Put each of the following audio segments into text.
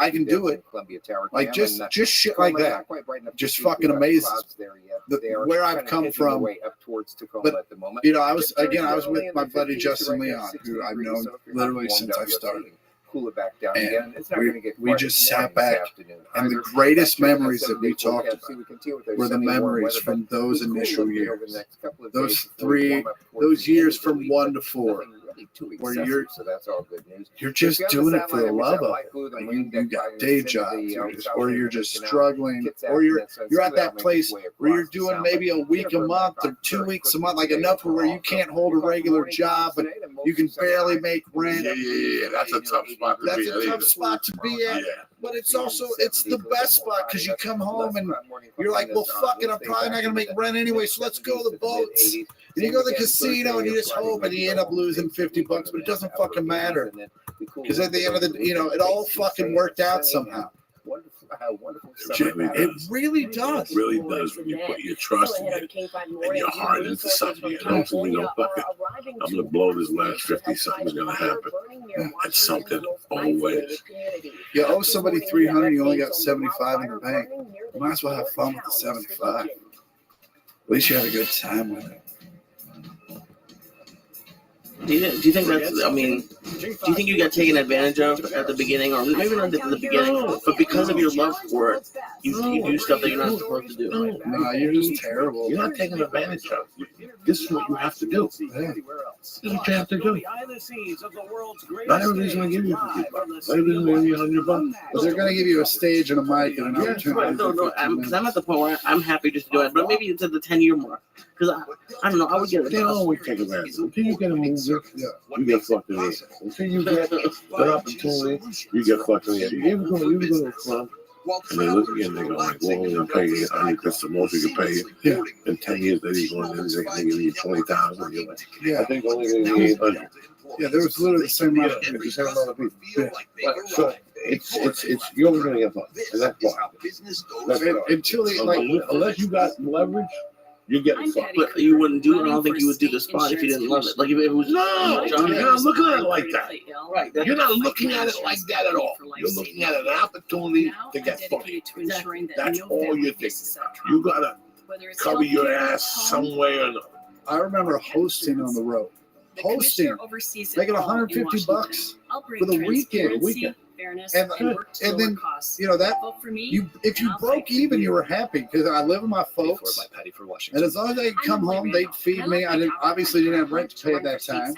I can do it. Like just shit like that. Just fucking amazing. Where I've come from. But you know, I was with my buddy Justin Leon, who I've known literally since I started. Cool it back down again. It's not going to get we just sat back, and the greatest memories that we talked about were the memories from those initial years. Those years from 1 to 4, where you're just doing it for the love of it. Like you got day jobs, or you're just struggling, or you're at that place where you're doing maybe a week a month or 2 weeks a month, like enough where you can't hold a regular job, but you can barely make rent. Yeah, that's a tough spot. That's a tough spot to be at, but it's the best spot because you come home and you're like, well, fuck it, I'm probably not gonna make rent anyway, so let's go to the boats. And you go to the casino and you just hope, and you end up losing $50, but it doesn't fucking matter because at the end of the, it all fucking worked out somehow. It really does. It really does when you put your trust in it and your heart into something. You don't fuck it. I'm going to blow this last 50, something's going to happen. It's something always. You owe somebody $300, you only got $75 in the bank. You might as well have fun with the 75. At least you had a good time with it. Do you think that's, I mean, do you think you got taken advantage of at the beginning, or maybe not at the beginning, but because of your love for it, you do stuff that you're not supposed to do? No, you're just terrible. You're not taking advantage of it. This is what you have to do. Yeah. This is what you have to do. Not everybody's going to give you $50. Not everybody's going to give you $100. But they're going to give you a stage and a mic and an opportunity. No, because I'm at the point where I'm happy just to do it, but maybe it's at the 10-year mark. Because I don't know, I would get it. They always take advantage. Until you get a movie, you get fucked in the air. Until you get an opportunity, you get fucked in the air. You go to a club, and they look again, they go like, well, we're going to pay you $100, that's the most we can pay you. Yeah. In 10 years, they're going in, they're going to give you $20,000. You're like, yeah. I think only going to give you $800. Yeah, there was literally the same amount of people. Yeah. So it's you're always going to get fucked. And that's why. Until they, like, unless you got leverage, you're getting fucked. But you wouldn't do it. I don't think you would do the spot if you didn't love it. Like if it was you're not looking at it like that. Right. You're not looking at it like that at all. You're looking at an opportunity to get fucked. That's all you're thinking. You gotta cover your ass some way or another. I remember hosting on the road. Hosting, making $150 for the weekend. And then that if you broke even, you were happy because I live with my folks, and as long as they come home, they'd feed me. I obviously didn't have rent to pay at that time,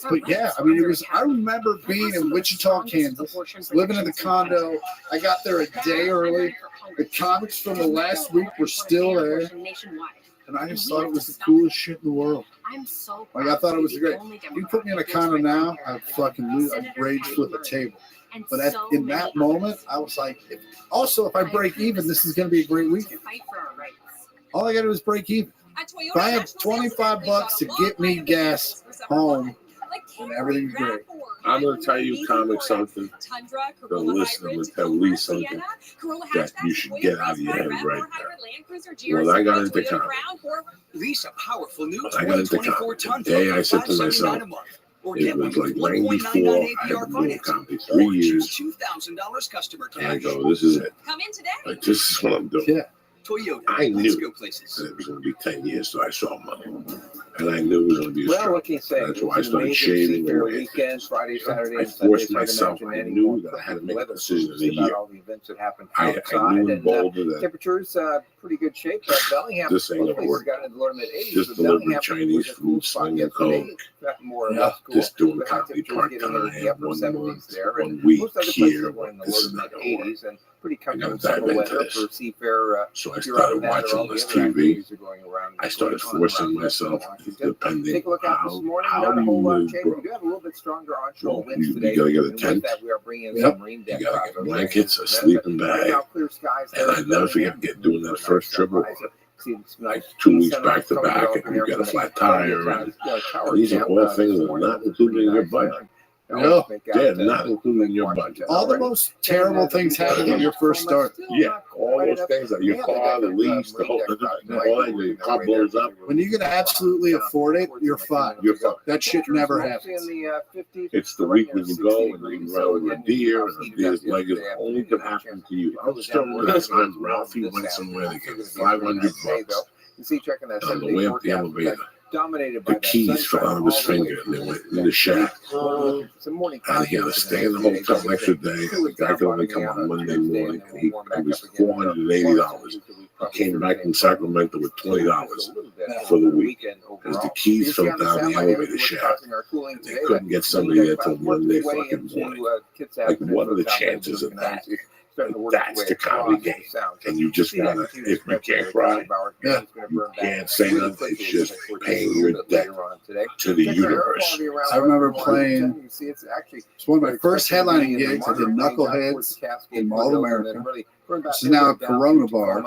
but yeah, I mean, I remember being in Wichita, Kansas, living in the condo. I got there a day early. The comics from the last week were still there, and I just thought it was the coolest shit in the world. Like I thought it was great. You put me in a condo now, I'd rage flip a table. But in that moment, I was like, if I break even, this is going to be a great weekend. All I got to do is break even. If I have $25 to get me gas home, and everything's great. I'm going to tell you comics something. The listener will tell Lee something that you should get out of your head right now. When I got into comics, the day I said to myself, it was like right before I had been doing comedy 3 years. And I go, this is it. Like, this is what I'm doing. Yeah. I knew that it was going to be 10 years, so I saw money. And I knew it was going to be a struggle. That's why I started shaving away. I forced myself. I knew that I had to make a decision in a year. I knew in Boulder that temperatures pretty good shape. Bellingham, this ain't going to work. Just delivering Chinese food, slinging coke. Just doing comedy part-time, 1 month, 1 week here. This is not going to work. I got to dive into this. So I started watching this TV. I started forcing myself, depending on how you live, bro. Well, you got to get a tent. You got to get blankets, a sleeping bag. And I never forget doing that first trip over. Like 2 weeks back to back, and you got a flat tire. And these are all things that are not included in your budget. No, they're not included in your budget. All the most terrible things happen when you first start. Yeah, all those things like your car, the lease, the whole, all that, your car blows up. When you can absolutely afford it, you're fine. You're fine. That shit never happens. It's the week when you go and you run over a deer, and a deer's leg is only going to happen to you. I'm still remember that time Ralphie went somewhere to get $500 on the way up the elevator. The keys fell out of his finger and they went in the shack. And he had to stay in the hotel an extra day. The guy could only come on Monday morning, and it was $480. He came back from Sacramento with $20 for the week because the keys fell down the elevator shaft. They couldn't get somebody there till Monday fucking morning. Like, what are the chances of that? That's the comedy game. And you just gotta, if you can't cry, you can't say nothing. It's just paying your debt to the universe. I remember playing, it's one of my first headlining gigs. I did Knuckleheads in Mall of America. This is now a Corona bar.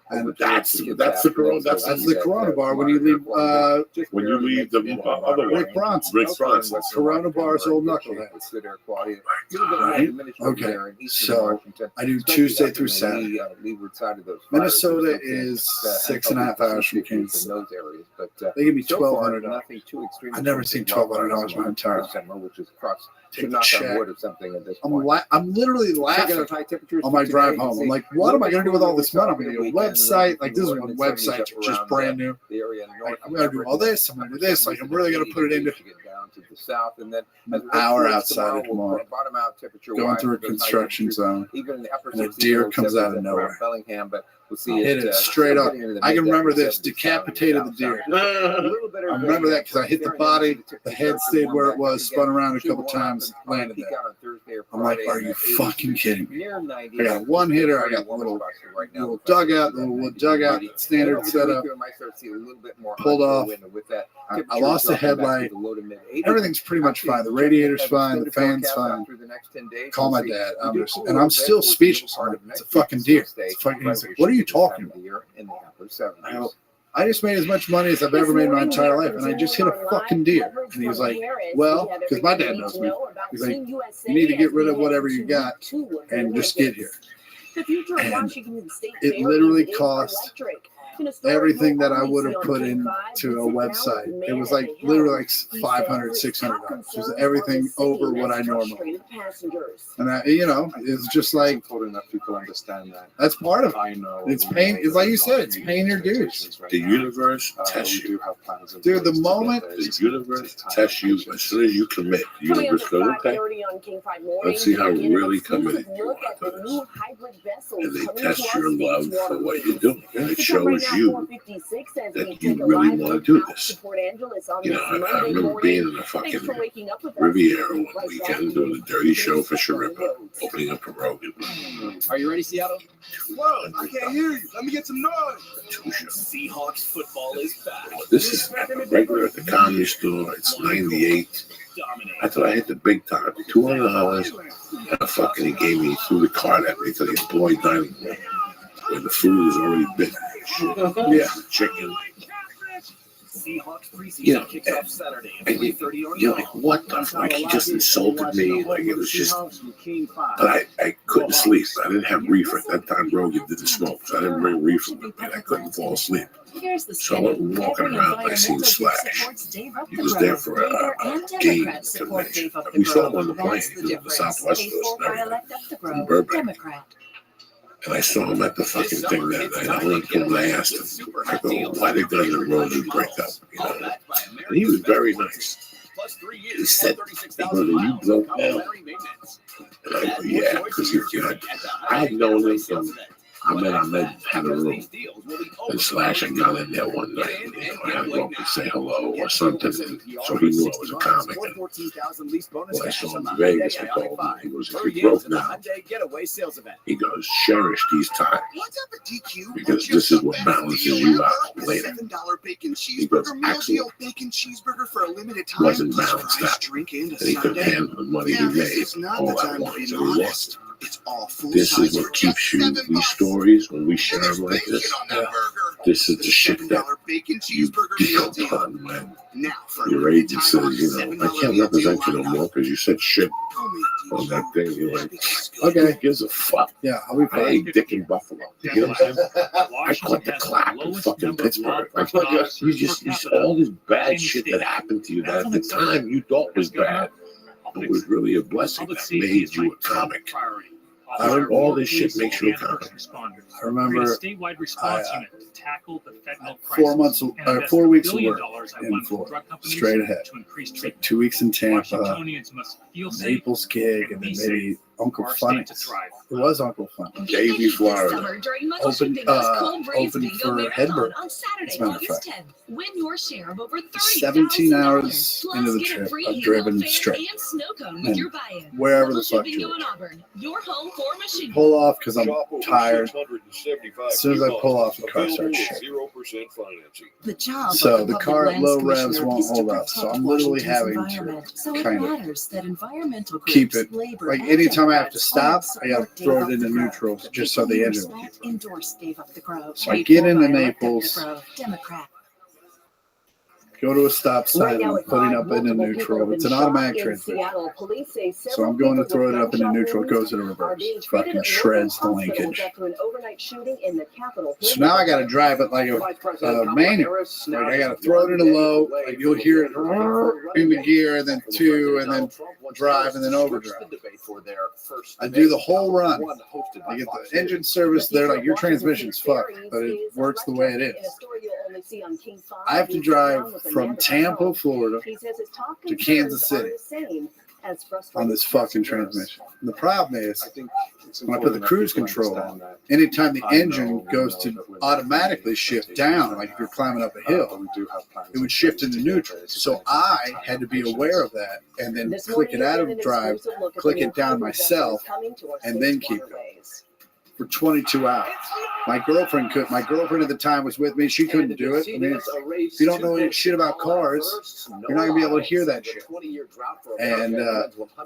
And that's the Corona bar when you leave the other Rick Bronson. Corona bar's old Knuckleheads. Okay, so I do Tuesday through Saturday. Minnesota is 6.5 hours from Kansas. They give me $1,200. I've never seen $1,200 my entire life. Take a check. I'm literally laughing on my drive home. I'm like, what am I going to do with all this money? I'm going to do a website. Like, this is one website, just brand new. Like, I'm going to do all this. I'm going to do this. Like, I'm really going to put it into an hour outside of tomorrow. Going through a construction zone. And a deer comes out of nowhere. Hit it straight up. I can remember this. Decapitated the deer. I remember that because I hit the body. The head stayed where it was. Spun around a couple times. Landed there. I'm like, are you fucking kidding me? I got one hitter. I got the little dugout. The little dugout. Standard setup. Pulled off. I lost the headlight. Everything's pretty much fine. The radiator's fine. The fan's fine. Call my dad. I'm still speechless. I'm like, it's a fucking deer. It's fucking, he's like, what are you talking about? I just made as much money as I've ever made in my entire life, and I just hit a fucking deer. And he was like, well, because my dad knows me. He's like, you need to get rid of whatever you got and just get here. And it literally cost everything that I would have put into a website. It was like literally like $500, $600. It was everything over what I normally. And it's just like that's part of it. It's pain. It's like you said. It's paying your dues. The universe tests you, dude. The moment the universe tests you, as soon as you commit, the universe goes, okay, let's see how really committed you are to this. And they test your love for what you do. And it shows you that you really want to do this. I remember being in the fucking Riviera one weekend doing a dirty show for Sharippa, opening up for Rogan. Are you ready, Seattle? Whoa, I can't hear you. Let me get some noise. Seahawks football is back. This is regular at the Comedy Store. It's 98. I thought I hit the big time. $200. And fucking he gave me, threw the card at me to the employee dining room where the food was already bitten. Yeah, chicken. You're like, what the fuck? He just insulted me. Like, it was just. But I couldn't sleep. I didn't have reefer. At that time, Rogan didn't smoke, so I didn't bring reefer with me. I couldn't fall asleep. So I went walking around and I seen Slash. He was there for a game convention. We saw him on the plane. He was on the Southwest Coast and everything, from Burbank. And I saw him at the fucking thing that night. I went to him and I asked him, I go, why did Guns N' Roses break up? And he was very nice. He said, brother, you broke down. And I go, yeah, because I had known him from Ahmed had a room. And Slash had gone in there one night. I had to go up and say hello or something. And so he knew I was a comic. And when I saw him in Vegas, I told him, he goes, if you broke down, he goes, cherish these times. Because this is what balances you out later. He goes, Axel wasn't balanced out. And he couldn't handle the money he made all at once. And he lost. This is what keeps you, these stories, when we share them like this, This is the shit that bacon you cheeseburger deal deal. on when Now for your agent says, you know, I can't represent you no more because you said shit on that thing. You're like, okay, who gives a fuck? Yeah, I'll be I fine. ate dick in Buffalo. You know what I'm saying? I caught the clock in fucking Pittsburgh. Like, you just all this bad shit that happened to you that at the time you thought was bad. It was really a blessing that made you a comic. All this shit makes you a comic. I remember statewide response unit to tackle the fentanyl 4 weeks of $1 billion work I in want from Florida, drug companies straight ahead. to increase Like treatment. 2 weeks in Tampa, Washingtonians must feel safe Naples gig, and then maybe Uncle for our Funny. state to thrive. It was Uncle Funny. Davie, Florida. Open for Hedberg. As a matter of fact. Win your share of over 17 hours into the trip, I've driven straight. And wherever the fuck you pull off because I'm tired. As soon as I pull off, the car starts shaking. 0% financing. So the car at low revs won't hold up. So I'm literally having to kind of keep it. Like anytime I have to stop, I got to throw it into neutral just so the engine will keep going. So I get into Naples, go to a stop sign, and I'm putting up into neutral. It's an automatic transmission. So I'm going to throw it up into neutral. It goes into reverse. Fucking shreds the linkage. So now I got to drive it like a manual. Like I got to throw it into low. Like you'll hear it in the gear, and then two, and then drive, and then overdrive. I do the whole run. I get the engine service. They're like, your transmission's fucked, but it works the way it is. I have to drive from Tampa, Florida to Kansas City on this fucking transmission. And the problem is, when I put the cruise control on, anytime the engine goes to automatically shift down, like if you're climbing up a hill, it would shift into neutral. So I had to be aware of that and then click it out of drive, click it down myself, and then keep going. For 22 hours. My girlfriend at the time was with me. She couldn't do it. I mean, if you don't know shit about cars, you're not going to be able to hear that shit. And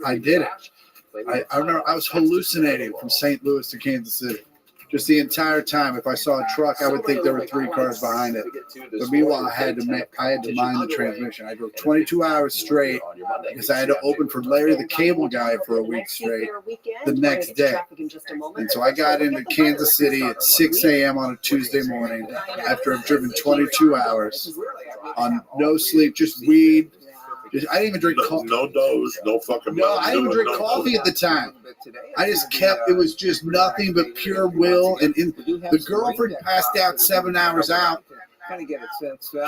I did it. I remember I was hallucinating from St. Louis to Kansas City. Just the entire time. If I saw a truck, I would think there were 3 cars behind it. But meanwhile, I had to mind the transmission. I drove 22 hours straight because I had to open for Larry the Cable Guy for a week straight the next day. And so I got into Kansas City at 6 a.m. on a Tuesday morning after I've driven 22 hours on no sleep, just weed. I didn't even drink coffee. No dose, no fucking. No, I didn't even drink coffee at the time. I just kept. It was just nothing but pure will. And the girlfriend passed out 7 hours out.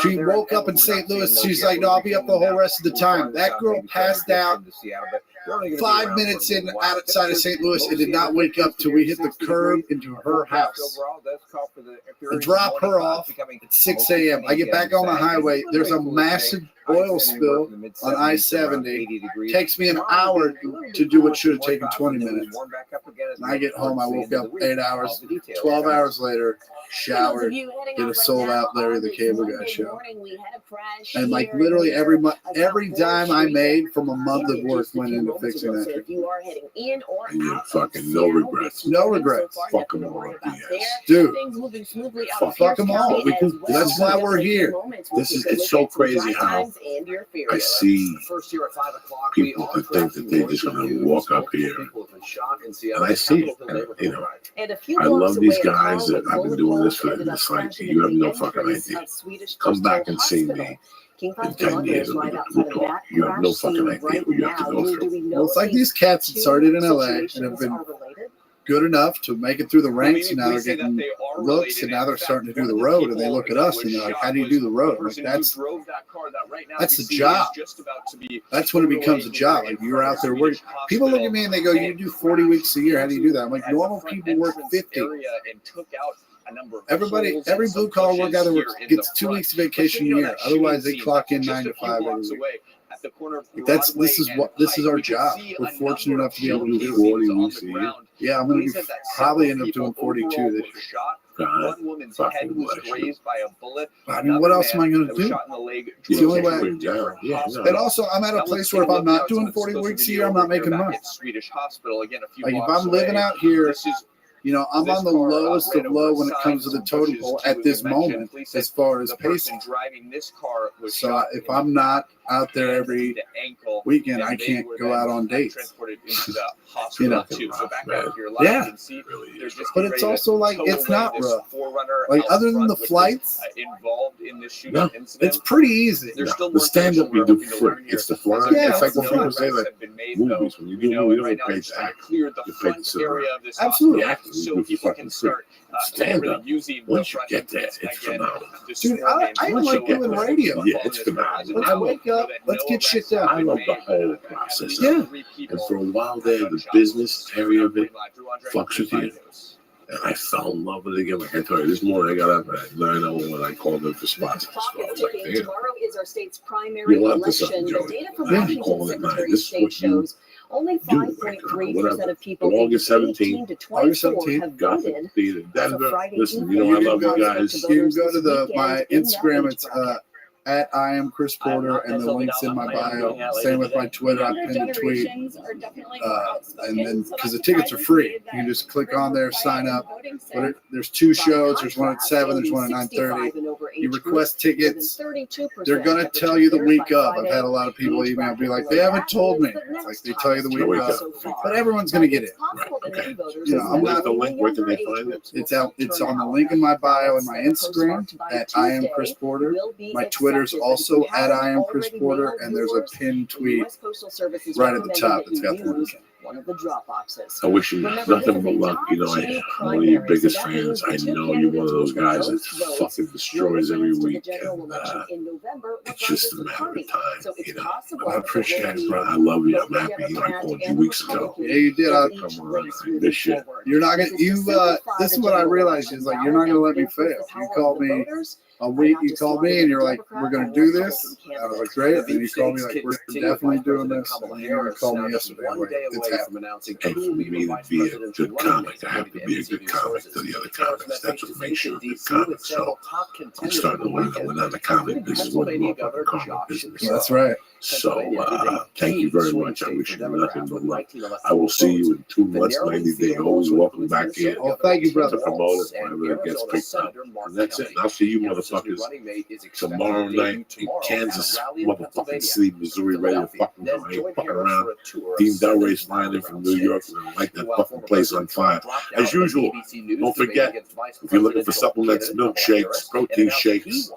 She woke up in St. Louis. She's like, "No, I'll be up the whole rest of the time." That girl passed out 5 minutes outside of St. Louis and did not wake up till we hit the curb into her house. I drop her off at 6 a.m. I get back on the highway. There's a massive oil spill on I-70. Takes me an hour to do what should have taken 20 minutes. And I get home. I woke up 8 hours. 12 hours later, showered, did a sold-out Larry the Cable Guy show. And like literally every dime I made from a month of work went into fixing that shit. And you fucking no regrets. No regrets. Fuck them all, dude. Fuck them all. That's why we're here. It's so crazy how I see people that think that they're just going to walk up here. And I see it. And, you know, I love these guys that I've been doing this for. It's like, you have no fucking idea. Come back and see me in 10 years. You have no fucking idea what you have to go through. Well, it's like these cats that started in LA and have been good enough to make it through the ranks, and now they're getting looks, and now they're starting to do the road, and they look at us and they're like, how do you do the road? Like, that's the job. That's when it becomes a job. Like, you're out there working. People look at me and they go, you do 40 weeks a year, how do you do that? I'm like, normal people work 50. Every blue collar work out there gets 2 weeks of vacation a year. Otherwise, they clock in 9 to 5 every week. This is our job. We're fortunate enough to be able to do 40 weeks a year. Yeah, I'm going to probably end up doing 42 this year. One woman's head was grazed by a bullet. I mean, what else am I going to do? It's the only way. And also, I'm at a place where if I'm not doing 40 weeks a year, I'm not making money. Like, if I'm living out here I'm on the lowest of low when it comes to the totem pole at this moment, as far as pacing. Driving this car was so if I'm not out there every weekend, I can't go out on dates. Yeah. But it's also like, it's not rough. Like, other than the flights, involved in this shooting no, incident, it's pretty easy. The stand-up we do free. It's the flying. Yeah, it's like it's when people say like movies. When you do movies, you don't pay to act. Cleared the You pay front to area of this absolutely. hospital so people can start stand-up. using Once you get there, it's phenomenal. Dude, I like doing radio. Yeah, it's phenomenal. Let's wake up. Let's get shit done. I love the whole process. Yeah. And for a while there, the business area of it fucks with you. And I fell in love with it again. Like I told you, this morning I got up at 9:01 when I called them for spots. I was like, damn. Tomorrow is our state's primary You'll have election. to The data from yeah. Washington Secretary of State shows only 5.3% of people August 18 to 24 have got voted. the Denver. Friday Listen, evening. I love you guys. You can go to my Instagram. It's at I am Chris Porter, and the link's in my bio. Same with my Twitter. I pinned a tweet. And then, because the tickets are free, you can just click on there, sign up. But there's 2 shows. There's one at 7. There's one at 9:30. You request tickets. They're gonna tell you the week of. I've had a lot of people email, be like, they haven't told me. It's like they tell you the week of, but everyone's gonna get it. Right. Okay. I'm not the link. Where can they find it? It's out. It's on the link in my bio and my Instagram at I am Chris Porter. My Twitter's also at I am Chris Porter, and there's a pinned tweet right at the top. It's got the link. One of the drop boxes. I wish you nothing but luck. I'm one of your biggest fans. I know you're one of those guys that fucking destroys every week. And, it's just a matter of time. I appreciate it, bro. I love you. I'm happy. I called you weeks ago. Yeah, you did. Come on, this shit. You're not gonna. This is what I realized is like, you're not gonna let me fail. You called me a week. You called me and you're like, we're gonna do this. I was like, great. And you called me like, we're definitely doing this. And you called me yesterday. I'm like, it's happening. And for me to be a good comic, I have to be a good comic to the other comics. That's what makes you a good comic. So I'm starting to learn that we're not the comic business, we're the comic business. That's right. So thank you very much. I wish you nothing but luck. I will see you in 2 months, 90 days. Always welcome back here. Oh, thank you, brother. To promote it whenever it gets picked up. And that's it. And I'll see you motherfuckers tomorrow night in Kansas, motherfucking City, Missouri, ready to fucking go. I ain't fucking around. Dean Delray's flying in from New York and light that fucking place on fire. As usual, don't forget, if you're looking for supplements, milkshakes, protein shakes,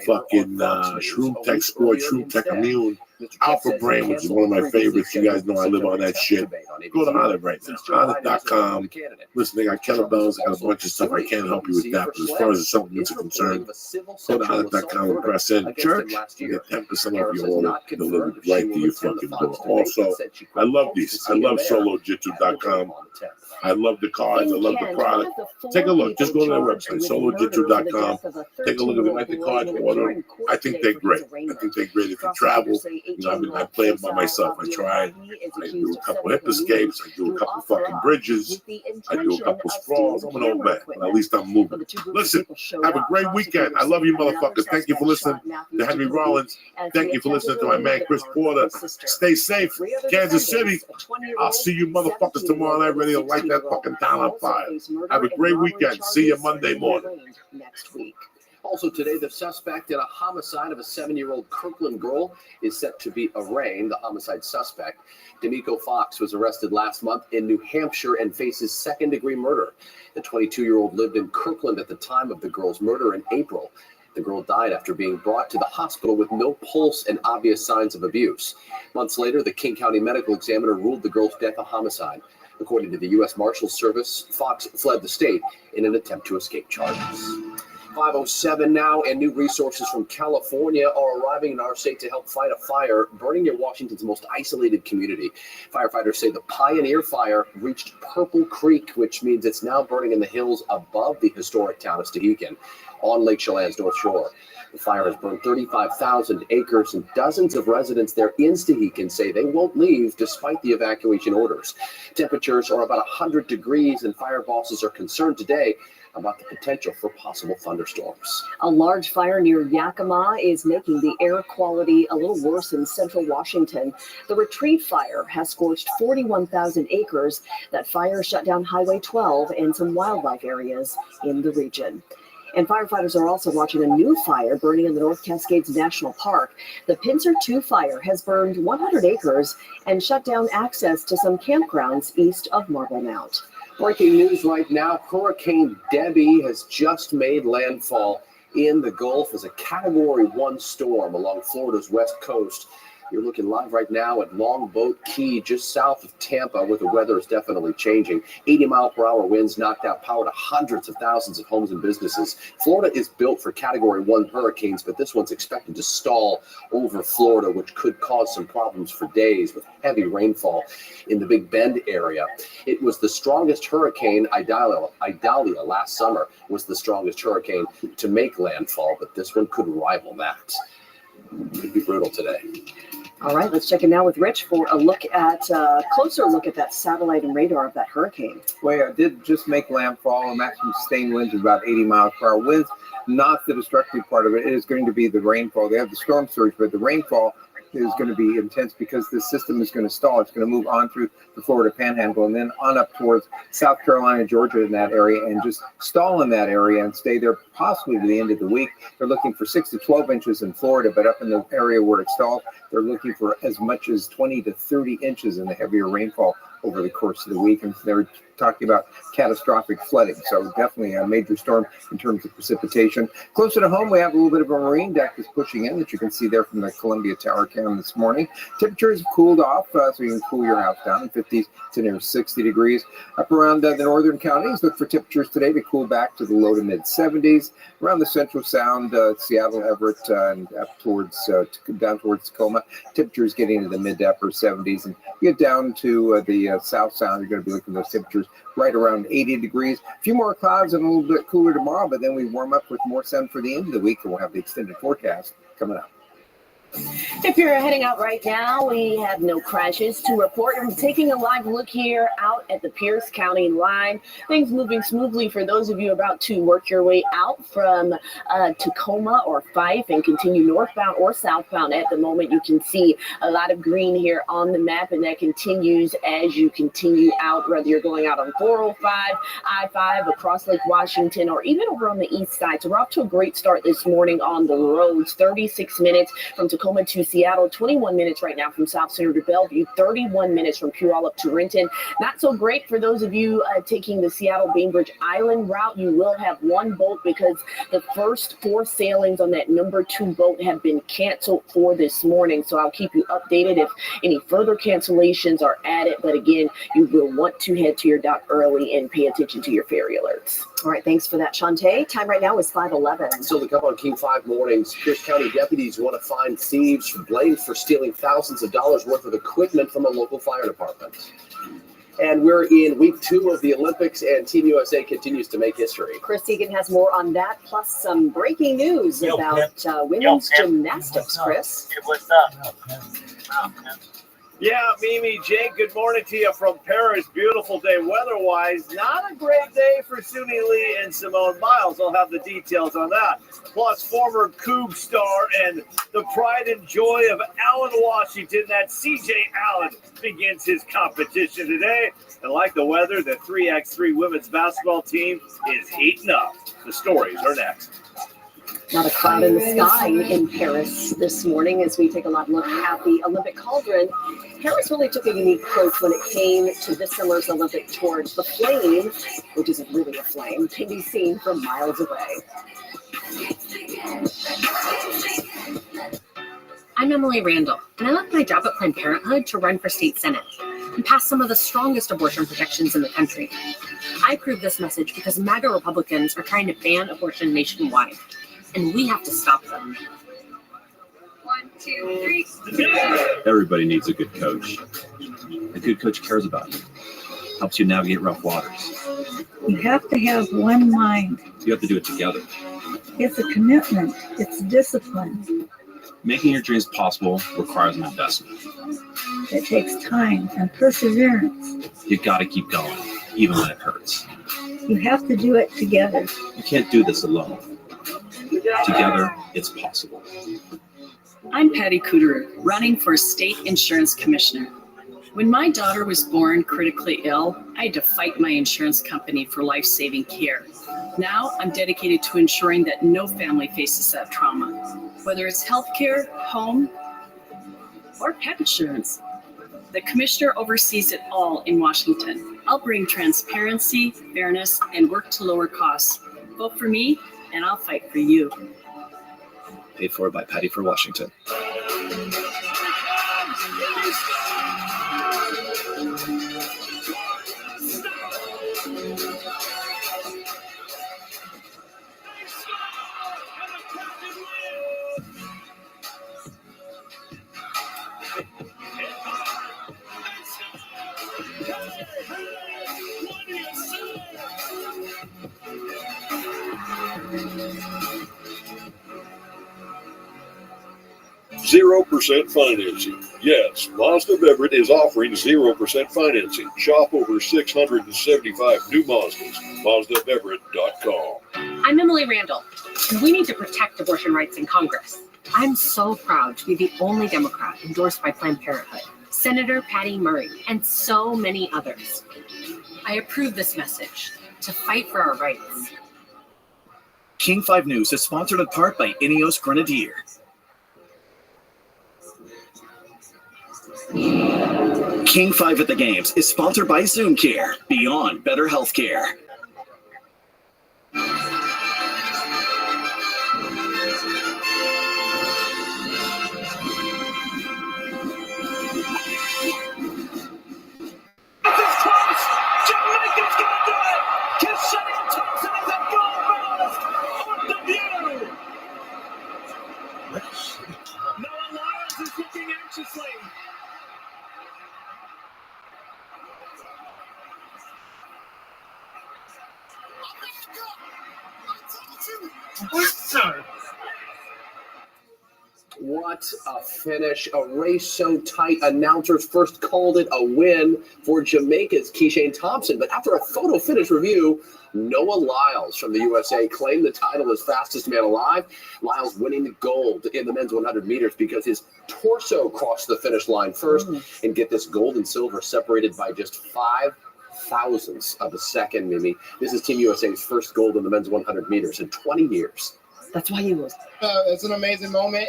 fucking Shroom Tech Sport, Shroom Tech Immune, Alpha Brain, which is one of my favorites. You guys know I live on that shit. Go to Onnit right now. Onnit.com. Listen, they got kettlebells. I got a bunch of stuff. I can't help you with that. But as far as the supplements are concerned, go to Onnit.com and press in church. You get 10% off your order delivered right to your fucking door. Also, I love these. I love SoloJitsu.com. I love the cards. I love the product. Take a look. Just go to their website, SoloJitsu.com. Take a look at them. Like the cards, order. I think they're great. I think they're great if you travel. I play them by myself. I try. I do a couple hip escapes. I do a couple fucking bridges. I do a couple sprawls. I'm an old man, but at least I'm moving. Listen, have a great weekend. I love you, motherfuckers. Thank you for listening to Henry Rollins. Thank you for listening to my man, Chris Porter. Stay safe, Kansas City. I'll see you motherfuckers tomorrow night ready to light that fucking town on fire. Have a great weekend. See you Monday morning. Next week. Also today, the suspect in a homicide of a 7-year-old Kirkland girl is set to be arraigned. The homicide suspect, D'Amico Fox, was arrested last month in New Hampshire and faces second-degree murder. The 22-year-old lived in Kirkland at the time of the girl's murder in April. The girl died after being brought to the hospital with no pulse and obvious signs of abuse. Months later, the King County Medical Examiner ruled the girl's death a homicide. According to the U.S. Marshals Service, Fox fled the state in an attempt to escape charges. 5:07 now, and new resources from California are arriving in our state to help fight a fire burning near Washington's most isolated community. Firefighters say the Pioneer Fire reached Purple Creek, which means it's now burning in the hills above the historic town of Stehekin. on Lake Chelan's North Shore. The fire has burned 35,000 acres, and dozens of residents there in Stehekin say they won't leave despite the evacuation orders. Temperatures are about 100 degrees, and fire bosses are concerned today about the potential for possible thunderstorms. A large fire near Yakima is making the air quality a little worse in central Washington. The Retreat fire has scorched 41,000 acres. That fire shut down Highway 12 and some wildlife areas in the region. And firefighters are also watching a new fire burning in the North Cascades National Park. The Pincer 2 fire has burned 100 acres and shut down access to some campgrounds east of Marble Mount. Breaking news right now, Hurricane Debbie has just made landfall in the Gulf as a Category 1 storm along Florida's west coast. You're looking live right now at Longboat Key, just south of Tampa, where the weather is definitely changing. 80-mile-per-hour winds knocked out power to hundreds of thousands of homes and businesses. Florida is built for Category 1 hurricanes, but this one's expected to stall over Florida, which could cause some problems for days with heavy rainfall in the Big Bend area. It was the strongest hurricane. Idalia last summer was the strongest hurricane to make landfall, but this one could rival that. Could be brutal today. All right, let's check in now with Rich for a closer look at that satellite and radar of that hurricane. Well, it did just make landfall. A maximum sustained winds of about 80 miles per hour. Winds, not the destructive part of it. It is going to be the rainfall. They have the storm surge, but the rainfall is going to be intense because this system is going to stall. It's going to move on through the Florida Panhandle and then on up towards South Carolina, Georgia in that area, and just stall in that area and stay there possibly to the end of the week. They're looking for 6 to 12 inches in Florida, but up in the area where it stalled, they're looking for as much as 20 to 30 inches in the heavier rainfall over the course of the week. And they're talking about catastrophic flooding. So definitely a major storm in terms of precipitation. Closer to home, we have a little bit of a marine deck that's pushing in that you can see there from the Columbia Tower cam this morning. Temperatures have cooled off, so you can cool your house down in 50s to near 60 degrees. Up around the northern counties, look for temperatures today to cool back to the low to mid 70s. Around the Central Sound, Seattle, Everett, and up towards down towards Tacoma, temperatures getting into the mid to upper 70s. And you get down to the South Sound, you're going to be looking at those temperatures right around 80 degrees. A few more clouds and a little bit cooler tomorrow, but then we warm up with more sun for the end of the week, and we'll have the extended forecast coming up. If you're heading out right now, we have no crashes to report. I'm taking a live look here out at the Pierce County line. Things moving smoothly for those of you about to work your way out from Tacoma or Fife and continue northbound or southbound. At the moment, you can see a lot of green here on the map, and that continues as you continue out, whether you're going out on 405, I-5, across Lake Washington, or even over on the east side. So we're off to a great start this morning on the roads. 36 minutes from Tacoma to Seattle, 21 minutes right now from South Center to Bellevue, 31 minutes from Puyallup to Renton. Not so great for those of you taking the Seattle-Bainbridge Island route. You will have one boat because the first 4 sailings on that number 2 boat have been canceled for this morning. So I'll keep you updated if any further cancellations are added. But again, you will want to head to your dock early and pay attention to your ferry alerts. All right, thanks for that, Shantae. Time right now is 5:11. Still to come on King 5 mornings. Pierce County deputies want to find thieves blamed for stealing thousands of dollars worth of equipment from a local fire department. And we're in week 2 of the Olympics, and Team USA continues to make history. Chris Egan has more on that, plus some breaking news about women's gymnastics. Chris. What's up? Yeah, Mimi, Jake, good morning to you from Paris. Beautiful day weather-wise. Not a great day for Suni Lee and Simone Biles. I'll have the details on that. Plus, former Cougs star and the pride and joy of Allen Washington, that C.J. Allen, begins his competition today. And like the weather, the 3x3 women's basketball team is heating up. The stories are next. Not a cloud in the sky in Paris this morning as we take a live look at the Olympic cauldron. Paris really took a unique approach when it came to this summer's Olympic torch. The flame, which isn't really a flame, can be seen from miles away. I'm Emily Randall, and I left my job at Planned Parenthood to run for state senate and pass some of the strongest abortion protections in the country. I approve this message because MAGA Republicans are trying to ban abortion nationwide, and we have to stop them. 1, 2, 3. Everybody needs a good coach. A good coach cares about you, helps you navigate rough waters. You have to have one mind. You have to do it together. It's a commitment. It's discipline. Making your dreams possible requires an investment. It takes time and perseverance. You gotta keep going, even when it hurts. You have to do it together. You can't do this alone. Together, it's possible. I'm Patty Cooter, running for State Insurance Commissioner. When my daughter was born critically ill, I had to fight my insurance company for life-saving care. Now I'm dedicated to ensuring that no family faces that trauma, whether it's healthcare, home, or pet insurance. The commissioner oversees it all in Washington. I'll bring transparency, fairness, and work to lower costs. Vote for me, and I'll fight for you. Paid for by Patty for Washington. 0% financing. Yes, Mazda of Everett is offering 0% financing. Shop over 675 new Mazdas. MazdaofEverett.com. I'm Emily Randall, and we need to protect abortion rights in Congress. I'm so proud to be the only Democrat endorsed by Planned Parenthood, Senator Patty Murray, and so many others. I approve this message to fight for our rights. King 5 News is sponsored in part by Ineos Grenadier. King 5 at the Games is sponsored by Zoom Care, beyond better healthcare. What a finish. A race so tight. Announcers first called it a win for Jamaica's Keishane Thompson. But after a photo finish review, Noah Lyles from the USA claimed the title as fastest man alive. Lyles winning the gold in the men's 100 meters because his torso crossed the finish line first. And get this, gold and silver separated by just 5 thousandths of a second, Mimi. This is Team USA's first gold in the men's 100 meters in 20 years. That's why you was. It's an amazing moment.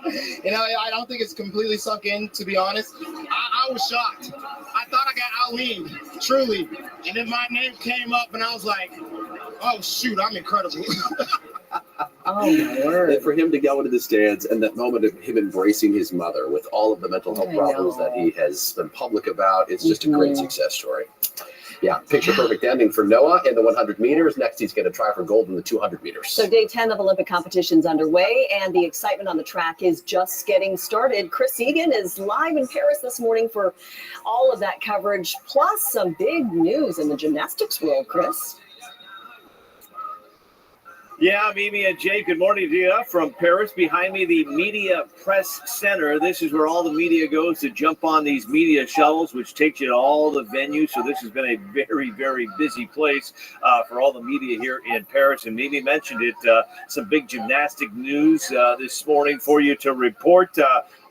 I don't think it's completely sunk in, to be honest. I was shocked. I thought I got outleaned, truly. And then my name came up, and I was like, oh, shoot, I'm incredible. Oh, my word. And for him to go into the stands and that moment of him embracing his mother with all of the mental health problems that he has been public about, it's just a great success story. Yeah, picture-perfect ending for Noah in the 100 meters. Next, he's going to try for gold in the 200 meters. So day 10 of Olympic competition's underway, and the excitement on the track is just getting started. Chris Egan is live in Paris this morning for all of that coverage, plus some big news in the gymnastics world, Chris. Yeah, Mimi and Jake, good morning to you from Paris. Behind me, the Media Press Center. This is where all the media goes to jump on these media shuttles, which takes you to all the venues. So this has been a very, very busy place for all the media here in Paris. And Mimi mentioned it, some big gymnastic news this morning for you to report.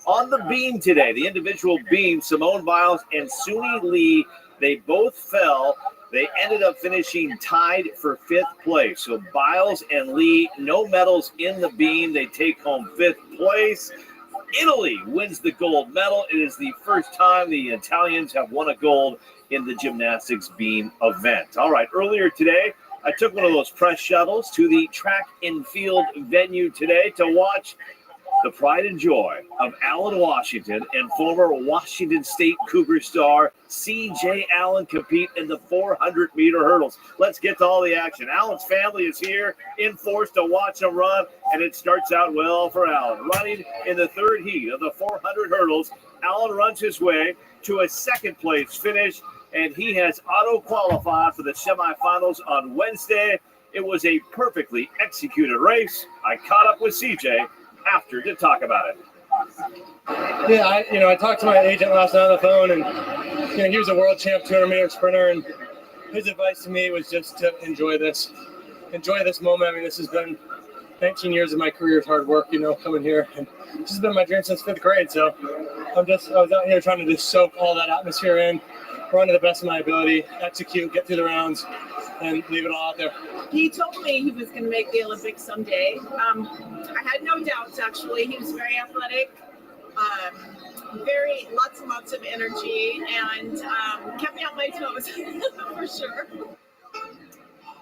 On the beam today, the individual beam, Simone Biles and Suni Lee, they both fell. They ended up finishing tied for 5th place. So Biles and Lee, no medals in the beam. They take home 5th place. Italy wins the gold medal. It is the first time the Italians have won a gold in the gymnastics beam event. All right, earlier today, I took one of those press shuttles to the track and field venue today to watch the pride and joy of Allen Washington and former Washington State Cougar star C.J. Allen compete in the 400-meter hurdles. Let's get to all the action. Allen's family is here in force to watch him run, and it starts out well for Allen. Running in the 3rd heat of the 400 hurdles, Allen runs his way to a 2nd-place finish, and he has auto-qualified for the semifinals on Wednesday. It was a perfectly executed race. I caught up with CJ after to talk about it. Yeah, I talked to my agent last night on the phone, and he was a world champ 200-meter sprinter, and his advice to me was just to enjoy this moment. I mean, this has been 19 years of my career of hard work, coming here, and this has been my dream since 5th grade. So I was out here trying to just soak all that atmosphere in, run to the best of my ability, execute, get through the rounds, and leave it all out there. He told me he was going to make the Olympics someday. I had no doubts, actually. He was very athletic, lots and lots of energy, and kept me on my toes, for sure.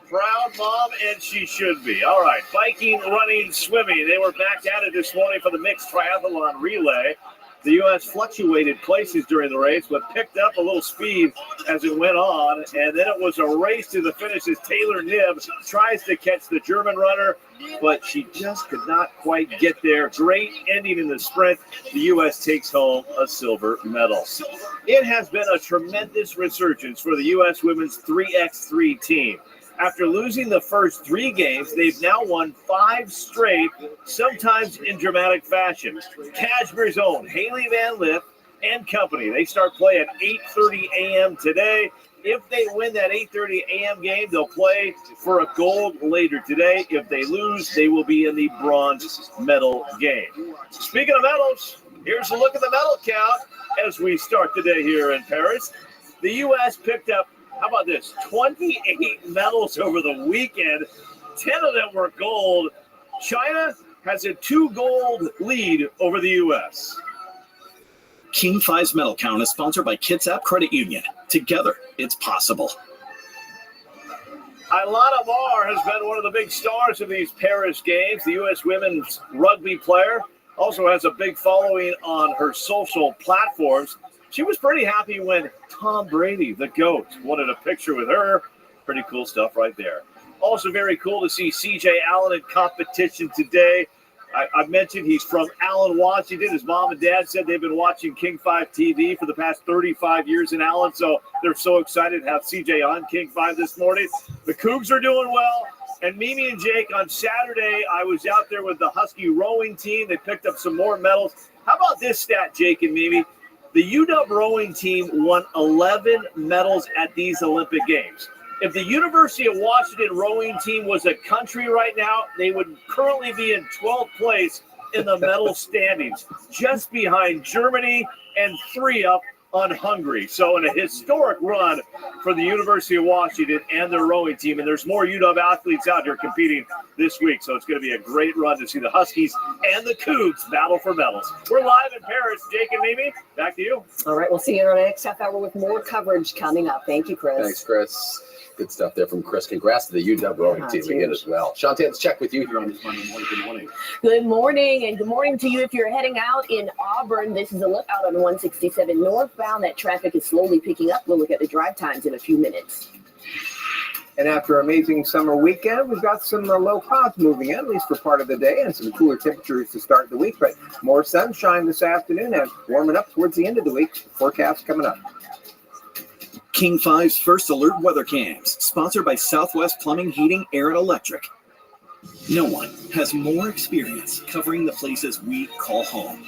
Proud mom, and she should be. All right, biking, running, swimming. They were back at it this morning for the mixed triathlon relay. The U.S. fluctuated places during the race, but picked up a little speed as it went on. And then it was a race to the finish as Taylor Knibb tries to catch the German runner, but she just could not quite get there. Great ending in the sprint. The U.S. takes home a silver medal. It has been a tremendous resurgence for the U.S. women's 3x3 team. After losing the first 3 games, they've now won 5 straight, sometimes in dramatic fashion. Kashmir's own Haley Van Lith and company. They start play at 8:30 a.m. today. If they win that 8:30 a.m. game, they'll play for a gold later today. If they lose, they will be in the bronze medal game. Speaking of medals, here's a look at the medal count as we start the day here in Paris. The U.S. picked up, how about this, 28 medals over the weekend. 10 of them were gold. China has a 2 gold lead over the U.S. King 5's medal count is sponsored by Kitsap Credit Union. Together, it's possible. Ilana Maher has been one of the big stars of these Paris games. The U.S. women's rugby player also has a big following on her social platforms. She was pretty happy when Tom Brady, the GOAT, wanted a picture with her. Pretty cool stuff right there. Also very cool to see C.J. Allen in competition today. I've mentioned he's from Allen, Washington. His mom and dad said they've been watching King 5 TV for the past 35 years in Allen, so they're so excited to have C.J. on King 5 this morning. The Cougs are doing well. And Mimi and Jake, on Saturday, I was out there with the Husky rowing team. They picked up some more medals. How about this stat, Jake and Mimi? The UW rowing team won 11 medals at these Olympic Games. If the University of Washington rowing team was a country right now, they would currently be in 12th place in the medal standings, just behind Germany and 3 up on Hungary. So in a historic run for the University of Washington and their rowing team. And there's more UW athletes out here competing this week. So it's going to be a great run to see the Huskies and the Cougs battle for medals. We're live in Paris. Jake and Mimi, back to you. All right, we'll see you in our next half hour with more coverage coming up. Thank you, Chris. Thanks, Chris. Good stuff there from Chris. Congrats to the UW rowing team again as well. Shantae, let's check with you here on this Monday morning. Good morning. Good morning, and good morning to you if you're heading out in Auburn. This is a look out on 167 northbound. That traffic is slowly picking up. We'll look at the drive times in a few minutes. And after an amazing summer weekend, we've got some low clouds moving in, at least for part of the day, and some cooler temperatures to start the week. But more sunshine this afternoon and warming up towards the end of the week. Forecast coming up. King 5's First Alert Weather Cams, sponsored by Southwest Plumbing, Heating, Air, and Electric. No one has more experience covering the places we call home.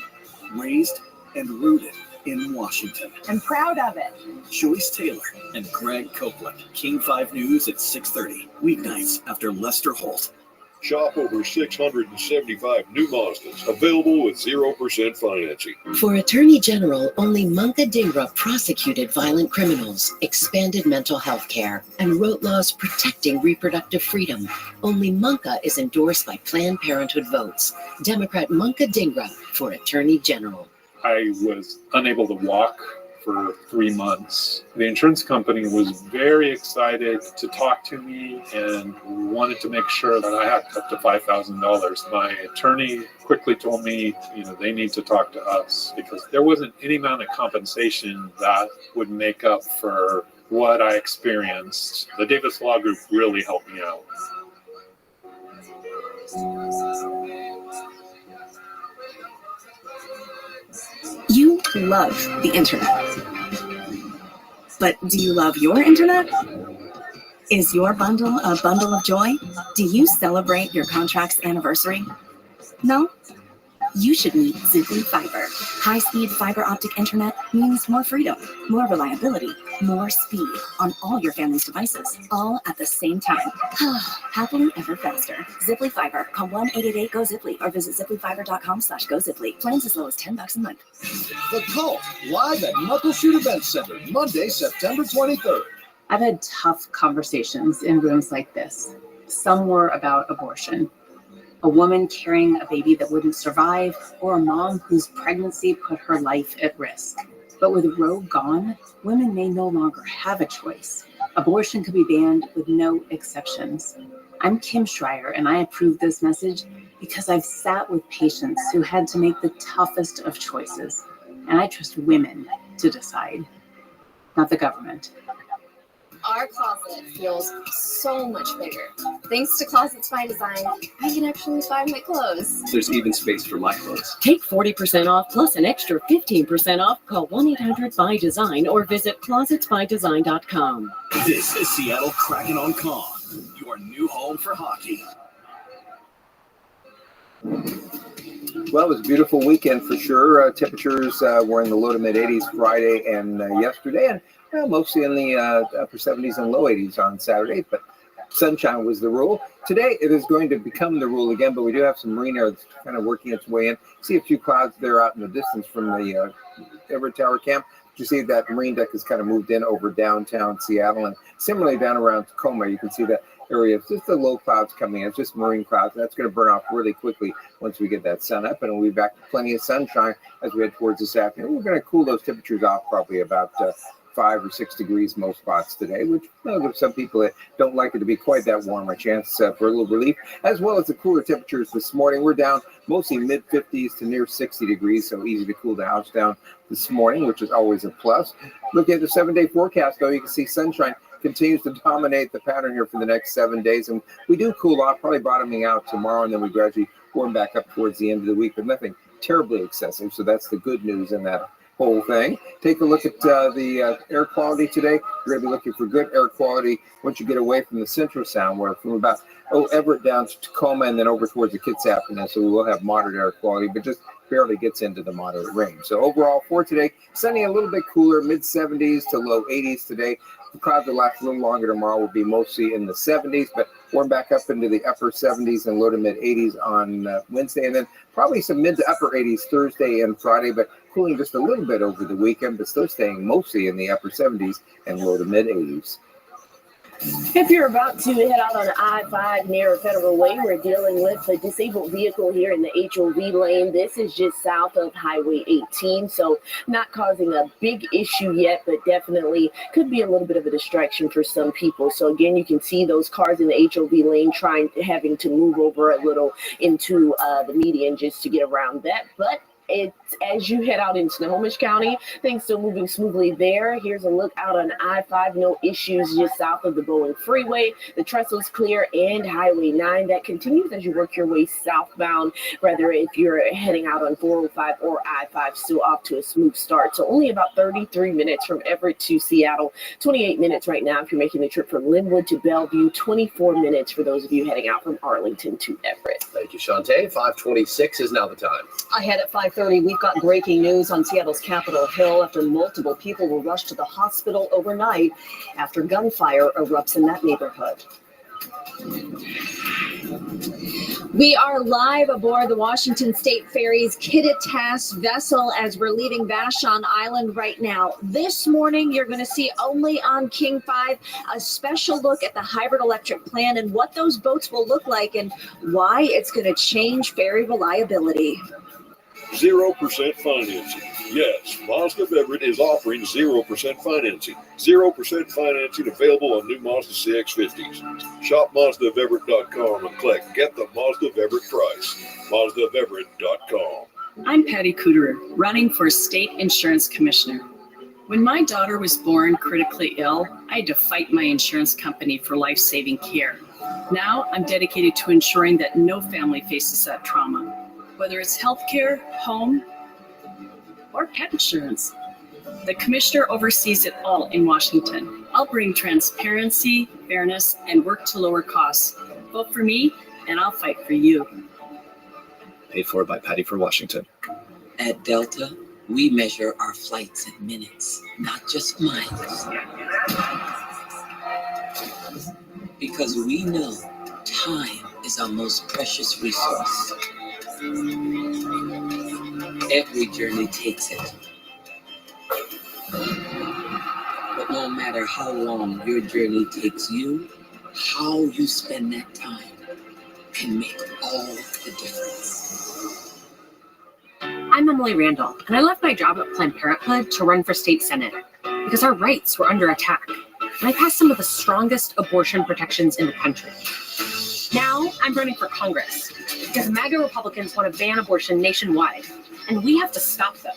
Raised and rooted in Washington. I'm proud of it. Joyce Taylor and Greg Copeland. King 5 News at 6:30, weeknights after Lester Holt. Shop over 675 new Mazdas, available with 0% financing. For Attorney General, only Munka Dhingra prosecuted violent criminals, expanded mental health care, and wrote laws protecting reproductive freedom. Only Munka is endorsed by Planned Parenthood votes. Democrat Munka Dhingra for Attorney General. I was unable to walk for 3 months. The insurance company was very excited to talk to me and wanted to make sure that I had up to $5,000. My attorney quickly told me, they need to talk to us because there wasn't any amount of compensation that would make up for what I experienced. The Davis Law Group really helped me out. You love the internet. But do you love your internet? Is your bundle a bundle of joy? Do you celebrate your contract's anniversary? No? You should meet Ziply Fiber. High-speed fiber optic internet means more freedom, more reliability, more speed on all your family's devices, all at the same time. Happily ever faster. Ziply Fiber. Call 1-888-GO-ZIPLY or visit ziplyfiber.com/GoZiply. Plans as low as $10 a month. The Cult, live at Muckleshoot Event Center, Monday, September 23rd. I've had tough conversations in rooms like this. Some were about abortion. A woman carrying a baby that wouldn't survive, or a mom whose pregnancy put her life at risk. But with Roe gone, women may no longer have a choice. Abortion could be banned with no exceptions. I'm Kim Schreier, and I approve this message because I've sat with patients who had to make the toughest of choices. And I trust women to decide, not the government. Our closet feels so much bigger. Thanks to Closets by Design, I can actually find my clothes. There's even space for my clothes. Take 40% off plus an extra 15% off. Call 1-800-BY-DESIGN or visit closetsbydesign.com. This is Seattle Kraken on Con, your new home for hockey. Well, it was a beautiful weekend for sure. Temperatures were in the low to mid 80s Friday and yesterday, and mostly in the upper 70s and low 80s on Saturday, but sunshine was the rule. Today, it is going to become the rule again, but we do have some marine air that's kind of working its way in. See a few clouds there out in the distance from the Everett Tower camp. You see that marine deck has kind of moved in over downtown Seattle, and similarly down around Tacoma, you can see that area. It's just the low clouds coming in. It's just marine clouds. That's going to burn off really quickly once we get that sun up, and we'll be back to plenty of sunshine as we head towards this afternoon. We're going to cool those temperatures off probably about 5 or 6 degrees most spots today, which gives some people that don't like it to be quite that warm a chance for a little relief, as well as the cooler temperatures this morning. We're down mostly mid-50s to near 60 degrees, so easy to cool the house down this morning, which is always a plus. Looking at the 7-day forecast, though, you can see sunshine continues to dominate the pattern here for the next 7 days, and we do cool off, probably bottoming out tomorrow, and then we gradually warm back up towards the end of the week, but nothing terribly excessive, so that's the good news in that whole thing. Take a look at the air quality today. You're going to be looking for good air quality once you get away from the central sound, where from about Everett down to Tacoma and then over towards the Kitsap Peninsula, we will have moderate air quality, but just barely gets into the moderate range. So overall for today, sunny, a little bit cooler, mid-70s to low 80s today. The clouds will last a little longer tomorrow, will be mostly in the 70s, but warm back up into the upper 70s and low to mid 80s on Wednesday, and then probably some mid to upper 80s Thursday and Friday, but cooling just a little bit over the weekend, but still staying mostly in the upper 70s and low to mid 80s. If you're about to head out on I-5 near Federal Way, we're dealing with a disabled vehicle here in the HOV lane. This is just south of Highway 18, so not causing a big issue yet, but definitely could be a little bit of a distraction for some people. So again, you can see those cars in the HOV lane having to move over a little into the median just to get around that, but as you head out into Snohomish County, things still moving smoothly there. Here's a look out on I-5. No issues just south of the Boeing Freeway. The trestle's clear, and Highway 9. That continues as you work your way southbound. Rather, if you're heading out on 405 or I-5, still off to a smooth start. So only about 33 minutes from Everett to Seattle. 28 minutes right now if you're making the trip from Linwood to Bellevue. 24 minutes for those of you heading out from Arlington to Everett. Thank you, Shantae. 5:26 is now the time. Ahead at 5:30, we've got breaking news on Seattle's Capitol Hill after multiple people were rushed to the hospital overnight after gunfire erupts in that neighborhood. We are live aboard the Washington State Ferry's Kittitas vessel as we're leaving Vashon Island right now. This morning, you're going to see only on King 5 a special look at the hybrid electric plant and what those boats will look like and why it's going to change ferry reliability. 0% financing. Yes, Mazda of Everett is offering 0% financing. 0% financing available on new Mazda CX-50s. Shop MazdaofEverett.com and click Get the Mazda of Everett price. MazdaofEverett.com. I'm Patty Cooterer, running for State Insurance Commissioner. When my daughter was born critically ill, I had to fight my insurance company for life-saving care. Now I'm dedicated to ensuring that no family faces that trauma. Whether it's healthcare, home, or pet insurance. The commissioner oversees it all in Washington. I'll bring transparency, fairness, and work to lower costs. Vote for me, and I'll fight for you. Paid for by Patty for Washington. At Delta, we measure our flights in minutes, not just miles. Because we know time is our most precious resource. Every journey takes it. But no matter how long your journey takes you, how you spend that time can make all the difference. I'm Emily Randall, and I left my job at Planned Parenthood to run for state senate because our rights were under attack. And I passed some of the strongest abortion protections in the country. Now I'm running for Congress because MAGA Republicans want to ban abortion nationwide, and we have to stop them.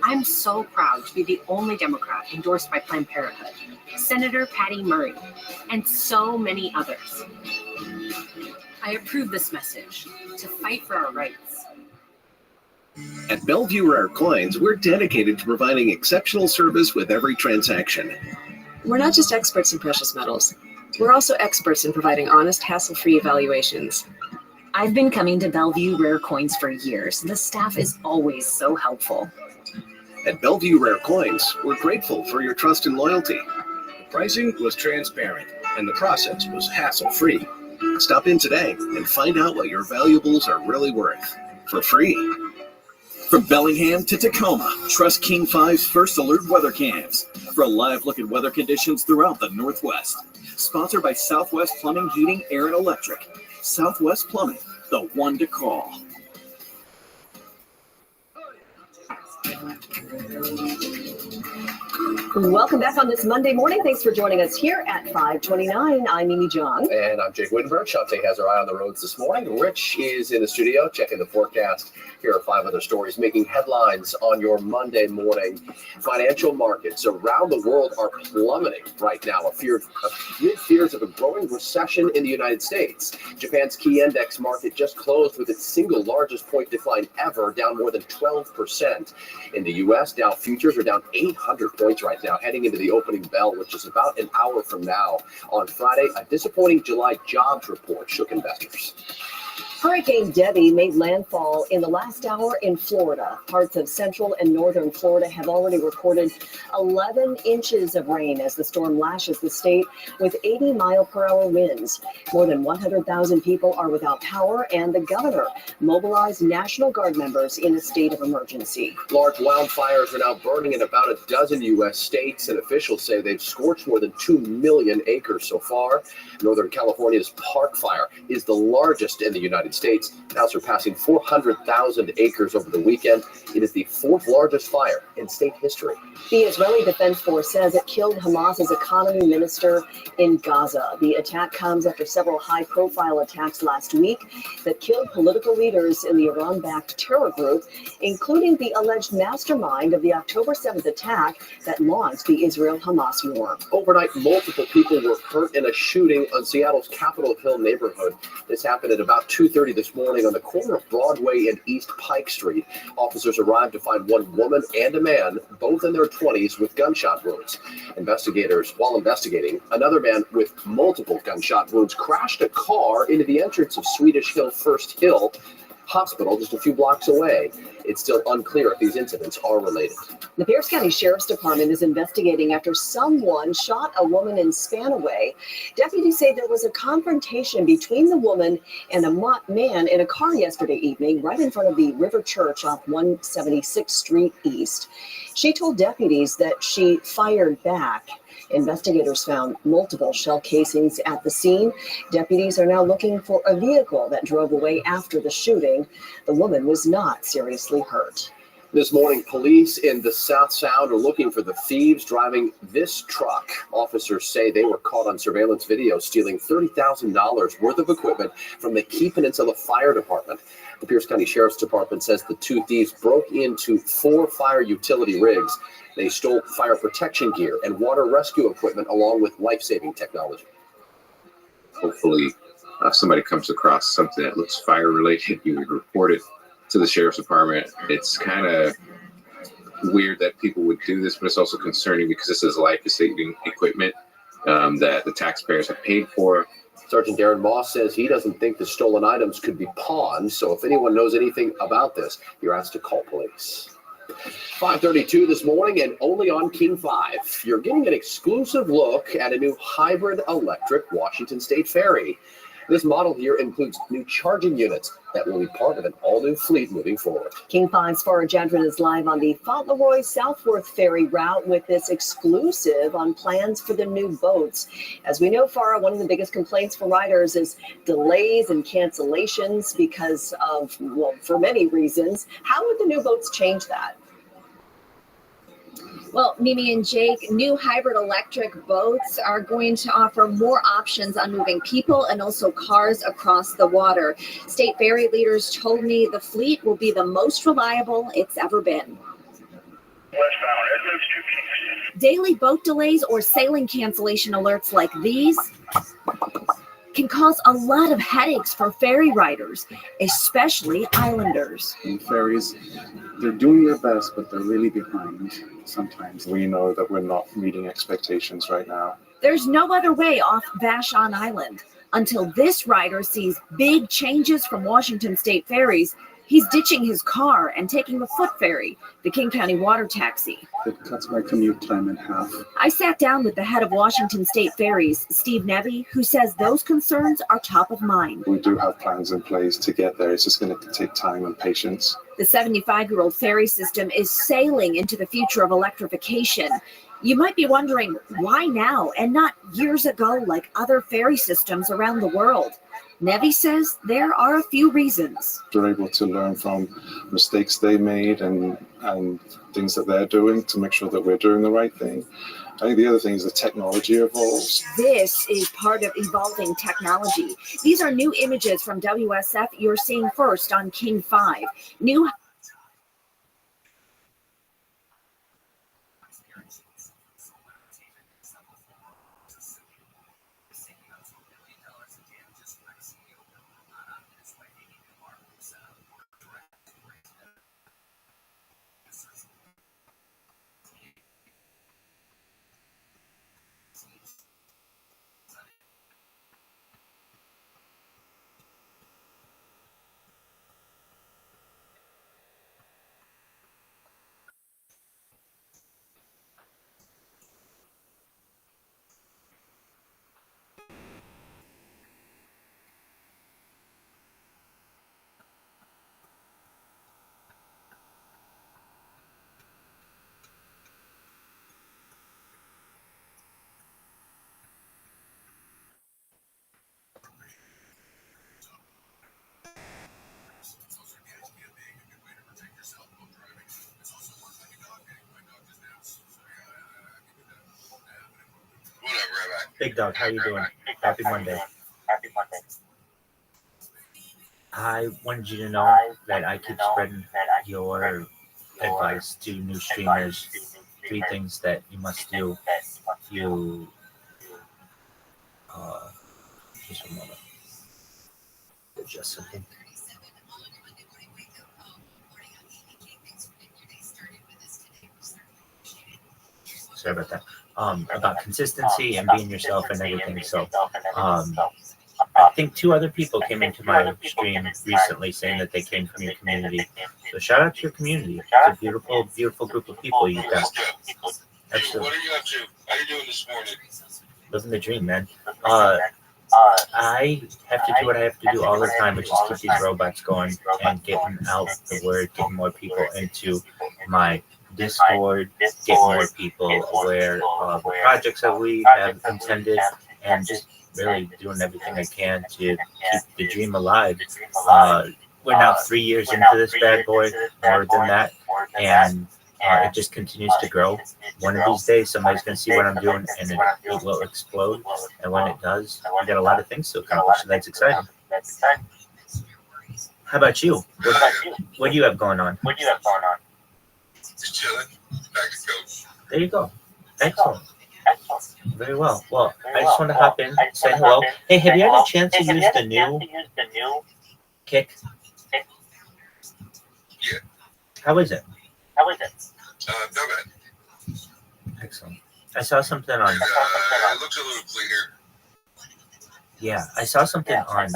I'm so proud to be the only Democrat endorsed by Planned Parenthood, Senator Patty Murray, and so many others. I approve this message to fight for our rights. At Bellevue Rare Coins, we're dedicated to providing exceptional service with every transaction. We're not just experts in precious metals. We're also experts in providing honest, hassle-free evaluations. I've been coming to Bellevue Rare Coins for years. The staff is always so helpful. At Bellevue Rare Coins, we're grateful for your trust and loyalty. The pricing was transparent, and the process was hassle-free. Stop in today and find out what your valuables are really worth for free. From Bellingham to Tacoma, trust King 5's first alert weather cams for a live look at weather conditions throughout the Northwest. Sponsored by Southwest Plumbing, Heating, Air, and Electric. Southwest Plumbing, the one to call. Welcome back on this Monday morning. Thanks for joining us here at 5:29. I'm Mimi Jong. And I'm Jake Wittenberg. Shante has her eye on the roads this morning. Rich is in the studio checking the forecast. Here are 5 other stories making headlines on your Monday morning. Financial markets around the world are plummeting right now amid fears of a growing recession in the United States. Japan's key index market just closed with its single largest point decline ever, down more than 12%. In the U.S., Dow futures are down 800 points right now, heading into the opening bell, which is about an hour from now. On Friday, a disappointing July jobs report shook investors. Hurricane Debbie made landfall in the last hour in Florida. Parts of central and northern Florida have already recorded 11 inches of rain as the storm lashes the state with 80-mile-per-hour winds. More than 100,000 people are without power, and the governor mobilized National Guard members in a state of emergency. Large wildfires are now burning in about a dozen U.S. states, and officials say they've scorched more than 2 million acres so far. Northern California's Park Fire is the largest in the United States, now surpassing 400,000 acres over the weekend. It is the 4th largest fire in state history. The Israeli Defense Force says it killed Hamas's economy minister in Gaza. The attack comes after several high-profile attacks last week that killed political leaders in the Iran-backed terror group, including the alleged mastermind of the October 7th attack that launched the Israel-Hamas war. Overnight, multiple people were hurt in a shooting on Seattle's Capitol Hill neighborhood. This happened at about 2:30 this morning on the corner of Broadway and East Pike Street. Officers arrived to find one woman and a man, both in their 20s, with gunshot wounds. While investigating, another man with multiple gunshot wounds crashed a car into the entrance of Swedish Hill First Hill Hospital just a few blocks away. It's still unclear if these incidents are related. The Pierce County Sheriff's Department is investigating after someone shot a woman in Spanaway. Deputies say there was a confrontation between the woman and a man in a car yesterday evening right in front of the River Church off 176th Street East. She told deputies that she fired back. Investigators found multiple shell casings at the scene. Deputies are now looking for a vehicle that drove away after the shooting. The woman was not seriously hurt. This morning, police in the South Sound are looking for the thieves driving this truck. Officers say they were caught on surveillance video stealing $30,000 worth of equipment from the Key Peninsula Fire Department. The Pierce County Sheriff's Department says the 2 thieves broke into 4 fire utility rigs. They stole fire protection gear and water rescue equipment along with life-saving technology. Hopefully, somebody comes across something that looks fire-related, you would report it to the Sheriff's Department. It's kind of weird that people would do this, but it's also concerning because this is life-saving equipment. that the taxpayers have paid for. Sergeant Darren Moss says he doesn't think the stolen items could be pawned, so if anyone knows anything about this, you're asked to call police. 5:32 this morning, and only on King 5, you're getting an exclusive look at a new hybrid electric Washington State ferry. This model here includes new charging units that will be part of an all-new fleet moving forward. King 5's Farah Jadrin is live on the Fauntleroy Southworth ferry route with this exclusive on plans for the new boats. As we know, Farah, one of the biggest complaints for riders is delays and cancellations because of, well, for many reasons. How would the new boats change that? Well, Mimi and Jake, new hybrid electric boats are going to offer more options on moving people and also cars across the water. State ferry leaders told me the fleet will be the most reliable it's ever been. Daily boat delays or sailing cancellation alerts like these can cause a lot of headaches for ferry riders, especially islanders. And ferries, they're doing their best, but they're really behind sometimes. We know that we're not meeting expectations right now. There's no other way off Vashon Island. Until this rider sees big changes from Washington State ferries, he's ditching his car and taking the foot ferry, the King County water taxi. It cuts my commute time in half. I sat down with the head of Washington State Ferries, Steve Nevy, who says those concerns are top of mind. We do have plans in place to get there. It's just going to take time and patience. The 75-year-old ferry system is sailing into the future of electrification. You might be wondering, why now and not years ago like other ferry systems around the world? Nevy says there are a few reasons. We're able to learn from mistakes they made and things that they're doing to make sure that we're doing the right thing. I think the other thing is the technology evolves. This is part of evolving technology. These are new images from WSF you're seeing first on King 5. New Big Dog, how you doing? Happy Monday. Happy Monday. I wanted you to know that I keep spreading your advice to new streamers. 3 things that you must do. Just a moment. Just something. Sorry about that. About consistency and being yourself and everything. So, I think 2 other people came into my stream recently saying that they came from your community. So shout out to your community. It's a beautiful, beautiful group of people you've got. Absolutely. What are you up to? How are you doing this morning? Living the dream, man. I have to do what I have to do all the time, which is keep these robots going and getting out the word, getting more people into my Discord, get more people aware of the projects that we have intended, and just really doing everything I can to keep the dream alive. We're now 3 years into this bad boy, more than that, and it just continues to grow. One of these days, somebody's going to see what I'm doing, and it will explode. And when it does, we got a lot of things to accomplish, so that's exciting. How about you? What do you have going on? Just chilling. Back to coach. There you go. Excellent. Very well. Well, I just want to hop in, say hello. Hey, have you had a chance to use the new kick? Yeah. How is it? Not bad. Excellent. I saw something on. It looks a little cleaner. Yeah, I saw something on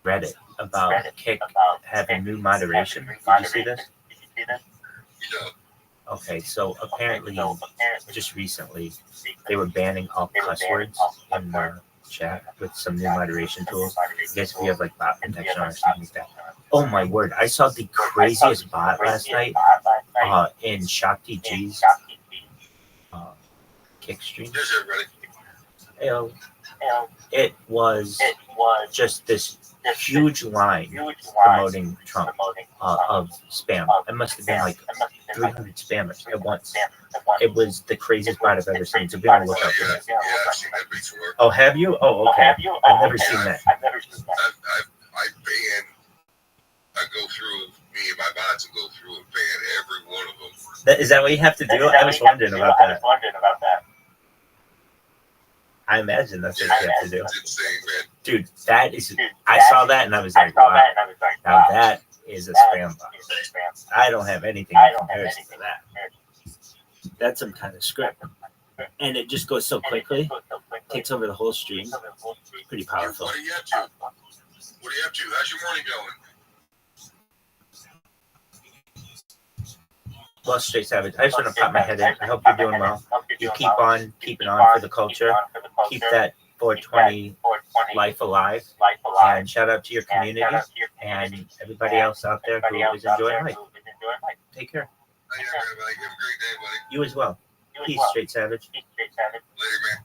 Reddit about Kick having new moderation. Did you see this? Okay, so apparently, just recently, they were banning all cuss words in the chat with some new moderation tools. I guess if you have like bot protection or something like that. Oh my word! I saw the craziest bot last night in Shakti G's Kick stream. It was just this huge line promoting Trump of spam. It must have been like 300 spammers at once. It was the craziest bot I've ever seen. So be on the lookout for that. Oh, have you? Oh, okay. I've never seen that. I go through, me and my bots and go through and ban every one of them. Is that what you have to do? I was wondering about that. I imagine that's what you have to do. Dude, that is, I saw that and I was like, wow, now that is a spam bot. I don't have anything in comparison to that. That's some kind of script. And it just goes so quickly, takes over the whole stream. Pretty powerful. What are you up to? How's your morning going? Well, Straight Savage, I just want to pop my head in. I hope you're doing well. You keep on keeping on for the culture. Keep that 420 life alive. And shout out to your community and everybody else out there who is enjoying life. Take care. You as well. Peace, Straight Savage. Later, man.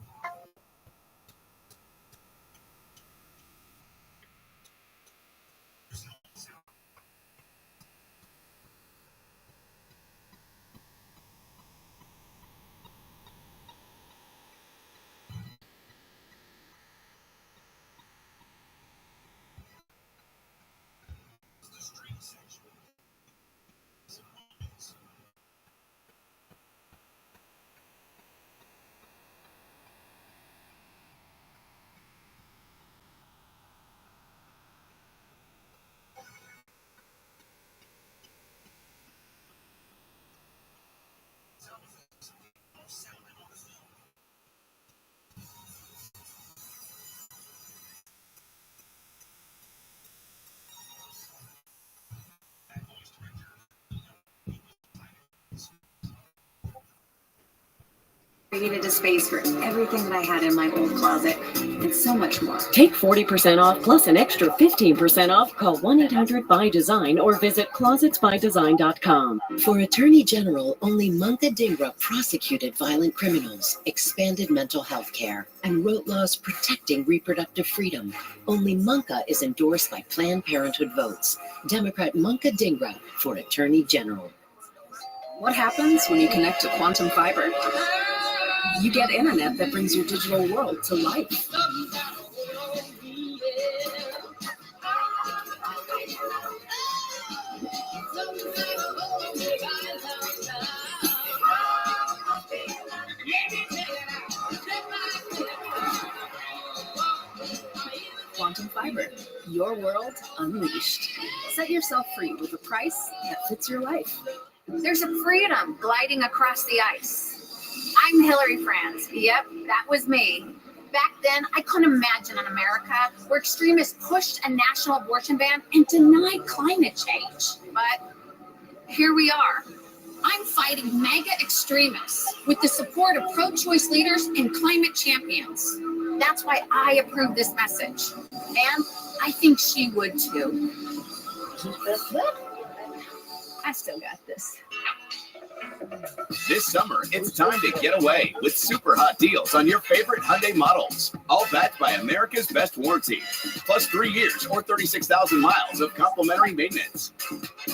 Created a space for everything that I had in my old closet and so much more. Take 40% off plus an extra 15% off. Call 1-800-BY-DESIGN or visit closetsbydesign.com. For Attorney General, only Munka Dingra prosecuted violent criminals, expanded mental health care, and wrote laws protecting reproductive freedom. Only Munka is endorsed by Planned Parenthood votes. Democrat Munka Dingra for Attorney General. What happens when you connect to quantum fiber? You get internet that brings your digital world to life. Quantum fiber, your world unleashed. Set yourself free with a price that fits your life. There's a freedom gliding across the ice. I'm Hillary Franz. Yep, that was me. Back then, I couldn't imagine an America where extremists pushed a national abortion ban and denied climate change. But here we are. I'm fighting mega extremists with the support of pro-choice leaders and climate champions. That's why I approve this message. And I think she would too. I still got this. This summer, it's time to get away with super hot deals on your favorite Hyundai models. All backed by America's best warranty. Plus 3 years or 36,000 miles of complimentary maintenance.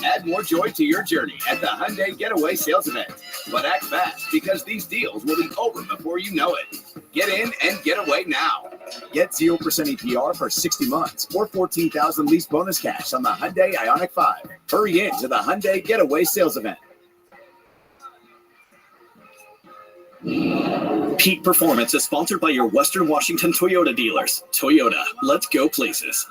Add more joy to your journey at the Hyundai Getaway Sales Event. But act fast because these deals will be over before you know it. Get in and get away now. Get 0% APR for 60 months or 14,000 lease bonus cash on the Hyundai Ioniq 5. Hurry in to the Hyundai Getaway Sales Event. Peak Performance is sponsored by your Western Washington Toyota dealers. Toyota, let's go places.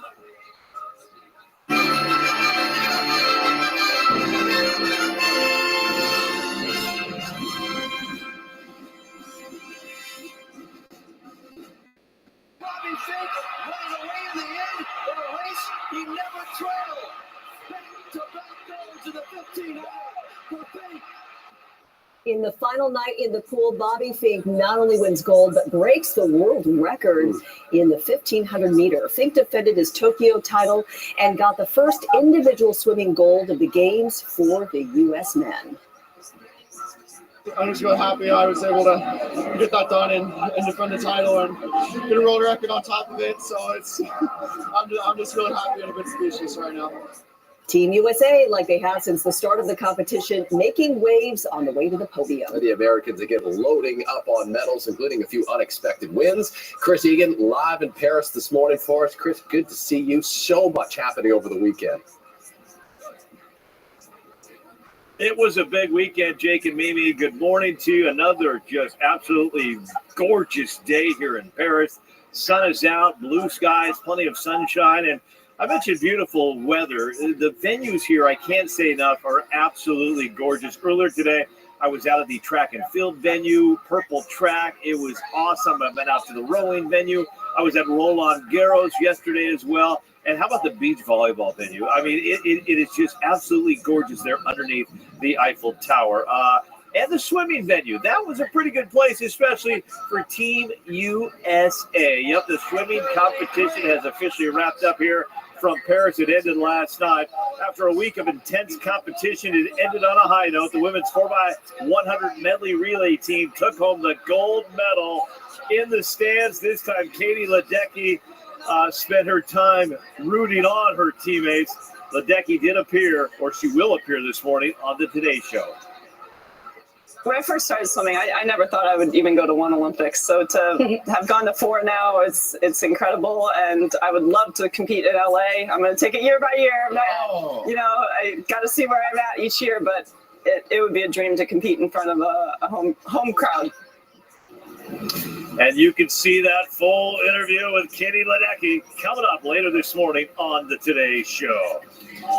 think running away in the end in a race he never trailed. Back-to-back goals in the 1500 for Fink. In the final night in the pool, Bobby Fink not only wins gold, but breaks the world record in the 1,500 meter. Fink defended his Tokyo title and got the first individual swimming gold of the Games for the U.S. men. I'm just really happy I was able to get that done and defend the title and get a world record on top of it. So I'm just really happy and a bit speechless right now. Team USA, like they have since the start of the competition, making waves on the way to the podium. The Americans again loading up on medals, including a few unexpected wins. Chris Egan live in Paris this morning for us. Chris, good to see you. So much happening over the weekend. It was a big weekend, Jake and Mimi. Good morning to you. Another just absolutely gorgeous day here in Paris. Sun is out, blue skies, plenty of sunshine, and I mentioned beautiful weather. The venues here, I can't say enough, are absolutely gorgeous. Earlier today, I was out at the track and field venue, Purple Track. It was awesome. I've been out to the rowing venue. I was at Roland Garros yesterday as well. And how about the beach volleyball venue? I mean, it is just absolutely gorgeous there underneath the Eiffel Tower. And the swimming venue, that was a pretty good place, especially for Team USA. Yep, the swimming competition has officially wrapped up here from Paris. It ended last night. After a week of intense competition, it ended on a high note. The women's 4x100 medley relay team took home the gold medal. In the stands this time, Katie Ledecky spent her time rooting on her teammates. Ledecky did appear, or she will appear this morning on the Today Show. When I first started swimming, I never thought I would even go to one Olympics. So to have gone to 4 now, it's incredible. And I would love to compete in LA. I'm going to take it year by year. I got to see where I'm at each year, but it would be a dream to compete in front of a home crowd. And you can see that full interview with Katie Ledecky coming up later this morning on the Today Show.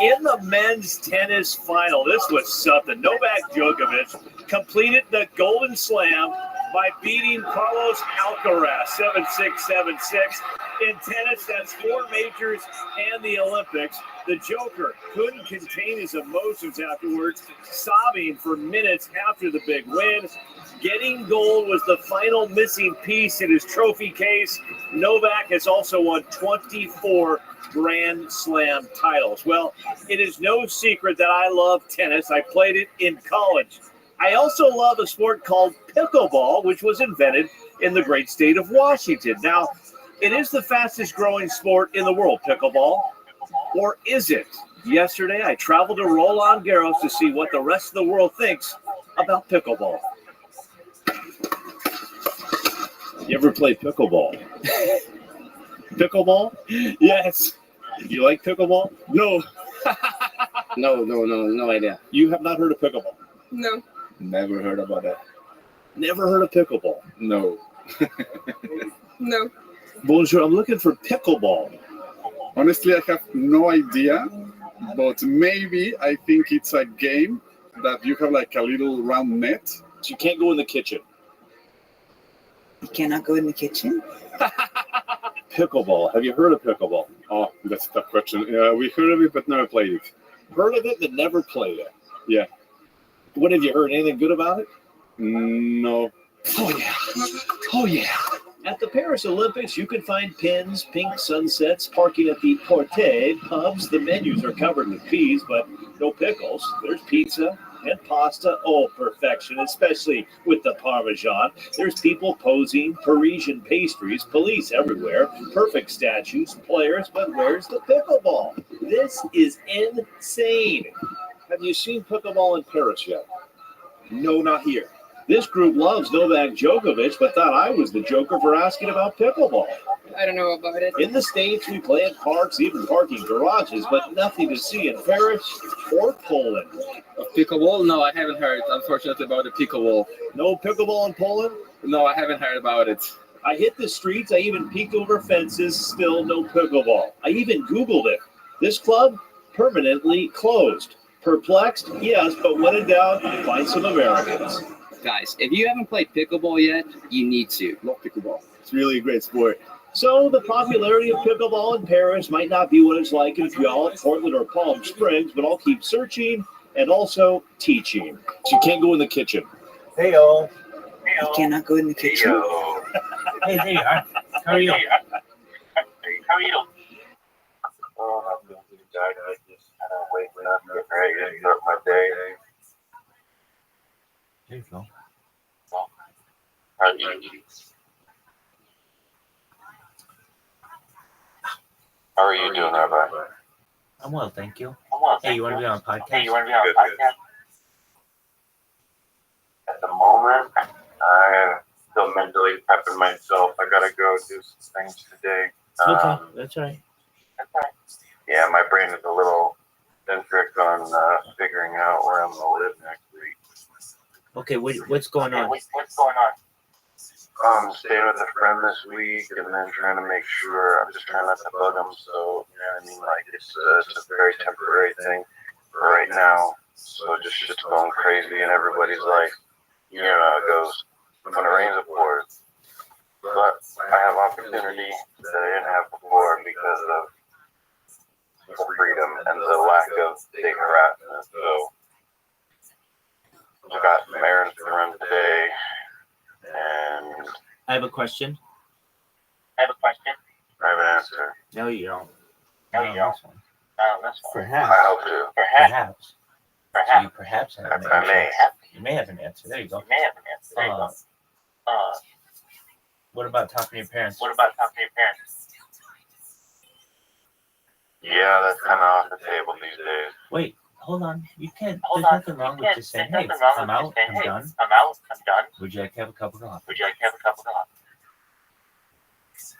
In the men's tennis final, this was something. Novak Djokovic completed the Golden Slam by beating Carlos Alcaraz 7-6, 7-6. In tennis, that's 4 majors and the Olympics. The Joker couldn't contain his emotions afterwards, sobbing for minutes after the big win. Getting gold was the final missing piece in his trophy case. Novak has also won 24 Grand Slam titles. Well, it is no secret that I love tennis. I played it in college. I also love a sport called pickleball, which was invented in the great state of Washington. Now, it is the fastest growing sport in the world, pickleball. Or is it? Yesterday, I traveled to Roland Garros to see what the rest of the world thinks about pickleball. You ever play pickleball? Pickleball? Yes. You like pickleball? No. No idea. You have not heard of pickleball? No. Never heard about that. Never heard of pickleball? No. No. Bonjour, I'm looking for pickleball. Honestly, I have no idea, but maybe I think it's a game that you have like a little round net. So you can't go in the kitchen. You cannot go in the kitchen? Pickleball. Have you heard of pickleball? Oh, that's a tough question. We heard of it, but never played it. Heard of it, but never played it. Yeah. What have you heard? Anything good about it? No. Oh, yeah. Oh, yeah. At the Paris Olympics, you can find pins, pink sunsets, parking at the Porte pubs. The menus are covered with peas, but no pickles. There's pizza and pasta. Oh, perfection, especially with the Parmesan. There's people posing, Parisian pastries, police everywhere, perfect statues, players, but where's the pickleball? This is insane. Have you seen pickleball in Paris yet? No, not here. This group loves Novak Djokovic, but thought I was the joker for asking about pickleball. I don't know about it. In the States, we play in parks, even parking garages, but nothing to see in Paris or Poland. Pickleball? No, I haven't heard, unfortunately, about the pickleball. No pickleball in Poland? No, I haven't heard about it. I hit the streets. I even peeked over fences. Still no pickleball. I even Googled it. This club, permanently closed. Perplexed? Yes, but when in doubt, find some Americans. Guys, if you haven't played pickleball yet, you need to. Love pickleball. It's really a great sport. So the popularity of pickleball in Paris might not be what it's like in Puyallup, Portland, or Palm Springs, but I'll keep searching and also teaching. So you can't go in the kitchen. Hey, yo. You cannot go in the kitchen. Hey, there you are. How are you? How are you? Oh, I'm really tired. I just kind of waking up, getting ready to start my day. There you go. How are you? How are you doing, Rabbi? I'm well, thank you. I'm well, Hey, you want to be on a podcast? Hey, you want to be on a podcast? At the moment, I'm still mentally prepping myself. I gotta go do some things today. Okay, that's all right. Yeah, my brain is a little centric on figuring out where I'm gonna live next week. Okay, what's going on? What's going on? Staying with a friend this week, and then trying to make sure. I'm just trying not to bug them. So you know what I mean? Like it's a very temporary thing for right now. So just shit's going crazy, and everybody's like, you know how it goes. When it rains, it pours. But I have opportunity that I didn't have before because of freedom and the lack of state harassment. So I've got some errands to run today, and I have a question. I have an answer. No, you don't. No, you don't. This one. This one. Perhaps. I hope to. Perhaps. So you perhaps have an I answer. may. You may have an answer. There you go. May have an answer. There you go. What about talking to your parents? Yeah, that's kind of off the table these days. Wait, hold on. You can't. There's nothing wrong with just saying, "Hey, I'm out. I'm done. I'm done. Would you like to have a cup of coffee?"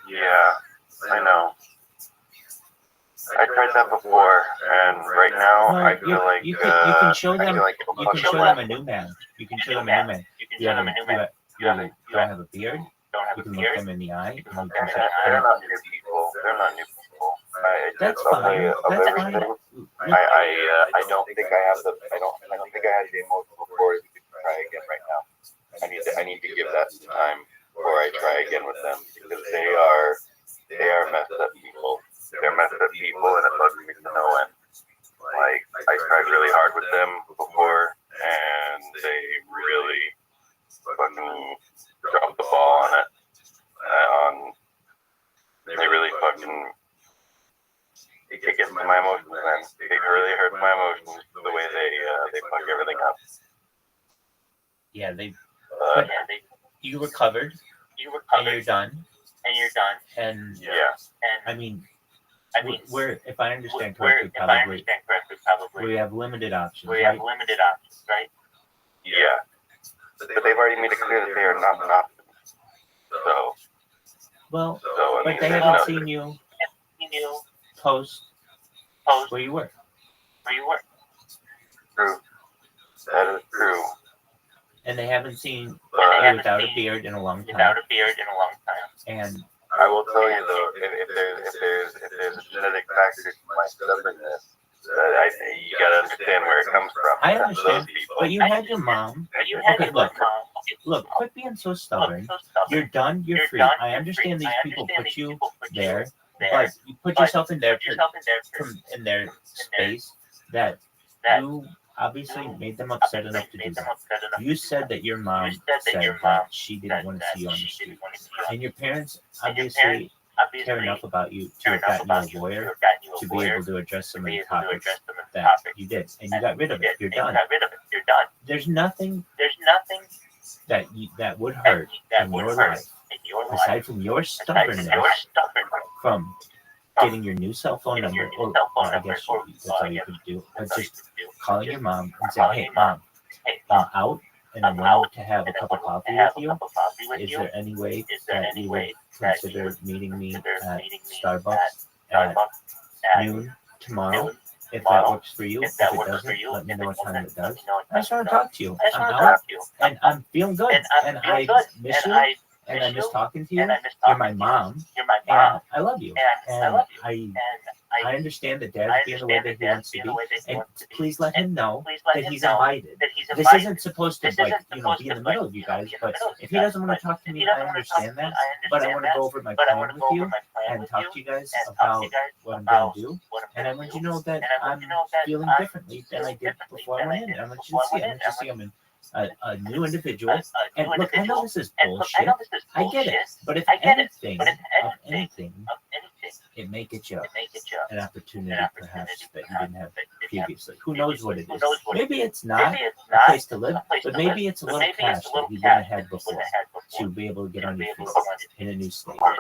Yeah, I know. I tried that before, and right now No, I feel like you can show I them. feel like You can show them a new man. You can show them a new man. You don't have a beard. You can look them in the eye. And you can say, They're not new people. They're not new people. That's of fine. everything. I don't think I have the. I don't think I had the emotional core to try again right now. I need to give that some time before I try again with them because they are messed up people. They're messed up people, and it bugs me to no end. Like I tried really hard with them before, and they really fucking dropped the ball on it. They really fucking. It gets to my emotions, man. It really hurts my emotions the way they fuck everything up. Yeah, but you recovered. And you're done. And yeah. I mean, we're if I understand correctly, probably we have limited options. Right? Yeah. But they've already made it clear that they are not an option. So. Well, I but mean, they haven't seen you post where you work. True. That is true. And they haven't seen you without a beard in a long time. And I will tell you though, if there's a genetic factor to my stubbornness, you gotta understand where it comes from. I understand, but you had your mom. Okay, look, quit being so stubborn. You're done. You're free. I understand these people put you there, but you put yourself in their space that you obviously made them upset enough to do that. You said that your mom said that she didn't want to see you on the street, and your parents obviously care enough about you to have gotten you a lawyer to be able to address some of the topics that you did, and you got rid of it. You're done. There's nothing that would hurt in your life aside from your stubbornness from getting your new cell phone number, or I guess that's all you could do, but just calling your mom and saying, "Hey, Mom, I'm out and I want to have a cup of coffee with you. Is there any way that you would consider meeting me at Starbucks at noon tomorrow? If that works for you, if it doesn't, let me know what time it does. I just want to talk to you. I'm out and I'm feeling good, and I miss you, and I miss talking to you. You're my mom, and I love you, and I understand that Dad's being the way that he wants to be, and please let him know that he's invited. This isn't supposed to, like, you know, be in the middle of you guys, but if he doesn't want to talk to me, I understand that, but I want to go over my plan with you and talk to you guys about what I'm going to do, and I want you to know that I'm feeling differently than I did before I went in. I want you to see, I want you to see I'm in a new individual. And look, I know this is bullshit. I get it. But if anything, it may get you an opportunity perhaps that you didn't have previously. Who knows what it is? Maybe it's not a place to live, but maybe it's a little cash that you didn't have before to be able to get on your feet in a new state. I'll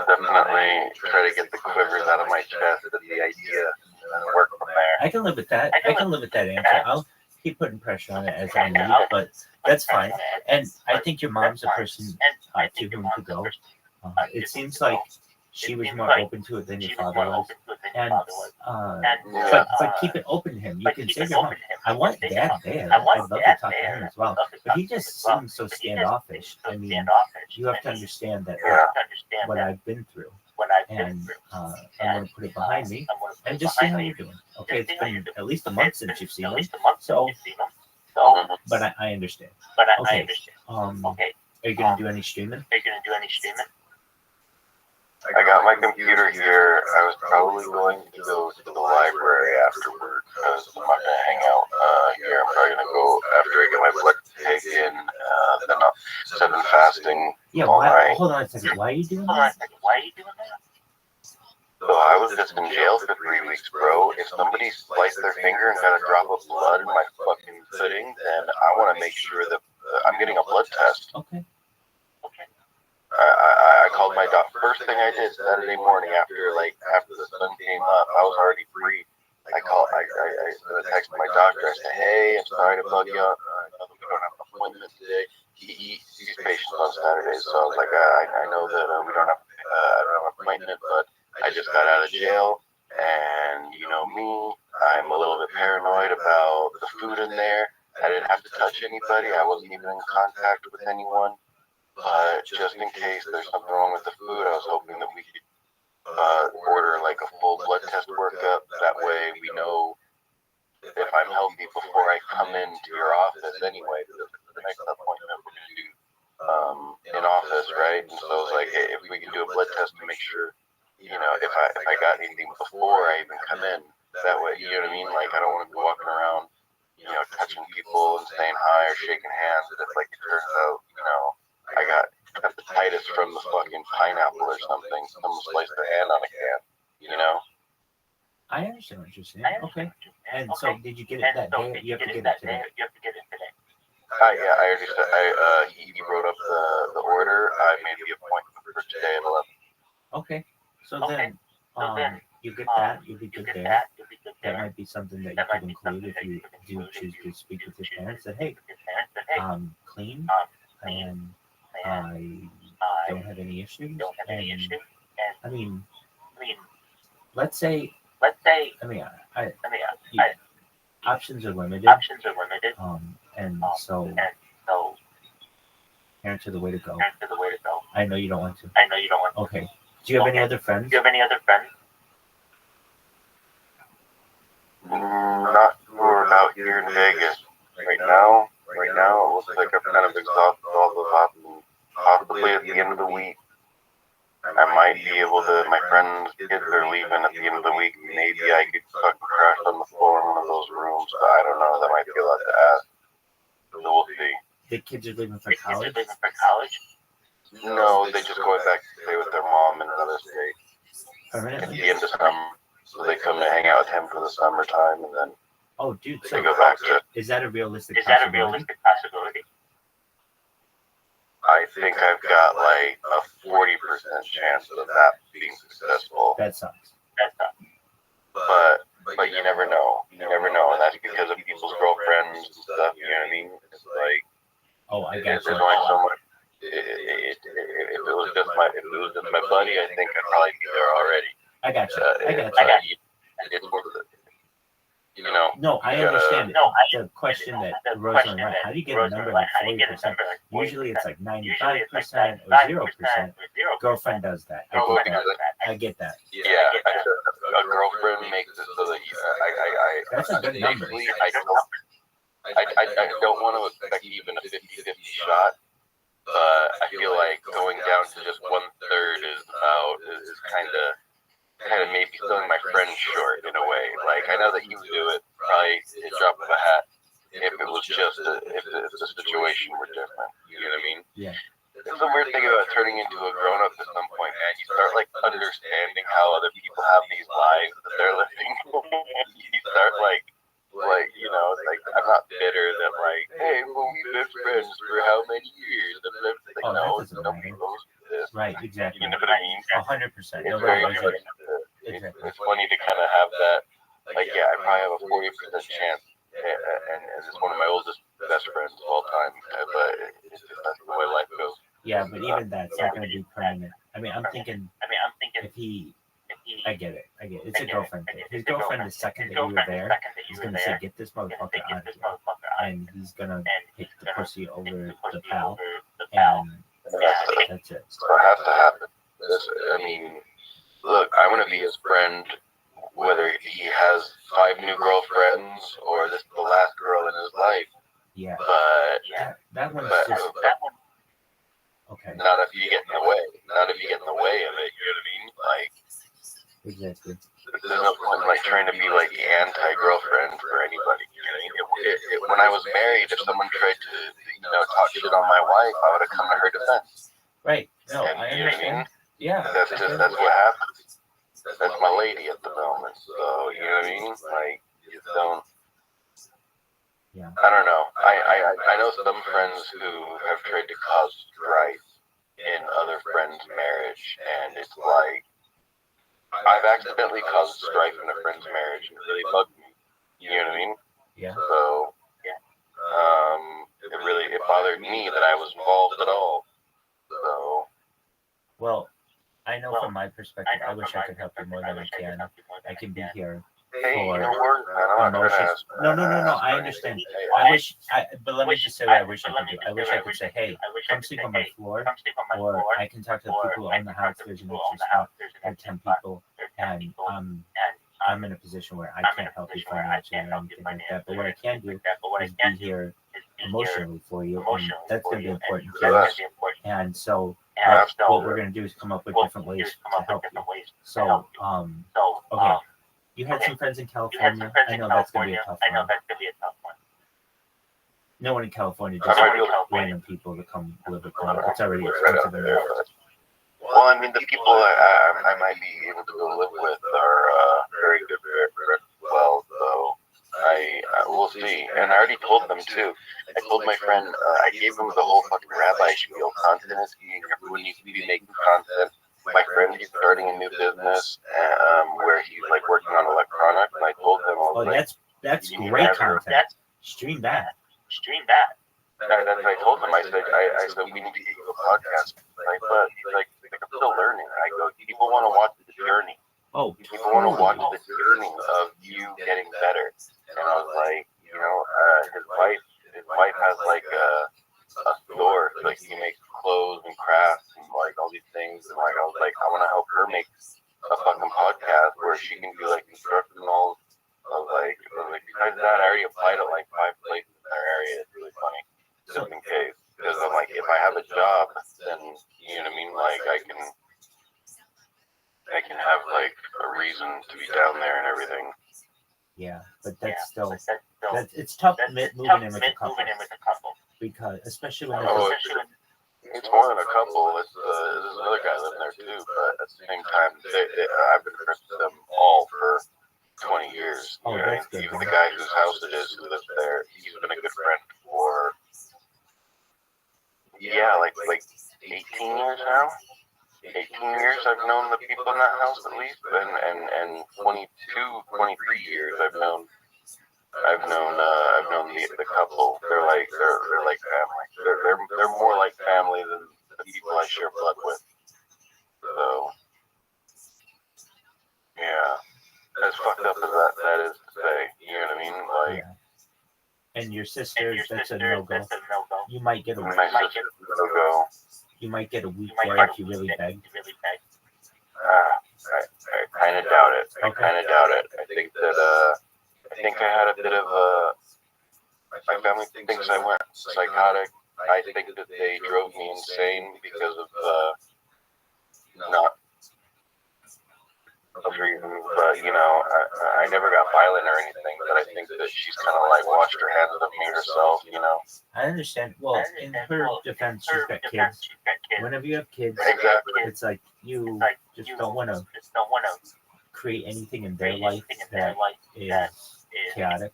definitely try to get the quivers out of my chest with the idea and work from there. I can live with that. I can live with that answer. I'll keep putting pressure on it as I need, but that's fine. And I think your mom's a person to whom to go. It seems like she was more open to it than your father was. And but keep it open to him. You can say to your mom, I want Dad there. I'd love to talk to him as well. But he just seems so standoffish. I mean, you have to understand that what I've been through. And I'm going to put it behind me and just see how you're doing. Okay, it's been at least a month since you've seen him. So, but I understand. Okay. Are you going to do any streaming? I got my computer here. I was probably going to go to the library afterward because I'm not going to hang out here. I'm probably going to go after I get my blood taken. Then I'll set in fasting. Yeah, hold on a second. Why are you doing that? So I was just in jail for 3 weeks, bro. If somebody sliced their finger and got a drop of blood in my fucking pudding, then I want to make sure that I'm getting a blood test. Okay. I called my doctor. First thing I did Saturday morning after the sun came up, I was already free. I texted my doctor. I said, hey, I'm sorry to bug you. We don't have an appointment today. He sees patients on Saturdays, so I was like, I know that we don't have an appointment, but I just got out of jail, and you know me, I'm a little bit paranoid about the food in there. I didn't have to touch anybody. I wasn't even in contact with anyone. But just in case there's something wrong with the food, I was hoping that we could order like a full blood test workup. That way we know if I'm healthy before I come into your office anyway. Because the next appointment we're going to do in office, right? And so I was like, hey, if we can do a blood test to make sure, you know, if I got anything before I even come in, that way, you know what I mean? Like, I don't want to be walking around, you know, touching people and saying hi or shaking hands. And if like it turns out, you know, I got hepatitis from the fucking pineapple or something. Someone sliced their hand on a can, you know? I understand what you're saying. Okay. And so did you get it that day? You have to get it today. Yeah, I already said, he wrote up the order. I made the appointment for today at 11. Okay. So then you get that. You'll be good there. That might be something that you could include if you do choose to speak with your parents. That, hey, I'm clean and I don't have any issues. And I mean, let's say, options are limited. And so parents are the way to go. I know you don't want to. Okay. Do you have any other friends? Not who are out here in Vegas right now. Right now, it looks like I'm kind of exhausted all the time. Possibly at the end of the week, I might be able to. My friends' kids are leaving at the end of the week. Maybe I could fucking crash on the floor in one of those rooms. I don't know. That might be a lot to ask. So we'll see. The kids are leaving for college? No, they just go back to stay with their mom in another state. At the end of summer. So they come to hang out with him for the summertime, and then dude, they go back to. Is that a realistic possibility? I think I've got like a 40% chance of that being successful. That sucks. But you never know. You never know, and that's because of people's girlfriends and stuff. You know what I mean? It's like. I got you. There's only so much. If it was just my buddy, I think I'd probably be there already. I got you. It's worth it. You know. No, I understand it. The question that arose on right, how do you get a number like 40%? Usually it's like 95% or 0%. Girlfriend does that. I get that. Yeah, girlfriend makes it so that That's a good number. safely, I don't want to expect even a 50-50 shot, but I feel like going down to just 1/3 is kind of maybe selling my friend short in a way. Like, I know that he would do it probably a drop of a hat if it was just if the situation were different. You know what I mean? Yeah. It's a weird thing about turning into a grown-up at some point, man. You start, like, understanding how other people have these lives that they're living. You start, like, you know, like, I'm not bitter that, like, hey, well, we've been friends for how many years? And like, Oh, no, that doesn't nobody matter. goes through this. Right, exactly. You know what I mean? 100%. It's Nobody very does funny. it. It's funny to kind of have that, like, yeah, I probably have a 40% chance, and it's one of my oldest best friends of all time, but it's just that's the way life goes. Yeah, but even that's not going to be permanent. I mean, I'm thinking if he, I get it. It's a girlfriend thing. His girlfriend, the second that you were there, is going to say, get this motherfucker out of here. And he's going to hit the pussy over the pal. And that's it. So it has to happen. I mean, look, I want to be his friend, whether he has 5 new girlfriends or this is the last girl in his life. Yeah. But that one's okay. Not if you get in the way. Not if you get in the way of it. You know what I mean? Like, exactly. There's no point in, like, trying to be like the anti-girlfriend for anybody. You know what I mean? When I was married, if someone tried to, talk shit on my wife, I would have come to her defense. Right. No, and, I you know what I mean? Yeah. That's what happens. That's my lady at the moment. So, you know what I mean? Like, you just don't. Yeah. I don't know. I know some friends who have tried to cause strife in other friends' marriage, and it's like, I've accidentally caused strife in a friend's marriage, and it really bugged me. You know what I mean? Yeah. So, it bothered me that I was involved at all. So. Well, I know from my perspective, I wish I could help you more than I can. I can be here for emotions. No, I understand. But let me just say what I wish I could do. I wish I could say, hey, come sleep on my floor, or I can talk to the people on the house. There's an extra spot for 10 people, and I'm in a position where I can't help you financially or anything like that. But what I can do is be here emotionally for you, and that's going to be important to us. And so what we're going to do is come up with different ways to help you. So, okay. You had some friends in California. I know that's going to be a tough one. No one in California just random people to come live with them. It's already expensive enough. Well, I mean, the people I might be able to go live with are very good friends as well, so I will see. And I already told them, too. I told my friend, I gave him the whole fucking Rabbi spiel. Content is key. Everyone needs to be making content. My friend, he's starting a new business where he's, like, working on electronics, and I told him, that's great content. Stream that. That's what I told him. I said, we need to get you a podcast. Like, but he's like, I'm still learning. I go, people want to watch the journey. Oh, people want to watch the journey of you getting better. And I was like, his wife has like a store, like he makes clothes and crafts and like all these things. And like I was like, I want to help her make a fucking podcast where she can do like instructionals of like besides that, I already applied at like 5 places in our area. It's really funny, just in case. Because I'm like, if I have a job, then you know what I mean. Like I can have like a reason to be down there and everything. Yeah, but that's still it's tough moving in with a couple because especially when it's more than a couple. There's another guy living there too, but at the same time, I've been friends with them all for 20 years. Oh, that's good. Even the guy whose house it is who lives there, he's been a good friend for like 18 years now. 18 years I've known the people in that house at least, and 23 years I've known the couple. They're like family. They're more like family than the people I share blood with. So yeah, as fucked up as that is to say, you know what I mean? Like, and your sisters, that's a no-go. You might get a no-go. You might get a week there if you really beg. I kind of doubt it. I kind of thinks I went psychotic. I think that they drove me insane because of not agreeing, but I never got violent or anything. But I think that she's kind of like washed her hands of me herself. I understand. Well, in her defense, she's got kids. Whenever you have kids, Exactly. it's like you just don't want to create anything in their life that is chaotic,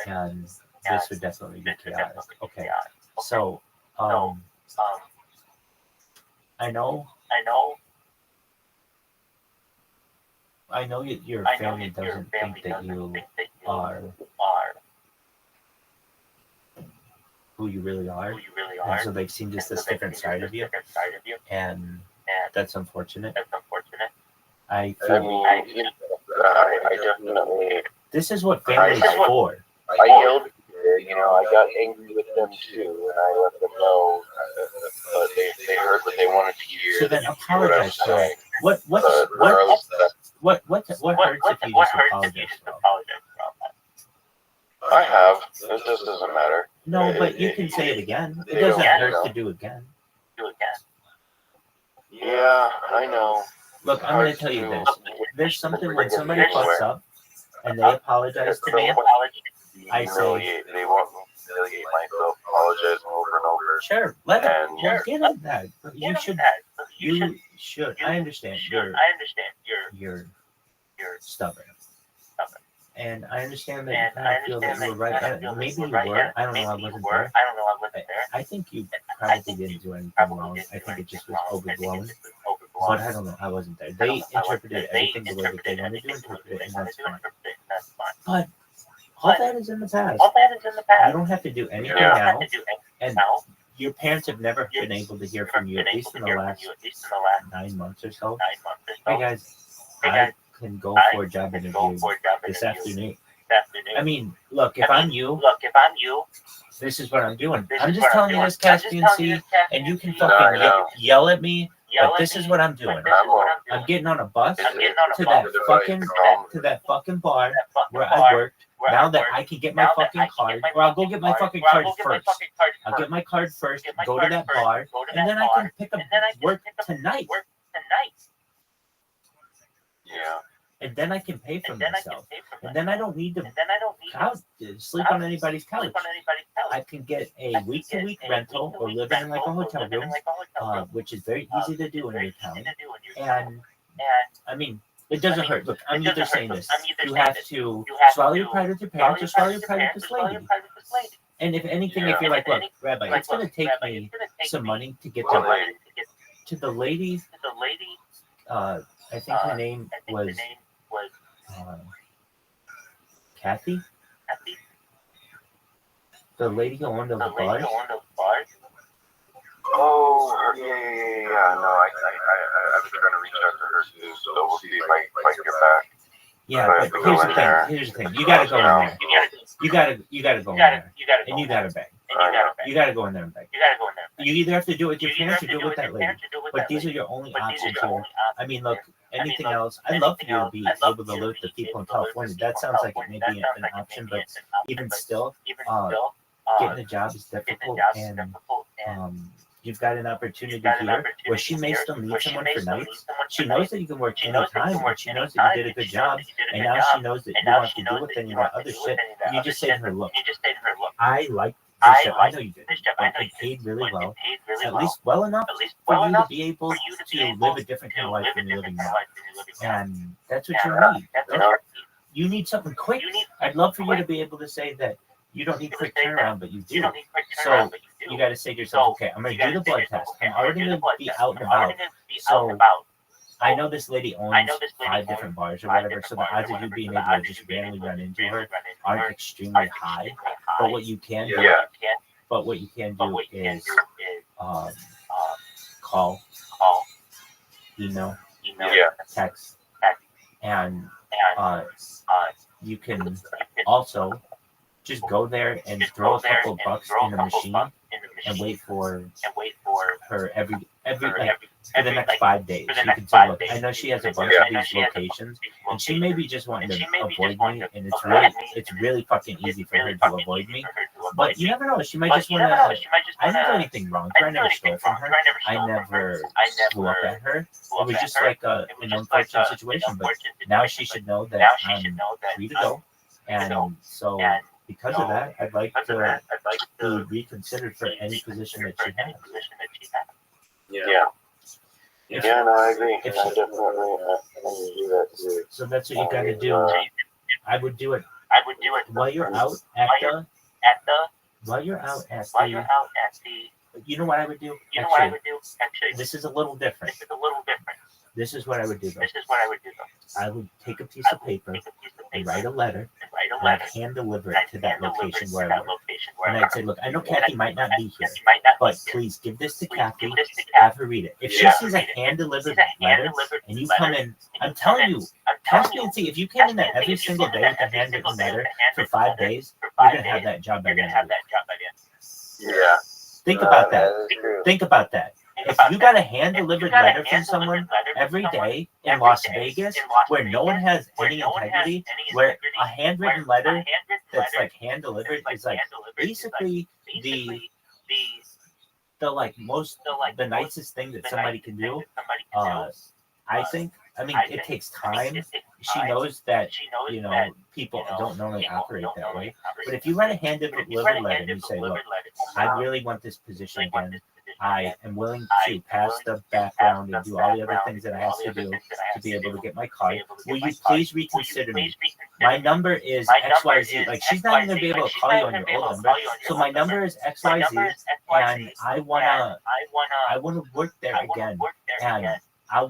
and this would definitely be chaotic. Okay, so I know your family doesn't think that you are who you really are, and so they've seen just this different side of you, and that's unfortunate. I feel I definitely. this is what family is for. I yelled at her, I got angry with them too, and I let them know, but they heard what they wanted to hear. So then apologize for it. What hurts if you just apologize for it? I have. It just doesn't matter. No, but you can say it again. It doesn't hurt to do again. Yeah, I know. Look, I'm going to tell you this. There's something when somebody fucks up and they apologize to me, I say, they want me to humiliate myself, apologize over and over. Sure, let them. Well, get on that. You should. I understand. You're stubborn. And I understand that you kind of feel that you were right. Maybe you were. I don't know. I wasn't there. I think you probably didn't do anything wrong. I think it just was overblown. But I don't know. I wasn't there. They interpreted everything the way that they wanted to interpret it, and that's fine. But all that is in the past. You don't have to do anything now. And your parents have never been able to hear from you, at least in the last 9 months or so. Hey guys, I can go for a job interview this afternoon. I mean, look, if I'm you, this is what I'm doing. I'm just telling you this, Caspian Sea, and you can fucking yell at me, but this is what I'm doing. I'm getting on a bus to that fucking bar where I worked. Now that I can get my fucking card, or I'll go get my fucking card first. I'll get my card first, go to that bar, and then I can pick up work tonight. Yeah. And then I can pay for myself. And then I don't need to sleep on anybody's couch. I can get a week-to-week rental or live in like a hotel room, which is very easy to do in your town. And I mean, it doesn't hurt. Look, I'm either saying this. You have to swallow your pride with your parents or swallow your pride with this lady. And if anything, if you're like, look, Rabbi, it's going to take me some money to get to the lady. I think her name was Kathy. The lady who owned the bars. Oh, yeah. No, I was trying to reach out to her too, so we'll see if I get back. Yeah, but here's the thing. You gotta go in there. You gotta go in there. And you gotta beg. You gotta go in there and beg. You either have to do it with your parents or do it with that lady. But these are your only options here. I mean, look, anything else, I'd love for you to be able to live with the people in California. That sounds like it may be an option, but even still, getting a job is difficult, and you've got an opportunity here where she may still need someone for nights. She knows that you can work any time, but she knows that you did a good job, and now she knows that you don't have to deal with any of that other shit. You just say to her, look, I like this job. I know you did. It paid really well, at least well enough for you to be able to live a different kind of life than you're living now. And that's what you need. You need something quick. I'd love for you to be able to say that you don't need quick turnaround, but you do. So you got to say to yourself, okay, I'm going to do the blood test. I'm already going to be out and about. So I know this lady owns 5 different bars or whatever, so the odds of you being able to just randomly run into her aren't extremely high. But what you can do, is call, email, text, and you can also just go there and throw a couple of bucks in the machine and wait for her every for the next 5 days. You can say, look, I know she has a bunch of these locations, and she may be just wanting to avoid me, and it's really fucking easy for her to avoid me. But you never know. She might just want to. I didn't do anything wrong. I never stole from her. I never flew up at her. It was just like an unfortunate situation. But now she should know that I'm free to go. And so because of that, I'd like to be reconsidered for any position that she has. Yeah. Yeah, no, I agree. I definitely do that too. So that's what you got to do. I would do it while you're out at the. While you're out at the. You know what I would do? Actually, this is a little different. This is what I would do though. I would take a piece of paper and write a letter and I'd hand deliver it to that location where I work. And I'd say, look, I know Kathy might not be here, but please give this to Kathy, have her read it. If she sees a hand delivered letter and you come in, I'm telling you, test me and see, if you came in there every single day with a handwritten letter for 5 days, you're going to have that job by the end of the week. Yeah. Think about that. Think about that. If you got a hand-delivered letter from someone every day in Las Vegas, where no one has any integrity, where a handwritten letter that's like hand-delivered is like basically the nicest thing that somebody can do. I think. I mean, it takes time. She knows that, you know, people don't normally operate that way. But if you write a hand-delivered letter and you say, look, I really want this position again. I am willing to pass the background and do all the other things that I have to do to be able to get my card. Will you please reconsider me? My number is XYZ. Like, she's not even going to be able to call you on your old number. So my number is XYZ, and I wanna work there again. And I'll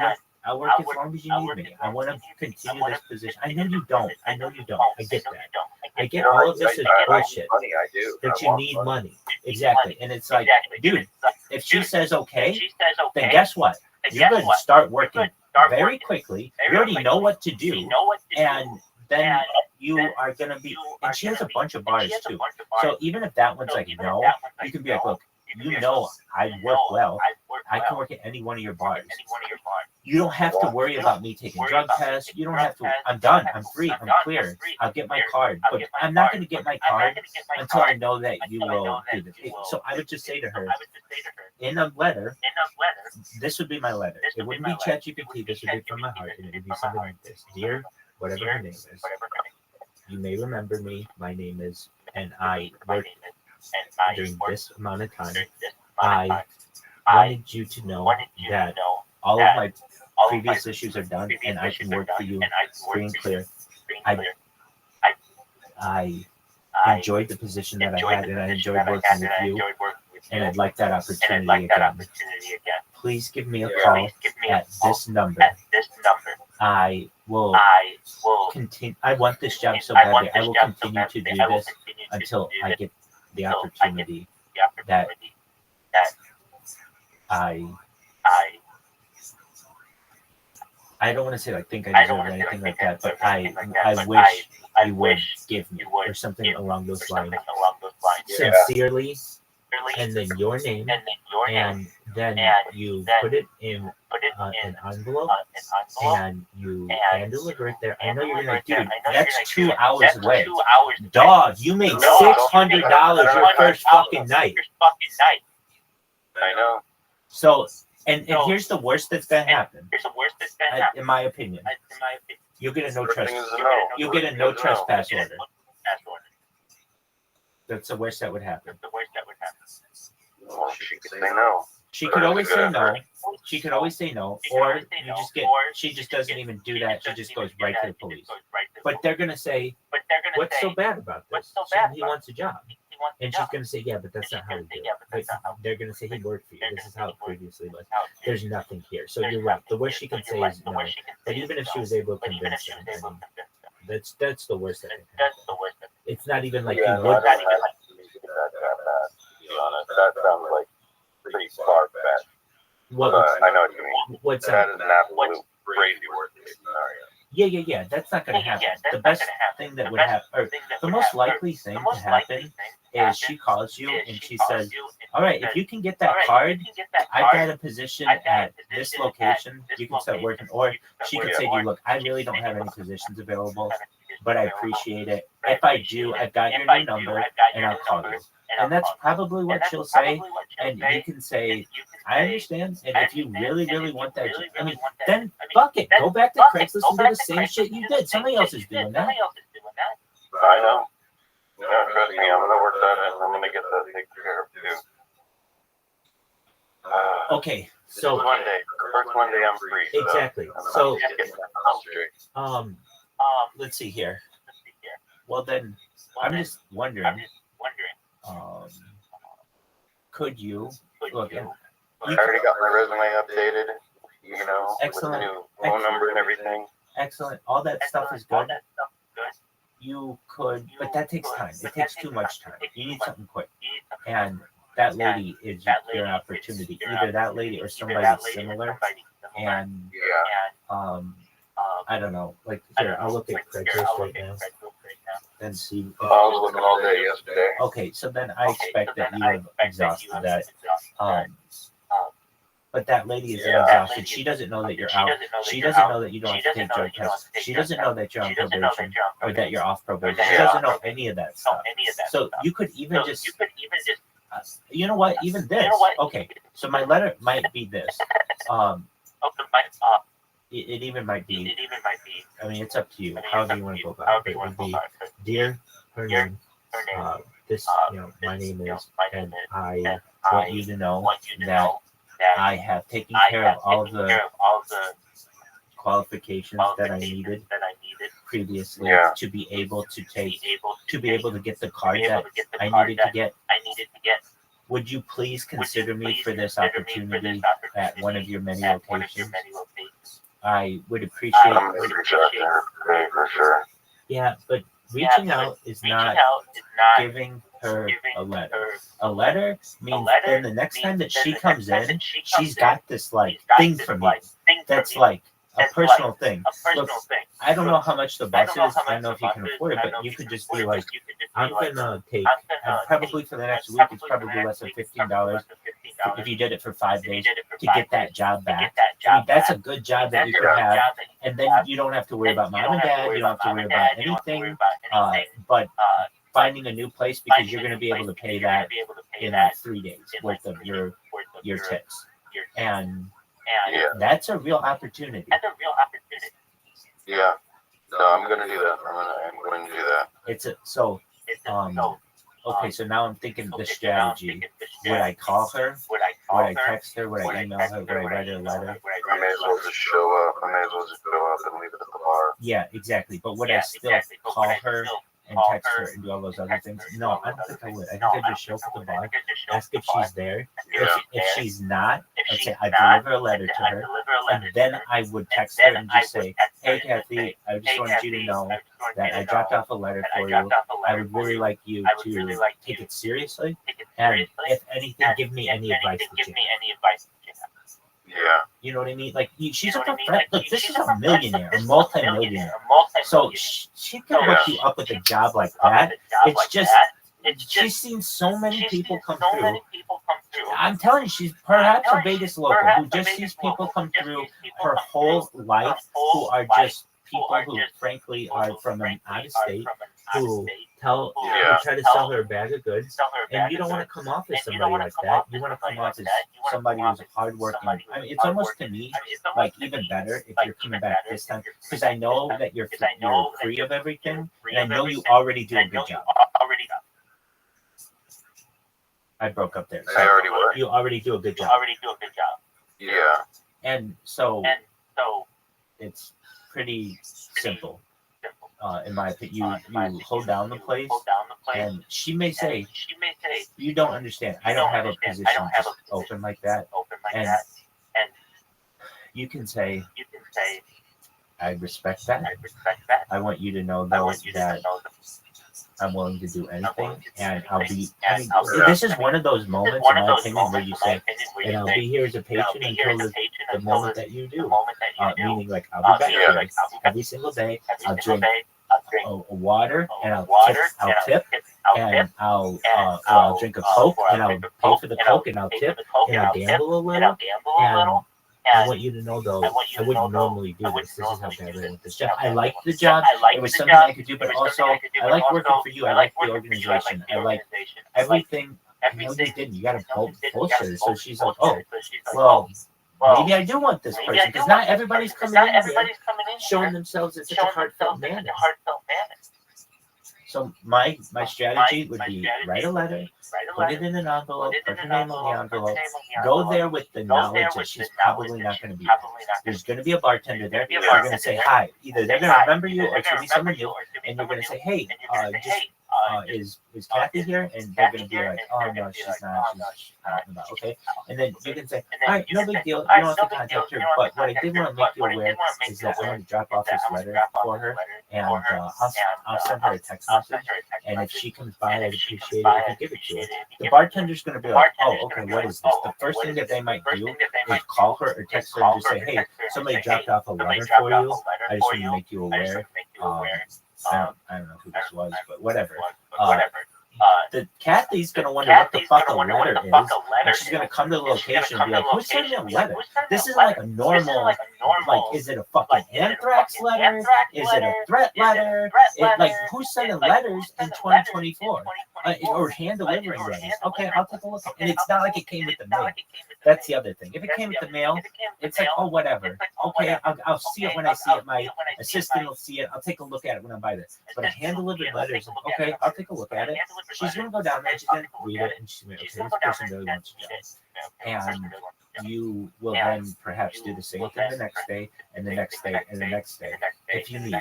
work as long as you need me. I want to continue this position. I know you don't. I get that. I get all of this is bullshit. That you need money. Exactly. And it's like, dude, if she says okay, then guess what? You're going to start working very quickly. You already know what to do. And then you are going to be, and she has a bunch of bars too. So even if that one's like, no, you can be like, look, you know, I work well. I can work at any one of your bars. You don't have to worry about me taking drug tests. You don't have to. I'm done. I'm free. I'm clear. I'll get my card. But I'm not going to get my card until I know that you will do this. So I would just say to her, in a letter, this would be my letter. It wouldn't be ChatGPT. This would be from my heart. And it would be something like this. Dear, whatever her name is, you may remember me. My name is, and I worked during this amount of time. I wanted you to know that all of my previous issues are done and I can work for you free and clear. I enjoyed the position that I had and I enjoyed working with you, and I'd like that opportunity again. Please give me a call at this number. I will continue. I want this job so badly. I will continue to do this until I get the opportunity that I don't want to say I think I deserve anything like that, but I wish you would give me or something along those lines. Sincerely, and then your name, and then you put it in an envelope and you hand deliver it there. I know you're like, dude, that's 2 hours away. Dog, you made $600 your first fucking night. I know. So, and here's the worst that's gonna happen. In my opinion, you'll get a no trespass. You'll get a no trespass order. That's the worst that would happen. Well, she could say no. She could always say no. She could always say no, or you just get. She just doesn't even do that. She just goes right to the police. But they're gonna say, "What's so bad about this? He wants a job." And she's going to say, yeah, but that's not how we do it. But they're going to say, he worked for you. This is how it previously was. There's nothing here. So you're right. The worst she can say is no. But even if she was able to convince them, I mean, that's the worst that can happen. It's not even like Yeah, you would. that sounds like pretty far-fetched. What, I know what you mean. What's that? Is an absolute crazy worst-case scenario. Yeah. That's not going to happen. The best thing that would happen, or the most likely thing to happen, is she calls you and she says, all right, if you can get that card, I've got a position at this location. You can start working. Or she could say to you, look, I really don't have any positions available, but I appreciate it. if I do, I've got your new number and I'll call you. And that's probably what she'll say. And you can say, I understand. And if you really, really want that, I mean, then fuck it. Go back to Craigslist and do the same shit you did. Somebody else is doing that. I know. Yeah, trust me, I'm gonna work that and I'm gonna get that taken care of too. Okay, so first one day I'm free. Exactly. So let's see here. Well then, I'm just wondering. Could you look? I already got my resume updated. You know, Excellent. with the new phone number and everything. Excellent. All that stuff is good. You could, but that takes time. It takes too much time. You need something quick. And that lady is your opportunity. Either that lady or somebody similar. And I don't know. Like here, I'll look at Craigslist right now and see. I was looking all day yesterday. Okay, so then I expect that you have exhausted that. But that lady is exhausted. She doesn't know that you're out. She doesn't know that you don't have to take drug tests. She doesn't know that you're on probation or that you're off probation. She doesn't know any of that stuff. So you could even just, you know what? Even this. Okay, so my letter might be this. It even might be. I mean, it's up to you. However you want to go about it. It would be, dear Hernan, this, my name is, and I want you to know that I have taken care of all the qualifications that I needed previously to be able to get the card that I needed to get. Would you please consider me for this opportunity at one of your many locations? I would appreciate it. For sure. Yeah, but reaching out is not giving her a letter. A letter means then the next time that she comes in, she's got this like thing from you. That's like a personal thing. Look, I don't know how much the bus is. I don't know if you can afford it, but you could just be like, I'm gonna take, and probably for the next week, it's probably less than $15 if you did it for 5 days to get that job back. I mean, that's a good job that you could have, and then you don't have to worry about mom and dad. You don't have to worry about anything, but finding a new place because you're going to be able to pay that in 3 days worth of your tips, and that's a real opportunity. Yeah, no, I'm going to do that. I'm going to do that. Okay, so now I'm thinking the strategy. Would I call her? Would I text her? Would I email her? Would I write her a letter? I may as well just show up. And leave it at the bar. Yeah, exactly. But would I still call her and text her and do all those other things? No, I don't think I would. I think I'd just show up at the bar, ask if she's there. If she's not, I'd say I'd deliver a letter to her, and then I would text her and just say, hey, Kathy, I just wanted you to know that I dropped off a letter for you. I would really like you to take it seriously, and if anything, give me any advice that you have. Yeah. You know what I mean? Like, she's a good friend. Look, this is a millionaire, a multi-millionaire. So she can hook you up with a job like that. It's just, she's seen so many people come through. I'm telling you, she's perhaps a Vegas local who just sees people come through her whole life who are just people who, frankly, are from out of state, who try to sell her a bag of goods. And you don't want to come off as somebody like that. You want to come off as somebody who's hardworking. I mean, it's almost to me like even better if you're coming back this time, because I know that you're free of everything, and I know you already do a good job. I broke up there. I already were. You already do a good job. Yeah. And so it's pretty simple. In my opinion, you hold down the place, and she may say, you don't understand. I don't have a position just open like that. And you can say, I respect that. I want you to know, though, that I'm willing to do anything, and I'll be. I mean, this is one of those moments, in my opinion, where you say, and I'll be here as a patron until the moment that you do. Meaning, like, I'll be back here every single day. I'll drink a water, and I'll tip, and I'll drink a Coke, and I'll pay for the Coke, and I'll tip, and I'll gamble a little, I want you to know, though, I wouldn't normally do this. This is how bad I want this job. I like the job. It was something I could do, but also I like working for you. I like the organization. I like everything. I know you didn't. You got a bullshit. So she's like, oh, well, maybe I do want this person, because not everybody's coming in here showing themselves as such a heartfelt man. So my strategy would be write a letter, put it in an envelope, put her name on the envelope, go there with the knowledge that she's probably not going to be there. There's going to be a bartender there. You're going to say hi. Either they're going to remember you or it's going to be someone new, and you're going to say, hey, is Kathy here? And they're going to be like, oh, no, she's not. She's out and about. Okay. And then you can say, all right, no big deal. You don't have to contact her. But what I did want to make you aware is that I'm going to drop off this letter for her, and I'll send her a text message. And if she comes by, I'd appreciate it if you give it to her. The bartender's going to be like, oh, okay, what is this? The first thing that they might do is call her or text her and just say, hey, somebody dropped off a letter for you. I just want to make you aware. I don't know who this was, but whatever. The Kathy's gonna wonder what the fuck a letter is, and she's gonna come to the location and be like, "Who's sending a letter? This is like a normal, like, is it a fucking anthrax letter? Is it a threat letter? Who's sending letters in 2024 or hand delivering letters? Okay, I'll take a look. And it's not like it came with the mail. That's the other thing. If it came with the mail, it's like, oh, whatever. Okay, I'll see it when I see it. My assistant will see it. I'll take a look at it when I buy this. But a hand delivered letter is like, okay, I'll take a look at it. She's gonna go down there, she's gonna read it, and she's gonna okay, this person really wants a job. And you will then perhaps do the same thing the next day, and the next day, and the next day, if you need.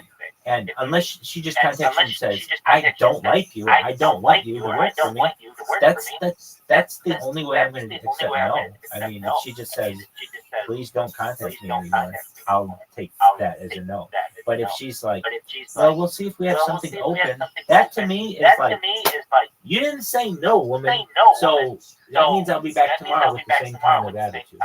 And unless she just contacts you and says, I don't like you, I don't want you to work for me, that's the only way I'm gonna accept no. I mean, if she just says, please don't contact me anymore, I'll take that as a no. But if she's like, well, we'll see if we have something open, that to me is like, you didn't say no, woman. So that means I'll be back tomorrow with the same kind of attitude.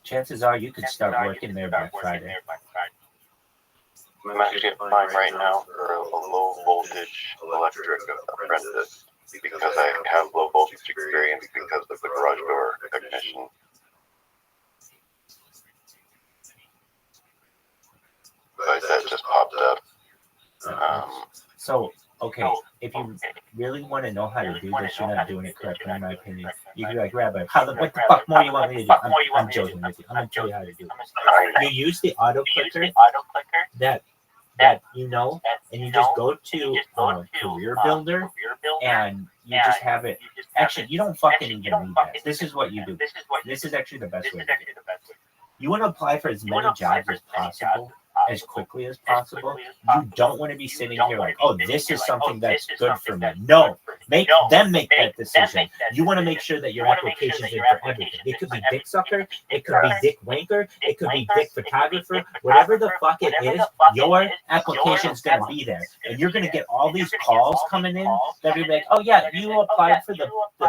Chances are you could start working there by Friday. I'm actually applying right now for a low voltage electric apprentice because I have low voltage experience because of the garage door technician. But that just popped up. So, okay, if you really want to know how to do this, you're not doing it correctly, in my opinion. You can be like, Rabbi, what the fuck more you want me to do? I'm joking with you. I'm going to tell you how to do this. You use the auto clicker that you know, and you just go to Career Builder, and you just have it. Actually, you don't fucking even need that. This is what you do. This is actually the best way to do it. You want to apply for as many jobs as possible, as quickly as possible. You don't want to be sitting here like, oh, this is something that's good for me. No, make that decision. You want to make sure that your application is in for everything. It could be dick sucker, it could be dick wanker, it could be dick photographer, whatever the fuck it is, your application is going to be there. And you're going to get all these calls coming in that are like, oh yeah, you applied for the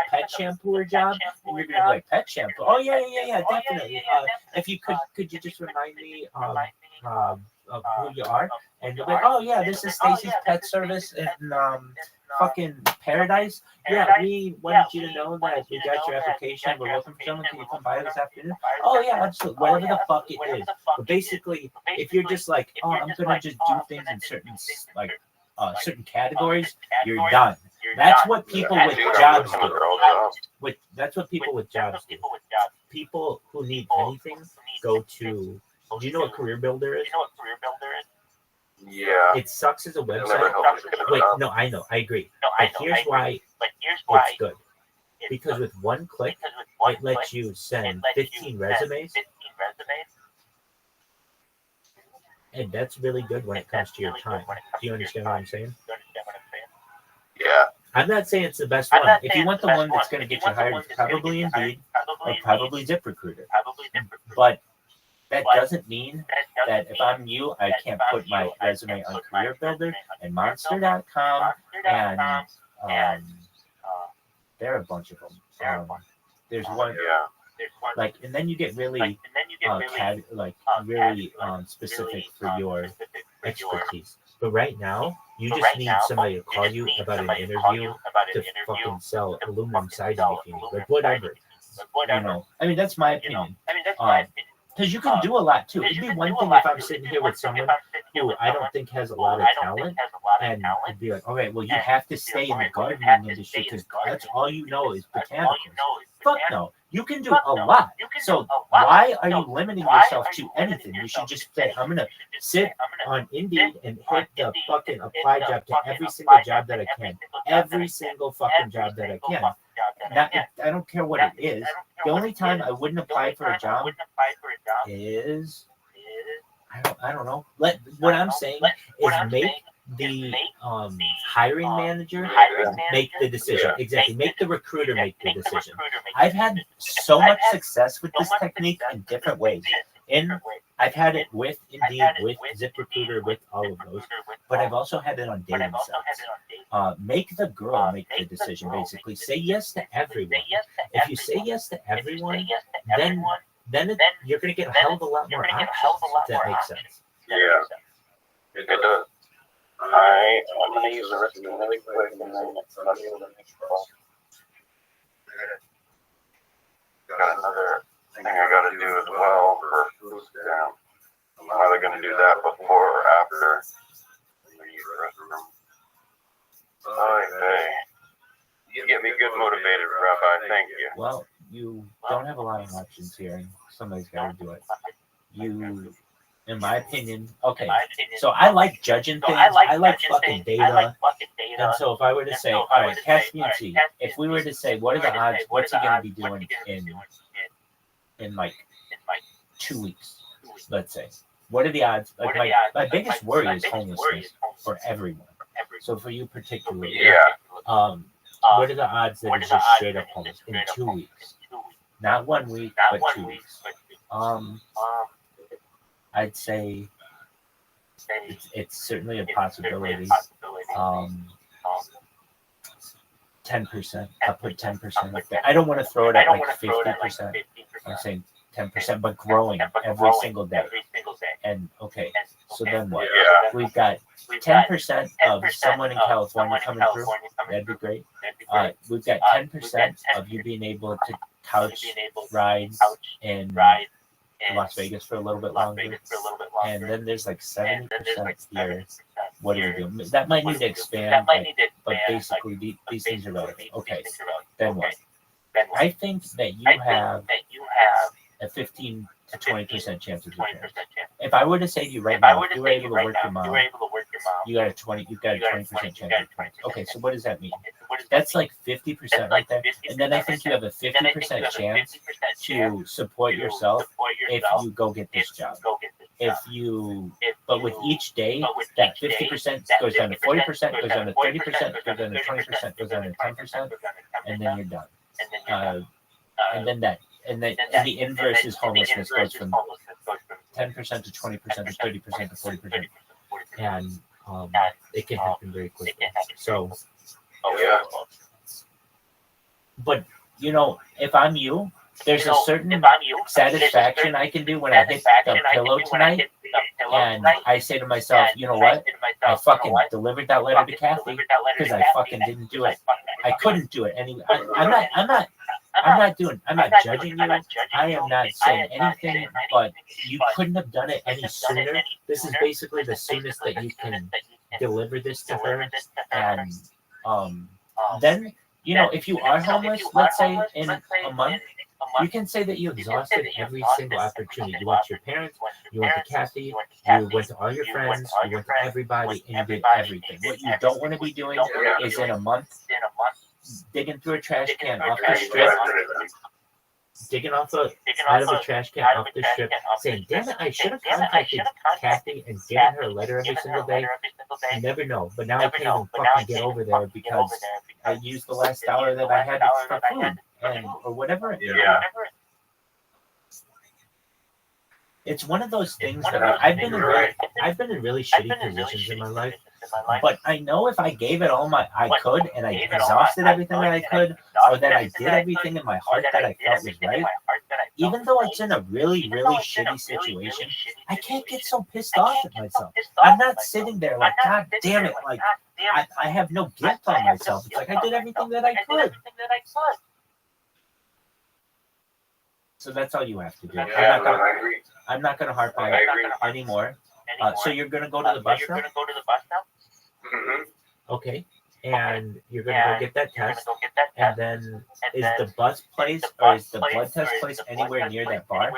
pet shampooer job, and you're going to be like, pet shampoo? Oh yeah, definitely. If you could you just remind me of who you are? And you're like, oh yeah, this is Stacy's Pet Service in fucking Paradise. Yeah, we wanted you to know that we got your application. We're looking for someone. Can you come by this afternoon? Oh yeah, absolutely. Whatever the fuck it is. But basically, if you're just like, oh, I'm gonna just do things in certain categories, you're done. That's what people with jobs do. That's what people with jobs do. People who need anything go to. Do you know what Career Builder is? Yeah. It sucks as a website. Wait, no, I know, I agree. But here's why it's good. Because with one click, it lets you send 15 resumes. And that's really good when it comes to your time. Do you understand what I'm saying? Yeah. I'm not saying it's the best one. If you want the one that's going to get you hired, it's probably Indeed or probably ZipRecruiter. But that doesn't mean that if I'm you, I can't put my resume on Career Builder and Monster.com, and there are a bunch of them. There's one, like, and then you get really, really specific for your expertise. But right now, You just need somebody to call you about an interview to fucking sell aluminum siding if you need, like whatever. You know, I mean, that's my opinion. Because you can do a lot too. It'd be one thing if I'm sitting here with someone who I don't think has a lot of talent, and I'd be like, all right, well, you have to stay in the gardening industry because that's all you know is botanicals. Fuck no. You can do a lot. So why are you limiting yourself to anything? You should just say, I'm going to sit on Indeed and hit the fucking apply job to every single job that I can. Every single fucking job that I can. I don't care what it is. The only time I wouldn't apply for a job is, I don't know. What I'm saying is make the hiring manager make the decision. Exactly. Make the recruiter make the decision. I've had so much success with this technique in different ways. I've had it with Indeed, with ZipRecruiter, with all of those, but I've also had it on dating sites. Make the girl make the decision, basically. Say yes to everyone. If you say yes to everyone, then you're going to get a hell of a lot more options, if that makes sense. Yeah, it does. I'm going to use the rest of the really quick, and then I'll be able to make got another thing I got to do as well for food stamp. I'm either going to do that before or after. Okay. You get me good motivated, Rabbi. Thank you. Well, you don't have a lot of options here. Somebody's got to do it. You, in my opinion, okay. So I like judging things. I like fucking data. And so if I were to say, all right, Caspian Sea, if we were to say, what are the odds? What's he going to be doing in like 2 weeks? Let's say. What are the odds? Like my biggest worry is homelessness for everyone. So for you particularly, what are the odds that it's just straight up homeless in 2 weeks? Not 1 week, but 2 weeks. I'd say it's certainly a possibility. 10%. I'll put 10% up there. I don't want to throw it at like 50%. I'm saying 10%, but growing every single day. And okay, so then what? We've got 10% of someone in California coming through. That'd be great. We've got 10% of you being able to couch rides in Las Vegas for a little bit longer. And then there's like 70% here. What do we do? That might need to expand, but basically these things are relevant. Okay, then what? I think that you have a 15 to 20% chance of return. If I were to say to you right now, if you were able to work your mom, you've got a 20% chance of return. Okay, so what does that mean? That's like 50% right there. And then I think you have a 50% chance to support yourself if you go get this job. But with each day, that 50% goes down to 40%, goes down to 30%, goes down to 20%, goes down to 10%, and then you're done. And the inverse is homelessness goes from 10% to 20% to 30% to 40%, and it can happen very quickly. So, but you know, if I'm you, there's a certain satisfaction I can do when I hit the pillow tonight, and I say to myself, you know what? I fucking delivered that letter to Kathy because I fucking didn't do it. I couldn't do it anyway. I'm not judging you. I am not saying anything, but you couldn't have done it any sooner. This is basically the soonest that you can deliver this to her. And then, you know, if you are homeless, let's say in a month, you can say that you exhausted every single opportunity. You went to your parents, you went to Kathy, you went to all your friends, you went to everybody, and you did everything. What you don't want to be doing is in a month digging through a trash can off the strip, digging out of a trash can off the strip, saying, damn it, I should have contacted Kathy and given her a letter every single day. You never know. But now I can't even fucking get over there because I used the last dollar that I had for food or whatever. It's one of those things that I've been in really shitty positions in my life But I know if I gave it all I could, and I exhausted everything that I could, or that I did everything in my heart that I felt was right, even though it's in a really, really shitty situation, I can't get so pissed off at myself. I'm not sitting there like, God damn it, like I have no guilt on myself. It's like I did everything that I could. So that's all you have to do. I'm not gonna harp on it anymore. So you're gonna go to the bus now? Mm-hmm. Okay. And you're gonna go get that test. And then is the bus place or is the blood test place anywhere near that bar?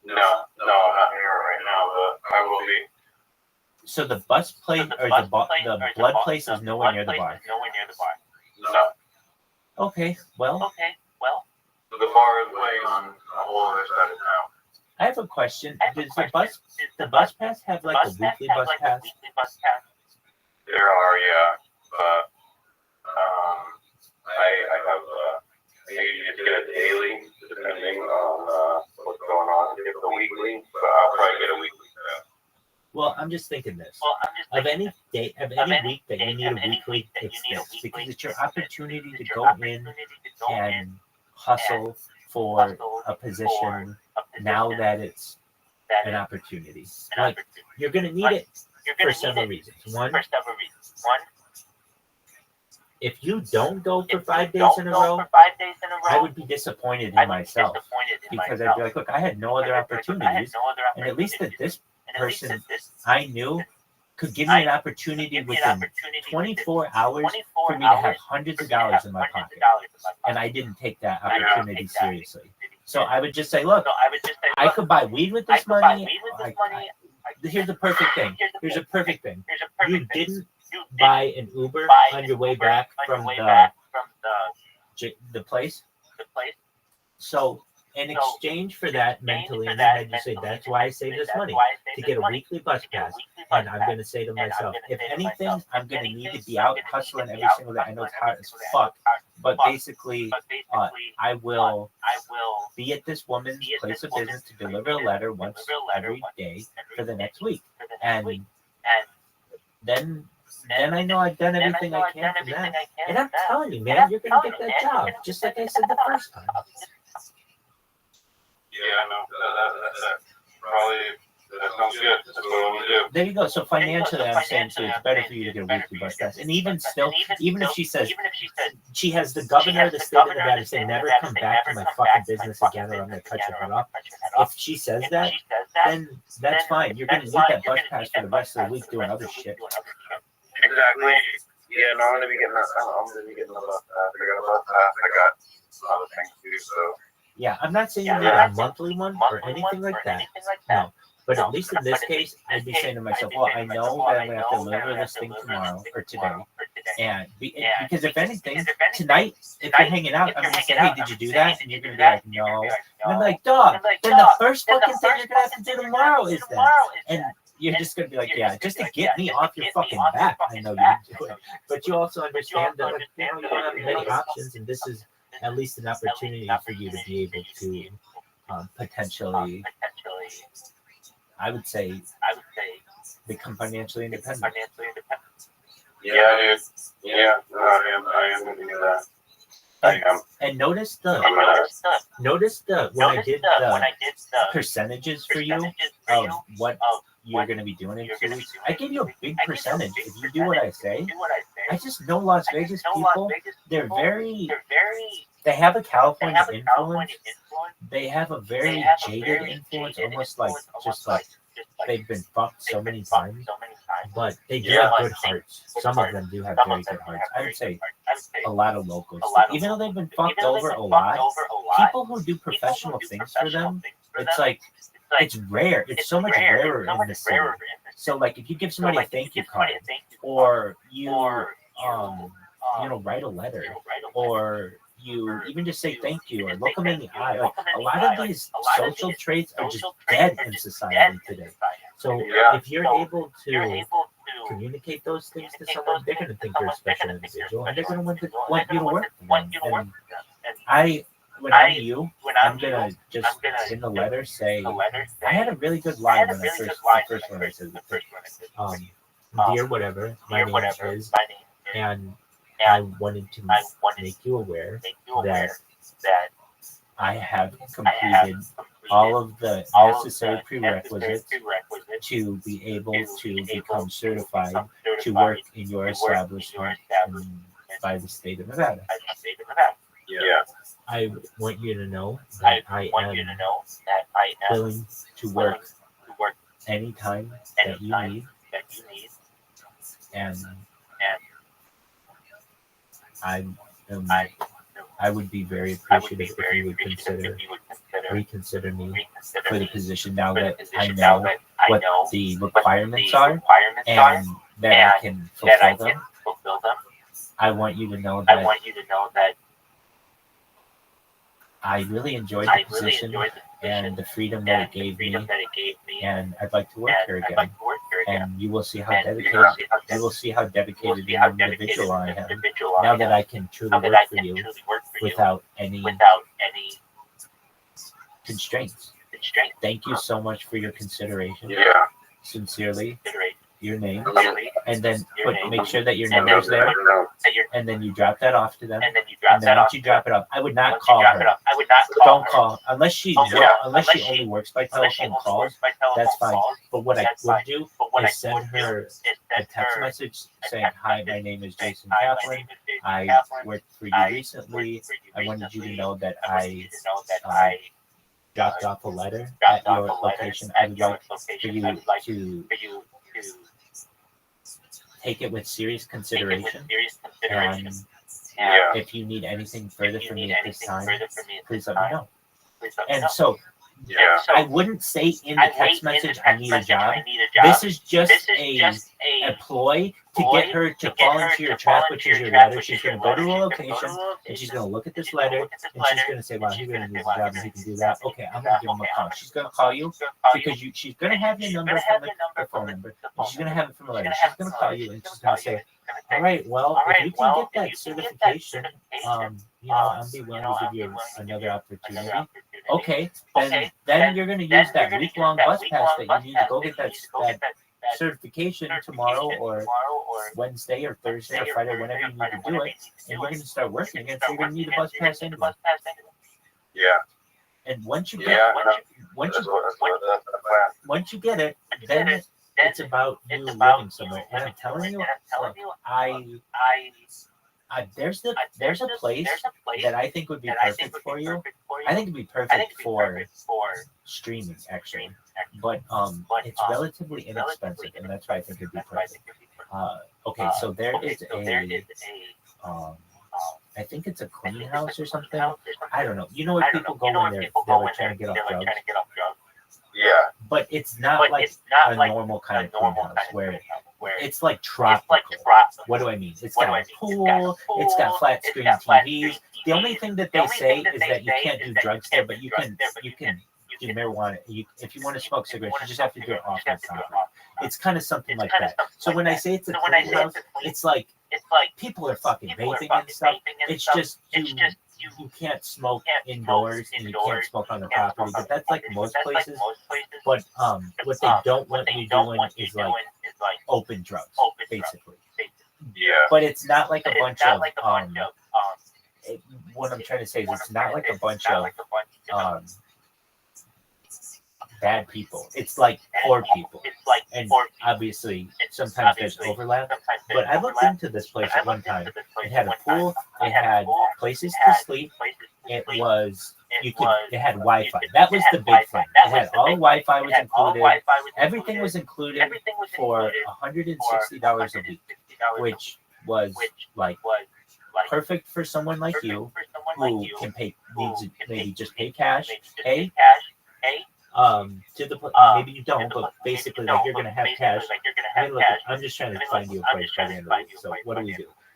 No, not here right now, but I will be. So the bus place or the blood place is nowhere near the bar. No. Okay. Well. The bar is way on the whole other side of town. I have a question. Does the bus pass have like a weekly bus pass? There are, yeah, but I have I usually get a daily, depending on what's going on. Get the weekly, but I'll probably get a weekly pass. Well, I'm just thinking this. Of any day, of any week that you need a weekly, it's this, because it's your opportunity to go in and hustle for a position now that it's an opportunity. Like, you're going to need it for several reasons. One, if you don't go for 5 days in a row, I would be disappointed in myself because I'd be like, look, I had no other opportunities, and at least that this person I knew could give me an opportunity within 24 hours for me to have hundreds of dollars in my pocket, and I didn't take that opportunity seriously. So I would just say, look, I could buy weed with this money. Here's the perfect thing. Here's a perfect thing. You didn't buy an Uber on your way back from the place. So in exchange for that, mentally, in my head, you say, that's why I saved this money, to get a weekly bus pass. And I'm going to say to myself, if anything, I'm going to need to be out hustling every single day. I know it's hard as fuck, but basically, I will be at this woman's place of business to deliver a letter once every day for the next week. And then I know I've done everything I can from that. And I'm telling you, man, you're going to get that job, just like I said the first time. Yeah, I know. That sounds good. That's what I want to do. There you go. So financially, I'm saying too, it's better for you to get a weekly bus pass. And even still, even if she says she has the governor of the state of Nevada say, never come back to my fucking business again, or I'm going to cut your head off. If she says that, then that's fine. You're going to need that bus pass for the rest of the week doing other shit. Exactly. Yeah, no, I'm going to be getting that. I'm going to be getting the bus pass. I got a bus pass. I got other things too, so. Yeah, I'm not saying you need a monthly one or anything like that. No. But at least in this case, I'd be saying to myself, well, I know that I'm going to have to deliver this thing tomorrow or today. And because if anything, tonight, if you're hanging out, I'm going to say, hey, did you do that? And you're going to be like, no. And I'm like, dog, then the first fucking thing you're going to have to do tomorrow is that. And you're just going to be like, yeah, just to get me off your fucking back, I know you do it. But you also understand that, like, you know, you don't have many options, and this is at least an opportunity for you to be able to potentially, I would say, become financially independent. Yeah, dude. Yeah, I am going to do that. I am. And notice when I did the percentages for you of what you're going to be doing in 2 weeks, I give you a big percentage. If you do what I say, I just know Las Vegas people, they have a California influence. They have a very jaded influence, almost like they've been fucked so many times. But they do have good hearts. Some of them do have very good hearts. I would say a lot of locals, even though they've been fucked over a lot, people who do professional things for them, it's like, it's rare. It's so much rarer in the city. So, like, if you give somebody a thank you card, or you, write a letter, or you even just say thank you, or look them in the eye. Like, a lot of these social traits are just dead in society today. So if you're able to communicate those things to someone, they're going to think you're a special individual, and they're going to want you to work for them. And when I'm you, I'm gonna just in the letter say I had a really good line when the first one I said dear whatever my name is, and I wanted to make you aware that I have completed all of the necessary prerequisites to be able to become certified to work in your establishment by the state of Nevada. Yeah. I want you to know that I am willing to work anytime that you need, and I would be very appreciative if you would reconsider me for the position now that I know what the requirements are and that I can fulfill them. I want you to know that I really enjoyed the position and the freedom that it gave me, and I'd like to work here again. And you will see how dedicated an individual I am now that I can truly work for you without any constraints. Thank you so much for your consideration. Yeah. Sincerely, your name, and then make sure that your number's there, and then you drop that off to them, and then once you drop it off, I would not call her. Don't call unless she only works by telephone calls. That's fine. But what I would do is send her a text message saying, "Hi, my name is Jason Kaplan. I worked for you recently. I wanted you to know that I dropped off a letter at your location. I would like for you to take it with serious consideration. And if you need anything further from me at this time, please let me know." And so I wouldn't say in the text message, "I need a job." This is just a ploy to get her to fall into your trap, which is your letter. She's going to go to a location and she's going to look at this letter and she's going to say, "Wow, he's going to need a job and he can do that. Okay, I'm going to give him a call." She's going to call you because she's going to have your number from the phone number. And she's going to have it from a letter. She's going to call you and she's going to say, "All right, well, if you can get that certification, I'll be willing to give you another opportunity." Okay, then you're going to use that week-long bus pass that you need to go get that certification tomorrow or Wednesday or Thursday or Friday, whenever you need to do it, and you're going to start working again, so you're going to need a bus pass anyway. Yeah. And once you get it, then it's about you living somewhere. And I'm telling you, there's a place that I think would be perfect for you. I think it'd be perfect for streaming, actually, but it's relatively inexpensive, and that's why I think it'd be perfect. Okay, so there is I think it's a clean house or something. I don't know. You know what people go when they're trying to get off drugs? Yeah. But it's not like a normal kind of clean house where it's like tropical. What do I mean? It's got a pool. It's got flat screen TVs. The only thing that they say is that you can't do drugs there, but you can do marijuana. If you want to smoke cigarettes, you just have to do it off the top. It's kind of something like that. So when I say it's a clean house, it's like people are fucking vaping and stuff. It's just you can't smoke indoors and you can't smoke on the property, but that's like most places. But what they don't want you doing is like open drugs, basically. Yeah. But it's not like a bunch of what I'm trying to say is it's not like a bunch of bad people. It's like poor people. And obviously sometimes there's overlap. But I looked into this place at one time. It had a pool, it had places to sleep, it had Wi-Fi. That was the big thing. It had all Wi-Fi was included. Everything was included for $160 a week, which was like perfect for someone like you who can needs to maybe just pay cash. Maybe you don't, but basically like you're gonna have cash. I'm just trying to find you a place by the end of the week. So what do?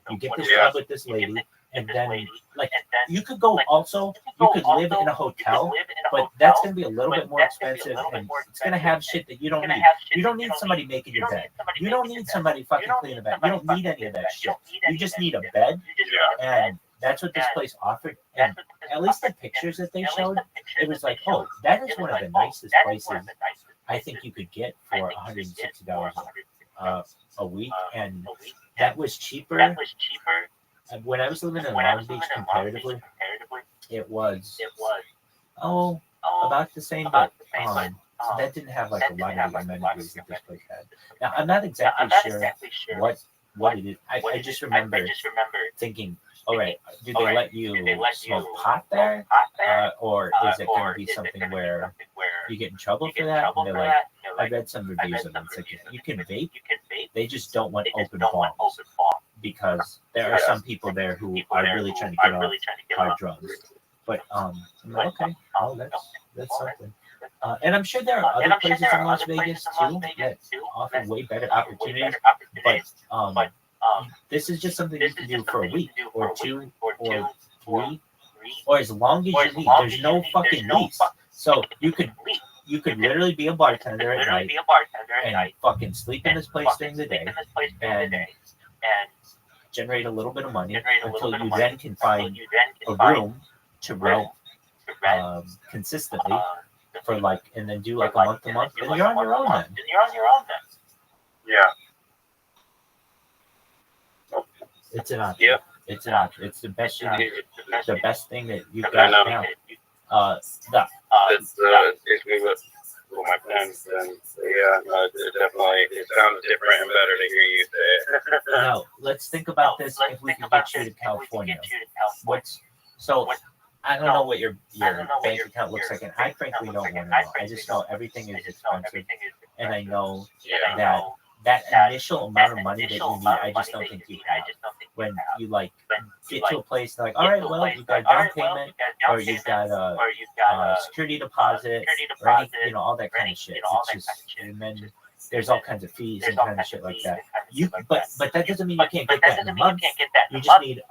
You get this job with this lady, and then like you could live in a hotel, but that's gonna be a little bit more expensive, and it's gonna have shit that you don't need. You don't need somebody making your bed. You don't need somebody fucking cleaning the bed. You don't need any of that shit. You just need a bed, and that's what this place offered. And at least the pictures that they showed, it was like, oh, that is one of the nicest places I think you could get for $160 a week, and that was cheaper. When I was living in Long Beach, comparatively, it was about the same, but that didn't have like a lot of the amenities that this place had. Now I'm not exactly sure what it is. I just remember thinking, all right, do they let you smoke pot there, or is it going to be something where you get in trouble for that? And they're like, I read some reviews of them. It's like, you can vape, they just don't want open bongs, because there are some people there who are really trying to get off hard drugs. But I'm like, okay, oh, that's something. And I'm sure there are other places in Las Vegas too that offer way better opportunities. But this is just something you can do for a week or two or three, or as long as you need. There's no fucking lease, so you could literally be a bartender at night and fucking sleep in this place during the day and generate a little bit of money until you then can find a room to rent consistently for like, and then do like a month to month, and you're on your own then. Yeah. It's an option. Yep. It's an option. It's the best thing. The best thing that you've got now. That's basically what my plan said. Yeah, it definitely. It sounds different and better to hear you say it. Now let's think about this. If we can get you to California, I don't know what your bank account looks like, and I frankly don't want to know. I just know everything is expensive, and I know that initial amount of money that you need, I just don't think you have. When you like get to a place like, all right, well, you've got a down payment, or you've got a security deposit, or any, all that kind of shit. It's just, and then there's all kinds of fees and kind of shit like that. But that doesn't mean you can't get that in a month. You just need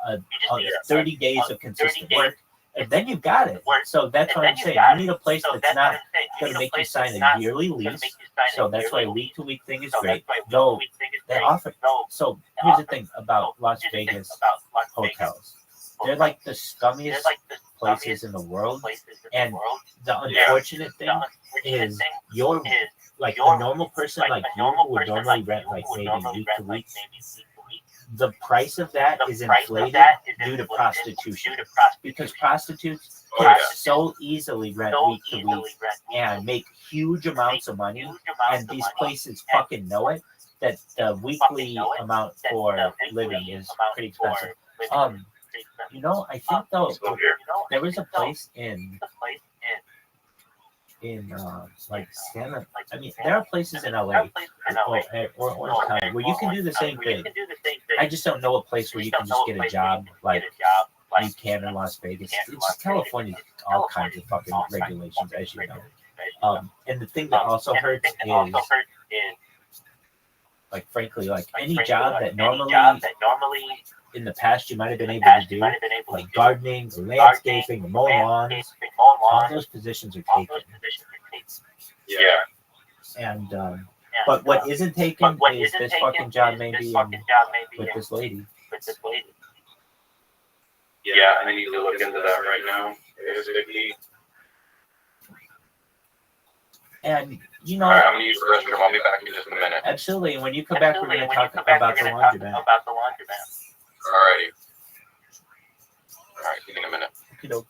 30 days of consistent work. And then you've got it. So that's what I'm saying. You need a place that's not going to make you sign a yearly lease. So that's why a week-to-week thing is great. Though they offer. So here's the thing about Las Vegas hotels. They're like the scummiest places in the world. And the unfortunate thing is you're like a normal person like you who would normally rent like maybe week-to-week. The price of that is inflated due to prostitution, because prostitutes can so easily rent week to week and make huge amounts of money, and these places fucking know it, that the weekly amount for living is pretty expensive. I think though there was a place in like Santa. I mean, there are places in LA or Orange County where you can do the same thing. I just don't know a place where you can just get a job like you can in Las Vegas. It's just California, all kinds of fucking regulations, as you know. And the thing that also hurts is, like, frankly, like any job that normally in the past you might have been able to do, like gardening or landscaping or mowing lawns, all those positions are taken. Yeah. And but what isn't taken is this fucking job maybe with this lady. Yeah, I need to look into that right now. And all right, I'm gonna use the restroom. I'll be back in just a minute. Absolutely. And when you come back, we're gonna talk about the laundromat. Alrighty. Alright, see you in a minute. Okay.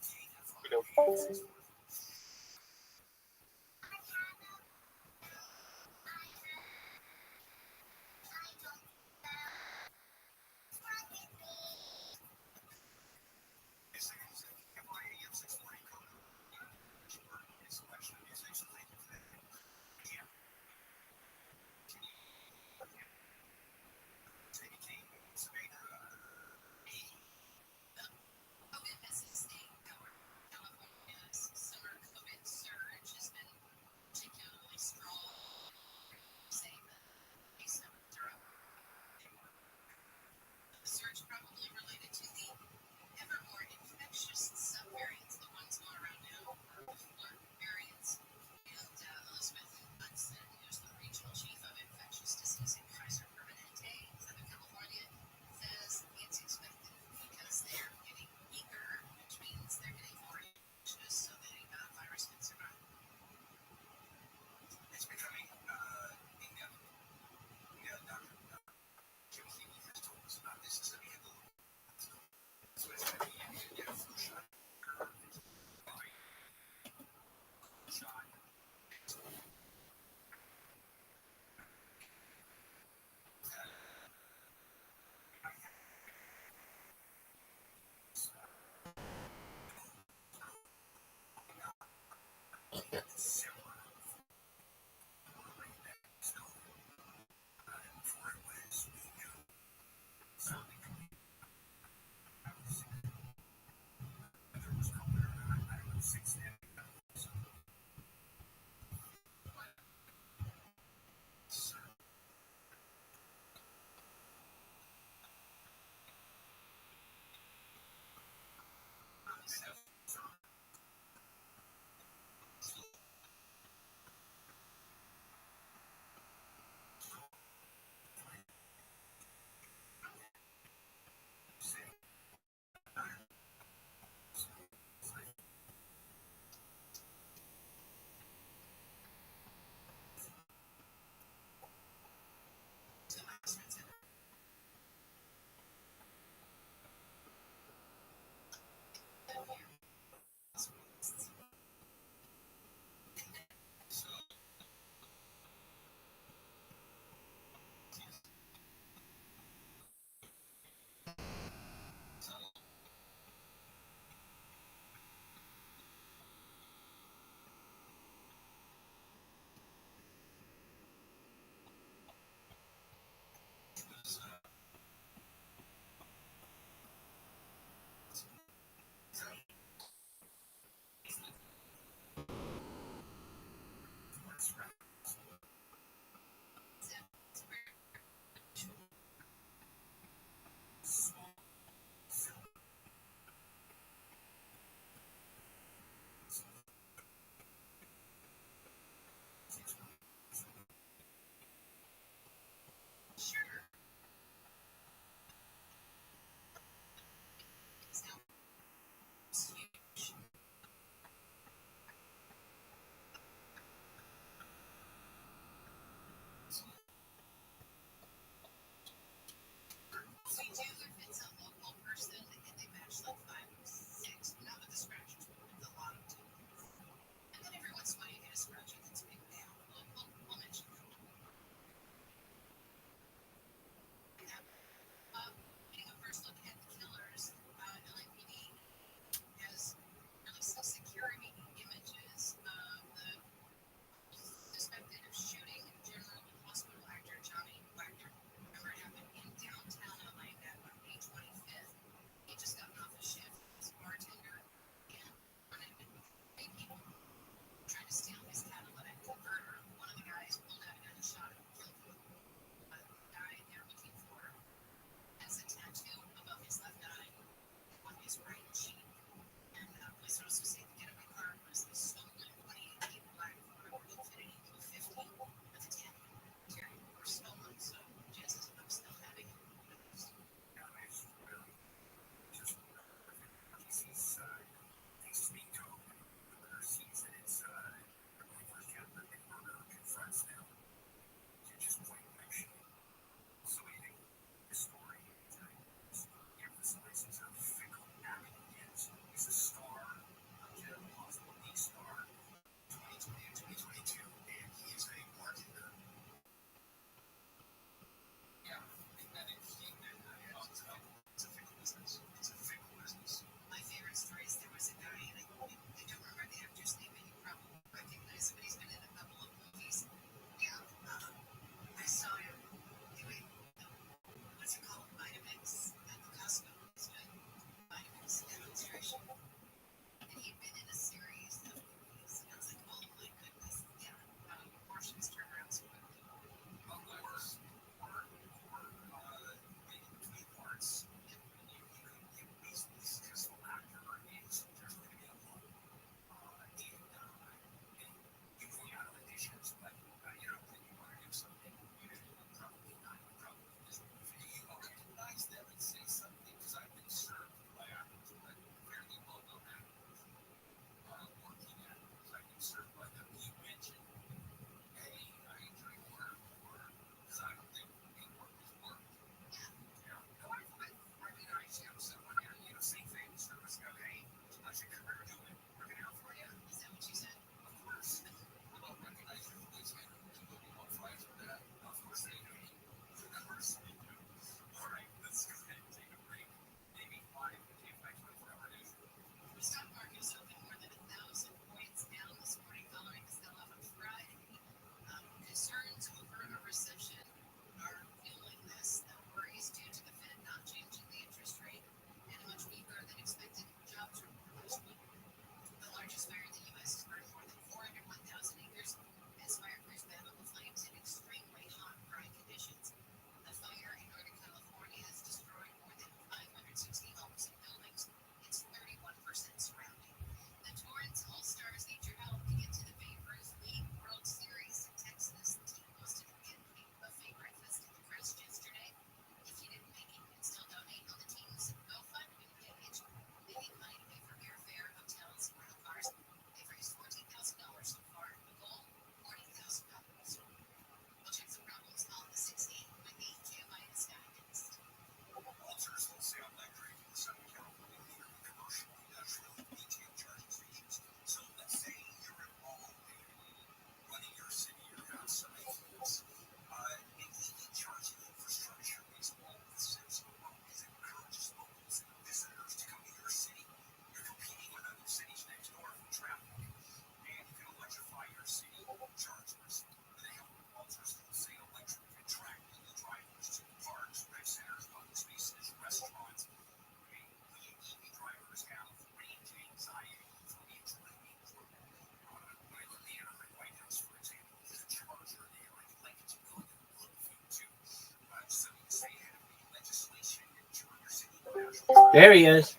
There he is.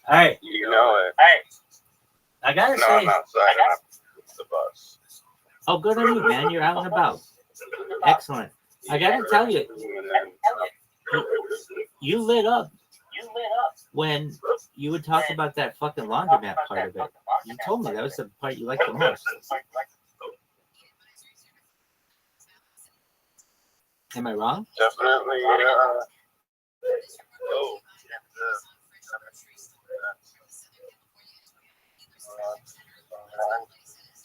All right. You know it. I gotta No, say. I'm outside. I'm at the bus. Oh, good on you, man. You're out and about. Excellent. I gotta tell you, you lit up when you would talk about that fucking laundromat part of it. You told me that was the part you liked the most. Am I wrong? Definitely. Oh.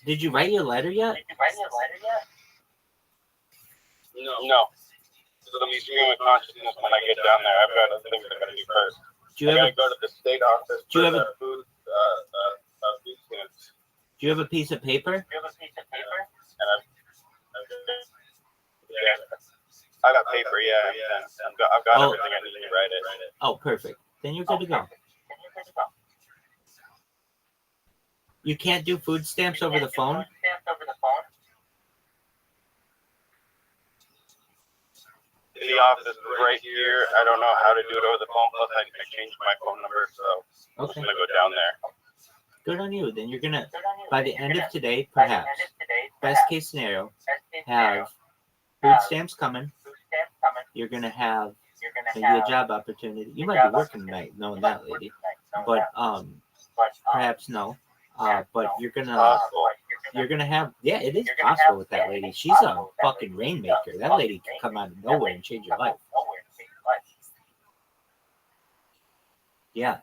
Did you write your letter yet? No. So the stream of consciousness when I get down there. I've got other things I gotta do first. Do you I have gotta go to the state office Do you for have a- the food stamps. Do you have a piece of paper? And I got paper, yeah. And I've got everything I need to write it. Oh, perfect. Then you're good to go. You can't do food stamps over the phone? The office is right here. I don't know how to do it over the phone. Plus, I changed my phone number, so I'm just gonna go down there. Good on you. Then you're gonna, by the end of today, perhaps, best case scenario, have food stamps coming. You're gonna have maybe a job opportunity. You might be working tonight, knowing that, lady. But perhaps no. But you're gonna have, yeah, it is possible with that lady. She's a fucking rainmaker. That lady can come out of nowhere and change your life. Yeah.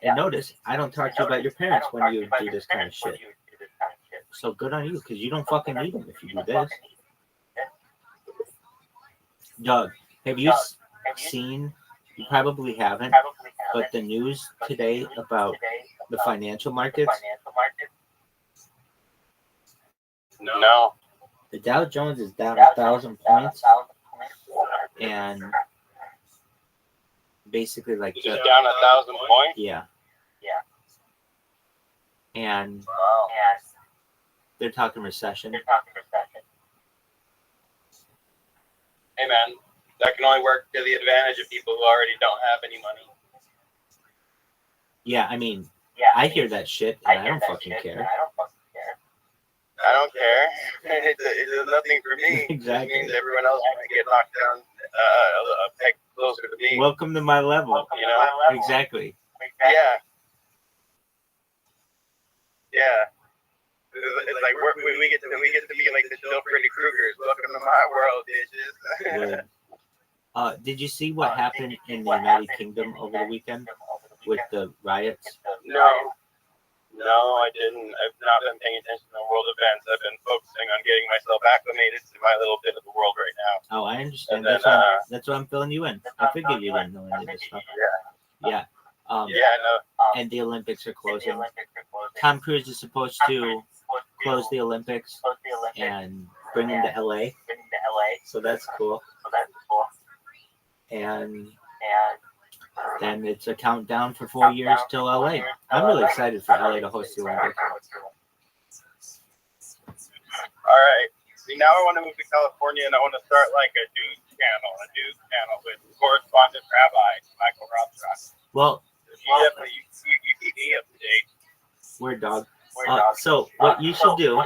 And notice, I don't talk to you about your parents when you do this kind of shit. So good on you, because you don't fucking need them if you do this. Doug, have you seen, you probably haven't, but the news today about the financial markets? No. The Dow Jones is down 1,000 points, and basically like It's just down 1,000 points? Yeah. And they're talking recession. Hey man, that can only work to the advantage of people who already don't have any money. Yeah, I mean, I hear that shit, and I don't fucking care. I don't care. It's nothing for me. Exactly. It means everyone else might get knocked down a peg closer to me. Welcome to my level. You know? Exactly. Yeah. Yeah. It's like we get to be like the Jill Pretty Krugers. Welcome to my world, bitches. Did you see what happened in the United Kingdom over the weekend with the riots? No, I didn't. I've not been paying attention to world events. I've been focusing on getting myself acclimated to my little bit of the world right now. Oh, I understand. And then, That's why I'm filling you in. I figured you didn't know any of this stuff. Yeah. And the Olympics are closing. Tom Cruise is supposed to close the Olympics and bring them to LA. So that's cool. And then it's a countdown for 4 years till LA. I'm really excited for LA to host the Olympics. All right. See, now I want to move to California and I want to start like a news channel with correspondent Rabbi Michael Rothschild. Well, you keep me up to date. We're dog. So what you should do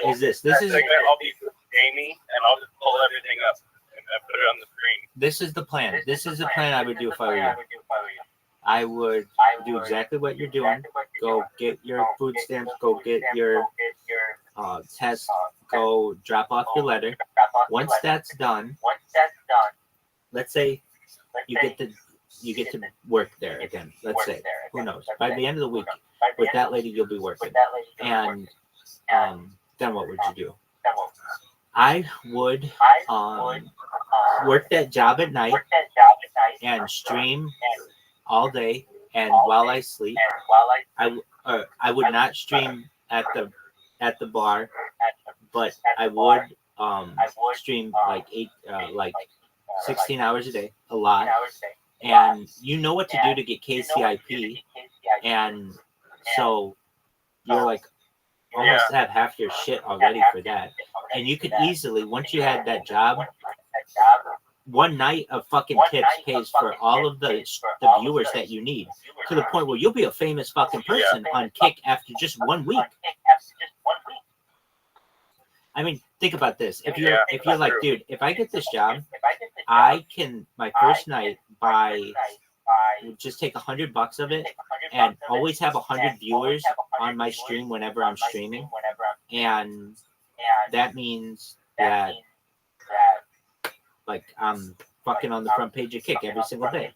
is this. This is. I'll be Jamie, and I'll just pull everything up and put it on the screen. This is the plan. This is the plan I would do if I were you. I would do exactly what you're doing. Go get your food stamps. Go get your test. Go drop off your letter. Once that's done, let's say you get to work there again. Let's say, who knows? By the end of the week, with that lady, you'll be working. And then what would you do? I would work that job at night and stream all day. And while I sleep, I would not stream at the bar, but I would stream like 16 hours a day, a lot. And you know what to do to get KCIP, and so you're like almost have half your shit already for that. And you could easily, once you had that job, one night of fucking tips pays for all of the viewers that you need, to the point where you'll be a famous fucking person on Kick after just 1 week. I mean, think about this. If you're like, dude, if I get this job, I can my first night just take $100 of it and always have 100 viewers on my stream whenever I'm streaming, and that means that like I'm fucking on the front page of Kick every single day.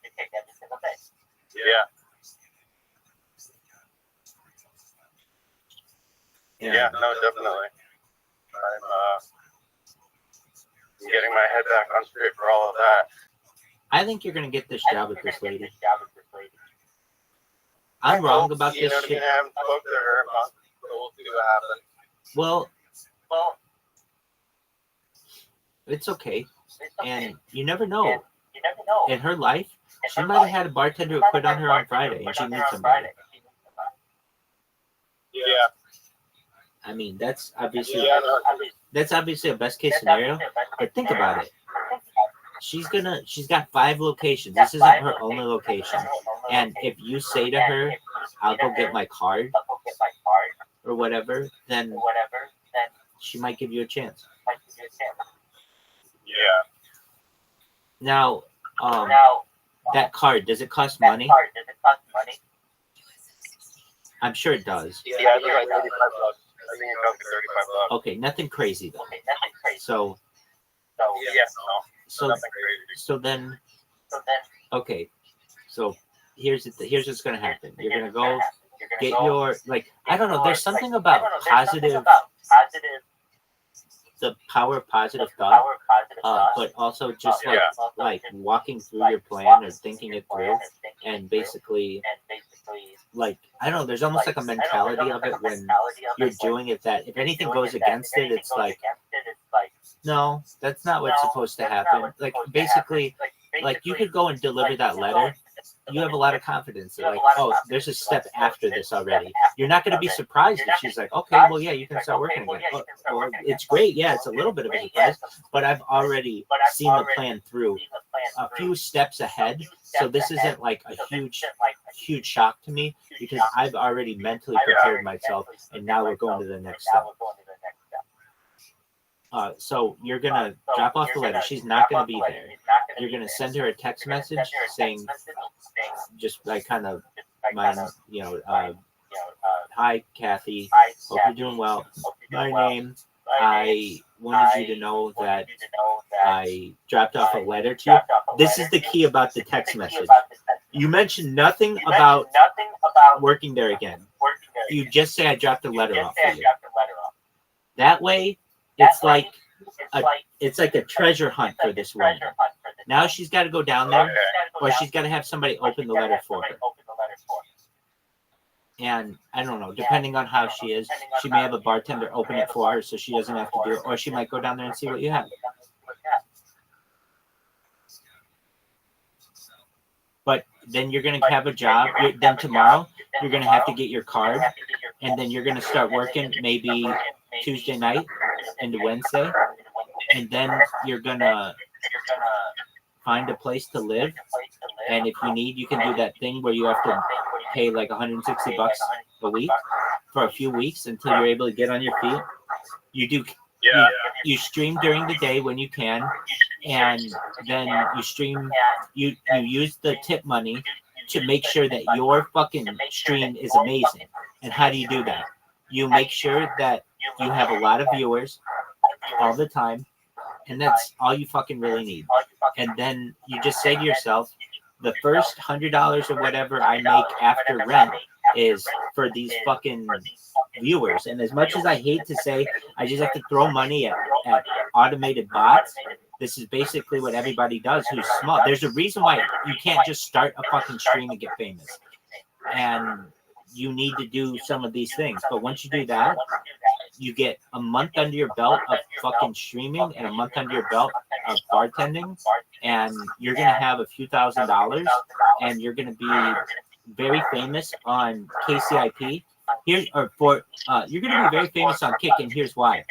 Yeah, no, definitely. I'm getting my head back on straight for all of that. I think you're gonna get this job with this lady. I'm wrong about this shit. I haven't spoke to her about, so we'll see what happens. Well, it's okay. And you never know. In her life, she might have had a bartender who quit on her on Friday and she needs somebody. Yeah. I mean, that's obviously a best case scenario. But think about it. She's got 5 locations. This isn't her only location. And if you say to her, I'll go get my card or whatever, then she might give you a chance. Yeah. Now, that card, does it cost money? I'm sure it does. Yeah, it's like $35. I think it costs $35. Okay, nothing crazy though. So then, okay. So here's what's gonna happen. You're gonna go get your, like, I don't know. There's something about the power of positive thought, but also just like walking through your plan or thinking it through, and basically, like, I don't know, there's almost like a mentality of it when you're doing it that if anything goes against it, it's like, no, that's not what's supposed to happen. Like, basically, like, you could go and deliver that letter. You have a lot of confidence. Like, oh, there's a step after this already. You're not going to be surprised if she's like, okay, well, yeah, you can start working again. Well, it's great. Yeah, it's a little bit of a surprise, but I've already seen the plan through a few steps ahead. So this isn't like a huge shock to me because I've already mentally prepared myself, and now we're going to the next step. So you're going to drop off the letter. She's not going to be there. You're going to send her a text message saying, just like kind of, hi, Kathy. Hope you're doing well. My name, I wanted you to know that I dropped off a letter to you. This is the key about the text message. You mentioned nothing about working there again. You just say I dropped a letter off for you. That way, it's like a treasure hunt for this woman. Now she's got to go down there, or she's got to have somebody open the letter for her. And I don't know, depending on how she is, she may have a bartender open it for her so she doesn't have to do it, or she might go down there and see what you have. But then you're going to have a job. Then tomorrow, you're going to have to get your card, and then you're going to start working maybe Tuesday night into Wednesday, and then you're going to find a place to live. And if you need, you can do that thing where you have to pay like $160 a week for a few weeks until you're able to get on your feet. You stream during the day when you can, and then you stream. You use the tip money to make sure that your fucking stream is amazing. And how do you do that? You make sure that you have a lot of viewers all the time, and that's all you fucking really need. And then you just say to yourself, the first $100 or whatever I make after rent is for these fucking viewers. And as much as I hate to say, I just have to throw money at automated bots. This is basically what everybody does who's small. There's a reason why you can't just start a fucking stream and get famous. And you need to do some of these things. But once you do that, you get a month under your belt of fucking streaming and a month under your belt of bartending, and you're going to have a few $1,000s, and you're going to be very famous on KCIP. You're going to be very famous on Kick, and here's why.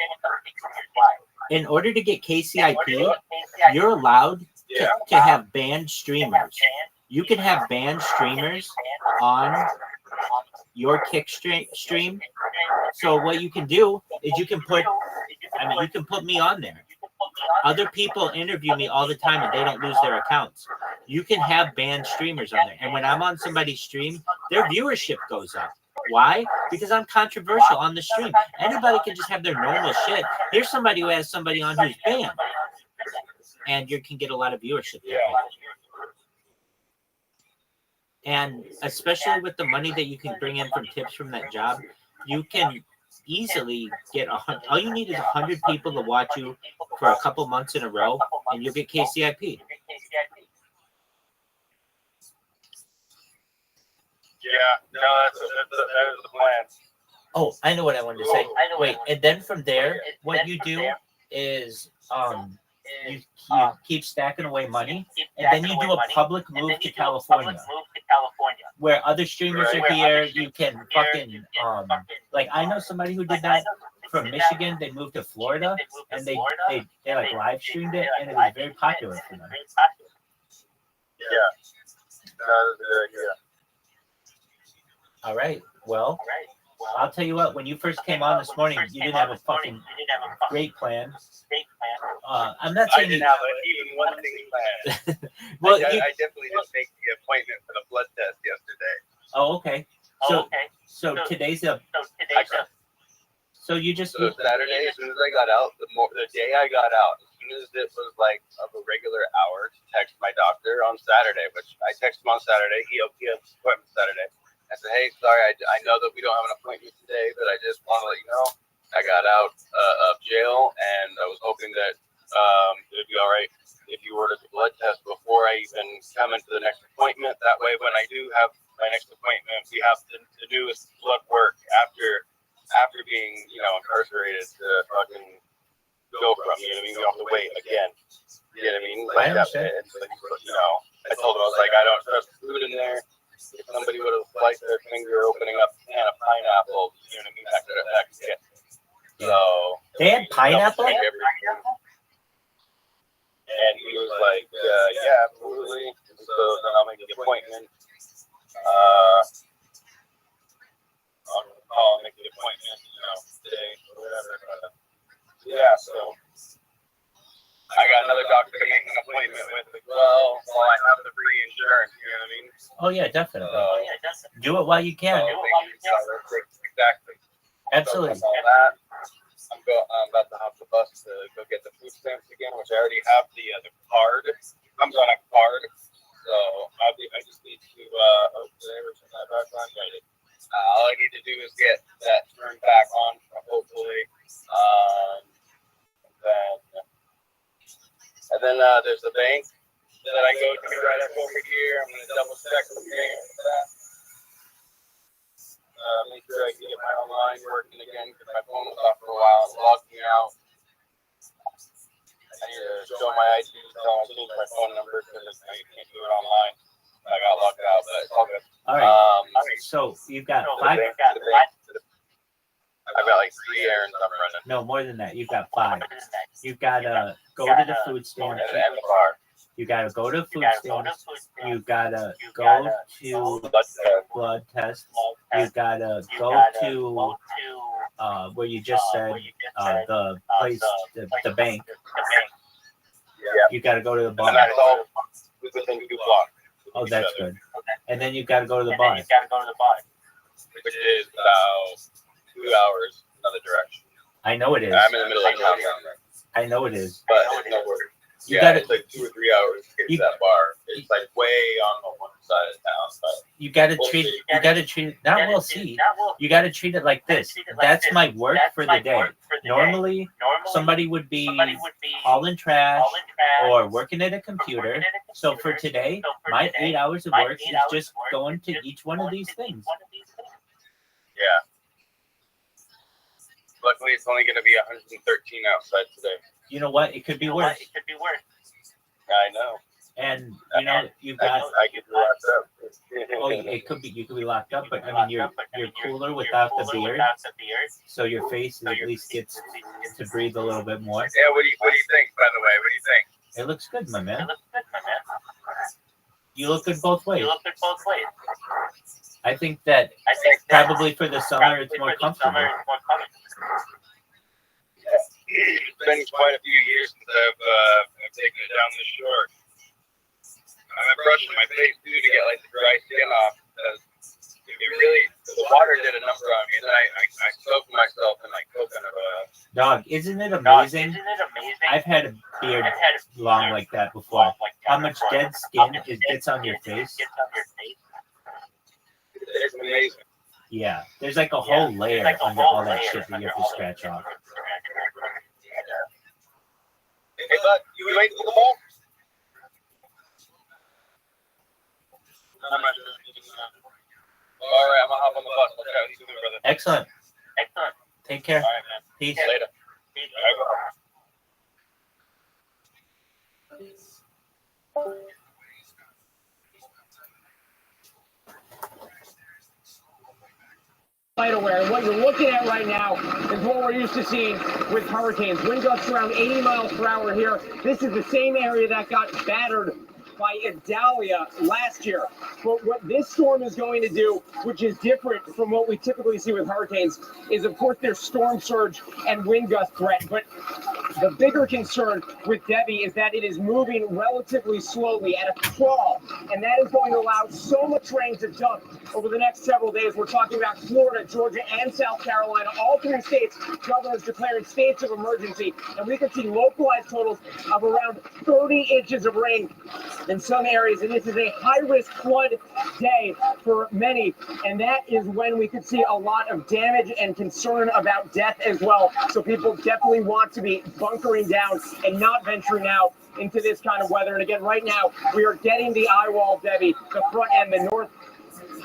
In order to get KCIP, you're allowed to have banned streamers. You can have banned streamers on your Kick stream. So what you can do is you can put me on there. Other people interview me all the time and they don't lose their accounts. You can have banned streamers on there. And when I'm on somebody's stream, their viewership goes up. Why? Because I'm controversial on the stream. Anybody can just have their normal shit. Here's somebody who has somebody on who's banned. And you can get a lot of viewership there. And especially with the money that you can bring in from tips from that job, you can easily get all you need is 100 people to watch you for a couple months in a row, and you'll get KCIP. Yeah, no, that was the plan. Oh, I know what I wanted to say. Wait, and then from there, what you do is you keep stacking away money, and then you do a public move to California, where other streamers are here. You can fucking like I know somebody who did that from Michigan. They moved to Florida, and they like live streamed it, and it was very popular for them. Yeah, that was a good idea. All right. Well, I'll tell you what. When you first came on this morning, you didn't have a fucking great plan. I'm not saying I didn't have even one thing planned. Well, I definitely didn't make the appointment for the blood test yesterday. Oh, okay. So today's a. So you just. So Saturday, as soon as I got out, the day I got out, as soon as it was like of a regular hour to text my doctor on Saturday, which I texted him on Saturday. He had an appointment Saturday. I said, hey, sorry, I know that we don't have an appointment today, but I just want to let you know I got out of jail, and I was hoping that it would be all right if you were to do a blood test before I even come into the next appointment. That way, when I do have my next appointment, we have to do blood work after being, incarcerated to fucking go from, you know what I mean? We have to wait again. You know what I mean? Like that. It's like, I told him, I was like, I don't trust food in there. If somebody would have sliced their finger opening up a can of pineapple, you know what I mean? That could get. So they had pineapple? And he was like, yeah, absolutely. So then I'll make the appointment. I'll make the appointment, today or whatever. Yeah, so I got another doctor to make an appointment with as well while I have the free insurance, you know what I mean? Oh yeah, definitely. Do it while you can. Exactly. Absolutely. So all that, I'm about to hop the bus to go get the food stamps again, which I already have the card. I'm on a card, so I just need to return that back on. All I need to do is get that turned back on, hopefully. And then there's the bank that I go to right up over here. I'm going to double check the bank for that. Make sure I can get my online working again because my phone was off for a while. It logged me out. I need to show my ID, tell them I changed my phone number because I can't do it online. I got logged out, but it's all good. All right. So you've got 5. I've got like 3 errands I'm running. No, more than that. You've got 5. You've got to go to the food stand. You got to go to food stamps. You got to go to blood test. You got to go to where you just said the place, the bank. You got to go to the bar. Within 2 blocks. Oh, that's good. And then you got to go to the bar. Which is about 2 hours another direction. I know it is. I'm in the middle of town. I know it is. But it's no worries. It's like 2 or 3 hours to get to that bar. It's like way on one side of town. But you got to treat it. Now we'll see. You got to treat it like this. That's my work for the day. Normally, somebody would be hauling trash or working at a computer. So for today, my 8 hours of work is just going to each one of these things. Yeah. Luckily, it's only going to be 113 outside today. You know what? It could be worse. I know. And you've got. I get locked up. Oh, it could be. You could be locked up, but I mean, you're cooler without the beard, so your face at least gets to breathe a little bit more. Yeah. What do you think? By the way, what do you think? It looks good, my man. You look good both ways. I think that probably for the summer it's more comfortable. It's been quite a few years since I've taken it down this short. I'm brushing my face too to get like the dry skin off because it really, the water did a number on me, and then I soaked myself in like coconut oil. Dog, isn't it amazing? I've had a beard long like that before. How much dead skin gets on your face? It's amazing. Yeah, there's like a whole layer under all that shit that you have to scratch off. Hey, bud, you ate the ball? All right, I'm gonna hop on the bus. I'll chat with you soon, brother. Excellent. Take care. All right, man. Peace. Later. Light aware. What you're looking at right now is what we're used to seeing with hurricanes. Wind gusts around 80 miles per hour here. This is the same area that got battered by Idalia last year. But what this storm is going to do, which is different from what we typically see with hurricanes, is of course there's storm surge and wind gust threat. But the bigger concern with Debbie is that it is moving relatively slowly at a crawl, and that is going to allow so much rain to dump over the next several days. We're talking about Florida, Georgia, and South Carolina, all three states, governors declaring states of emergency, and we could see localized totals of around 30 inches of rain in some areas, and this is a high-risk flood day for many, and that is when we could see a lot of damage and concern about death as well. So people definitely want to be bunkering down and not venturing out into this kind of weather. And again, right now, we are getting the eye wall, Debbie, the front and the north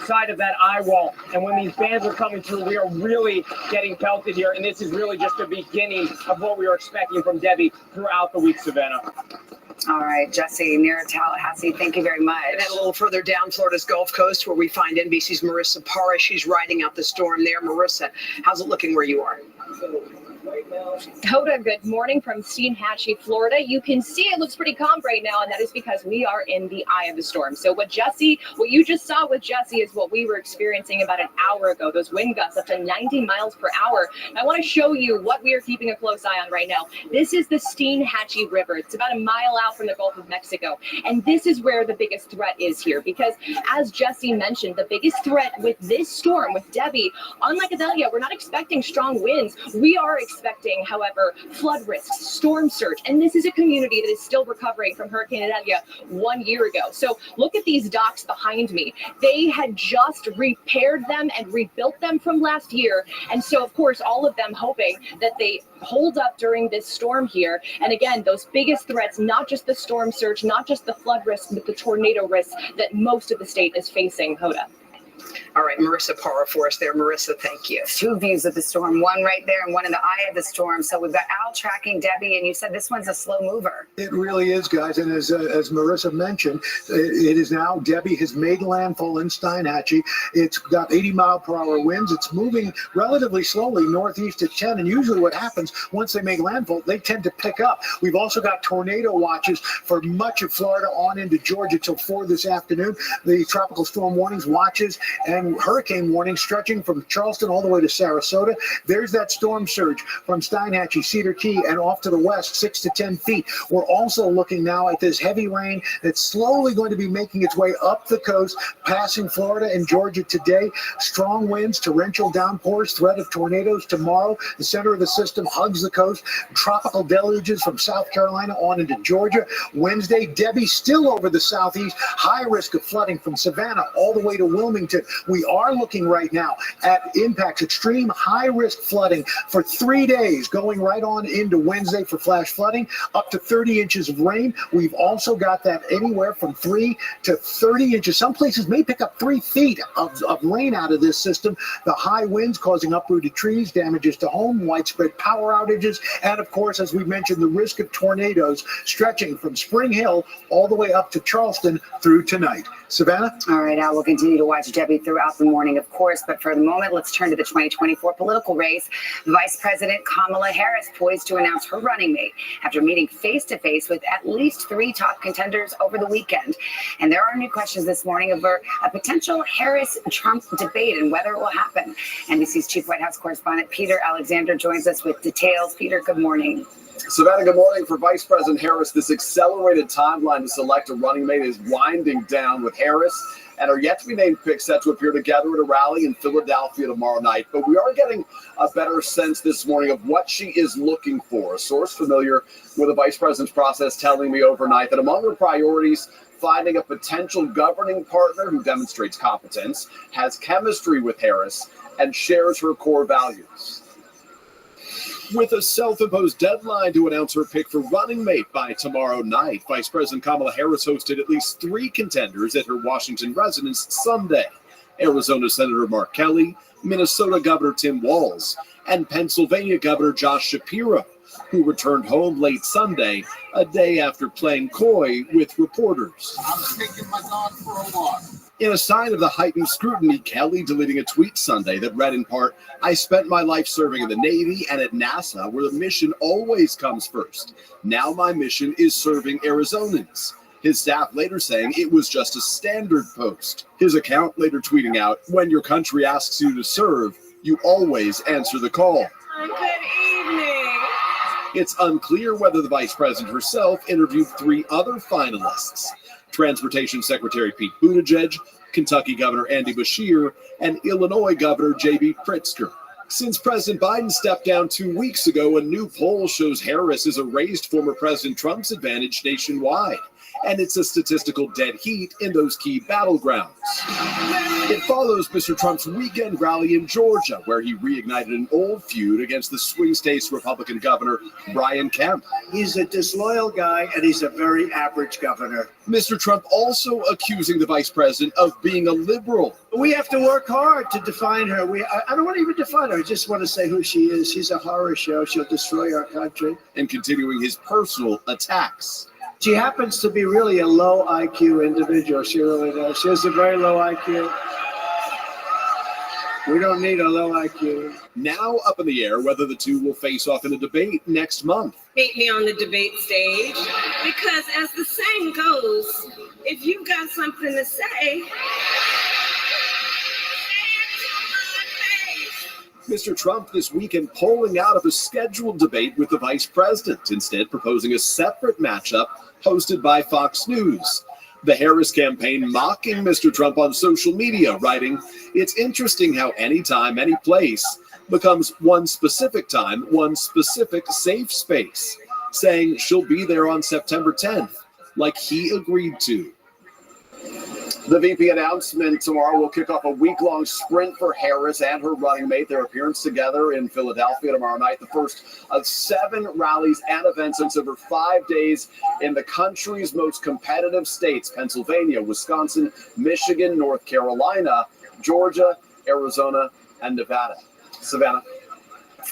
side of that eye wall. And when these bands are coming through, we are really getting pelted here. And this is really just the beginning of what we are expecting from Debbie throughout the week, Savannah. All right, Jesse, near Tallahassee, thank you very much. And then a little further down Florida's Gulf Coast, where we find NBC's Marissa Parra. She's riding out the storm there. Marissa, how's it looking where you are? Hoda, good morning from Steinhatchee, Florida. You can see it looks pretty calm right now, and that is because we are in the eye of the storm. So what you just saw with Jesse is what we were experiencing about an hour ago, those wind gusts up to 90 miles per hour. And I want to show you what we are keeping a close eye on right now. This is the Steinhatchee River. It's about a mile out from the Gulf of Mexico. And this is where the biggest threat is here, because as Jesse mentioned, the biggest threat with this storm, with Debbie, unlike Idalia, we're not expecting strong winds. We are expecting, however, flood risks, storm surge, and this is a community that is still recovering from Hurricane Idalia 1 year ago. So look at these docks behind me. They had just repaired them and rebuilt them from last year, and so of course all of them hoping that they hold up during this storm here. And again, those biggest threats, not just the storm surge, not just the flood risk, but the tornado risk that most of the state is facing, Hoda. All right, Marissa Parra for us there. Marissa, thank you. Two views of the storm, one right there and one in the eye of the storm. So we've got Al tracking Debbie, and you said this one's a slow mover. It really is, guys. And as Marissa mentioned, it is now, Debbie has made landfall in Steinhatchee. It's got 80-mile-per-hour winds. It's moving relatively slowly northeast at 10. And usually what happens once they make landfall, they tend to pick up. We've also got tornado watches for much of Florida on into Georgia till 4 this afternoon. The tropical storm warnings, watches, and hurricane warning stretching from Charleston all the way to Sarasota. There's that storm surge from Steinhatchee, Cedar Key, and off to the west, 6 to 10 feet. We're also looking now at this heavy rain that's slowly going to be making its way up the coast, passing Florida and Georgia today. Strong winds, torrential downpours, threat of tornadoes tomorrow. The center of the system hugs the coast. Tropical deluges from South Carolina on into Georgia. Wednesday, Debbie still over the southeast. High risk of flooding from Savannah all the way to Wilmington. We are looking right now at impacts, extreme high-risk flooding for 3 days, going right on into Wednesday for flash flooding, up to 30 inches of rain. We've also got that anywhere from 3 to 30 inches. Some places may pick up 3 feet of rain out of this system. The high winds causing uprooted trees, damages to home, widespread power outages, and of course, as we mentioned, the risk of tornadoes stretching from Spring Hill all the way up to Charleston through tonight. Savannah? All right, Al, we'll continue to watch Debbie Debbie, throughout the morning, of course. But for the moment, let's turn to the 2024 political race. Vice President Kamala Harris poised to announce her running mate after meeting face-to-face with at least 3 top contenders over the weekend. And there are new questions this morning over a potential Harris-Trump debate and whether it will happen. NBC's chief White House correspondent Peter Alexander joins us with details. Peter, good morning. Savannah, good morning. For Vice President Harris, this accelerated timeline to select a running mate is winding down, with Harris and her yet-to-be-named pick set to appear together at a rally in Philadelphia tomorrow night. But we are getting a better sense this morning of what she is looking for. A source familiar with the vice president's process telling me overnight that among her priorities, finding a potential governing partner who demonstrates competence, has chemistry with Harris, and shares her core values. With a self-imposed deadline to announce her pick for running mate by tomorrow night, Vice President Kamala Harris hosted at least 3 contenders at her Washington residence Sunday: Arizona Senator Mark Kelly, Minnesota Governor Tim Walz, and Pennsylvania Governor Josh Shapiro, who returned home late Sunday, a day after playing coy with reporters. I'm taking my dog for a walk. In a sign of the heightened scrutiny, Kelly deleting a tweet Sunday that read in part, "I spent my life serving in the Navy and at NASA, where the mission always comes first. Now my mission is serving Arizonans." His staff later saying it was just a standard post. His account later tweeting out, "When your country asks you to serve, you always answer the call." Good evening. It's unclear whether the vice president herself interviewed 3 other finalists: Transportation Secretary Pete Buttigieg, Kentucky Governor Andy Beshear, and Illinois Governor J.B. Pritzker. Since President Biden stepped down 2 weeks ago, a new poll shows Harris has erased former President Trump's advantage nationwide, and it's a statistical dead heat in those key battlegrounds. It follows Mr. Trump's weekend rally in Georgia, where he reignited an old feud against the swing state's Republican governor, Brian Kemp. He's a disloyal guy, and he's a very average governor. Mr. Trump also accusing the vice president of being a liberal. We have to work hard to define her. I don't want to even define her. I just want to say who she is. She's a horror show. She'll destroy our country. And continuing his personal attacks. She happens to be really a low IQ individual. She really does. She has a very low IQ. We don't need a low IQ. Now up in the air whether the two will face off in a debate next month. Meet me on the debate stage, because as the saying goes, if you've got something to say, Mr. Trump this weekend pulling out of a scheduled debate with the vice president, instead proposing a separate matchup hosted by Fox News. The Harris campaign mocking Mr. Trump on social media, writing, "It's interesting how any time, any place becomes one specific time, one specific safe space," saying she'll be there on September 10th, like he agreed to. The VP announcement tomorrow will kick off a week-long sprint for Harris and her running mate. Their appearance together in Philadelphia tomorrow night, the first of 7 rallies and events since over 5 days in the country's most competitive states: Pennsylvania, Wisconsin, Michigan, North Carolina, Georgia, Arizona, and Nevada. Savannah.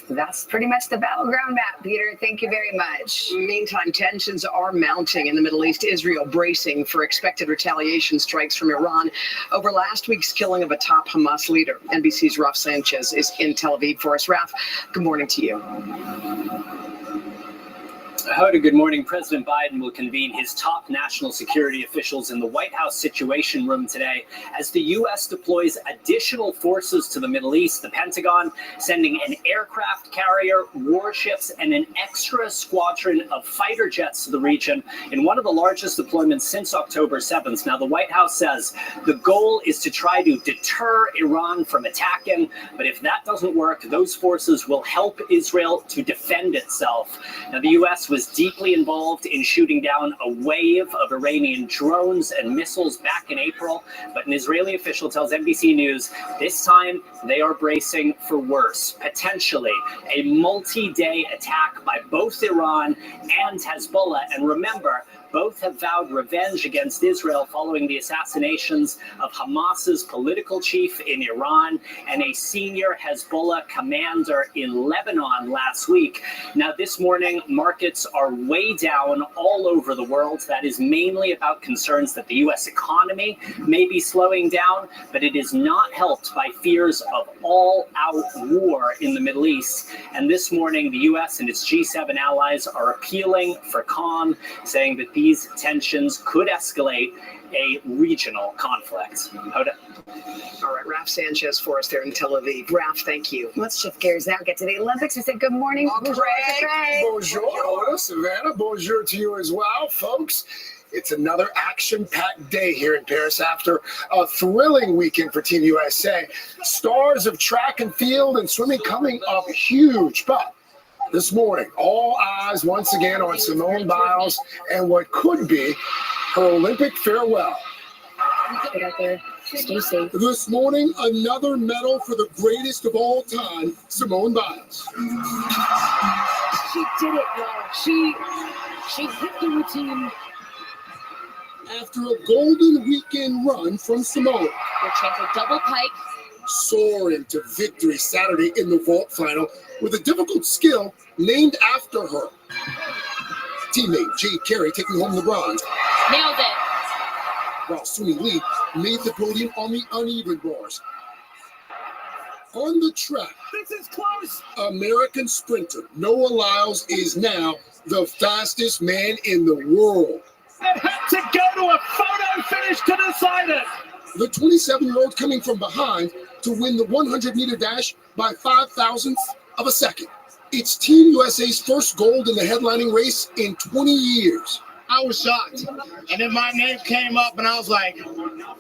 That's pretty much the battleground map, Peter. Thank you very much. Meantime, tensions are mounting in the Middle East. Israel bracing for expected retaliation strikes from Iran over last week's killing of a top Hamas leader. NBC's Raf Sanchez is in Tel Aviv for us. Raf, good morning to you. Howdy, good morning. President Biden will convene his top national security officials in the White House Situation Room today as the U.S. deploys additional forces to the Middle East. The Pentagon sending an aircraft carrier, warships, and an extra squadron of fighter jets to the region in one of the largest deployments since October 7th. Now, the White House says the goal is to try to deter Iran from attacking, but if that doesn't work, those forces will help Israel to defend itself. Now, the U.S. was deeply involved in shooting down a wave of Iranian drones and missiles back in April, but an Israeli official tells NBC News this time they are bracing for worse, potentially a multi-day attack by both Iran and Hezbollah. And remember, Both have vowed revenge against Israel following the assassinations of Hamas's political chief in Iran and a senior Hezbollah commander in Lebanon last week. Now, this morning, markets are way down all over the world. That is mainly about concerns that the U.S. economy may be slowing down, but it is not helped by fears of all-out war in the Middle East. And this morning, the U.S. and its G7 allies are appealing for calm, saying that these tensions could escalate a regional conflict. All right, Raf Sanchez for us there in Tel Aviv. Raf, thank you. Let's shift gears now, get to the Olympics. We said good morning. Bonjour, Savannah. Bonjour to you as well, folks. It's another action-packed day here in Paris after a thrilling weekend for Team USA. Stars of track and field and swimming coming up huge, but this morning, all eyes once again on Simone Biles and what could be her Olympic farewell. Get out there. Stay safe. This morning, another medal for the greatest of all time, Simone Biles. She did it, y'all. She hit the routine. After a golden weekend run from Simone, Which has a double pike. soaring to victory Saturday in the vault final with a difficult skill named after her. Teammate Jay Carey taking home the bronze, Nailed it. while Suni Lee made the podium on the uneven bars. On the track, This is close. American sprinter Noah Lyles is now the fastest man in the world. It had to go to a photo finish to decide it. The 27-year-old coming from behind to win the 100-meter dash by 0.005 of a second. It's Team USA's first gold in the headlining race in 20 years. I was shocked. And then my name came up and I was like,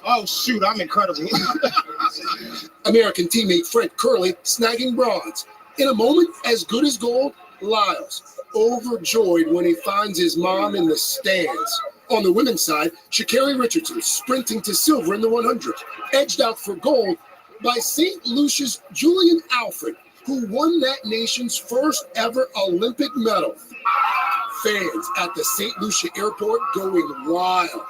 oh shoot, I'm incredible. American teammate Fred Curley snagging bronze. In a moment as good as gold, Lyles overjoyed when he finds his mom in the stands. On the women's side, Sha'Carri Richardson sprinting to silver in the 100, edged out for gold by St. Lucia's Julian Alfred, who won that nation's first ever Olympic medal. Fans at the St. Lucia airport going wild.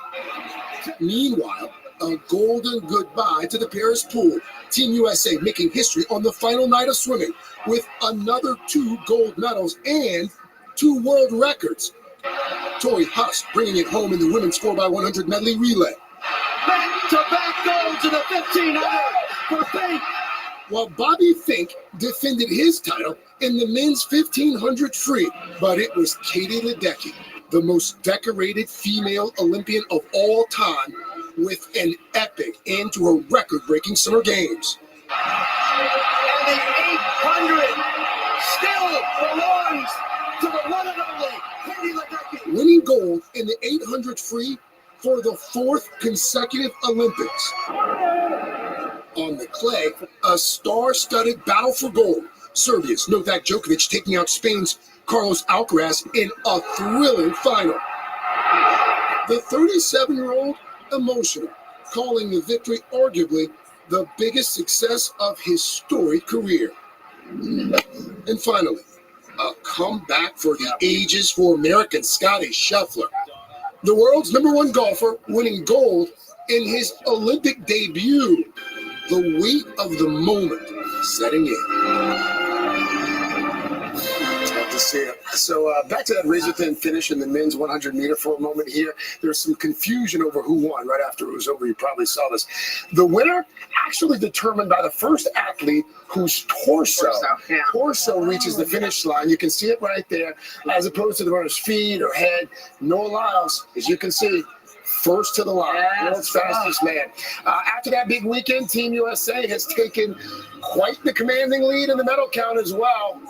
Meanwhile, a golden goodbye to the Paris pool. Team USA making history on the final night of swimming with another 2 gold medals and 2 world records. Tori Huss bringing it home in the women's 4x100 medley relay. Back-to-back golds in the 1500 for Fink. While Bobby Fink defended his title in the men's 1500 free, but it was Katie Ledecky, the most decorated female Olympian of all time, with an epic end to her record-breaking summer games. And the 800 still belongs to the one and only Katie Ledecky. Winning gold in the 800 free for the 4th consecutive Olympics. On the clay, a star-studded battle for gold. Serbia's Novak Djokovic taking out Spain's Carlos Alcaraz in a thrilling final. The 37-year-old emotional, calling the victory arguably the biggest success of his storied career. And finally, a comeback for the ages for American Scotty Scheffler, the world's #1 golfer, winning gold in his Olympic debut. The weight of the moment setting in. Love to see it. So back to that razor-thin finish in the men's 100-meter for a moment here. There's some confusion over who won right after it was over. You probably saw this. The winner actually determined by the first athlete whose torso reaches the finish line. You can see it right there, as opposed to the runner's feet or head. Noah Lyles, as you can see, first to the line, world's fastest man. After that big weekend, Team USA has taken quite the commanding lead in the medal count as well.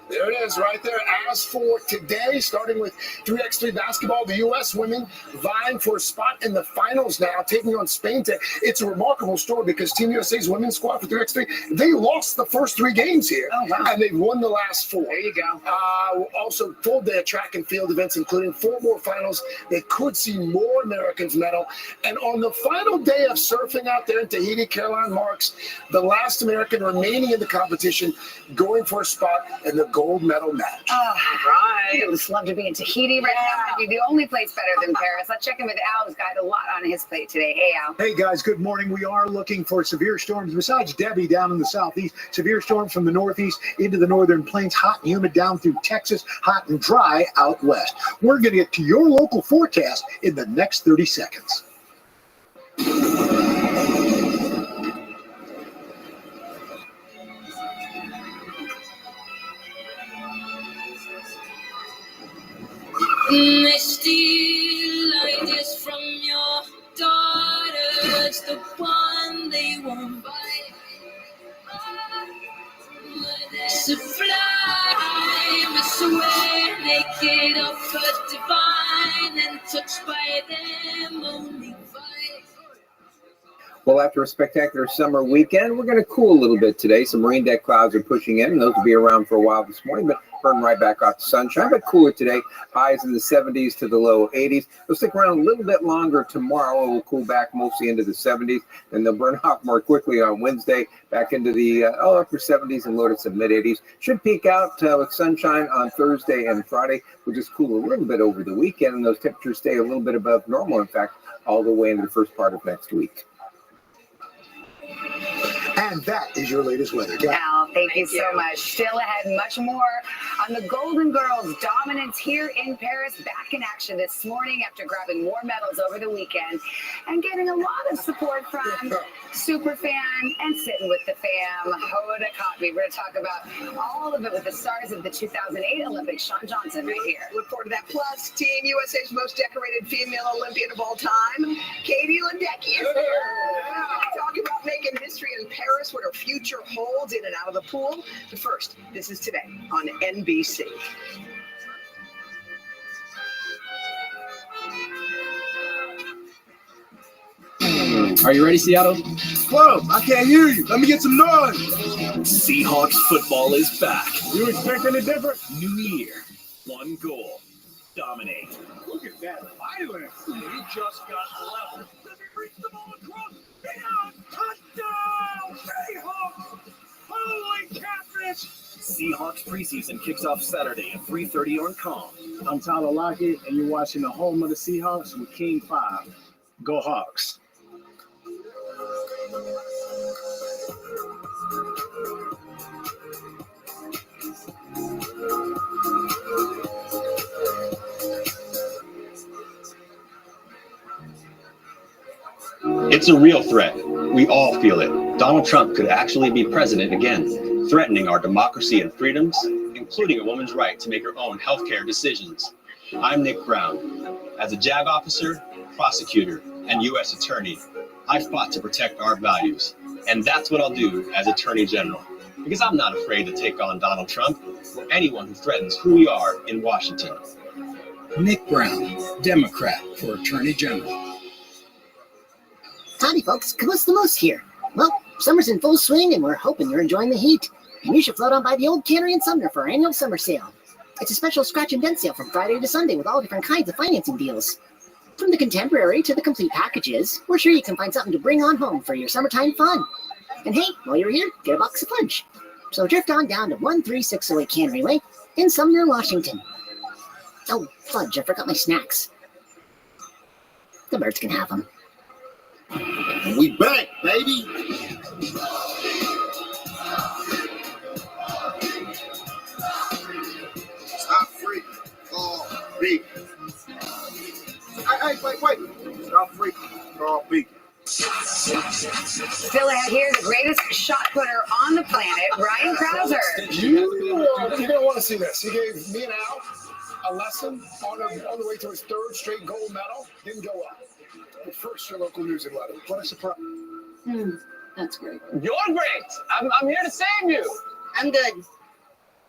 There it is right there. As for today, starting with 3x3 basketball, the U.S. women vying for a spot in the finals now, taking on Spain. It's a remarkable story because Team USA's women's squad for 3x3, they lost the first 3 games here. Oh, wow. And they've won the last 4. There you go. Also, full day of track and field events, including 4 more finals. They could see more Americans medal. And on the final day of surfing out there in Tahiti, Caroline Marks, the last American remaining in the competition, going for a spot in the gold medal match. Oh, right. I would just love to be in Tahiti right now. It'd be the only place better than Paris. Let's check in with Al, who's got a lot on his plate today. Hey, Al. Hey, guys, good morning. We are looking for severe storms. Besides Debbie down in the southeast, severe storms from the northeast into the northern plains, hot and humid down through Texas, hot and dry out west. We're going to get to your local forecast in the next 30 seconds. They steal ideas from your daughters, the one they won't buy. So fly, miss away, naked of a divine, and touched by them only by. Well, after a spectacular summer weekend, we're going to cool a little bit today. Some marine deck clouds are pushing in, and those will be around for a while this morning, but burn right back off the sunshine. But cooler today, highs in the 70s to the low 80s. They'll stick around a little bit longer tomorrow. It will cool back mostly into the 70s, and they'll burn off more quickly on Wednesday, back into the upper 70s and low to some mid 80s. Should peak out with sunshine on Thursday and Friday. We'll just cool a little bit over the weekend, and those temperatures stay a little bit above normal, in fact, all the way into the first part of next week. And that is your latest weather. Al, thank you so much. Still ahead, much more on the Golden Girls' dominance here in Paris. Back in action this morning after grabbing more medals over the weekend and getting a lot of support from Superfan and Sitting with the Fam. Hoda Kotb. We're going to talk about all of it with the stars of the 2008 Olympics. Sean Johnson right here. Look forward to that. Plus, Team USA's most decorated female Olympian of all time, Katie Ledecky, is there. Talk about making history in Paris, what her future holds in and out of the pool. But first, this is Today on NBC. Are you ready, Seattle? Whoa, I can't hear you. Let me get some noise. Seahawks football is back. You expect any different? New year, one goal, dominate. Look at that violence. He just got leveled. Reach the ball across. Touchdown, Seahawks! Holy catfish! Seahawks preseason kicks off Saturday at 3:30 on Calm. I'm Tyler Lockett, and you're watching the home of the Seahawks with King 5. Go Hawks. It's a real threat. We all feel it. Donald Trump could actually be president again, threatening our democracy and freedoms, including a woman's right to make her own healthcare decisions. I'm Nick Brown. As a JAG officer, prosecutor, and U.S. attorney, I fought to protect our values. And that's what I'll do as Attorney General, because I'm not afraid to take on Donald Trump or anyone who threatens who we are in Washington. Nick Brown, Democrat for Attorney General. Howdy, folks. Caboose the Moose here. Well, summer's in full swing, and we're hoping you're enjoying the heat. And you should float on by the old cannery in Sumner for our annual summer sale. It's a special scratch and dent sale from Friday to Sunday with all different kinds of financing deals. From the contemporary to the complete packages, we're sure you can find something to bring on home for your summertime fun. And hey, while you're here, get a box of fudge. So drift on down to 13608 Cannery Way in Sumner, Washington. Oh, fudge, I forgot my snacks. The birds can have them. We back, baby. Stop freaking. Call me. Hey, wait. Stop freaking. Call me. Still ahead here, the greatest shot putter on the planet, Ryan Krauser. You're going to want to see this. He gave me and Al a lesson on the way to his third straight gold medal. Didn't go up. But first, your local news and weather. What a surprise. That's great. You're great. I'm here to save you. I'm good.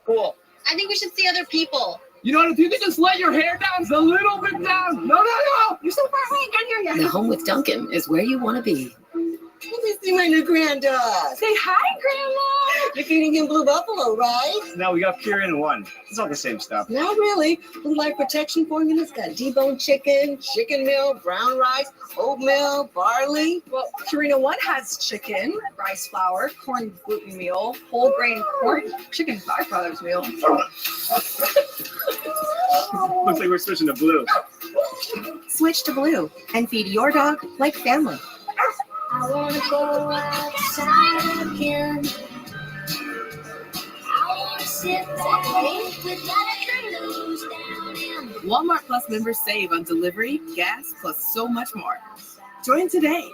Cool. I think we should see other people. You know what? If you could just let your hair down a little bit down. No. You're so far away. I can't hear you. The home with Duncan is where you want to be. Let me see my new granddaughter. Say hi, You're feeding him Blue Buffalo, right? No, we got Pure in one. It's all the same stuff. Not really. Blue Light Protection Formula's got deboned chicken, chicken meal, brown rice, oatmeal, barley. Well, Purina One has chicken, rice flour, corn gluten meal, whole grain corn, chicken byproducts meal. Looks like we're switching to Blue. Switch to Blue and feed your dog like family. I wanna go outside again. I wanna sit back without a blues down in. Walmart Plus members save on delivery, gas, plus so much more. Join today.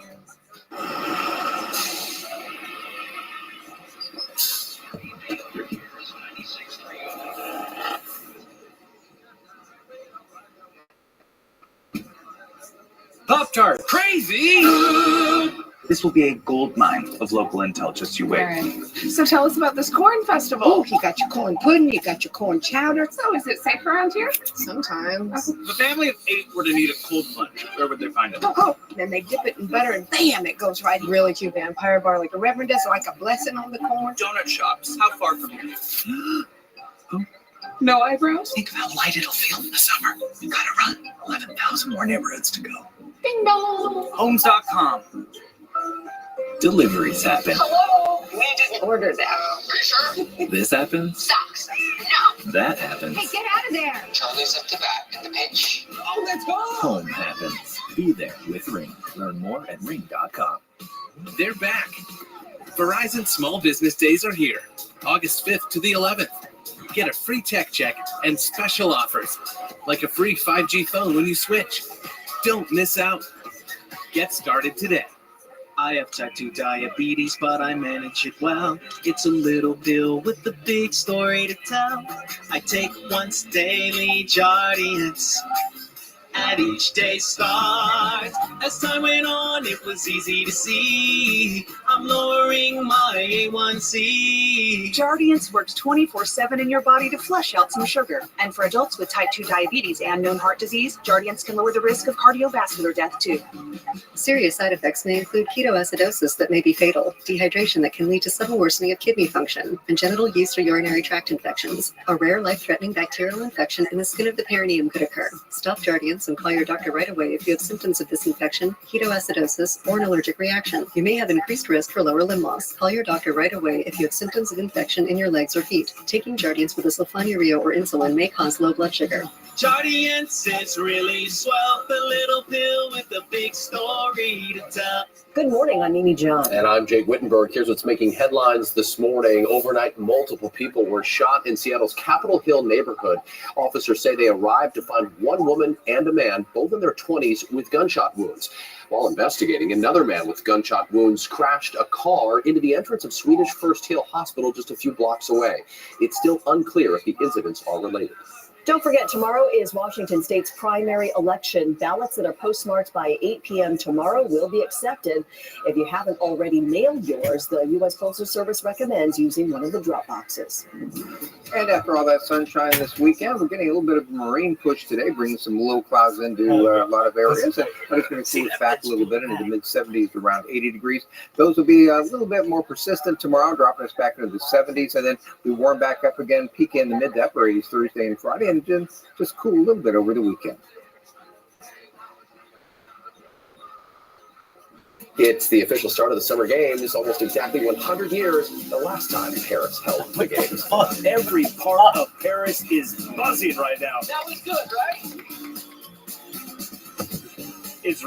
Pop-Tart, crazy! This will be a gold mine of local intel, just you wait. Right. So tell us about this corn festival. Oh, you got your corn pudding, you got your corn chowder. So is it safe around here? Sometimes. If a family of 8 were to need a cold plunge, where would they find it? Oh, then they dip it in butter and bam, it goes right in. Really cute vampire bar like a reverend does, like a blessing on the corn. Donut shops, how far from here? No eyebrows? Think of how light it'll feel in the summer. You gotta run. 11,000 more neighborhoods to go. Ding dong. Homes.com. Deliveries happen. Hello, we didn't order that. This happens. Socks. No. That happens. Hey, get out of there. Charlie's up to bat at the pitch. Oh, let's go. Home happens. Be there with Ring. Learn more at ring.com. They're back. Verizon Small Business Days are here, August 5th to the 11th. Get a free tech check and special offers, like a free 5G phone when you switch. Don't miss out. Get started today. I have type 2 diabetes, but I manage it well. It's a little pill with a big story to tell. I take once daily Jardiance. At each day's start. As time went on, it was easy to see. I'm lowering my A1C. Jardiance works 24/7 in your body to flush out some sugar. And for adults with type 2 diabetes and known heart disease, Jardiance can lower the risk of cardiovascular death too. Serious side effects may include ketoacidosis that may be fatal, dehydration that can lead to sudden worsening of kidney function, and genital yeast or urinary tract infections. A rare life-threatening bacterial infection in the skin of the perineum could occur. Stop Jardiance and call your doctor right away if you have symptoms of this infection, ketoacidosis, or an allergic reaction. You may have increased risk for lower limb loss. Call your doctor right away if you have symptoms of infection in your legs or feet. Taking Jardiance with a sulfonylurea or insulin may cause low blood sugar. Jardiance is really swell, the little pill with a big story to tell. Good morning, I'm Mimi John. And I'm Jake Wittenberg. Here's what's making headlines this morning. Overnight, multiple people were shot in Seattle's Capitol Hill neighborhood. Officers say they arrived to find one woman and a man, both in their 20s, with gunshot wounds. While investigating, another man with gunshot wounds crashed a car into the entrance of Swedish First Hill Hospital just a few blocks away. It's still unclear if the incidents are related. Don't forget, tomorrow is Washington State's primary election. Ballots that are postmarked by 8 p.m. tomorrow will be accepted. If you haven't already mailed yours, the U.S. Postal Service recommends using one of the drop boxes. And after all that sunshine this weekend, we're getting a little bit of a marine push today, bringing some low clouds into a lot of areas. And it's going to cool us back a little bit into the mid-70s, around 80 degrees. Those will be a little bit more persistent tomorrow, dropping us back into the 70s. And then we warm back up again, peak in the mid to upper 80s Thursday and Friday, and just cool a little bit over the weekend. It's the official start of the summer games, almost exactly 100 years, the last time Paris held the games. Every part of Paris is buzzing right now. That was good, right? It's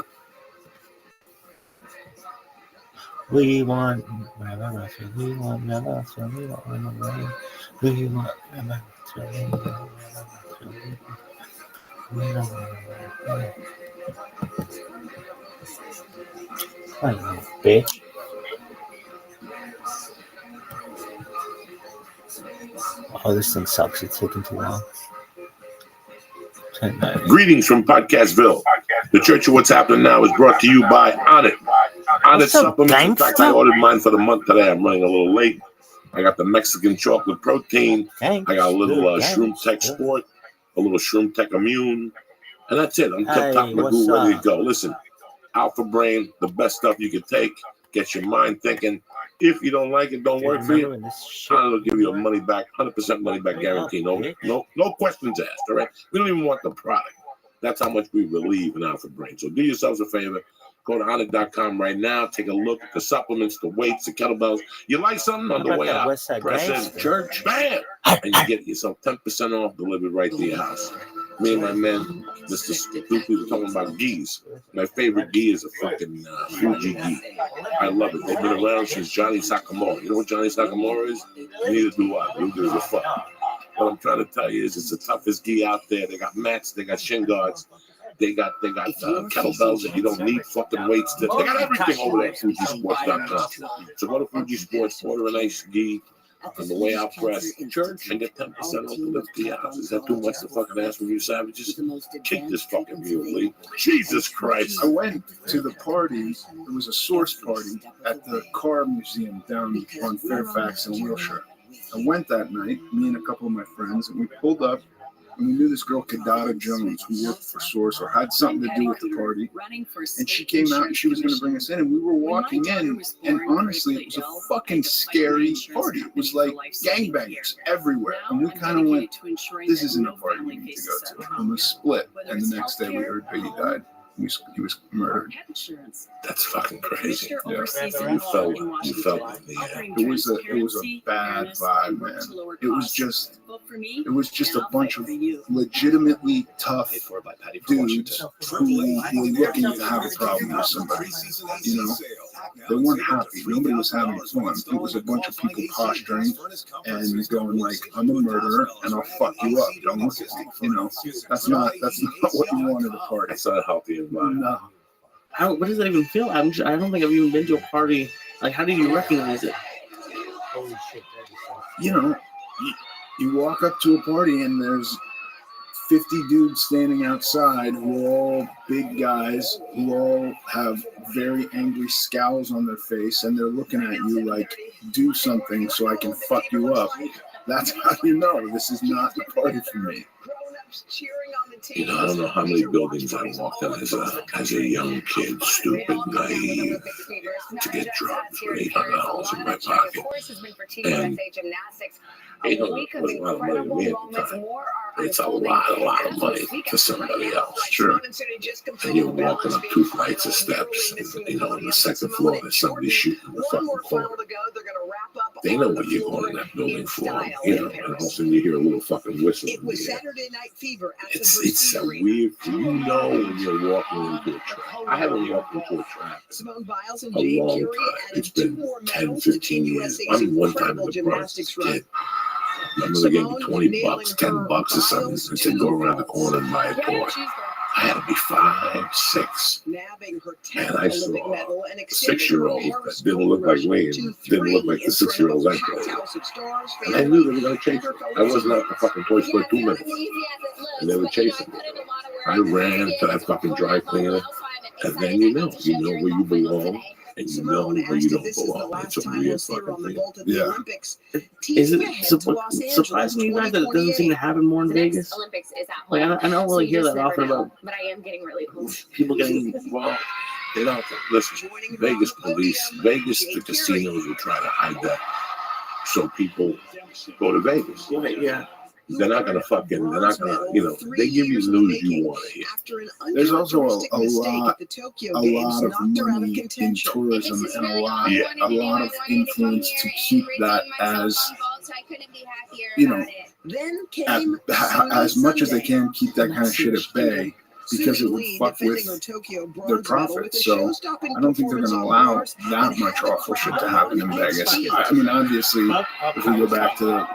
We want revolution. We want revolution. We want revolution. We want revolution. I know, bitch. Oh, this thing sucks. It's taking too long. Greetings from Podcastville. The Church of What's Happening Now is brought to you by On It. On It supplements. In fact, I ordered mine for the month today. I'm running a little late. I got the Mexican chocolate protein. I got a little Shroom Tech Sport, a little Shroom Tech Immune, and that's it. I'm top Magoo, ready to go. Listen, Alpha Brain, the best stuff you can take. Gets your mind thinking, If you don't like it, don't work for you, I'll give you a money back, 100% money back guarantee. No questions asked. All right. We don't even want the product. That's how much we believe in Alpha Brain. So do yourselves a favor. Go to Onic.com right now. Take a look at the supplements, the weights, the kettlebells. You like something on the way out? Press in church, bam, and you get yourself 10% off delivered right to your house. Me and my man, Mr. Stupid, were talking about gis. My favorite gi is a fucking Fuji gi. I love it. They've been around since Johnny Sakamura. You know what Johnny Sakamura is? Neither do I. Who gives a fuck? What I'm trying to tell you is it's the toughest gi out there. They got mats, they got shin guards, they got kettlebells that you don't need fucking weights to. They got everything over there at FujiSports.com. So go to Fuji Sports, order a nice gi on the way out press church and get 10% off the lift to your house. Is that too much to fucking ask from you savages? Kick this fucking mule, Lee. Jesus Christ. I went to the party. It was a source party at the car museum down on Fairfax and Wilshire. I went that night, me and a couple of my friends, and we pulled up, and we knew this girl, Kadada Jones, who worked for Source or had something to do with the party. And she came out and she was going to bring us in, and we were walking in, and honestly, it was a fucking scary party. It was like gangbangers everywhere. And we kind of went, this isn't a party we need to go to. And we split, and the next day we heard Biggie died. He was murdered. That's fucking crazy. Yeah. You felt in the air. It was a bad vibe, man. It was just a bunch of legitimately tough dudes who were looking to have a problem with somebody. You know, they weren't happy. Nobody was having fun. It was a bunch of people posturing and going like, "I'm a murderer and I'll fuck you up. Don't look at me." You know, that's not what you want at a party. It's not a healthy environment. No. What does that even feel? I don't think I've even been to a party. Like, how do you recognize it? Holy shit! You know, you walk up to a party and there's 50 dudes standing outside who are all big guys, who all have very angry scowls on their face, and they're looking at you like, do something so I can fuck you up. That's how you know this is not the party for me. You know, I don't know how many buildings I walked in as a young kid, stupid, naive, to get drugged for $800 in my pocket. And $800 was a lot of money to me at the time. It's a lot of money to somebody else. Sure. And you're walking up 2 flights of steps, and, you know, on the second floor, there's somebody shooting the fucking corner. They know what you're going in that building for, you know, and all of a sudden you hear a little fucking whistle in the air. It's a weird, you know, when you're walking into a trap. I haven't walked into a trap in a long time. It's been 10, 15 years. I mean, one time in the Bronx as a kid. My mother gave me $20, $10 or something, and said, go around the corner and buy a toy. I had to be 5, 6, and I saw a 6-year-old that didn't look like me, and didn't look like the 6-year-old I played. And I knew they were going to chase me. I wasn't out the fucking toy store 2 minutes, and they were chasing me. I ran to that fucking dry cleaner, and then you know where you belong. And you know where you don't belong. It's a weird fucking thing. Yeah. Is it surprising you guys that it doesn't seem to happen more in Vegas? Olympics is at home. Like, I don't really hear that often about but I am getting really close. people getting involved. They don't listen. Vegas police, Vegas, the casinos will try to hide that so people go to Vegas. Yeah. They're not going to, you know, they give you the news you want to hear. There's also a lot of money in tourism and a lot of influence to keep that as, you know, as much as they can keep that kind of shit at bay, because it would fuck with their profits. So I don't think they're going to allow that much awful shit to happen in Vegas. I mean, obviously, if we go back to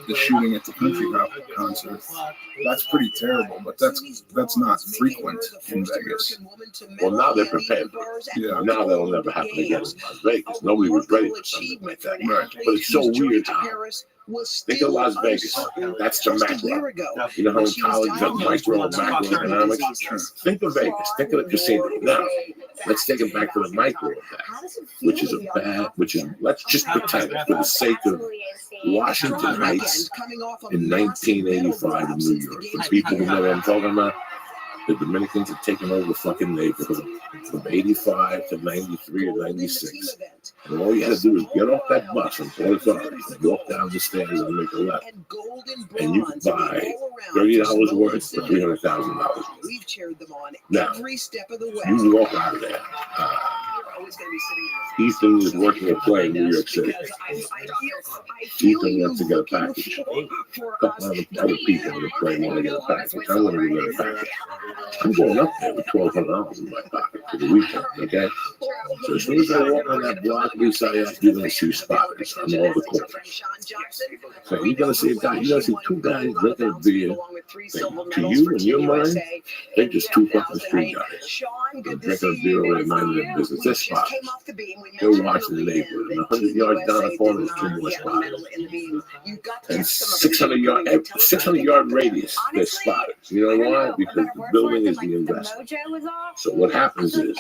the shooting at the country concert, that's pretty terrible, but that's not frequent in Vegas. Well, now they're prepared for it. Yeah. Now that'll never happen again in Las Vegas. Nobody was ready for something like that. Right. But it's so weird how think of Las Vegas. That's the macro. You know how in college you have micro and macroeconomics? Think of Vegas. Think of the casino. Now, let's take it back to the micro of that, let's just pretend for the sake of Washington Heights in 1985 in New York. For people who know what I'm talking about, the Dominicans had taken over the fucking neighborhood from 85 to 93 or 96. And all you had to do is get off that bus on Port Authority and walk down the stairs and make a left. And you could buy $30 worth for $300,000. Now, you walk out of there. Ethan is working a play in New York City. Ethan wants to get a package. A couple of other people in the play want to get a package. I want to get a package. I'm going up there with $1,200 in my pocket for the weekend, okay? So as soon as I walk on that block, you're going to see spotters on all the corners. So you're going to see a guy, you're going to see two guys drinking a beer. To you, in your mind, they're just two fucking street guys. They're drinking a beer over minding their business. They're spotters. They're watching the neighborhood. And 100 yards down the corner is two more spotters. And 600-yard radius, they're spotters. You know why? Because the building is the investment. So what happens is,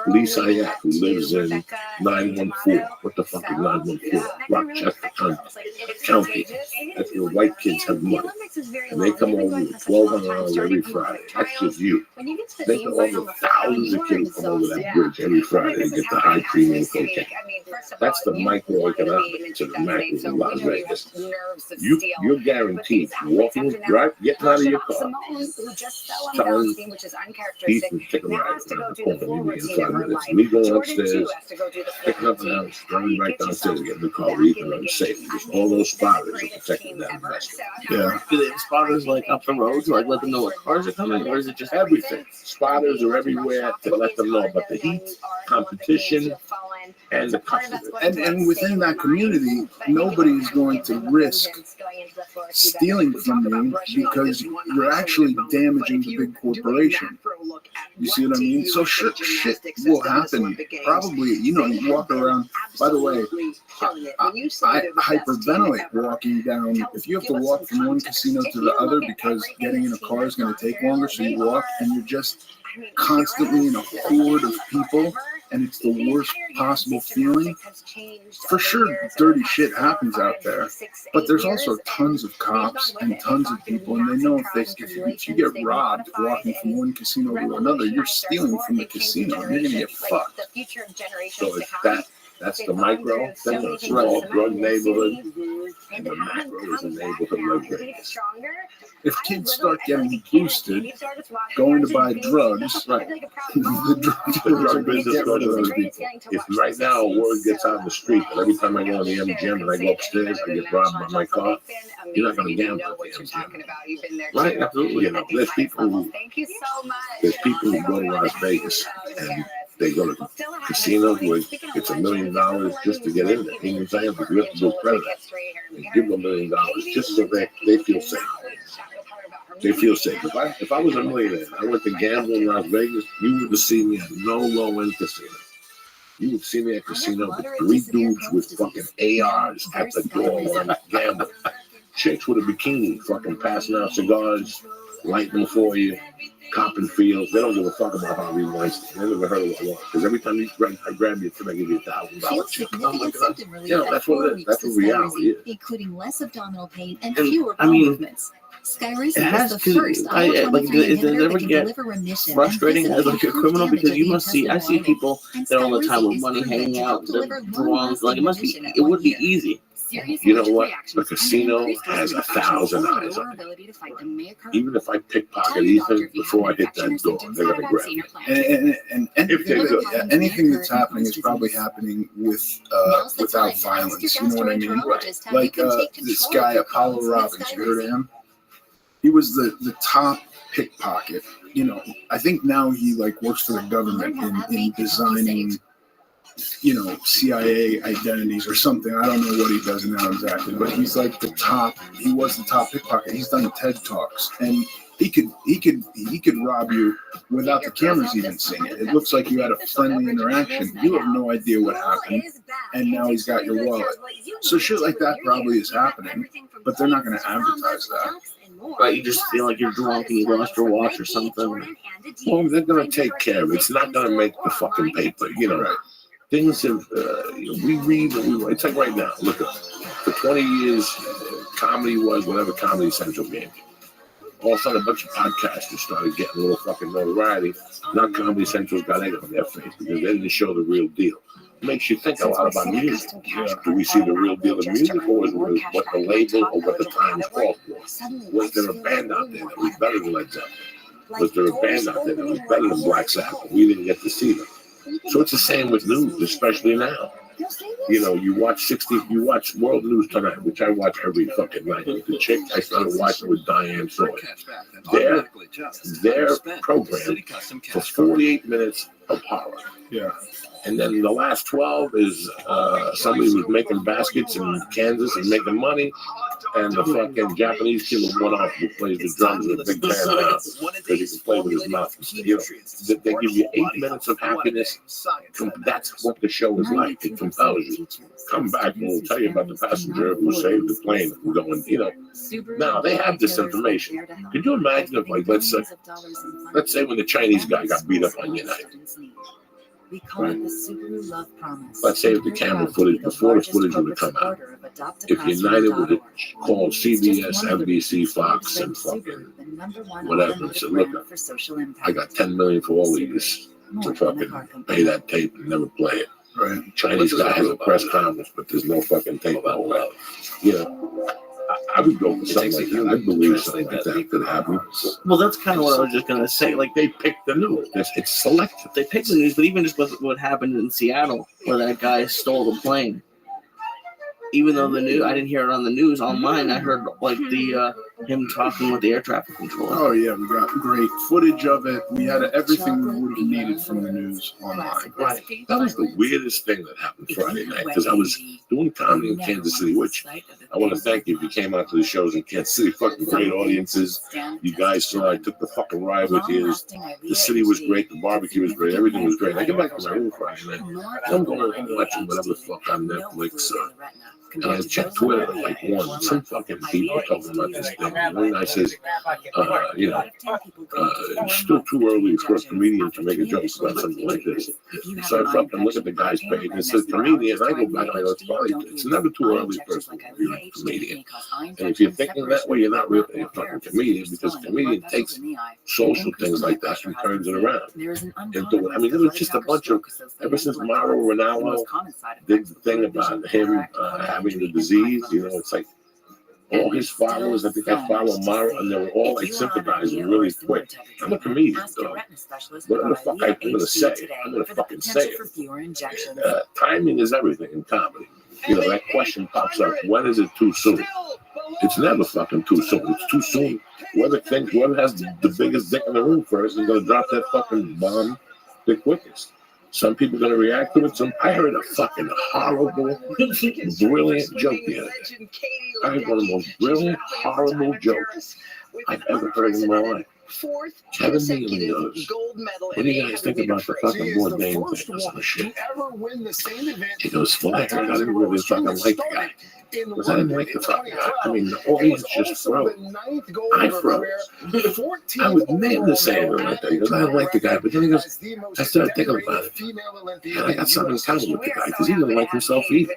Lee Sayat, who lives in 914, what the fuck is 914? Rochester County. That's where white kids have money. And they come over with $1,200 every Friday. That's just you. Think of all the thousands of kids come over that bridge every Friday to get the high premium cocaine. That's the microeconomics to the macro of Las Vegas. You're guaranteed walking, getting out of your car, telling Ethan to take a ride around the corner, maybe in 5 minutes. Me going upstairs, picking up the house, driving right downstairs, getting the car, Ethan on safe. Because all those spotters are protecting that investment. Yeah. Do they have spotters like up the road to like let them know what cars are coming, or is it just everything? Spotters are everywhere to let them know about the heat, competition, and the customers. And within that community, nobody's going to risk stealing from you because you're actually damaging the big corporation. You see what I mean? So shit will happen. Probably, you walk around. By the way, I hyperventilate walking down. If you have to walk from one casino to the other because getting in a car is going to take longer, so you walk and you're just constantly in a horde of people, and it's the worst possible feeling. For sure, dirty shit happens out there, but there's also tons of cops and tons of people, and they know if you get robbed walking from one casino to another, you're stealing from the casino, and you're gonna get fucked. So it's that's the micro, that's a small drug neighborhood, and the macro is a neighborhood like Vegas. If kids start getting boosted, going to buy drugs, right? The drug business goes to those people. If right now word gets out in the street that every time I go to the MGM and I go upstairs, I get robbed by my car, you're not going to gamble at the MGM. Right? Absolutely. There's people who go to Las Vegas and they go to casinos where it's $1 million just to get in there. You know what I'm saying? But you have to go credit. And give them $1 million just so they feel safe. They feel safe. If I was a millionaire and I went to gamble in Las Vegas, you would have seen me at no low-end casino. You would see me at a casino with 3 dudes with fucking ARs at the door while I'm gambling. Chicks with a bikini fucking passing out cigars, lighting for you. Copping fields, they don't give a fuck about Harvey Weinstein. They never heard of what I want. Because every time I grab you, I give you $1,000 check. Oh my God. That's what it is. That's what reality is. Including less abdominal pain and fewer bowel movements. Skyrizi is the first does it ever get frustrating as like a criminal, because you must see, I see people that all the time with money hanging out, they're drunk, like it would be easy. You know what? The casino has 1,000 eyes on it. Even if I pickpocket Ethan before I hit that door, they're gonna grab me. And anything that's happening is probably happening without violence. You know what I mean? Like this guy Apollo Robbins. You heard of him? He was the top pickpocket. I think now he works for the government in designing, CIA identities or something. I don't know what he does now exactly, but he's he was the top pickpocket. He's done TED Talks, and he could rob you without the cameras even seeing it. It looks like you had a friendly interaction. You have no idea what happened, and now he's got your wallet. So shit like that probably is happening, but they're not going to advertise that. Right, you just feel like you're drunk and you lost your watch or something. Well, they're going to take care of it. It's not going to make the fucking paper, Right. Things have, we read and we write. It's like right now, look up. For 20 years, comedy was whatever Comedy Central gave you. all of a sudden a bunch of podcasters started getting a little fucking notoriety. Now Comedy Central's got egg on their face because they didn't show the real deal. It makes you think a lot about music. Do we see the real deal of music, or is it what the label or what the Times called for? Was there a band out there that was better than Led Zeppelin? Was there a band out there that was better than Black Sabbath? We didn't get to see them. So it's the same with news, especially now. You know, you watch World News Tonight, which I watch every fucking night. The chick I started watching with Diane Sawyer. Their program for 48 minutes of horror. Yeah. And then the last 12 is somebody who's making baskets in Kansas and making money. And the fucking Japanese kid with one arm who plays the drums with a big band down because he can play with his mouth. You know, they give you 8 minutes of happiness. That's what the show is like. It compels you. Come back and we'll tell you about the passenger who saved the plane from going, you know. Now, they have this information. Could you imagine if, like, let's say when the Chinese guy got beat up on United. We call it the Subaru Love Promise. Let's say if the camera footage, before the footage would have come out, if United would have called CBS, NBC, Fox, and fucking whatever, and said, look, I got $10 million for all these to fucking pay that tape and never play it. Right. Chinese guy has a press conference, but there's no fucking tape about that. You know, I would go for something like that. I believe something like that could happen. Well, that's kind of what I was just gonna say. Like, they picked the news. It's selective. They picked the news, but even just what happened in Seattle, where that guy stole the plane. Even though the news, I didn't hear it on the news. Online, I heard like him talking with the air traffic controller. Oh yeah, we got great footage of it. We had everything we would have needed from the news online. Right. That was the weirdest thing that happened Friday night because I was doing comedy in Kansas City, which I want to thank you if you came out to the shows in Kansas City. Fucking great audiences. You guys saw I took the fucking ride with you. The city was great. The barbecue was great. Everything was great. I get back to my room Friday night. I'm going and watching whatever the fuck on Netflix. And I checked Twitter like one. Some fucking people talking about this thing. One guy says, you know, it's still too early for a comedian to make a joke about something like this. So I fucking look at the guy's page and it says comedian. I go back and I go, it's never too early for a comedian. And if you're thinking that way, you're not really a fucking comedian because a comedian takes social things like that and turns it around. I mean, there was just a bunch of, ever since Mauro Ronaldo did the thing about him having the disease, you know, it's like all his followers, I think I follow Mauro, and they were all like sympathizing really quick. I'm a comedian, though. Whatever the fuck I'm going to say, I'm going to fucking say it. Timing is everything in comedy. You know, that question pops up, when is it too soon? It's never fucking too soon. It's too soon. Whoever has the biggest dick in the room first is going to drop that fucking bomb the quickest. Some people are going to react to it. I heard a fucking horrible, brilliant joke the other day. I heard one of the most brilliant, horrible jokes I've ever heard in my life. Kevin Nealon goes, what do you guys think about the fucking Bourdain thing or some shit? He goes, well, I heard I didn't really fucking like the guy. Because I didn't like the fucking guy. I mean, the audience just froze. I froze. I was mad to say it like that. He goes, I didn't like the guy. But then he goes, I started thinking about it. And I got something in common with the guy because he didn't like himself either.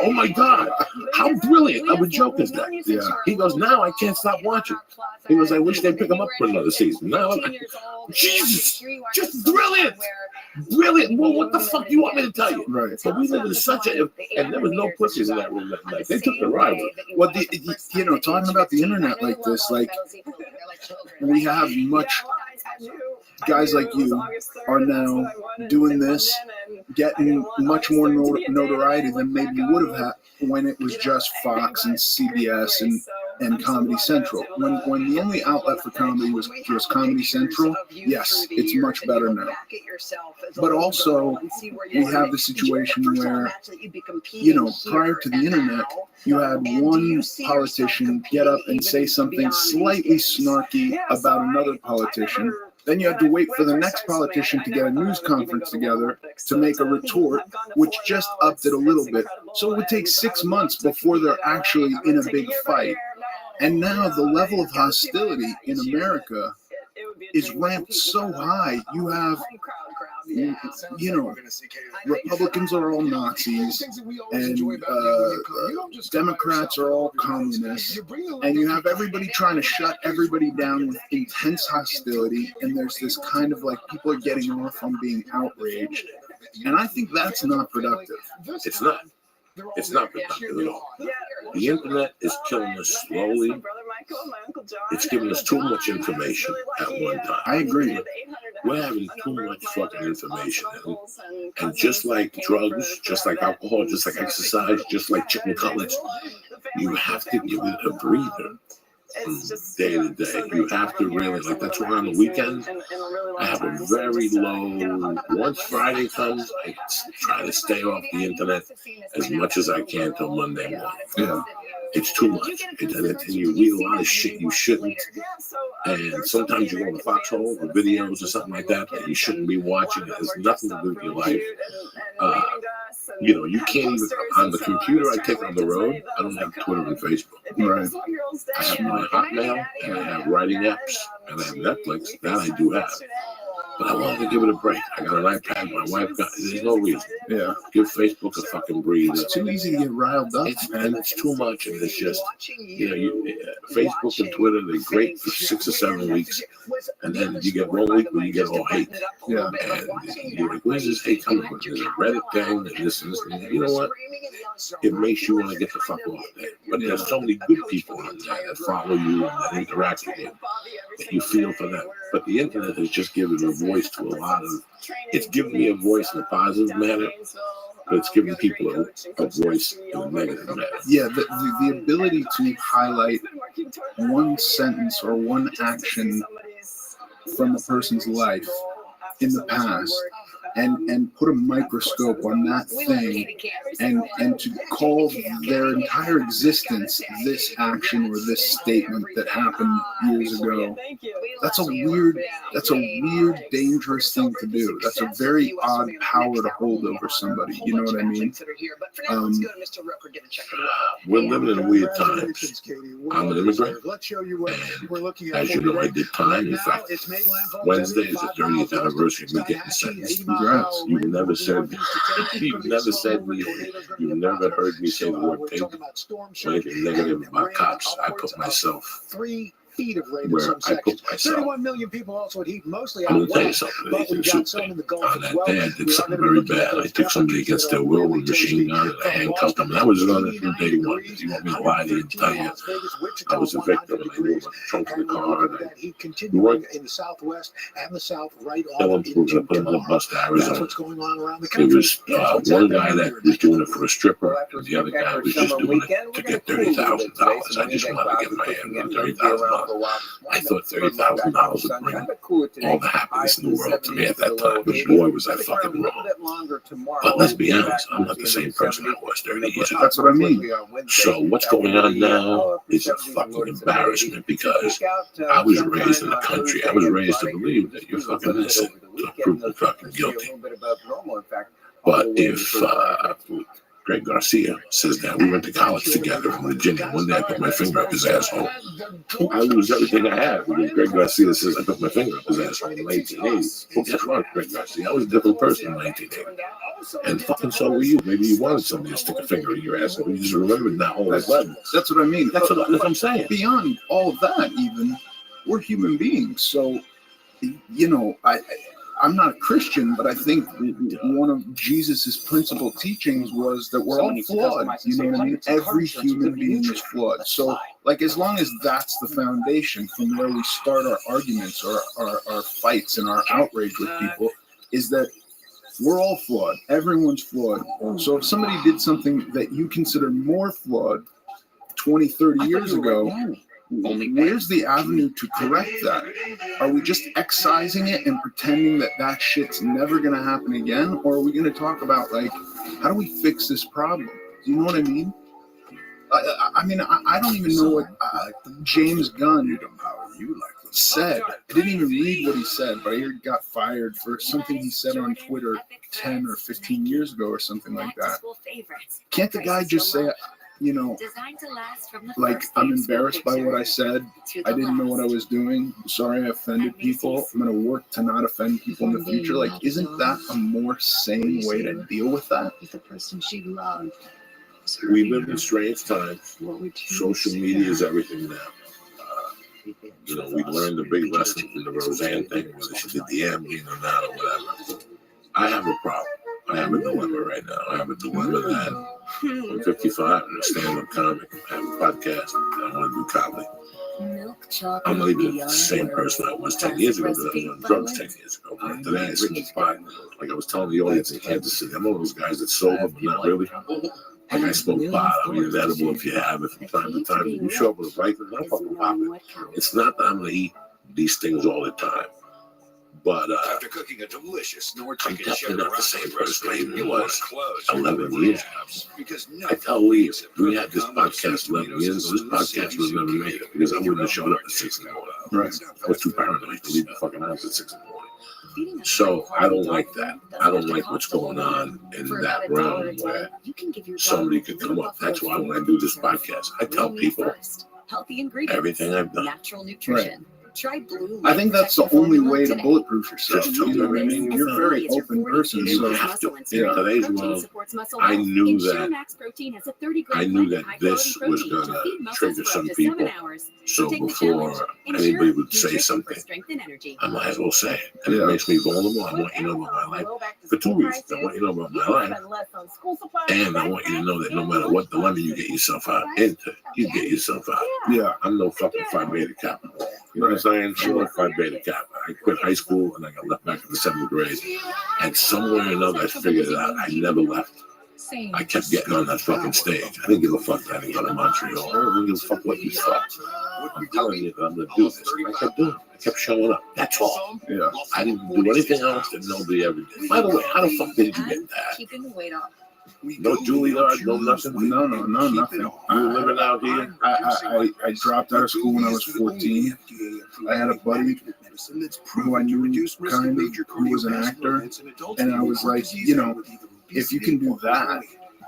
Oh my God. How brilliant of a joke is that? Yeah. He goes, now I can't stop watching. He goes, I wish they'd pick him up for another season. Now, Jesus, just brilliant. Brilliant. Well, what the fuck do you want me to tell you? Right. But we live in such a, and there was no pussies in that room that night. They took the ride. Well, you know, talking about the internet like this, like we have much guys like you are now doing this, getting much more notoriety than maybe you would have had when it was just Fox and CBS and Comedy Central. When the only outlet for comedy was Comedy Central, yes, it's much better now. But also, we have the situation where, you know, prior to the internet, you had one politician get up and say something slightly snarky about another politician. Then you had to wait for the next politician to get a news conference together to make a retort, which just upped it a little bit. So it would take 6 months before they're actually in a big fight. And now the level of hostility in America is ramped so high. You have you know, Republicans are all Nazis, and Democrats are all communists, and you have everybody trying to shut everybody down with intense hostility, and there's this kind of like people are getting off on being outraged, and I think that's not productive. It's not. It's not productive at all. The internet is killing us slowly. It's giving us too much information at one time. I agree. We're having too much fucking information. And just like drugs, just like alcohol, just like exercise, just like chicken cutlets, you have to give it a breather from day to day. You have to really, like, that's why on the weekends, I have a very low, once Friday comes, I try to stay off the internet as much as I can till Monday morning. Yeah. It's too much. And you read a lot of shit you shouldn't. And sometimes you go in a foxhole or videos or something like that that you shouldn't be watching. It has nothing to do with your life. You know, you can't even, on the computer I take on the road, I don't have Twitter and Facebook. Right. I have my Hotmail, and I have writing apps, and I have Netflix. That I do have. But I wanted to give it a break. I got an iPad. My wife got. There's no reason. Yeah. Give Facebook a fucking breather. It's too easy to get riled up, and it's too much. And it's just, you know, Facebook and Twitter, they're great for 6 or 7 weeks, and then you get 1 week where you get all hate. Yeah. And you're like, where's this hate coming from? There's a Reddit thing, and this and this. And you know what? It makes you want to get the fuck off there. But there's so many good people on there that follow you and that interact with you, that you feel for them. But the internet has just given a voice to a lot of. It's given me a voice in a positive manner, but it's giving people a voice in a negative manner. Yeah, the ability to highlight one sentence or one action from a person's life in the past and put a microscope on that thing and to call their entire existence this action or this statement that happened years ago. That's a weird, dangerous thing to do. That's a very odd power to hold over somebody. You know what I mean? We're living in weird times. I'm an immigrant, and as you know, I did time. In fact, Wednesday is the 30th anniversary of me getting sentenced. Congrats. You never said me, you never heard me say the word pig or anything negative about cops. I put myself where I put myself. 31 million people also at heat, mostly I'm going to tell you something. On that day, I did something very bad. I took somebody against their will with a machine gun and I handcuffed them. And I was on it from day one. If you want me to lie to you and tell you, I was a victim and I knew my trunk of the car. You weren't. In the Southwest and the South, right on. We're going to put him on the bus to Arizona. That's what's going on around the country. There was one guy that was doing it for a stripper, and the other guy was just doing it to get $30,000. I just wanted to get my hand on $30,000. I thought $30,000 would bring all the happiness in the world to me at that time. But boy, was I fucking wrong. But let's be honest, I'm not the same person I was 30 years ago. That's what I mean. So what's going on now is a fucking embarrassment because I was raised in the country. I was raised to believe that you're fucking innocent, proven fucking guilty. But if Greg Garcia says that we went to college together in Virginia. One day I put my finger up his asshole. I lose everything I have because Greg Garcia says I put my finger up his asshole in 1980. Well, guess what, Greg Garcia? I was a different person in 1980. And fucking so were you. Maybe you wanted somebody to stick a finger in your asshole. You just remembered now all of a sudden. That's what I mean. That's what I'm saying. Beyond all of that, even, we're human beings. So, you know, I'm not a Christian, but I think one of Jesus's principal teachings was that we're all flawed. You know what I mean? Every human being is flawed. So, like, as long as that's the foundation from where we start our arguments or our fights and our outrage with people, is that we're all flawed. Everyone's flawed. So if somebody did something that you consider more flawed 20, 30 years ago, where's the avenue to correct that? Are we just excising it and pretending that that shit's never going to happen again? Or are we going to talk about, like, how do we fix this problem? Do you know what I mean? I mean, I don't even know what James Gunn said. I didn't even read what he said, but I heard he got fired for something he said on Twitter 10 or 15 years ago or something like that. Can't the guy just say, you know, Designed to last from the like first day I'm of school embarrassed by what I said. to I the didn't know what I last. was doing. I'm sorry I offended people. I'm going to work to not offend people in the future. Like, isn't that a more sane way to deal with that? With the person she loved. We live in strange times. Social media is everything now. You know, we learned a big lesson from the Roseanne thing, whether she did the ambling or not or whatever. I have a problem. I have a dilemma right now. I have a dilemma that I'm 55 and a stand-up comic. I have a podcast. I want to do comedy. I'm not even the same person I was 10 years ago because I was on drugs 10 years ago. But today I smoke pot. Like I was telling the audience in Kansas City, I'm one of those guys that's sober, but not really. Like I smoke pot. I'll eat an edible if you have it from time to time. If you show up with a bike, I'll fucking pop it. It's not that I'm going to eat these things all the time. But after cooking a delicious I'm definitely not the same person I even was 11 years ago. I tell Lee, we had this podcast 11 years ago, this podcast was never made it because I wouldn't have showed up at 6 in the morning. Right. I was too paranoid to leave the fucking house at 6 in the morning. So I don't like that. I don't like what's going on in that realm where somebody could come up. That's why when I do this podcast, I tell people Healthy ingredients, everything I've done. natural nutrition. Try Blue. I think that's the only way to bulletproof yourself. Just You know what I mean? You're a very open person, You so have to. yeah. In today's world, I knew that this was going to trigger some people. So before anybody would say something, I might as well say it. And it makes me vulnerable. I want you to know about my life for two reasons. I want you to know about my life. And I want you to know that no matter what dilemma you get yourself out into, you get yourself out. Yeah. I'm no fucking Phi Beta Kappa. You know what I'm saying? I'm no Phi Beta Kappa. I quit high school and I got left back in the 7th grade. And somewhere or another, I figured it out. I never left. I kept getting on that fucking stage. I didn't give a fuck that I didn't go to Montreal. I didn't give a fuck what you thought. I'm telling you that I'm going to do this. I kept doing it. I kept showing up. That's all. Yeah. I didn't do anything else that nobody ever did. By the way, how the fuck did you get that? Keeping the weight off. No Juilliard, no nothing? No, nothing. You were living out here? I dropped out of school when I was 14. I had a buddy who I knew kind of, who was an actor, and I was like, you know, if you can do that,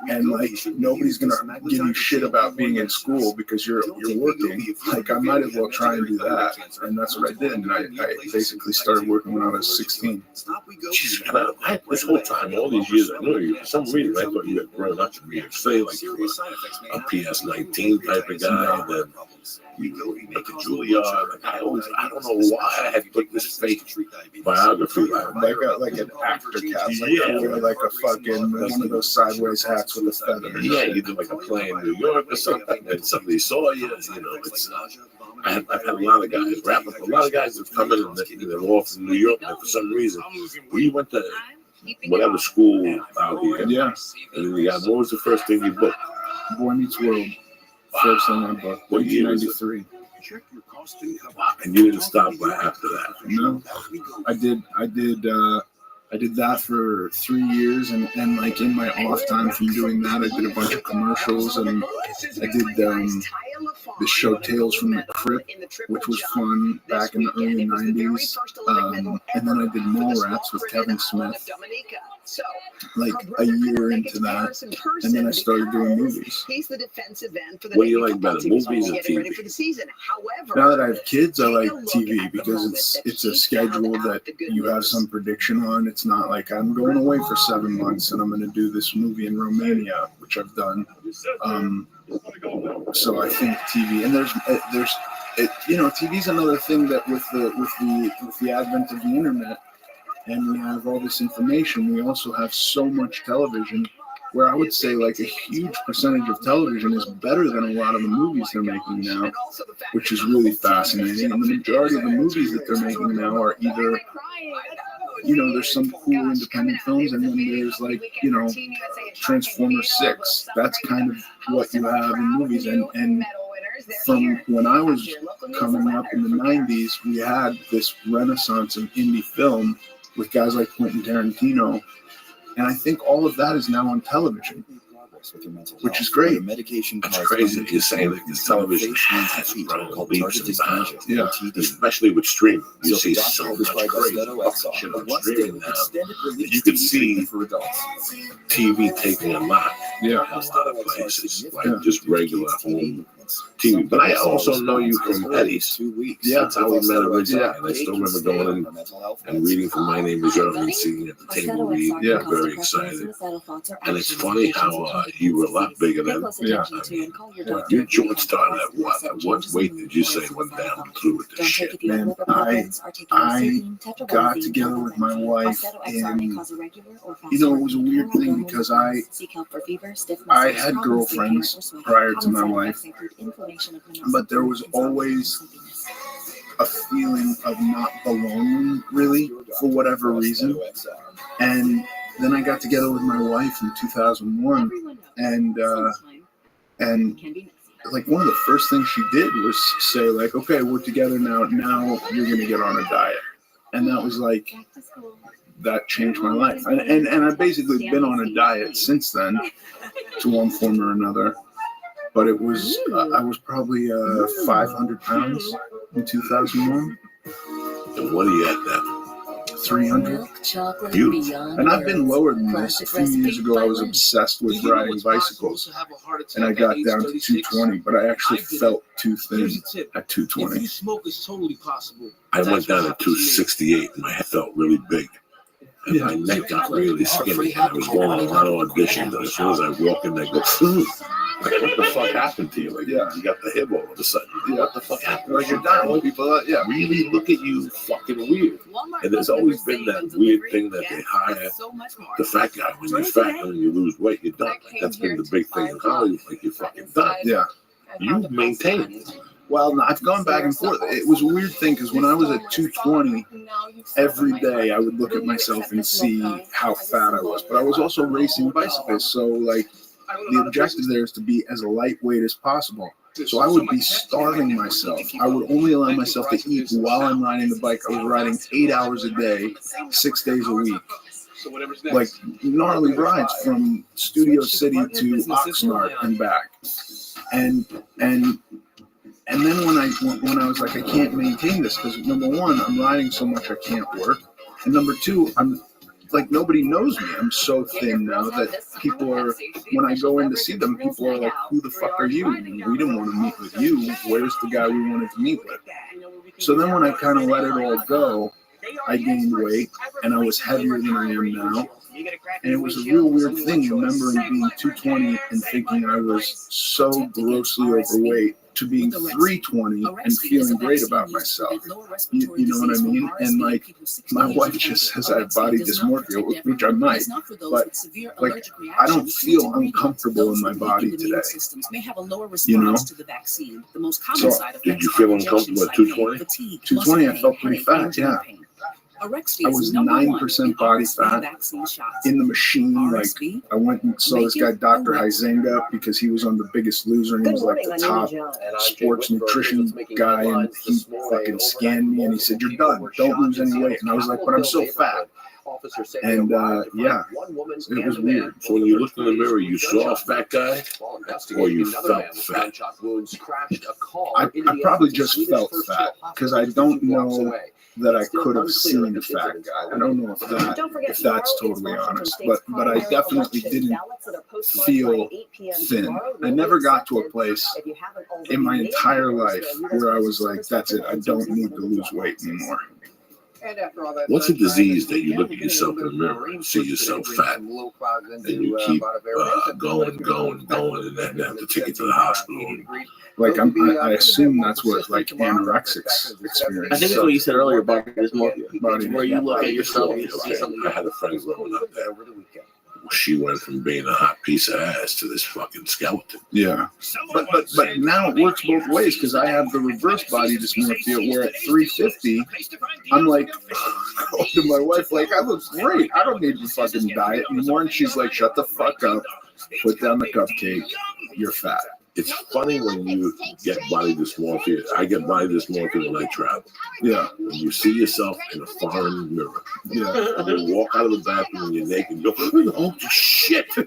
and like nobody's gonna give you shit about being in school because you're working, like I might as well try and do that, and that's what I did. And I basically started working when I was 16. Jesus, this whole time, all these years, I knew you. For some reason, I thought you had grown up to be a PS19 type of guy. Then you make a Juilliard. I don't know why I had put this fake biography like an actor cap, like a fucking one of those sideways hats with a feather. Yeah, you do like a play in New York or something, and somebody saw you. You know, it's. I've had a lot of guys, a lot of guys have come in and they're off in New York, and for some reason, we went to whatever school out here. Yeah. And we got, what was the first thing you booked? Boy Meets World. First thing I booked. What year was it? 1993. And you didn't stop after that. No, I did that for 3 years, and like in my off time from doing that, I did a bunch of commercials, and I did the show Tales from the Crypt, which was fun back in the early 90s, and then I did Mallrats with Kevin Smith, like a year into that, and then I started doing movies. What do you like better, movies or TV? Now that I have kids, I like TV because it's a schedule that you have some prediction on. It's not like I'm going away for 7 months and I'm going to do this movie in Romania, which I've done. So I think TV, and there's you know, TV's another thing that with the advent of the internet, and we have all this information, we also have so much television, where I would say like a huge percentage of television is better than a lot of the movies they're making now, which is really fascinating. And the majority of the movies that they're making now are either, you know, there's some cool independent films, and then there's like, you know, Transformers 6. That's kind of what you have in movies. And from when I was coming up in the 90s, we had this renaissance of indie film with guys like Quentin Tarantino. And I think all of that is now on television. which is great. It's crazy. You're saying that this television has grown leaps and bounds. Yeah. Especially with streaming. You see so much great fucking shit on streaming now. You can see TV taking a lot in other places, like just regular home TV. But I also know you from Eddie's. Yeah, that's how we met originally. And I still remember going in and reading from My Name is Earl and sitting at the table reading. Yeah, very excited. And it's funny how you were a lot bigger then. Yeah. I mean, your joint started at what? At what weight did you say went down through with this shit? Man, I got together with my wife and, you know, it was a weird thing because I had girlfriends prior to my wife, but there was always a feeling of not belonging, really, for whatever reason. And then I got together with my wife in 2001, and like one of the first things she did was say, like, okay, we're together now you're gonna get on a diet. And that was like, that changed my life. And I've basically been on a diet since then to one form or another. But it was, I was probably 500 pounds in 2001. And what are you at now? 300. Beautiful. And I've been lower than this. A few years ago, I was obsessed with riding bicycles, and I got down to 220, but I actually felt too thin at 220. If you smoke, it's totally possible. I went down to 268, and my head felt really big. And my neck got really skinny. I was going on a lot of auditions, and as soon as I walk in, they go, like, what the fuck happened to you? Like, you got the hip all of a sudden. What the fuck happened? Like, you're down. People, really look at you fucking weird. And there's always been that weird thing that they hire the fat guy. When you're fat and when you lose weight, you're done. Like, that's been the big thing in Hollywood. Like, you're fucking done. Yeah. You maintain it. Well, no, I've gone back and forth. It was a weird thing because when I was at 220, every day I would look at myself and see how fat I was. But I was also racing bicycles, so like the objective there is to be as lightweight as possible. So I would be starving myself. I would only allow myself to eat while I'm riding the bike. I was riding 8 hours a day, 6 days a week. Like gnarly rides from Studio City to Oxnard and back. And then when I was like, I can't maintain this because number one, I'm riding so much I can't work, and number two, I'm like, nobody knows me. I'm so thin now that people are, when I go in to see them, people are like, who the fuck are you? We didn't want to meet with you. Where's the guy we wanted to meet with? So then when I kind of let it all go, I gained weight and I was heavier than I am now. And it was a real weird thing remembering being 220 and thinking I was so grossly overweight to being 320 and feeling great about myself. You know what I mean? And like, my wife just says I have body dysmorphia, which I might, but like, I don't feel uncomfortable in my body today. You know? So, did you feel uncomfortable at 220? 220, I felt pretty fat, yeah. I was 9% body fat in the machine. Like, I went and saw this guy, Dr. Huizenga, because he was on The Biggest Loser, and he was like the top sports nutrition guy, and he fucking scanned me, and he said, "You're done. Don't lose any weight." And I was like, "But I'm so fat." And yeah, it was weird. So when you looked in the mirror, you saw a fat guy, or you felt fat? I probably just felt fat because I don't know that I could have seen a fat guy. I don't know if that's totally honest, but I definitely didn't feel thin. I never got to a place in my entire life where I was like, that's it, I don't need to lose weight anymore. What's a disease that you look at yourself in the mirror and see yourself fat, and you keep going, and then have to take it to the hospital? Like, I assume that's what like anorexics experience. I think that's what you said earlier, body dysmorphia, where you look at yourself and see something. I had a friend growing up there. She went from being a hot piece of ass to this fucking skeleton. Yeah, but now it works both ways because I have the reverse body dysmorphia where at 350, I'm like, going to my wife like, I look great. I don't need to fucking diet anymore. And she's like, shut the fuck up. Put down the cupcake. You're fat. It's funny when you get body dysmorphia. I get body dysmorphia when I travel. Yeah. When you see yourself in a foreign mirror. Yeah. You walk out of the bathroom and you're naked and go, oh shit, I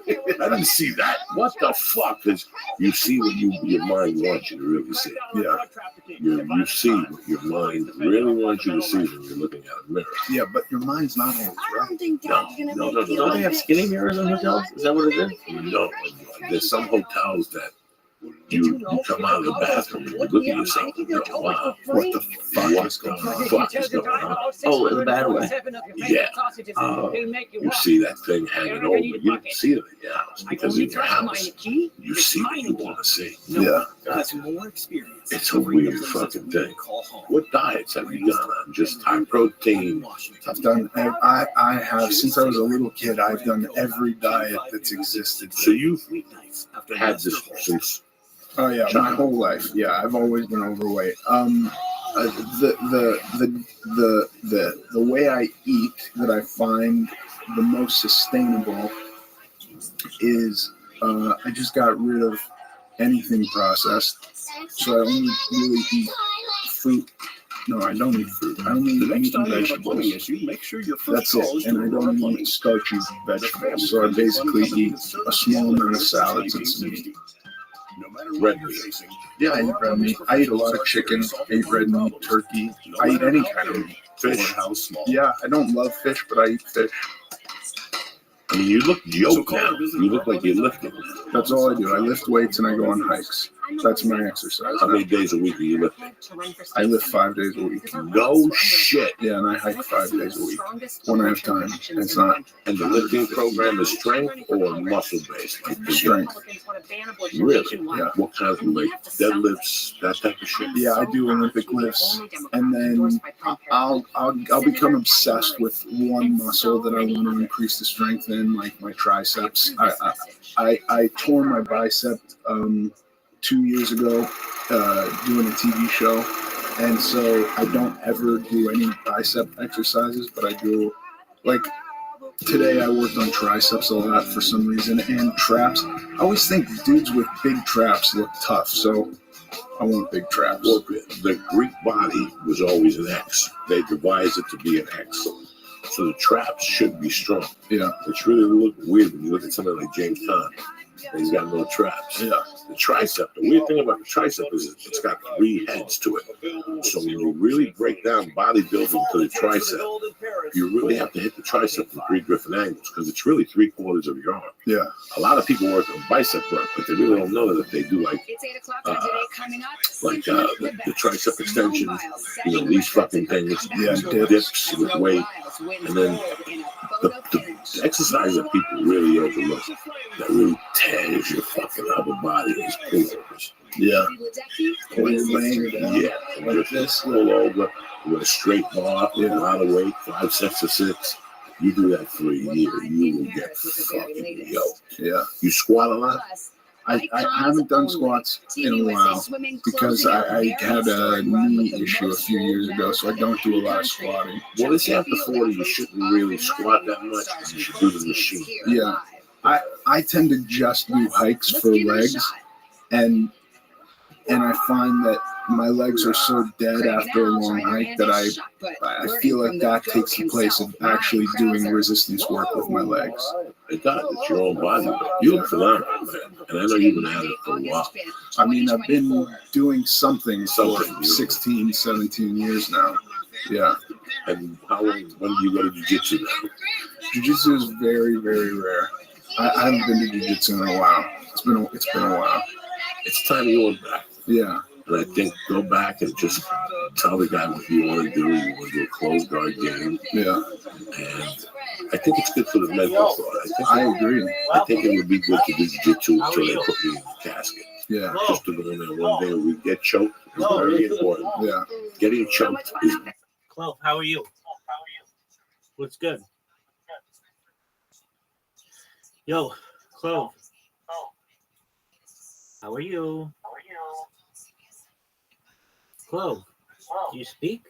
didn't see that. What the fuck? Because you see what your mind wants you to really see. Yeah. You see what your mind really wants you to see when you're looking at a mirror. Yeah, but your mind's not always right. No. Don't they have skinny mirrors in hotels? Is that what it is? No. There's some hotels that you come out of the bathroom and you look at yourself and go, wow, what the fuck is going on? Oh, in a bad way. Yeah. You see that thing hanging over. You don't see it in your house because in your house, you see what you want to see. Yeah. It's a weird fucking thing. What diets have you done on? Just high protein? I've done, I have, since I was a little kid, I've done every diet that's existed. So you've had this since... Oh yeah, my whole life. Yeah, I've always been overweight. The way I eat that I find the most sustainable is I just got rid of anything processed. So I only really eat fruit. No, I don't eat fruit. I only eat meat and vegetables. That's it. And I don't eat starchy vegetables. So I basically eat a small amount of salads and some meat. Red meat. Yeah, I eat red meat. I eat a lot of chicken. I eat red meat, turkey. I eat any kind of meat. Fish. Yeah, I don't love fish, but I eat fish. I mean, you look yoked now. You look like you're lifting. That's all I do. I lift weights and I go on hikes. That's my exercise. How many days a week are you lifting? I lift 5 days a week. No shit. Yeah, and I hike 5 days a week when I have time. It's not. And the lifting program is strength or muscle based? Like strength. Really? Yeah. What kind of like deadlifts, that type of shit? Yeah, I do Olympic lifts, and then I'll become obsessed with one muscle that I want to increase the strength in, like my triceps. I tore my bicep 2 years ago doing a TV show, and so I don't ever do any bicep exercises, but I do, like today I worked on triceps a lot for some reason, and traps. I always think dudes with big traps look tough, so I want big traps. Well, the Greek body was always an X. They devised it to be an X. So the traps should be strong. Yeah. It's really look weird when you look at somebody like James Conn. He's got no traps. Yeah. The tricep, the weird thing about the tricep is it's got 3 heads to it. So when you really break down bodybuilding to the tricep, you really have to hit the tricep from 3 different angles because it's really 3/4 of your arm. Yeah. A lot of people work on bicep work, but they really don't know that if they do like the tricep extensions, these fucking things, dips with weight, and then the exercise that people really overlook that really tears your fucking upper body is pull-overs. Yeah. When you're laying down, like this, roll over with a straight bar, a lot of weight, 5 sets of 6. You do that for a year, you will get fucking yoked. Yeah. You squat a lot? I haven't done squats in a while because I had a knee issue a few years ago, so I don't do a lot of squatting. Well, this after 40, you shouldn't really squat that much. You should do the machine. Yeah. I tend to just do hikes for legs, and I find that my legs are so dead after a long hike that I feel like that takes the place of actually doing resistance work with my legs. It does. It's your own body. You look phenomenal, man. And I know you've been at it for a while. I mean, I've been doing something for 16, 17 years now. Yeah. And when do you go to jiu-jitsu now? Jiu-jitsu is very, very rare. I haven't been to jiu-jitsu in a while. It's been a while. It's time you went back. Yeah. And I think go back and just tell the guy what you want to do. You want to do a closed guard game. Yeah. And I think it's good for the mental thought. I agree. I think it would be good to do jiu-jitsu until they put me in the casket. Yeah. Just to go in there one day and we get choked is very important. Yeah. Getting choked is... Clove, how are you? What's good? Yo, Clove. How are you? Clove, do you speak?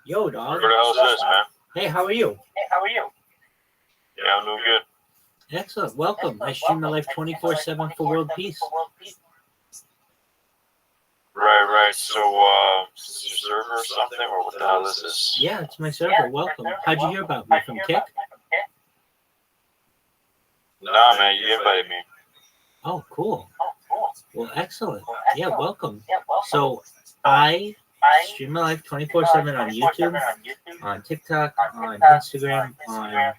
Yo, dog. What the hell is this, man? Hey, how are you? Yeah, I'm doing good. Excellent. Welcome. I stream my life 24/7 for world peace. Right. So, is this your server or something, or what the hell is this? Yeah, it's my server. Welcome. How'd you hear about me? From Kick? Nah, man, you invited me. Oh, cool. Well, excellent. Yeah, welcome. So, I stream my life 24/7 on YouTube, on TikTok, on Instagram, on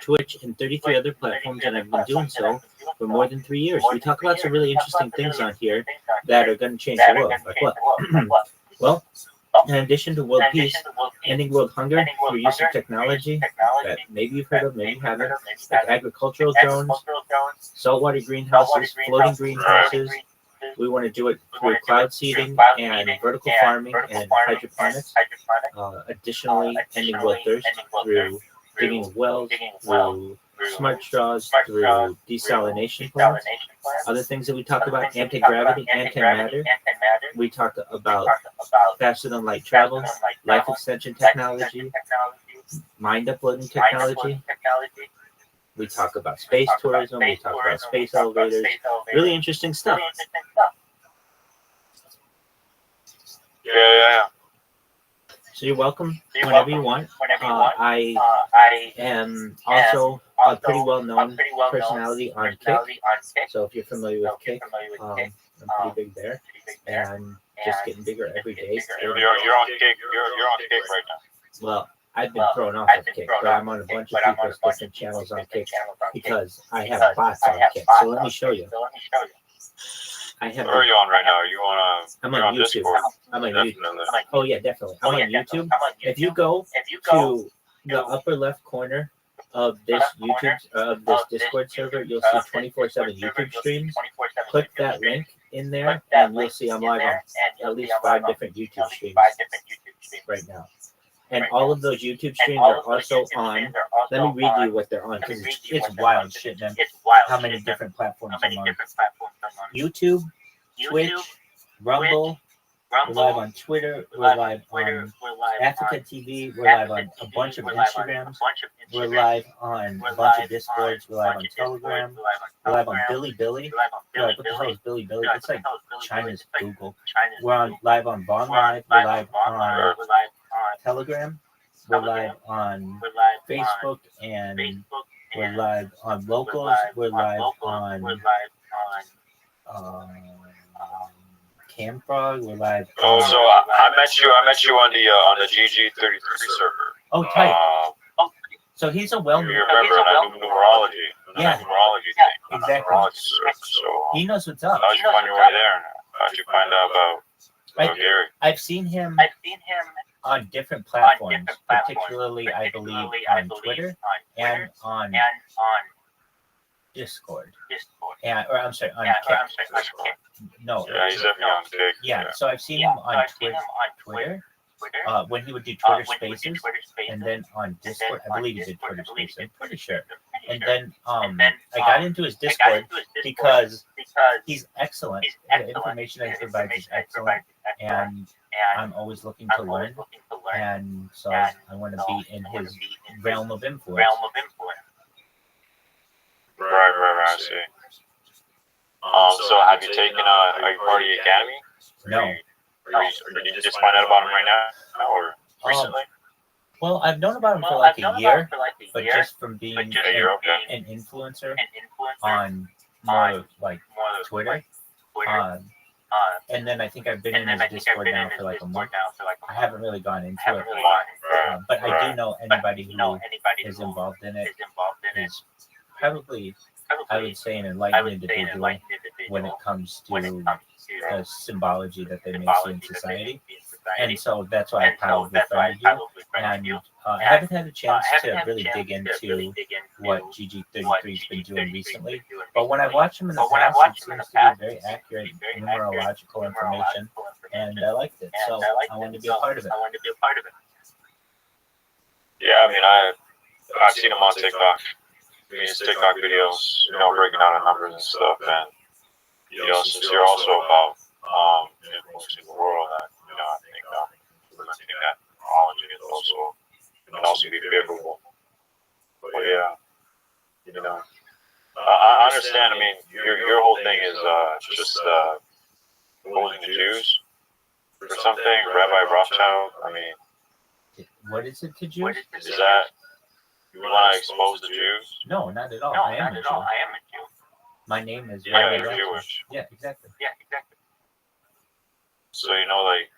Twitch, and 33 other platforms, and I've been doing so for more than 3 years. We talk about some really interesting things on here that are going to change the world. Like what? Well, in addition to world peace, ending world hunger through use of technology that maybe you've heard of, maybe you haven't, like agricultural drones, saltwater greenhouses, floating greenhouses. We want to do it through cloud seeding and vertical farming and hydroponics. Additionally, ending world thirst through digging of wells, through smart straws, through desalination plants. Other things that we talk about: anti-gravity, antimatter. We talk about faster than light travel, life extension technology, mind uploading technology. We talk about space tourism. We talk about space elevators. Really interesting stuff. Yeah. So you're welcome whenever you want. I am also a pretty well-known personality on Kick. So if you're familiar with Kick, I'm pretty big there, and just getting bigger every day. You're on Kick. You're on Kick right now. Well, I've been thrown off of Kick, but I'm on a bunch of people's different channels on Kick because I have bots on Kick. So let me show you. Where are you on right now? Are you on? I'm on YouTube. Discord? I'm on Definitely. YouTube. Oh yeah, definitely. I'm on YouTube. If you go to the upper left corner of this Discord server, you'll see 24/7 YouTube streams. Click that link in there, and you'll see I'm live on at least 5 different YouTube streams right now. And all of those YouTube streams are also on. Let me read you what they're on, because it's wild shit, man. How many different platforms I'm on? YouTube, Twitch, Rumble. We're live on Twitter. We're live on Africa TV. We're live on a bunch of Instagrams. We're live on a bunch of Discords. We're live on Telegram. We're live on Billy. You're like, what the hell is Billy? It's like China's Google. We're live on Vaughn Live. We're live on Telegram. We're live on Facebook, and we're live on Locals. We're live on Camfrog. We're live. Oh, so I met you on the GG33 server. Oh, tight. So he's a well-known. You remember that numerology? Yeah. Numerology thing. Exactly. So he knows what's up. How'd you find your way there? How'd you find out about Gary? I've seen him on different platforms, particularly, I believe, on Twitter and on Discord. I'm sorry, on Kick. No. Yeah, he's definitely on Kick. Yeah, so I've seen him on Twitter. When he would do Twitter Spaces, and then on Discord, I believe he did Twitter Spaces, I'm pretty sure. And then I got into his Discord because he's excellent. The information that he provides is excellent, and I'm always looking to learn, and so I want to be in his realm of influence. Right, I see. So have you taken, are you part of the academy? No. Or did you just find out about him right now, or recently? Well, I've known about him for like a year, but just from being an influencer on more like Twitter. And then I think I've been in his Discord now for like a month. I haven't really gone into it, but I do know anybody who is involved in it is probably, I would say, an enlightened individual when it comes to the symbology that they may see in society. And so that's why I probably befriended you. And I haven't had a chance to really dig into what GG33 has been doing recently. But when I watched him in the past, it seems to be very accurate numerological information. And I liked it. So I wanted to be a part of it. Yeah, I mean, I've seen him on TikTok. His TikTok videos, breaking down the numbers and stuff. And, since you're also about influencing the world, I think implementing that knowledge can also be favorable. But yeah, I understand. I mean, your whole thing is just opposing the Jews. for something, Rabbi Rothschild. I mean, What is it to Jews? is that you want to expose the Jews? No, not at all. I am a Jew. My name is Yeah, Rabbi you're Rothschild. Jewish. Yeah, exactly. So you know, like,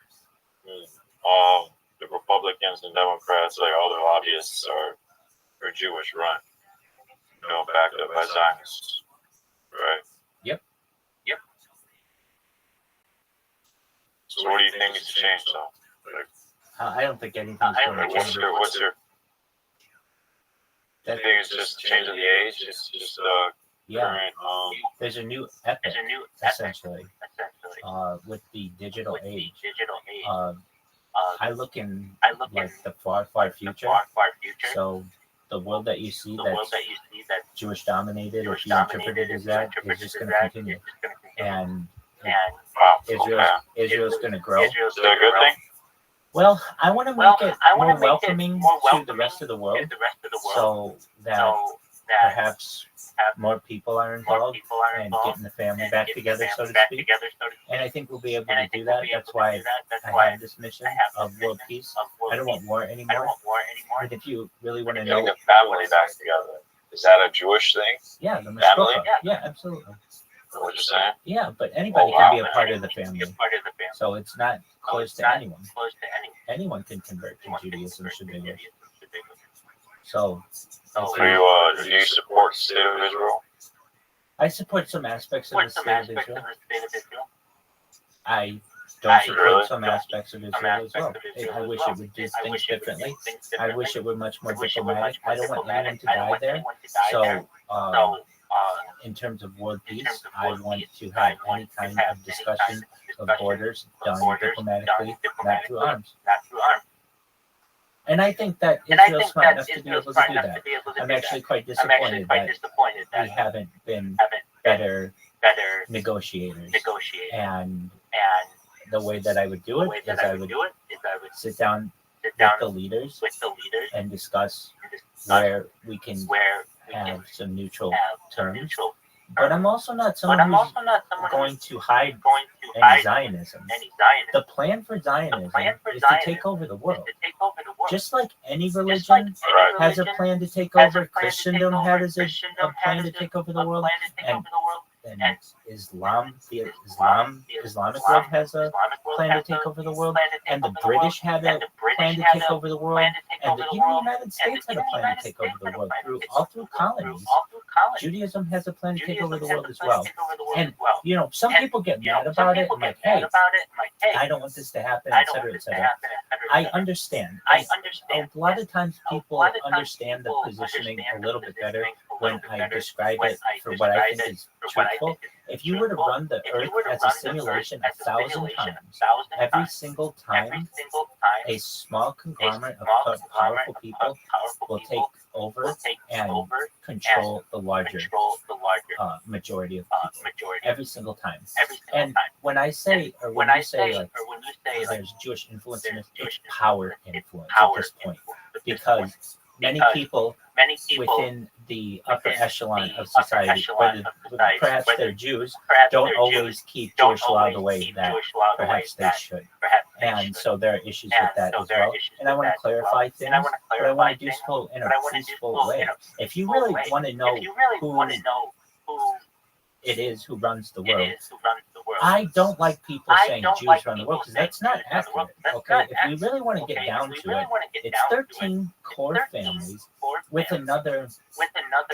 the Republicans and Democrats, like all the lobbyists are Jewish run. You know, backed up by Zionists, right? Yep. So what do you think needs to change, though? Like, I don't think anything's going to change. what's your? I think it's just changing the age. It's just current. There's a new epic, essentially, with the digital age. I look in like the far future. So the world that you see that's Jewish dominated, if you interpret it as that, is just going to continue. And Israel's going to grow. Is that a good thing? Well, I want to make it more welcoming to the rest of the world, so that perhaps more people are involved and getting the family back together, so to speak. And I think we'll be able to do that. That's why I have this mission of world peace. I don't want war anymore. And if you really want to know, Getting the family back together. Is that a Jewish thing? yeah, the Family? mashkocha. Yeah, absolutely. What you're saying? Yeah, but anybody can be a part of the family. So it's not closed to anyone. Anyone can convert to Judaism should they wish. So Do you support the state of Israel? I support some aspects of the state of Israel. I don't support some aspects of Israel as well. I wish it would do things differently. I wish it were much more diplomatic. I don't want anyone to die there. So in terms of world peace, I want to have any kind of discussion of borders done diplomatically, not through arms. And I think that Israel's smart enough to be able to do that. I'm actually quite disappointed that we haven't been better negotiators. And the way that I would do it is I would sit down with the leaders and discuss where we can have some neutral terms. But I'm also not someone who's going to hide any Zionism. The plan for Zionism is to take over the world. Just like any religion has a plan to take over, Christendom has a plan to take over the world, and Islam, the Islamic world has a plan to take over the world, and the British had a plan to take over the world, and even the United States had a plan to take over the world all through colonies. Judaism has a plan to take over the world as well. And, you know, some people get mad about it and like, hey, I don't want this to happen, etc., etc. I understand. A lot of times people understand the positioning a little bit better when I describe it for what I think is truthful. If you were to run the Earth as a simulation 1,000 times, every single time a small conglomerate of powerful people will take over and control the larger majority of people every single time. And when I say, or when you say, like, there's Jewish influence in this, it's power influence at this point, because many people within the upper echelon of society, whether perhaps they're Jews, don't always keep Jewish law the way that perhaps they should. And so there are issues with that as well. And I want to clarify things, but I want to do so in a peaceful way. If you really want to know who it is who runs the world, I don't like people saying Jews run the world, because that's not accurate. Okay, if we really want to get down to it, it's 13 core families with another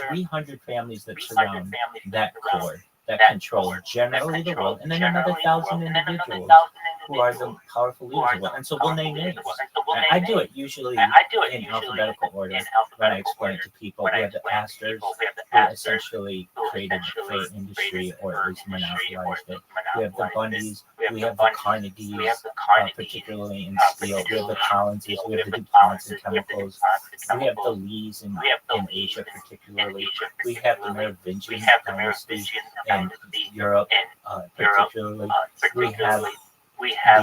300 families that surround that core that control generally the world, and then another 1,000 individuals who are the powerful leaders of the world. And so we'll name names. And I do it usually in alphabetical order when I explain it to people. We have the Astors, who essentially created the freight industry, or at least monopolized it. We have the Bundys, we have the Carnegies, particularly in steel. We have the Collinses, we have the DuPonts in chemicals. We have the Lees in Asia, particularly. We have the Merovingian dynasty in Europe, particularly. We have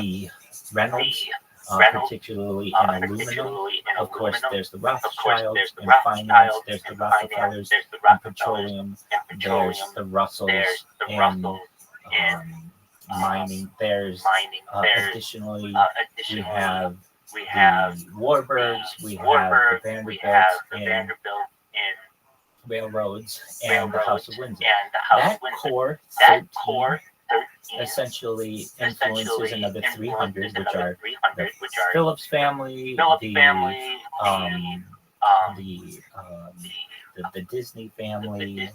the Reynolds, particularly in aluminum. Of course, there's the Rothschilds in finance, there's the Rockefellers in petroleum, there's the Russells in mining. There's additionally we have the Warbirds, we have the Vanderbilts and Railroads, and the House of Windsor. That core 13 essentially influences another 300, which are the Phillips family, the Disney family,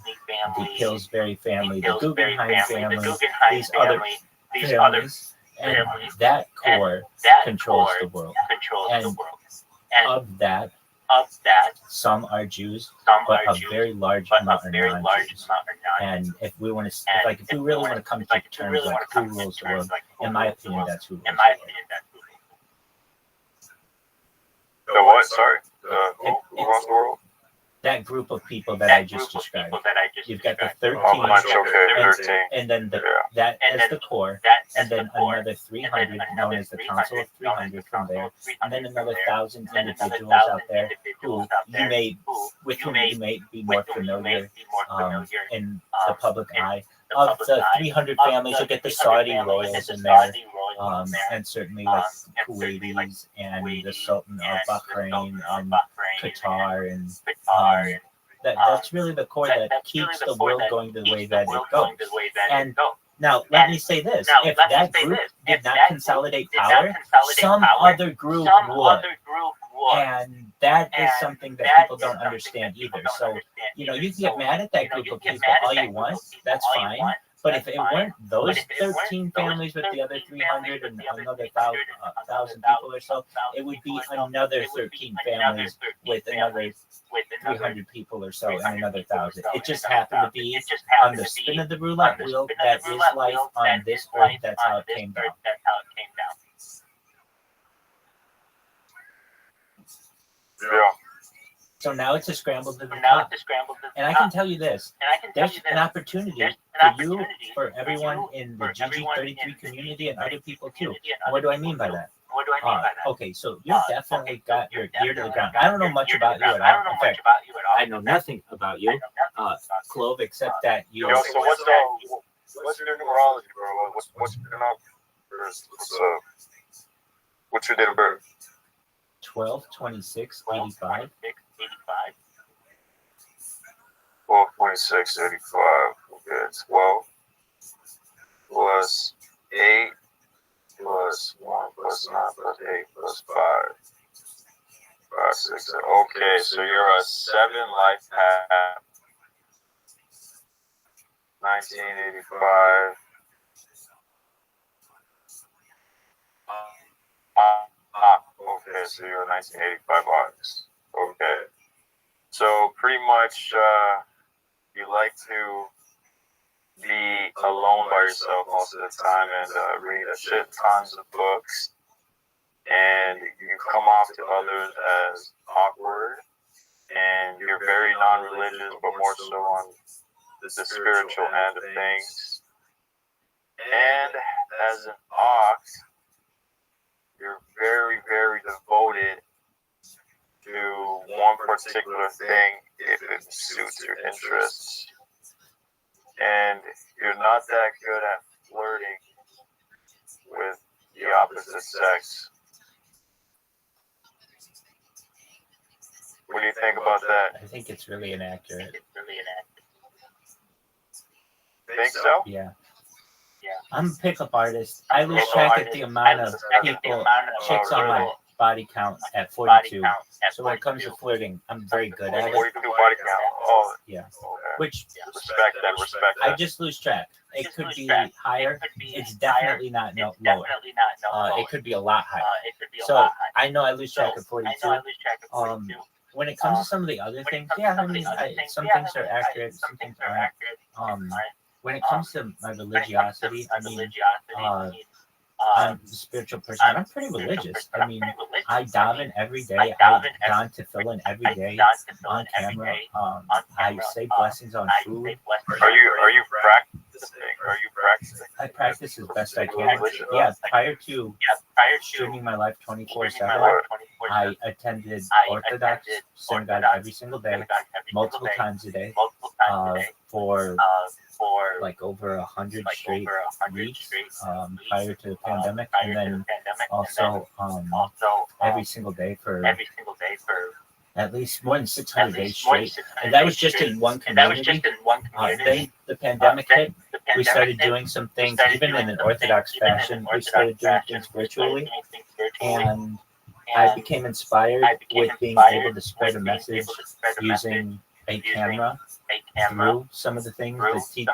the Pillsbury family, the Guggenheim family, these other families, and that core controls the world. And of that, some are Jews, but a very large amount are non-Jews. And if we want to, if we really want to come to terms like who rules the world, in my opinion, that's who rules the world. The what? Sorry. Who runs the world? That group of people that I just described. You've got the 13, and then that as the core, and then another 300 known as the Council of 300 from there, and then another 1,000 individuals out there with whom you may be more familiar in the public eye. Of the 300 families, you'll get the Saudi royals in there, and certainly like Kuwaitis and the Sultan of Bahrain and Qatar, and that's really the core that keeps the world going the way that it goes. And now, let me say this: if that group did not consolidate power, some other group would. And that is something that people don't understand either. So, you can get mad at that group of people all you want. That's fine. But if it weren't those 13 families with the other 300 and another 1,000 people or so, it would be another 13 families with another 300 people or so and another 1,000. It just happened to be on the spin of the roulette wheel that is life on this earth. That's how it came down. Yeah. So now it's a scramble to the top. And I can tell you this, there's an opportunity for you, for everyone in the GG33 community and other people too. And what do I mean by that? Okay, so you've definitely got your ear to the ground. I don't know much about you at all. In fact, I know nothing about you, Clove, except that you... So what's your numerology, bro? What's your number? What's your date of birth? 12/26/85. 12/26/85. Okay, 12 plus 8 plus 1 plus 9 plus 8 plus 5. 5, 6, 7. Okay, so you're a 7 life path. 1985. Okay, so you're 1985 August. Okay. So pretty much you like to be alone by yourself most of the time and read a shit tons of books. And you come off to others as awkward. And you're very non-religious, but more so on the spiritual end of things. And as an ox, you're very, very devoted to one particular thing if it suits your interests. And you're not that good at flirting with the opposite sex. What do you think about that? I think it's really inaccurate. Think so? Yeah. I'm a pickup artist. I lose track of the amount of people, chicks on my body count at 42. So when it comes to flirting, I'm very good at it. 42 body count. Oh, yeah. Which respect that. I just lose track. It could be higher. It's definitely not lower. It could be a lot higher. So I know I lose track of 42. When it comes to some of the other things, yeah, I mean, some things are accurate, some things aren't. When it comes to my religiosity, I mean, I'm a spiritual person. I'm pretty religious. I mean, I daven every day. I don tefillin every day on camera. I say blessings on food. Are you practicing? I practice as best I can. Yeah, prior to streaming my life 24/7, I attended Orthodox synagogue every single day, multiple times a day, for like over 100 straight weeks prior to the pandemic, and then also every single day for at least more than 600 days straight. And that was just in one community. Then the pandemic hit. We started doing some things, even in an Orthodox fashion. We started doing things virtually. And I became inspired with being able to spread a message using a camera through some of the things,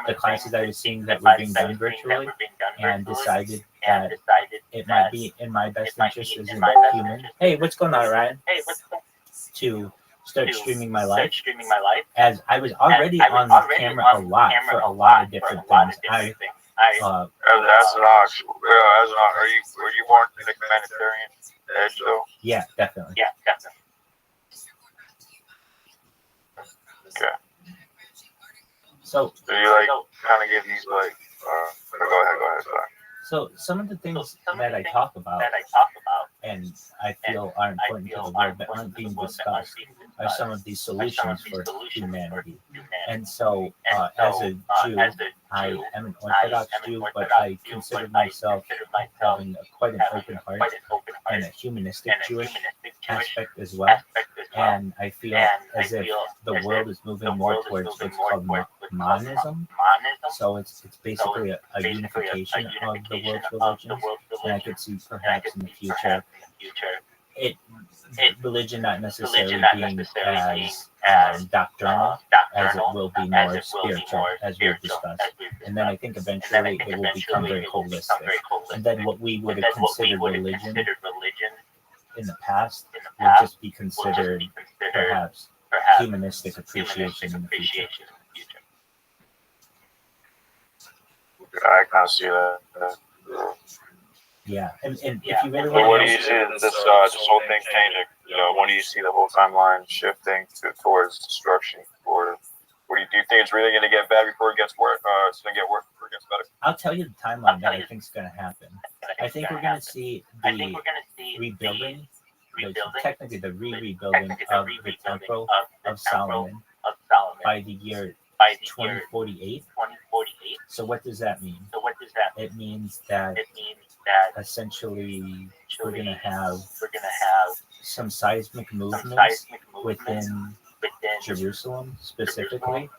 the classes I was seeing that were being done virtually, and decided that it might be in my best interest as a human. Hey, what's going on, Ryan? To start streaming my life, as I was already on the camera a lot for a lot of different things. As an ox, were you born in the humanitarian edge though? Yeah, definitely. Okay. So you like kind of get these like go ahead, sorry. So some of the things that I talk about and I feel are important to the world that aren't being discussed are some of these solutions for humanity. And so as a Jew, I am an Orthodox Jew, but I consider myself having quite an open heart and a humanistic Jewish aspect as well. And I feel as if the world is moving more towards what's called monism. So it's basically a unification of the world's religions. And I could see perhaps in the future religion not necessarily being as doctrinal as it will be more spiritual, as we've discussed. And then I think eventually it will become very holistic. And then what we would have considered religion in the past would just be considered perhaps humanistic appreciation in the future. I kind of see that. Yeah, and if you really want to, what do know, you see this whole thing changing? When do you see the whole timeline shifting towards destruction? Or do you think it's really going to get bad before it gets worse? It's going to get worse before it gets better. I'll tell you the timeline that I think is going to happen. I think we're going to see the rebuilding, technically the rebuilding of the Temple of Solomon by the year 2048. So what does that mean? It means that essentially we're going to have some seismic movements within Jerusalem specifically,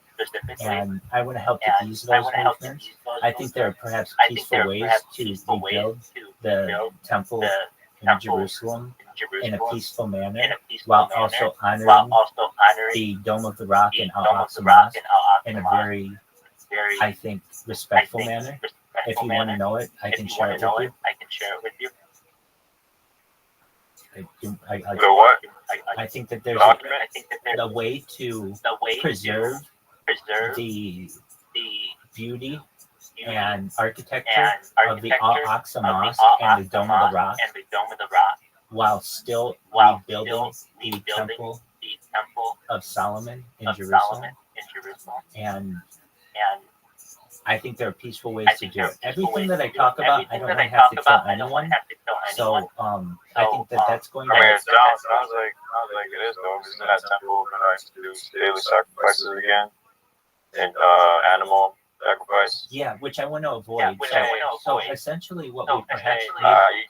and I want to help to ease those movements. I think there are perhaps peaceful ways to rebuild the temple in Jerusalem in a peaceful manner, while also honoring the Dome of the Rock and Al-Aqsa Mosque in a very, I think, respectful manner. If you want to know it, I can share it with you. I think that there's a way to preserve the beauty and architecture of the Al-Aqsa Mosque and the Dome of the Rock, while still rebuilding the Temple of Solomon in Jerusalem. And I think there are peaceful ways to do it. Everything that I talk about, I don't want to have to kill anyone. So I think that that's going to. I mean, it sounds like it is though. Isn't that temple going to do daily sacrifices again and animal sacrifice? Yeah, which I want to avoid. So essentially, what we perhaps you can't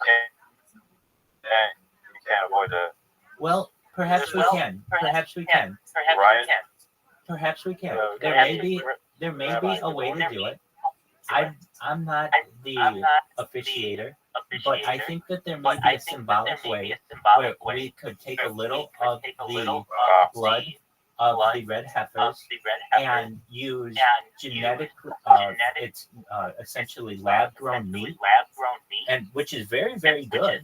avoid that. Well, perhaps we can. Perhaps we can. Ryan? Perhaps we can. There may be a way to do it. I'm not the officiator, but I think that there may be a symbolic way where we could take a little of the blood of the red heifers and use genetic, it's essentially lab-grown meat, and which is very, very good,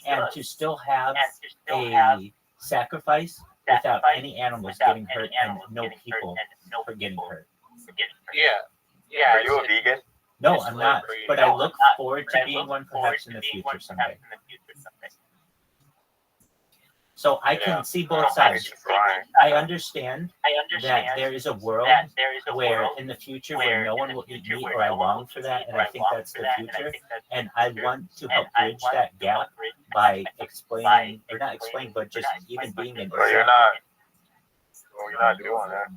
and to still have a sacrifice without any animals getting hurt and no people are getting hurt. Yeah. Are you a vegan? No, I'm not. But I look forward to being one perhaps in the future someday. So I can see both sides. I understand that there is a world where in the future where no one will eat meat, or I long for that, and I think that's the future. And I want to help bridge that gap by explaining, or not explaining, but just even being in Well, Israel. you're not doing that.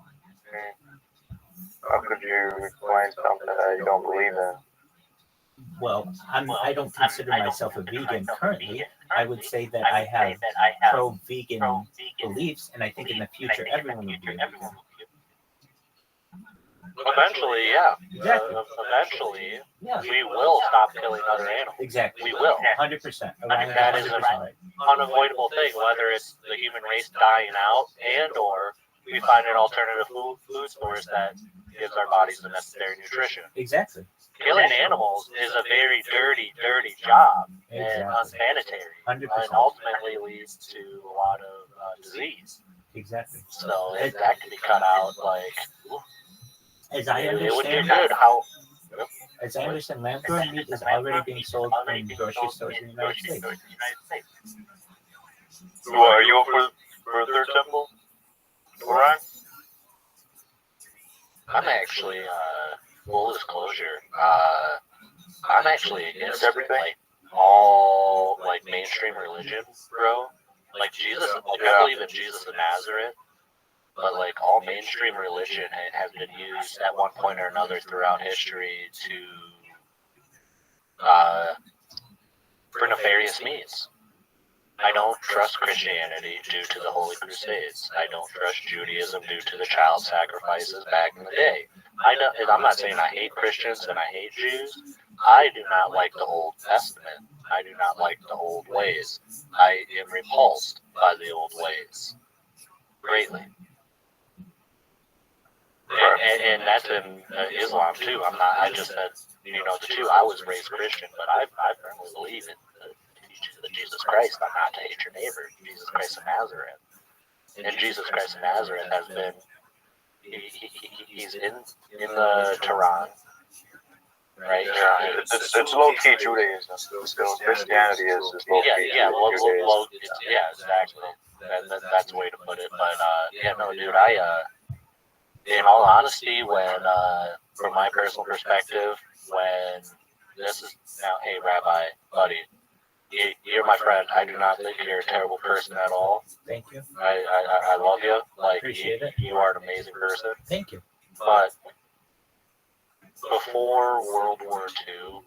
How could you explain something that you don't believe in? Well, I don't consider myself a vegan currently. I would say that I have pro-vegan beliefs, and I think in the future everyone will be a vegan. Eventually, yeah. Exactly. Eventually, Yeah. we will stop killing other animals. Exactly. We will. 100%. That is an unavoidable thing, whether it's the human race dying out and or we find an alternative food source that gives our bodies the necessary nutrition. Exactly. Killing animals is a very dirty job and unsanitary, 100%. and ultimately leads to a lot of disease. Exactly. So that can be cut out. Like, as I understand, it would do good. As I understand, lab-grown meat is already being sold in grocery stores in the United States. So are you for the third temple? Right? I'm actually, full disclosure, I'm actually against everything. All, like, mainstream religion, bro. Like, Jesus, like, I believe in Jesus of Nazareth, but, like, all mainstream religion has been used at one point or another throughout history for nefarious means. I don't trust Christianity due to the Holy Crusades. I don't trust Judaism due to the child sacrifices back in the day. I'm not saying I hate Christians and I hate Jews. I do not like the Old Testament. I do not like the old ways. I am repulsed by the old ways greatly. And that's in Islam too. I just said, the two. I was raised Christian, but I firmly believe in the Jesus Christ, not to hate your neighbor, Jesus Christ of Nazareth. And Jesus Christ of Nazareth has been, he's in the Quran, right? It's low-key Judaism. Still, Christianity is low-key. Yeah, exactly. That's the way to put it. But, dude, in all honesty, when, from my personal perspective, when this is now, hey, Rabbi, buddy, you're my friend. I do not think you're a terrible person at all. Thank you. I love you. Like, appreciate it. You are an amazing person. Thank you. But before World War II,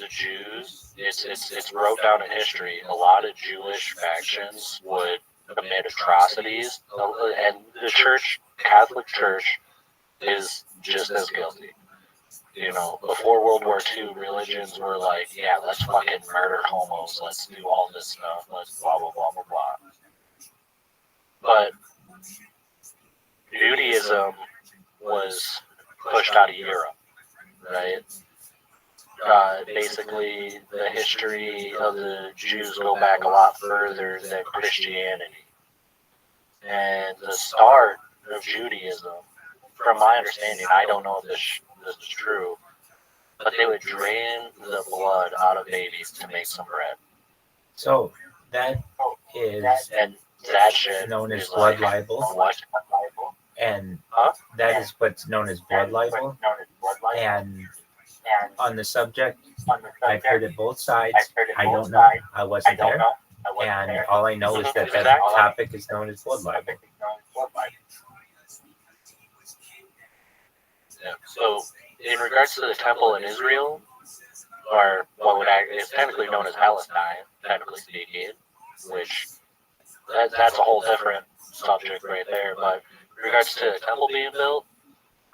the Jews, it's wrote down in history, a lot of Jewish factions would commit atrocities, and the church, Catholic Church, is just as guilty. Before World War II, religions were like, yeah, let's fucking murder homos, let's do all this stuff, let's blah, blah, blah, blah, blah. But Judaism was pushed out of Europe, right? Basically, the history of the Jews go back a lot further than Christianity. And the start of Judaism, from my understanding, I don't know if this is true, but they would drain the blood out of babies to make some bread. So that is known as blood libel. What? And that is what's known as blood libel. And on the subject, I've heard it both sides. I don't know. I wasn't there. And all I know is that topic is known as blood libel. Yeah. So, in regards to the temple in Israel, or it's technically known as Palestine, technically speaking, which that's a whole different subject right there. But in regards to the temple being built,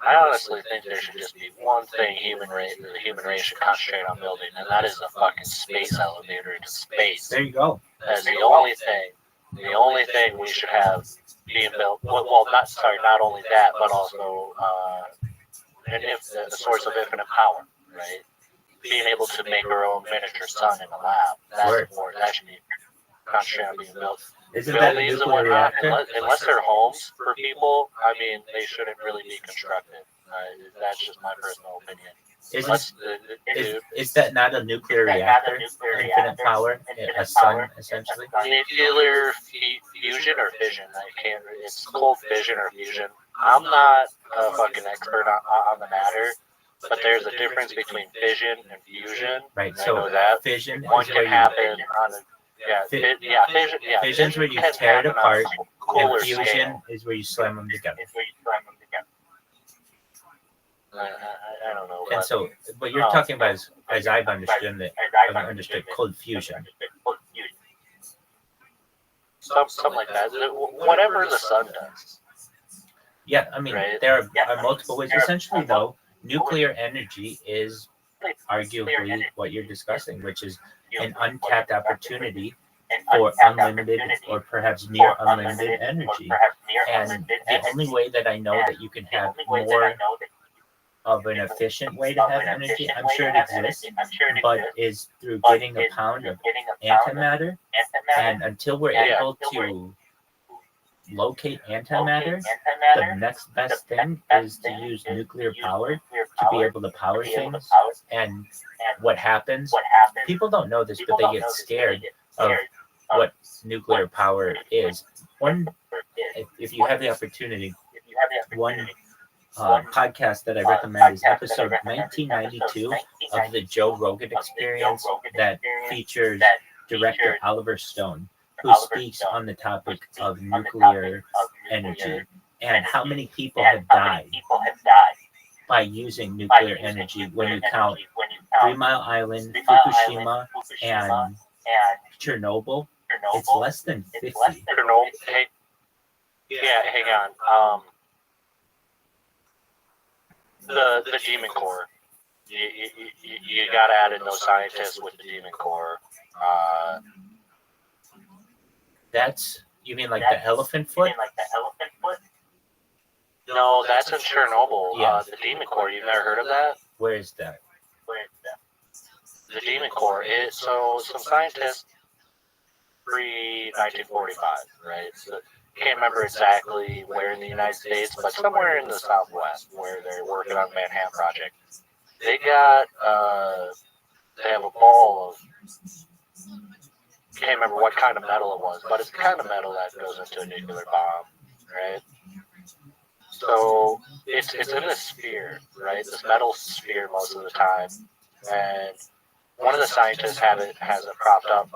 I honestly think there should just be one thing the human race should concentrate on building, and that is a fucking space elevator into space. There you go. That's the only thing we should have being built. Well, not only that, but also the source of infinite power, right? Being able to make our own miniature sun in the lab. That's important. That should be concentrated on being built. Isn't that a nuclear reactor? Unless they're homes for people, I mean, they shouldn't really be constructed. That's just my personal opinion. Is that not a nuclear reactor? Infinite power, a sun, essentially? Nuclear fusion or fission? It's cold fission or fusion. I'm not a fucking expert on the matter, But there's a difference between fission and fusion. Right. I So know that fission one is can where you happen on a fission. Yeah, fission's where you can tear it happen on a apart, cooler and fusion scale. is where you slam them together. I don't know. And so, what you're talking about is, as I've understood cold fusion. Something like that. Whatever the sun does. Yeah, I mean, there are multiple ways. Essentially, though, nuclear energy is arguably what you're discussing, which is an untapped opportunity for unlimited or perhaps near unlimited energy. And the only way that I know that you can have more of an efficient way to have energy, I'm sure it exists, but is through getting a pound of antimatter. And until we're able to locate antimatter, the next best thing is to use nuclear power to be able to power things. And what happens, people don't know this, but they get scared of what nuclear power is. If you have the opportunity, one podcast that I recommend is episode 1992 of the Joe Rogan Experience that features director Oliver Stone, who speaks on the topic of nuclear energy and how many people have died by using nuclear energy when you count 3 Mile Island, Fukushima, and Chernobyl. It's less than 50. Hang on. The Demon Corps. You got to add in those scientists with the Demon Corps. That's, you mean like the elephant foot? No, that's in Chernobyl. Yeah. The Demon Corps. You've never heard of that? Where is that? The Demon Corps. So some scientists pre-1945, right? So can't remember exactly where in the United States, but somewhere in the Southwest where they're working on the Manhattan Project. They got they have a ball of, can't remember what kind of metal it was, but it's the kind of metal that goes into a nuclear bomb, right? So it's in a sphere, right? This metal sphere most of the time, and one of the scientists has it propped up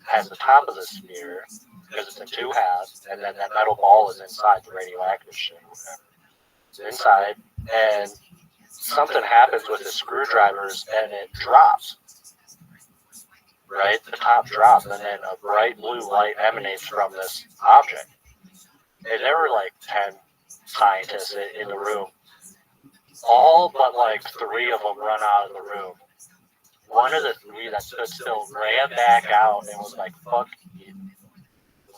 has the top of the sphere because it's in 2 halves, and then that metal ball is inside the radioactive shit. It's inside, and something happens with the screwdrivers, and it drops. Right, the top drops, and then a bright blue light emanates from this object. And there were like 10 scientists in the room. All but like 3 of them run out of the room. One of the 3 that stood still ran back out and was like, "Fuck you."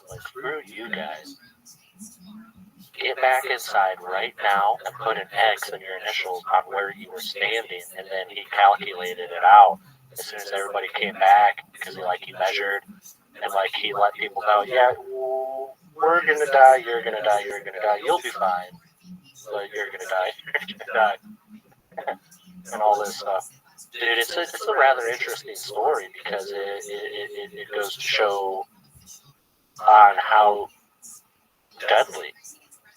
Like, screw you guys. Get back inside right now and put an X in your initials on where you were standing. And then he calculated it out as soon as everybody came back, because he measured and he let people know, yeah, we're gonna die, you're gonna die, you're gonna die, you'll be fine, but you're gonna die, you're gonna die, and all this stuff. Dude, it's a rather interesting story because it goes to show on how deadly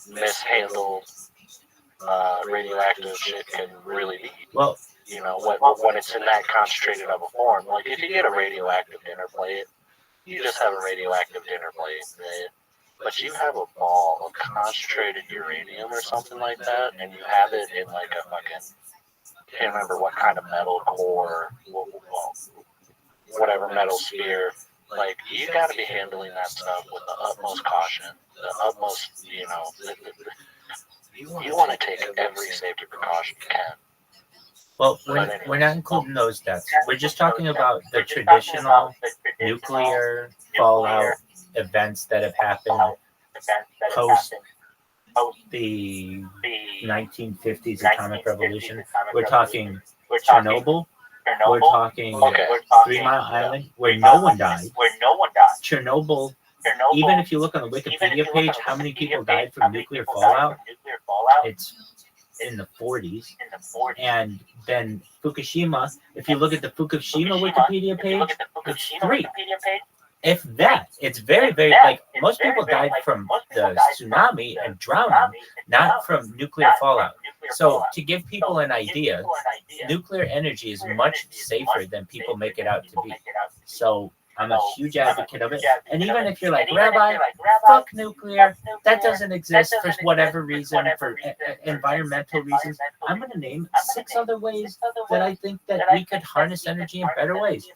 mishandled radioactive shit can really be. Well, you know, when it's in that concentrated of a form. Like, if you get a radioactive dinner plate, you just have a radioactive dinner plate, right? But you have a ball of concentrated uranium or something like that, and you have it in like a fucking, can't remember what kind of metal core, whatever metal sphere. Like, you got to be handling that stuff with the utmost caution, the utmost, you know, you want to take every safety precaution you can. Well, we're not including those deaths. We're just talking about the traditional nuclear fallout events that have happened post the 1950s atomic revolution. We're talking Chernobyl. We're talking 3 Mile Island, where no one died. Chernobyl, even if you look on the Wikipedia page, how many people died from nuclear fallout? It's in the 40s. And then Fukushima, if you look at the Fukushima Wikipedia page, it's 3. If that, it's very, very, like, most people died from the tsunami and drowning, not from nuclear fallout. So to give people an idea, nuclear energy is much safer than people make it out to be. So I'm a huge advocate of it. And even if you're like, Rabbi, fuck nuclear, that doesn't exist for whatever reason, for environmental reasons, I'm going to name 6 other ways that I think that we could harness energy in better ways.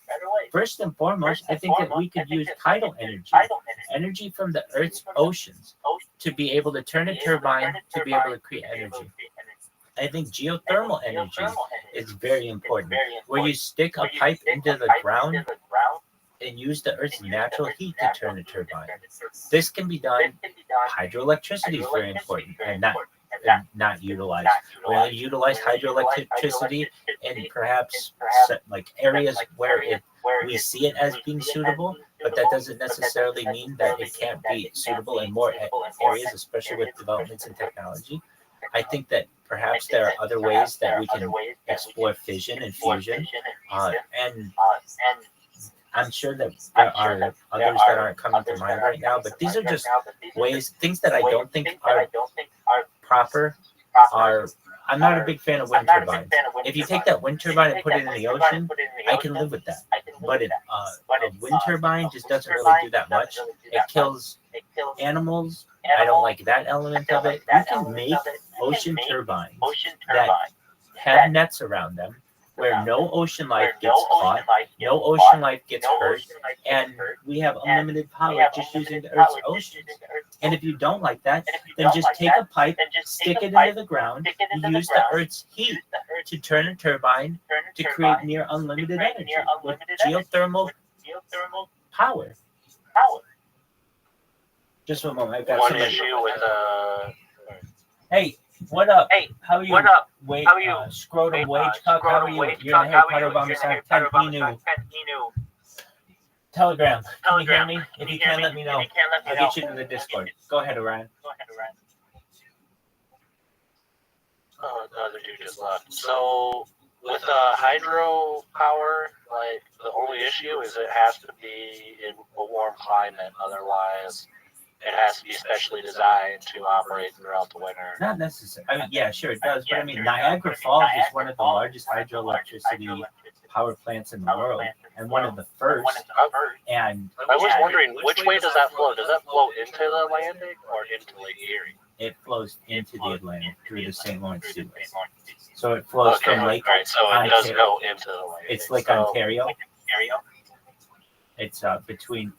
First and foremost, I think that we could use tidal energy from the Earth's oceans, to be able to turn a turbine to be able to create energy. I think geothermal energy is very important, where you stick a pipe into the ground and use the Earth's natural heat to turn a turbine. This can be done. Hydroelectricity is very important and not utilized. We only utilize hydroelectricity in perhaps like areas where we see it as being suitable, but that doesn't necessarily mean that it can't be suitable in more areas, especially with developments in technology. I think that perhaps there are other ways that we can explore fission and fusion, and I'm sure that there are others that aren't coming to mind right now, but these are just things that I don't think are proper. I'm not a big fan of wind turbines. If you take that wind turbine and put it in the ocean, I can live with that. But a wind turbine just doesn't really do that much. It kills animals. I don't like that element of it. You can make ocean turbines that have nets around them, where no ocean life gets caught, no ocean life gets hurt, and we have unlimited power just using the Earth's oceans. And if you don't like that, then just take a pipe, stick it into the ground, and use the Earth's heat to turn a turbine to create near unlimited energy with geothermal power. Just one moment. I've got one issue with Hey, what up? How are you? What up? How are you? Scrotum wage cuck. How are you? You're in the Harry Potter bomb side 10 Enu. Telegram. Can you hear me? If you can, let me know. I'll get you to the Discord. Go ahead, Orion. Oh, the other dude just left. So with hydro power, like the only issue is it has to be in a warm climate. Otherwise, it has to be specially designed to operate throughout the winter. Not necessarily. I mean, yeah, sure it does. But I mean, Niagara Falls is one of the largest hydroelectricity power plants in the world, and one of the first. And I was wondering, which way does that flow? Does that flow into the Atlantic or into Lake Erie? It flows into the Atlantic through the St. Lawrence Seaway. So it flows from Lake. Right, so it does go into the Atlantic. It's Lake Ontario. It's between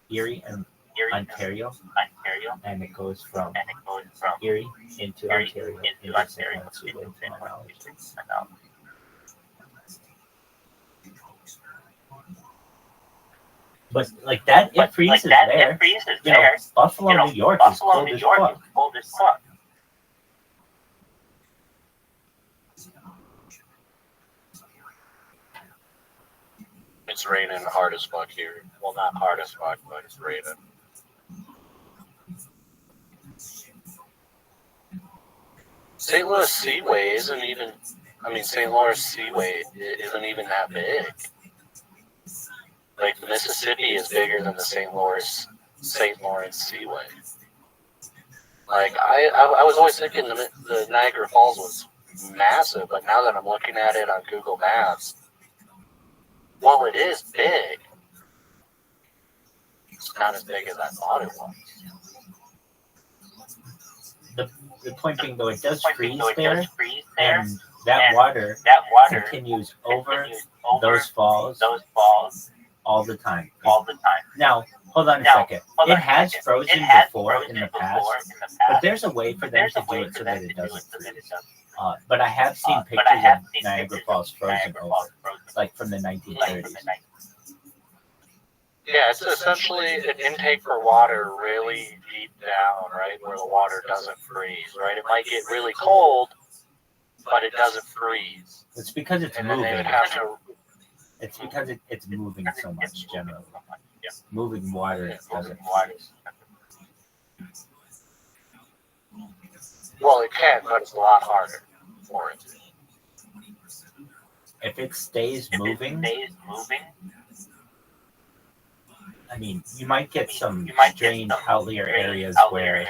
Erie and Ontario, and it goes from Erie into Ontario. But like that, it freezes there. You know, Buffalo, New York is cold as fuck. It's raining hard as fuck here. Well, not hard as fuck, but it's raining. St. Louis Seaway isn't even, St. Lawrence Seaway isn't even that big. Like, the Mississippi is bigger than the St. Lawrence Seaway. Like, I was always thinking the Niagara Falls was massive, but now that I'm looking at it on Google Maps, well, it is big. It's not as big as I thought it was. The point being, though, it does freeze there, and that water continues over those falls all the time. Now, hold on a second. It has frozen before in the past, but there's a way for them to do it so that it doesn't freeze. But I have seen pictures of Niagara Falls frozen over, like from the 1930s. Yeah, it's essentially an intake for water really deep down, right, where the water doesn't freeze, right? It might get really cold, but it doesn't freeze. It's because it's moving. It's because it's moving so much generally. Moving water doesn't freeze. Well, it can, but it's a lot harder for it. If it stays moving, I mean, you might get some strange outlier areas where,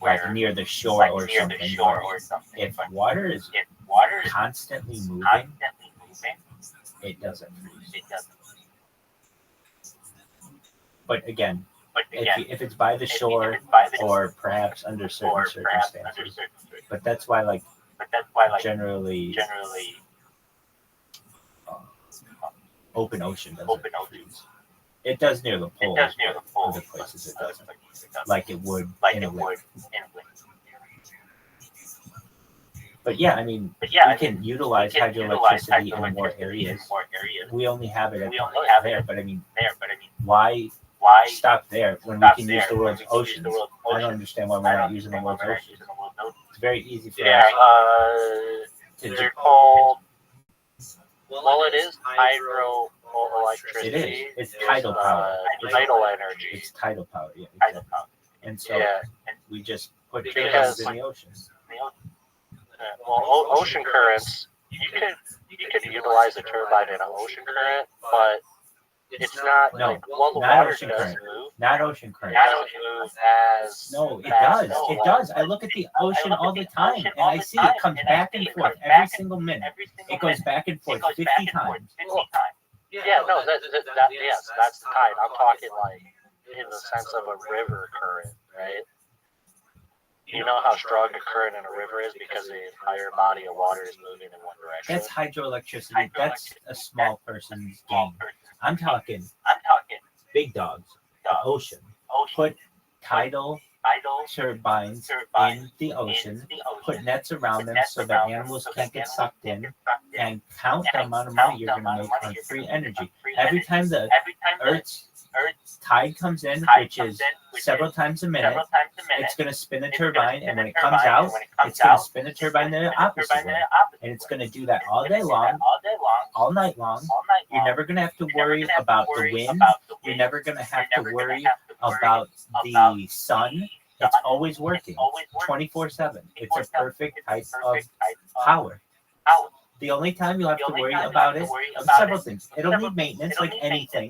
like near the shore or something. If water is constantly moving, it doesn't freeze. But again, if it's by the shore or perhaps under certain circumstances, but that's why like generally open ocean doesn't freeze. It does near the poles, but other places it doesn't, like it would in a lake. But yeah, I mean, we can utilize hydroelectricity in more areas. We only have it there, but I mean, why stop there when we can use the world's oceans? I don't understand why we're not using the world's oceans. It's very easy for us to do. They're called. Well, it is hydroelectricity. It is. It's tidal power. Tidal energy. It's tidal power. Yeah. Exactly. And so we just put turbines in the ocean. Well, ocean currents. You could utilize a turbine in an ocean current, but it's not. No, the not water ocean doesn't current. move. Not ocean current. It doesn't move as. No, it fast. does. It does. I look at the ocean all the time, and I see it comes back and forth every single minute. It goes back and forth 50 times. Yeah, no, yes, that's the tide. I'm talking like in the sense of a river current, right? You know how strong a current in a river is because the entire body of water is moving in one direction. That's hydroelectricity. That's a small person's game. I'm talking big dogs, the ocean. Put tidal turbines in the ocean, put nets around them so that animals can't get sucked in, and count the amount of money you're going to make on free energy. Every time the Earth's tide comes in, which is several times a minute, it's going to spin a turbine, and when it comes out, it's going to spin a turbine the opposite way. And it's going to do that all day long, all night long. You're never going to have to worry about the wind. You're never going to have to worry about the sun. It's always working 24/7. It's a perfect type of power. The only time you'll have to worry about it, several things. It'll need maintenance like anything.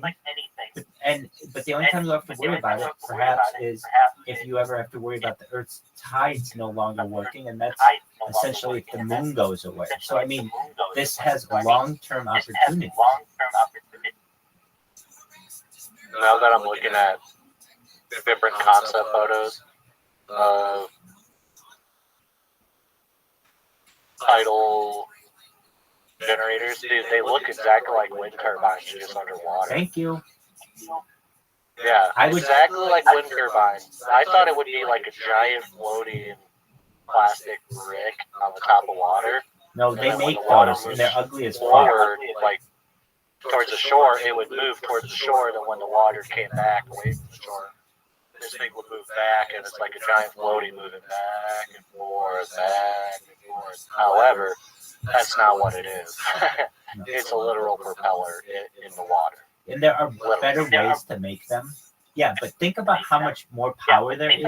But the only time you'll have to worry about it, perhaps, is if you ever have to worry about the Earth's tides no longer working, and that's essentially if the moon goes away. So, I mean, this has long-term opportunity. Now that I'm looking at different concept photos of tidal generators, dude, they look exactly like wind turbines, just underwater. Thank you. Yeah, exactly like wind turbines. I thought it would be like a giant floating plastic brick on the top of water. No, they make those, and they're ugly as fuck. Forward, like towards the shore, it would move towards the shore. Then when the water came back away from the shore, this thing would move back, and it's like a giant floaty moving back and forth, back and forth. However, that's not what it is. It's a literal propeller in the water. And there are better ways to make them. Yeah, but think about how much more power there is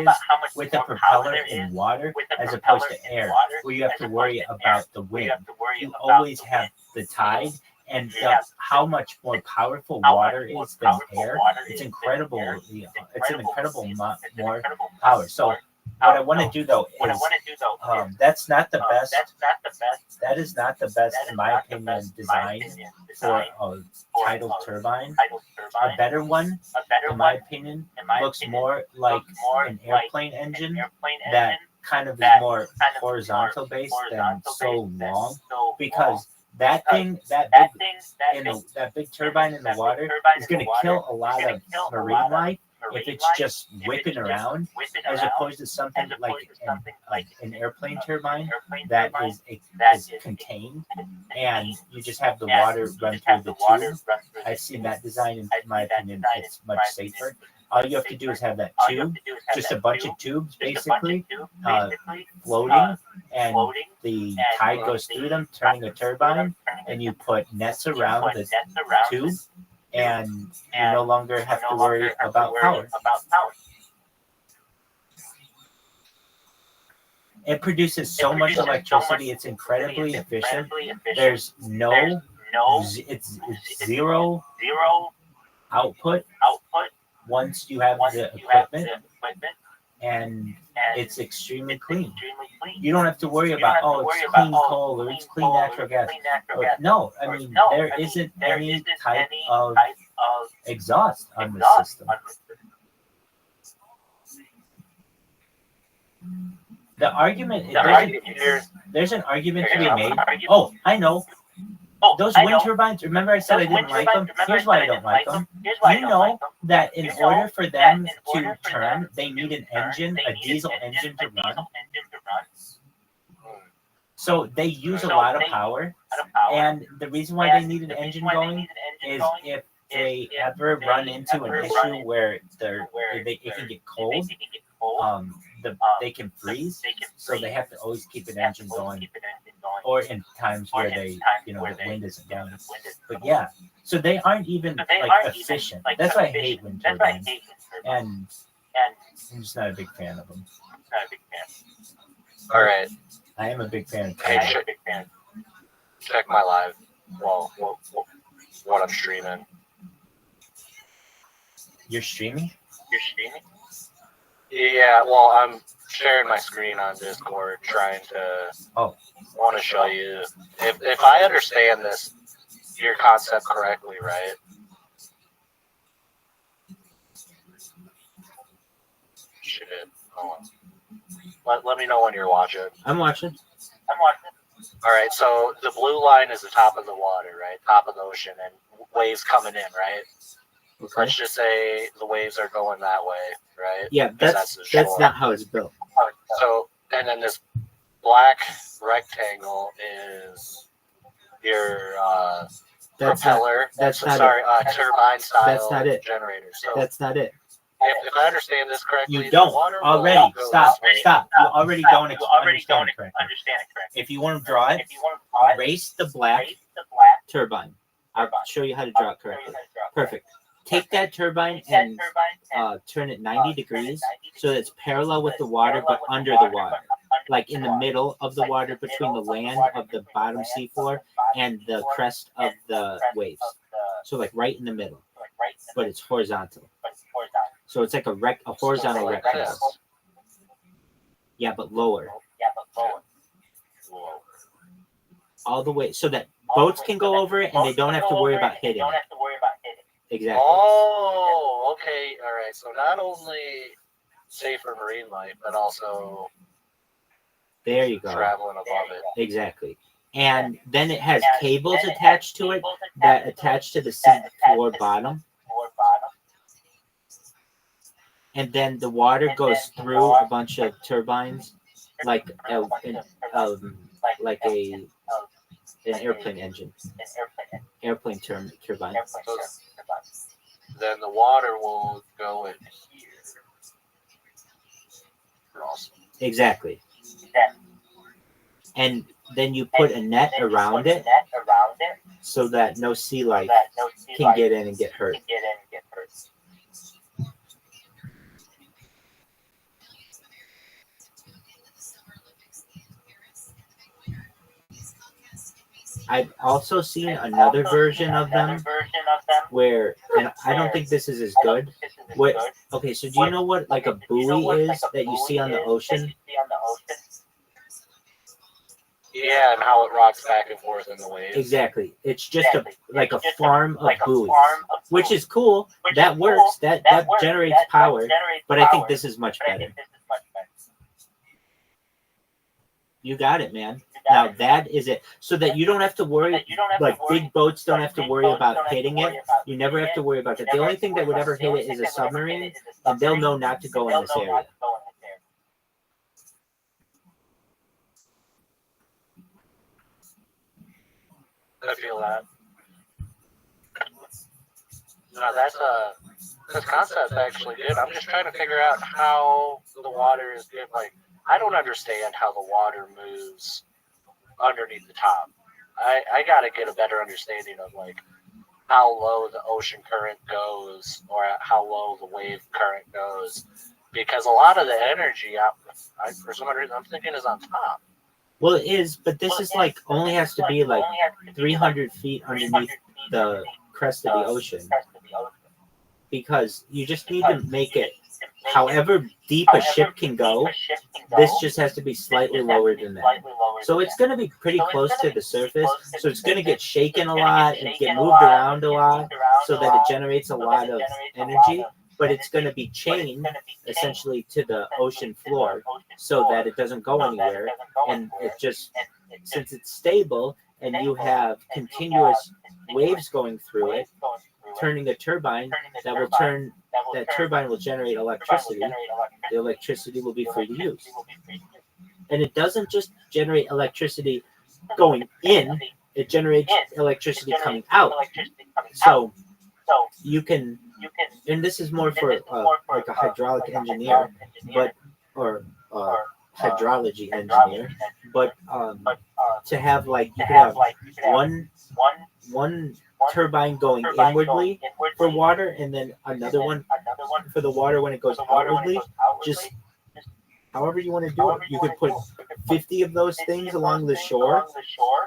with a propeller in water as opposed to air, where you have to worry about the wind. You always have the tide, and how much more powerful water is than air. It's incredible. It's an incredible amount more power. So what I want to do though is that's not the best. That is not the best, in my opinion, design for a tidal turbine. A better one, in my opinion, looks more like an airplane engine that kind of is more horizontal based than so long, because that thing, that big turbine in the water is going to kill a lot of marine life if it's just whipping around, as opposed to something like an airplane turbine that is contained, and you just have the water run through the tube. I've seen that design, in my opinion, it's much safer. All you have to do is have that tube, just a bunch of tubes, basically, floating, and the tide goes through them, turning a turbine, and you put nets around the tube, and you no longer have to worry about power. It produces so much electricity, it's incredibly efficient. There's it's zero output, once you have the equipment, and it's extremely clean. You don't have to worry about, it's clean coal or it's clean natural gas. No, I mean, there isn't any type of exhaust on the system. The argument, there's an argument to be made. Oh, I know. Those wind turbines, remember I said I didn't like them? Here's why I don't like them. You know that in order for them to turn, they need an engine, a diesel engine to run. So they use a lot of power. And the reason why they need an engine going is if they ever run into an issue where it can get cold, they can freeze. So they have to always keep an engine going. Or in times where the wind isn't down. But yeah, so they aren't even like efficient. That's why I hate wind turbines. And I'm just not a big fan of them. All right. I am a big fan of Hey, check my live. Well, what I'm streaming. You're streaming? Yeah, well, I'm sharing my screen on Discord, trying to want to show you if I understand your concept correctly, right? Shit. Hold on. Let me know when you're watching. I'm watching. All right, so the blue line is the top of the water, right? Top of the ocean, and waves coming in, right? Okay. Let's just say the waves are going that way, right? Yeah, that's not how it's built. So, and then this black rectangle is your propeller. Turbine style that's not it. generator. So that's not it. If I understand this correctly, you don't already stop. You already don't understand it correctly. If you want to draw it, erase the black turbine. I'll show you how to draw it correctly. Perfect. Take that turbine and turn it 90 degrees so that it's parallel with the water, but under the water, like in the middle of the water between the land of the bottom seafloor and the crest of the waves. So like right in the middle, but it's horizontal. So it's like a horizontal rectangle. Yeah, but lower. All the way so that boats can go over it and they don't have to worry about hitting it. Exactly. Oh, okay. All right. So not only safe for marine life, but also there you go. Traveling above it. Exactly. And then it has cables attached to it that attach to the sea floor bottom. And then the water goes through a bunch of turbines, like an airplane engine, airplane turbine. Then the water will go in here. Awesome. Exactly. And then you put a net around it so that no sea life can get in and get hurt. I've also seen another version of them where, and I don't think this is as good. Okay, so do you know what like a buoy is that you see on the ocean? Yeah, and how it rocks back and forth in the waves. Exactly. It's just a farm of buoys, which is cool. That works. That generates power. But I think this is much better. You got it, man. Now that is it. So that you don't have to worry, like big boats don't have to worry about hitting it. You never have to worry about that. The only thing that would ever hit it is a submarine, and they'll know not to go in this area. I feel that. No, this concept's actually good. I'm just trying to figure out how the water is good. Like, I don't understand how the water moves underneath the top. I gotta get a better understanding of like how low the ocean current goes or how low the wave current goes, because a lot of the energy, for some reason, I'm thinking is on top. Well, it is, but this is like only has to be like 300 feet underneath the crest of the ocean. because you just need to make it however deep a ship can go. This just has to be slightly lower than that. So it's going to be pretty close to the surface. So it's going to get shaken a lot and get moved around a lot so that it generates a lot of energy. But it's going to be chained essentially to the ocean floor so that it doesn't go anywhere. And it just, since it's stable and you have continuous waves going through it, turning a turbine, that turbine will generate electricity. The electricity will be free to use. And it doesn't just generate electricity going in, it generates electricity coming out. So you can, and this is more for like a hydraulic engineer, or hydrology engineer, but to have like, you could have one turbine going inwardly for water and then another one for the water when it goes outwardly. Just however you want to do it. You could put 50 of those things along the shore,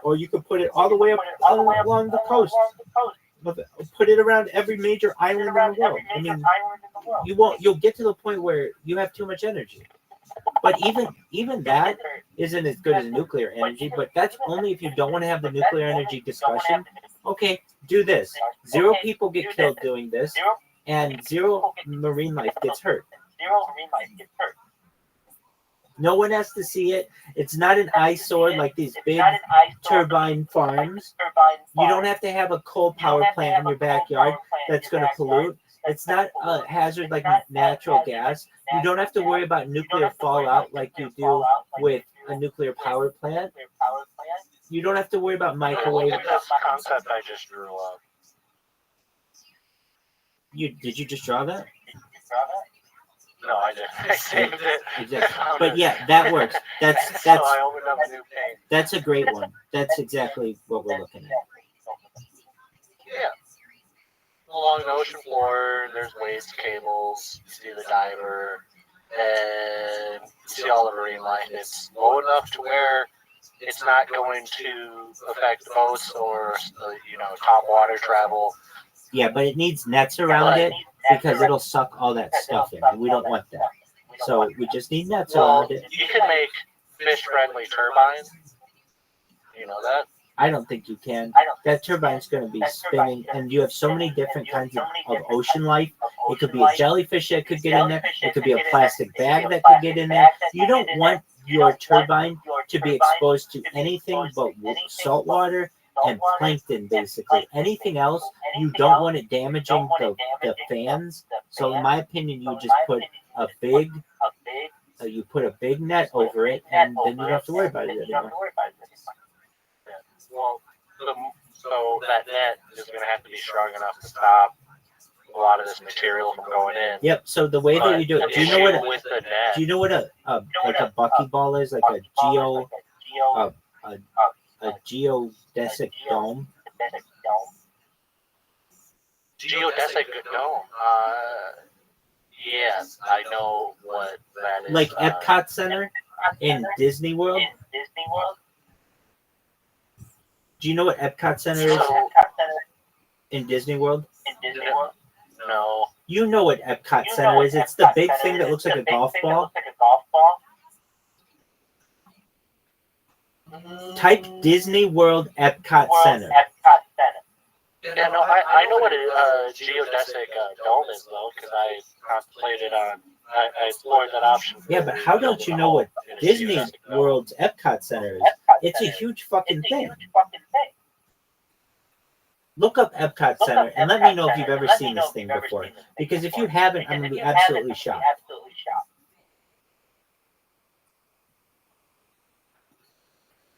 or you could put it all the way up along the coast. Put it around every major island in the world. I mean, you'll get to the point where you have too much energy. But even that isn't as good as nuclear energy, but that's only if you don't want to have the nuclear energy discussion. Okay, do this. 0 people get killed doing this, and 0 marine life gets hurt. No one has to see it. It's not an eyesore like these big turbine farms. You don't have to have a coal power plant in your backyard that's going to pollute. It's not a hazard like natural gas. You don't have to worry about nuclear fallout like you do with a nuclear power plant. You don't have to worry about microwave. This concept I just drew up. Did you just draw that? No, I didn't. I saved it. Exactly. But yeah, that works. That's so I opened up a new page. That's a great one. That's exactly what we're looking at. Yeah. Along the ocean floor, there's waste cables. You see the diver, and you see all the marine life. It's low enough to where it's not going to affect boats or top water travel. Yeah, but it needs nets around it because it'll suck all that stuff in, and we don't want that. So we just need nets around it. You can make fish-friendly turbines. You know that? I don't think you can. That turbine's going to be spinning, and you have so many different kinds of ocean life. It could be a jellyfish that could get in there. It could be a plastic bag that could get in there. You don't want your turbine to be exposed to anything but salt water and plankton, basically. Anything else, you don't want it damaging the fans. So in my opinion, you just put a big net over it, and then you don't have to worry about it anymore. Well, so that net is going to have to be strong enough to stop a lot of this material from going in. Yep. So the way that you do it, do you know what a buckyball is? Like a geodesic dome. Geodesic dome. Yes, I know what that is. Like Epcot Center in Disney World. Do you know what Epcot Center is in Disney World? No. You know what Epcot Center is. It's the big thing that looks like a golf ball. Type Disney World Epcot Center. Yeah, no, I know what a geodesic dome is, though, because I contemplated on, I explored that option. Yeah, but how don't you know what Disney World's Epcot Center is? It's a huge fucking thing. Look up Epcot Center and let me know if you've ever seen this thing before. Because if you haven't, I'm going to be absolutely shocked.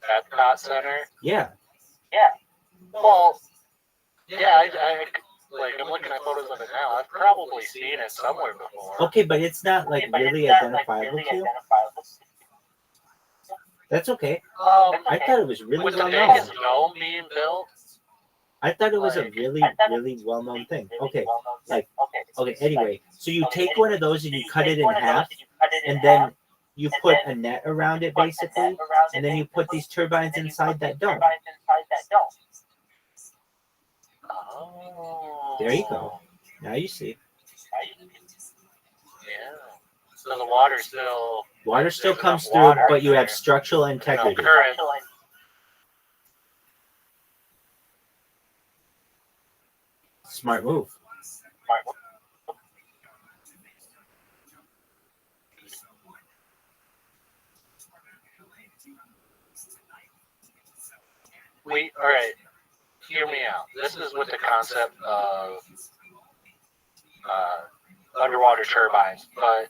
Epcot Center? Yeah. Well, yeah, I'm looking at photos of it now. I've probably seen it somewhere before. Okay, but it's not like really identifiable to you. That's okay. I thought it was really well known. Was the dome being built? I thought it was a really, really well-known thing. Okay, anyway, so you take one of those and you cut it in half, and then you put a net around it, basically, and then you put these turbines inside that dome. There you go. Now you see. So the water still comes through, water but you have there. structural No integrity. current. Smart move. All right. Hear me out. This is with the concept of underwater turbines, but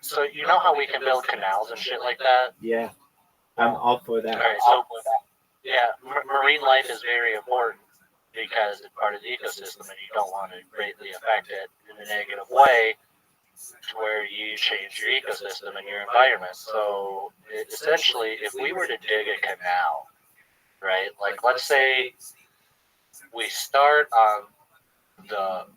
so you know how we can build canals and shit like that? Yeah, I'm all for that. All right, so yeah, marine life is very important because it's part of the ecosystem, and you don't want to greatly affect it in a negative way, to where you change your ecosystem and your environment. So essentially, if we were to dig a canal, right? Like let's say we start on the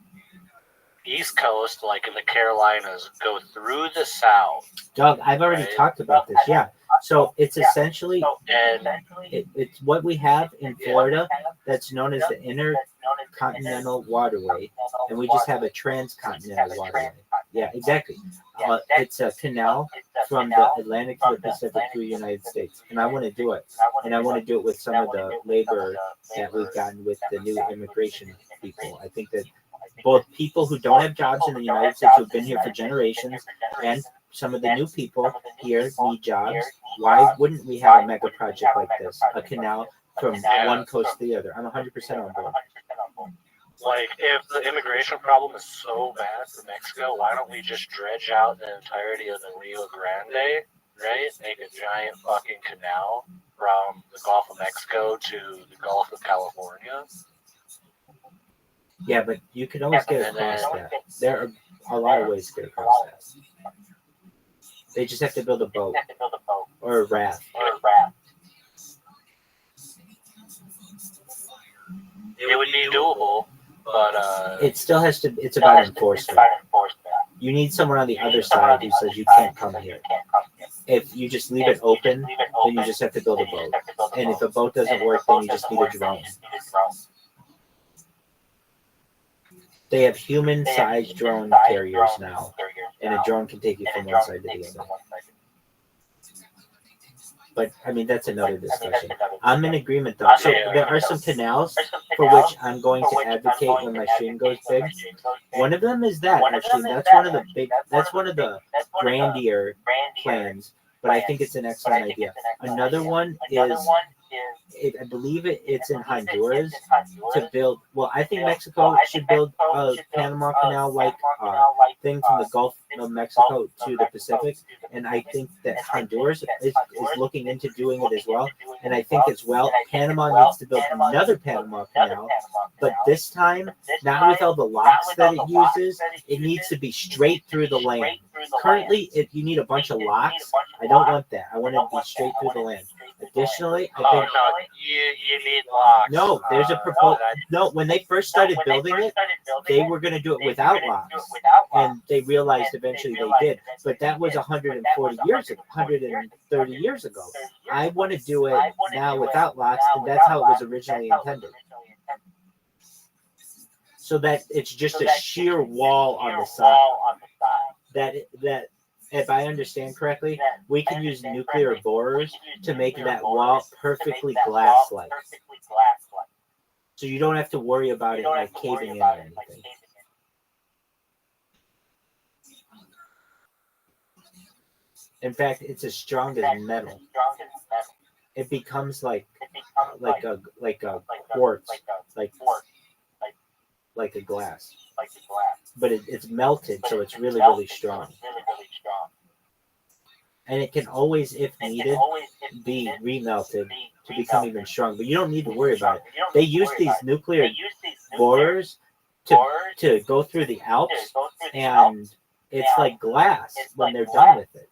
East Coast, like in the Carolinas, go through the South. Doug, I've already talked about this. Yeah. So it's essentially it's what we have in Florida that's known as the Intercontinental Waterway, and we just have a Transcontinental Waterway. Yeah, exactly. It's a canal from the Atlantic to the Pacific through the United States, and I want to do it. And I want to do it with some of the labor that we've gotten with the new immigration people. I think that both people who don't have jobs in the United States who've been here for generations and some of the new people here need jobs. Why wouldn't we have a mega project like this, a canal from one coast to the other? I'm 100% on board. Like, if the immigration problem is so bad for Mexico, why don't we just dredge out the entirety of the Rio Grande, right? Make a giant fucking canal from the Gulf of Mexico to the Gulf of California? Yeah, but you could always get across that. There are a lot of ways to get across that. They just have to build a boat or a raft. It would be doable, but it still has to. It's about enforcement. You need someone on the other side who says you can't come here. If you just leave it open, then you just have to build a boat. And if a boat doesn't work, then you just need a drone. They have human-sized drone carriers now, and a drone can take you from one side to the other. But, I mean, that's another discussion. I'm in agreement, though. So there are some canals for which I'm going to advocate when my stream goes big. One of them is that, actually. That's one of the grandier plans, but I think it's an excellent idea. Another one is, I believe it's in Honduras to build. Well, I think Mexico should build a Panama Canal like thing from the Gulf of Mexico to the Pacific, and I think that Honduras is looking into doing it as well. And I think as well, Panama needs to build another Panama Canal, but this time, not with all the locks that it uses. It needs to be straight through the land. Currently, if you need a bunch of locks, I don't want that. I want it to be straight through the land. Additionally, I think you need locks. No, there's a proposal. No, when they first started building it, they were going to do it without locks, and they realized eventually they did. But that was 140 years ago, 130 years ago. I want to do it now without locks, and that's how it was originally intended. So that it's just a sheer wall on the side. That if I understand correctly, we can use nuclear borers to make that wall perfectly glass-like. So you don't have to worry about it like caving in or anything. In fact, it's as strong as metal. It becomes like a quartz, like a glass. But it's melted, so it's really, really strong. And it can always, if needed, be remelted to become even stronger. But you don't need to worry about it. They use these nuclear borers to go through the Alps, and it's like glass when they're done with it.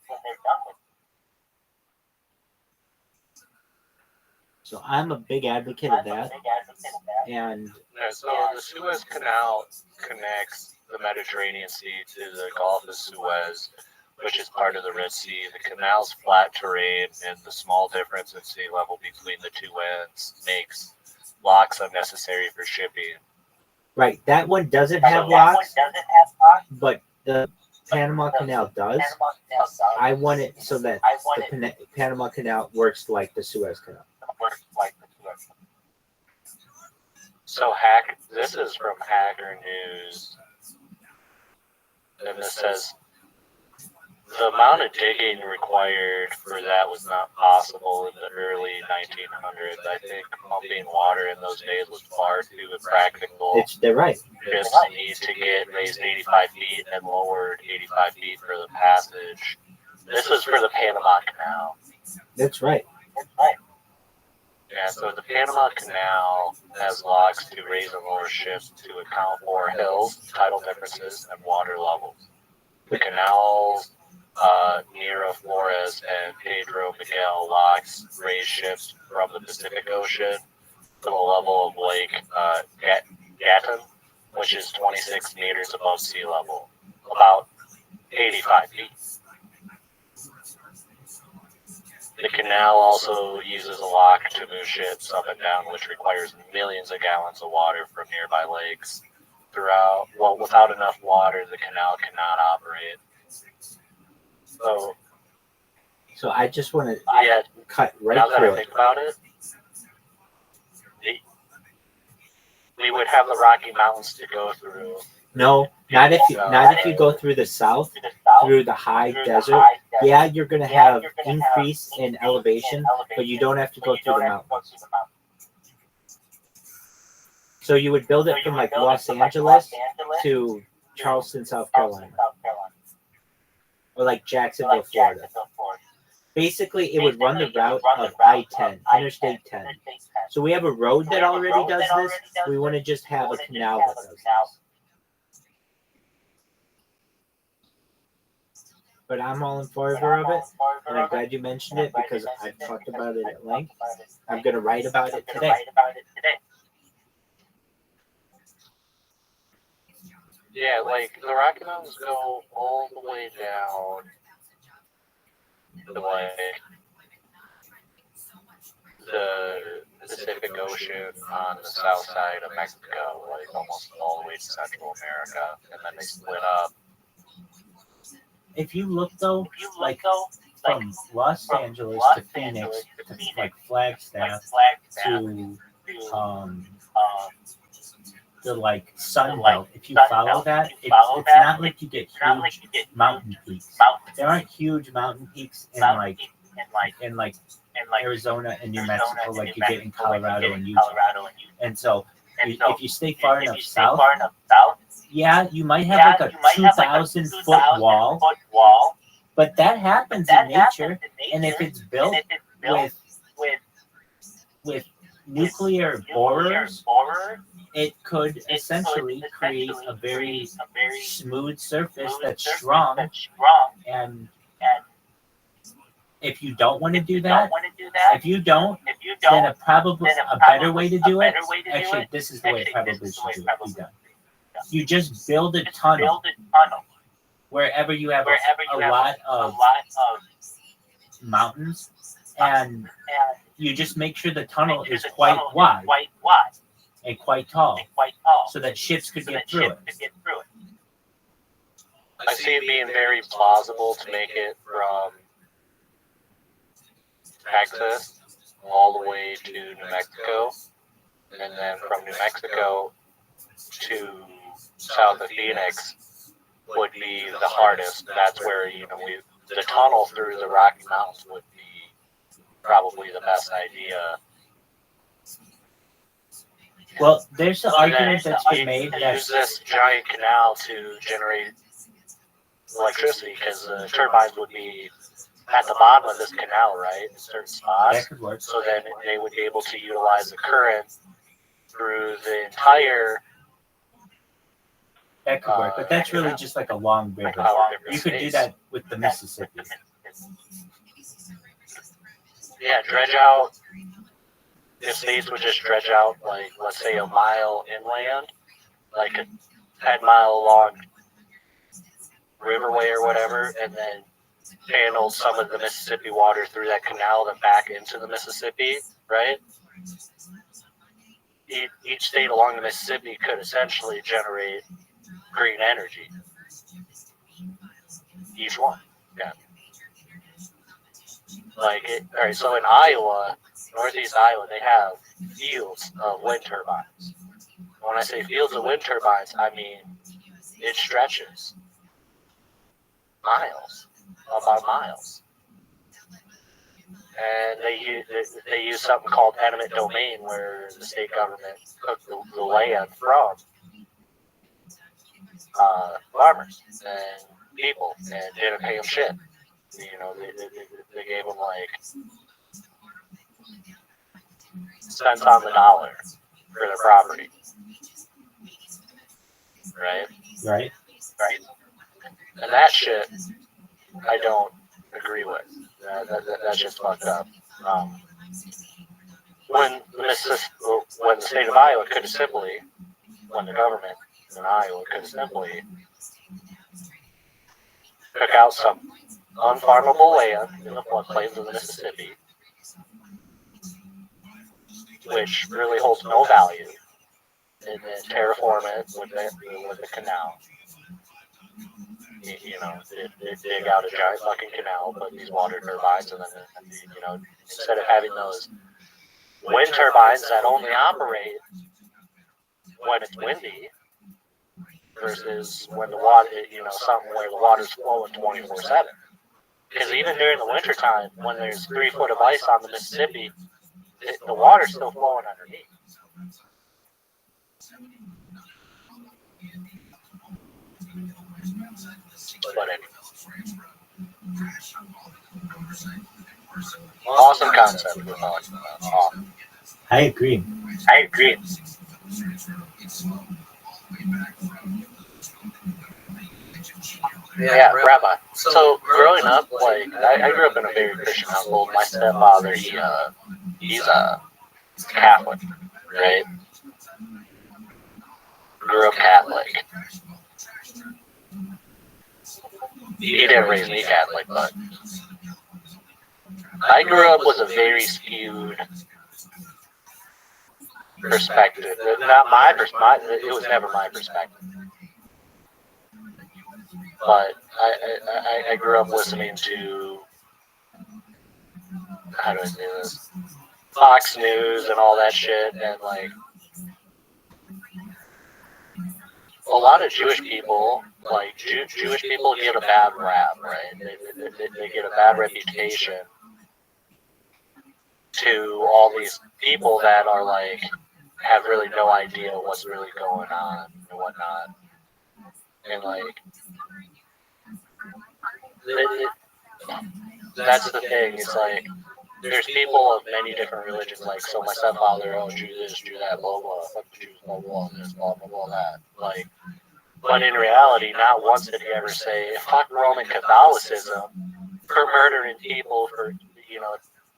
So I'm a big advocate of that. And so the Suez Canal connects the Mediterranean Sea to the Gulf of Suez, which is part of the Red Sea. The canal's flat terrain, and the small difference in sea level between the two ends makes locks unnecessary for shipping. Right, that one doesn't have locks, but Panama Canal does, I want it so that the Panama Canal works like the Suez Canal. So this is from Hacker News, and this says the amount of digging required for that was not possible in the early 1900s. I think pumping water in those days was far too impractical. They're right. Just need to get raised 85 feet and lowered 85 feet for the passage. This was for the Panama Canal. That's right. Yeah, so the Panama Canal has locks to raise and lower ships to account for hills, tidal differences, and water levels. The canals Nero Flores and Pedro Miguel locks raise ships from the Pacific Ocean to the level of Lake Gatun, which is 26 meters above sea level, about 85 feet. The canal also uses a lock to move ships up and down, which requires millions of gallons of water from nearby lakes. Without enough water, the canal cannot operate. So I just want to cut right now that through I think about it, we would have the Rocky Mountains to go through. No, not if you go through the south, through the high desert. Yeah, you're going to have increase in elevation, but you don't have to go through the mountains. So you would build it from like Los Angeles to Charleston, South Carolina, or like Jacksonville, Florida. Basically, it would run the route of I-10, Interstate 10. So we have a road that already does this. We want to just have a canal that does this. But I'm all in favor of it, and I'm glad you mentioned it because I've talked about it at length. I'm going to write about it today. Yeah, like the Rocky Mountains go all the way down to like the Pacific Ocean on the south side of Mexico, like almost all the way to Central America, and then they split up. If you look though, from Los Angeles to Phoenix, to like Flagstaff to the like Sunbelt, if you follow that, it's not like you get huge mountain peaks. There aren't huge mountain peaks in Arizona and New Mexico like you get in Colorado and Utah. And so if you stay far enough south, yeah, you might have like a 2,000-foot wall, but that happens in nature. And if it's built with nuclear borers, it could essentially create a very smooth surface that's strong. And if you don't want to do that, then a better way to do it. Actually, this is the way it probably should be done. You just build a tunnel wherever you have a lot of mountains, and you just make sure the tunnel is quite wide and quite tall, so that ships could get through it. I see it being very plausible to make it from Texas all the way to New Mexico, and then from New Mexico to south of Phoenix would be the hardest. That's where the tunnel through the Rocky Mountains would be probably the best idea. Well, there's an argument that's been made that use this giant canal to generate electricity, because the turbines would be at the bottom of this canal, right, in certain spots. That could work. So then they would be able to utilize the current through the entire. That could work, but that's really just like a long river. You could do that with the Mississippi. Yeah, dredge out. If states would just dredge out, like, let's say a mile inland, like a 10-mile long riverway or whatever, and then channel some of the Mississippi water through that canal and back into the Mississippi, right? Each state along the Mississippi could essentially generate green energy. each one. Yeah. Like, all right, so in Iowa, northeast Iowa, they have fields of wind turbines. When I say fields of wind turbines, I mean it stretches miles, about miles. And they use something called eminent domain, where the state government took the land from farmers and people and didn't pay them shit. You know, they gave them like cents on the dollar for their property. Right? Right. Right. And that shit, I don't agree with. That's just fucked up. When the state of Iowa could have simply, when the government in Iowa could have simply took out some unfarmable land in the floodplains of the Mississippi, which really holds no value, and then terraform it with the canal. You know, they dig out a giant fucking canal, put these water turbines, and then, you know, instead of having those wind turbines that only operate when it's windy, versus when the water, you know, something where the water's flowing 24/7. Because even during the wintertime, when there's 3 foot of ice on the Mississippi, the water's still flowing underneath. But anyway. Awesome concept we're talking about. Awesome. I agree. Yeah, Rabbi. So growing up, like I grew up in a very Christian household. My stepfather, he's Catholic, right? Grew up Catholic. He didn't raise me Catholic, but I grew up with a very skewed perspective. Not my perspective. It was never my perspective. But I grew up listening to, how do I say this, Fox News and all that shit, and like a lot of Jewish people, like Jewish people get a bad rap, right? They get a bad reputation to all these people that are like, have really no idea what's really going on and whatnot. And like, that's the thing. It's like there's people of many different religions. Like, so my stepfather, oh, Jew this, Jew that, blah blah, fuck the Jews, blah blah, this, blah blah, blah that. Like, but in reality, not once did he ever say fuck Roman Catholicism for murdering people, for, you know,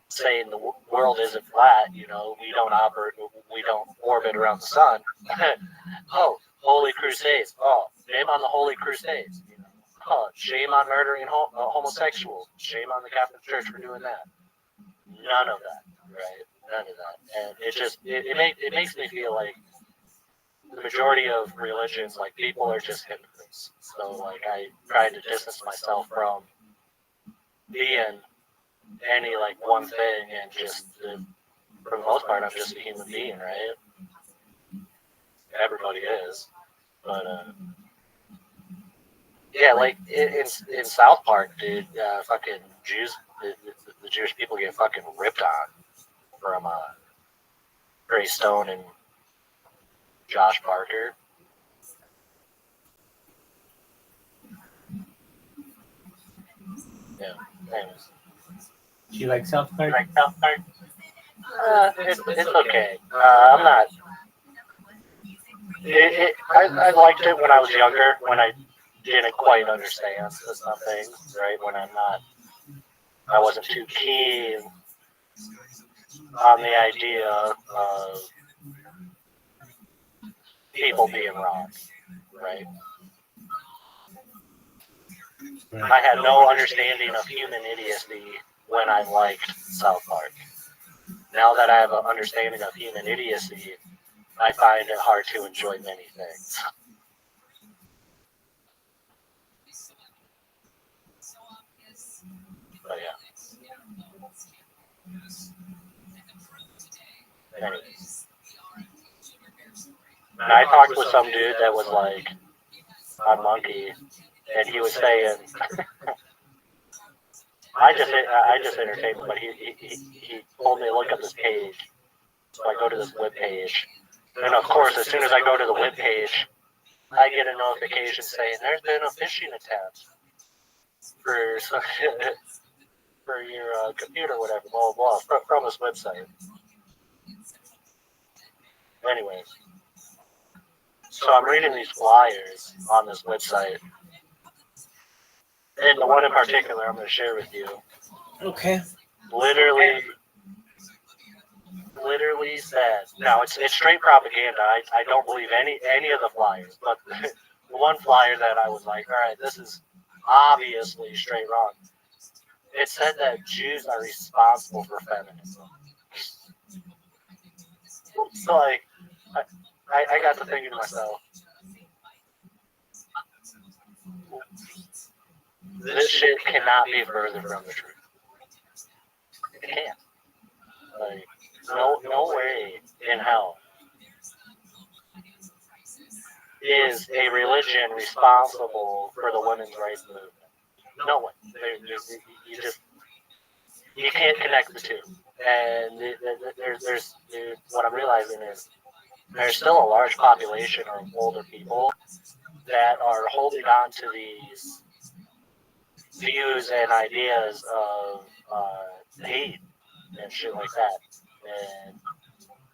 saying the world isn't flat. You know, we don't orbit around the sun. Oh, Holy Crusades. Oh, shame on the Holy Crusades. You know? Oh, shame on murdering homosexuals. Shame on the Catholic Church for doing that. None of that, right? None of that. And it just it makes me feel like the majority of religions, like, people are just hypocrites. So like, I try to distance myself from being any like one thing, and just for the most part, I'm just a human being, right? Everybody is, but yeah, like in South Park, dude, fucking Jews, the Jewish people get fucking ripped on from Gray Stone and Josh Parker. Yeah, anyways. Do you like South Park? It's okay. I'm not. I liked it when I was younger, when I didn't quite understand some things, right? When I wasn't too keen on the idea of people being wrong, right? I had no understanding of human idiocy when I liked South Park. Now that I have an understanding of human idiocy, I find it hard to enjoy many things. Anyways. And I talked with some dude that was like on Monkey, and he was saying, I just entertained him, but he told me to look up this page. So I go to this web page, and of course, as soon as I go to the web page, I get a notification saying there's been a phishing attempt for for your computer, whatever, blah blah blah, from this website. Anyways, so I'm reading these flyers on this website, and the one in particular I'm going to share with you. Okay. Literally said, now it's straight propaganda. I don't believe any of the flyers, but the one flyer that I was like, all right, this is obviously straight wrong. It said that Jews are responsible for feminism. So like, I got to thinking to myself, this shit cannot be further from the truth. It can't. Like, no way in hell is a religion responsible for the women's rights movement. No way. You can't connect the two. And there's what I'm realizing is there's still a large population of older people that are holding on to these views and ideas of hate and shit like that. And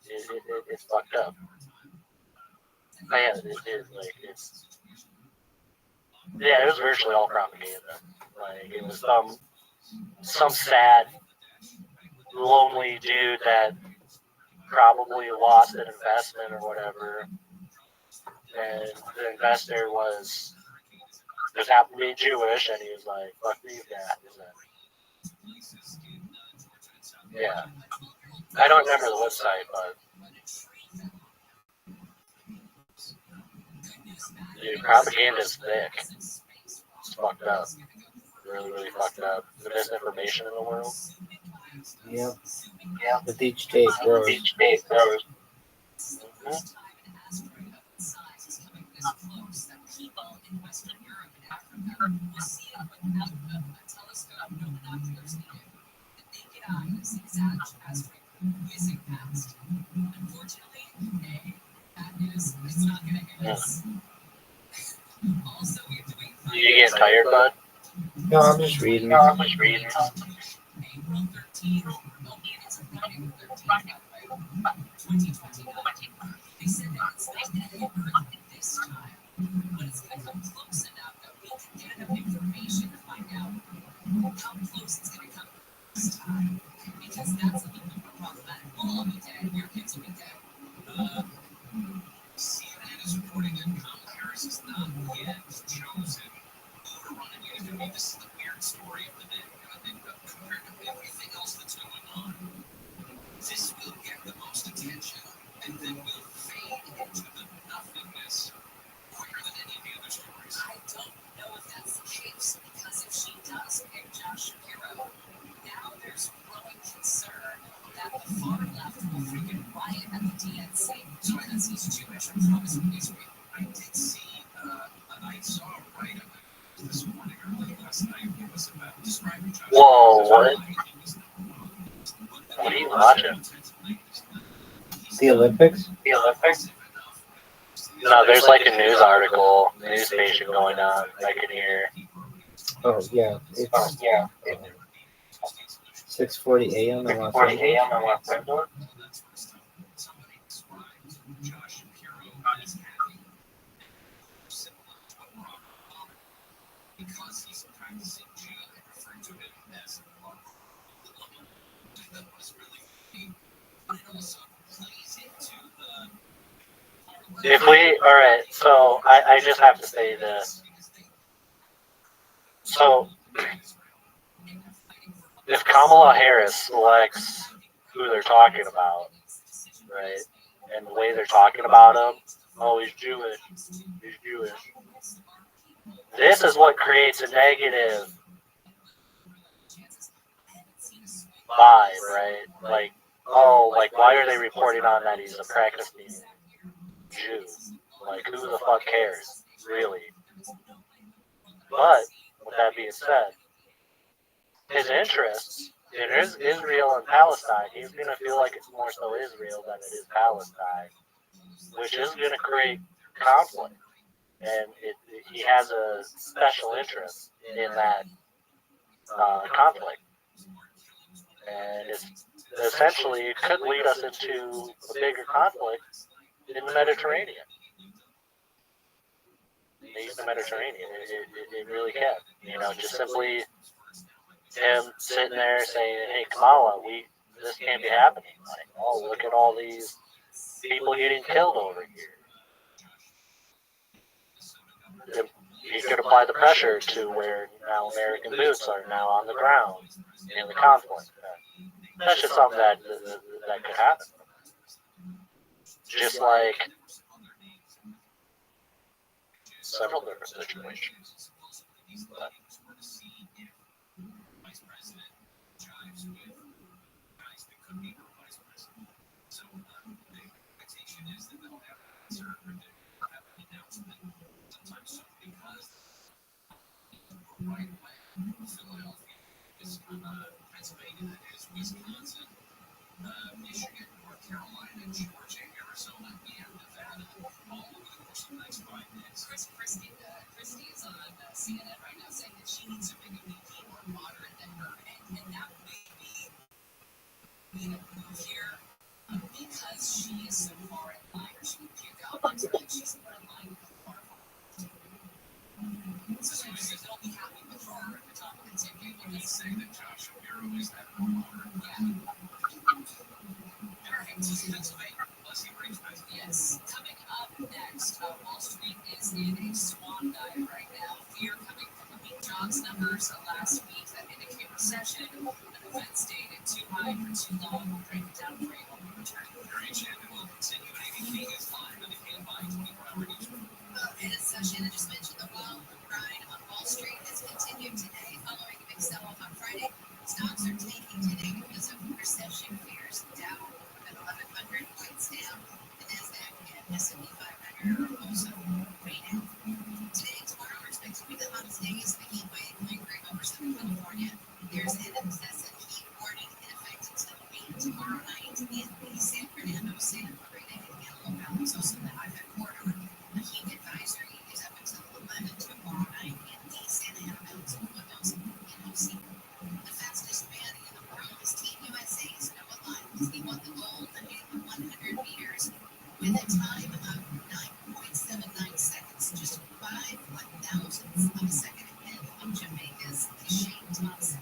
it's fucked up. Man, it was virtually all propaganda. Like, it was some sad, lonely dude that probably lost an investment or whatever, and the investor just happened to be Jewish, and he was like, fuck these guys. Yeah. I don't remember the website, but dude, propaganda is thick. It's fucked up. Really, really fucked up. The misinformation in the world. Yep. Yeah. With each day it grows. Mm-hmm. You get tired, bud? No, I'm just reading. Whoa, what? What are you watching? The Olympics? No, there's like a news article, news station going on. I can hear. Oh, yeah. It's 6:40 a.m. in Los Angeles. Alright, so I just have to say this. So, if Kamala Harris selects who they're talking about, right, and the way they're talking about him, oh, he's Jewish. This is what creates a negative vibe, right? Like, oh, like, why are they reporting on that he's a practicing Jew? Like, who the fuck cares, really? But, with that being said, his interests in Israel and Palestine, he's going to feel like it's more so Israel than it is Palestine, which is going to create conflict. And he has a special interest in that conflict. And essentially, it could lead us into a bigger conflict in the Mediterranean. The Eastern Mediterranean. It really can. You know, just simply him sitting there saying, hey, Kamala, this can't be happening. Like, oh, look at all these people getting killed over here. He could apply the pressure to where now American boots are now on the ground in the conflict. That's just something that could happen. Just like several different situations. But, Michigan, North Carolina, Georgia, Arizona, and Nevada, all over the course of the next 5 minutes. Christy is on CNN right now saying that she needs to pick a VP more moderate than her, and that may be a move here because she is so far in line, or she would kick out next week. She's more in line with far. So she says they'll be happy with her at the top of the ticket. When they say that Josh O'Hara is that more moderate, Yes. Coming up next, Wall Street is in a swan dive right now. Fear coming from the weak jobs numbers last week that indicate recession. The Fed stayed too high for too long. We'll break it down for you when we return. Very Shannon will continue. ABP is live on the KMI 24-hour news. And as Shannon just mentioned, the wild ride on Wall Street has continued today. Following a big sell-off on Friday, stocks are taking today because of recession fears. Dow at 1,100 points down. The Nasdaq and S&P 500 are also way down. Today and tomorrow are expected to be the hottest days. The heat wave lingering over Southern California. There's an excessive heat warning in effect until 8 tomorrow night in the San Fernando, Santa Clarita, and Antelope Valleys. Also in the high corridor. The heat advisory is up until 11 tomorrow night in the Santa Ana Mountains and Foothills and OC. The fastest man in the world is Team USA's Noah Lyles. He won the gold in the 100 meters with a time of 9.79 seconds, just 5/1000ths of a second ahead of Jamaica's Shane Thompson.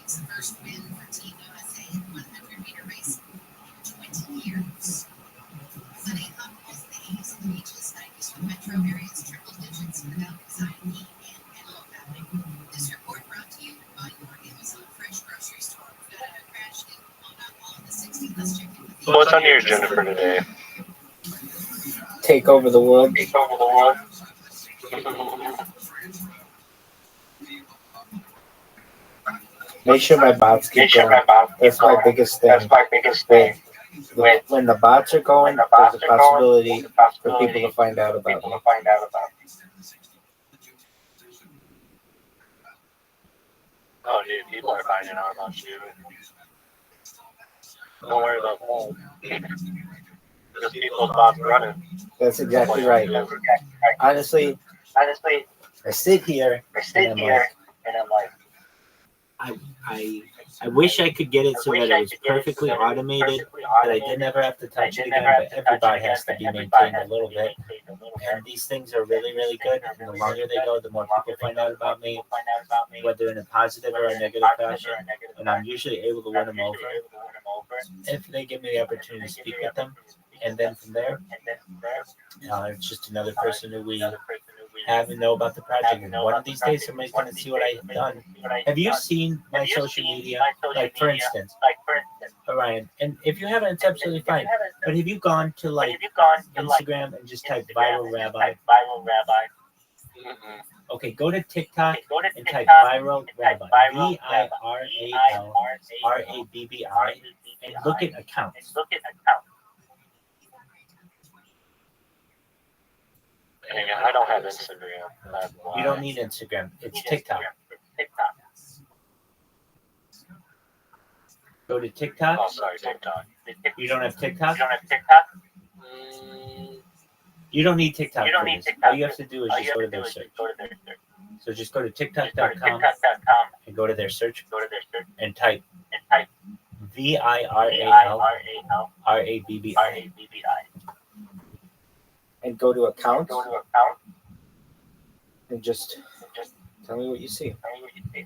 It's the first win for Team USA in 100-meter race in 20 years. Sunny hot most days in the beaches, 90s for metro areas, triple digits for Valley Side Heat and Antelope Valley. This report brought to you by your Amazon Fresh grocery store. Crashed in all of the 60. Let's check in with you. what's on yours, Jennifer, today? Take over the world. Take over the world. Make sure my bots keep going. That's my biggest thing. When the bots are going, there's a possibility for people to find out about me. Oh, dude, people are finding out about you. Don't worry about that. Just people's bots running. That's exactly right. Honestly, I sit here and I'm like, I wish I could get it so that it was perfectly automated, that I didn't ever have to touch it again, but every bot has to be maintained a little bit. And these things are really, really good. And the longer they go, the more people find out about me, whether in a positive or a negative fashion. And I'm usually able to win them over if they give me the opportunity to speak with them. And then from there, it's just another person who we have and know about the project. And one of these days, somebody's going to see what I've done. Have you seen my social media? Like, for instance, Orion, and if you haven't, it's absolutely fine. But have you gone to, like, Instagram and just type Viral Rabbi? Okay, go to TikTok and type Viral Rabbi. VIRAL RABBI. and look at accounts. And I don't have Instagram. That's why. You don't need Instagram. It's TikTok. Go to TikTok. Oh, sorry, TikTok. You don't have TikTok? You don't have TikTok? You don't need TikTok You don't for need this. TikTok. All you have to do is All just you go have to to their do is search. just go to their search. So just go to TikTok.com TikTok.com and go to their search and type and type VIRALRABBI. And go to account Go to account and just and just tell me what you see. tell me what you see.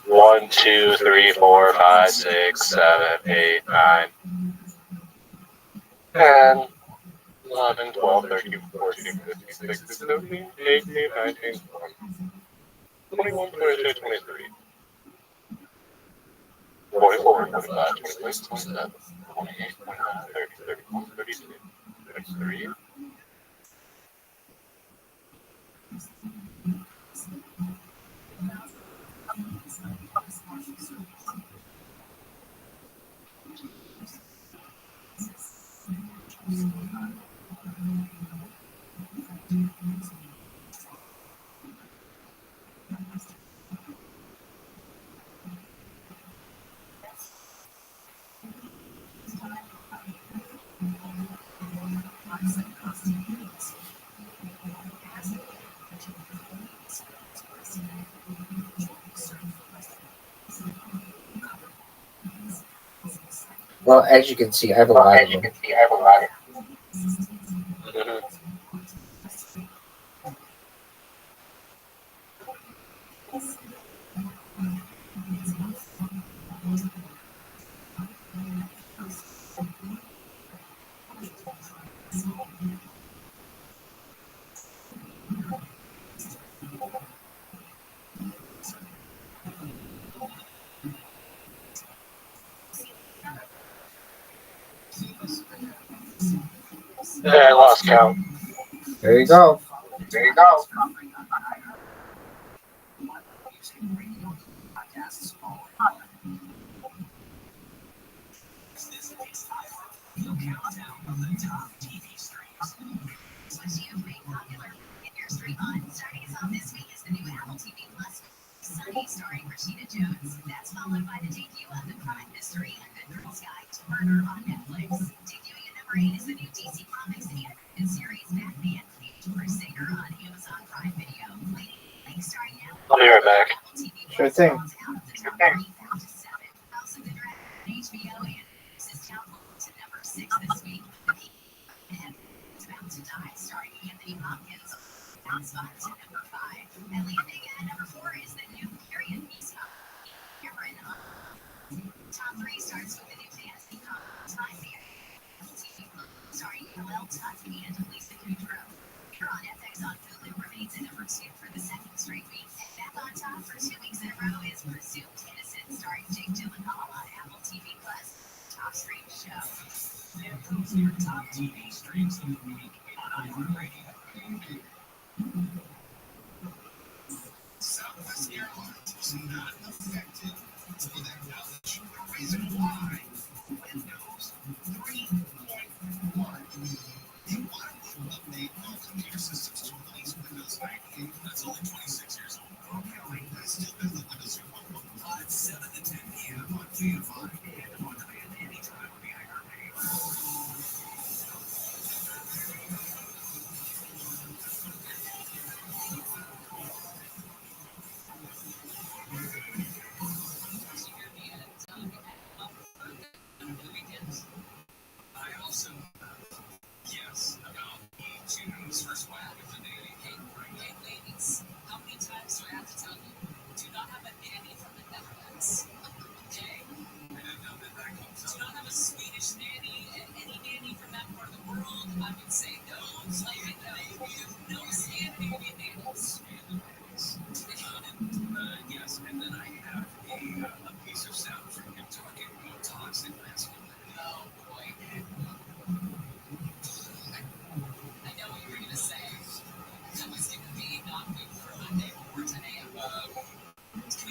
1, 2, 3, 4, 5, 6, 7, 8, 9, 10, 11, 12, 13, 14, 15, 16, 17, 18, 19, 20, 21, 22, 23, 24, 25, 26, 27, 28, 29, 30, 31, 32, 33. Well, as you can see, I have a lot of them. Yeah, I lost count. There you go. There you go. Sunny starring Rashida Jones. That's followed by the debut of the crime mystery and Good Girls Guide to Murder on Netflix. Debuting at number 8 is the new DC Comics animated series Batman, for Singer on Amazon Prime Video. Starring now. I'll be right back. Sure thing. House of the Dragon, HBO, and this is down to number 6 this week. And it's Bound to Die, starring Anthony Hopkins. Down spot to number 5. Ellie Vega at number 4 is the new Carrion Beast. Cameron. Top 3 starts with the new fantasy Time TV, starring Hillel Tutsi and Lisa Kudrow. Here on FX on Hulu remains at number 2 for the second straight week. Back on top for 2 weeks in a row is Presumed Innocent, starring Jake Gyllenhaal on Apple TV Plus. Top stream show. And those are your top TV streams of the week on iHeartRadio. Southwest Airlines was not affected until they acknowledged the reason why. Windows 3.1. You want to update all computer systems to release Windows 98? That's only 26 years old. Okay, I still got the Windows 3.1. 7 to 10 p.m. on KFI and on demand anytime on the iHeartRadio. I also, yes, about YouTube's first one with the nanny. Hey, ladies, how many times do I have to tell you? Do not have a nanny from the Netherlands. Okay,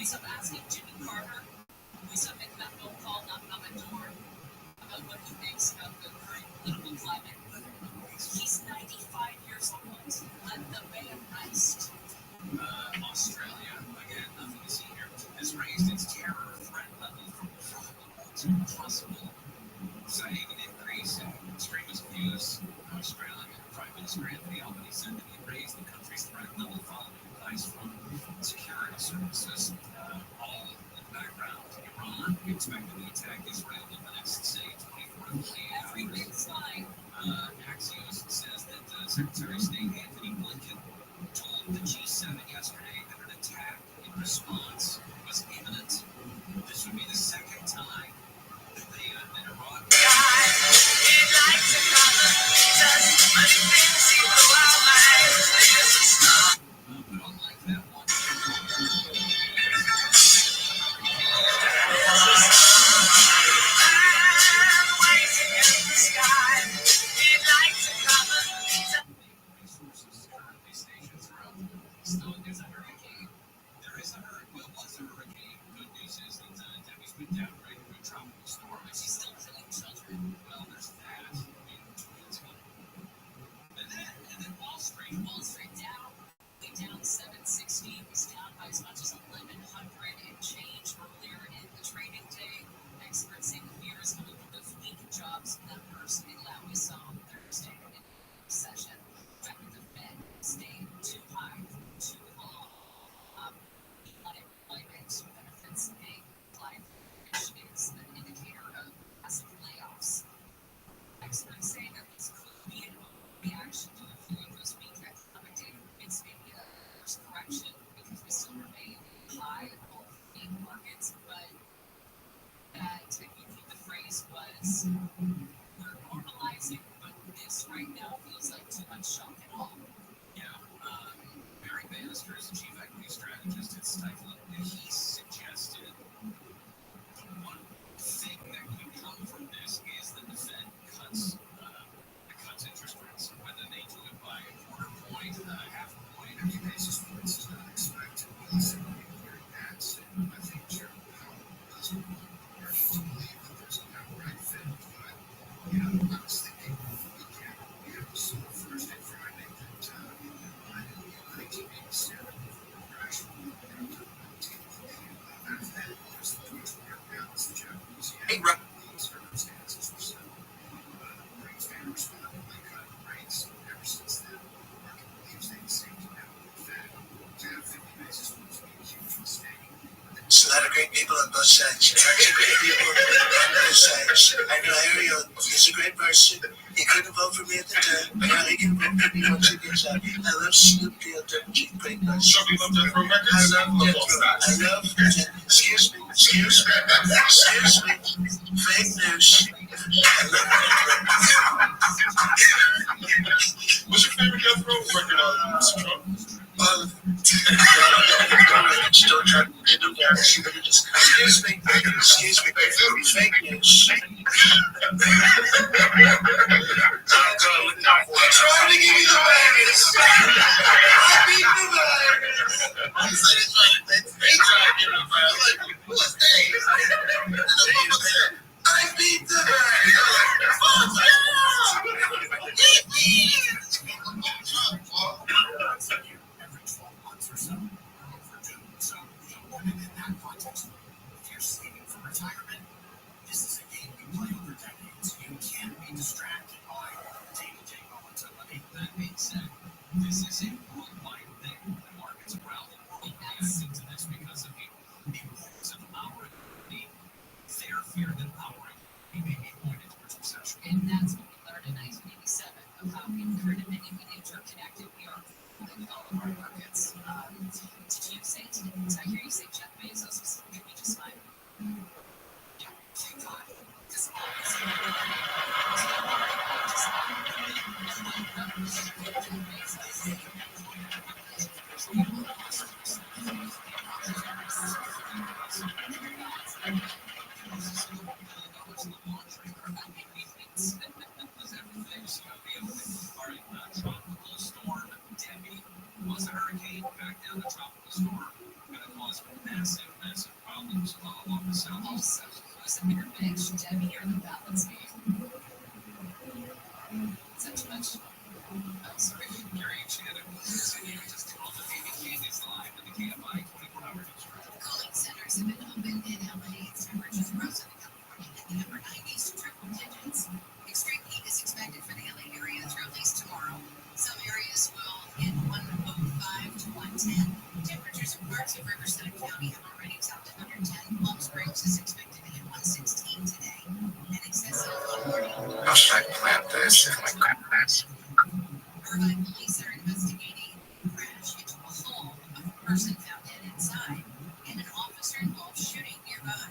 We stop asking Jimmy Carter. We stop making that phone call knocking on my door about what he thinks about the current political climate. He's 95 years old. Let the man rest. Australia, again, nothing to see here, has raised its terror threat level from probable to possible, citing an increase in extremist views. Australian Prime Minister Anthony Albanese said that he raised the country's threat level following advice from security services. All in the background, Iran expected to attack Israel in the next, say, 24 to 48 hours. Everything's fine. Axios says that Secretary of State Anthony Blinken told the G7 yesterday that an attack in response was imminent. This would be the second time that Iran. But unlike that one. So there's a hurricane. There is a hurricane. Well, was a hurricane. Good news is that Debbie's been downgraded to a tropical storm, and she's still killing children. Well, there's that. I mean, it's fun. And then Wall Street. Wall Street down 760. Was down by as much as 1,100 and change earlier in the trading day. Experts say the fear is coming from those weak jobs numbers in we saw on Thursday in the session. In fact, the Fed stayed too high for too long. Unemployment benefits paying life, which is an indicator of massive layoffs. Experts say that this could be a reaction to the few of those weak economic data. It's maybe a course correction because we still remain high in both main markets, but that I think the phrase was we're normalizing, but this right now feels like too much shock and awe. Yeah, Barry Bannister is the chief equity strategist at Stifel, and he suggested one thing that could come from this is that the Fed cuts interest rates, whether they do it by a quarter point, half a point, 50 basis points is not expected. I think Chairman Powell doesn't want markets to believe that there's an outright Fed cut. I was thinking we have to see Thursday, Friday that in 1987 crash that was the Deutsche Mark balance, the Japanese yen. These circumstances were so rates and respond when they cut rates. Ever since then, the market believes they can save the Fed to have 50 basis points would be a huge mistake. There's a lot of great people on both sides. There's great people on both sides. I know Harry is a great person. He couldn't vote for me at the time, but now he can vote for me once he gets out. I love Snoop Dogg, great person. I love excuse me. Fake news. I love what's your favorite Death Row record on Mr. Trump? Still trying to get them down. Excuse me. Fake news. I'm trying to give you the virus. I beat the virus. I said it's like they try to give the virus. Like, who is they? I beat the virus. Every 12 months or so. So, in that context, if you're saving for retirement, this is a game you play over decades. You can't be distracted by day-to-day volatility. That being said, this is a worldwide thing. The markets around the world reacting to this because of the importance of our economy. Their fear that our economy may be pointed towards recession. And that's what we learned in 1987 of how interdependent and interconnected we are with all of our markets. Did you say, did I hear you say Jeff Bezos was going to be just fine? Yeah, thank God. Because tropical storm Debbie was a hurricane back down the tropical storm, going to cause massive Also, who's a bigger bitch, Debbie or the balance beam? Is that too much? I'm sorry, Gary and Shannon. Just call the baby candies live with the KFI 24-hour news track. Cooling centers have been open in LA. Temperatures rose in California in the upper 90s to triple digits. Extreme heat is expected for the LA area through at least tomorrow. Some areas will hit 105 to 110. Temperatures in parts of Riverside County have already topped 110. Palm Springs is expected to hit 116 today. An excessive cold warning. How should I plant this if my grandparents? Irvine police are investigating a crash into a home of a person found dead inside and an officer-involved shooting nearby.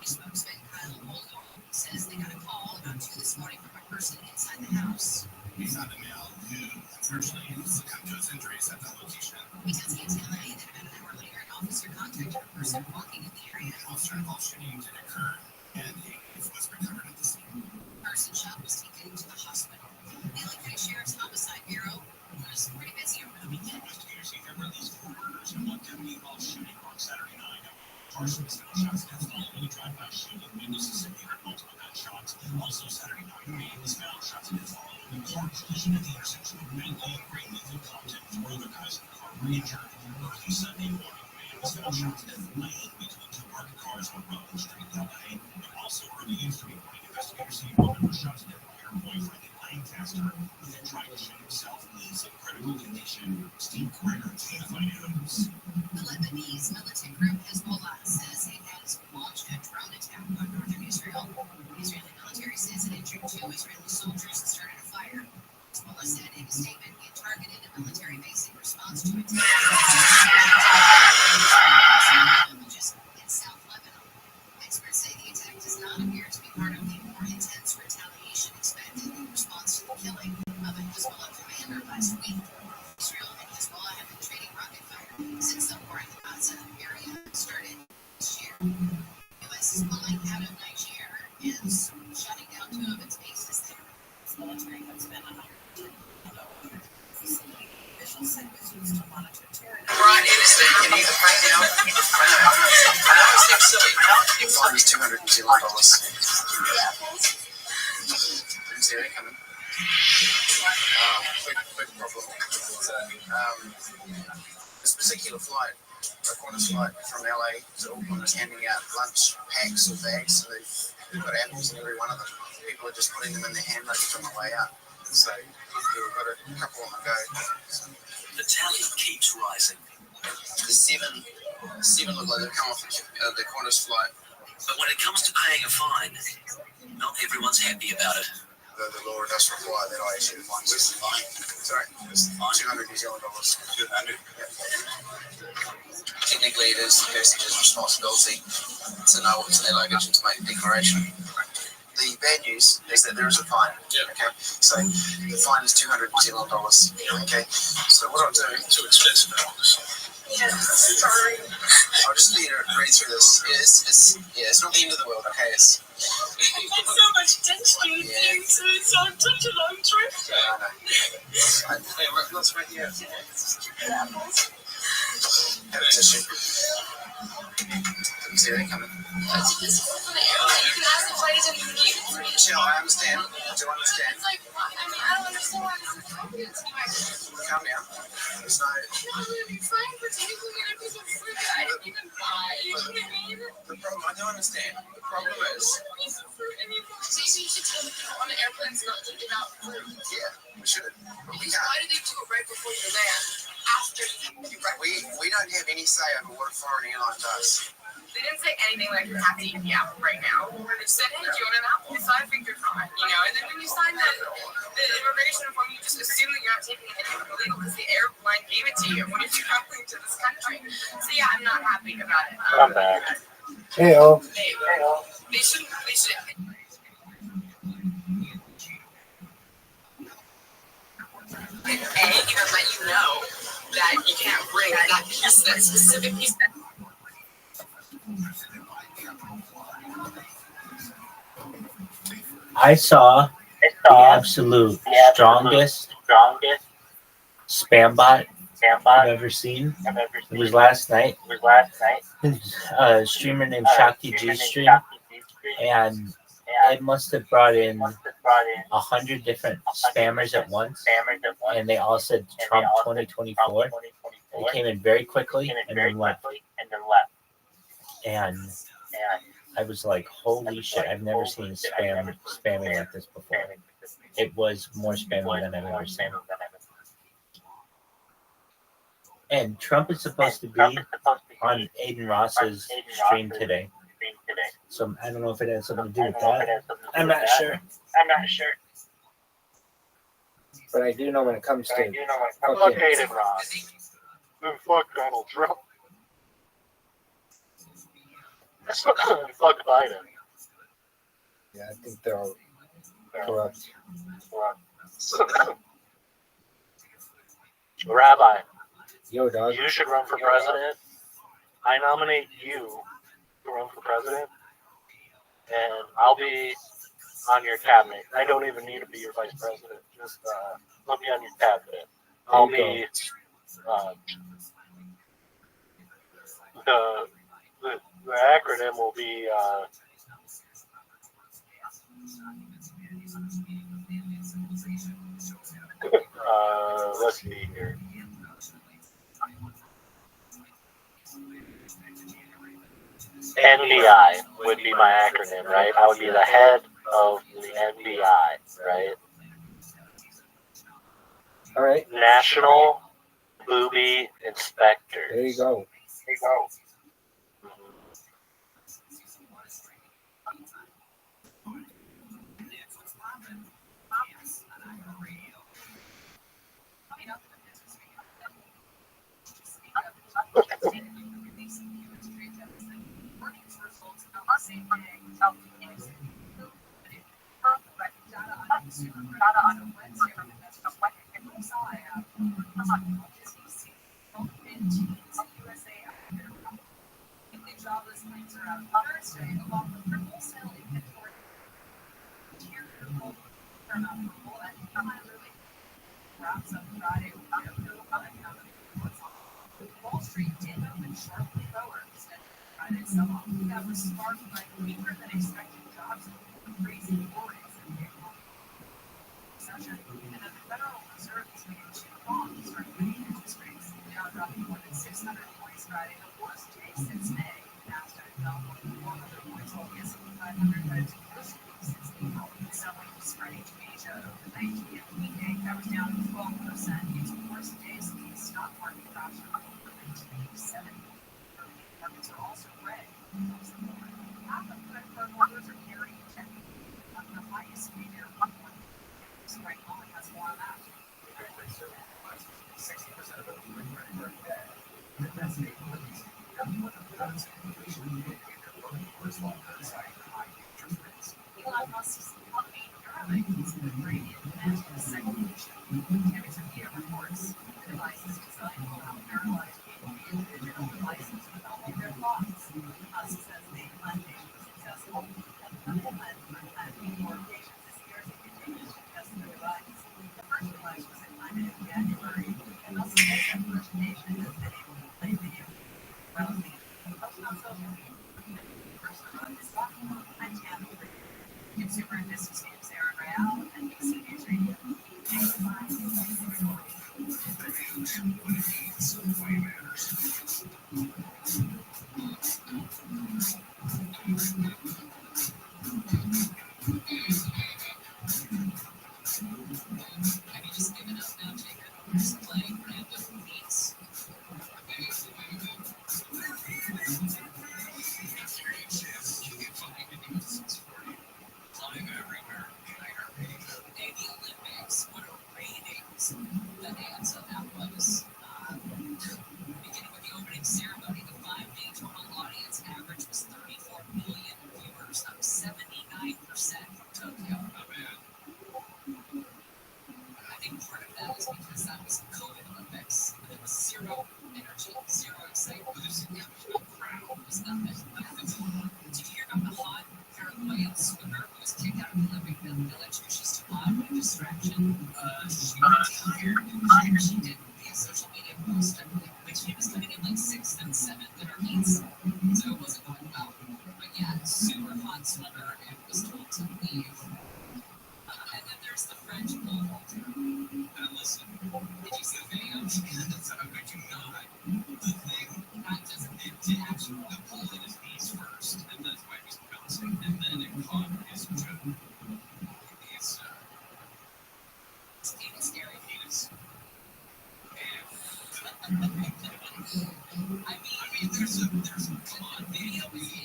A spokesman, Kyle Holdo, says they got a call about 2 this morning from a person inside the house. We found a male who, unfortunately, succumbed to his injuries at that location. Because he tells LA that about an hour later, an officer contacted a person walking in the area. An officer-involved shooting did occur, and a knife was recovered at the scene. The person shot was taken to the hospital. The LA County Sheriff's Homicide Bureau was pretty busy over the weekend. Investigators say there were at least 4 murders and 1 deputy-involved shooting on Saturday night. Partially several shots deaths following a drive-by shooting in Mississippi heard multiple gunshots. Also Saturday night, a man was found shot to death following a car collision at the intersection of Manley and Greenleaf in Compton. 4 other guys in the car were injured. Early Sunday morning, a man was found shot to death laying between 2 parked cars on Rothschild Street, LA. And also early yesterday morning, investigators say a woman was shot to death by her boyfriend in Lancaster, who then tried to shoot himself. He's in critical condition. Steve Greger, KFI News. The Lebanese militant group Hezbollah says it has launched a drone attack on northern Israel. The Israeli military says it injured 2 Israeli soldiers and started a fire. Hezbollah said in a statement it targeted a military base in response to attacks in South Lebanon. Experts say the attack does not appear to be part of the more intense retaliation expected in response to the killing of a Hezbollah commander last week. Israel and Hezbollah have been trading rocket fire since the war in the Gaza area started this year. The U.S. is pulling out of Niger and shutting down 2 of its bases there. Its military has been on officials said it was used to monitor terror. Right, can you right now? I know it seems silly. Your fine is $200 New Zealand dollars. Didn't see any coming. Quick problem. This particular flight, a Qantas flight from LA to Auckland, is handing out lunch packs or bags, so they've got apples in every one of them. People are just putting them in their hand luggage on the way out. So we've got a couple on the go. The tally keeps rising. The seven look like they've come off the Qantas flight. But when it comes to paying a fine, not everyone's happy about it. The law does require that I issue the fine. Where's the fine? Sorry, it's $200 New Zealand dollars. 200. Yeah. Technically, it is the passenger's responsibility to know what's in their luggage and to make a declaration. The bad news is that there is a fine. Okay, so the fine is $200 New Zealand dollars. Okay, so what I'll do, too expensive. Yeah, sorry. I'll just need to read through this. It's not the end of the world. Okay, it's so much attention to things, so it's on such a long trip. I know. Hey, let's right here. Have a tissue. Didn't see any coming. This is from the airline. You can ask the flight attendant who gave it to me. Michelle, I understand. I do understand. It's like, I mean, I don't understand why this is happening to me. Calm down. There's no... I'm trying to pretend to get a piece of fruit that I didn't even buy. You know what I mean? The problem, I do understand. The problem is... Piece of fruit, and maybe you should tell the people on the airplanes not to give out fruit. Yeah, we should. But we Because can't. why do they do it right before you land? After you We don't have any say over what a foreign airline does. They didn't say anything like you have to eat the apple right now. They just said, hey, do you want an apple? So I think you're fine, you know. And then when you sign the immigration form, you just assume that you're not taking anything illegal because the airline gave it to you when you're traveling to this country. So yeah, I'm not happy about it. I'm back. Hey-o. They shouldn't. And even let you know that you can't bring that piece, that specific piece. I saw the absolute strongest spam bot I've ever seen. It was last night. A streamer named Shakti G Stream, and it must have brought in 100 different spammers at once, and they all said Trump 2024. It came in very quickly and then left. And I was like, holy shit, I've never seen spamming like this before. It was more spammy than I've ever seen. And Trump is supposed to be on Aiden Ross's stream today. So I don't know if it has something to do with that. I'm not sure. But I do know when it comes to Fuck Aiden Ross. And fuck Donald Trump. Fuck Biden. Yeah, I think they're all corrupt. Rabbi. Yo, dog. You should run for president. I nominate you to run for president, and I'll be on your cabinet. I don't even need to be your vice president. Just let me on your cabinet. I'll be the acronym will be let's see here. NBI would be my acronym, right? I would be the head of the NBI, right? All right. National Booby Inspector. There you go. Wall Street did open sharply lower Friday sell-off that was sparked by weaker than expected jobs and crazy warnings in the session, and that the Federal Reserve is making two bonds for cutting interest rates, now dropping more than 600 points Friday, the worst day since May. Nasdaq fell more than 400 points, while the S&P 500 had its worst week since April. Selling was spreading to Asia overnight. The weekday that was down 12%, its worst day since the stock market crashed in October 1987. Markets are also red. Half of credit card holders are carrying check. The highest figure of one. Right now, it has more on that. 60% of those who bring credit card debt. The fascinating one is more than those inflation related to their loan or small criticizing high interest rates. Elon Musk's company Neuralink is going to bring in the second nation. Temperature meter reports the device is designed to allow paralyzed people to use digital devices with only their thoughts. Musk says they plan to be successful and implement more patients this year as it continues to test the device. The first device was implanted in January, and Musk says that first patient has been able to play video browsing and post on social media. First on this platform, I'm Tammy. Consumer and business news, Aaron Real, NBC News Radio. Have you just given up now, Jacob? Just playing random beats. Flying everywhere. The Olympics, what a ratings the dance of that was. Beginning with the opening ceremony, the 5-day total audience average was 34 million viewers, up 79% from Tokyo. I think part of that is because that was COVID Olympics. There was zero energy, zero excitement. There's no crowd. It was nothing. Did you hear about the hot Paraguayan swimmer who was kicked out of the Olympic Village because she's too hot? What a distraction. She was tired. She did via social media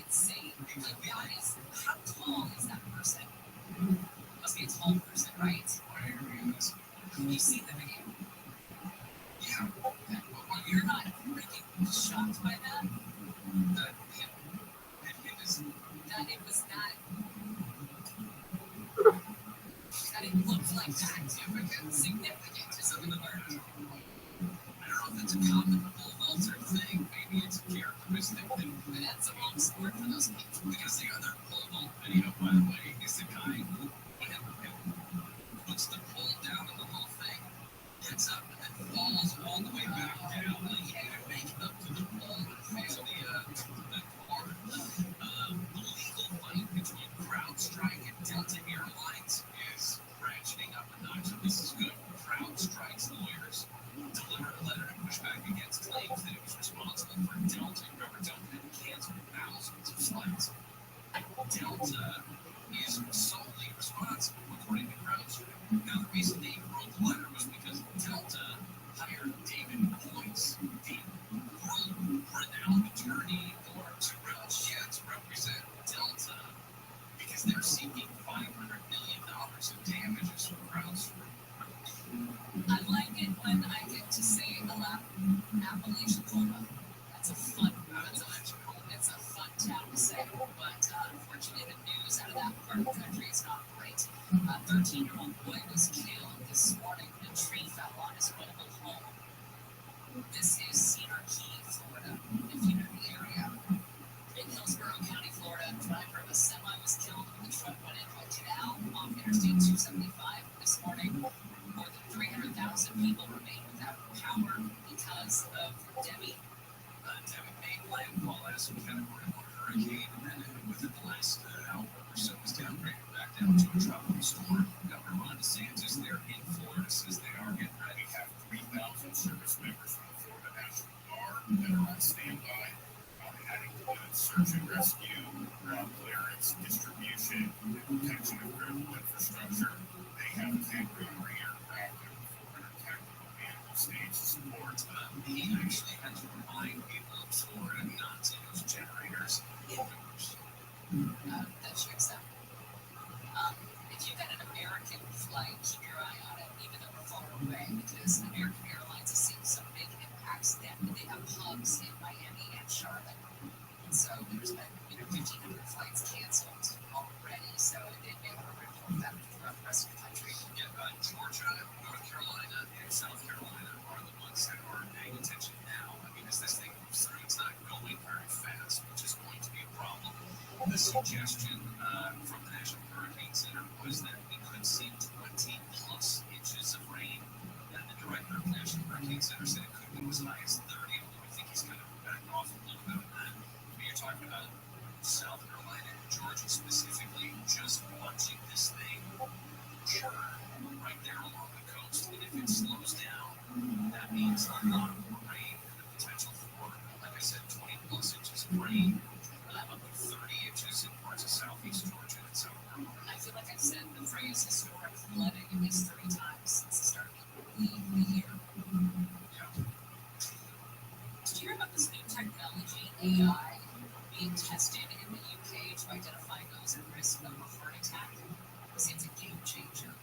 insane. Like, be honest, how tall is that person? Must be a tall person, right? You see the video. Yeah. Well, you're not freaking shocked by that? That it was that it looked like that. Significant is a good word. I don't know if it's a common pole vaulter thing. Maybe it's a characteristic that adds a long sport for those people. Because the other pole vault video, by the way, is the guy who puts the pole down and the whole thing gets up and then falls all the way back down. Like he didn't make it up to the pole and fail the cord. The legal fight between CrowdStrike and Delta Airlines is ratcheting up a notch. And this is good. CrowdStrike's lawyers delivered a letter to push back against claims that it was responsible for Delta. Remember, Delta had canceled thousands of flights. Delta is solely responsible, according to CrowdStrike. Now, the reason they wrote the letter was because Delta hired David Boyce, the world-renowned attorney for Rothschild, to represent Delta because they're seeking $500 million in damages from CrowdStrike. I like it when I get to say Appalachian Cola. That's a fun town to say, but unfortunately the news out of that part of the country is not great. A 13-year-old boy was killed this morning when a tree fell on his mobile home. This is Cedar Key, Florida, if you know the area. In Hillsborough County, Florida, a driver of a semi was killed when the truck went into a canal off Interstate 275 this morning. More than 300,000 people remain without power because of Debbie. Debbie made landfall as a Category 1 hurricane, and then within the last hour or so was downgraded back down to a tropical storm. Governor Ron DeSantis there in Florida says they are getting ready. We have 3,000 service members from the Florida National Guard that are on standby, adding to search and rescue, ground clearance, distribution, and protection of critical infrastructure. They have a Kangaroo aircraft and 400 tactical vehicle stage support. He actually had to remind people of Florida not to use generators indoors. That checks out. If you've got an American flight, keep your eye on it, even though we're far away, because American Airlines has seen some big impacts. They have hubs in Miami and Charlotte. And so there's been 1,500 flights canceled already, so it may have a ripple effect throughout the rest of the country. Yeah, Georgia, North Carolina, and South Carolina are the ones that are paying attention now. I mean, as this thing moves through, it's not going very fast, which is going to be a problem. The suggestion from the National Hurricane Center was that we could see 20 plus inches of rain, and the director of the National Hurricane Center said it could go as high as 30, although I think he's kind of backed off a little bit on that. But you're talking about South Carolina and Georgia specifically just watching this thing churn right there along the coast, and if it slows down, that means a lot more rain and the potential for, like I said, 20 plus inches of rain. Up to 30 inches in parts of southeast Georgia and South Carolina. I feel like I've said the phrase historic flooding at least 3 times since the start of the year. Yeah. Did you hear about this new technology, AI, being tested in the UK to identify those at risk of a heart attack? It seems a game changer.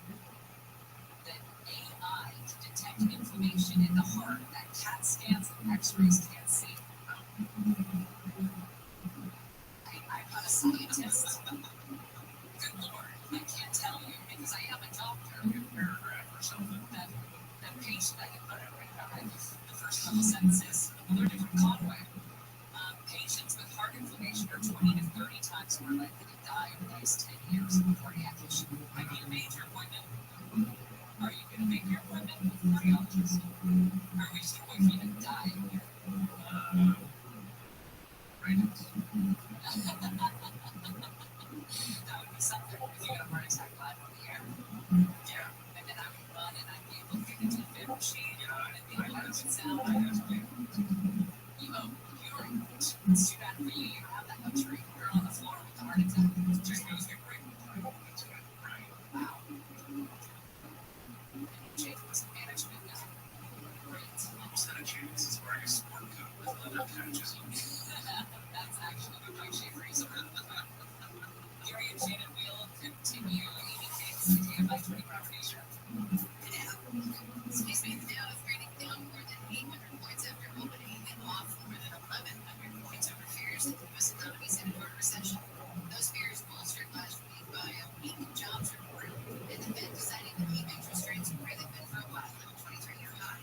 That AI can detect inflammation in the heart that CAT scans and X-rays can't see. I'm not a scientist. Good Lord, I can't tell you because I am a doctor. A paragraph or something. That patient, I can put it right behind the first couple sentences. They're different Conway. Patients with heart inflammation are 20 to 30 times more likely to die over the next 10 years of a cardiac issue. Have you made your appointment? Are you going to make your appointment with a cardiologist? Or are we just waiting for you to die here? Right? That would be something if you got a heart attack live on the air. Yeah. And then I would run and I'd be able to get into the bed machine, and the alarm would sound. It's too bad for you. You don't have that luxury. You're on the floor with a heart attack. Just goes get great. economy headed for a recession. Those fears bolstered last week by a weak jobs report, and the Fed deciding to keep interest rates where they've been for a while at a 23-year high.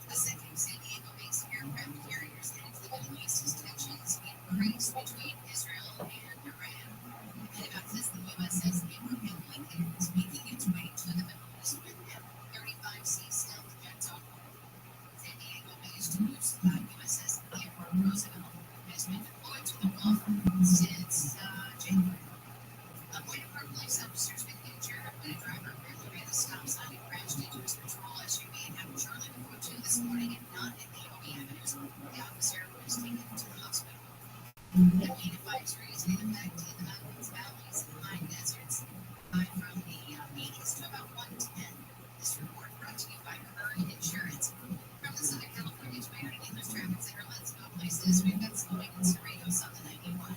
The second San Diego-based aircraft carriers headed to the Middle East as tensions increase between Israel and Iran. And about this, the USS Abraham Lincoln is making its way to the Middle East with F-35C stealth jets on board. San Diego-based USS Theodore Roosevelt has been deployed to the Gulf since January. Appointed for police officers been injured when a driver apparently ran a stop sign and crashed into his patrol SUV in Charlotte this morning and not in Naomi Avenues. The officer was taken to the hospital. The heat advisories in effect in the mountains, valleys, and high deserts from the 80s to about 110. This report brought to you by Current Insurance. From the Southern California Toyota Dealers Traffic Center, let's go places. We've got slowing in Cerritos on the 91.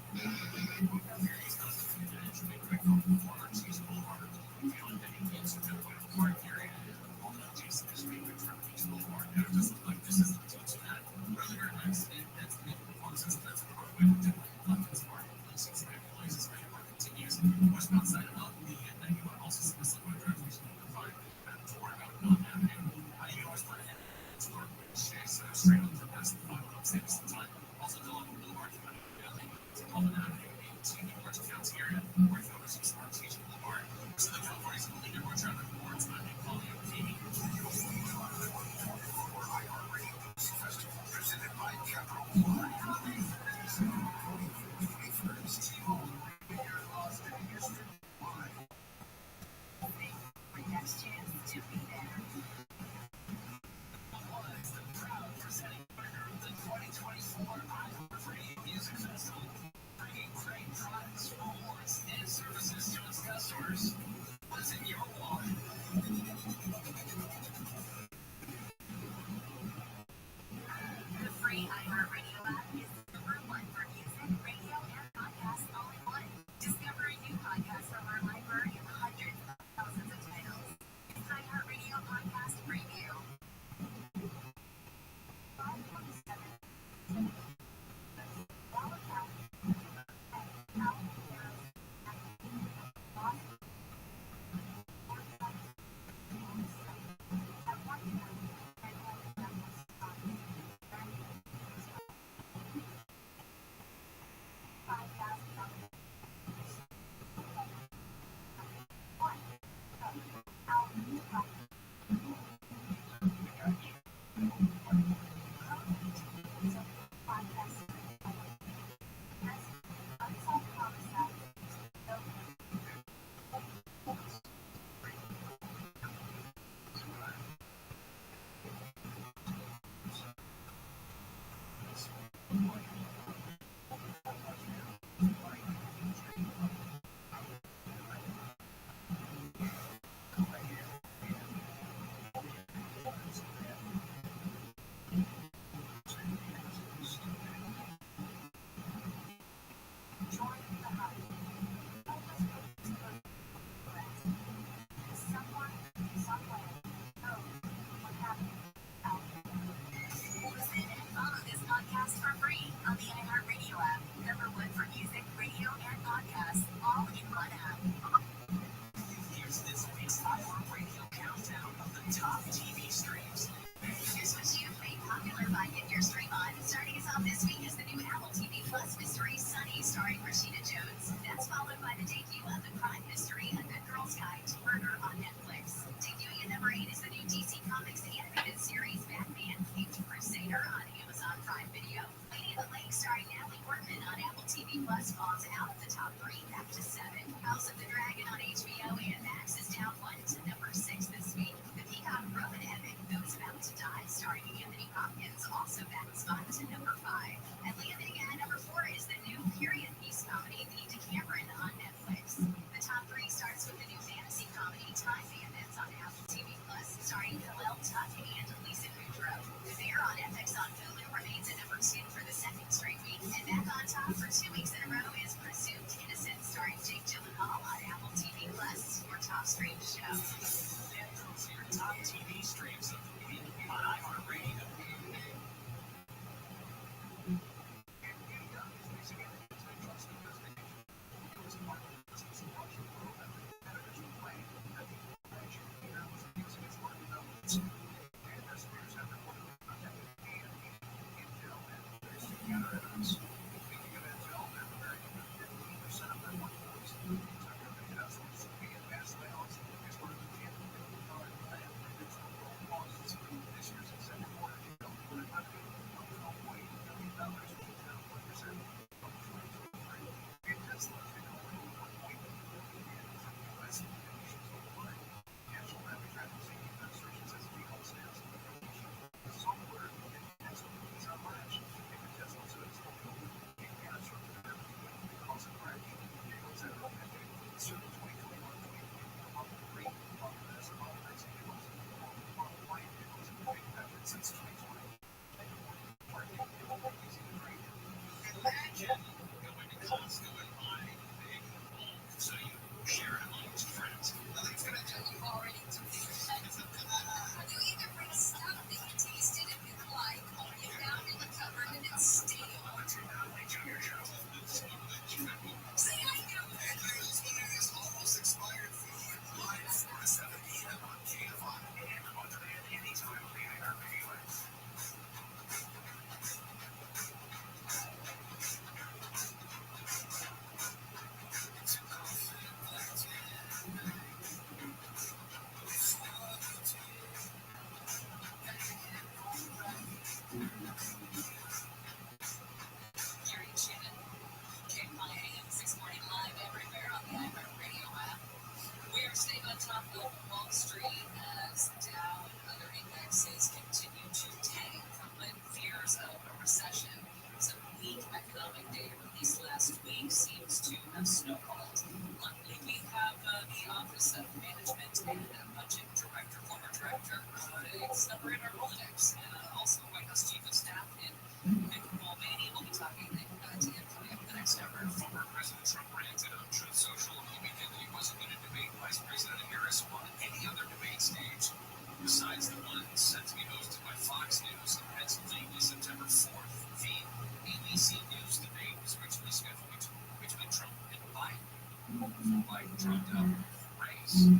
before Biden dropped out of the race. Who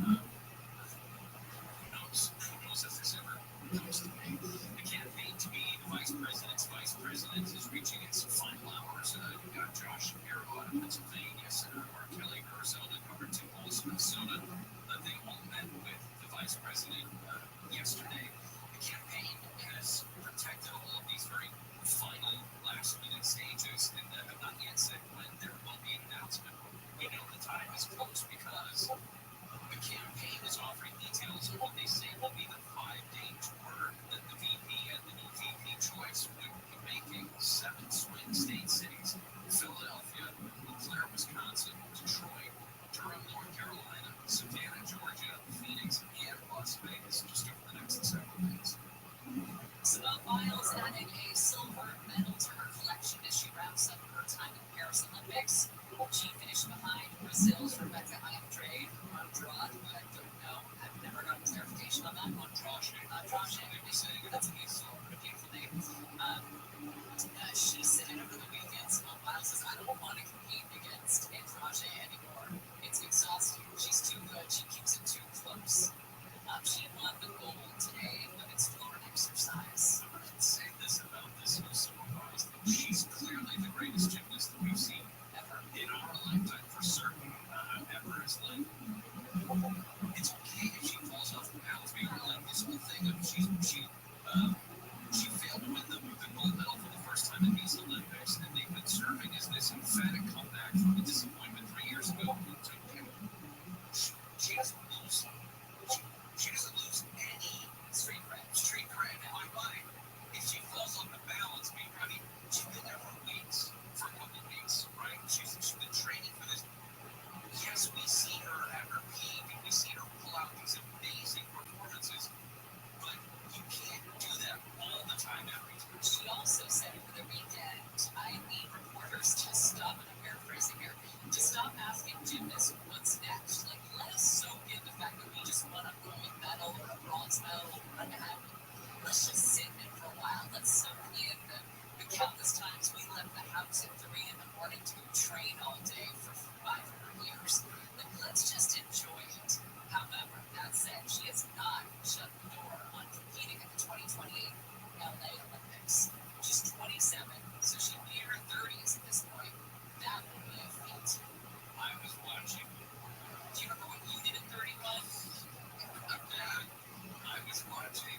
knows? Who knows if this ever comes to be? The campaign to be the vice president is reaching its final hours. You got Josh Shapiro out of Pennsylvania, Senator Mark Kelly of Arizona, Governor Tim Walz of Minnesota. They all met with the vice president yesterday. The campaign has protected all of these very final last-minute stages and have not yet said when there will be an announcement. We know the time is close because the campaign is offering details of what they say will be the 5-day tour that the VP and the new VP choice would be making. 7 swing state cities: Philadelphia, Eau Claire, Wisconsin, Detroit, Durham, North Carolina, Savannah, Georgia, Phoenix, and Las Vegas, just over the next several days. Simone Biles adding a silver medal to her collection as she wraps up her time in Paris Olympics. She finished behind Brazil's Rebecca Andrade. Andrade, I don't know. I've never gotten clarification on that one. Andrade, that's a beautiful name. She said over the weekend, Simone Biles says, I don't want to compete against Andrade anymore. It's exhausting. She's too good. She keeps it too close. She won the gold today in women's floor exercise. I can say this about this Simone Biles. She's clearly the greatest gymnast that we've seen ever in our lifetime, for certain. Ever is like, it's okay if she falls off the balance. We are like this whole thing of she failed to win the gold medal for the first time in these Olympics, and they've been serving as this emphatic comeback from the disappointment 3 years ago. She doesn't lose. She doesn't lose any street cred. Bye. If she falls off the balance beam, I mean, she's been there for weeks, for a couple of weeks, right? She's been training for this. Yes, we see her at her peak, and we see her pull out these amazing performances, but you can't do that all the time every time. She also said over the weekend, I need reporters to stop, and I'm paraphrasing here, to stop asking gymnasts what's next. Like, let us soak in the fact that we just won a gold medal or a bronze medal or what have you. Let's just sit in it for a while. Let's soak in the countless times we left the house at 3 in the morning to train all day for 500 years. Like, let's just enjoy it. However, that said, she has not shut the door on competing at the 2028 LA Olympics. She's 27, so she'd be in her 30s at this point. That would be a feat. I was watching. Do you remember what you did at 31? I was watching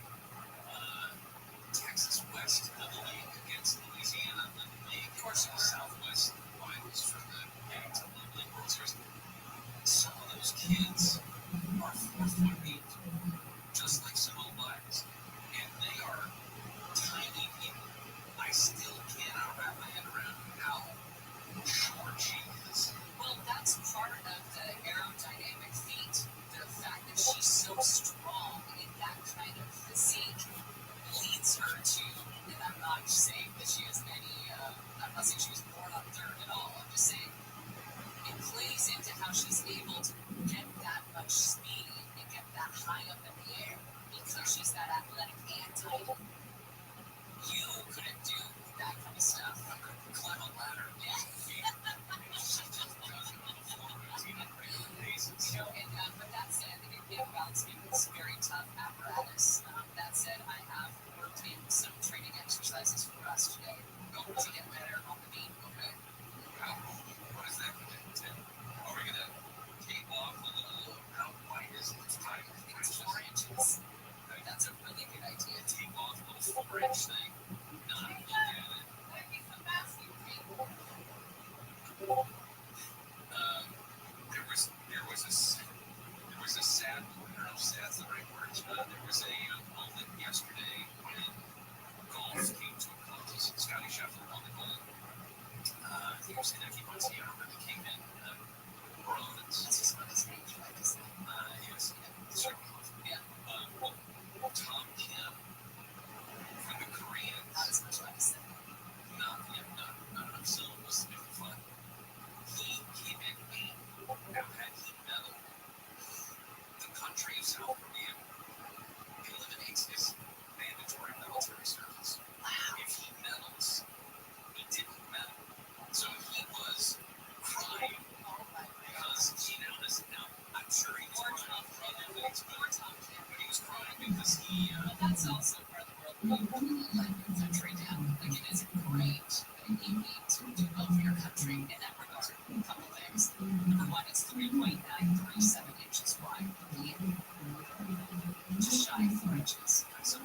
Texas West League against Louisiana League. Of course, the Southwest finals for the Big League World Series. Some of those kids are 4'8", just like Simone Biles, and they are tiny people. I still cannot wrap my head around how short she is. Well, that's part of the aerodynamic feat. The fact that she's so strong in that kind of physique leads her to, and I'm not saying that she has any, I'm not saying she was born on third at all. I'm just saying it plays into how she's able to get that much speed and get that high up in the air because she's that athletic and tight. You couldn't do that kind of stuff. I couldn't climb a ladder. Yeah. But that said, balance beam is very tough apparatus. That said, I have worked in some training exercises for us today to get better on the beam. Okay. What is that going to entail? Are we going to tape off a little? How wide is it? It's 4 inches. That's a really good idea. Tape off a little 4-inch thing. Not look at it. There was a sad moment. I don't know if sad's the right word. There was a moment yesterday when golf came to a close. Scotty Scheffler won the gold. I think it was Hideki Matsuyama that came in bronze. That's just what his age like to say. Yes, certainly. Yeah. Tom Kim from the Koreans. Not as much like to say. Not enough syllables to make it fun. He came in 8th. Now, had he medaled, the country of South Korea eliminates his mandatory military service. Wow. If he medals, he didn't medal. So he was crying because he You really let your country down. The Guinness is great, but you need to do well for your country in that regard. A couple things. Number one, it's 3.937 inches wide. Just shy of 4 inches. So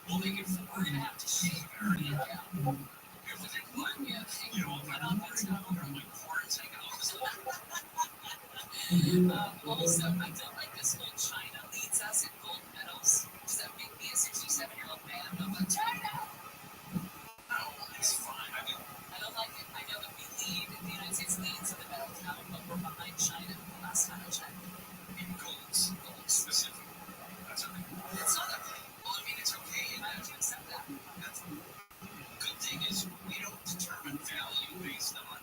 we'll make it 4. We're gonna have to shave everything down. Here's the new one. Yeah, you know, cut off that's not over my cords. I got also, I don't like this whole China leads us in gold medals. Does that make me a 67-year-old man of China? No, it's fine. I don't like it. I know that we lead, the United States leads in the medal count, but we're behind China last time I checked. In gold specifically. That's okay. It's not okay. Well, I mean, it's okay. I have to accept that. That's the good thing is we don't determine value based on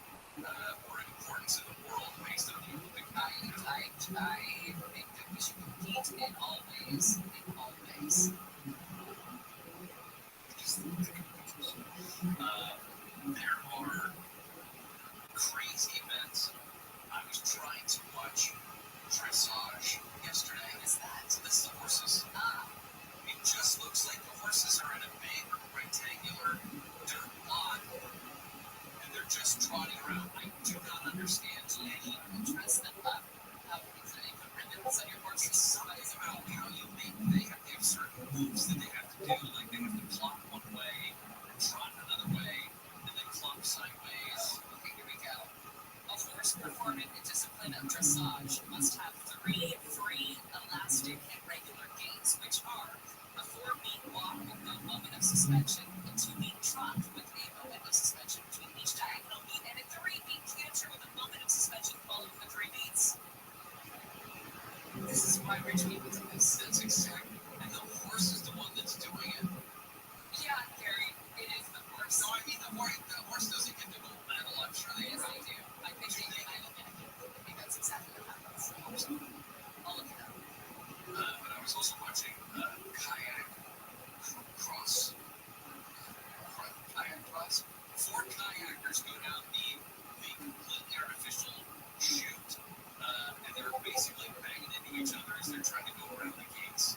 or importance in the world based on the Olympic. I think that we should compete in all ways. In all ways. There are crazy events. I was trying to watch dressage yesterday. What is that? That's the horses. It just looks like the horses are in a big rectangular dirt lot, and they're just trotting around. I do not understand any. Dress them up. How can you put ribbons on your horse? It's something about how you make. They have certain moves that they have to do, like they have to clock one way, trot another way, and then clock sideways. Okay, here we go. A horse performing the discipline of dressage must have 3 free, elastic, and regular gaits, which are a 4-beat walk with no moment of suspension, a 2-beat trot with a moment of suspension between each diagonal beat, and a 3-beat canter with a moment of suspension following the 3 beats. This is why rich people do this. That's exactly. And the horse is the one that's doing it. Yeah, Gary, it is the horse. No, I mean the horse doesn't get the gold medal. I'm sure they do. I think that's exactly what happens. I'll look it up. But I was also watching kayak cross. 4 kayakers go down the completely artificial chute, and they're basically banging into each other as they're trying to go around the gates.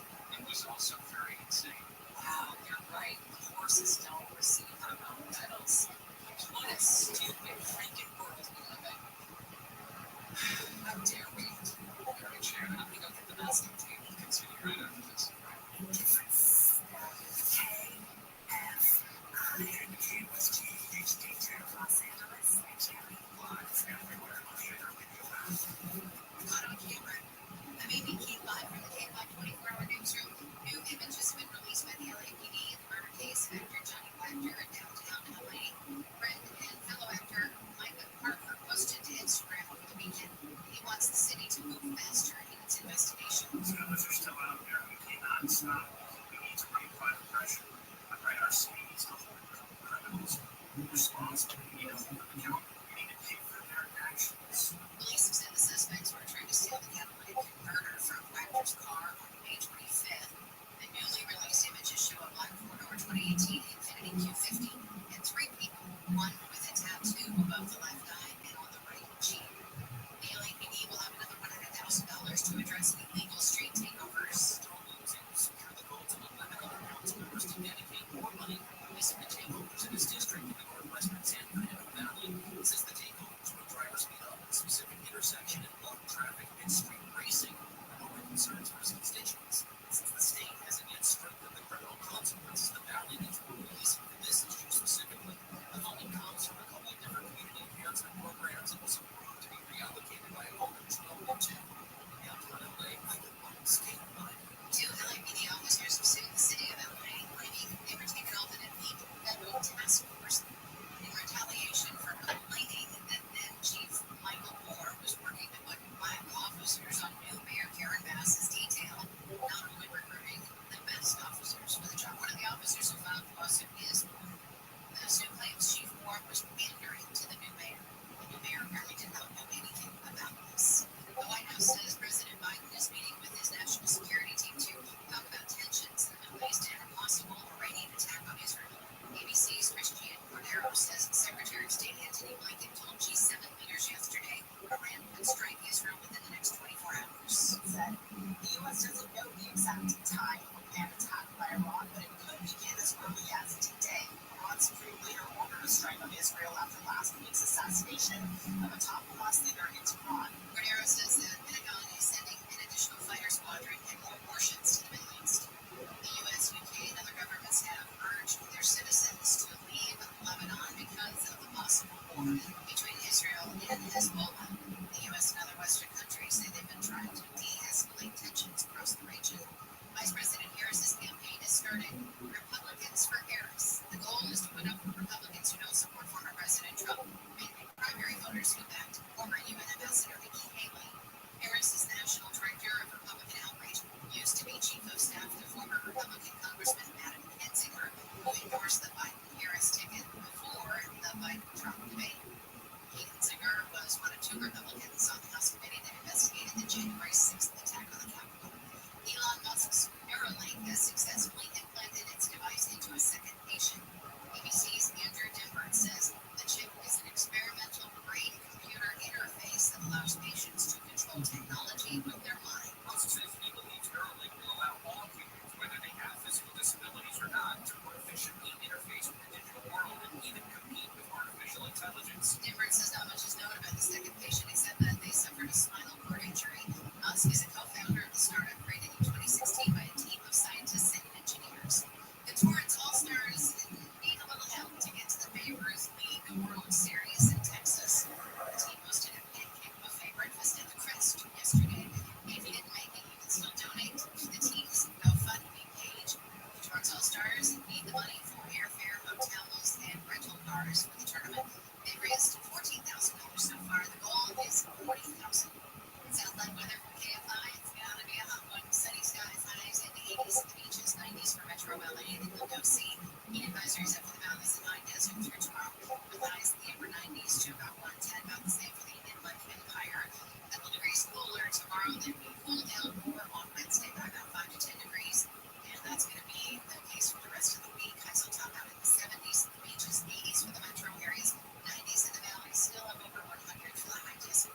of a top Hamas leader in Tehran. Guerrero says the Pentagon is sending an additional fighter squadron and more warships to the Middle East. The U.S., UK, and other governments have urged their citizens to leave Lebanon because of the possible war between Israel and Hezbollah. The U.S. and other Western countries say they've been trying to de-escalate tensions across the region. Vice President Harris's campaign is skirting Republicans for Harris. The goal is to put up Republicans who don't support former President Trump, mainly primary voters who backed former UN Ambassador Nikki Haley. Harris is National Director of Republican Outreach, used to be Chief of Staff to former Republican Congressman Adam Kinzinger, who endorsed the Biden-Harris ticket before the Biden-Trump debate. Kinzinger was one of two Republicans on the House committee that investigated the January 6th attack on the Capitol. Elon Musk's Neuralink has successfully implanted its device into a second patient. ABC's Andrew Dimbert says the chip is an experimental brain-computer interface that allows patients to control technology with their mind. Musk says he believes Neuralink will allow all humans, whether they have physical disabilities or not, to more efficiently interface with the digital world and even compete with artificial intelligence. Dimbert says not much is known about the second patient except that they suffered a spinal cord injury. Musk is a co-founder of the startup created in 2016 by a team of scientists and engineers. The Torrance All-Stars need a little help to get to the Bay Ruth League World Series in Texas. The team hosted a pancake buffet breakfast at the Crest yesterday. If you didn't make it, you can still donate to the team's GoFundMe page. The Torrance All-Stars need the money for airfare, hotels, and rental cars for the tournament. They've raised $14,000 so far. The goal is $40,000. Southland weather from KFI. It's gonna be a hot one. Sunny skies, highs in the 80s, the beaches, 90s for Metro LA and the Lucy. Heat advisories up for the mountains and high desert through tomorrow. With highs in the upper 90s to about 110, about the same for the Inland Empire. A couple degrees cooler tomorrow, then we cool down more on Wednesday by about 5 to 10 degrees. And that's going to be the case for the rest of the week. Highs will top out in the 70s, the beaches, 80s for the metro areas, 90s in the valley, still up over 100 for the high desert.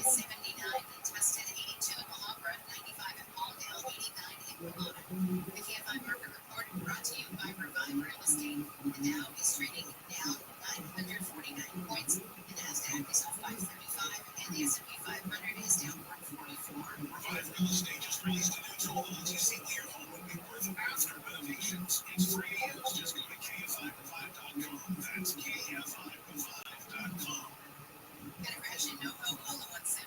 It's 79 in Tustin, 82 in Malabra, 95 in Palmdale, 89 in Pomona. The KFI Market Report brought to you by Revive Real Estate. The Dow is trading down 949 points. The NASDAQ is up 535, and the S&P 500 is down 144. Revive Real Estate just released a new tool that lets you see what your home would be worth after renovations. It's free to use. Just go to KFIRevive.com. That's KFIRevive.com. Gonna crash in NoHo all at 170.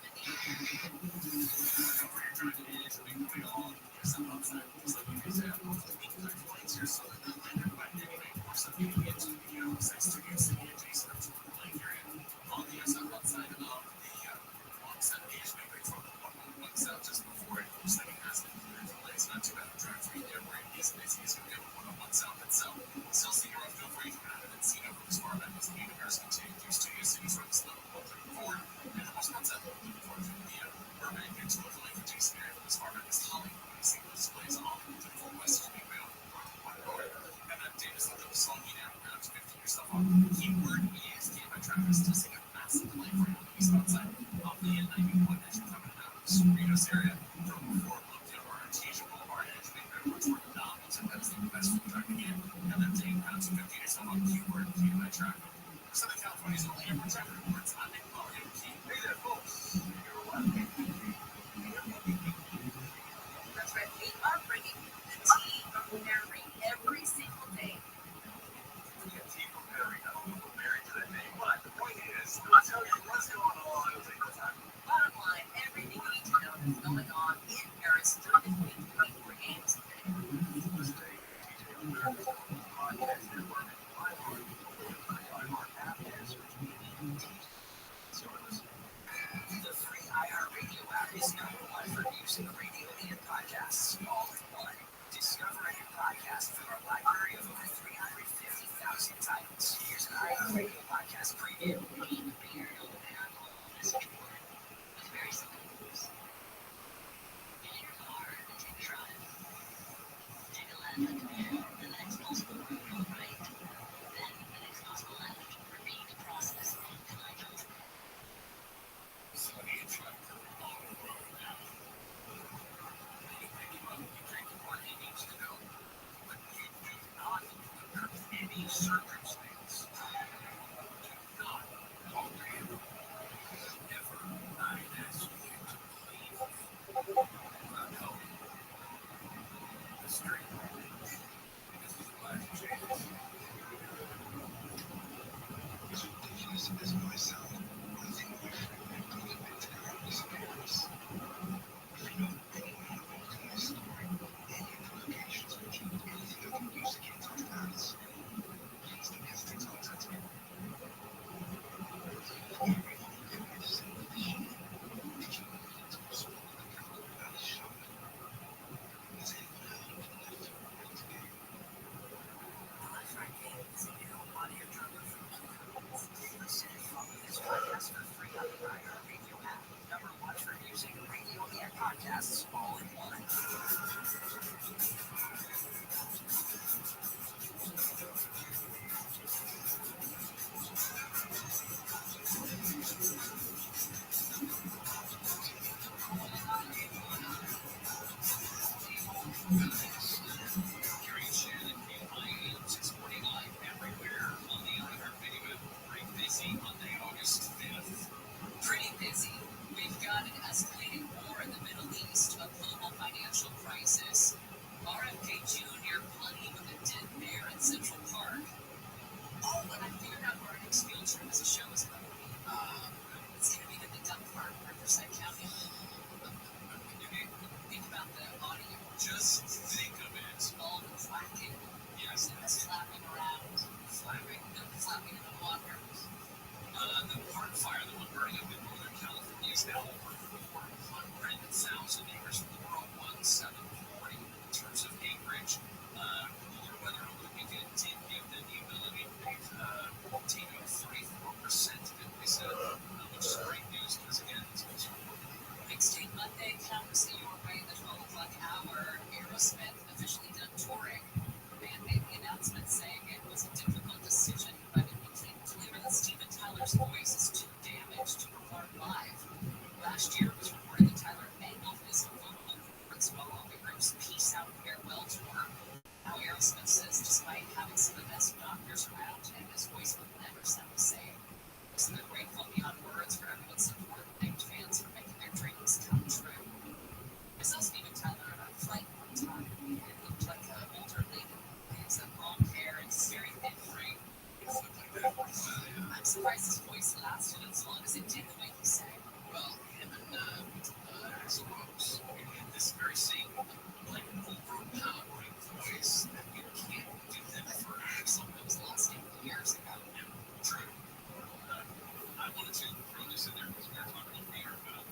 Keyword is came by Travis to sing a massive play for him. He's outside of the N91 as you're coming out of the Cerritos area from before Bloomfield or Artesia Boulevard and make that much more phenomenal. So that's the best food truck again. And then take pounds of 50 yourself on keyword came by Travis. Southern California's only airport time reports on Nick Mario Key. Hey there, folks. You're welcome. That's right. We are bringing the tea from Mary every single day. I'll tell you what's going on. Bottom line, everything you need to know is going on in Paris during the 2024 games. The free iHeartRadio app is number one for music, radio, and podcasts, all in one. Discover a new podcast from our library of over 350,000 titles. Here's an iHeartRadio podcast preview. Circumstance. Do not tolerate It's now over 400,000 acres, 401,740 in terms of acreage. Cooler weather over the weekend did give them the ability to make obtain about 34%, we said, which is great news because, again, it's also Big State Monday comes your way the 12 o'clock hour. Aerosmith officially done touring. The band made the announcement saying it was a difficult decision, but it became clear that Steven Tyler's voice is too damaged to perform live. Last year, it was reported that Tyler mangled his vocal cords while on the group's Peace Out farewell tour. Now Aerosmith says despite having some of the best doctors around him, his voice will never sound the same. So they're grateful beyond words for everyone's support and thanked fans for making their dreams come true. I saw Steven Tyler on a flight one time. It looked like an older lady. He has long hair and very thin frame. I'm surprised his voice lasted as long as it did the way he sang. Well, him and Axl Rose had this very same, like, overpowering voice that you can't do that for Axl Rose lost 8 years ago. Yeah, true. I wanted to throw this in there because we were talking earlier about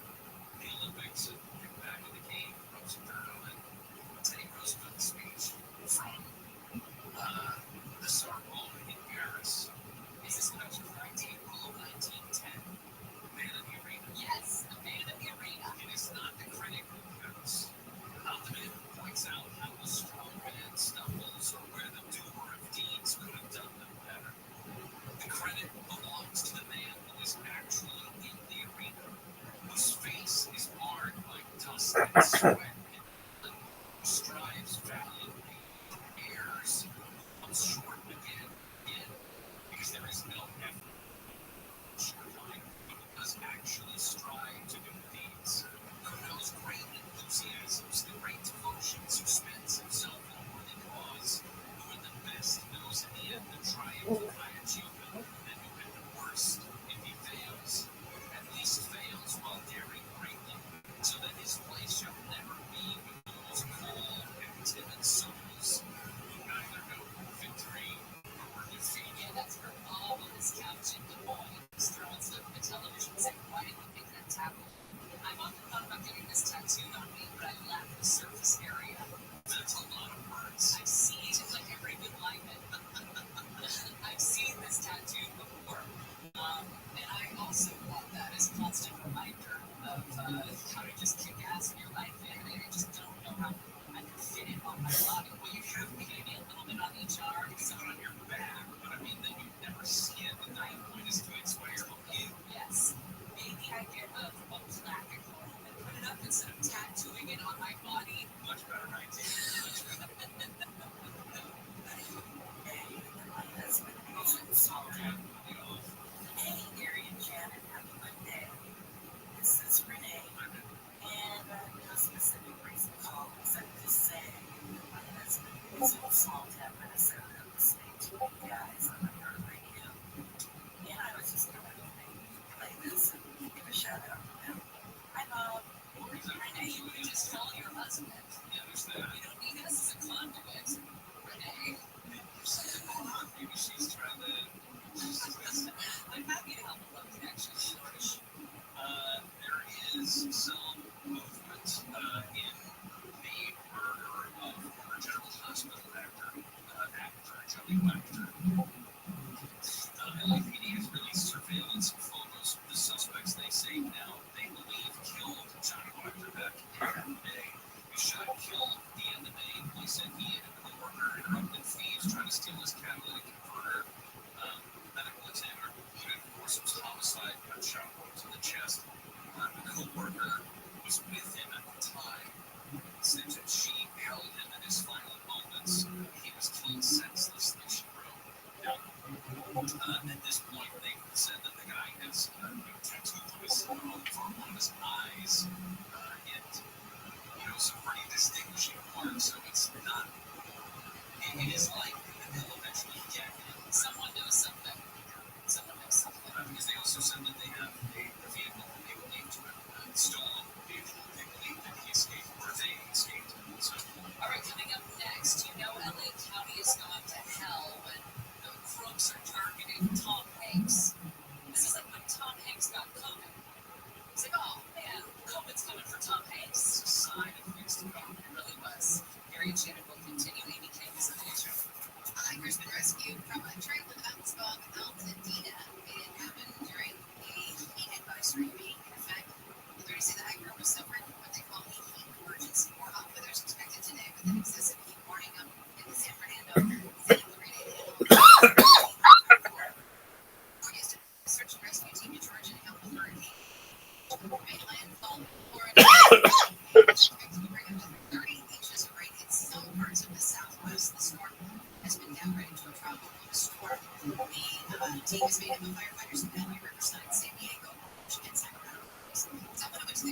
the Olympics and back in the game, Roosevelt and Teddy Roosevelt's speech from the Sorbonne in Paris. This is when I was born in April of 1910. Man in the arena. Yes, the man in the arena. It is not the critic who counts. Not the man who points out how a strong man stumbles or where the doer of deeds could have done them better. The credit belongs to the man who is actually in the arena, whose face is marred by dust and sweat, and who strives valiantly, errs, comes short again, because there is no effort shortline, but who does actually strive to do deeds, who knows great enthusiasms, the great devotions, who spends himself in a worthy cause, who at the best knows in the end the triumph of high achievement, and who at the worst, if he fails, at least fails while daring greatly, so that his place shall never be with those cold and timid souls who neither know victory nor defeat. Yeah, that's for all on his couch in Des Moines, throwing stuff at the television, saying, why didn't you make that tackle? I've often thought about getting this tattooed on me, but I lack the surface area. That's a lot of words. I've seen it like every good lineman. I've seen this tattoo before. And I also want that as a constant reminder of how to just kick ass in your life. And I just don't know how I can fit it on my body. Well, you have maybe a little bit on each arm. It's not on your back, but I mean that you never see it. The main point is to inspire you. Yes. Maybe I get a plaque at home and put it up instead of tattooing it on my body. Much better idea. Hey, Gary and Janet, happy Monday. This is Renee, and no specific reason to call, except to say my husband is in small town Minnesota, listening to you guys on the Earth Radio. And I was just going to play this and give a shout out to him. Hi, Bob. Renee, you can just call your husband. Yeah, there's that. You don't need us as a conduit. Renee. Maybe she's trying to. I'm happy to help a love connection flourish. There is some movement in the murder of former General Hospital actor Joey Wachter. LAPD has released surveillance photos of the suspects they say now they believe killed Johnny Wachter back in May. He shot and killed at the end of May. Police said he and a co-worker interrupted thieves trying to steal his catalytic converter. Medical examiner concluded, of course, it was homicide, gunshot wound to the chest. The co-worker was with him at the time. It seems that she held him in his final moments. He was killed senselessly, she wrote. Now, at this point, they said that the guy has a tattoo over one of his eyes and, some pretty distinguishing marks. So it's not. It is likely that they'll eventually get him. Someone knows something. Because they also said that they have a vehicle that they believe to have stolen vehicle. They believe that he escaped, or they escaped. So, all right, coming up next, LA County has gone to hell when the crooks are targeting Tom Hanks. This is like when Tom Hanks got COVID. It's like, oh,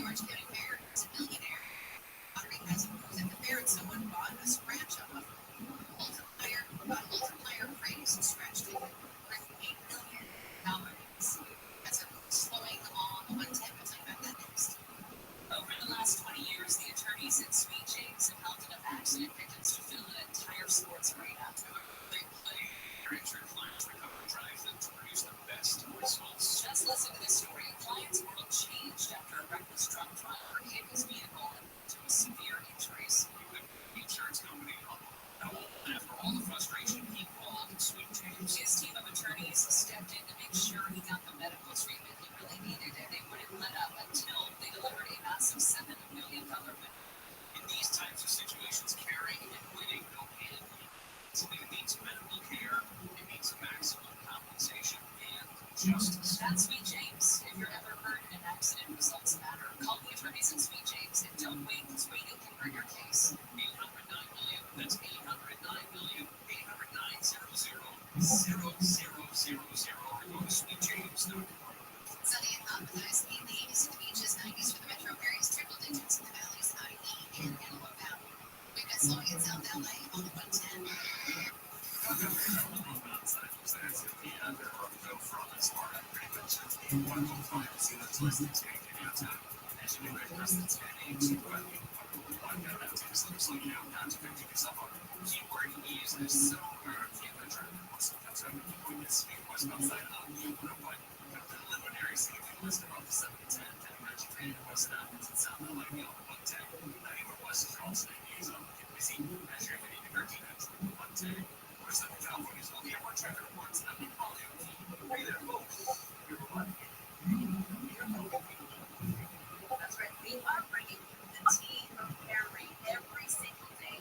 Orange County Fair is a millionaire. Lottery has a booth at the fair and someone bought a scratch of a multiplier phrase scratch ticket worth $8 million. That's a slowing on 110. We'll talk about that next. Over the last 20 years, the attorneys at Sweet James have helped enough accident victims to fill an entire sports arena. They play injured clients recover drive them to produce the best results. Just listen to this story. A client's world changed after a reckless drunk driver hit his vehicle to severe injuries. Insurance company. After all the frustration, he called Sweet James. His team of attorneys stepped in to make sure he got the medical treatment he really needed, and they wouldn't let up until they delivered a massive $7 million win. In these types of situations, caring and winning go hand in hand. So it means medical care, it means maximum compensation and justice. That's Sweet James. If you're ever hurt in an accident, results matter. Call the attorneys at Sweet James and don't wait, because waiting can hurt your case. 809 million. That's 809 million. 809 00 0000 or go to sweetjames.com. Sunny and hot with highs in the 80s at the beaches, 90s for the metro areas, triple digits in the valleys, IE and Antelope Valley. We've got slowing in South LA on the 110. That's right. We are bringing you the team of Perry every single day.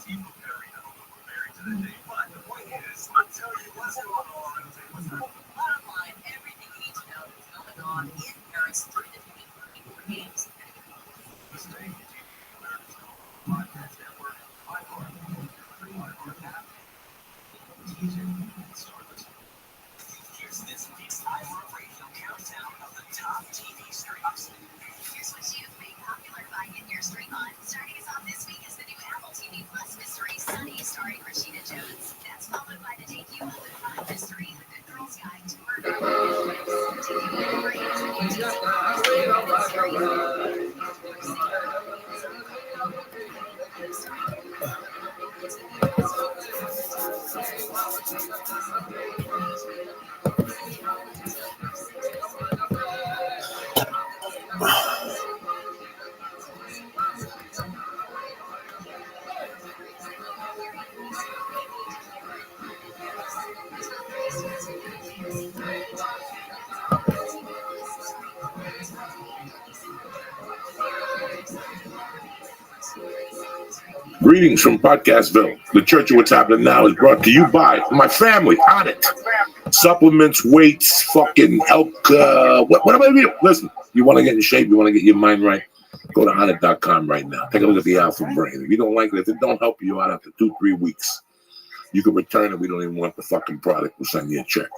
Team of Perry. I don't know if we're married to that day, but the point is, I'll tell you what's going on. Bottom line, everything you need to know is going on in Paris during the 2024 games. Here's this week's iHeartRadio countdown of the top TV streams. Here's what you've made popular by In Your Stream On. Starting us off this week is the new Apple TV Plus mystery Sunny, starring Rashida Jones. That's followed by the debut of the crime mystery A Good Girl's Guide to Murder on Netflix. Taking over is the new Disney Greetings from Podcastville. The Church of What's Happening Now is brought to you by my family on it. Supplements, weights, fucking elk, what am I doing? Listen, you want to get in shape, you want to get your mind right, go to onit.com right now. Take a look at the Alpha Brain. If you don't like it, if it don't help you out after 2-3 weeks, you can return it. We don't even want the fucking product. We'll send you a check.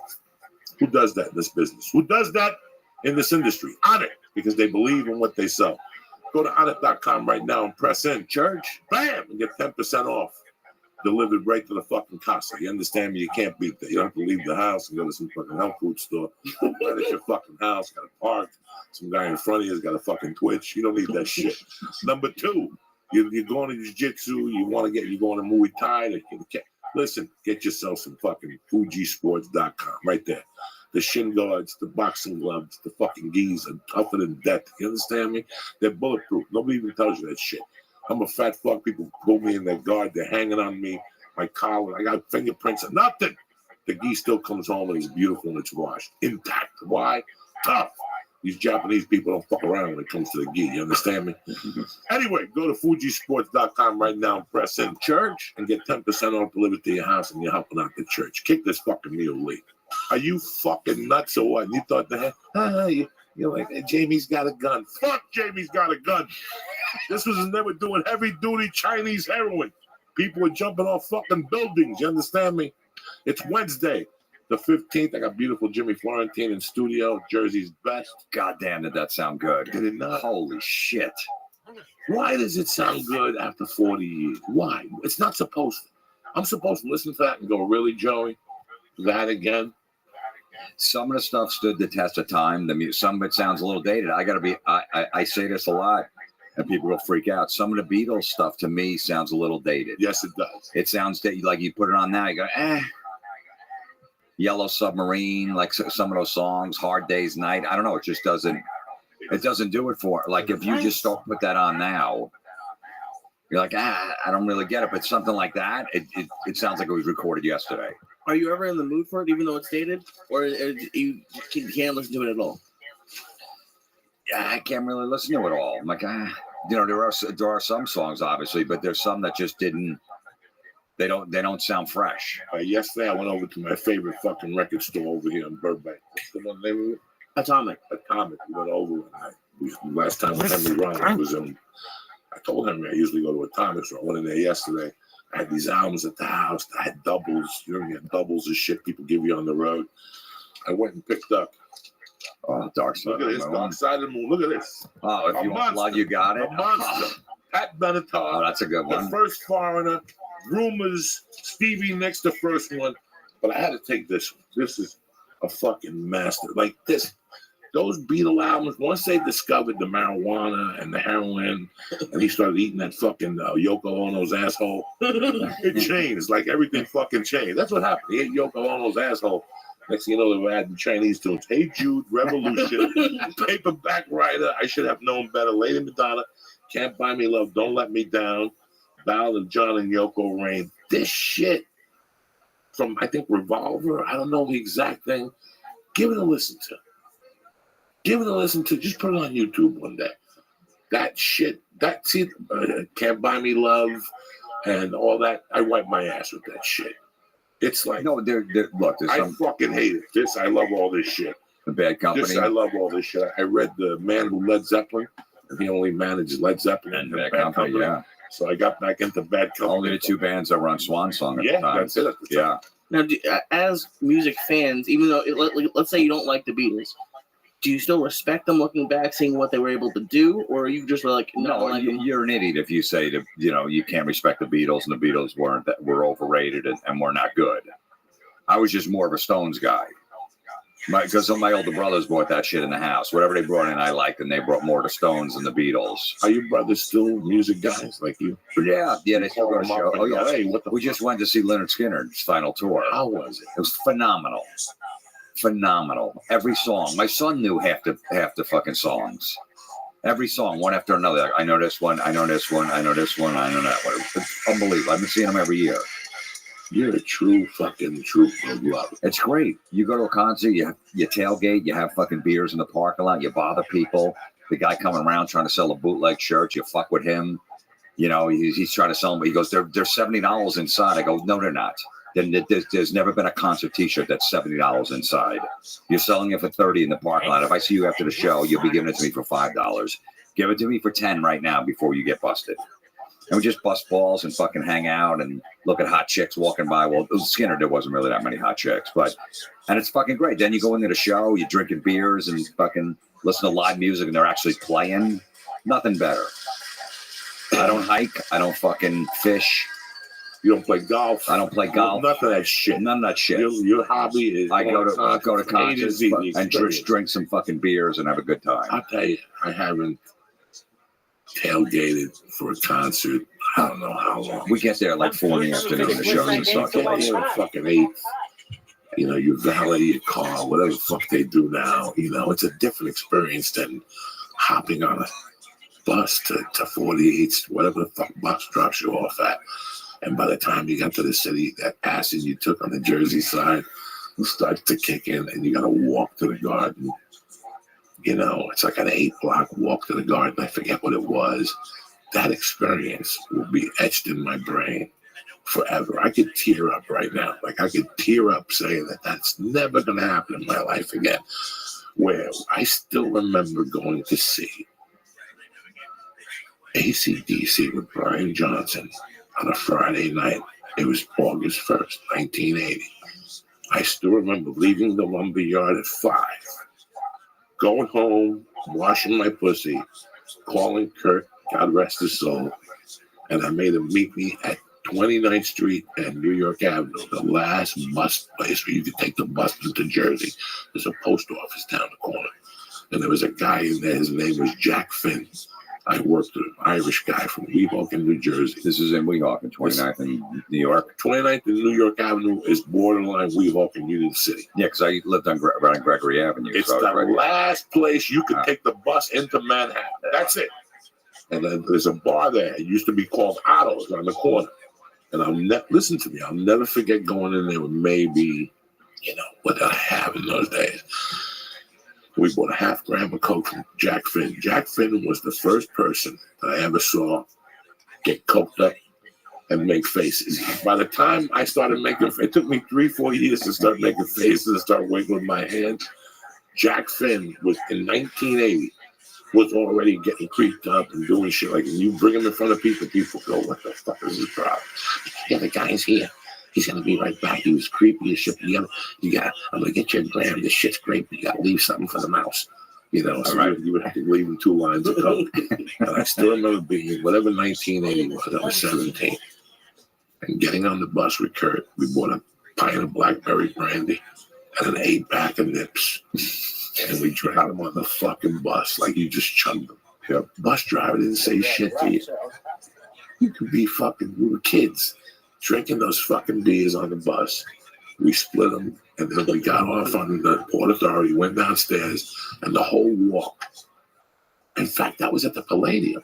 Who does that in this business? Who does that in this industry? On it, because they believe in what they sell. Go to onit.com right now and press in church, bam, and get 10% off. Delivered right to the fucking casa. You understand me? You can't beat that. You don't have to leave the house and go to some fucking health food store. Right at your fucking house, got a park. Some guy in front of you has got a fucking Twitch. You don't need that shit. Number two, you're going to jiu-jitsu, you're going to Muay Thai. Listen, get yourself some fucking fujisports.com right there. The shin guards, the boxing gloves, the fucking gis are tougher than death. You understand me? They're bulletproof. Nobody even tells you that shit. I'm a fat fuck. People pull me in their guard. They're hanging on me. My collar. I got fingerprints. Nothing. The gi still comes home and it's beautiful and it's washed. Intact. Why? Tough. These Japanese people don't fuck around when it comes to the gi. You understand me? Anyway, go to fujisports.com right now and press in church and get 10% off delivered to your house and you're helping out the church. Kick this fucking meal late. Are you fucking nuts or what? You thought that, you're like, hey, Jamie's got a gun. Fuck Jamie's got a gun. This was never doing heavy duty Chinese heroin. People were jumping off fucking buildings. You understand me? It's Wednesday. The 15th, I got beautiful Jimmy Florentine in studio, Jersey's best. God damn, did that sound good? Did it not? Holy shit! Why does it sound good after 40 years? Why? It's not supposed to. I'm supposed to listen to that and go, really, Joey? That again? Some of the stuff stood the test of time. Some of it sounds a little dated. I say this a lot, and people will freak out. Some of the Beatles stuff to me sounds a little dated. Yes, it does. It sounds like you put it on now, you go, Yellow Submarine, like some of those songs, Hard Day's Night. I don't know. It just doesn't. It doesn't do it for. Like if you just don't put that on now, you're like, I don't really get it. But something like that, it sounds like it was recorded yesterday. Are you ever in the mood for it, even though it's dated, or you can't listen to it at all? Yeah, I can't really listen to it all. I'm like, there are some songs obviously, but there's some that just didn't. They don't sound fresh. Yesterday, I went over to my favorite fucking record store over here in Burbank. What's the one name of it? Atomic. We went over and last time Henry Rollins was in. I told Henry I usually go to Atomic, so I went in there yesterday. I had these albums at the house. I had doubles. You know, you had doubles of shit people give you on the road. I went and picked up. Oh, Dark Side Look at this, Dark Side of the Moon. Look at this. Oh, if you want blood, you got it. A monster. Pat Benatar. Oh, that's a good one. The First Foreigner. Rumors. Stevie Nicks, the first one. But I had to take this one. This is a fucking master. Like this. Those Beatle albums, once they discovered the marijuana and the heroin, and he started eating that fucking Yoko Ono's asshole, it changed. Like everything fucking changed. That's what happened. He ate Yoko Ono's asshole. Next thing you know, they were adding Chinese tunes. Hey Jude, Revolution, Paperback Writer, I Should Have Known Better, Lady Madonna, Can't Buy Me Love, Don't Let Me Down, Ballad of John and Yoko Rain. This shit from, I think, Revolver, I don't know the exact thing. Give it a listen to. Give it a listen to. Just put it on YouTube one day. That shit. Can't Buy Me Love and all that. I wipe my ass with that shit. It's like look. I fucking hate it. I love all this shit. The Bad Company. I love all this shit. I read The Man Who Led Zeppelin, and he only managed Led Zeppelin and Bad Company. Yeah. So I got back into Bad Company. Only the two bands that were on Swan Song at the time. That's it. Yeah. Now, as music fans, even though let's say you don't like the Beatles, do you still respect them looking back, seeing what they were able to do, or are you just like, no, you're an idiot if you say that you can't respect the Beatles and the Beatles were overrated and were not good. I was just more of a Stones guy. Because my older brothers brought that shit in the house. Whatever they brought in, I liked, and they brought more to Stones than the Beatles. Are your brothers still music guys like you? Yeah, they still go to show. Oh yeah, hey, we just went to see Leonard Skinner's final tour. How was it? It was phenomenal. Phenomenal. Every song. My son knew half the fucking songs. Every song, one after another. Like, I know this one. I know this one. I know this one. I know that one. It's unbelievable. I've been seeing them every year. You're a true fucking trooper of love. It's great. You go to a concert, you tailgate, you have fucking beers in the parking lot, you bother people. The guy coming around trying to sell a bootleg shirt, you fuck with him. He's trying to sell them, but he goes, they're $70 inside. I go, no, they're not. There's never been a concert T-shirt that's $70 inside. You're selling it for $30 in the parking lot. If I see you after the show, you'll be giving it to me for $5. Give it to me for $10 right now before you get busted. And we just bust balls and fucking hang out and look at hot chicks walking by. Well, Skinner, there wasn't really that many hot chicks, and it's fucking great. Then you go into the show, you're drinking beers and fucking listen to live music, and they're actually playing. Nothing better. I don't hike. I don't fucking fish. You don't play golf. I don't play golf. None of that shit. None of that shit. Your hobby is I go to concerts and just drink some fucking beers and have a good time. I'll tell you, I haven't tailgated for a concert. I don't know how long. We get there at like 4 in the afternoon. The show just sucks. Get here at fucking 8. You valet your car, whatever the fuck they do now. It's a different experience than hopping on a bus to 48th, whatever the fuck bus drops you off at. And by the time you got to the city, that acid you took on the Jersey side starts to kick in, and you got to walk to the garden. It's like an 8-block walk to the garden. I forget what it was. That experience will be etched in my brain forever. I could tear up right now. Like I could tear up saying that that's never going to happen in my life again. Where I still remember going to see AC/DC with Brian Johnson on a Friday night. It was August 1st, 1980. I still remember leaving the lumber yard at 5, going home, washing my pussy, calling Kurt, God rest his soul, and I made him meet me at 29th Street and New York Avenue, the last bus place where you could take the bus into Jersey. There's a post office down the corner. And there was a guy in there, his name was Jack Finn. I worked with an Irish guy from Weehawken, New Jersey. This is in Weehawken, 29th in New York. 29th and New York Avenue is borderline Weehawken, Union City. Yeah, because I lived on around Gregory Avenue. It's so the right last place you could take the bus into Manhattan. That's it. And then there's a bar there. It used to be called Otto's on the corner. And listen to me, I'll never forget going in there with maybe, what did I have in those days? We bought a half gram of coke from Jack Finn. Jack Finn was the first person that I ever saw get coked up and make faces. By the time I started making, it took me 3-4 years to start making faces and start wiggling my hands. Jack Finn was in 1980 was already getting creeped up and doing shit like, when you bring him in front of people, people go, "What the fuck is this problem?" Yeah, the guy's here. He's gonna be right back. He was creepy as shit. I'm gonna get you a gram. This shit's great, but you gotta leave something for the mouse. So right. You would have to leave him 2 lines of coke. And I still remember being, whatever 1980 was, I was 17. And getting on the bus with Kurt, we bought a pint of blackberry brandy and an 8-pack of nips. And we drank them on the fucking bus like you just chugged them. The bus driver didn't say shit to you. You could be we were kids drinking those fucking beers on the bus. We split them, and then we got off on the Port Authority, went downstairs, and the whole walk. In fact, that was at the Palladium.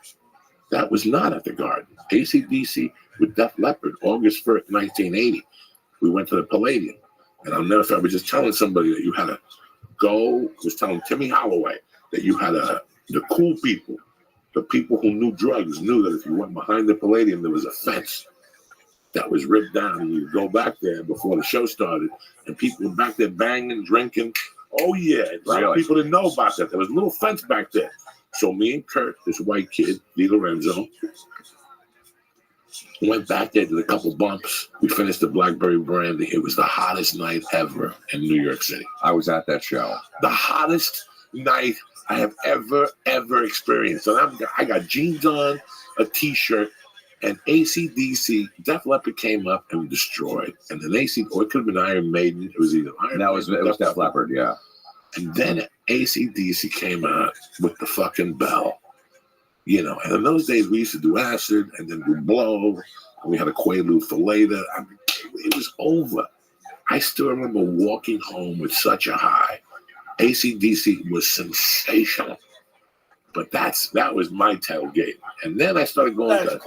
That was not at the Garden. AC/DC with Def Leppard, August 1st, 1980. We went to the Palladium. And I'll never forget, I was just telling somebody that you had to was telling Timmy Holloway that you had the cool people, the people who knew drugs, knew that if you went behind the Palladium, there was a fence that was ripped down, and you'd go back there before the show started, and people were back there banging, drinking. Oh, yeah. A lot of people didn't know about that. There was a little fence back there. So me and Kurt, this white kid, Di Lorenzo, went back there, did a couple bumps. We finished the Blackberry Brandy. It was the hottest night ever in New York City. I was at that show. The hottest night I have ever experienced. And I got jeans on, a T-shirt, and AC/DC, Def Leppard came up and destroyed. And then it could have been Iron Maiden. It was either Iron Maiden. It was Def Leppard, yeah. And then AC/DC came out with the fucking bell. And in those days we used to do acid and then do blow, and we had a Quaalude for later. It was over. I still remember walking home with such a high. AC/DC was sensational. But that was my tailgate. And then I started going to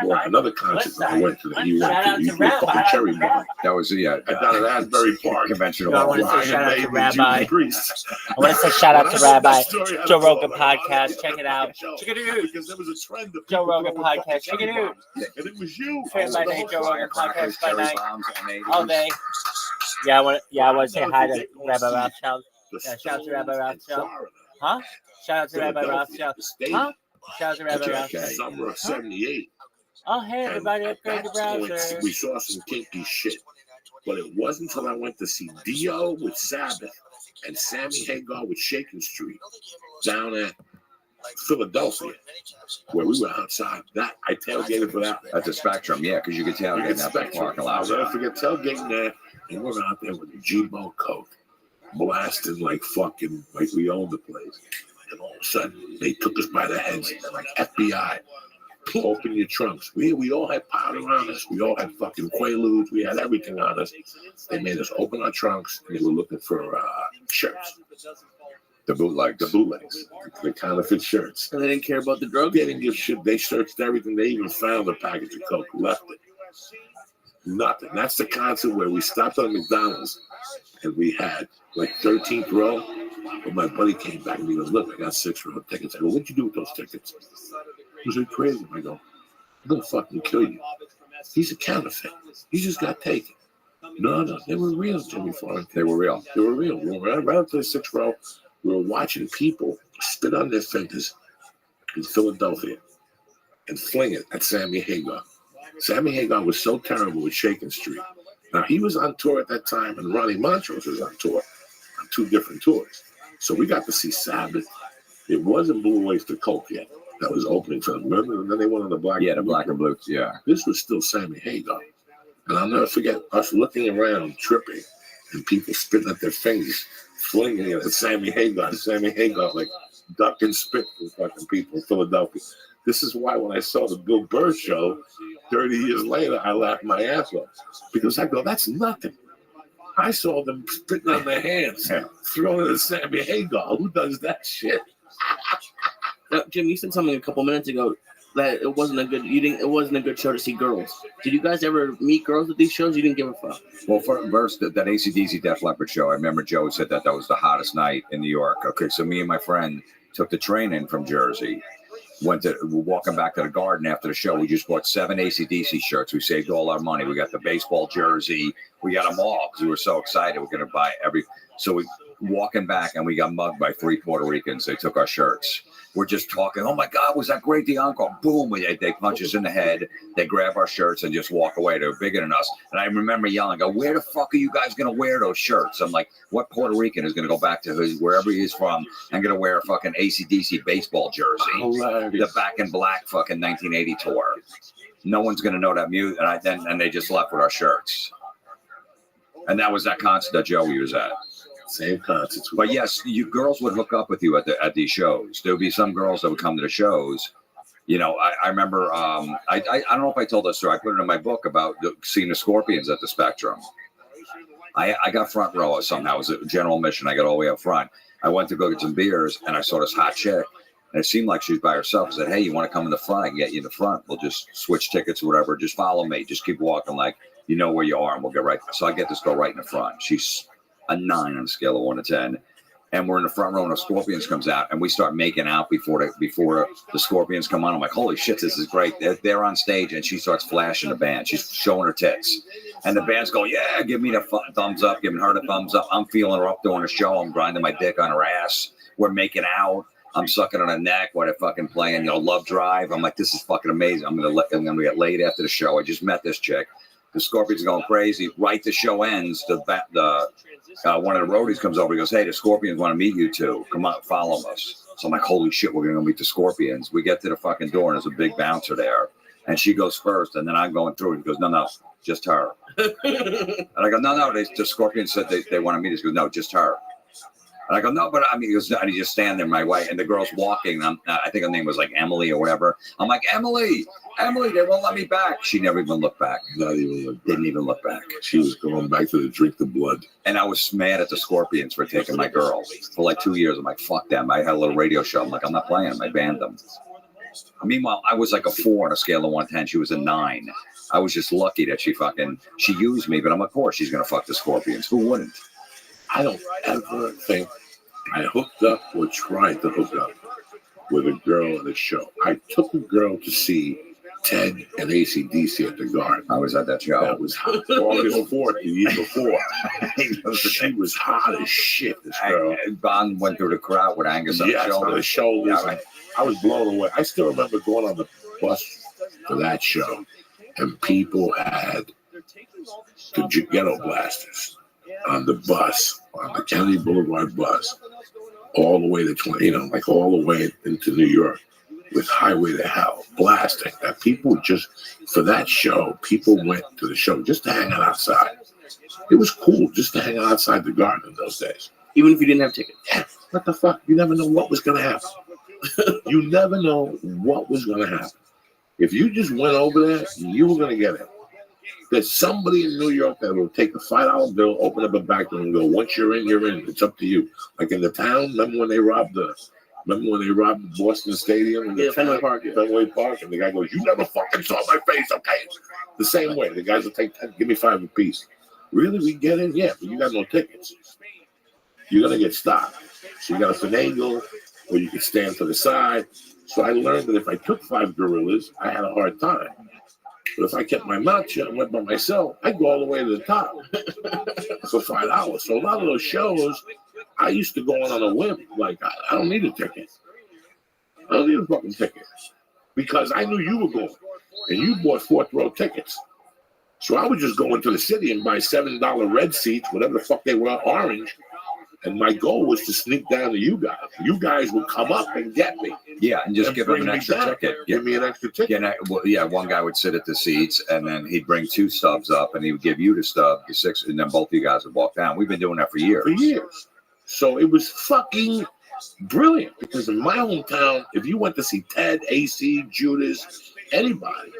another concert that I went to that you went to. You were fucking Cherry Bomb. That was I down at Asbury Park. Conventional. I want to say shout out to Rabbi. I want to say shout out to Rabbi. Joe Rogan podcast. Check it out. Check it out. Because there was a trend of Joe Rogan podcast. Check it out. And it was you. By night, Joe Rogan podcast by night. All day. Yeah, I want to say hi to Rabbi Rothschild. Yeah, shout out to Rabbi Rothschild. Huh? Shout out to Rabbi Rothschild. Huh? Shout out to Rabbi Rothschild. Summer of 78. Oh, hey, everybody, upgrade your browser. We saw some kinky shit. But it wasn't until I went to see Dio with Sabbath and Sammy Hagar with Shakin' Street down at Philadelphia, where we were outside. I tailgated for that. At the Spectrum, yeah, because you could tailgate at the parking lot. I'll never forget tailgating there, and we're out there with the G-Bo Coke, blasting like we owned the place. And all of a sudden, they took us by the heads, and like FBI, open your trunks. We all had powder on us. We all had fucking Quaaludes. We had everything on us. They made us open our trunks, and they were looking for shirts. The bootlegs, the counterfeit shirts. And they didn't care about the drugs? They didn't give shit. They searched everything. They even found a package of Coke, left it. Nothing. That's the concert where we stopped at McDonald's, and we had like 13th row. But my buddy came back and he goes, "Look, I got 6th row tickets." I go, "What'd you do with those tickets?" He said, "Crazy." I go, "I'm going to fucking kill you. He's a counterfeit. He just got taken." No, they were real, Jimmy Florence. They were real. We were right up to the 6th row. We were watching people spit on their fingers in Philadelphia and fling it at Sammy Hagar. Sammy Hagar was so terrible with Shakin' Street Now, he was on tour at that time, and Ronnie Montrose was on tour, on 2 different tours. So we got to see Sabbath. It wasn't Blue Oyster Cult yet. That was opening for them. Remember? And then they went on the Black Yeah, the Black and Blue. Yeah. This was still Sammy Hagar. And I'll never forget us looking around, tripping, and people spitting at their fingers, flinging it at Sammy Hagar. Sammy Hagar, like, duck and spit with fucking people in Philadelphia. This is why when I saw the Bill Burr show 30 years later, I laughed my ass off. Because I go, that's nothing. I saw them spitting on their hands, throwing it at Sammy Hagar. Who does that shit? Now, Jim, you said something a couple minutes ago that it wasn't a good show to see girls. Did you guys ever meet girls at these shows? You didn't give a fuck. Well, first, that AC/DC Def Leppard show, I remember Joe said that was the hottest night in New York. Okay, so me and my friend took the train in from Jersey. We're walking back to the Garden after the show. We just bought 7 AC/DC shirts. We saved all our money. We got the baseball jersey. We got them all because we were so excited. We're going to buy every. So we walking back and we got mugged by 3 Puerto Ricans. They took our shirts. We're just talking. Oh my God, was that great? The encore. Boom! They punch us in the head. They grab our shirts and just walk away. They're bigger than us. And I remember yelling, "Go, where the fuck are you guys going to wear those shirts?" I'm like, what Puerto Rican is going to go back to wherever he is from and going to wear a fucking AC/DC baseball jersey? The Back in Black fucking 1980 tour. No one's going to know that music. And they just left with our shirts. And that was that concert that Joey was at. Same concerts. But yes, you girls would hook up with you at these shows. There would be some girls that would come to the shows. You know, I remember, I don't know if I told this story. I put it in my book about seeing the Scorpions at the Spectrum. I got front row somehow. It was a general mission. I got all the way up front. I went to go get some beers, and I saw this hot chick. And it seemed like she was by herself. I said, "Hey, you want to come in the front? I can get you in the front. We'll just switch tickets or whatever. Just follow me. Just keep walking like you know where you are, and we'll get right." So I get this girl right in the front. She's a 9 on a scale of 1 to 10. And we're in the front row and the Scorpions comes out and we start making out before the Scorpions come on. I'm like, holy shit, this is great. They're on stage and she starts flashing the band. She's showing her tits. And the band's going, yeah, give me the thumbs up, giving her the thumbs up. I'm feeling her up during the show. I'm grinding my dick on her ass. We're making out. I'm sucking on her neck while they're fucking playing, Love Drive. I'm like, this is fucking amazing. I'm gonna get laid after the show. I just met this chick. The Scorpions are going crazy. Right, the show ends. One of the roadies comes over. He goes, "Hey, the Scorpions want to meet you too. Come on, follow us." So I'm like, "Holy shit, we're gonna go meet the Scorpions." We get to the fucking door, and there's a big bouncer there, and she goes first, and then I'm going through. And he goes, "No, just her." And I go, "No, the Scorpions said they want to meet us." He goes, "No, just her." And I go, "No, but I mean," he goes, "I just stand there my way." And the girl's walking. I think her name was like Emily or whatever. I'm like, Emily, they won't let me back. She never even looked back. Didn't even look back. She was going back to drink the blood. And I was mad at the Scorpions for taking my girl. For like 2 years, I'm like, fuck them. I had a little radio show. I'm like, I'm not playing them. I banned them. Meanwhile, I was like a 4 on a scale of 1 to 10. She was a 9. I was just lucky that she used me. But I'm like, of course she's going to fuck the Scorpions. Who wouldn't? I don't ever think I hooked up or tried to hook up with a girl at a show. I took a girl to see Ted and AC/DC at the Garden. I was at that show. That was hot. The year before. She was hot as shit, this girl. Bond went through the crowd with Angus on the shoulders. Yeah, I was blown away. I still remember going on the bus for that show, and people had the ghetto blasters on the bus, on the Kennedy Boulevard bus, all the way to 20, like all the way into New York with Highway to Hell blasting. That people just, for that show, people went to the show just to hang out outside. It was cool just to hang out outside the Garden in those days. Even if you didn't have tickets. Yeah, what the fuck? You never know what was going to happen. You never know what was going to happen. If you just went over there, you were going to get it. There's somebody in New York that will take a $5 bill, open up a back door, and go, once you're in, you're in. It's up to you. Like in the town, remember when they robbed the Boston Stadium? Fenway Park. Fenway Park, and the guy goes, you never fucking saw my face, okay? The same way. The guys will take 10, give me 5 apiece. Really, we get in? Yeah, but you got no tickets. You're going to get stopped. So you got to finagle, or you can stand to the side. So I learned that if I took 5 gorillas, I had a hard time. But if I kept my mouth shut and went by myself, I'd go all the way to the top for $5. So a lot of those shows, I used to go on a whim. Like, I don't need a ticket. I don't need a fucking ticket. Because I knew you were going. And you bought 4th row tickets. So I would just go into the city and buy $7 red seats, whatever the fuck they were, orange. And my goal was to sneak down to you guys. You guys would come up and get me. Yeah, and just give him an extra ticket. Give me an extra ticket. Yeah, one guy would sit at the seats, and then he'd bring 2 stubs up, and he would give you the stub, the 6, and then both of you guys would walk down. We've been doing that for years. So it was fucking brilliant, because in my hometown, if you went to see Ted, AC, Judas, anybody,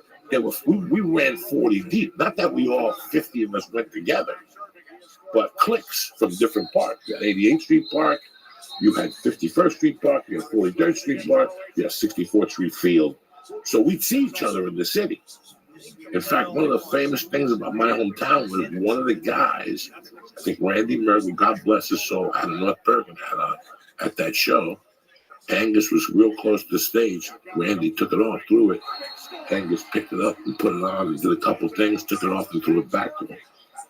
we ran 40 deep. Not that we all 50 of us went together, but cliques from different parks. You had 88th Street Park, you had 51st Street Park, you had 43rd Street Park, you had 64th Street Field. So we'd see each other in the city. In fact, one of the famous things about my hometown was one of the guys, I think Randy Merkel, God bless his soul, had a North Bergen hat on at that show. Angus was real close to the stage. Randy took it off, threw it. Angus picked it up and put it on and did a couple things, took it off and threw it back to him.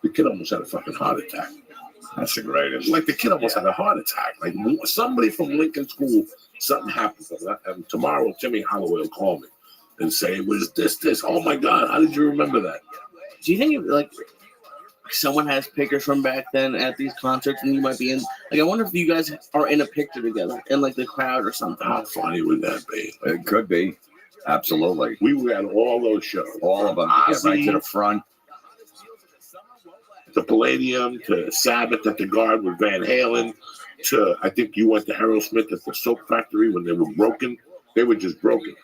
The kid almost had a fucking heart attack. That's the greatest. Like the kid almost had a heart attack. Like somebody from Lincoln School, something happened to them. And tomorrow, Jimmy Holloway will call me and say, "It was this? Oh my God, how did you remember that?" Do you think like someone has pictures from back then at these concerts, and you might be in? Like, I wonder if you guys are in a picture together in like the crowd or something. How funny would that be? It could be. Absolutely. We were at all those shows. All of them. Get right to the front. The Palladium, to Sabbath at the Guard with Van Halen, to I think you went to Aerosmith at the Soap Factory when they were broken. They were just broken.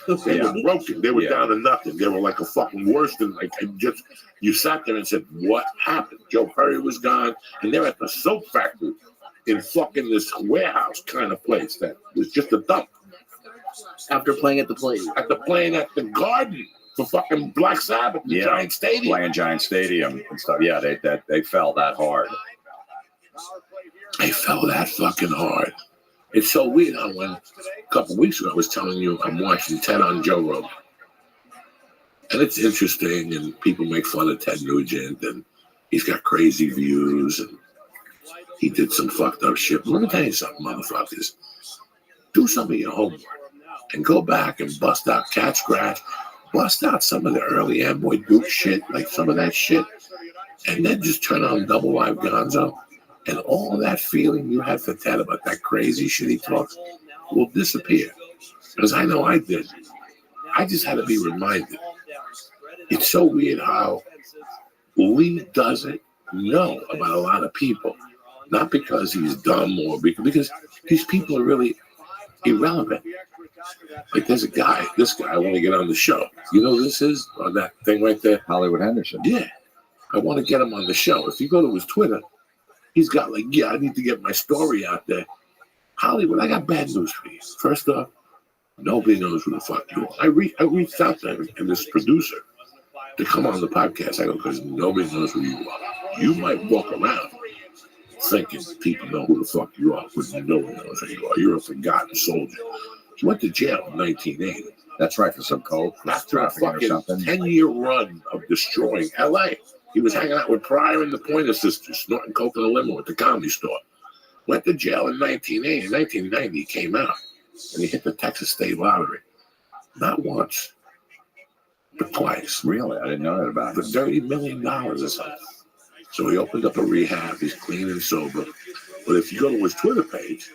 They were broken. They were down to nothing. They were like a fucking worse than like you sat there and said, "What happened?" Joe Perry was gone, and they're at the Soap Factory in fucking this warehouse kind of place that was just a dump. After playing at the Palladium. After playing at the Garden for fucking Black Sabbath, Giant Stadium. Playing Giant Stadium and stuff. Yeah, they fell that hard. They fell that fucking hard. It's so weird how when a couple weeks ago I was telling you I'm watching Ted on Joe Rogan. And it's interesting, and people make fun of Ted Nugent, and he's got crazy views, and he did some fucked up shit. But let me tell you something, motherfuckers. Do some of your homework and go back and bust out Cat Scratch, bust out some of the early Amboy Duke shit, like some of that shit, and then just turn on Double Live Gonzo, and all that feeling you had for Ted about that crazy shit he talks will disappear. Because I know I did. I just had to be reminded. It's so weird how Lee doesn't know about a lot of people, not because he's dumb or because these people are really irrelevant. Like there's this guy I want to get on the show. You know who this is? On that thing right there? Hollywood Henderson. Yeah. I want to get him on the show. If you go to his Twitter, he's got like, I need to get my story out there. Hollywood, I got bad news for you. First off, nobody knows who the fuck you are. I reached out to him and this producer to come on the podcast. I go, because nobody knows who you are. You might walk around thinking people know who the fuck you are, but no one knows who you are. You're a forgotten soldier. He went to jail in 1980. That's right, for some coke. After a fucking 10-year run of destroying L.A. He was hanging out with Pryor and the Pointer Sisters, snorting coke in a limo at the Comedy Store. Went to jail in 1980. In 1990, he came out, and he hit the Texas State Lottery. Not once, but twice. Really? I didn't know that about him. For $30 million or something. So he opened up a rehab. He's clean and sober. But if you go to his Twitter page,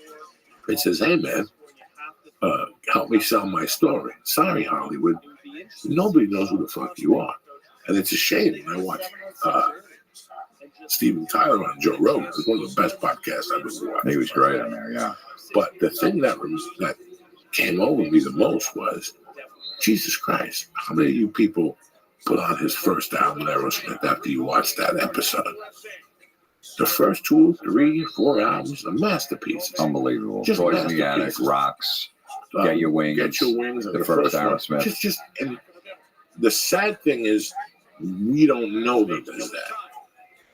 it says, "Hey, man, help me sell my story." Sorry, Hollywood. Nobody knows who the fuck you are. And it's a shame when I watch Steven Tyler on Joe Rogan. It's one of the best podcasts I've ever watched. He was great on there, yeah. But the thing that came over me the most was, Jesus Christ, how many of you people put on his first album, Aerosmith, after you watched that episode? The first 2, 3, 4 albums are masterpieces. Unbelievable. Just Toys in the Attic, Rocks, Get Your Wings. Get Your Wings. The first Aerosmith. And the sad thing is, we don't know them as that.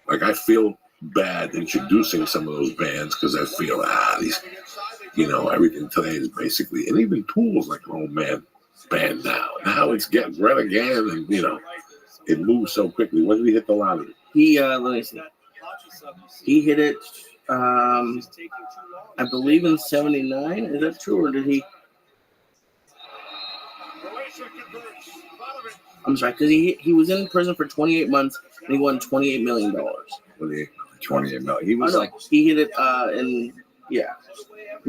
Like, I feel bad introducing some of those bands because I feel, these, everything today is basically, and even Tool's like an old man band now. Now it's getting red again, and, it moves so quickly. When did he hit the lottery? He, let me see. He hit it, I believe in 79. Is that true, or did he? I'm sorry, because he was in prison for 28 months and he won $28 million. 28 million. He was he hit it I'm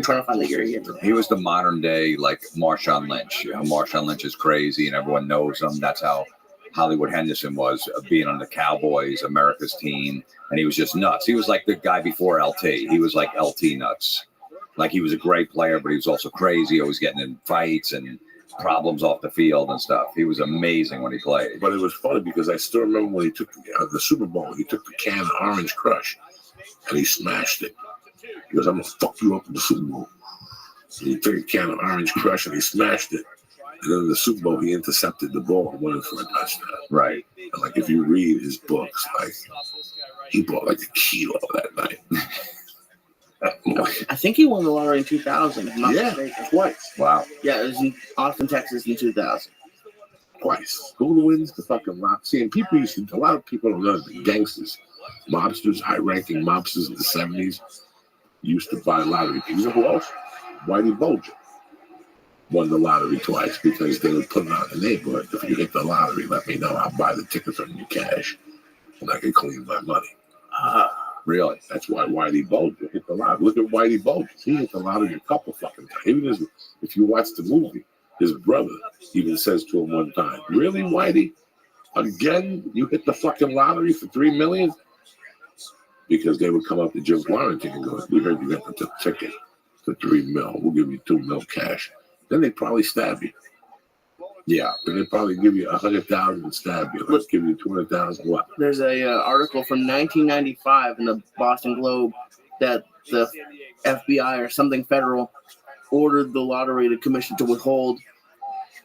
trying to find the year he hit it. He was the modern day like Marshawn Lynch. Marshawn Lynch is crazy and everyone knows him. That's how Hollywood Henderson was, being on the Cowboys, America's team, and he was just nuts. He was like the guy before LT. He was like LT nuts. Like he was a great player, but he was also crazy, always getting in fights and problems off the field and stuff. He was amazing when he played. But it was funny because I still remember when he took the Super Bowl, he took the can of Orange Crush and he smashed it. He goes, I'm going to fuck you up in the Super Bowl. So he took a can of Orange Crush and he smashed it. And then in the Super Bowl, he intercepted the ball and went in for a touchdown. Right. And like if you read his books, like he bought like a kilo that night. I think he won the lottery in 2000. Twice. Wow. Yeah, it was in Austin, Texas in 2000. Twice. Who wins the fucking lottery? See, and people a lot of people don't know the gangsters, mobsters, high-ranking mobsters in the 70s used to buy lottery. You know who else? Whitey Bulger won the lottery twice because they would put it out in the neighborhood. If you hit the lottery, let me know. I'll buy the tickets from you cash and I can clean my money. Really? That's why Whitey Bulger hit the lottery. Look at Whitey Bulger. He hit the lottery a couple fucking times. Even if you watch the movie, his brother even says to him one time, really, Whitey? Again, you hit the fucking lottery for $3 million? Because they would come up to Jim Florentine and go, we heard you got the ticket for $3 million. We'll give you $2 million cash. Then they'd probably stab you. Yeah. Then they'd probably give you $100,000 and stab you. Let's give you $200,000. What? There's a article from 1995 in the Boston Globe that the FBI or something federal ordered the lottery commission to withhold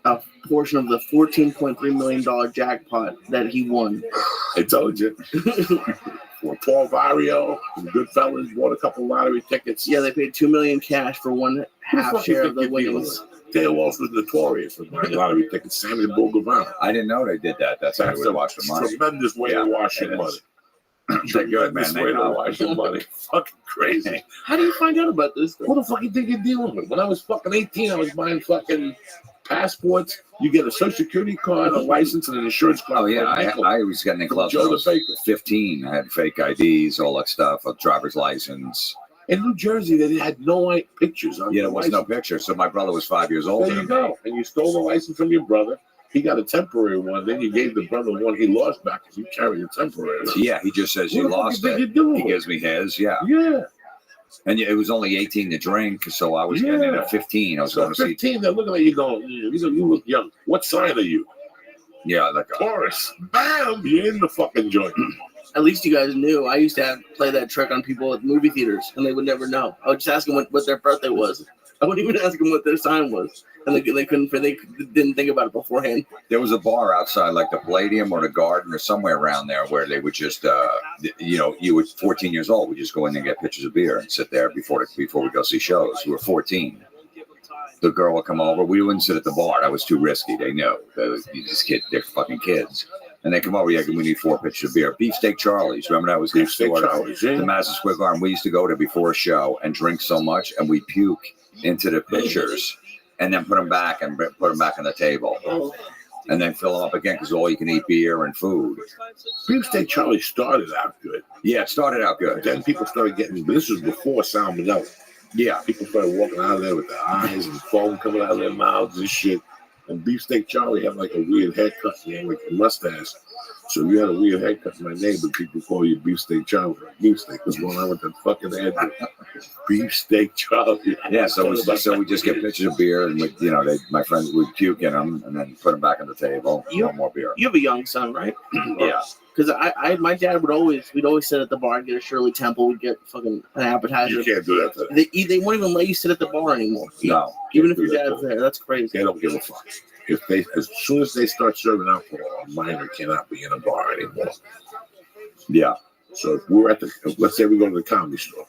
a portion of the $14.3 million jackpot that he won. I told you. Well, Paul Vario and Goodfellas bought a couple lottery tickets. Yeah, they paid $2 million cash for one half share of the winnings. Dale Walsh was notorious for buying lottery tickets. Sammy Bogavano. I didn't know they did that. That's how they would wash the money. Tremendous way to wash your money. They're good, man. Way to wash your money. Fucking crazy. How do you find out about this? What the fuck you think you're dealing with? When I was fucking 18, I was buying fucking passports. You get a social security card, a license, and an insurance card. Oh yeah, I was getting in clubs. I was 15. I had fake IDs, all that stuff, a driver's license. In New Jersey, they had no pictures on. Yeah, there was no picture. So my brother was 5 years old. There you go. And you stole the license from your brother. He got a temporary one. Then you gave the brother one he lost back because you carried a temporary one. Yeah, he just says you lost it. He gives me his. Yeah. Yeah. And it was only 18 to drink, so I was getting in at 15. I was going to 15, they're looking at you going, you look young. What sign are you? Yeah, like a Taurus. Bam! You're in the fucking joint. At least you guys knew. I used to play that trick on people at movie theaters, and they would never know. I would just ask them what their birthday was. I wouldn't even ask them what their sign was, and they didn't think about it beforehand. There was a bar outside, like the Palladium or the Garden or somewhere around there, where they would just, you were 14 years old, we just go in and get pitchers of beer and sit there before we go see shows. We were 14. The girl would come over. We wouldn't sit at the bar. That was too risky. They know. They're fucking kids. And they come over, we need 4 pitchers of beer. Beefsteak Charlie's, remember that was next door to the Madison Square Garden. We used to go there before a show and drink so much, and we'd puke into the pitchers and then put them back on the table. And then fill them up again because all you can eat beer and food. Beefsteak Charlie started out good. Yeah, it started out good. Then people started getting, this was before salmonella. Yeah. People started walking out of there with their eyes and foam coming out of their mouths and shit. And Beefsteak Charlie had like a weird haircut, like a mustache. So if you had a weird haircut, my neighbor, people call you Beefsteak Charlie. Beefsteak was going on with that fucking head. Beefsteak Charlie. Yeah, so we just get pitchers of beer, and my friends would puke in them, and then put them back on the table. No more beer. You have a young son, right? Yeah. Because my dad we'd always sit at the bar and get a Shirley Temple. We'd get fucking an appetizer. You can't do that today. They won't even let you sit at the bar anymore. No. Even if your dad's there. That's crazy. They don't give a fuck. As soon as they start serving alcohol, a minor cannot be in a bar anymore. Yeah. So if we're let's say we go to the comedy store,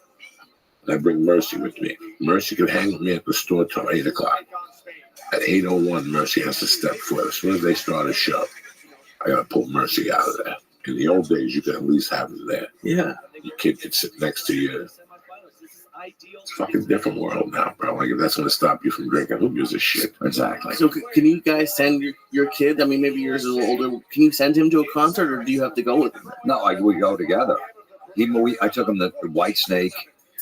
and I bring Mercy with me. Mercy can hang with me at the store till 8 o'clock. At 8:01, Mercy has to step foot. As soon as they start a show, I gotta pull Mercy out of there. In the old days, you could at least have her there. Yeah. Your kid could sit next to you. It's a fucking different world now, bro. Like, if that's going to stop you from drinking, who gives a shit? Exactly. So can you guys send your kid? I mean, maybe yours is a little older. Can you send him to a concert, or do you have to go with him? No, we go together. I took him to Whitesnake,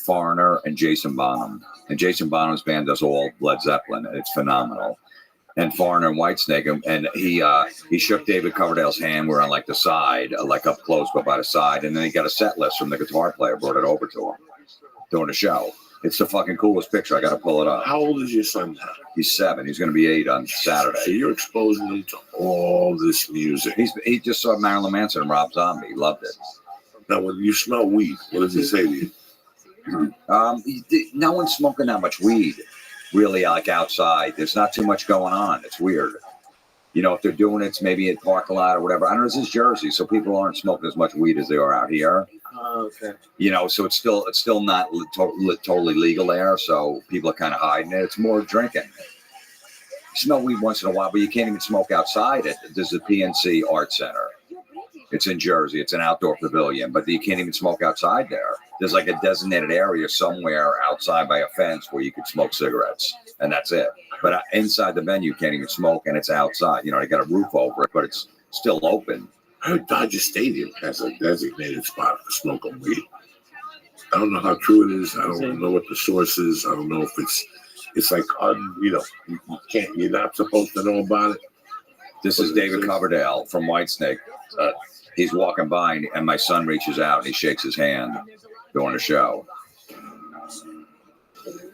Foreigner, and Jason Bonham. And Jason Bonham's band does all Led Zeppelin, and it's phenomenal. And Foreigner and Whitesnake, and he shook David Coverdale's hand. We're on like the side, like up close, but by the side. And then he got a set list from the guitar player, brought it over to him during the show. It's the fucking coolest picture. I got to pull it up. How old is your son now? He's 7. He's going to be 8 on Saturday. So you're exposing him to all this music. He just saw Marilyn Manson and Rob Zombie. He loved it. Now, when you smell weed, what does he say to you? No one's smoking that much weed, really, like outside. There's not too much going on. It's weird. You know, if they're doing it, it's maybe at parking lot or whatever. I know this is Jersey, so people aren't smoking as much weed as they are out here. Okay. You know, so it's still not totally legal there. So people are kind of hiding it. It's more drinking. You smell weed once in a while, but you can't even smoke outside it. There's the PNC Art Center. It's in Jersey. It's an outdoor pavilion, but you can't even smoke outside there. There's like a designated area somewhere outside by a fence where you could smoke cigarettes, and that's it. But inside the venue, you can't even smoke, and it's outside. You know, they got a roof over it, but it's still open. I heard Dodger Stadium has a designated spot for smoking weed. I don't know how true it is. I don't know what the source is. I don't know if it's like, you're not supposed to know about it. This is David Coverdale from Whitesnake. He's walking by, and my son reaches out and he shakes his hand during the show.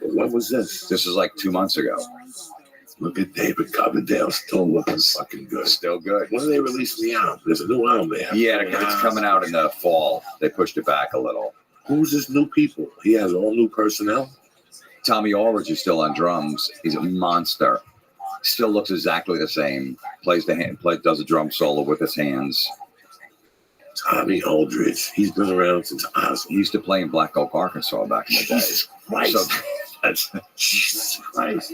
What was this? This is like 2 months ago. Look at David Coverdale, still looking fucking good. Still good. When are they releasing the album? There's a new album there. Yeah, it's coming out in the fall. They pushed it back a little. Who's this new people? He has all new personnel? Tommy Aldridge is still on drums. He's a monster. Still looks exactly the same. Does a drum solo with his hands. Tommy Aldridge. He's been around since Oz. He used to play in Black Oak, Arkansas back in the day. Jesus Christ. Jesus Christ.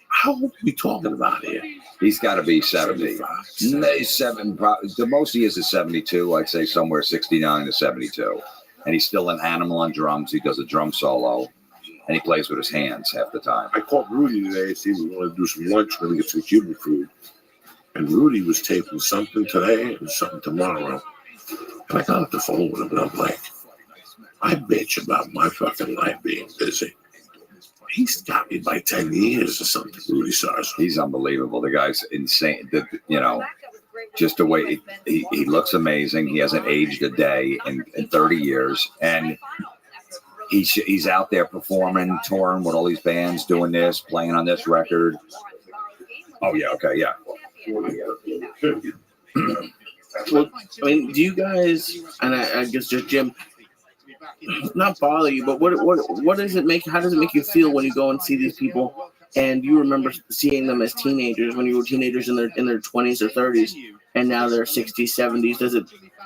How old are we talking about here? He's got to be 70. The most he is 72. I'd say somewhere 69 to 72. And he's still an animal on drums. He does a drum solo. And he plays with his hands half the time. I called Rudy today to see if we want to do some lunch. We're going to get some Cuban food. And Rudy was taping something today and something tomorrow. And I got off the phone with him, and I'm like, I bitch about my fucking life being busy. He's got me by 10 years or something, Rudy Sarzo. He's unbelievable. The guy's insane. Just the way he looks amazing. He hasn't aged a day in 30 years. And he's out there performing, touring with all these bands, doing this, playing on this record. Oh, yeah, okay, yeah. Well, I mean, do you guys, and I guess just Jim, not bother you, but what does it make? How does it make you feel when you go and see these people, and you remember seeing them as teenagers when you were teenagers in their 20s or 30s, and now they're 60s, 70s?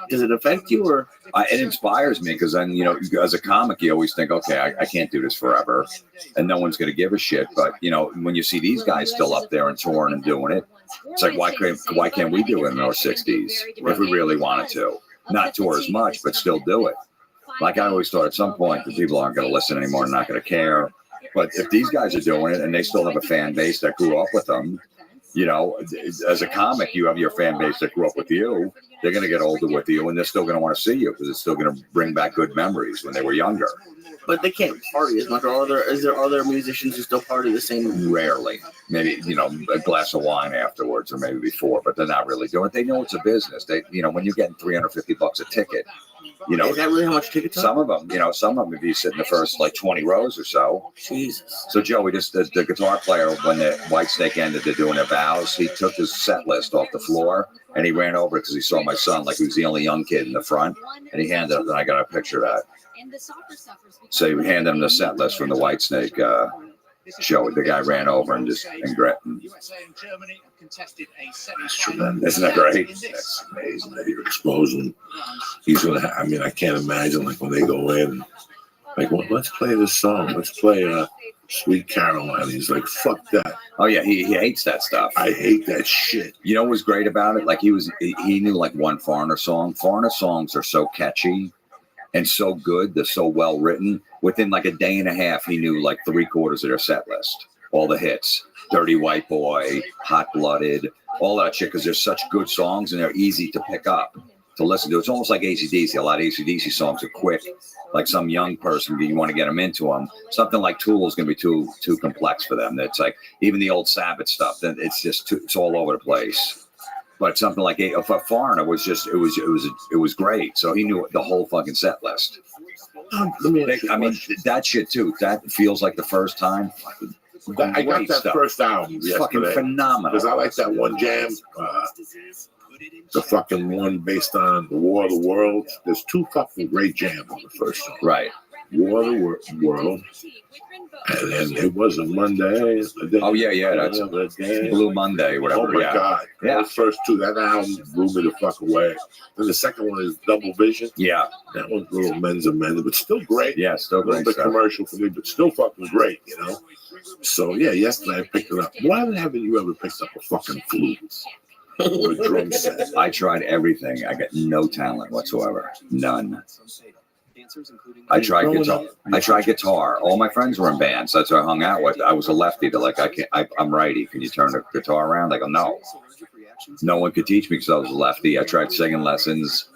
Does it affect you, or it inspires me? Because then, as a comic, you always think, okay, I can't do this forever, and no one's going to give a shit. But when you see these guys still up there and touring and doing it, it's like, why can't we do it in our 60s if we really wanted to? Not tour as much, but still do it. Like I always thought, at some point, the people aren't going to listen anymore and not going to care. But if these guys are doing it and they still have a fan base that grew up with them, as a comic, you have your fan base that grew up with you. They're going to get older with you, and they're still going to want to see you because it's still going to bring back good memories when they were younger. But they can't party as much. Is there other musicians who still party the same? Rarely. Maybe, a glass of wine afterwards or maybe before, but they're not really doing it. They know it's a business. They, when you're getting $350 a ticket, is that really how much tickets are? Some of them, if you sit in the first 20 rows or so. Jesus. So Joey, the guitar player, when the Whitesnake ended, they're doing their vows, he took his set list off the floor and he ran over because he saw my son, like he was the only young kid in the front, and he handed it, and I got a picture of that. So he handed him the set list from the Whitesnake show. The guy ran over and grabbed. That's tremendous. Isn't that great? That's amazing that you're exposing. He's going to I can't imagine when they go in, let's play this song. Let's play Sweet Caroline. He's like, fuck that. Oh yeah, he hates that stuff. I hate that shit. You know what was great about it? He knew one Foreigner song. Foreigner songs are so catchy and so good. They're so well written. Within like a day and a half, he knew like 3/4 of their set list, all the hits, Dirty White Boy, Hot Blooded, all that shit, because they're such good songs and they're easy to pick up, to listen to. It's almost like AC/DC. A lot of AC/DC songs are quick. Like some young person, you want to get them into them. Something like Tool is going to be too complex for them. It's like even the old Sabbath stuff. Then it's just it's all over the place. But something like a Foreigner was just it was great. So he knew the whole fucking set list. I mean that shit too. That feels like the first time. I got that stuff. first album yesterday. Fucking phenomenal. Because I like that one jam. The fucking one based on the War of the Worlds. There's 2 fucking great jams on the first song. Right. War of the World. And then it was a Monday. Oh yeah, that's Blue Monday, whatever. Oh my God. Yeah. Those first 2, that album blew me the fuck away. Then the second one is Double Vision. Yeah. That one's a little men's amended, but still great. Yeah, still great. A little bit commercial for me, but still fucking great, you know? So yeah, yesterday I picked it up. Why haven't you ever picked up a fucking flute? Or a drum set? I tried everything. I got no talent whatsoever. None. I tried guitar. All my friends were in bands. That's who I hung out with. I was a lefty. They're like, I'm righty. Can you turn the guitar around? I go, no. No one could teach me because I was a lefty. I tried singing lessons.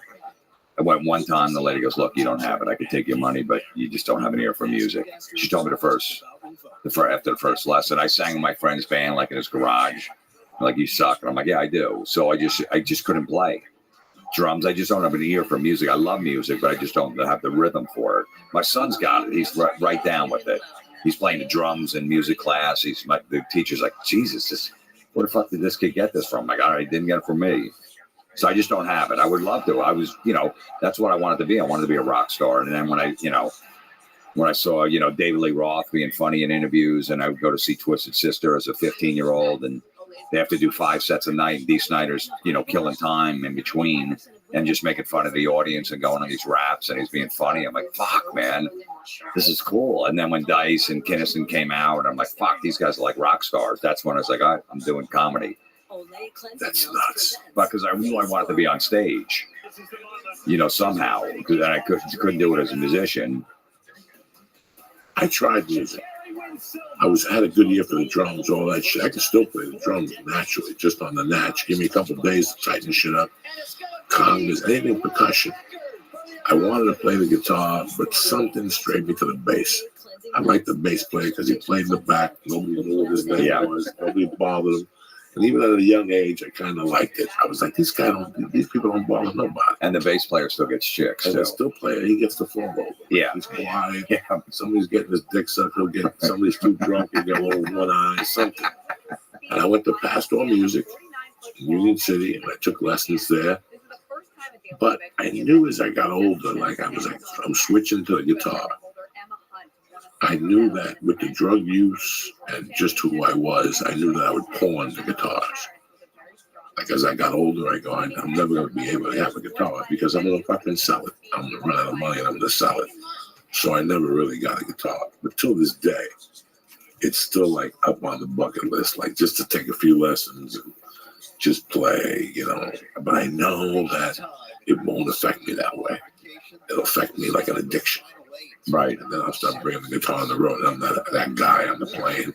I went one time. The lady goes, look, you don't have it. I could take your money, but you just don't have an ear for music. She told me after the first lesson. I sang in my friend's band, like in his garage. Like, you suck. And I'm like, yeah, I do. So I just couldn't play drums. I just don't have an ear for music. I love music, but I just don't have the rhythm for it. My son's got it. He's right down with it. He's playing the drums in music class. The teacher's like, Jesus, where the fuck did this kid get this from? I'm like, all right, didn't get it from me. So I just don't have it. I would love to. I was, that's what I wanted to be. I wanted to be a rock star. And then when I saw, David Lee Roth being funny in interviews, and I would go to see Twisted Sister as a 15-year-old, and they have to do 5 sets a night. Dee Snider's, killing time in between and just making fun of the audience and going on these raps, and he's being funny. I'm like, fuck, man, this is cool. And then when Dice and Kinnison came out, I'm like, fuck, these guys are like rock stars. That's when I was like, all right, I'm doing comedy. That's nuts. But because I knew I wanted to be on stage, somehow, because I couldn't do it as a musician. I tried music. I had a good ear for the drums, all that shit. I can still play the drums naturally, just on the natch. Give me a couple of days to tighten shit up. Congas, anything percussion. I wanted to play the guitar, but something strayed me to the bass. I liked the bass player because he played in the back. Nobody knew what his name was. Nobody bothered him. And even at a young age, I kind of liked it. I was like, these people don't bother nobody. And the bass player still gets chicks. And they still play. He gets the phone over. Yeah. He's quiet. Yeah. Somebody's getting his dick sucked. Somebody's too drunk. He'll get a little one eye, something. And I went to Pastoral Music in Union City, and I took lessons there. But I knew as I got older, I'm switching to the guitar. I knew that with the drug use and just who I was, I knew that I would pawn the guitars. Like, as I got older, I go, I'm never going to be able to have a guitar because I'm going to fucking sell it. I'm going to run out of money and I'm going to sell it. So I never really got a guitar. But till this day, it's still like up on the bucket list, like just to take a few lessons and just play, But I know that it won't affect me that way. It'll affect me like an addiction. Right, and then I'll start bringing the guitar on the road. I'm not that guy on the plane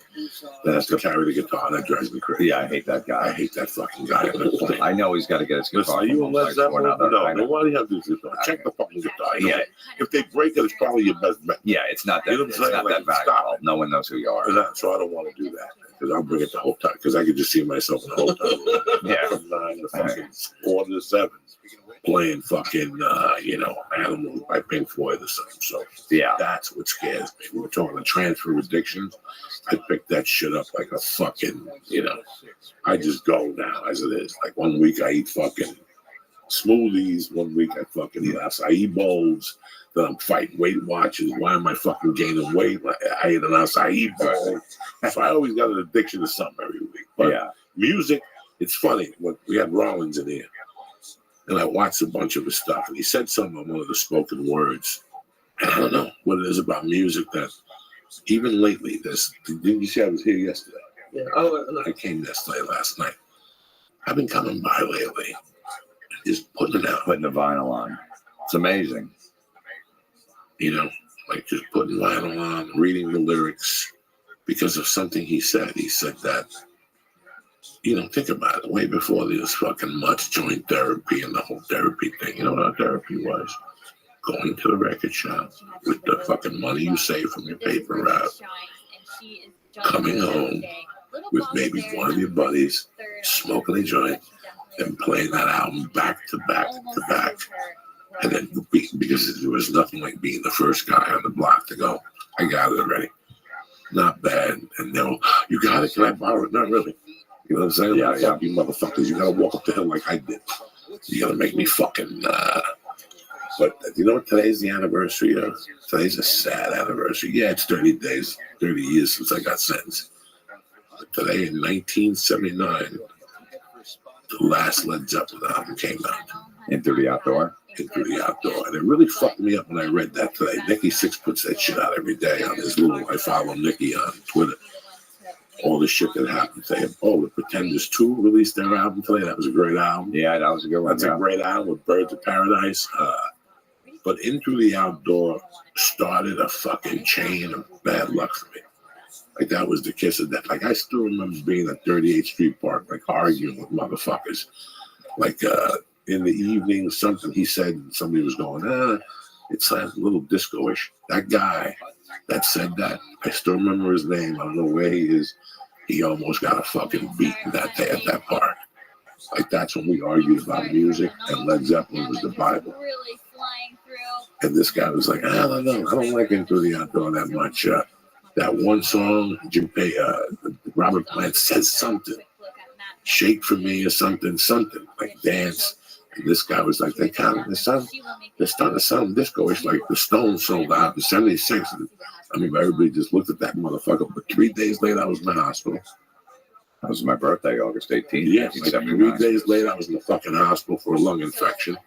that has to carry the guitar. That drives me crazy. Yeah, I hate that guy. I hate that fucking guy on the plane. I know he's got to get his guitar. Listen, are you a Led Zeppelin? No, why do you have this guitar? Check the fucking guitar. Yeah. If they break it, it's probably your best bet. Yeah, it's not that. It's not that valuable. No one knows who you are. So I don't want to do that because I'll bring it the whole time because I could just see myself in the hotel room. Yeah, from 9 to fucking 4 to 7. Playing fucking, Animals by Pink Floyd or something. So yeah, that's what scares me. We were talking to transfer addictions. I picked that shit up like a fucking, I just go now as it is. Like 1 week I eat fucking smoothies. 1 week I fucking eat acai bowls. Then I'm fighting Weight Watchers. Why am I fucking gaining weight? I ate an acai bowl. So I always got an addiction to something every week. But music, it's funny. We had Rollins in here. And I watched a bunch of his stuff, and he said something on one of the spoken words. And I don't know what it is about music that, even lately, didn't you see I was here yesterday? Yeah. I came yesterday, last night. I've been coming by lately, just putting it out. Putting the vinyl on. It's amazing. You know, like just putting vinyl on, reading the lyrics because of something he said. He said that, think about it, way before this fucking much joint therapy and the whole therapy thing. You know what our therapy was? Going to the record shop with the fucking money you save from your paper route, coming home with maybe one of your buddies, smoking a joint, and playing that album back to back to back. And then because there was nothing like being the first guy on the block to go, I got it already. Not bad. And they'll, you got it? Can I borrow it? Not really. You know what I'm saying? Yeah, yeah. You motherfuckers, you gotta walk up the hill like I did. You gotta make me fucking. But you know what? Today's the anniversary of. Today's a sad anniversary. Yeah, it's 30 years since I got sentenced. But today in 1979, the last Led Zeppelin album came out. Into the Outdoor? Into the Outdoor. And it really fucked me up when I read that today. Nicky Six puts that shit out every day on his little, I follow Nicky on Twitter. All the shit that happened today. Oh, the Pretenders 2 released their album today. That was a great album. Yeah, that was a good one. That's a great album with Birds of Paradise. But Into the Outdoor started a fucking chain of bad luck for me. Like, that was the kiss of death. Like, I still remember being at 38th Street Park, like, arguing with motherfuckers. Like, in the evening, something he said, somebody was going, it's a little disco-ish. That guy that said that, I still remember his name. I don't know where he is. He almost got a fucking beaten that day at that park. Like, that's when we argued about music, and Led Zeppelin was the Bible. And this guy was like, I don't know. I don't like Into the Outdoor that much. That one song, Robert Plant says something. Shake for me or something, like dance. And this guy was like, they're starting to sound disco-ish, like the Stones sold out in 76. And, I mean, everybody just looked at that motherfucker. But 3 days later, I was in the hospital. That was my birthday, August 18th. Yeah, like 3 days later, I was in the fucking hospital for a lung infection.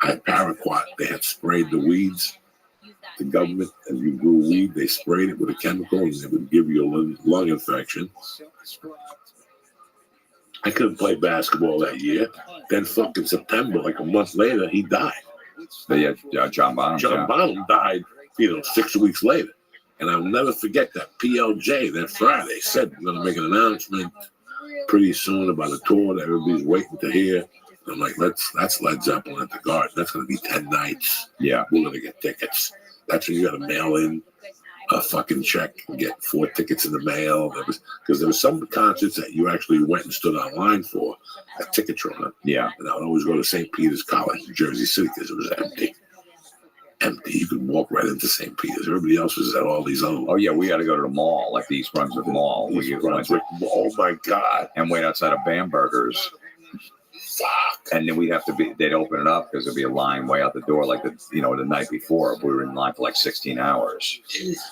I had paraquat. They had sprayed the weeds. The government, and you grew weed, they sprayed it with a chemical, and they would give you a lung infection. I couldn't play basketball that year. Then fucking September, like a month later, he died. Yeah, John Bonham. John Bonham died, 6 weeks later. And I'll never forget that PLJ that Friday said we're going to make an announcement pretty soon about a tour that everybody's waiting to hear. And I'm like, that's Led Zeppelin at the Garden. That's going to be 10 nights. Yeah. We're going to get tickets. That's when you got to mail in a fucking check and get 4 tickets in the mail. Because there was some concerts that you actually went and stood online for at Ticketron. Yeah. And I would always go to St. Peter's College in Jersey City because it was empty. You could walk right into St. Peter's. Everybody else was at all these other. Oh yeah, we had to go to the mall, like the East Brunswick Mall. Oh my God! And wait outside of Bamberger's. Fuck. And then they'd open it up because there'd be a line way out the door, like the night before. We were in line for like 16 hours.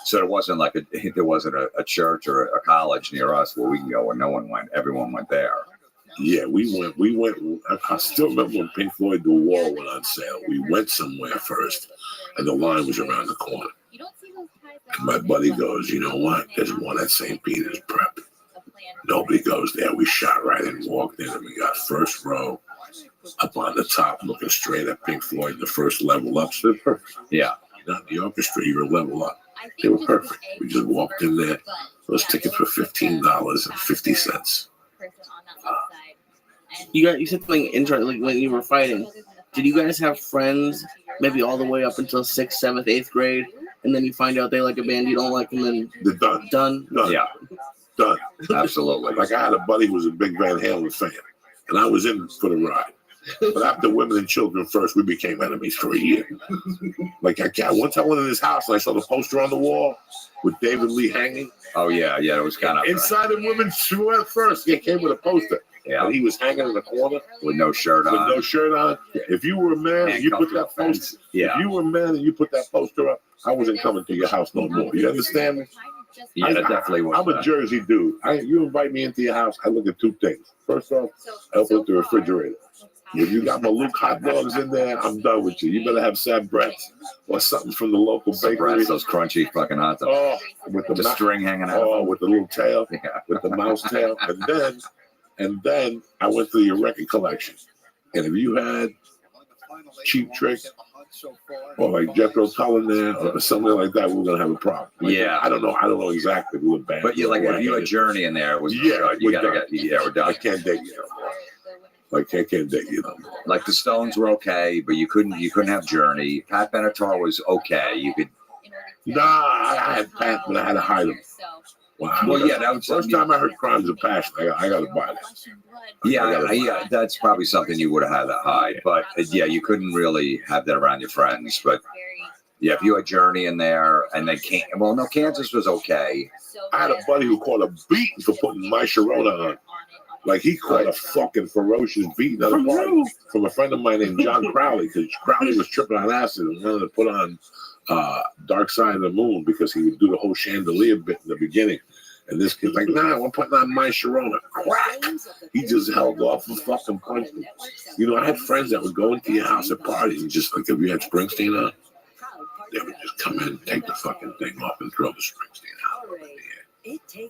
So it wasn't like there wasn't a church or a college near us where we can go where no one went. Everyone went there. Yeah, we went. I still remember when Pink Floyd The Wall went on sale. We went somewhere first, and the line was around the corner. And my buddy goes, you know what? There's one at St. Peter's Prep. Nobody goes there. We shot right in, walked in, and we got first row up on the top, looking straight at Pink Floyd, the first level up. So they're perfect. Yeah. Not the orchestra, you were level up. They were perfect. We just walked in there. Those tickets were $15.50. You said something interesting, like when you were fighting. Did you guys have friends maybe all the way up until 6th, 7th, 8th grade, and then you find out they like a band you don't like, and then they're done? Done? Yeah. Done. Absolutely. Like I had a buddy who was a big Van Halen fan, and I was in for the ride. But after Women and Children First, we became enemies for a year. Like one time I went in his house and I saw the poster on the wall with David Lee hanging. Oh yeah, it was kind of inside of Women First. He came with a poster. Yeah. And he was hanging in the corner with no shirt on. If you were a man and you put that poster, if you were a man and you put that poster up, I wasn't coming to your house no more. You understand me? Yeah, that definitely was. I'm a Jersey dude. You invite me into your house, I look at 2 things. First off, I open up the refrigerator. If you got my Luke hot dogs in there, I'm done with you. You better have Sad Brett's or something from the local bakery. Those crunchy fucking hot dogs. Oh, with the string hanging out. Oh, with the little tail, with the mouse tail. And then I went through your record collection. And if you had Cheap Trick, or like Jethro Tull there or something like that, we're gonna have a problem. Like, Yeah. I don't know exactly who the band. But you like if you had Journey in there, was you gotta get we're done. I can't date you no more. Like I can't date you no more. Like the Stones were okay, but you couldn't have Journey. Pat Benatar was okay. You could. Nah, I had Pat, but I had to hide him. Wow. Well, yeah, that was first time I heard Crimes of Passion. I got to buy that. Yeah, that's probably something you would have had to hide. But yeah, you couldn't really have that around your friends. But yeah, if you had Journey in there and then Kansas was okay. I had a buddy who caught a beating for putting My Sharona on. Like he caught a fucking ferocious beating at a party from a friend of mine named John Crowley, because Crowley was tripping on acid and wanted to put on Dark Side of the Moon because he would do the whole chandelier bit in the beginning. And this kid's like, nah, I'm putting on My Sharona. Crack! He just held off and fucking punched me. You know, I had friends that would go into your house at parties and just like, if you had Springsteen on, they would just come in, take the fucking thing off and throw the Springsteen out.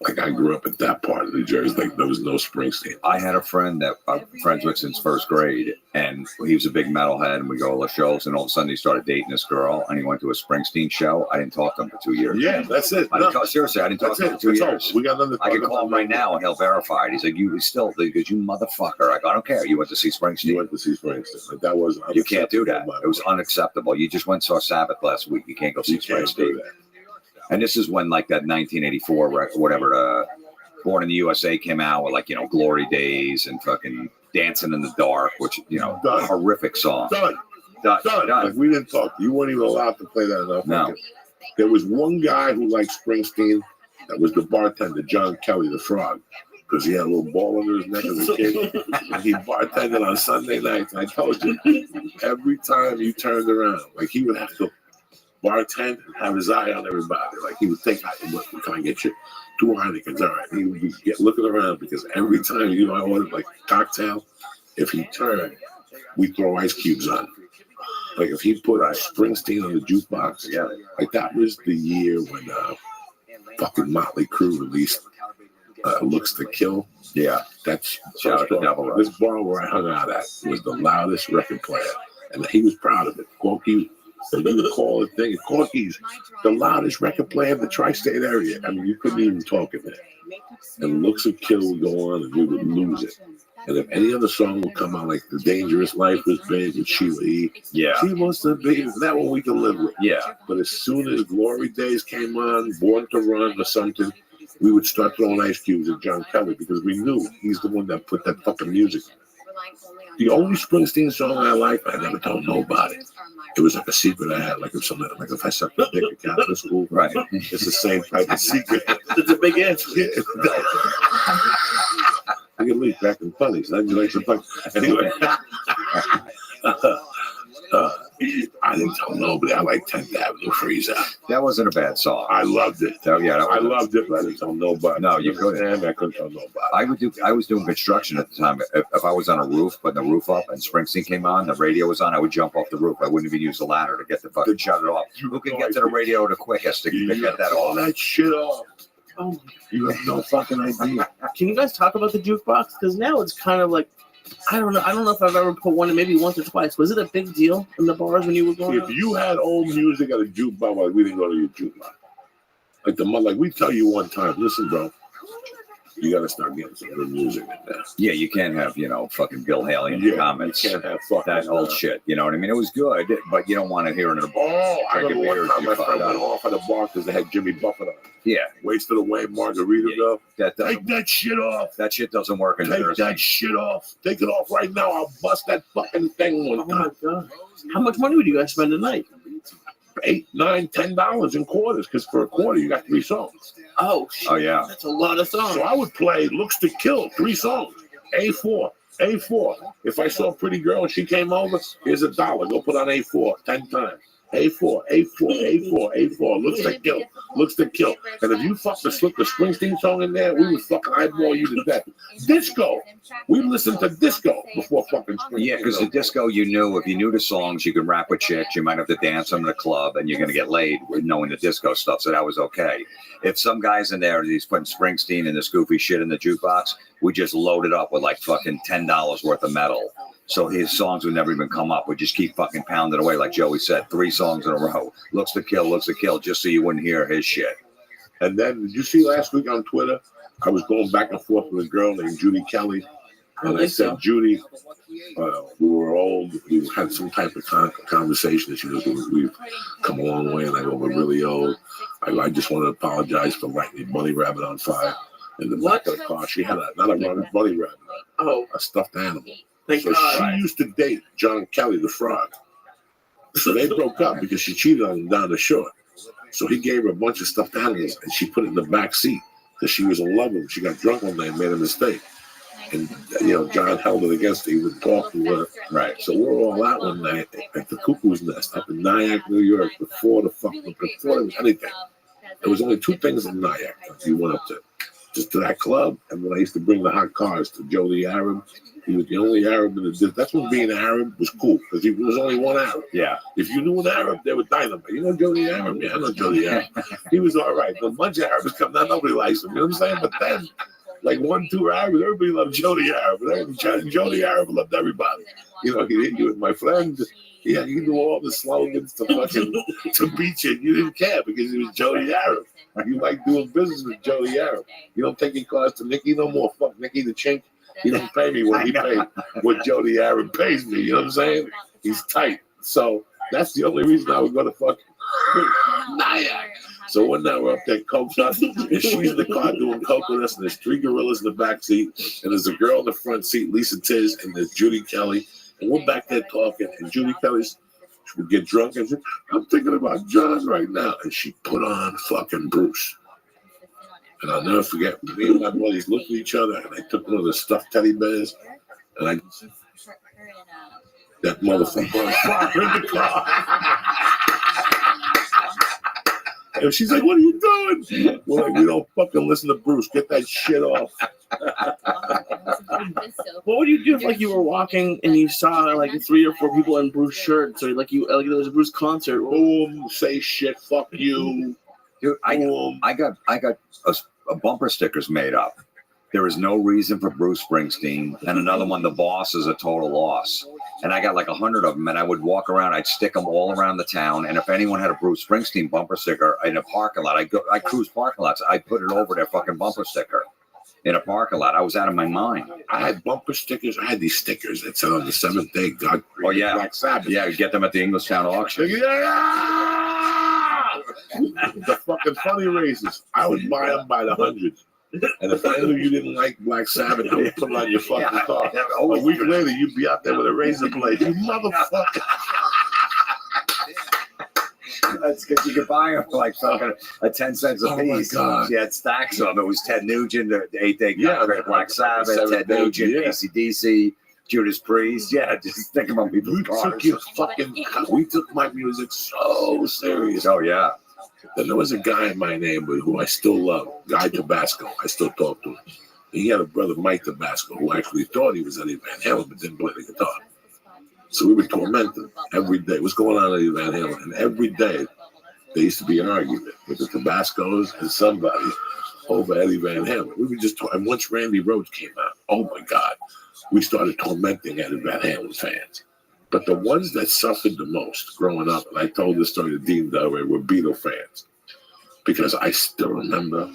Like I grew up at that part of New Jersey, like there was no Springsteen. I had a friend that I'm friends with since first grade, and he was a big metalhead, and we go to the shows, and all of a sudden he started dating this girl, and he went to a Springsteen show. I didn't talk to him for 2 years. Yeah, that's it. Seriously, I didn't talk to him for 2 years. We got nothing. I can call him right now, and he'll verify it. He's like, you still, because you motherfucker. I go, I don't care. You went to see Springsteen. You went to see Springsteen. Like that was. You can't do that. It was unacceptable. You just went and saw Sabbath last week. You can't go see Springsteen. And this is when like that 1984, whatever, Born in the USA came out with like, Glory Days and fucking Dancing in the Dark, which, Done. Horrific song. Done. Like we didn't talk. You weren't even allowed to play that enough. No. There was one guy who liked Springsteen. That was the bartender, John Kelly, the Frog, because he had a little ball under his neck as a kid. And he bartended on Sunday nights. And I told you, every time you turned around, like he would have to bartend and have his eye on everybody. Like he would think, what can I get you? 2 Heinekens. All right. He would be looking around because every time, I ordered like cocktail, if he turned, we throw ice cubes on. Like if he put Springsteen on the jukebox, like that was the year when fucking Motley Crue released Looks to Kill. Yeah. That's Shout out to Devil this bar where I hung out at was the loudest record player. And he was proud of it. Corky, so you would call the thing, Corky's the loudest record player in the tri-state area. I mean, you couldn't even talk in there. And Looks to Kill would go on and we would lose it. And if any other song would come out, like The Dangerous Life was big with Sheila E. Yeah. She wants to be, that one we can live with. Yeah. But as soon as Glory Days came on, Born to Run or something, we would start throwing ice cubes at John Kelly because we knew he's the one that put that fucking music in. The only Springsteen song I liked, I never told nobody. It was like a secret I had, like if I sucked a dick at Catholic school. Right. It's the same type of secret. It's a big answer. I can leave back in funnies. I like some fun. Anyway, I didn't tell nobody. I like 10th Avenue Freeze Out. That wasn't a bad song. I loved it. I loved it, but I didn't tell nobody. No, you couldn't. I couldn't tell nobody. I was doing construction at the time. If I was on a roof, putting the roof up, and Springsteen came on, the radio was on, I would jump off the roof. I wouldn't even use the ladder to get the fucking shut it off. Who can get to the radio the quickest to get that all off? that shit off. Oh, you have no fucking idea. Can you guys talk about the jukebox? Because now it's kind of like, I don't know if I've ever put one in, maybe once or twice. Was it a big deal in the bars when you were going? If you had old music at a jukebox, like we didn't go to your jukebox. Like we tell you one time, listen, bro, you got to start getting some good music in there. Yeah, you can't have, fucking Bill Haley in the comments. You can't have fucking that old shit. You know what I mean? It was good, but you don't want to hear it in a bar. Oh, I remember one time my friend went off at the bar because they had Jimmy Buffett on. Yeah. Wasted away margarita stuff. Take that shit off. That shit doesn't work in Take that shit off. Take it off right now. I'll bust that fucking thing one time. Oh my God. How much money would you guys spend a night? $8, $9, $10 in quarters, because for a quarter you got 3 songs. Oh, shit. Oh yeah. That's a lot of songs. So I would play Looks to Kill, 3 songs. A4. If I saw a pretty girl and she came over, here's $1. Go put on A4 10 times. A4. Looks to Kill. And if you fucking slip the Springsteen song in there, we would fucking eyeball you to death. Disco. We listened to disco before fucking Springsteen. Yeah, because the disco, if you knew the songs, you could rap with chicks. You might have to dance them in the club, and you're going to get laid with knowing the disco stuff. So that was okay. If some guy's in there, he's putting Springsteen and this goofy shit in the jukebox, we just load it up with like fucking $10 worth of metal. So his songs would never even come up. Would just keep fucking pounding away, like Joey said, 3 songs in a row. Looks to kill, just so you wouldn't hear his shit. And then, did you see last week on Twitter? I was going back and forth with a girl named Judy Kelly. And I said, Judy, we were old. We had some type of conversation. And she goes, we've come a long way. And I go, we're really old. I just want to apologize for lighting a bunny rabbit on fire in the back of the car. She had not a bunny rabbit, a stuffed animal. So she used to date John Kelly, the frog. So they broke up because she cheated on him down the shore. So he gave her a bunch of stuffed animals, and she put it in the back seat because she was in love with him. She got drunk one night and made a mistake. And, John held it against her. He would talk to her. Right. So we're all out one night at the Cuckoo's Nest up in Nyack, New York, before there was anything. There was only 2 things in Nyack that you went up to. Just to that club, and when I used to bring the hot cars to Joe the Arab, he was the only Arab in the. That's when being an Arab was cool because there was only one Arab. Yeah. If you knew an Arab, they were dynamite. You know Joe the Arab? Yeah, I know Joe the Arab. He was all right. The bunch of Arabs come down, nobody likes him. You know what I'm saying? But then, like 1, 2 Arabs, everybody loved Joe the Arab. And Joe the Arab loved everybody. He hit you with my friends. Yeah, you knew all the slogans to beat you. You didn't care because it was Joe the Arab. You like doing business with Joe the Arab. You don't take your cars to Nicky no more. Fuck Nicky the Chink. He don't pay me what he paid, what Joe the Arab pays me. You know what I'm saying? He's tight. So that's the only reason I would go to fucking Nyack. So one night we're up there coked up, and she's in the car doing coke with us, and there's 3 gorillas in the back seat, and there's a girl in the front seat, Lisa Tiz, and there's Judy Kelly. And we're back there talking, and Judy Kelly's would get drunk and say, I'm thinking about John right now. And she put on fucking Bruce. And I'll never forget, me and my buddies looked at each other, and I took one of the stuffed teddy bears, and I, that motherfucker on fire in the car. And she's like, what are you doing? We're like, we don't fucking listen to Bruce. Get that shit off. What would you do if you were walking and you saw 3 or 4 people in Bruce shirts, or there was a Bruce concert? Boom, say shit, fuck you. Dude, I got a bumper stickers made up. There is no reason for Bruce Springsteen, and another one, The Boss is a total loss. And I got 100 of them, and I would walk around. I'd stick them all around the town, and if anyone had a Bruce Springsteen bumper sticker in a parking lot, I cruise parking lots. I put it over their fucking bumper sticker in a parking lot. I was out of my mind. I had bumper stickers. I had these stickers that said on the 7th day, God. Oh yeah, Black Sabbath. Yeah, you get them at the Englishtown auction. Yeah! The fucking funny races. I would buy them by the hundreds. And if I knew you didn't like Black Sabbath, I would put it on your fucking car. A week later, you'd be out there with a razor blade. You motherfucker. That's because you could buy them for fucking 10 cents a piece. She had stacks of them. It was Ted Nugent, the 8 Day Concrete, Black Sabbath, Ted Nugent, AC/DC, Judas Priest. Yeah, just think about people's cars. We took my music so serious. Oh, yeah. Then there was a guy in my neighborhood who I still love, Guy Tabasco. I still talk to him. He had a brother, Mike Tabasco, who actually thought he was Eddie Van Halen, but didn't play the guitar. So we would torment him every day. What's going on, Eddie Van Halen? And every day, there used to be an argument with the Tabascos and somebody over Eddie Van Halen. We would just talk. And once Randy Rhoads came out, oh my God, we started tormenting Eddie Van Halen fans. But the ones that suffered the most growing up, and I told this story to Dean Delray, were Beatle fans. Because I still remember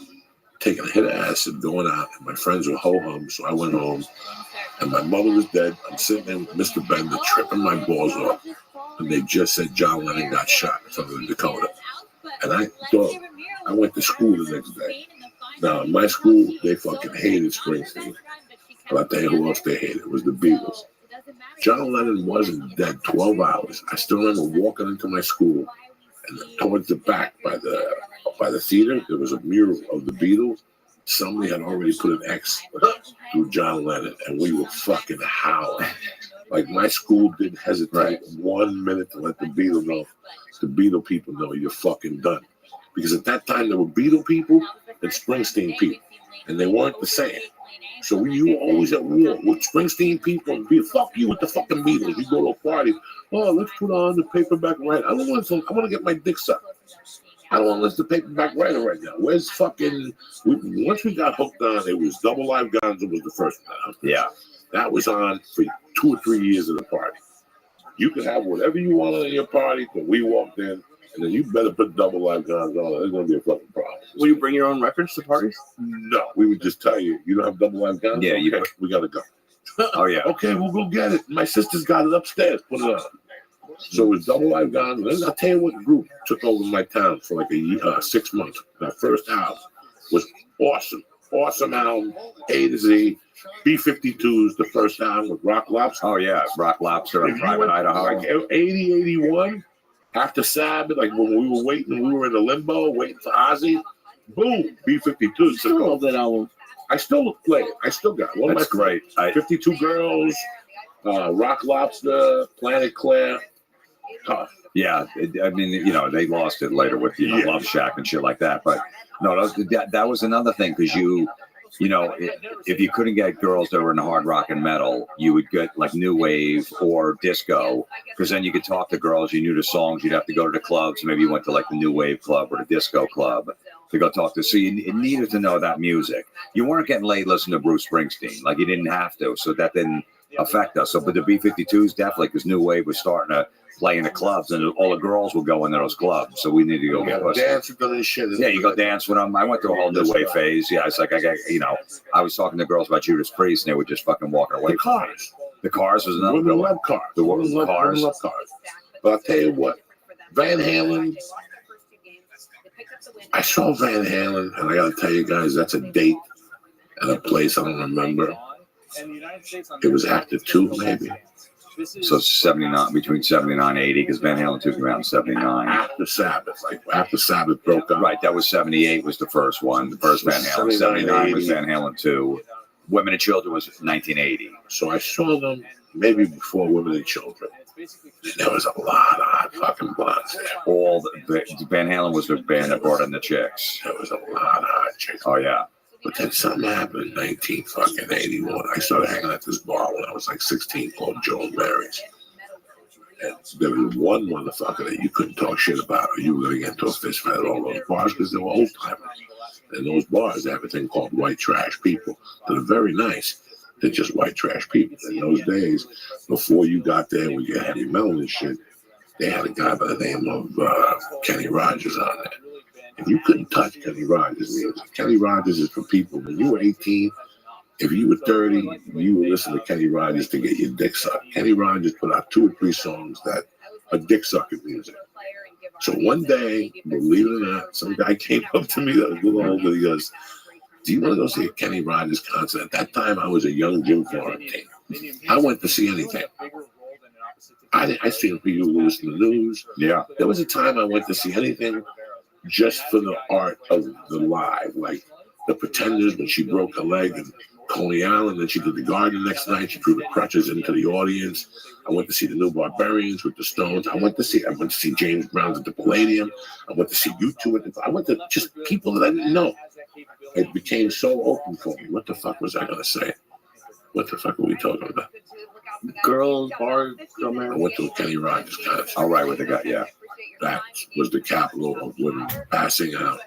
taking a hit of acid, going out, and my friends were ho-hum, so I went home, and my mother was dead. I'm sitting there with Mr. Bender, tripping my balls off, and they just said John Lennon got shot in Southern Dakota. And I thought, I went to school the next day. Now, in my school, they fucking hated Springsteen. But I'll tell you who else they hated. It was the Beatles. John Lennon wasn't dead 12 hours. I still remember walking into my school, and towards the back by the theater, there was a mural of the Beatles. Somebody had already put an X through John Lennon, and we were fucking howling. My school didn't hesitate 1 minute to let the Beatle people know you're fucking done. Because at that time, there were Beatle people and Springsteen people, and they weren't the same. So you were always at war with Springsteen people and fuck you with the fucking Beatles. You go to a party, oh, let's put on the paperback writer. I want to get my dick sucked. I don't want to listen to paperback writer right now. Where's once we got hooked on, it was Double Live Gonzo was the first one. Yeah. That was on for 2 or 3 years of the party. You could have whatever you wanted in your party, but we walked in, and then you better put double live guns on. There's gonna be a fucking problem. Will you bring your own records to parties? No, we would just tell you, you don't have double live guns? Yeah, okay, we gotta go. Oh yeah. Okay, we'll go get it. My sister's got it upstairs. Put it on. So it was double live guns. And I'll tell you what group took over my town for like a year, 6 months. That first album was awesome. Awesome album, A to Z. B-52s, the first album with Rock Lobster. Oh yeah, Rock Lobster and Private Idaho. Like 80, 81, after Sabbath, like when we were waiting, we were in the limbo, waiting for Ozzy. Boom, B-52s. Still love that album. I still play it. I still got it. That's great. 52 Girls, Rock Lobster, Planet Claire. Tough. Yeah, I mean, you know, they lost it later with, you know, Love Shack and shit like that. But no, that was another thing because you know, if you couldn't get girls that were into hard rock and metal, you would get like new wave or disco because then you could talk to girls. You knew the songs. You'd have to go to the clubs. Maybe you went to like the new wave club or the disco club to go talk to. So you needed to know that music. You weren't getting laid listening to Bruce Springsteen. Like you didn't have to. So that didn't affect us. So, but the B-52s definitely because new wave was starting to play in the clubs, and all the girls would go into those clubs. So we need to go get dance with them and shit. Yeah, you go dance with them. I went through a whole new wave phase. Yeah, it's like I got, you know, I was talking to girls about Judas Priest, and they were just fucking walking away. The Cars. The Cars was another Women good one. love cars. The Women love Cars. cars. But I'll tell you what, Van Halen. I saw Van Halen, and I got to tell you guys, that's a date and a place I don't remember. It was after 2, maybe. So 79, between 79 and 80, because Van Halen took me out in 79. After Sabbath, like after Sabbath broke up. Right, that was 78 was the first one. The first Van Halen. 79 was Van Halen 2. Women and Children was 1980. So I saw them maybe before Women and Children. And there was a lot of hot fucking blondes there. All the Van Halen was the band that brought in the chicks. There was a lot of hot chicks. Oh yeah. But then something happened in 1981. I started hanging at this bar when I was like 16 called Joe and Mary's. And there was one motherfucker that you couldn't talk shit about or you were going to get into a fist fight at all those bars because they were old timers. And those bars, they have a thing called white trash people that are very nice. They're just white trash people. In those days, before you got there with your heavy metal and shit, they had a guy by the name of Kenny Rogers on there. And you couldn't touch Kenny Rogers music. Kenny Rogers is for people when you were 18. If you were 30, you would listen to Kenny Rogers to get your dick sucked. Kenny Rogers put out 2 or 3 songs that are dick sucking music. So one day, believe it or not, some guy came up to me that was a little older. He goes, "Do you want to go see a Kenny Rogers concert?" At that time, I was a young Jim Florentine. I went to see anything. I seen people who listen to the news. Yeah. There was a time I went to see anything just for the art of the live, like the Pretenders when she broke her leg in Coney Island, and she did the Garden the next night. She threw the crutches into the audience. I went to see the New Barbarians with the Stones. I went to see James Brown at the Palladium. I went to see U2 I went to just people that I didn't know. It became so open for me. What the fuck was I gonna say? What the fuck are we talking about? Girls, bars, I went to a Kenny Rogers concert. All right with the guy, yeah. That was the capital of women passing out,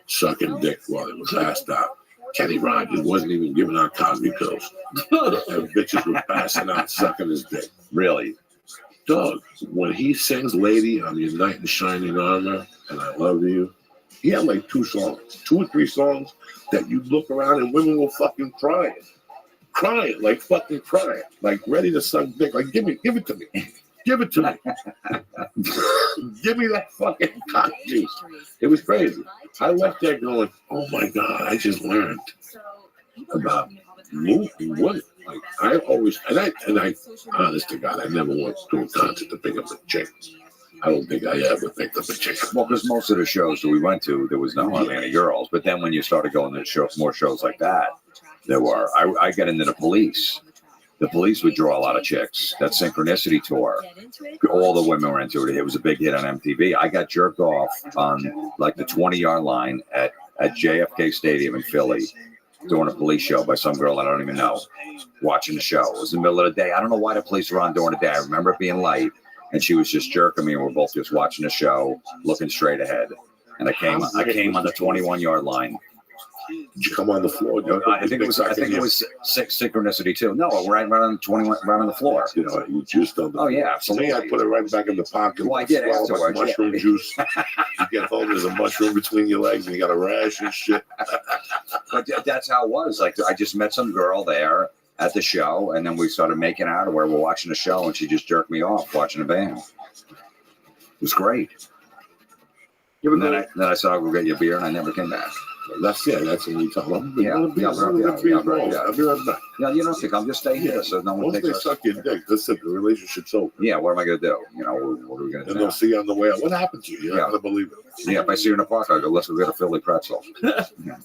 sucking dick while they were passed out. Kenny Rogers wasn't even giving out Cosby pills. And bitches were passing out, sucking his dick. Really? Dog, when he sings Lady on Your Knight in Shining Armor and I Love You, he had like 2 songs, 2 or 3 songs that you look around and women were fucking crying. Crying, like fucking crying. Like ready to suck dick. Like, give it to me. Give it to me. Give me that fucking cock juice. It was crazy. I left there going, oh my God, I just learned about moving women. Like I always, and I, honest to God, I never went to a concert to pick up a chick. I don't think I ever picked up a chick. Well, because most of the shows that we went to, there was not hardly any girls. But then when you started going to more shows like that, there were. I got into the Police. The Police would draw a lot of chicks. That Synchronicity tour, all the women were into it. It was a big hit on MTV. I got jerked off on like the 20-yard line at JFK Stadium in Philly doing a Police show by some girl I don't even know, watching the show. It was in the middle of the day. I don't know why the Police were on during the day. I remember it being light, and she was just jerking me, and we're both just watching the show, looking straight ahead. And I came on the 21-yard line. Did you come on the floor? I think it was synchronicity too. No, right on the 21, right on the floor. You know, you juiced on the Oh floor. yeah, So I put it right back in the pocket. Well, I did afterwards. Mushroom juice. You get home, there's a mushroom between your legs, and you got a rash and shit. But that's how it was. Like, I just met some girl there at the show, and then we started making out where we're watching the show, and she just jerked me off watching the band. It was great. And then I said, I'll go get you a beer, and I never came back. That's when we talk about. Yeah, you don't think I'm just staying here, so no one Once takes they suck your dick, that's it. The relationship's over. Yeah, what am I going to do? You know, what are we going to do? And they'll see you on the way out. What happened to you? You're not going to believe it. Yeah, if I see you in the park, I'll go, let's go get a Philly pretzel.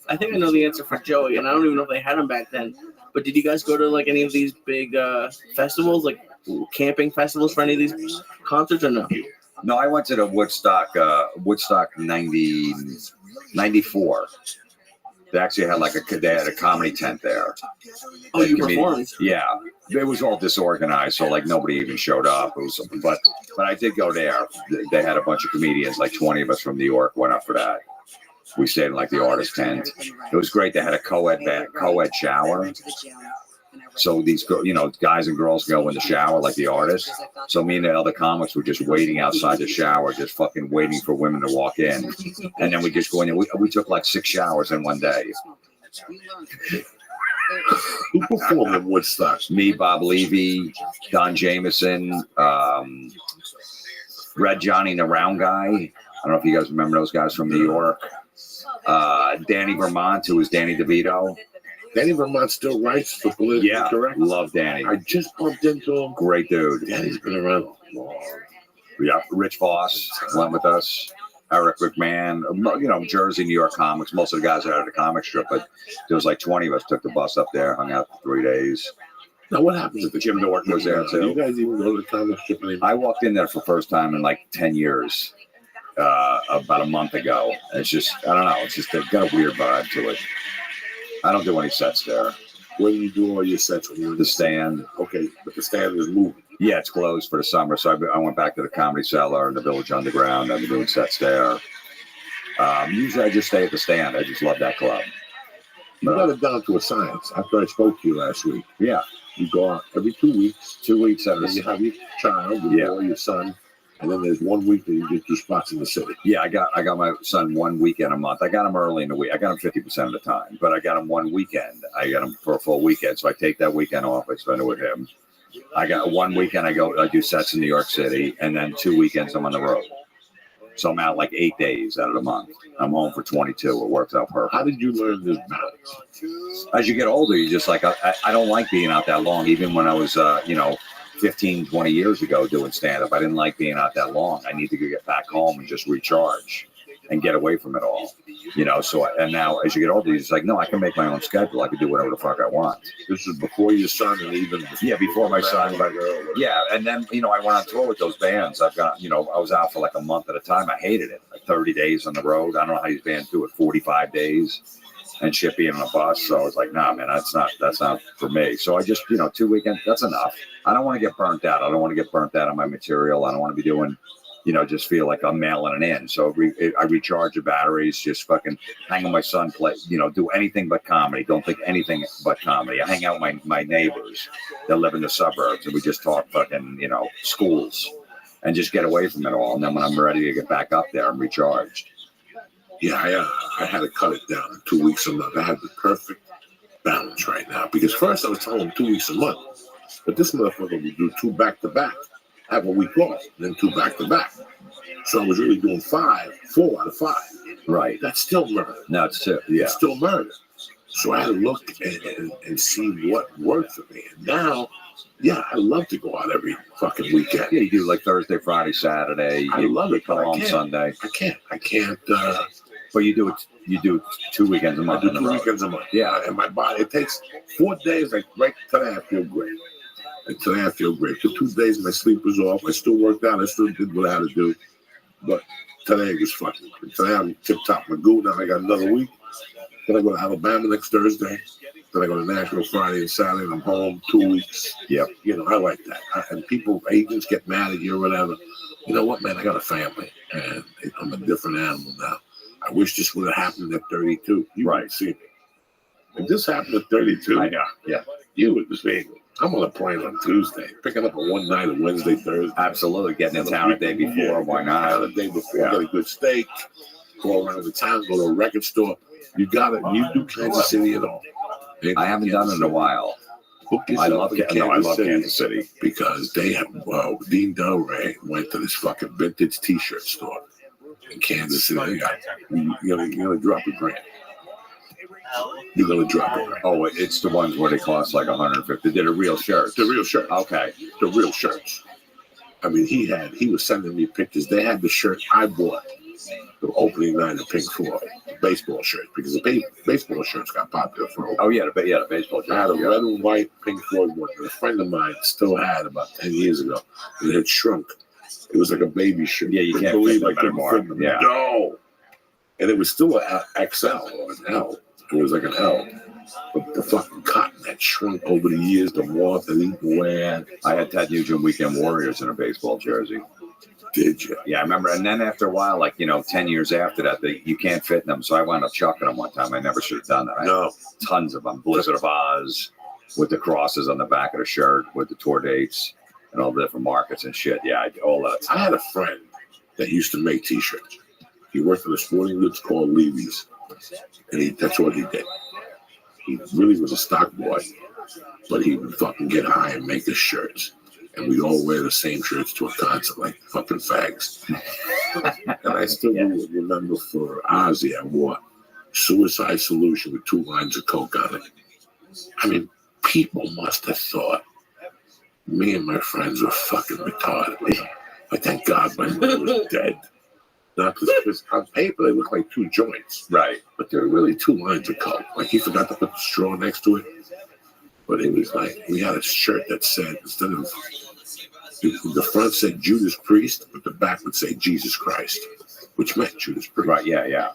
I think I know the answer for Joey, and I don't even know if they had them back then. But did you guys go to like any of these big festivals, like camping festivals for any of these concerts, or no? No, I went to the Woodstock 94. They actually had they had a comedy tent there. Oh, you performed? Yeah, it was all disorganized, so like nobody even showed up. It was, but I did go there. They had a bunch of comedians, like 20 of us from New York went up for that. We stayed in like the artist tent. It was great. They had a co-ed shower. So these, guys and girls go in the shower like the artists. So me and the other comics were just waiting outside the shower, just fucking waiting for women to walk in. And then we just go in and we took like 6 showers in one day. Who performed in Woodstock? Me, Bob Levy, Don Jameson, Red Johnny and the Round Guy. I don't know if you guys remember those guys from New York. Danny Vermont, who was Danny DeVito. Danny Vermont still writes for Politically Correct? Love Danny. I just bumped into him. Great dude. Danny's been around long. Yeah, Rich Voss went with us. Eric McMahon, Jersey, New York comics. Most of the guys are at the comic strip, but there was like 20 of us took the bus up there, hung out for 3 days. Now, what happens if Jim Norton was there too? You guys even go to the comic strip anymore? I walked in there for the first time in like 10 years, about a month ago. And it's just, I don't know, it's just got a weird vibe to it. I don't do any sets there. Where do you do all your sets? The Stand. Okay, but the Stand is moving. Yeah, it's closed for the summer. So I went back to the Comedy Cellar and the Village Underground. I've been doing sets there. Usually I just stay at the Stand. I just love that club. You got it down to a science. After I spoke to you last week. Yeah. You go out every 2 weeks. 2 weeks at and you have your child, your son. And then there's 1 week that you get 2 spots in the city. Yeah, I got my son 1 weekend a month. I got him early in the week. I got him 50% of the time, but I got him 1 weekend. I got him for a full weekend. So I take that weekend off. I spend it with him. I got 1 weekend. I do sets in New York City, and then 2 weekends I'm on the road. So I'm out like 8 days out of the month. I'm home for 22. It works out perfect. How did you learn this balance? As you get older, you just like, I don't like being out that long. Even when I was, 15, 20 years ago doing stand-up, I didn't like being out that long. I need to get back home and just recharge and get away from it all. So and now as you get older, you're just like, no, I can make my own schedule. I can do whatever the fuck I want. This is before your son and even before my son. Yeah, and then I went on tour with those bands. I've got I was out for like a month at a time. I hated it. Like 30 days on the road. I don't know how these bands do it. 45 days and shit being on a bus. So I was like, nah, man, that's not for me. So I just 2 weekends. That's enough. I don't want to get burnt out. I don't want to get burnt out on my material. I don't want to be doing. Just feel like I'm mailing it in. So I recharge the batteries, just fucking hang with my son, play, do anything but comedy. Don't think anything but comedy. I hang out with my neighbors that live in the suburbs, and we just talk fucking, schools and just get away from it all. And then when I'm ready to get back up there, I'm recharged. Yeah, I had to cut it down to 2 weeks a month. I have the perfect balance right now. Because first I was telling him 2 weeks a month. But this motherfucker would do 2 back-to-back. Have a week off, then 2 back-to-back. So I was really doing 4 out of 5. Right. That's still murder. No, it's still murder. So I had to look and see what worked for me. And now, I love to go out every fucking weekend. Yeah, you do like Thursday, Friday, Saturday. I love it. Come home Sunday. I can't. But you do 2 weekends a month. I do 2 weekends a month. Yeah, and my body, it takes 4 days. Like right today, I feel great. And today I feel great. For 2 days, my sleep was off. I still worked out. I still did what I had to do. But today was fucking great. Today I'm tip-top magoo. Now I got another week. Then I go to Alabama next Thursday. Then I go to Nashville Friday and Saturday. And I'm home 2 weeks. Yep. I like that. And agents get mad at you or whatever. You know what, man? I got a family. And I'm a different animal now. I wish this would have happened at 32. You right. See, If this happened at 32, I know. Yeah. You would just be. I'm on a plane on Tuesday, picking up on one night on Wednesday, Thursday. Absolutely, getting in town a day before. Why not? The day before, get a good steak, go around the town, go to a record store. You do Kansas City at all? I haven't done it in a while. I love Kansas City because they have. Dean Del Rey went to this fucking vintage T-shirt store in Kansas City. You're gonna drop a grand. You're gonna drop it. Oh, it's the ones where they cost like $150. They're the real shirts. The real shirts. Okay. The real shirts. I mean, he was sending me pictures. They had the shirt I bought the opening night of Pink Floyd, the baseball shirt, because the baseball shirts got popular for. Oh yeah, the baseball shirt. I had a red and white Pink Floyd one that a friend of mine still had about 10 years ago. It had shrunk. It was like a baby shirt. Yeah, you can't believe fit it anymore. Yeah. No. And it was still an XL or an L. It was like an L. But the fucking cotton had shrunk over the years. The moth had eaten away. I had Ted Nugent Weekend Warriors in a baseball jersey. Did you? Yeah, I remember. And then after a while, 10 years after that, you can't fit in them. So I wound up chucking them one time. I never should have done that. I had tons of them. Blizzard of Oz with the crosses on the back of the shirt with the tour dates and all the different markets and shit. Yeah, all that stuff. I had a friend that used to make T-shirts. He worked for the sporting goods called Levy's. And that's what he did. He really was a stock boy, but he would fucking get high and make us shirts. And we'd all wear the same shirts to a concert like fucking fags. And I still remember for Ozzy, I wore Suicide Solution with 2 lines of coke on it. I mean, people must have thought me and my friends were fucking retarded. I thank God my mother was dead. Not because on paper they look like 2 joints. Right. But they're really 2 lines of coke. Like he forgot to put the straw next to it. But it was like, we had a shirt that said, instead of, the front said Judas Priest, but the back would say Jesus Christ, which meant Judas Priest. Right, yeah.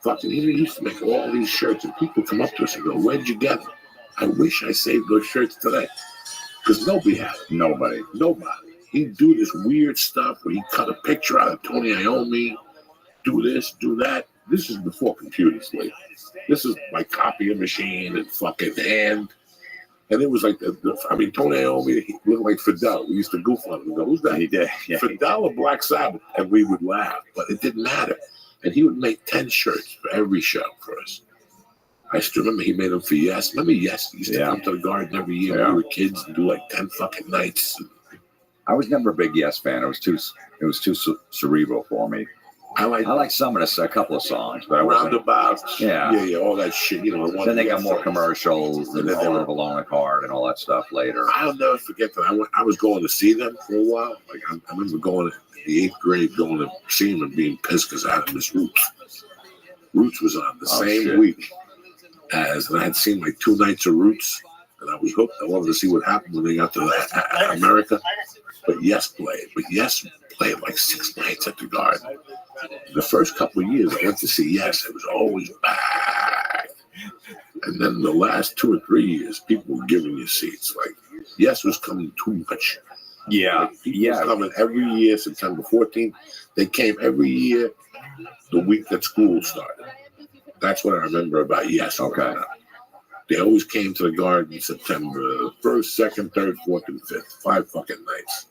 Fucking, he used to make all these shirts, and people come up to us and go, where'd you get them? I wish I saved those shirts today. Because nobody had it. Nobody. He'd do this weird stuff where he'd cut a picture out of Tony Iommi, do this, do that. This is before computers, like. This is my copying machine and fucking hand. And it was like, Tony Iommi, he looked like Fidel. We used to goof on him and go, who's that? He did. Yeah. Fidel or Black Sabbath? And we would laugh, but it didn't matter. And he would make 10 shirts for every show for us. I still remember he made them for Yes. Remember Yes? He used to come to the Garden every year when we were kids and do like 10 fucking nights. I was never a big Yes fan. It was too cerebral for me. I like some of a couple of songs, but I wasn't. Roundabouts, yeah, all that shit. Then they got more commercials, and then they were along the card and all that stuff later. I'll never forget that. I was going to see them for a while. Like I remember going in the 8th grade, going to see them and being pissed because I had missed Roots. Roots was on the same week and I had seen like 2 nights of Roots, and I was hooked. I wanted to see what happened when they got to America. But Yes played. But Yes played like 6 nights at the Garden. The first couple of years I went to see Yes, it was always packed. And then the last 2 or 3 years, people were giving you seats. Like Yes was coming too much. Yeah, was coming every year. September 14th, they came every year. The week that school started. That's what I remember about Yes. Okay. They always came to the Garden September 1st, 2nd, 3rd, 4th, and 5th. 5 fucking nights.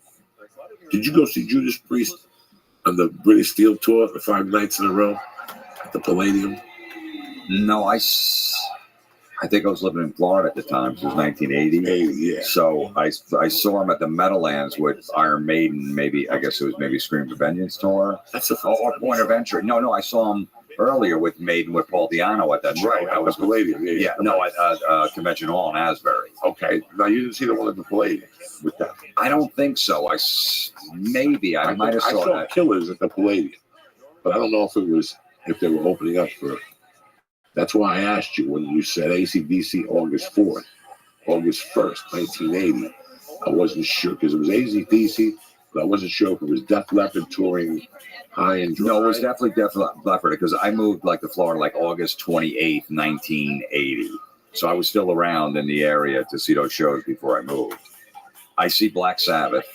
Did you go see Judas Priest on the British Steel Tour, the 5 nights in a row at the Palladium? No, I think I was living in Florida at the time. It was 1980. Yeah. So I saw him at the Meadowlands with Iron Maiden. I guess it was Scream for Vengeance tour. That's or Point of Entry. No, I saw him earlier with Maiden with Paul Di'Anno at that show. Right, that was Palladium. Yeah. No, at Convention Hall in Asbury. Okay. Now you didn't see the one at the Palladium with that? I don't think so. I might have saw that. Killers at the Palladium, but I don't know if they were opening up for. That's why I asked you when you said AC/DC August 4th, August 1st, 1980. I wasn't sure because it was AC/DC, but I wasn't sure if it was Def Leppard touring High and Dry. No, it was definitely Def Leppard because I moved to Florida August 28th, 1980. So I was still around in the area to see those shows before I moved. I see Black Sabbath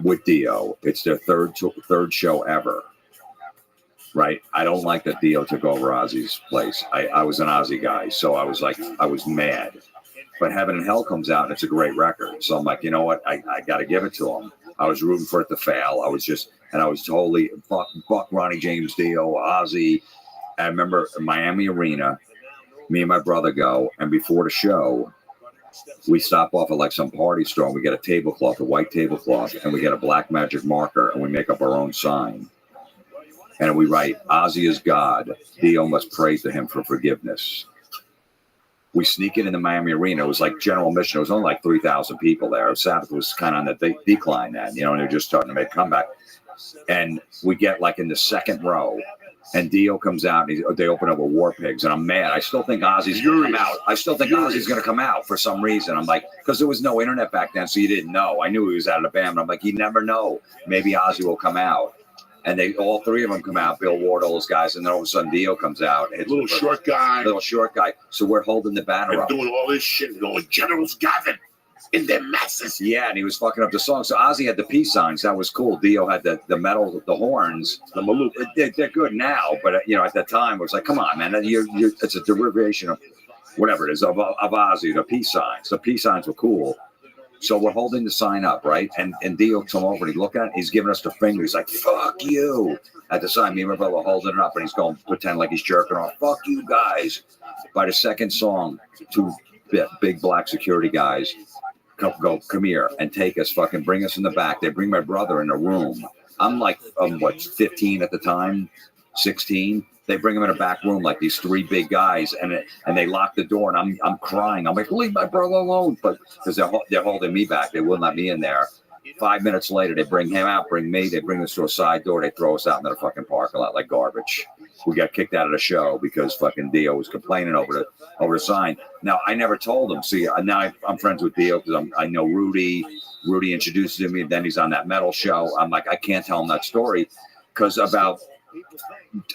with Dio. It's their third show ever. right? I don't like that Dio took over Ozzy's place. I was an Ozzy guy, so I was mad. But Heaven and Hell comes out, and it's a great record. So I'm like, you know what? I got to give it to him. I was rooting for it to fail. I was totally fuck Ronnie James Dio, Ozzy. I remember Miami Arena, me and my brother go, and before the show, we stop off at like some party store, and we get a tablecloth, a white tablecloth, and we get a black magic marker, and we make up our own sign. And we write, Ozzy is God. Dio must pray to him for forgiveness. We sneak it in the Miami Arena. It was like general admission. It was only like 3,000 people there. Sabbath was kind of on the decline then, and they're just starting to make a comeback. And we get like in the second row, and Dio comes out, and they open up with War Pigs, and I'm mad. I still think Ozzy's going to come out. I still think Ozzy's going to come out for some reason. I'm like, because there was no internet back then, so you didn't know. I knew he was out of the band, but I'm like, you never know. Maybe Ozzy will come out. And all three of them come out, Bill Ward, all those guys, and then all of a sudden Dio comes out. Little short guy. So we're holding the banner up. Doing all this shit, going, generals gathered in their masses. Yeah, and he was fucking up the song. So Ozzy had the peace signs. That was cool. Dio had the metal, the horns. The Maluk. They're good now, but at the time it was like, come on, man. It's a derivation of whatever it is of Ozzy. The peace signs. The peace signs were cool. So we're holding the sign up, right? And Dio come over and he look at it. He's giving us the finger. He's like, fuck you. At the sign, me and my brother holding it up, and he's going to pretend like he's jerking off. Fuck you guys. By the second song, two big black security guys come here and take us, fucking bring us in the back. They bring my brother in a room. I'm like, 15 at the time, 16. They bring him in a back room, like these three big guys, and they lock the door, and I'm crying. I'm like, leave my brother alone, but because they're holding me back, they wouldn't let me in there. 5 minutes later, they bring him out, bring me, they bring us to a side door, they throw us out into the fucking parking lot like garbage. We got kicked out of the show because fucking Dio was complaining over the sign. Now I never told him. See, now I'm friends with Dio because I know Rudy. Rudy introduces me, and then he's on that metal show. I'm like, I can't tell him that story because about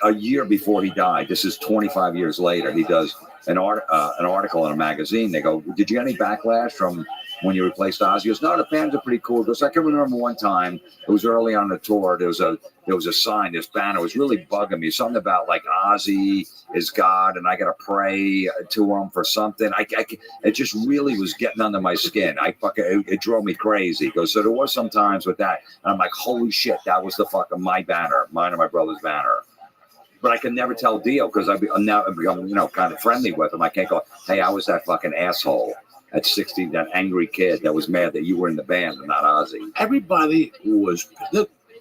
a year before he died, this is 25 years later, he does an article in a magazine. They go, did you get any backlash from when you replaced Ozzy? He goes, no, the fans are pretty cool. He goes, I can remember one time, it was early on the tour, there was a sign, this banner was really bugging me, something about like Ozzy is God and I gotta pray to him for something. It just really was getting under my skin. It drove me crazy. He goes, so there was some times with that, and I'm like, holy shit, that was the fucking my banner, mine and my brother's banner. But I can never tell Dio because I've become, kind of friendly with him. I can't go, hey, I was that fucking asshole at 16, that angry kid that was mad that you were in the band and not Ozzy. Everybody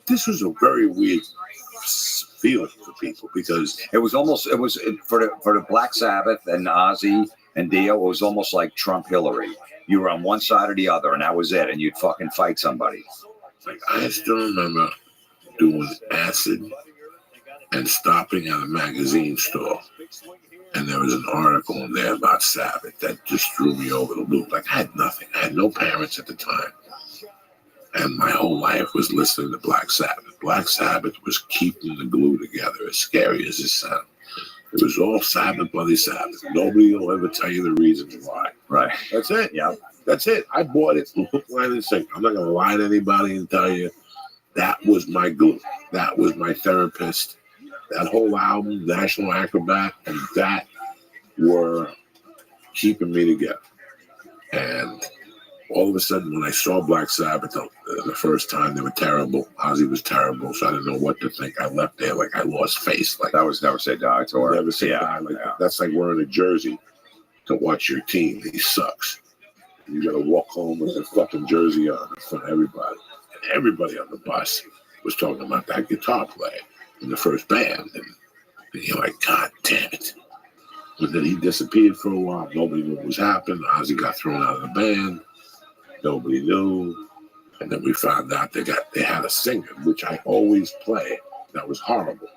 this was a very weird feeling for people because it was for the Black Sabbath and Ozzy and Dio, it was almost like Trump Hillary. You were on one side or the other, and that was it, and you'd fucking fight somebody. Like I still remember doing acid and stopping at a magazine store, and there was an article in there about Sabbath that just threw me over the loop. Like I had nothing. I had no parents at the time, and my whole life was listening to Black Sabbath. Black Sabbath was keeping the glue together, as scary as it sounded. It was all Sabbath, Bloody Sabbath. Nobody will ever tell you the reasons why. Right. That's it. Yeah. That's it. I bought it hook, line, and sinker. I'm not going to lie to anybody and tell you that was my glue. That was my therapist. That whole album, National Acrobat, and that were keeping me together. And all of a sudden, when I saw Black Sabbath the first time, they were terrible. Ozzy was terrible, so I didn't know what to think. I left there like I lost face. Like that was Never Say Die tour. Never Say Die. Like that's like wearing a jersey to watch your team. He sucks. You got to walk home with a fucking jersey on in front of everybody. And everybody on the bus was talking about that guitar player in the first band, and you're like, God damn it. But then he disappeared for a while. Nobody knew what was happening. Ozzy got thrown out of the band. Nobody knew. And then we found out they had a singer, which I always play. That was horrible.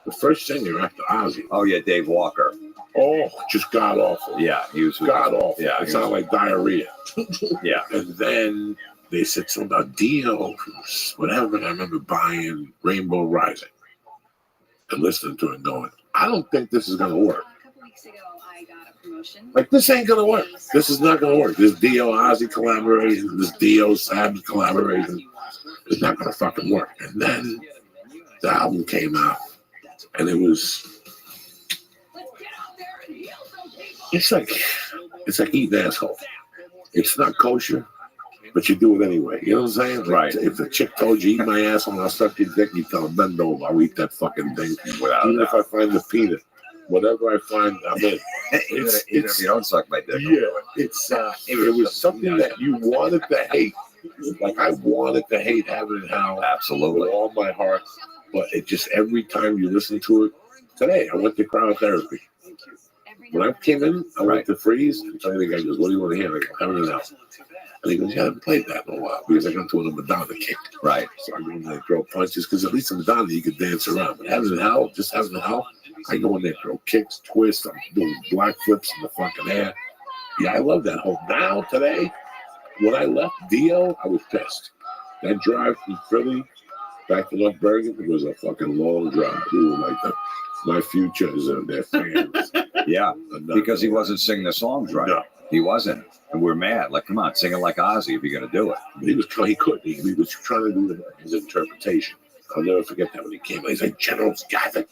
The first singer after Ozzy. Oh yeah, Dave Walker. Oh, just god awful. Yeah, he was god awful. Yeah, it sounded like diarrhea. Yeah. And then they said something about Dio, whatever. And I remember buying Rainbow Rising and listening to it and going, I don't think this is going to work. A couple weeks ago, I got a promotion. Like, this ain't going to work. This is not going to work. This Dio-Ozzy collaboration, this Dio-Sabbath collaboration is not going to fucking work. And then the album came out, And it was. It's like eating asshole. It's not kosher, but you do it anyway. You know what I'm saying? Like, Right. If the chick told you, eat my asshole and I'll suck your dick, you tell her, bend over, I'll eat that fucking thing. Even if I find the peanut, whatever I find, I'm in. Even if you don't suck my dick. Yeah, it was something that you wanted to hate. Like I wanted to hate Heaven and Hell. Absolutely. With all my heart. But it just, every time you listen to it, today I went to cryotherapy. When I came in, I went to freeze. And the guy goes, what do you want to hear? I go, Heaven and Hell. And he goes, yeah, I haven't played that in a while because I got to a Madonna kick. Right. So I go in there and throw punches because at least in Madonna you could dance around. But Heaven and Hell, just Heaven and Hell, I go in there, throw kicks, twists, I'm doing black flips in the fucking air. Yeah, I love that whole. Now, today, when I left Dio, I was pissed. That drive from Philly back to North Bergen was a fucking long drive. We were like my futures and their fans. Yeah, because he wasn't singing the songs right. No. He wasn't. And we're mad. Like, come on, sing it like Ozzy if you're going to do it. He was couldn't. He was trying to do his interpretation. I'll never forget that when he came. He's like, generals gathered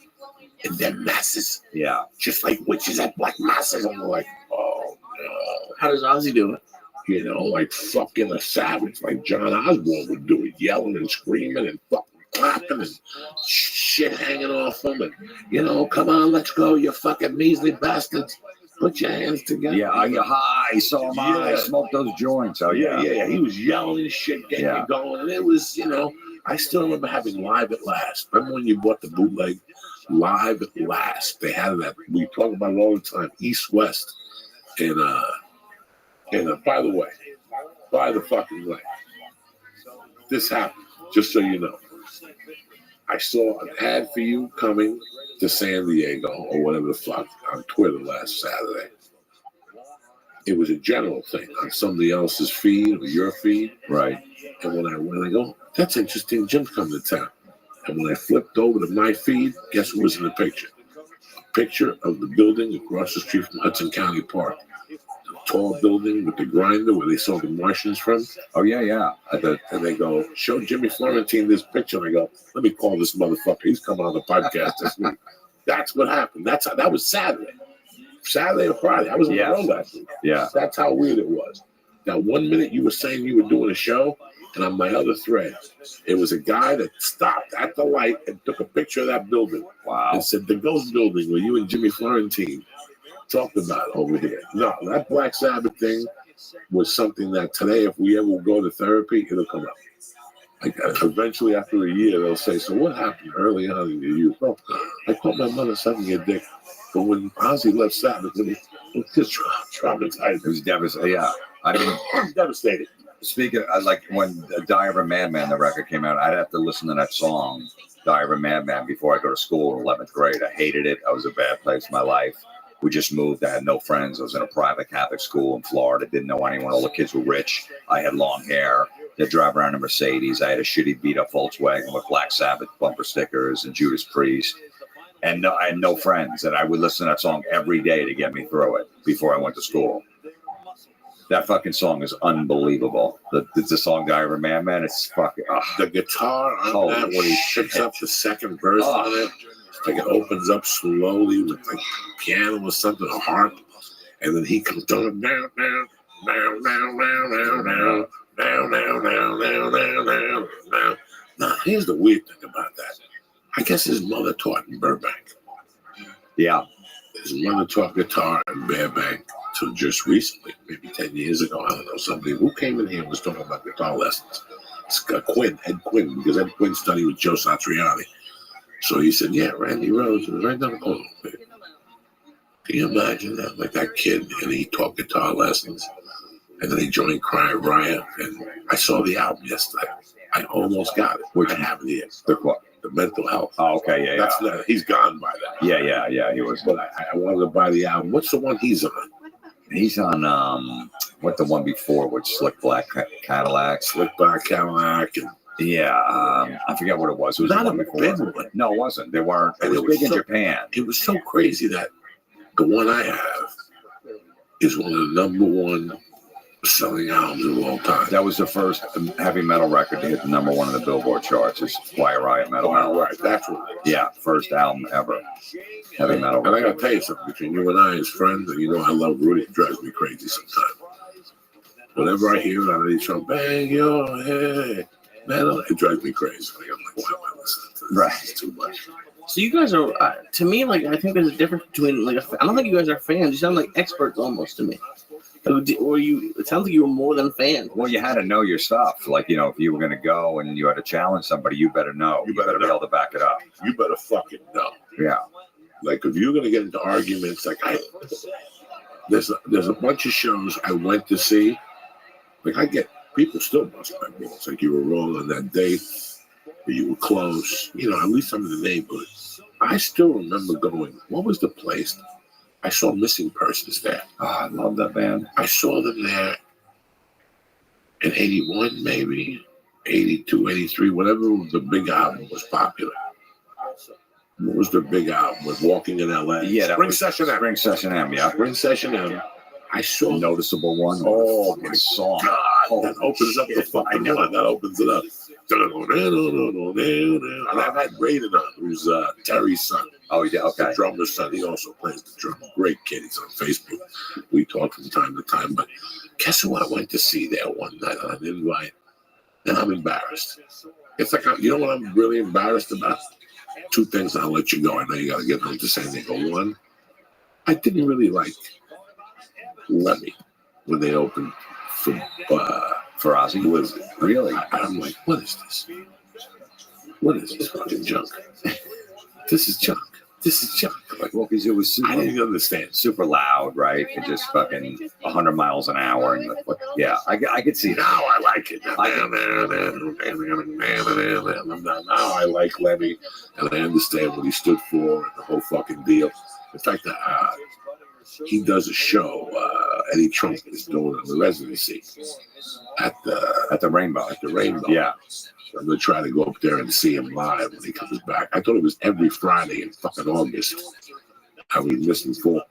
in their masses. Yeah. Just like witches at black masses. I'm like, oh, no. How does Ozzy do it? You know, like fucking a savage, like John Osborne would do it, yelling and screaming and fucking clapping and shit hanging off him. And, you know, come on, let's go, you fucking measly bastards. Put your hands together. Yeah, are you high? So am I. Smoke those joints. Oh, yeah. Yeah. He was yelling and shit, getting you going. And it was, you know, I still remember having Live at Last. Remember when you bought the bootleg? Live at Last. They had that. We talk about it all the time. East West. And by the way, by the fucking way, this happened, just so you know. I saw an ad for you coming to San Diego or whatever the fuck on Twitter last Saturday. It was a general thing on somebody else's feed or your feed. Right. And when I go, that's interesting, Jim's coming to town. And when I flipped over to my feed, guess what was in the picture? A picture of the building across the street from Hudson County Park. Tall building with the grinder where they saw the Martians from. Oh, yeah. And they go, show Jimmy Florentine this picture. And I go, let me call this motherfucker. He's coming on the podcast this week. That's what happened. That was Saturday. Saturday or Friday. I was on the road last week. Yeah. That's how weird it was. Now, 1 minute you were saying you were doing a show, and on my other thread, it was a guy that stopped at the light and took a picture of that building. Wow. And said, the ghost building where you and Jimmy Florentine talked about over here. No, that Black Sabbath thing was something that today, if we ever go to therapy, it'll come up. Like eventually, after a year, they'll say, "So what happened early on in your youth?" Well, I caught my mother sucking a dick, but when Ozzy left Sabbath, it was traumatized. It was devastating. Yeah, I mean, devastated. Speaking of, like when "Die of a Madman" the record came out, I'd have to listen to that song "Die of a Madman" before I go to school in 11th grade. I hated it. I was a bad place in my life. We just moved. I had no friends. I was in a private Catholic school in Florida. Didn't know anyone. All the kids were rich. I had long hair. They'd drive around in a Mercedes. I had a shitty beat-up Volkswagen with Black Sabbath bumper stickers and Judas Priest. And I had no friends. And I would listen to that song every day to get me through it before I went to school. That fucking song is unbelievable. The song "Die of a Madman," it's fucking... The guitar on that, when he picks up the second verse on it, like it opens up slowly with like piano or something, a harp, and then he comes down, down, down, down, down, down, down, down, down, down, down, down, down, down. Now, here's the weird thing about that. I guess his mother taught in Burbank. Yeah. His mother taught guitar in Burbank till just recently, maybe 10 years ago. I don't know, somebody who came in here and was talking about guitar lessons. It's Ed Quinn, because Ed Quinn studied with Joe Satriani. So he said, yeah, Randy Rhoads was right down the corner. Can you imagine that? Like that kid, and he taught guitar lessons, and then he joined Cry Riot, and I saw the album yesterday. I almost got it. Which I have it here. The Mental Health. Oh, okay, yeah. That's not, he's gone by that. Yeah, he was. But I wanted to buy the album. What's the one he's on? He's on, what the one before, with Slick Black Cadillac. Slick Black Cadillac, and yeah, I forget what it was. It was not a big one. No, it wasn't. They weren't. It was big in Japan. It was so crazy that the one I have is one of the number one selling albums of all time. That was the first heavy metal record to hit the number one in the Billboard charts. It's Quiet Riot Metal. Wow, right. That's what it is. Yeah, first album ever. Heavy metal. And I gotta tell you something, between you and I as friends, and you know I love Rudy, it drives me crazy sometimes. Whenever I hear it on any song, bang your head, metal, it drives me crazy. Like, I'm like, why am I listening to this? Right. It's too much. So you guys are, to me, like, I think there's a difference between, like, I don't think you guys are fans. You sound like experts almost to me. Or you, it sounds like you were more than fans. Well, you had to know your stuff. Like, you know, if you were going to go and you had to challenge somebody, you better know. You better be able to back it up. You better fucking know. Yeah. Like, if you're going to get into arguments, like, there's a bunch of shows I went to see. Like, I get, people still bust my balls. Like, you were wrong on that date, or you were close. You know, at least I'm in the neighborhood. I still remember going, what was the place? I saw Missing Persons there. Oh, I love that band. I saw them there in 81, maybe, 82, 83, whatever the big album was popular. What was the big album? Was Walking in L.A.? Yeah, that Spring was Session M. Spring Session M, yeah. Spring Session M. I saw Noticeable One. Oh, my song. God. That opens up the fucking one. That opens it up. And I've had Braden on, who's Terry's son. Oh, yeah, okay. The drummer's son. He also plays the drum. Great kid. He's on Facebook. We talk from time to time. But guess who I went to see there one night on an invite? And I'm embarrassed. It's like, you know what I'm really embarrassed about? Two things, and I'll let you go. I know you got to get home to San Diego. One, I didn't really like Lemmy when they opened for Ozzy. Was it? Really? I'm like, what is this? What is this fucking junk? This is junk. This is junk. Like, well, because it was super, I didn't understand. Super loud, right? And just fucking 100 miles an hour. And like, yeah, I could see that. Now I like it. Now I like Lemmy, and I understand what he stood for and the whole fucking deal. In fact, he does a show. Eddie Trunk is doing a residency at the Rainbow. At the Rainbow. Yeah. I'm gonna try to go up there and see him live when he comes back. I thought it was every Friday in fucking August. I was listening for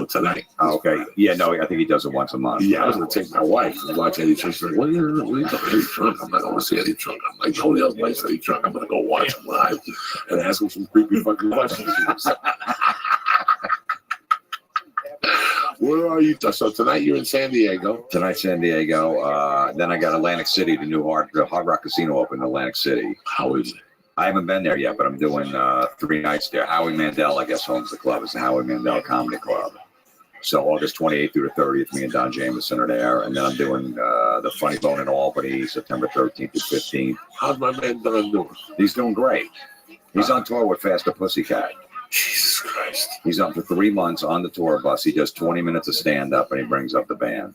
tonight. Oh, okay. Yeah, no, I think he does it once a month. Yeah, I was gonna take my wife and watch Eddie Trunk. She's like, what are you doing? Eddie Trunk? I'm not gonna see Eddie Trunk. I'm like, nobody else likes Eddie Trunk. I'm gonna go watch him live and ask him some creepy fucking questions. Where are you? So tonight you're in San Diego. Tonight, San Diego. Then I got Atlantic City. The Hard Rock Casino opened in Atlantic City. How is it? I haven't been there yet, but I'm doing 3 nights there. Howie Mandel, I guess, owns the club. It's the Howie Mandel Comedy Club. So August 28th through the 30th, me and Don Jameson are there. And then I'm doing the Funny Bone in Albany, September 13th to 15th. How's my man Don doing? He's doing great. He's on tour with Faster Pussycat. Jesus Christ. He's on for 3 months on the tour bus. He does 20 minutes of stand-up, and he brings up the band.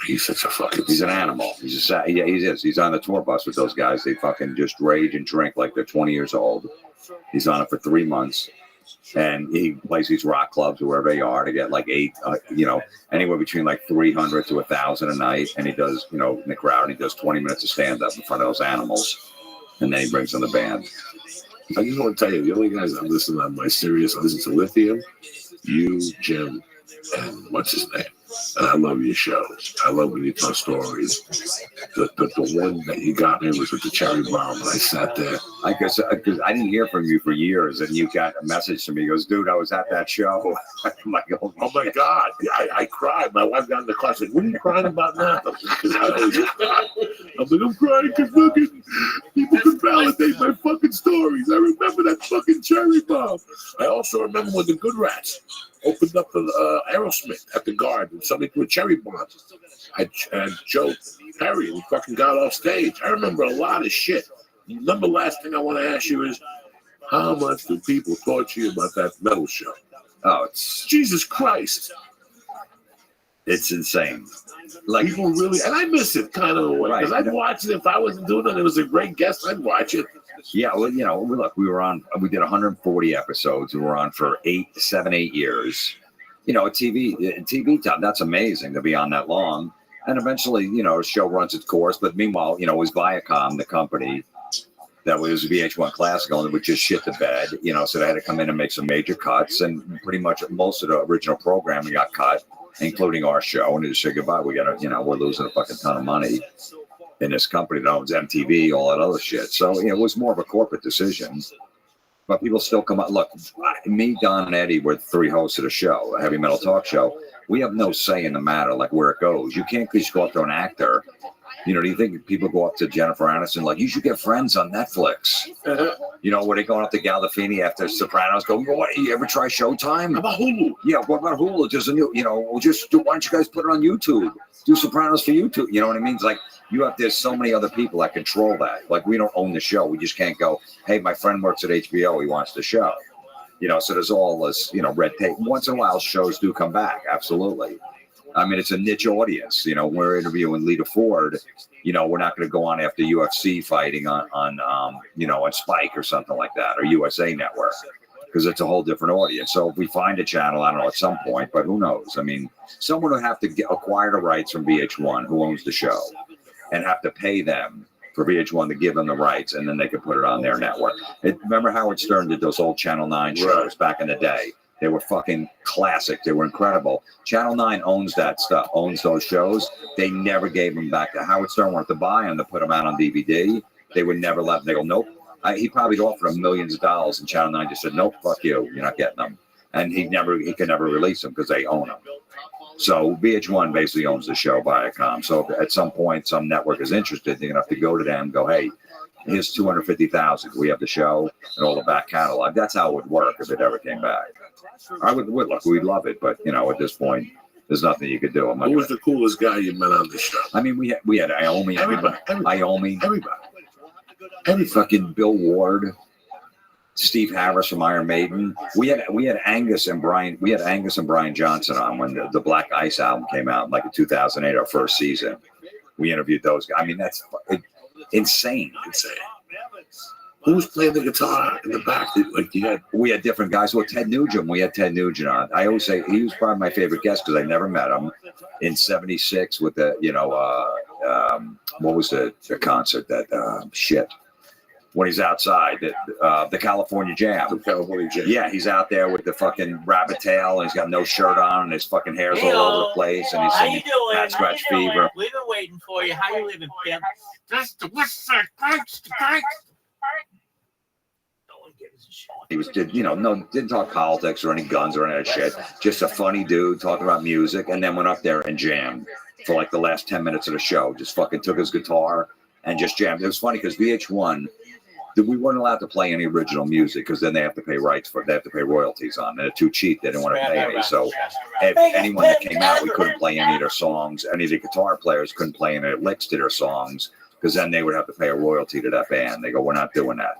He's such a fucking... He's an animal. He's a... Yeah, he is. He's on the tour bus with those guys. They fucking just rage and drink like they're 20 years old. He's on it for 3 months. And he plays these rock clubs wherever they are to get like anywhere between like 300 to 1,000 a night. And he does, in the crowd, and he does 20 minutes of stand-up in front of those animals. And then he brings in the band. I just want to tell you, the only guys I'm listening on my Sirius, I listen to Lithium, you, Jim, and what's his name? And I love your show. I love when you tell stories. The one that you got me was with the cherry bomb, and I sat there. I guess because I didn't hear from you for years, and you got a message to me. He goes, dude, I was at that show. I'm like, oh my God. I cried. My wife got in the car. She's like, what are you crying about now? I'm like, I'm crying because fucking people can validate my fucking stories. I remember that fucking cherry bomb. I also remember when the Good Rats opened up the Aerosmith at the Garden. Somebody threw a cherry bomb. I had Joe Perry, and he fucking got off stage. I remember a lot of shit. The number last thing I want to ask you is, how much do people talk to you about that metal show? Oh, it's Jesus Christ. It's insane. Like people really, and I miss it kind of away because I'd watch it if I wasn't doing it. It was a great guest. I'd watch it. Yeah, well, look, we did 140 episodes. We were on for 7, 8 years. TV time, that's amazing to be on that long. And eventually, a show runs its course. But meanwhile, it was Viacom, the company that was VH1 Classical, and would just shit the bed, so they had to come in and make some major cuts. And pretty much most of the original programming got cut. including our show, and to say goodbye. We got to, we're losing a fucking ton of money in this company that owns MTV, all that other shit. So it was more of a corporate decision. But people still come out. Look, me, Don, and Eddie were 3 hosts of the show, a heavy metal talk show. We have no say in the matter, like where it goes. You can't just go up to an actor. Do you think people go up to Jennifer Aniston like, you should get Friends on Netflix? Were they going up to Gandolfini after Sopranos? Go, what? You ever try Showtime? How about Hulu? Yeah, what about Hulu? There's a new, why don't you guys put it on YouTube? Do Sopranos for YouTube. You know what I mean? It's like there's so many other people that control that. Like we don't own the show. We just can't go, hey, my friend works at HBO. He wants the show. So there's all this, red tape. Once in a while, shows do come back. Absolutely. I mean, it's a niche audience. We're interviewing Lita Ford. We're not going to go on after UFC fighting on Spike or something like that, or USA Network, because it's a whole different audience. So if we find a channel, I don't know, at some point, but who knows? I mean, someone would have to acquire the rights from VH1, who owns the show, and have to pay them for VH1 to give them the rights, and then they could put it on their network. Remember Howard Stern did those old Channel 9 shows back in the day? They were fucking classic. They were incredible. Channel 9 owns that stuff, owns those shows. They never gave them back to Howard Stern. Wanted to buy them to put them out on DVD. They would never let them. They go, nope. He probably offered them millions of dollars, and Channel 9 just said, nope, fuck you. You're not getting them. And he could never release them because they own them. So VH1 basically owns the show, Viacom. So if at some point some network is interested, they're going to have to go to them and go, hey, here's $250,000. We have the show and all the back catalog. That's how it would work if it ever came back. I would look, we'd love it, but at this point, there's nothing you could do. Who was the coolest guy you met on the show? I mean, we had Iommi, everybody, every fucking Bill Ward, Steve Harris from Iron Maiden. We had Angus and Brian. We had Angus and Brian Johnson on when the Black Ice album came out in like in 2008, our first season. We interviewed those guys. I mean, that's insane. Who was playing the guitar in the back? We had different guys. Well, Ted Nugent. We had Ted Nugent on. I always say he was probably my favorite guest because I never met him. In '76 with the what was the concert that shit when he's outside the California Jam. The California Jam. Yeah, he's out there with the fucking rabbit tail and he's got no shirt on and his fucking hair's all over the place and he's singing Hat Scratch Fever. We've been waiting for you. How you living, Pimp? He was, didn't talk politics or any guns or any of that shit. Just a funny dude talking about music, and then went up there and jammed for like the last 10 minutes of the show. Just fucking took his guitar and just jammed. It was funny because VH1, we weren't allowed to play any original music because then they have to pay rights for it. They have to pay royalties on it. They're too cheap. They didn't want to pay any. So if anyone that came out, we couldn't play any of their songs. Any of the guitar players couldn't play any licks to their songs because then they would have to pay a royalty to that band. They go, we're not doing that.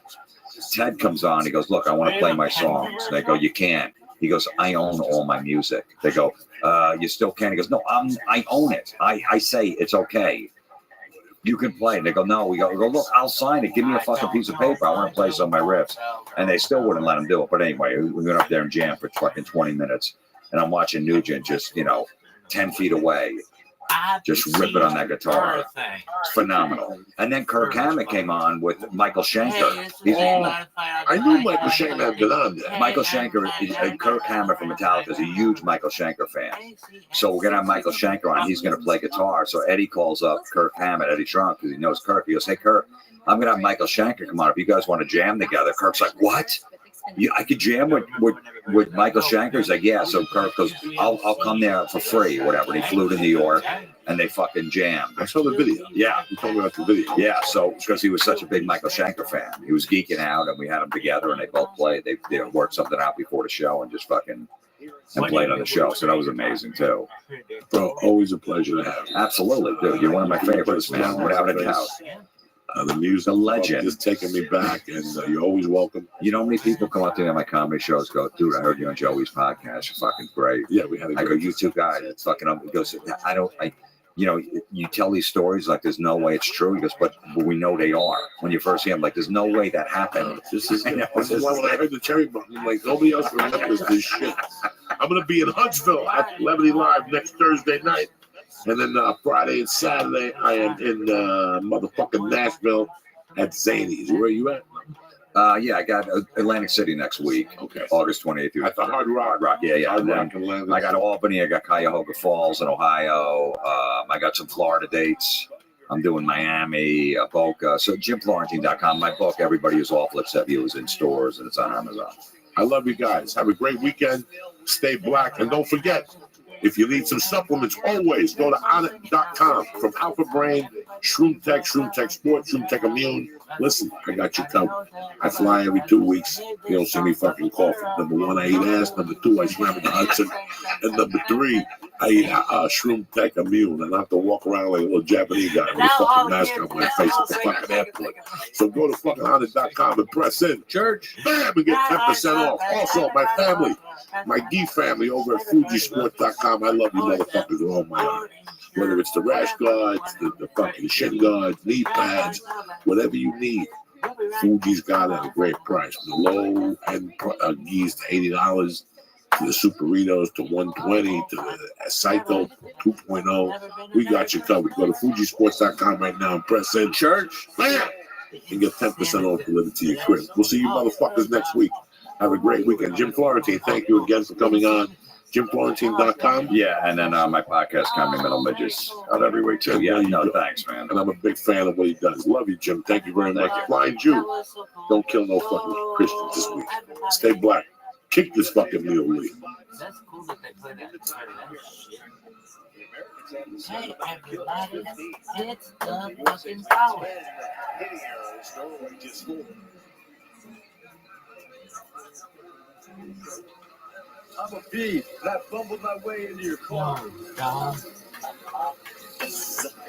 Ted comes on. He goes, look, I want to play my songs. And they go, you can't. He goes, I own all my music. They go, you still can. He goes, no, I own it. I say it's okay. You can play. And they go, no. We go, look, I'll sign it. Give me a fucking piece of paper. I want to play some of my riffs. And they still wouldn't let him do it. But anyway, we went up there and jammed for fucking 20 minutes. And I'm watching Nugent just, 10 feet away. Just rip it on that guitar. It's phenomenal. And then Kirk Hammett came on with Michael Schenker. I knew Michael Schenker had been on there. Michael Schenker, Kirk Hammett from Metallica is a huge Michael Schenker fan. So we're going to have Michael Schenker on. He's going to play guitar. So Eddie calls up Kirk Hammett, Eddie Trunk, because he knows Kirk. He goes, hey, Kirk, I'm going to have Michael Schenker come on. If you guys want to jam together. Kirk's like, what? I could jam with Michael Schenker. He's like, yeah. So Kirk goes, I'll come there for free, whatever. And he flew to New York and they fucking jammed. I saw the video. Yeah. You told me about the video. Yeah. So because he was such a big Michael Schenker fan, he was geeking out and we had them together and they both played. They worked something out before the show and just fucking and played on the show. So that was amazing too. Bro, always a pleasure to have you. Absolutely, dude. You're one of my favorites, man. Without a doubt. The music, the legend, is taking me back, and you're always welcome. You know how many people come up to me on my comedy shows, go, dude, I heard you on Joey's podcast. You're fucking great. Yeah, we had. I go, you two guys, it's fucking. He goes, you tell these stories like there's no way it's true. He goes, but we know they are. When you first hear them, like there's no way that happened. This is why when I heard the Cherry Bomb, I'm like, nobody else remembers this shit. I'm gonna be in Huntsville at Levity Live next Thursday night. And then Friday and Saturday, I am in motherfucking Nashville at Zany's. Where are you at? Yeah, I got Atlantic City next week. Okay. August 28th. At the Hard Rock. Yeah. Hard And then Rock Atlantic. I got Albany. I got Cuyahoga Falls in Ohio. I got some Florida dates. I'm doing Miami, Boca. So JimFlorentine.com. My book, Everybody Is Awful Except You, is in stores and it's on Amazon. I love you guys. Have a great weekend. Stay black. And don't forget, if you need some supplements, always go to Onnit.com. From Alpha Brain, Shroom Tech Sport, Shroom Tech Immune. Listen, I got you covered. I fly every 2 weeks. You don't see me fucking coughing. Number one, I eat ass. Number two, I swam in the Hudson. And number three, I eat Shroom Tech Immune. And I have to walk around like a little Japanese guy with a fucking mask on my face at the fucking airport. So go to fucking Onnit.com and press in. Church, bam, and get 10% off. Also, my family, my D family over at Fujisport.com. I love you motherfuckers with all my heart. Whether it's the rash guards, the fucking shin guards, knee pads, whatever you need, Fuji's got it at a great price. From the low end geese to $80, to the Superitos to $120, to the Psycho 2.0. We got you covered. Go to Fujisports.com right now and press in church, bam, and get 10% off delivered to your crib. We'll see you motherfuckers next week. Have a great weekend. Jim Florentine, thank you again for coming on. JimFlorentine.com. Yeah, and then my podcast, Comedy Metal Midgets, out every week too. Yeah, no, thanks, man. And I'm a big fan of what he does. Love you, Jim. Thank you very much. Blind Jew, don't kill no fucking Christians this week. Stay black. Kick this fucking Leo Lee. That's cool that they play that part of that shit. Hey, everybody, it's the fucking power. I'm a bee, and I fumbled my way into your car. Dog.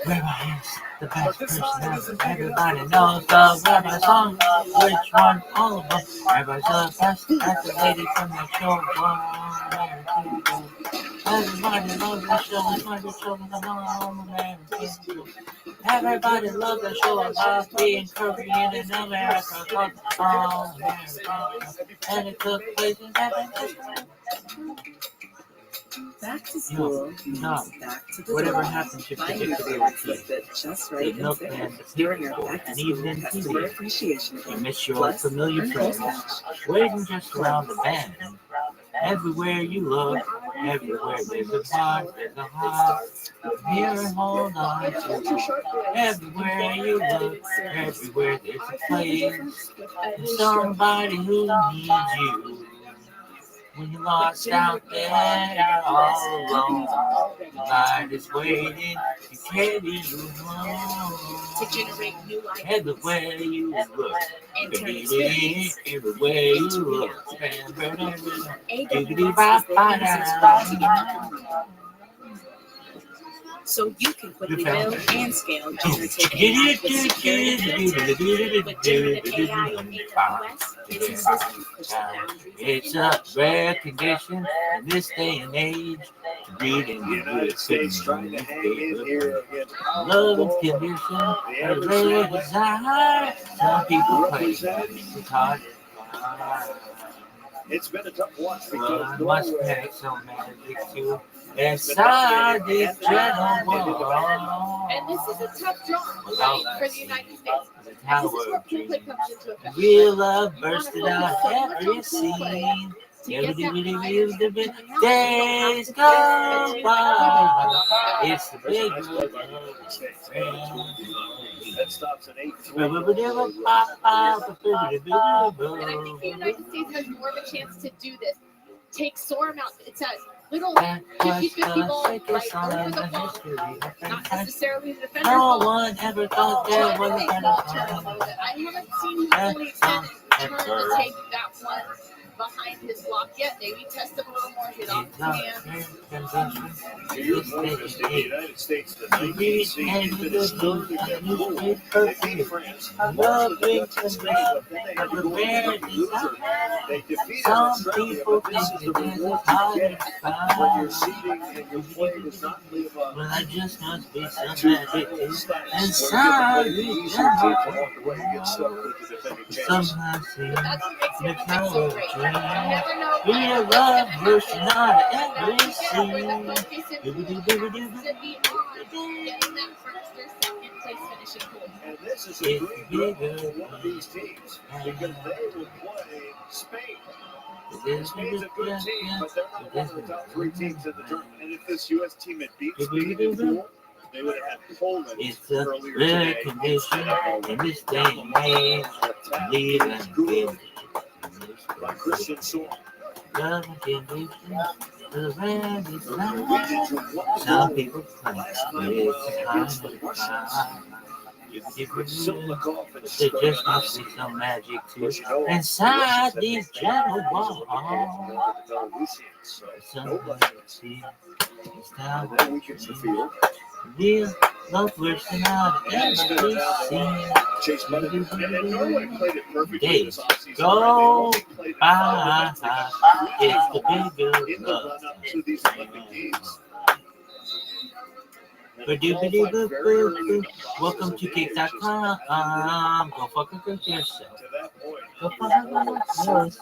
Rabbi is the best person ever. Everybody knows the Rabbi song. Which one? All of them. Rabbi's the best. That's the lady from the show. Everybody loves the show. Everybody loves the show about being Korean in America. Called America. And it took place in Back to school. No. Back to the Whatever door. happened to Finding predictability? fit just right The milk and man, fit. the During our people, back to and school even customer TV. appreciation You event. miss your Plus, familiar earn friends, postcash. waiting just around the bend. Everywhere you look, everywhere there's a pot, there's a heart. Here and hold on to. Everywhere you look, everywhere there's a place. There's somebody who needs you. When you're lost out there, you're all alone. The light is waiting to carry you home. To generate new ideas. Everywhere you look, And turn baby, experience everywhere you look. So you can quickly build and scale generative AI with secure intelligence. With generative AI in AWS, it's a system pushing boundaries. It's a rare condition in this day and age to breed in the United States trying to hang in here against love and condition, a rare desire. Some people play it's hard. It's been a tough watch because Must have some magic too. Inside this dreadful world. And this is a tough draw, right, for the United States. The And this is tower where of Coolplay dreams. comes into effect. Real love bursted out every scene. Days go by. It's the big that stops at 8. And I think the United States has more of a chance to do this. Take Storm out. It's a little 50-50 ball right over the ball. Not necessarily the defender. No one ever thought there was a better I haven't seen him really turn to take that one behind his block yet. Maybe test him a little more, hit off his hand. You're focused in the United States tonight. You see the third against Bull. They beat France. They defeated Australia, but this is the reward you get when your seeding and your play does not live up well, I just must be to somebody inside. When you get the easy to walk away and get stuck with the defending champs. Somehow, see, the power of dream. Be a love version out of every scene. And this is a great battle for one of these teams because they will play Spain. Spain's a good team, but they're not one of the top 3 teams in the tournament. And if this U.S. team had beat Spain in pool, they would have had Poland earlier today. Condition in this day and age. Leave and give. By Christian Sorn. Love and condition. The land is light. Some people claim it's time. There just must be some magic too inside these gentle walls. Then we can fulfill. Real love working out every scene. Chase Button. And Norway played it perfectly Days this offseason. go by. It's the bigger in the love. run-up to these Olympic Games. Welcome to Cake.com. Go fucking cook yourself. Go fucking cook yourself.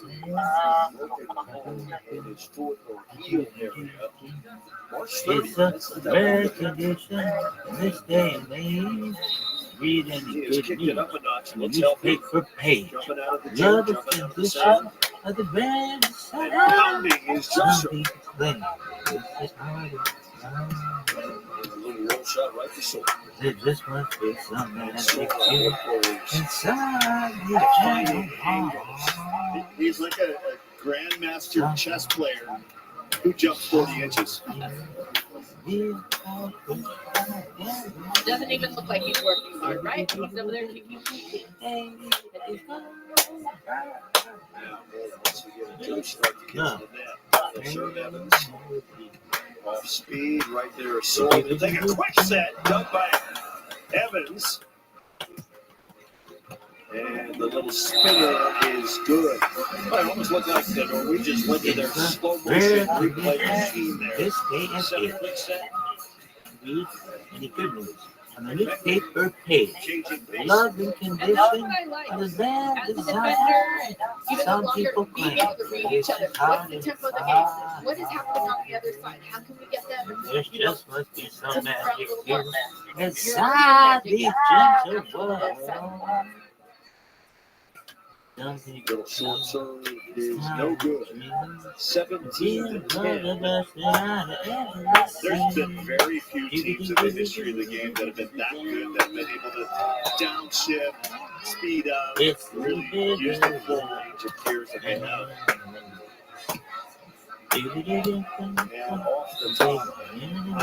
It's a rare condition in this day and age. Read any good news on the newspaper page. Love is condition of the brand Pounding is just some people claim it's hard. a little roll shot right to shoulder. There just must be some magic too inside the jungle hall. He's like a grandmaster chess player who jumps 40 inches. Doesn't even look like he's working hard, right? He's over there kicking. Serve Evans. Off speed right there. So we'll take a quick set. Done by Evans. And the little spinner is good. It almost looked like the Norwegians went to their slow motion replay machine there. This day and Set a age. quick set. Read any good news on the newspaper page. Changing pace. Love and condition of the bad As a desire. defender, you no Some longer people being claim able to read each it's other. hard What's the and tempo of the game? far. What is happening on the other side? How can we get them? There You know, just must be to some front magic a little here more. inside these gentle Absolutely. walls. Some people Little short serve is no good. 17 to 10. There's been very few teams in the history of the game that have been that good, that have been able to downshift, speed up, really use the full range of gears that they have. And off the top,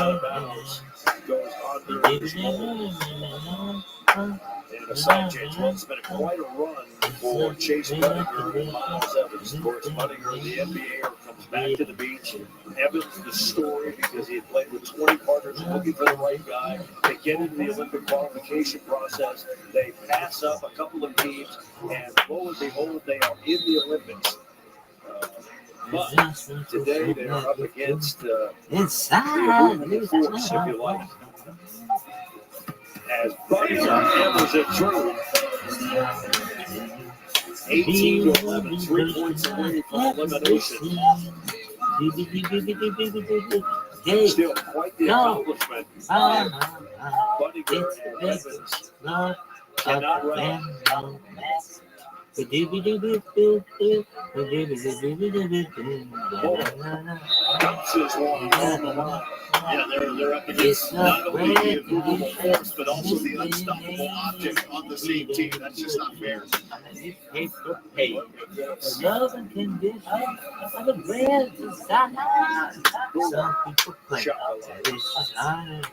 out of bounds, goes under. And a side change. Well, it's been quite a run for Chase Buttinger and Miles Evans. Of course, Buttinger, the NBA, comes back to the beach. Evans, the story, because he had played with 20 partners looking for the right guy. They get into the Olympic qualification process. They pass up a couple of teams, and lo and behold, they are in the Olympics. But today they are up against the opponent force, if you like. As Buttinger hammers it through. 18 to 11, 3 points away from elimination. Still quite the accomplishment. Buttinger and Evans cannot run. Bounces one on the line. Yeah, they're up against not only the immovable force, but also the unstoppable object on the same team. That's just not fair. Love and condition of the brand desire. Some people claim it's not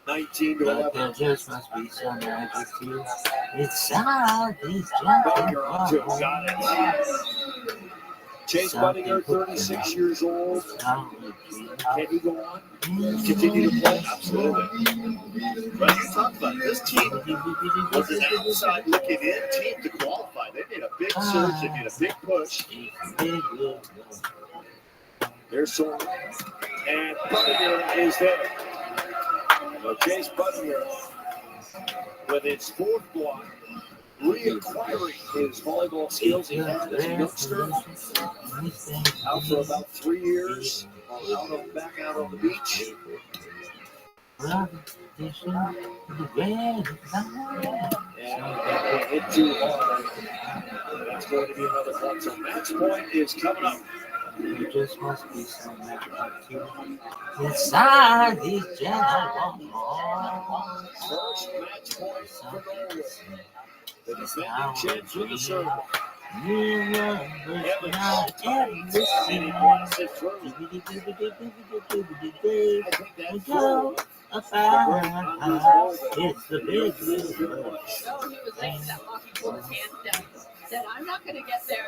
19 to 11. There just must be some magic too. It's all these gentle walls. Got it. Chase Buttinger, 36 years old. Can he go on? Continue to play? Absolutely. But you talked about it. This team was an outside looking in team to qualify. They made a big surge. They made a big push. There's Sorn. And Buttinger is there. Well, Chase Buttinger with his fourth block reacquiring his volleyball skills he had as a youngster. Out for about 3 years, back out on the beach. And hit too hard. That's going to be another point. So match point is coming up. There just must be some magic inside these gentle walls. First match point for Norway. The defending champs with the serve. It's the big So he was like that hockey pulled his hands down. Said, I'm not going to get there.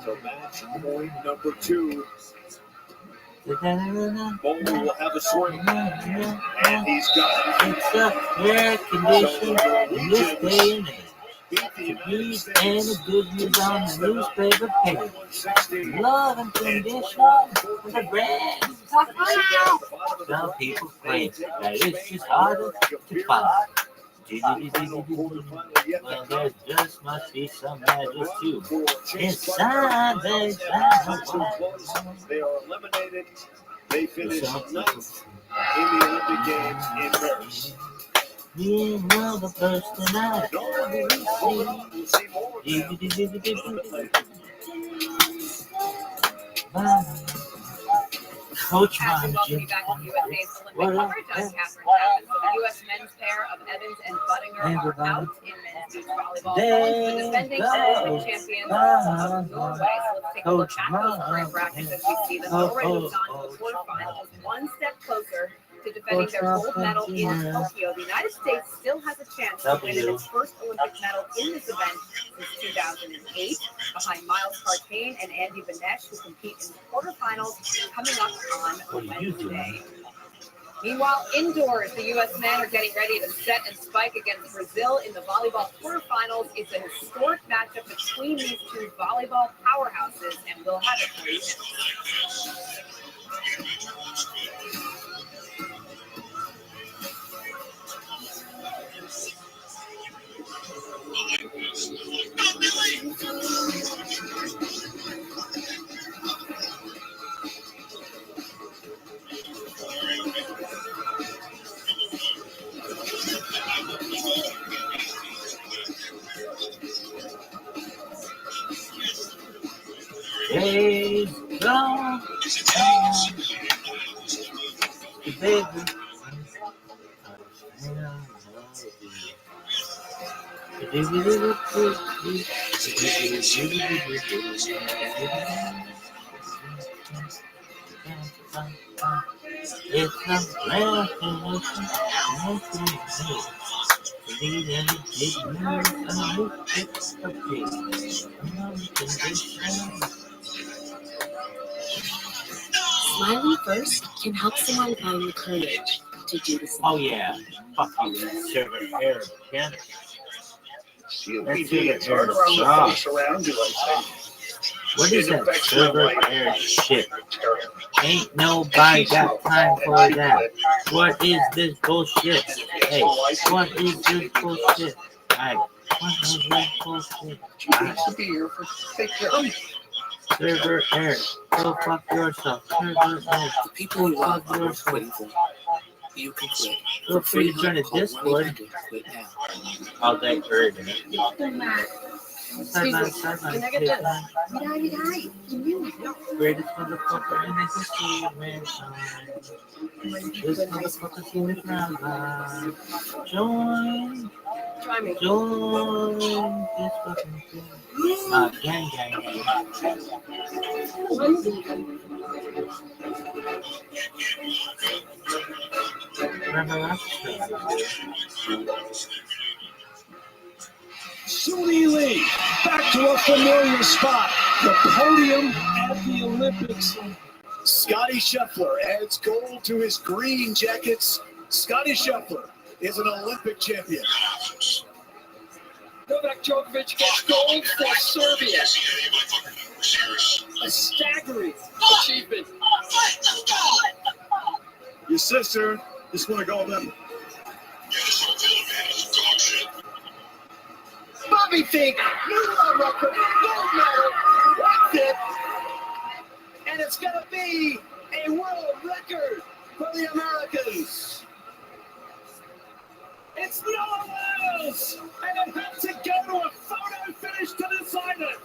So match point number 2. Bowley will have a swing. And he's got it. It's a rare condition in this day and age. News and the good news on the newspaper page. Love and condition for the grand. Some people claim that it's just harder to find. Well, there just must be some magic too. Inside these walls. They are eliminated. They finish 9th in the Olympic Games in Paris. You know the first tonight. Coach Mom, welcome you back to USA's Olympic coverage. I'm Catherine Chapman. So the U.S. men's pair of Evans and Buttinger are out in men's beach volleyball. The defending Olympic champions of Norway. So let's take a look at those current brackets as we see them. Norway moves on to the quarterfinals, one step closer to defending their gold medal in Tokyo. The United States still has a chance to win its first Olympic medal in this event since 2008, behind Miles Partain and Andy Benesh, who compete in the quarterfinals coming up on Wednesday. Meanwhile, indoors, the U.S. men are getting ready to set and spike against Brazil in the volleyball quarterfinals. It's a historic matchup between these two volleyball powerhouses, and we'll have it for you. Days gone, baby. It's a rare Smiling first can help someone find the courage to do the same. Oh yeah, fuck you, server air, yeah. It's hard around the face around you, I think. What is that server air shit? Ain't nobody got time for that. What is this bullshit? Hey, what is this bullshit? Hey, what is this bullshit? Server air, go fuck yourself. Server air, The people you love are worth quitting for. You can quit. feel free to join a Discord. Quit now. All day urgent. Excuse me, can I get that? Greatest motherfucker in the history of mankind. This motherfucker seen it now. Join this fucking thing. Gang. Remember Suni Lee, back to a familiar spot, the podium at the Olympics. Scotty Scheffler adds gold to his green jackets. Scotty Scheffler is an Olympic champion. Novak Djokovic gets gold for Serbia. A staggering achievement. Your sister just want to go with them. we think new world record, gold medal. That's it. And it's going to be a world record for the Americans. It's Noah Lyles, and it had to go to a photo finish to decide it.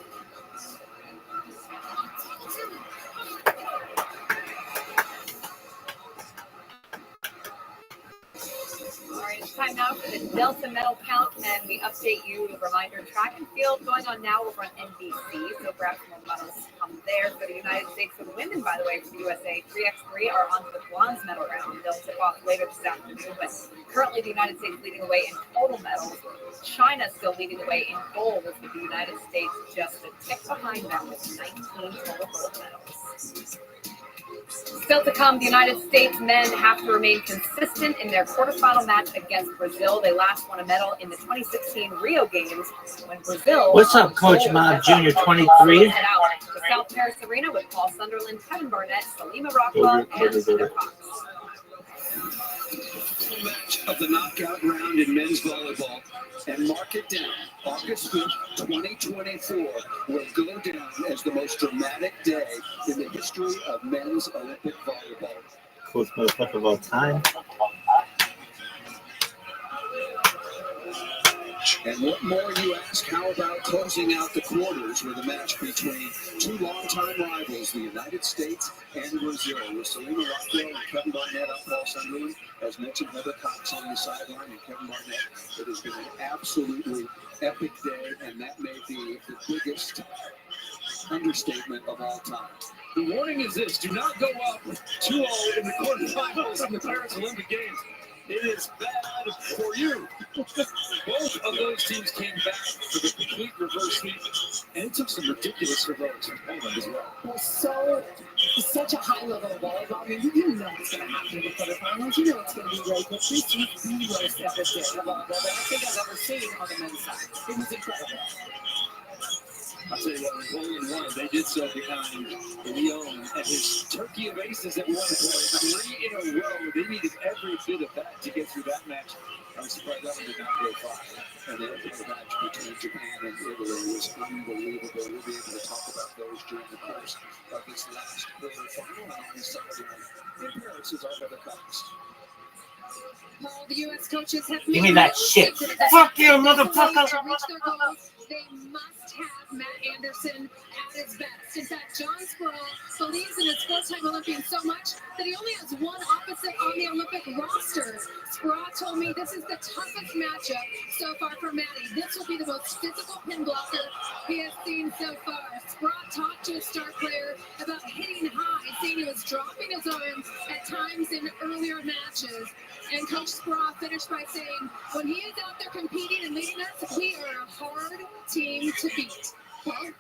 All right, it's time now for the Delta medal count, and we update you with a reminder. Track and field going on now over on NBC, so perhaps more medals come there for the United States. For the women, by the way, for the USA, 3x3 are on to the bronze medal round. They'll tip off later this afternoon, but currently the United States leading the way in total medals. China still leading the way in gold, with the United States just a tick behind them with 19 total gold medals. Still to come, the United States men have to remain consistent in their quarterfinal match against Brazil. They last won a medal in the 2016 Rio Games when Brazil. What's up, Coach Mob Jr. 23? Head out to South Paris Arena with Paul Sunderland, Kevin Barnett, Salima Rockwell, and Heather Cox. Match of the knockout round in men's volleyball, and mark it down. August 5th, 2024 will go down as the most dramatic day in the history of men's Olympic volleyball. Coolest motherfucker of all time. And what more, you ask? How about closing out the quarters with a match between two longtime rivals, the United States and Brazil, with Salima Rockwell and Kevin Barnett up Paul Sunderland. As mentioned, Heather Cox on the sideline and Kevin Barnett. It has been an absolutely epic day, and that may be the biggest understatement of all time. The warning is this: do not go up 2-0 in the quarterfinals in the Paris Olympic Games. It is bad for you. Both of those teams came back for the complete reverse sweep, and it took some ridiculous heroics from Poland as well. Well, such a high level of volleyball. I mean, you know what's going to happen in the quarterfinals. You know it's going to be great. But this was the most epic day of volleyball that I think I've ever seen on the men's side. It was incredible. I'll tell you what, when Poland won, they did so behind Leon and his turkey of aces at one point. 3 in a row. They needed every bit of that to get through that match. I was surprised that one did not go far. And the match between Japan and Italy was unbelievable. We'll be able to talk about those during the course of this last quarterfinal. And on the sideline in Paris is our Heather Cox. Well, the U.S. coaches have Give me that shit. Fuck you, motherfucker. To reach their goals, they must have Matt Anderson at his best. In fact, John Sproul believes in his four-time Olympian so much that he only has one opposite on the Olympic roster. Sproul told me this is the toughest matchup so far for Matty. This will be the most physical pin blocker he has seen so far. Sproul talked to a star player about hitting high, saying he was dropping his arm at times in earlier matches. And Coach Sproul finished by saying, when he is out there competing and leading us, we are a hard team to beat. Well,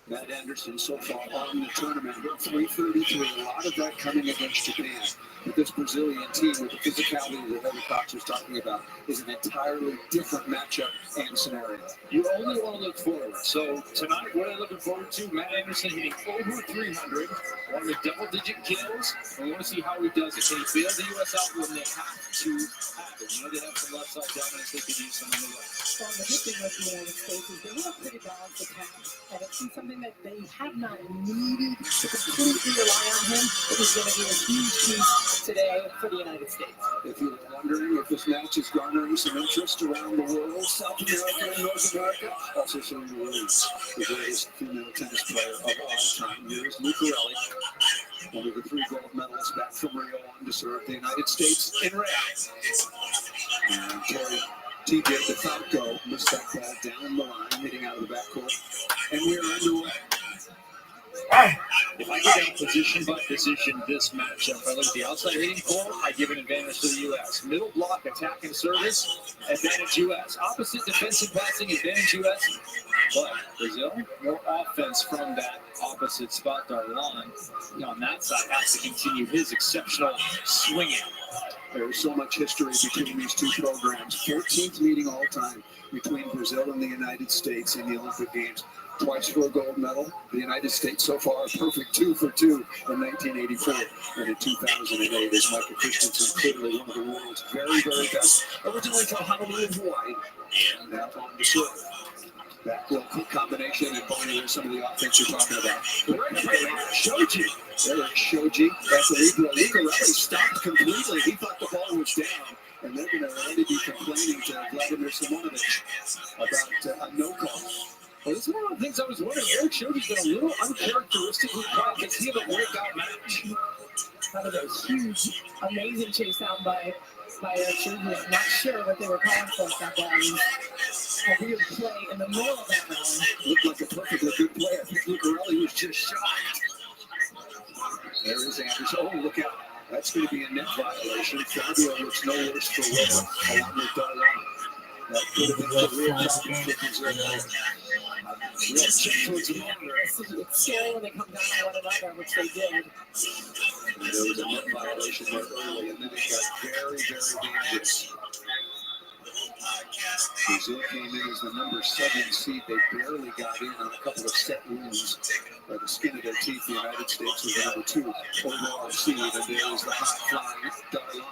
Matt Anderson so far on the tournament, 333. A lot of that coming against Japan. But this Brazilian team, with the physicality that Heather Cox was talking about, is an entirely different matchup and scenario. You only want to look forward. So tonight, what are you looking forward to? Matt Anderson hitting over 300, one with double-digit kills. We want to see how he does it. Can he bail the U.S. out when they have to have it? You know, they have some left-side dominance. They could use some on the left. well, the good thing with the United States is they have a pretty balanced attack. And it's been something that they have not needed to completely rely on him. It is going to be a huge piece today for the United States. If you're wondering if this match is garnering some interest around the world, South America and North America, also showing the Williams, the greatest female tennis player of all time. Here's Lucarelli, one of the 3 gold medalists back from Rio on to serve the United States in Rio. And TJ DeFalco missed that ball down the line, hitting out of the backcourt. And we're underway. If I get out position by position this matchup, if I look at the outside hitting core, I give an advantage to the U.S. Middle block, attack and service, advantage U.S. Opposite defensive passing, advantage U.S. But Brazil, more offense from that opposite spot. Darlan on that side has to continue his exceptional swinging. There's so much history between these two programs. 14th meeting all time between Brazil and the United States in the Olympic Games. twice for a gold medal. The United States so far a perfect 2 for 2 in 1984 and in 2008 as Michael Christensen, clearly one of the world's very, very best. Originally from Honolulu, Hawaii, and now on the serve. Back row quick combination, and Bonnie, there's some of the offense you're talking about. Shoji. Eric Shoji at the Libra. Lucarelli stopped completely. He thought the ball was down, and they're going to already be complaining to Vladimir Simonovic about a no call. Well, this is one of the things I was wondering. Eric Shoji's been a little uncharacteristically quiet. Does he have a breakout match? Out of a huge, amazing chase down by Eric Shoji. I'm not sure what they were calling for that ball. A weird play in the middle of that round. Looked like a perfectly good play. I think Lucarelli was just shocked. There is Anderson. Oh, look out. That's going to be a net violation. Fabio looks no worse for wear, along with Darlan. That could have been a real problem for Brazil. It's scary when they come down on one another, which they did. There was a net violation there early, and then it got very, very dangerous. Brazil came in as the number 7 seed. They barely got in on a couple of set wounds by the skin of their teeth. The United States was the number 2 overall seed, and there was the hot flying Darlan.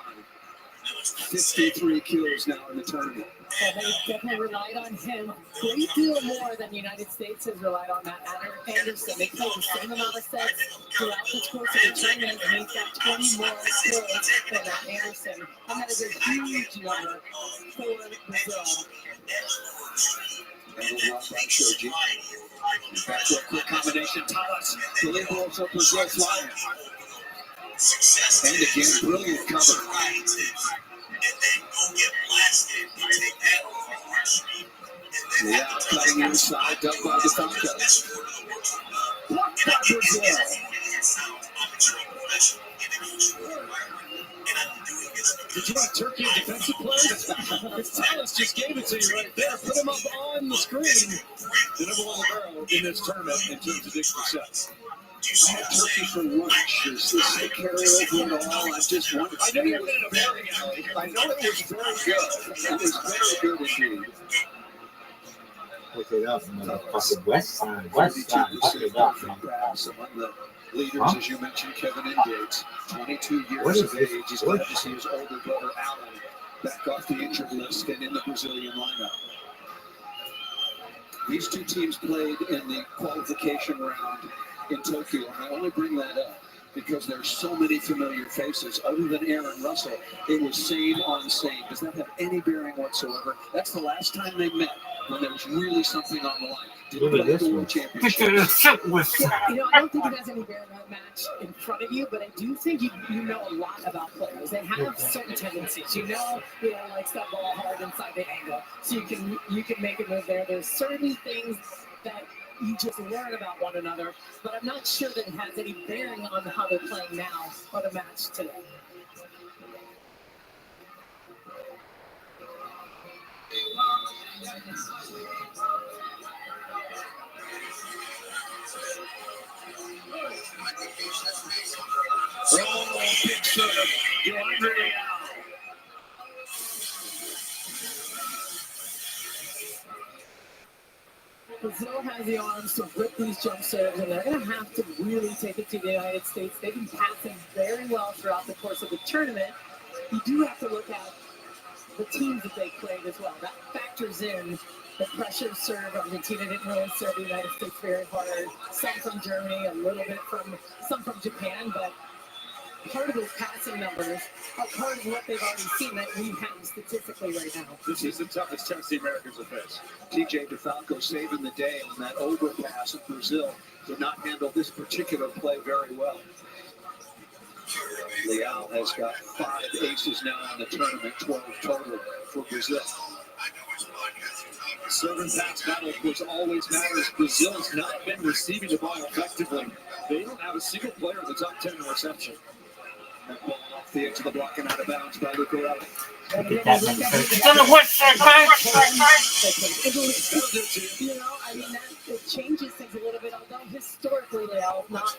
53 kills now in the tournament. And they definitely relied on him a great deal more than the United States has relied on Matt Anderson. They played the same amount of sets throughout the course of the tournament, and he's got 20 more kills than Matt Anderson. And that is a huge number for Brazil. And we'll walk by Shoji. Back to a quick combination. Talas, the liberal for Brazil flying. And again, brilliant cover. Yeah, cutting inside, done by DeFalco. Blocked by Brazil. Did you like Turkey defensive play? Talas just gave it to you right there. Put him up on the screen. The number 1 libero in this tournament in terms of digital sets. I had turkey for lunch. Is this a carryover at all? I just wondered. I know you've been in a bowling alley. I know it was very good. It was very good indeed. Look it up, motherfucking West Side. West Side. Look it up, pass among the leaders, as you mentioned, Kevin Ingates, 22 years of age. He's glad to see his older brother Alan back off the injured list and in the Brazilian lineup. These two teams played in the qualification round in Tokyo, and I only bring that up because there's so many familiar faces. Other than Aaron Russell, it was same on same. Does that have any bearing whatsoever? That's the last time they met when there was really something on the line. Look at this one. I don't think it has any bearing on that match in front of you, but I do think you know a lot about players. They have certain tendencies. You know, like that ball hard inside the angle, so you can make it move there. There's certain things that you just learn about one another, but I'm not sure that it has any bearing on how they're playing now or the match today. Oh, big serve. Brazil has the arms to rip these jump serves, and they're going to have to really take it to the United States. They've been passing very well throughout the course of the tournament. You do have to look at the teams that they played as well. That factors in the pressure serve. Argentina didn't really serve the United States very hard. Some from Germany, a little bit some from Japan, but part of those passing numbers are part of what they've already seen that we have statistically right now. This is the toughest test the Americans have faced. TJ DeFalco saving the day on that overpass of Brazil. Did not handle this particular play very well. Leal has got 5 aces now in the tournament, 12 total for Brazil. Serve and pass battle, which always matters. Brazil has not been receiving the ball effectively. They don't have a single player in the top 10 in reception. That ball off the edge of the block and out of bounds by Lucarelli. It's on the west side, It changes things a little bit, although historically historically, Leal, not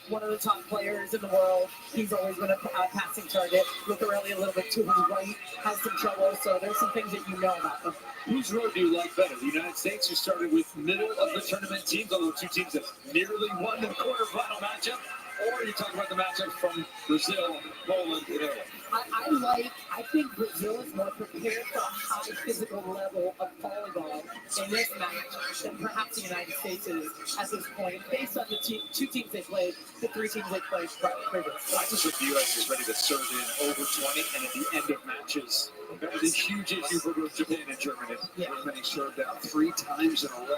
one of the top players in the world. He's always been a passing target. Lucarelli a little bit to his right, has some trouble. So there's some things that you know about them. Whose road do you like better? The United States, who started with middle of the tournament teams, although two teams that nearly won the quarterfinal matchup, or you talk about the matchup from Brazil, Poland, and Italy? I think Brazil is more prepared for a high physical level of volleyball in this match than perhaps the United States is at this point, based on the two teams they played, the three teams they played previously. I just think the U.S. is ready to serve in over 20, and at the end of matches, that was a huge issue for both Japan and Germany. Germany served out 3 times in a row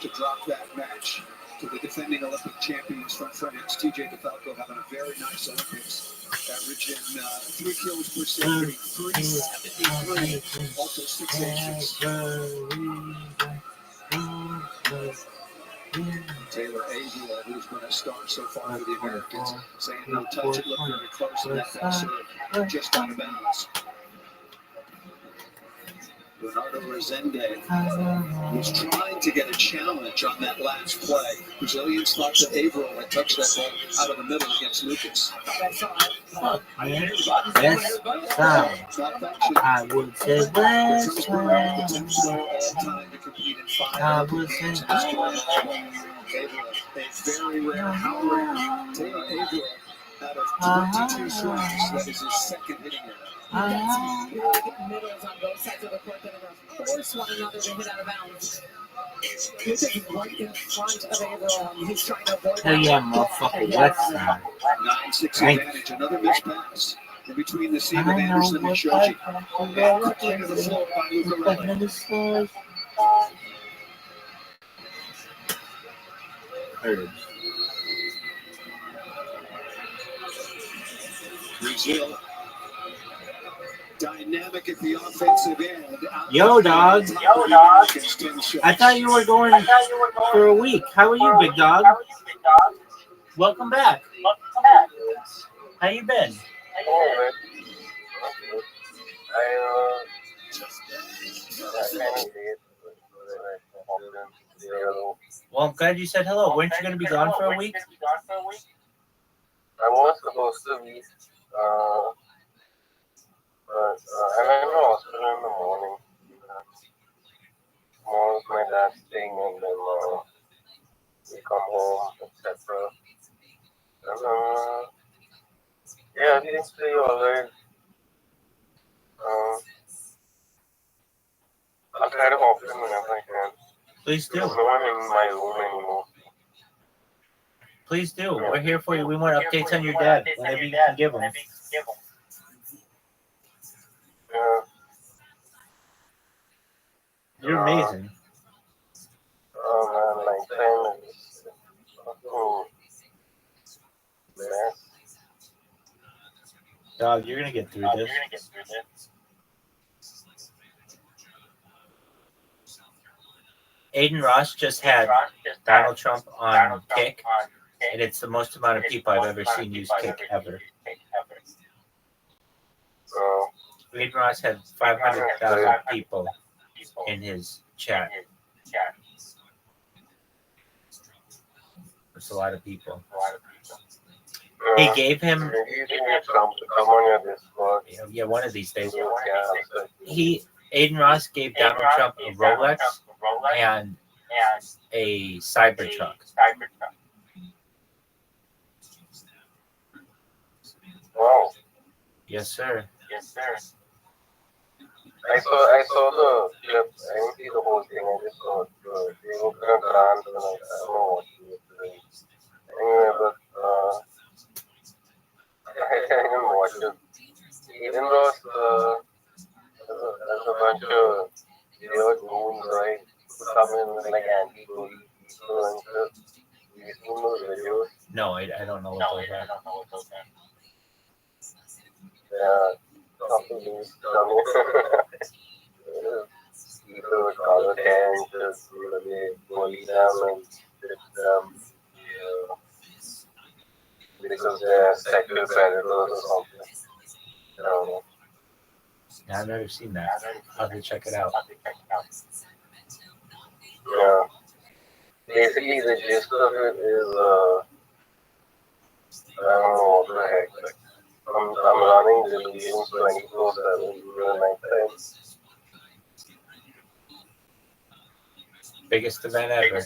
to drop that match to the defending Olympic champions from France, TJ DeFalco, having a very nice Olympics, averaging 3 kills per set, hitting 373, also 6 aces. Taylor Avila, who's been a star so far for the Americans, saying no touch, it looked very close, and that serve just out of bounds. Bernardo Rezende was trying to get a challenge on that last play. Brazilians thought that Averill had touched that ball out of the middle against Lucas. Best time. I would say best time. I would say best time. A very rare, how rare, Taylor Averill out of 22 serves. That is his second hitting error. You've got some big middles on both sides of the court that are going to force one another to hit out of bounds. Lucas is right in front of Averill. He's trying to avoid Hell yeah, motherfucker. What's that? 9-6 advantage. Another missed pass. In between the seam of Anderson and Shoji. And quickly to the floor by Lucarelli. Brazil. Dynamic at the offensive end. Yo, dog. I thought you were going for a week. How are you, big dog? Welcome back. How you been? Well, I'm glad you said hello. Weren't you going to be gone for a week? I was supposed to be, but I went to the hospital in the morning. Tomorrow is my dad's thing, and then we come home, etc. And yeah, things pretty alright. I'll try to hop in whenever I can. Please do. There's no one in my room anymore. Please do. We're here for you. We want updates on your dad whenever you can give them. Yeah. You're amazing. Oh man, my time is mess. Dog, you're gonna get through this. Aiden Ross just had Donald Trump on Kick, and it's the most amount of people I've ever seen use Kick ever. Aiden Ross had 500,000 people in his chat. That's a lot of people. He gave him. Yeah, one of these days. Aiden Ross gave Donald Trump a Rolex and a Cybertruck. Wow. Yes, sir. I saw the clip. I didn't see the whole thing. I just saw the they opened a grant and I don't know what he was doing. Anyway, but I didn't watch it. Aiden Ross there's a bunch of weird moves, right? Come in with like anti-police people and stuff. Have you seen those videos? No, I don't know what those are. Yeah, something loose coming. People with color tanks, just they bully them and hit them because they're sexual predators or something. I don't know. Yeah, I've never seen that. I'll have to check it out. Yeah. basically the gist of it is, I don't know what the heck. Like, I'm running delusions 24/7 during night time. Biggest event ever.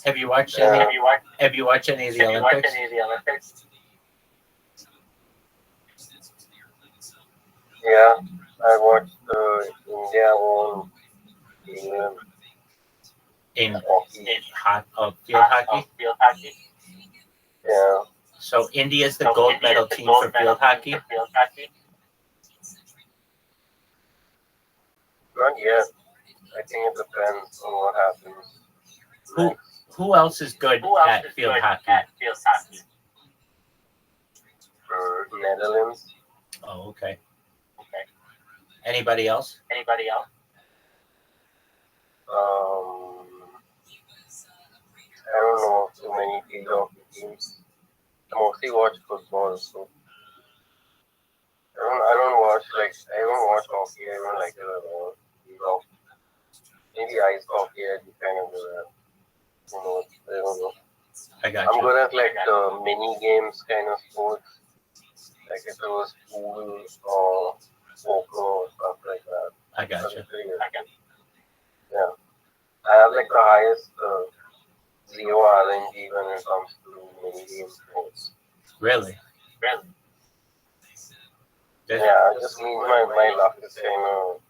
Have you watched Yeah. any? Have you watched any of the Olympics? Yeah, I watched India on England In hockey. field hockey. Yeah. So India's the gold medal team for field hockey. Not yet. I think it depends on what happens. Who else is good at field hockey? Netherlands. Oh, okay. Anybody else? I don't know too many field hockey teams. I mostly watch football, so I don't watch hockey. I don't like it at all. Maybe ice hockey. I do kind of do that. I don't know. I got I'm you. good at like the mini games kind of sports. Like if it was pool or poker or stuff like that. I got you. Yeah. I have like the highest zero RNG when it comes to mini game sports. Really? Yeah, I just mean my luck is kind of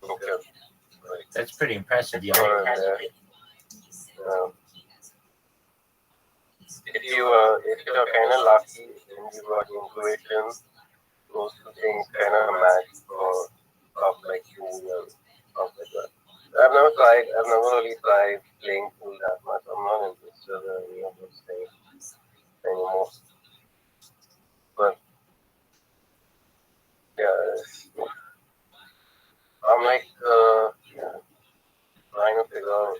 okay. Like, That's pretty impressive, yo. If you're kind of lucky and you got intuition, those two things kind of match for stuff like pool and stuff like that. I've never really tried playing pool that much. I'm not interested in any of those things anymore. But yeah, I'm like trying to figure out.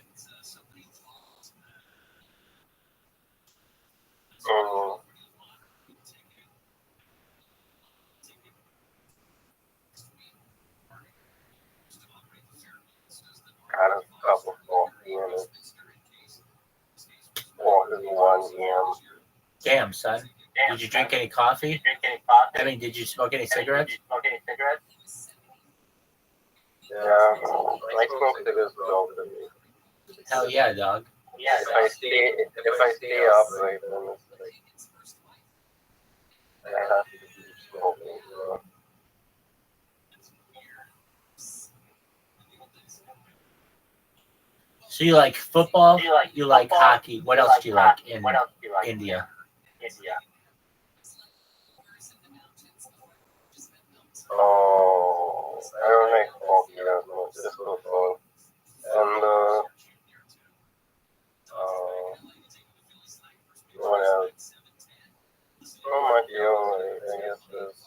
Had a cup of coffee and it's 1 p.m. Damn, son. Did you drink any coffee? I mean, did you smoke any cigarettes? Yeah, I smoke cigarettes without the day. Hell yeah, dog. If I stay up, right, then it's like I have to keep smoking. So you like football? You like hockey? What else do you like in India? Oh, I don't like hockey that much. Just football. And what else? Not much, I guess there's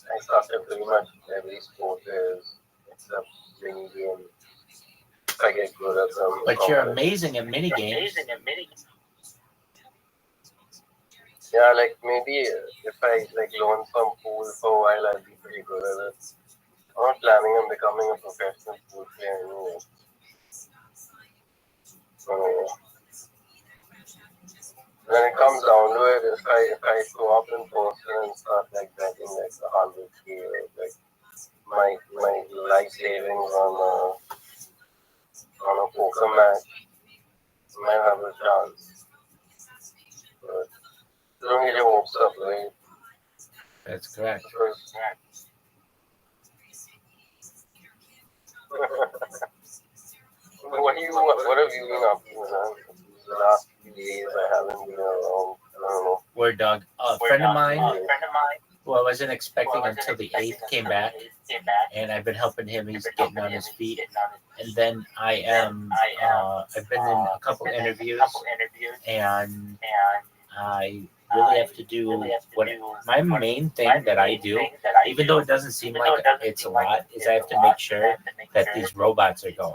I suck at pretty much every sport there is, except mini games. I get good at them. But you're amazing at mini games. Yeah, like maybe if I like learn some pool for a while, I'll be pretty good at it. I'm not planning on becoming a professional pool player anyway. So when it comes down to it, if I show up in person and stuff like that in like 100K, like my life savings on a poker match, might have a chance. But don't get your hopes up, right? That's correct. What have you been up to, man? The last few days I haven't been around. I don't know. Word dog. A friend of mine who I wasn't expecting until the 8th came back, and I've been helping him. He's getting on his feet. And then I've been in a couple interviews, and I really have to do what my main thing that I do, even though it doesn't seem like it's a lot, is I have to make sure that these robots are going.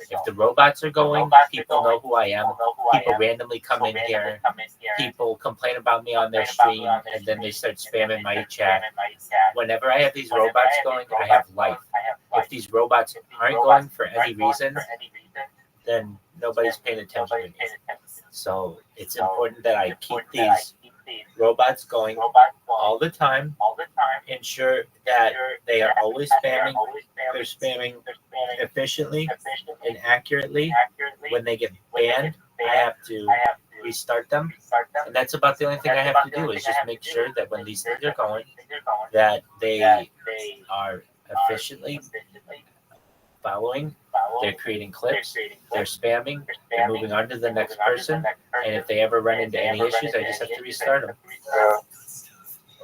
If the robots are going, people know who I am. People randomly come in here. People complain about me on their stream, and then they start spamming my chat. Whenever I have these robots going, I have life. If these robots aren't going for any reason, then nobody's paying attention to me. So it's important that I keep these robots going all the time, ensure that they are always spamming. They're spamming efficiently and accurately. When they get banned, I have to restart them. And that's about the only thing I have to do is just make sure that when these things are going, that they are efficiently following, they're creating clips, they're spamming, they're moving on to the next person, and if they ever run into any issues, I just have to restart them.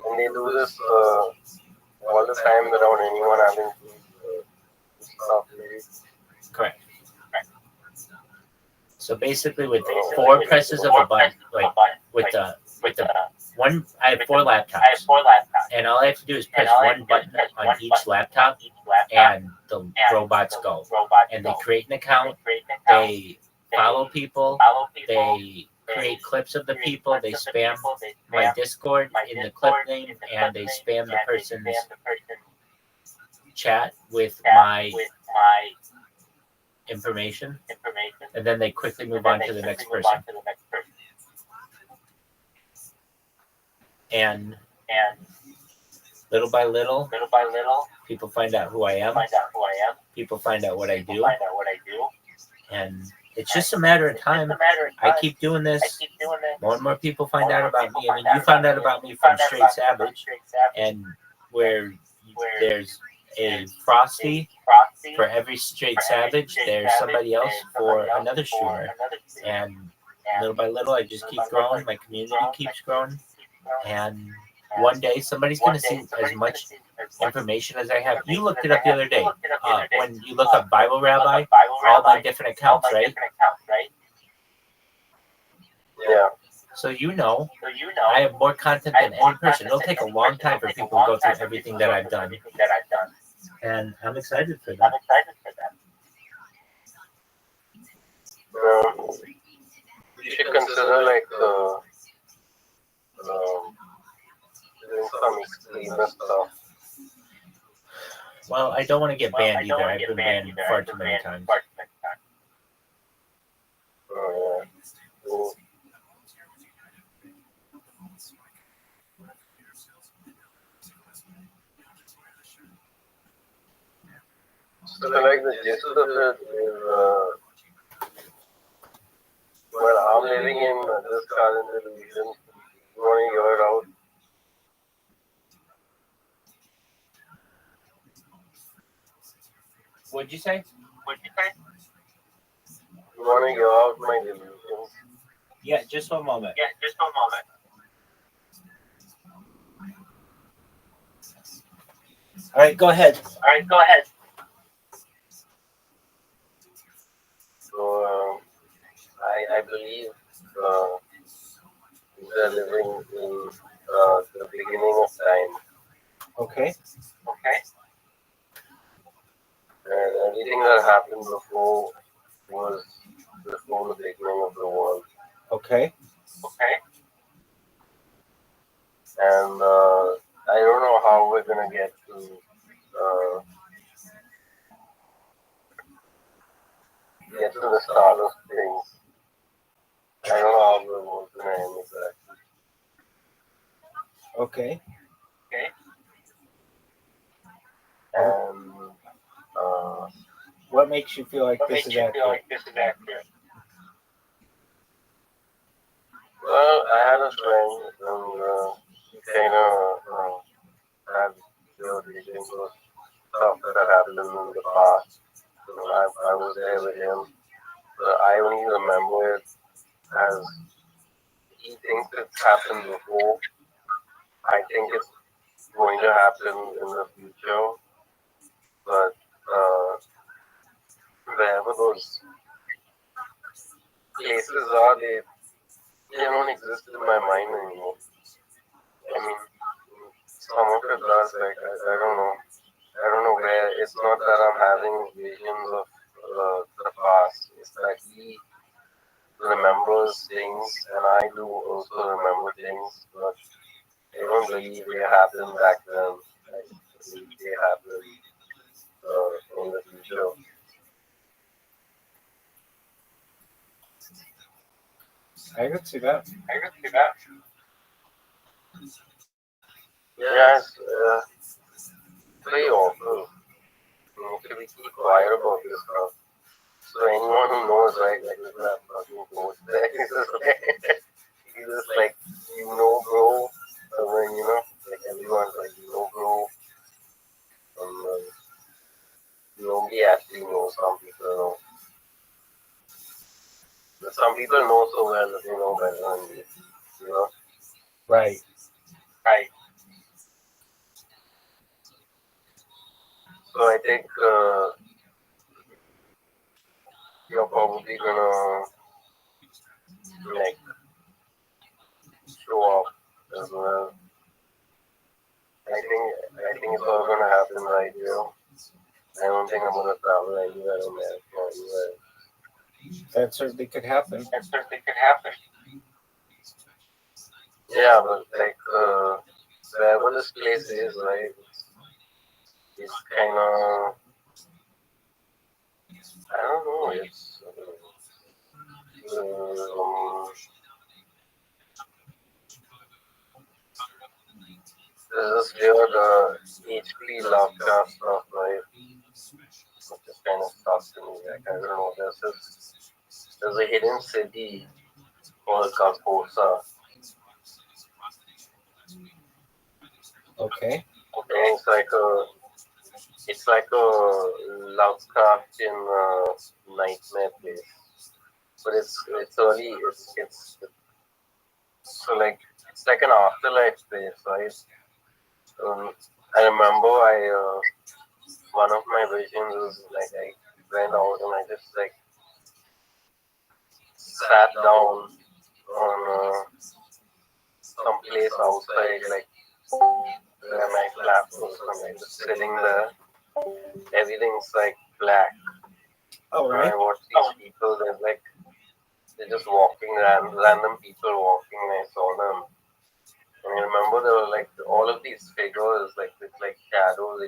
And they do this all the time without anyone having stuff. Correct. So basically, with 4 presses of a button, like with the one, I have 4 laptops, and all I have to do is press one button on each laptop, and the robots go, and they create an account, they follow people, they create clips of the people, they spam my Discord in the clip name, and they spam the person's chat with my information, and then they quickly move on to the next person. And little by little, people find out who I am. People find out what I do. And it's just a matter of time. I keep doing this. More and more people find out about me. I mean, you found out about me from Straight Savage, and where there's a Frosty for every Straight Savage, there's somebody else for another streamer. And little by little, I just keep growing. My community keeps growing. And one day, somebody's going to see as much information as I have. You looked it up the other day. When you look up Bible Rabbi, all my different accounts, right? Yeah. So you know, I have more content than any person. It'll take a long time for people to go through everything that I've done. And I'm excited for that. You should consider like doing some extremist stuff. Well, I don't want to get banned either. I've been banned far too many times. Oh, yeah. So like the gist of it is, well, I'm living in this current illusion. You want to hear it out? What'd you say? You want to hear out my delusions? Yeah, just one moment. All right, go ahead. So, I believe we're living in the beginning of time. Okay. And everything that happened before was before the beginning of the world. Okay. And I don't know how we're gonna get to the start of things. I don't know how the world's gonna end exactly. Okay. And what makes you feel like this is accurate? Well, I had a friend and he kind of had realizations of stuff that happened in the past. So I was there with him. But I only remember it as he thinks it's happened before. I think it's going to happen in the future. But wherever those places are, they don't exist in my mind anymore. I mean, some of it does, like, I don't know. I don't know where. It's not that I'm having visions of the past. It's like he remembers things, and I do also remember things, but I don't believe they happened back then. I believe they happened in the future. I could see that. Yeah, it's very awful. Should we keep quiet about this stuff? So anyone who knows, right, like that fucking quote there, it's just like, it's just like, bro, and then, like everyone's like, bro, and nobody actually knows. Some people know. But some people know so well that they know better than me, Right. So I think you're probably gonna like show up as well. I think it's all gonna happen right here. I don't think I'm gonna travel anywhere in America anywhere. That certainly could happen. Yeah, but like wherever this place is, right? It's kind of, I don't know. It's there's this weird HP Lovecraft stuff, right? Which just kind of sucks to me. Like, I don't know. There's a hidden city called Kalposa. Okay. And it's like a Lovecraftian nightmare place. But it's early. It's so like it's like an afterlife place, right? I remember one of my visions was like I went out and I just like sat down on some place outside, like where my flat was, and I'm just sitting there. Everything's like black. Oh, right. I watch these people. They're just walking, random people walking. And I saw them. And I remember there were like all of these figures, like with like shadows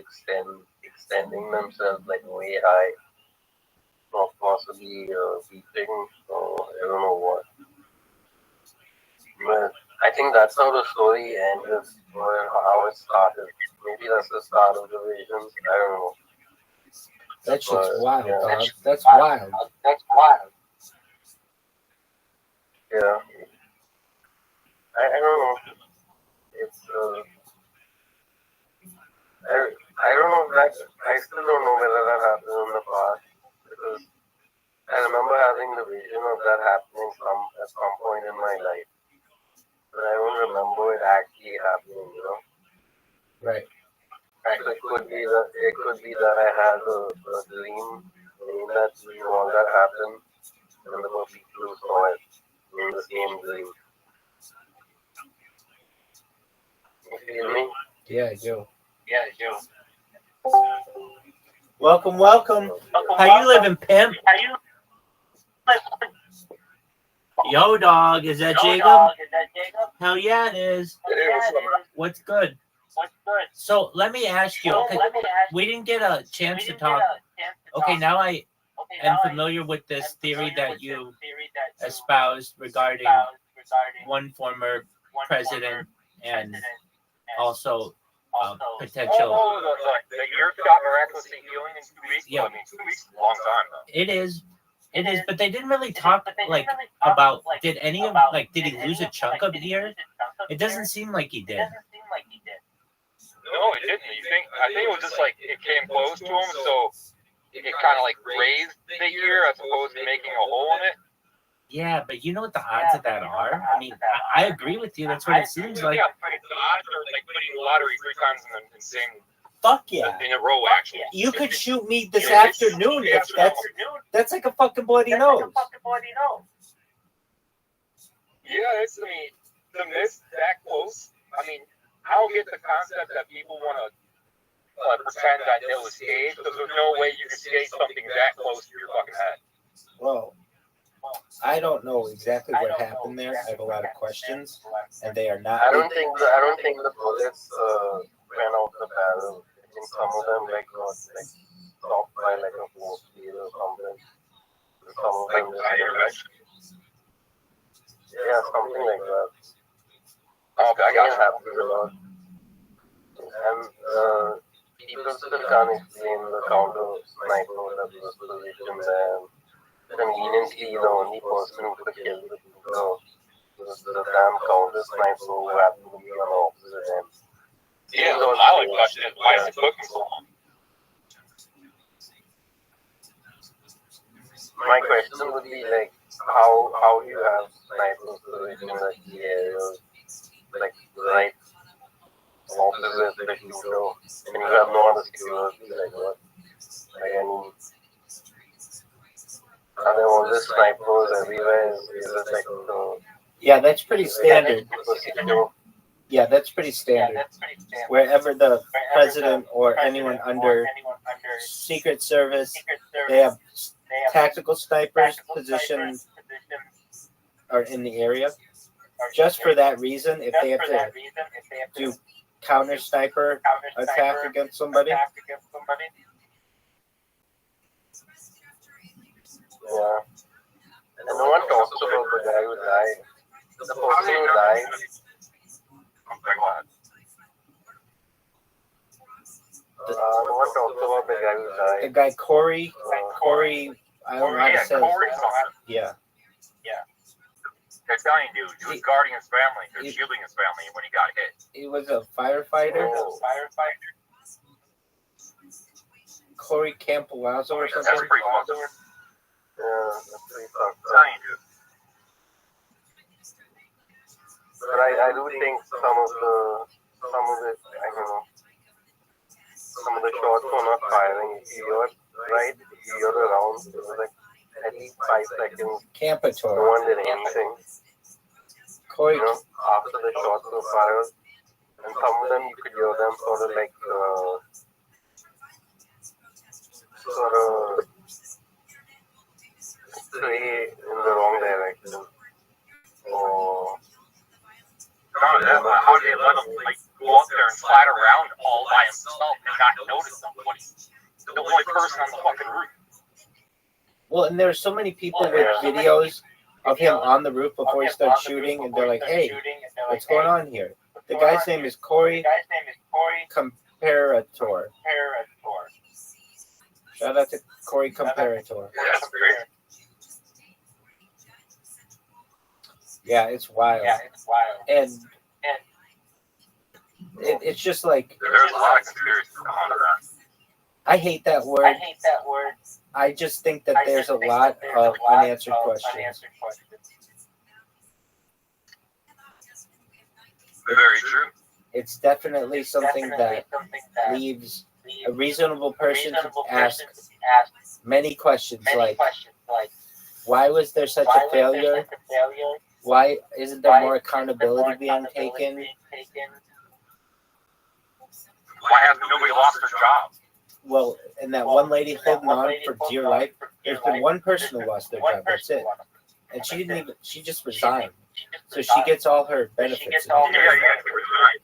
extending themselves like way high, or possibly weeping, or I don't know what. But I think that's how the story ended, or how it started. Maybe that's the start of the visions. I don't know. That shit's wild, yeah. dog. That's wild. Yeah. I don't know. It's I don't know that I still don't know whether that happened in the past, because I remember having the vision of that happening at some point in my life, but I don't remember it actually happening. Right. So it could be that I had a dream, and in that dream all that happened, and there were people who saw it in the same dream. You feel me? Yeah, I do. Welcome. How you living, pimp? Yo, dog, is that Jacob? Hell yeah, it is. What's good? So let me ask you, okay, we didn't get a chance to talk. Okay, now I am familiar with this theory that you espoused regarding one former president and also potential. The earth got miraculously healing in 2 weeks. Yeah. Well, I mean, 2 weeks is a long time, though. It is, but they didn't really talk like about did he lose a chunk of the earth? It doesn't seem like he did. No, it didn't. I think it was just like it came close to him, so it kind of like raised the ear as opposed to making a hole in it. Yeah, but you know what the odds of that are? I mean, I agree with you. That's what it seems like. Yeah, the odds are like winning the lottery 3 times in the same. Fuck yeah. In a row, actually. You could shoot me this afternoon if that's like a fucking bloody nose. Yeah, I mean, to miss that close, I mean, I don't get the concept that people want to pretend that it was staged, because there's no way you could stage something that close to your fucking head. know exactly what happened there. I have a lot of questions, and they are not. I don't think the bullets went off the barrel. I think some of them got stopped by a force field or something. Some of them yeah, something like that. Okay, I got happens a lot. And people still can't explain the counter sniper that was positioned there. Conveniently, the only person who could kill the shooter was the damn counter sniper who happened to be on the opposite end. Yeah, so my only question is, why is it cooking so long? My question would be how do you have snipers positioned at the areas right opposite the shooter, and you have no other security what? I mean, are there all the snipers everywhere? Is it Yeah, that's pretty standard. Yeah, that's pretty standard. Wherever the president or anyone under Secret Service, they have tactical snipers positioned or in the area. Just for that reason, if they have to do counter sniper attack against somebody. Yeah. And no one talks about the guy who died. The person who died. No one talks about the guy who died. The guy Corey, I don't know how to say it. Yeah. They're telling you, he was guarding his family, or shielding his family when he got hit. He was a firefighter. Corey Campolazzo or something. That's pretty fucked up. Yeah, that's pretty fucked up. Telling you. But I do think some of the I don't know, some of the shots were not firing. If you heard right, if you heard the rounds, it was at least 5 seconds. Campator. No one did anything. Corey. After the shots were fired, and some of them you could hear them sort of stray in the wrong direction. Or How did they let him go up there and slide around all by himself and not notice somebody? The only person on the fucking roof. Well, and there's so many people with videos of him on the roof before he starts shooting, and they're like, "Hey, what's going on here?" The guy's name is Corey Comparator. Shout out to Corey Comparator. Yeah, it's wild. And it's just like, There's a lot of conspiracies on that. I hate that word. I just think that there's a lot of unanswered questions. Very true. It's definitely something that leaves a reasonable person to ask many questions, like, why was there such a failure? Why isn't there more accountability being taken? Why hasn't nobody lost their job? Well, and that one lady holding on for dear life, there's been one person who lost their job, that's it. And she just resigned. So she gets all her benefits. Yeah, she resigned.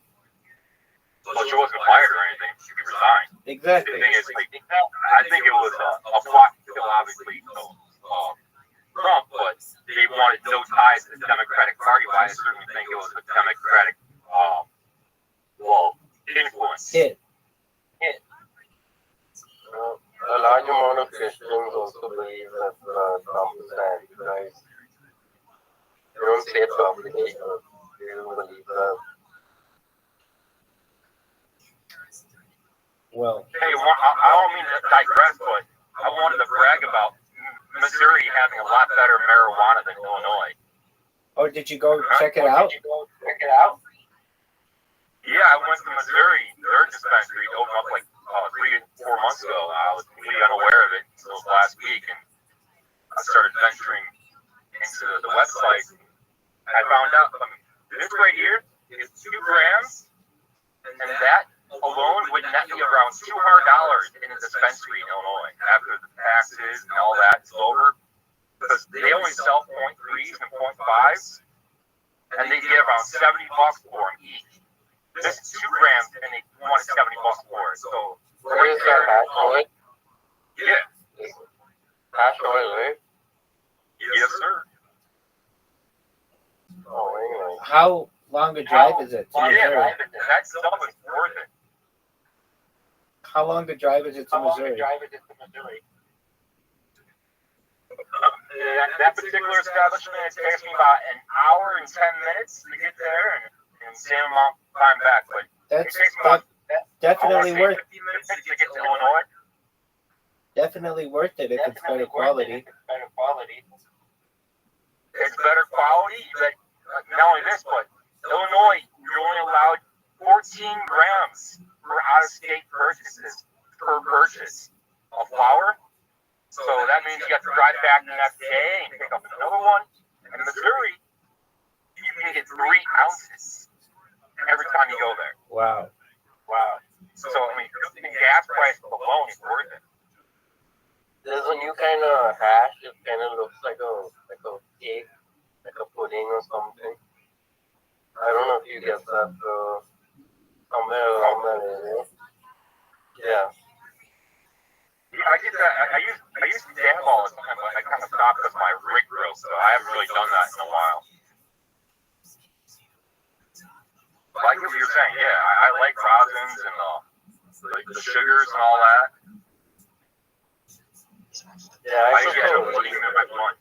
Well, she wasn't fired or anything. She resigned. Exactly. The thing is, I think it was a plot to kill, obviously, Trump, but they wanted no ties to the Democratic Party, but I certainly think it was a Democratic, influence. A large amount of Christians also believe that Trump is the Antichrist. They don't say it publicly, but they do believe that. Well, hey, I don't mean to digress, but I wanted to brag about Missouri having a lot better marijuana than Illinois. Oh, did you go check it out? Yeah, I went to Missouri. Their dispensary opened up 3 or 4 months ago. I was completely unaware of it until last week, and I started venturing into the website. I found out this right here is 2 grams, and that alone would net you around $200 in a dispensary in Illinois after the taxes and all that is over. because they only sell 0.3s and 0.5s, and they get around $70 for them each. This is 2 grams, and they wanted $70 for it. So What is that hash oil? yeah, Hash oil, right? yes, sir. Oh, anyway. How long a drive is it to Yeah, Missouri? that stuff is worth it. How long a drive is it to Missouri? That particular establishment, it takes me about an hour and 10 minutes to get there, and same amount of time back. But That's it takes me about definitely worth 15 minutes to get to Illinois. definitely worth it if it's better quality. It's better quality, but not only this, but Illinois, you're only allowed 14 grams for out-of-state purchases per purchase of flour. So that means you have to drive back the next day and pick up another one. And in Missouri, you can get 3 ounces every time you go there. Wow. So, I mean, the gas price alone is worth it. There's a new kind of hash. It kind of looks like a cake, like a pudding or something. I don't know if you get that somewhere around that area. Yeah. Yeah, I get that. I used to dab all the time, but I kind of stopped because my rig grill, so I haven't really done that in a while. But I get what you're saying. Yeah, I like rosins and the sugars and all that. Yeah, I usually end up putting them in my blunt.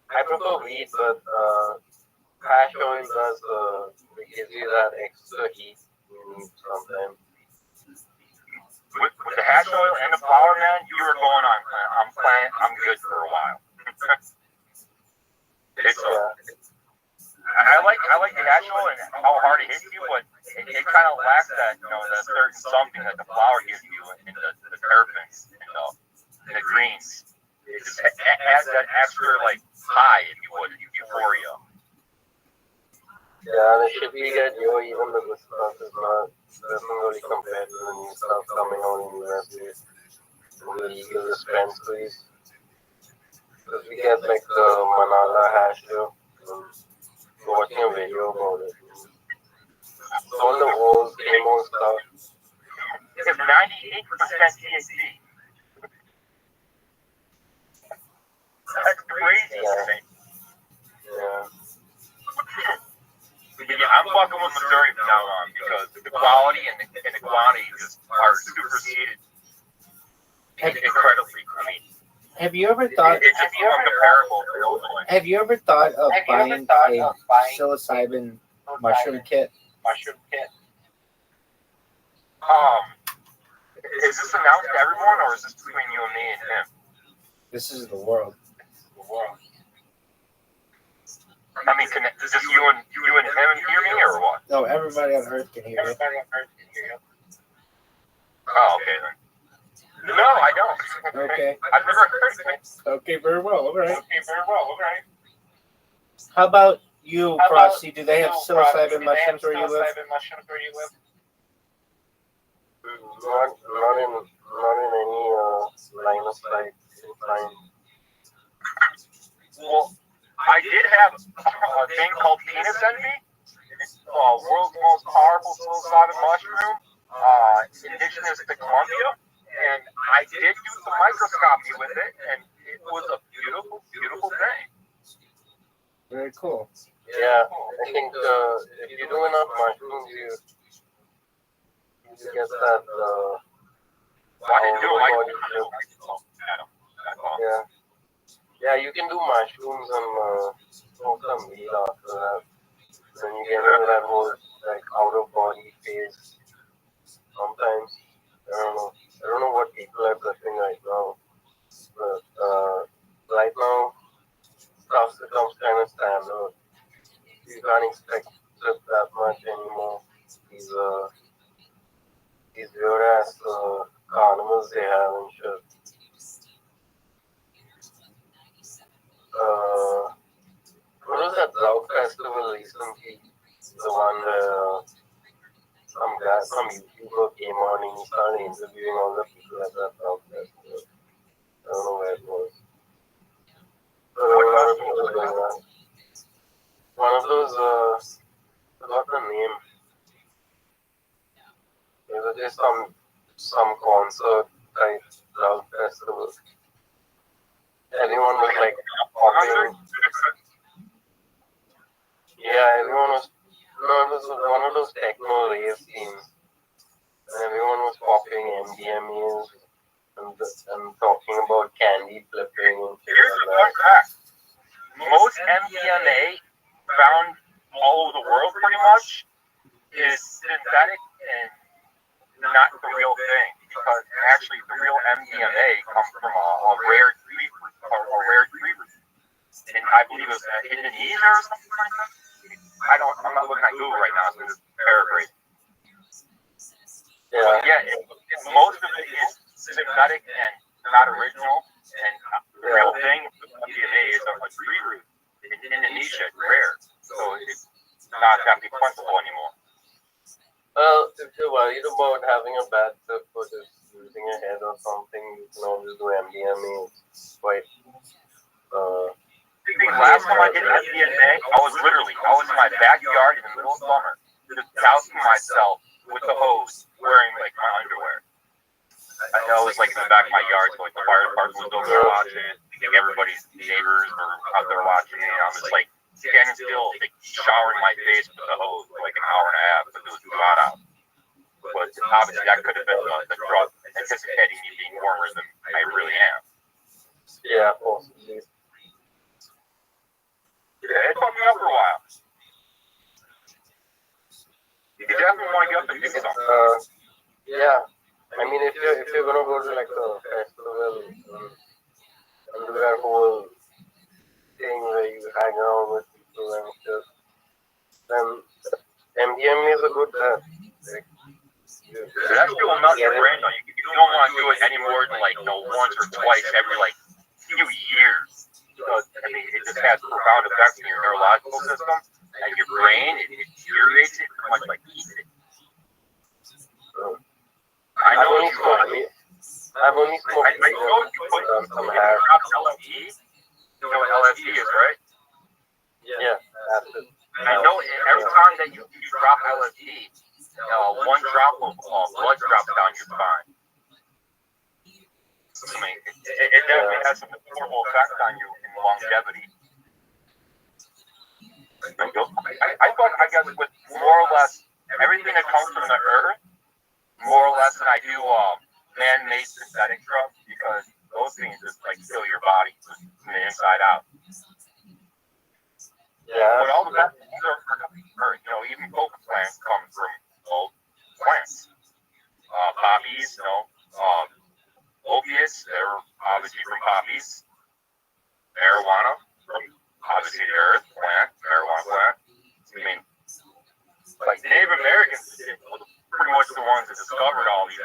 I prefer wheat, but hash oil does gives you that extra heat you need sometimes. With the hash oil and the flour, man, you were going on. I'm good for a while. I like the hash oil and how hard it hits you, but it kind of lacks that that certain something that the flour gives you in the terpenes and the greens. It just adds that extra high, if you would, euphoria. Yeah, the shit we get here, even the good stuff doesn't really compare to the new stuff coming out in the US and the legal dispensaries. Because we get the Manala hash here, watching a video about it. All the old, same old stuff. It's 98% THC. That's crazy. Yeah. Yeah, I'm fucking with Missouri from now on because the quality and the quantity just are superseded incredibly clean. Have you ever thought? It's just uncomparable to Illinois. Have you ever thought of buying a psilocybin mushroom kit? Is this announced to everyone, or is this between you and me and him? This is the world. I mean, is this you and him hear me, or what? No, everybody on Earth can hear you. Oh, okay then. No, I don't. Okay. I've never heard of it. Okay, very well. All right. How about you, Frosty? Do they have psilocybin mushrooms where you live? Not in any line of sight. Well, I did have a thing called penis envy. It's the world's most powerful psilocybin mushroom, indigenous to Colombia. And I did do some microscopy with it, and it was a beautiful, beautiful thing. Very cool. Yeah, I think if you do enough mushrooms, you get that. I didn't do it Yeah. Yeah, you can do mushrooms and smoke some weed after that. Then you get into that whole out of body phase. Sometimes I don't know what people are preferring right now, but right now stuff becomes kind of standard. You can't expect that much anymore. These weird ass carnivals they have and shit. What was that Dog Festival recently? The one where some YouTuber came on and he started interviewing all the people at that Dog Festival. I don't know where it was. some concert type drug festival. Everyone was like popping. Yeah, everyone was. No, it was one of those techno rave scenes. And everyone was popping MDMAs and talking about candy flipping and shit Here's the like fun fact. Most MDMA found all over the world pretty much is synthetic and not the real thing. Because actually the real MDMA comes from a rare tree root. And I believe it was Indonesia or something like that. I'm not looking at Google right now, so I'm just paraphrasing. Yeah. But yeah, most of it is synthetic and not original. And the real thing, MDMA is a tree root. In Indonesia, it's rare. So it's not that plentiful anymore. Well, if you're worried about having a bad trip or just losing a head or something, you can always do MDMA. It's quite. Last time I did MDMA, I was in my backyard in the middle of summer, just dousing myself with the hose, wearing like my underwear. I was like in the back of my yard, so like the fire department was over there watching it. I think everybody's neighbors were out there watching it. I'm just like standing still, like showering my face with the hose for like an hour and a half because it was too hot out. But obviously that could have been the drug anticipating me being warmer than I really am. Yeah, possibly. Yeah, it took me up for a while. You definitely want to get up and do something. Yeah. I mean, if you're gonna go to like a festival and do that whole thing where you hang around with people and stuff, then MDMA is a good bet. Like, that's still melt your brain though. You don't want to do it any more than like once or twice every like few years. Because I mean, it just has profound effects on your neurological system and your brain. It deteriorates it pretty much like eats it. I've only smoked weed. I know you put some LSD. You know what LSD is, right? Yeah, absolutely. I know every time that you drop LSD, one drop of blood drops down your spine. I mean, it definitely has some horrible effects on you in longevity. I guess with more or less everything that comes from the earth, more or less than I do man-made synthetic drugs, because those things just like kill your body from the inside out. Yeah. But all the best things are from the earth. You know, even coca plants come from old plants. Poppies, opiates, they're obviously from poppies. Marijuana, from obviously the earth plant, marijuana plant. I mean, like Native Americans, pretty much the ones that discovered all these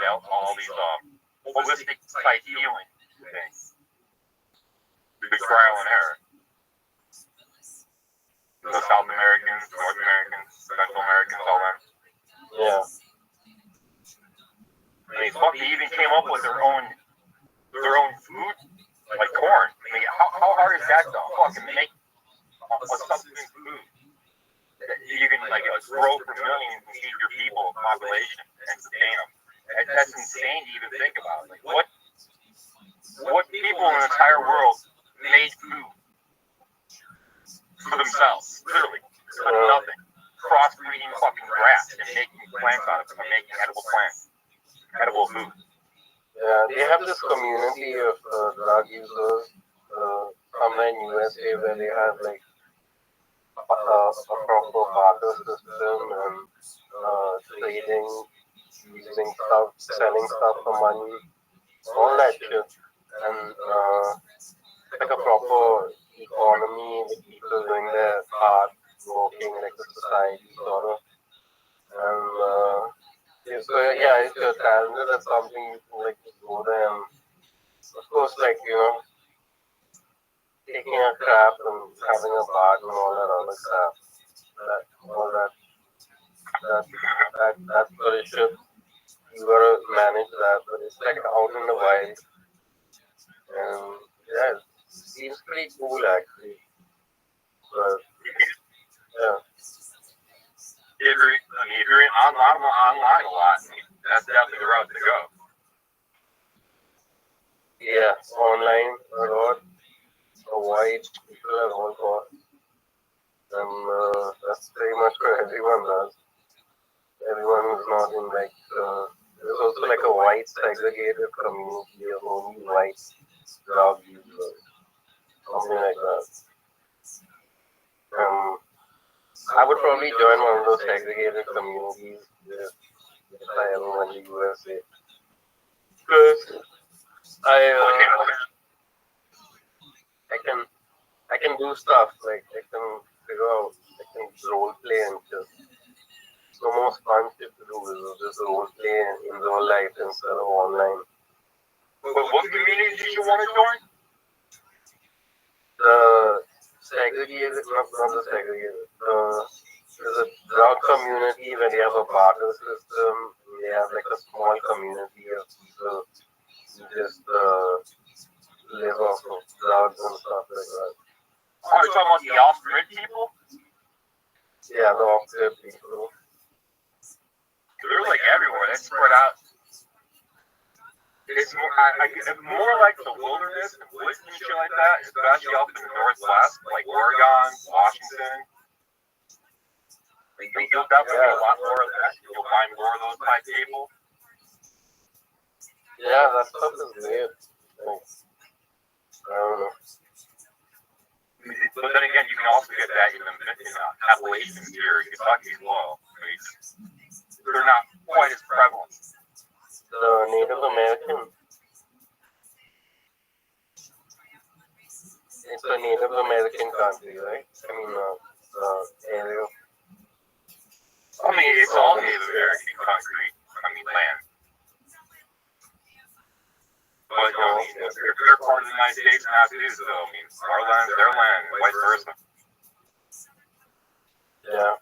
holistic type healing things through trial and error. The South Americans, North Americans, Central Americans, all them. Yeah. I mean, fuck, they even came up with their own food, like corn. I mean, how hard is that to fucking make a substance food that you can like grow for millions and feed your people, population, and sustain them? That's insane to even think about. Like, what people in the entire world made food for themselves, literally, out of nothing, crossbreeding fucking grass and making plants out of it, and making edible plants, edible food. Yeah, they have this community of drug users somewhere in USA where they have like a proper barter system and trading, using stuff, selling stuff for money, all that shit. And like a proper economy with people doing their hard working like a society sort of. And so yeah, if you're talented at something, you can like go there and of course like taking a crap and having a bath and all that other crap. That's what it should. You gotta manage that, but it's like out in the wild. And yeah, it seems pretty cool actually. But yeah. If you're online a lot, That's definitely the route to go. Yeah, online a lot. Avoid people at all costs. And that's pretty much what everyone does. Everyone who's not in like, there's also like a white segregated community of only white drug users. Something like that. I would probably join one of those segregated communities if I ever went to USA. Because I can do stuff like I can figure out, I can role play and just so most fun shit to do is just role play in real life instead of online. But what community did you want to join? The segregated, not the segregated. There's a drug community where they have a barter system. They have like a small community of people who just live off of drugs and stuff like that. Are you talking about the off-grid people? Yeah, the off-grid people. They're like everywhere. They spread out. It's more like the wilderness and woods and shit like that, especially up in the Northwest, like Oregon, Washington. You'll definitely see a lot more of that. You'll find more of those type people. Yeah, that stuff is weird. Like, I don't know. But then again, you can also get that in the Appalachians here, Kentucky as well. I mean, they're not quite as prevalent. The Native American. It's a Native American country, right? I mean, area. I mean, it's all Native American country. I mean, land. But, you know, they're part of the United States now too, so, I mean, our land is their land, and vice versa. Yeah.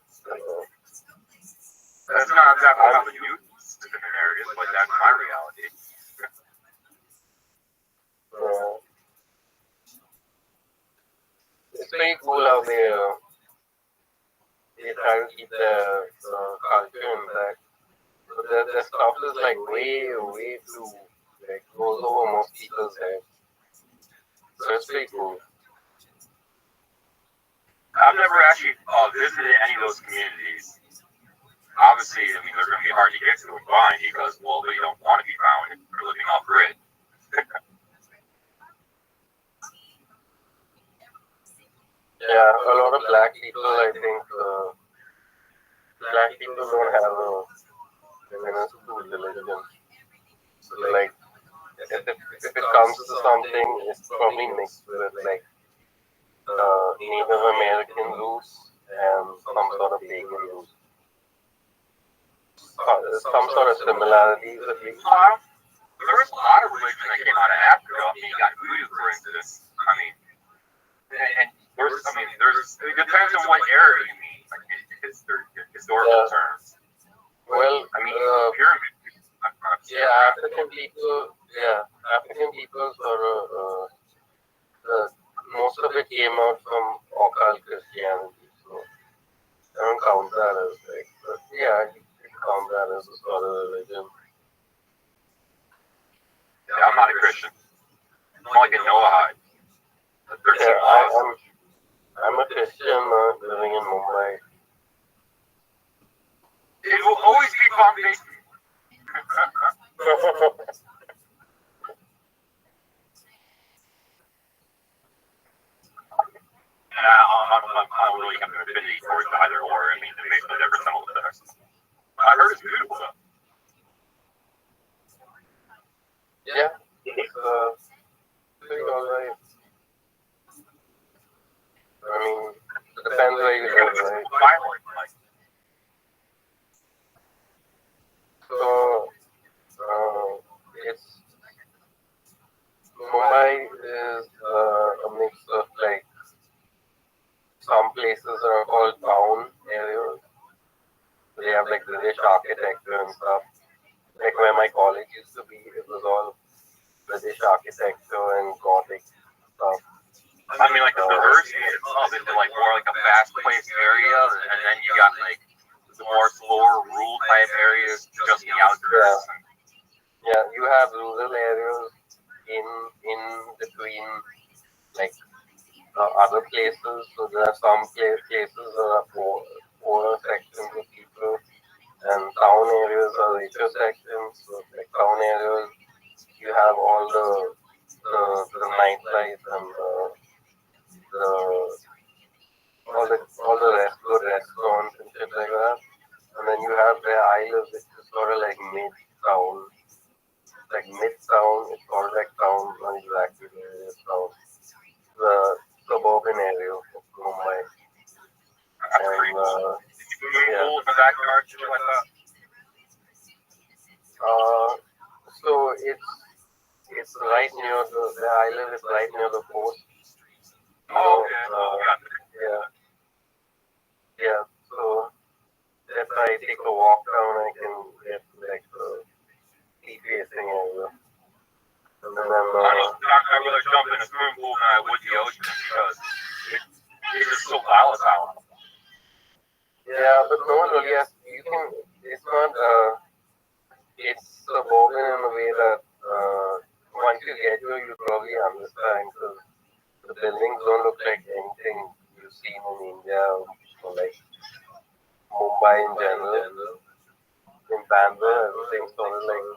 That's not exactly how the youth live in areas, but that's my reality. It's pretty cool how they try to keep their culture intact. But their stuff is like way too, like, goes over most people's heads. So it's pretty cool. I've never actually visited any of those communities. Obviously, I mean, they're going to be hard to get to and find because, well, they don't want to be found if they're living off grid. Yeah, a lot of black people, I think, black people don't have a food religion. So, like, if it comes to something, it's probably mixed with, like, Native American roots and some sort of pagan roots. Some sort of similarities, at least. There was a lot of religion that came out of Africa. I mean, you got voodoo, for instance. I mean, and it depends on what area you mean, like historical terms. Well, I mean, pyramid. African people sort of, most of it came out from occult Christianity, so I don't count that as like, but yeah, I count that as a sort of religion. Yeah, I'm not a Christian. I'm like a Noahide. I'm a Christian living in Mumbai. It will always be palm-based. And I don't really have an affinity towards either or. I mean, it makes no difference on all the others. I heard it's beautiful, though. Yeah, it's pretty alright. I mean, it depends where you live, right? So, it's Mumbai is a mix of like some places are called town areas. They have like British architecture and stuff. Like where my college used to be, it was all British architecture and Gothic stuff. I mean, like the diversity itself is like more like a fast-paced area, and then you got like the more slower rural type areas, just the outskirts. Yeah, you have rural areas in between like other places. So there are some places that are poorer sections of people, and town areas are richer sections. So like town areas, you have all the nightlife and all the good restaurants and shit like that. And then you have where I live, which is sort of like mid-town. Like mid-town, it's sort of like town, not exactly where it is town. The suburban area of Mumbai. That's pretty cool. Did you put Yeah. in the backyard, shit like that? So it's right near where I live is right near the coast. Oh, okay. Yeah. So if I take a walk down, I can get like the sea-facing area. And then I'd rather jump in a swimming pool than I would the ocean because it's just so volatile. Yeah, but no, really, you can. It's not. It's suburban in a way that once you get here, you probably understand because the buildings don't look like anything you've seen in India or like Mumbai in general. In Bangalore, everything's sort of like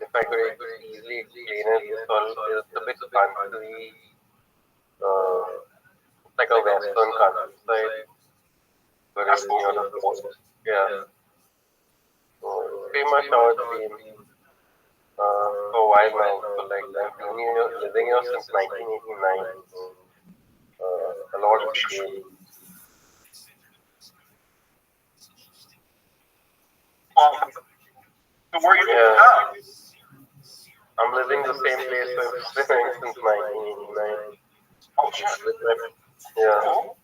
if I could easily explain it, it's a bit country, like a western countryside, but it's near the coast. Yeah. So it's pretty much how it's been for a while now. So like I've been living here since 1989. So a lot has changed. So where are you living now? I'm living the same place I've been living since 1989. Oh shit. Yeah. Cool.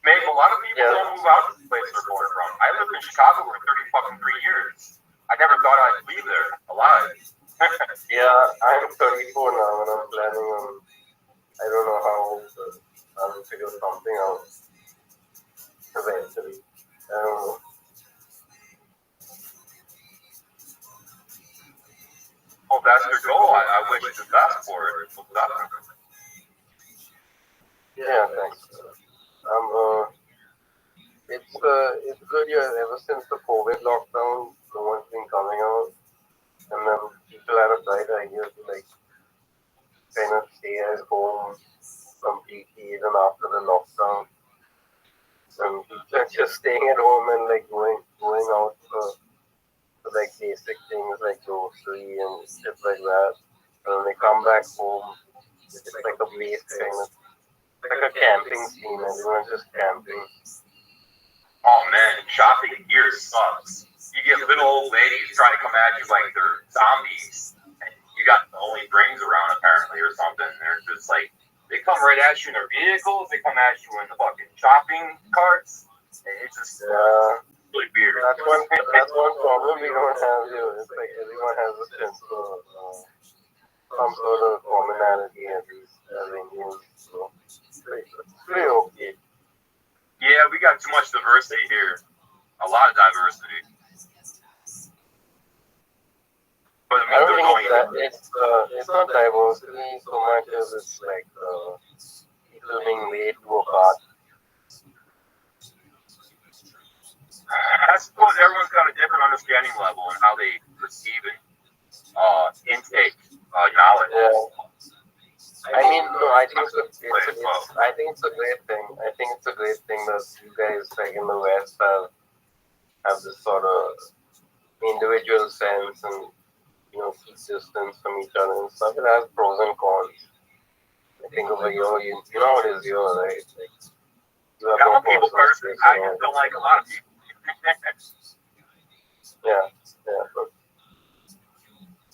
Maybe a lot of people don't move out of the place they're born from. I lived in Chicago for 33 years. I never thought I'd leave there alive. Yeah, I'm 34 now and I'm planning on, I don't know how, but I'll figure something out eventually. I don't know. Oh, that's your goal. I wish you the best for it. Yeah, thanks. It's good. Yeah, ever since the COVID lockdown, no one's been coming out, and then people had a bright idea to like kind of stay at home completely even after the lockdown, and people are just staying at home and like going out for like basic things like grocery and shit like that. And when they come back home, it's like a base kind of like a camping scene. Everyone's just camping. Oh man, shopping here sucks. You get little old ladies trying to come at you like they're zombies, and you got only brains around apparently or something. They're just like, they come right at you in their vehicles, they come at you in the fucking shopping carts. It's just really weird. That's one problem we don't have here. It's like everyone has a sense of some sort of commonality at least as Indians. So it's pretty okay. Yeah, we got too much diversity here. A lot of diversity. But I don't think it's not diversity so much as it's like people being way too apart. I suppose everyone's got a different understanding level and how they perceive and intake knowledge. Yeah. I mean, no, I think it's a great thing. I think it's a great thing that you guys, like in the West, have this sort of individual sense and keep distance from each other and stuff. It has pros and cons. I think over here, you know how it is here, right? Like, you have no people person. I just don't like a lot of people. Yeah.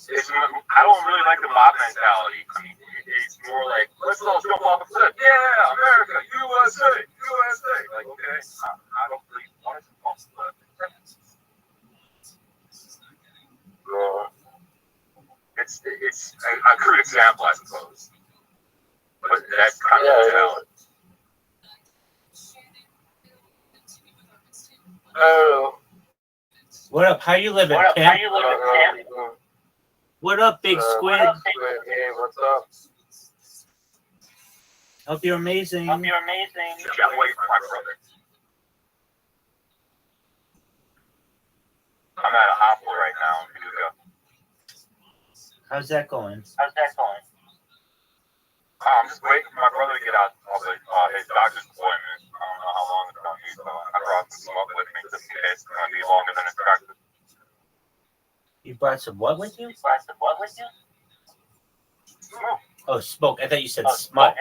I don't really like the mob mentality. I mean, it's more like, let's all jump off a cliff. Yeah, America, USA. Like, okay, I don't really want to jump off a cliff. No. It's a crude example, I suppose. But that's kind of mentality. Oh. What up? How you living, Kim? What up, big squid? Hey, what's up? Hope you're amazing. Can't wait for my brother. I'm at a hospital right now in Paducah. How's that going? I'm just waiting for my brother to get out of his doctor's appointment. I don't know how long it's going to be, so I brought some smoke with me just in case it's going to be longer than expected. You brought some what with you? Smoke. Oh, smoke. I thought you said smut.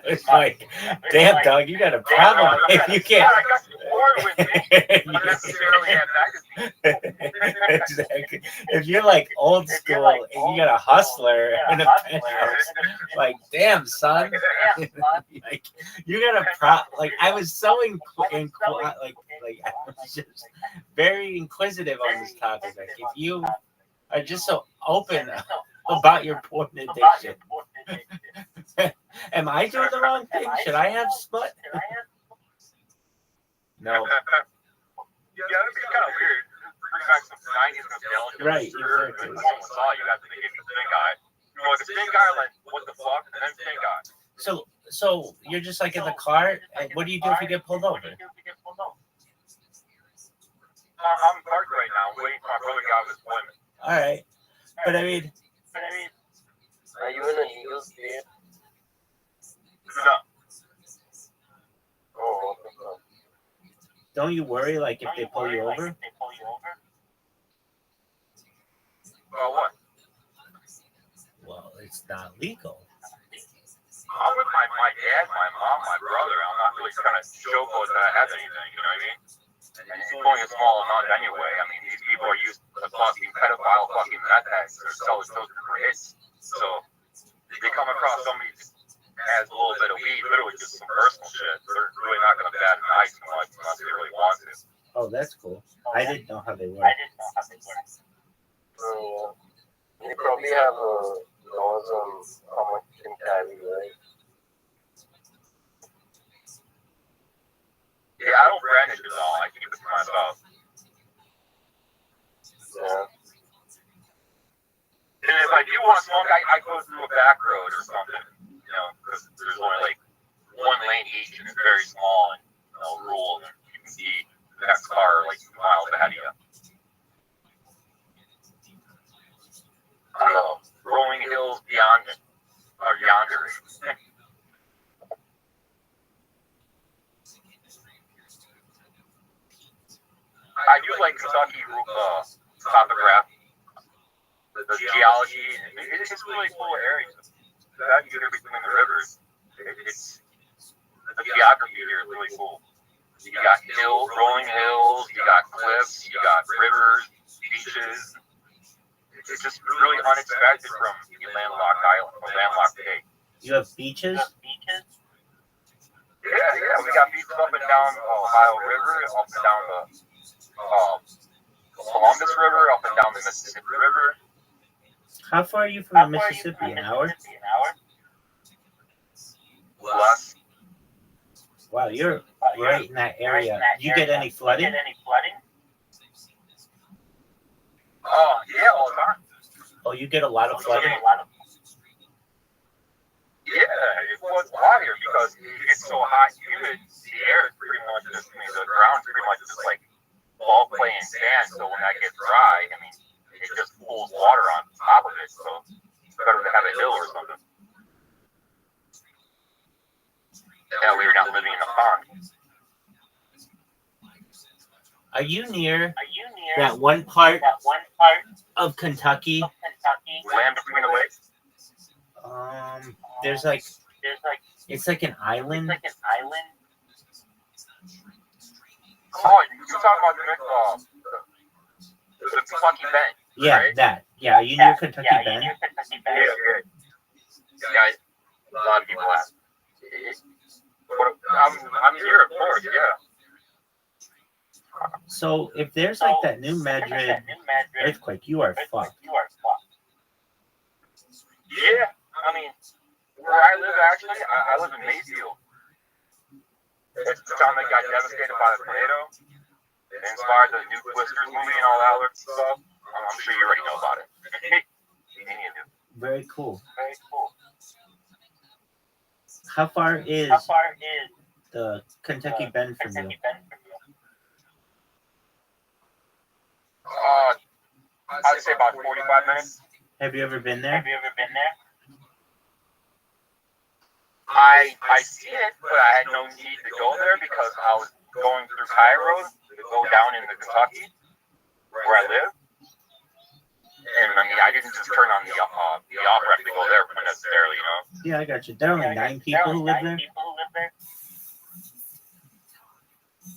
It's like, damn, dog, you got a problem if you can't. I got some water with me. Not necessarily at magazine. Exactly. If you're like old school and you got a hustler in a penthouse, like, damn, son. Like, you got a like, I was so like I was just very inquisitive on this topic. Like, if you are just so open about your porn addiction. Am I doing the wrong thing? Should I have smut? No. Yeah, that'd be kind of weird. Bring back some 90s nostalgia. Right, Sure. exactly. If someone saw you after they gave you the stink eye. You know, like the stink eye, like, what the fuck? And then stink eye. So you're just like in the car, and what do you do if you get pulled over? I'm parked right now, waiting for my brother to get out of his appointment. All right, but I mean, Are you in a legal state? No. Oh, what the fuck? don't you worry like if they pull you over? Well, what? Well, it's not legal. I'm with my dad, my mom, my brother. I'm not really trying to showboat that I have anything, you know what I mean? And it's only a small amount anyway. I mean, these people are used to fucking pedophile fucking meth heads or selling those for hits. So they come across somebody who has a little bit of weed, literally just some personal shit. They're really not going to bat an eye too much unless they really want to. Oh, that's cool. I didn't know how they work. You probably have laws on how much you can carry, right? Yeah, I don't brandish it all. I keep it to myself. Yeah. And if I do want to smoke, I go through a back road or something, you know, because there's only like one lane each and it's very small and, you know, rural, and you can see the next car like 2 miles ahead of you. I don't know, rolling hills beyond it, or yonder. I do like Kentucky topography, the geology. It's just really cool areas. That you get between the rivers. It's the geography here is really cool. You got hills, rolling hills. You got cliffs. You got rivers, beaches. It's just really unexpected from a landlocked island, a landlocked state. You have beaches? Yeah. We got beaches up and down the Ohio River, up and down the Columbus River, up and down the Mississippi River. How far are you from the Mississippi? An hour? Less. Wow, you're right in that area. You get any flooding? Oh, yeah, all the time. Oh, you get a lot of flooding? Yeah, it floods a lot here because it gets so hot and humid. The air is pretty much just, the ground's pretty much just like ball play and sand. So when that gets dry, it just pulls water on top of it. So it's better to have a hill or something. That way you're not living in a pond. Are you near that one part of Kentucky? Land between the lakes? There's like it's like an island. Oh, you're talking about the Kentucky Bend. Yeah, right? that. Yeah, are you near Kentucky Bend? Yeah. A lot of people ask. I'm here, of course, yeah. So if there's like that New Madrid earthquake, you are fucked. Yeah, where I live actually, I live in Mayfield. It's the town that got devastated by the tornado. It inspired the new Twisters movie and all that other stuff. I'm sure you already know about it. Very cool. Very cool. How far is the Kentucky Bend from you? I'd say about 45 minutes. Have you ever been there? I see it, but I had no need to go there because I was going through Cairo to go down into Kentucky, where I live. And I mean, I didn't just turn on the opera to go there necessarily, you know. Yeah, I got you. There are only 9 people who live there.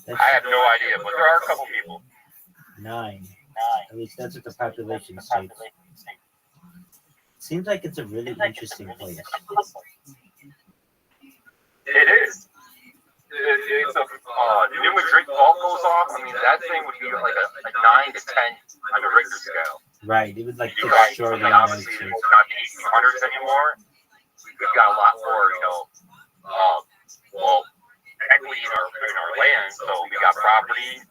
I have no idea, but there are a couple people. 9. At least that's what the population states. Seems like it's a really interesting place. It is. It's a New Madrid ball goes off. I mean, that thing would be like a 9 to 10 on the Richter scale. Right, it would like Right. destroy the I mean, United obviously, States. it's not the 1800s anymore. We've got a lot more, you know, equity in our land. So we got property,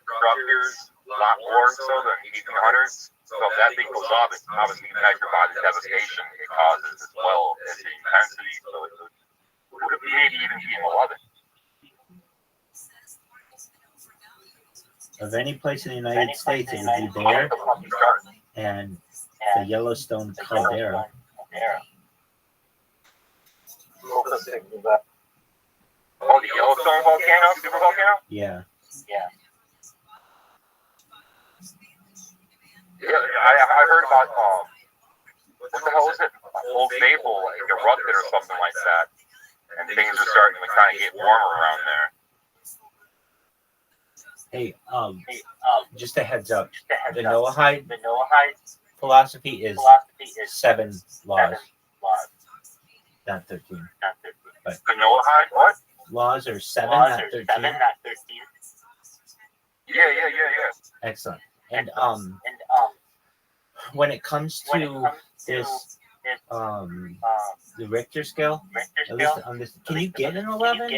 structures, a lot more so than the 1800s. So if that thing goes off, it's obviously measured by the devastation it causes as well as the intensity. So it would maybe even be an 11. Of any place in the United States, it would be there and the Yellowstone caldera. Oh, the Yellowstone volcano, super volcano? Yeah. Yeah, I heard about what the hell is it? Old Maple like erupted or something like that, and things are starting to kind of get warmer around there. Hey, just a heads up. The Noahide philosophy is 7 laws, not 13. But the Noahide what? Laws are 7, not 13. Yeah. Excellent. And when it comes to this, the Richter scale, at least on this, can you get an 11?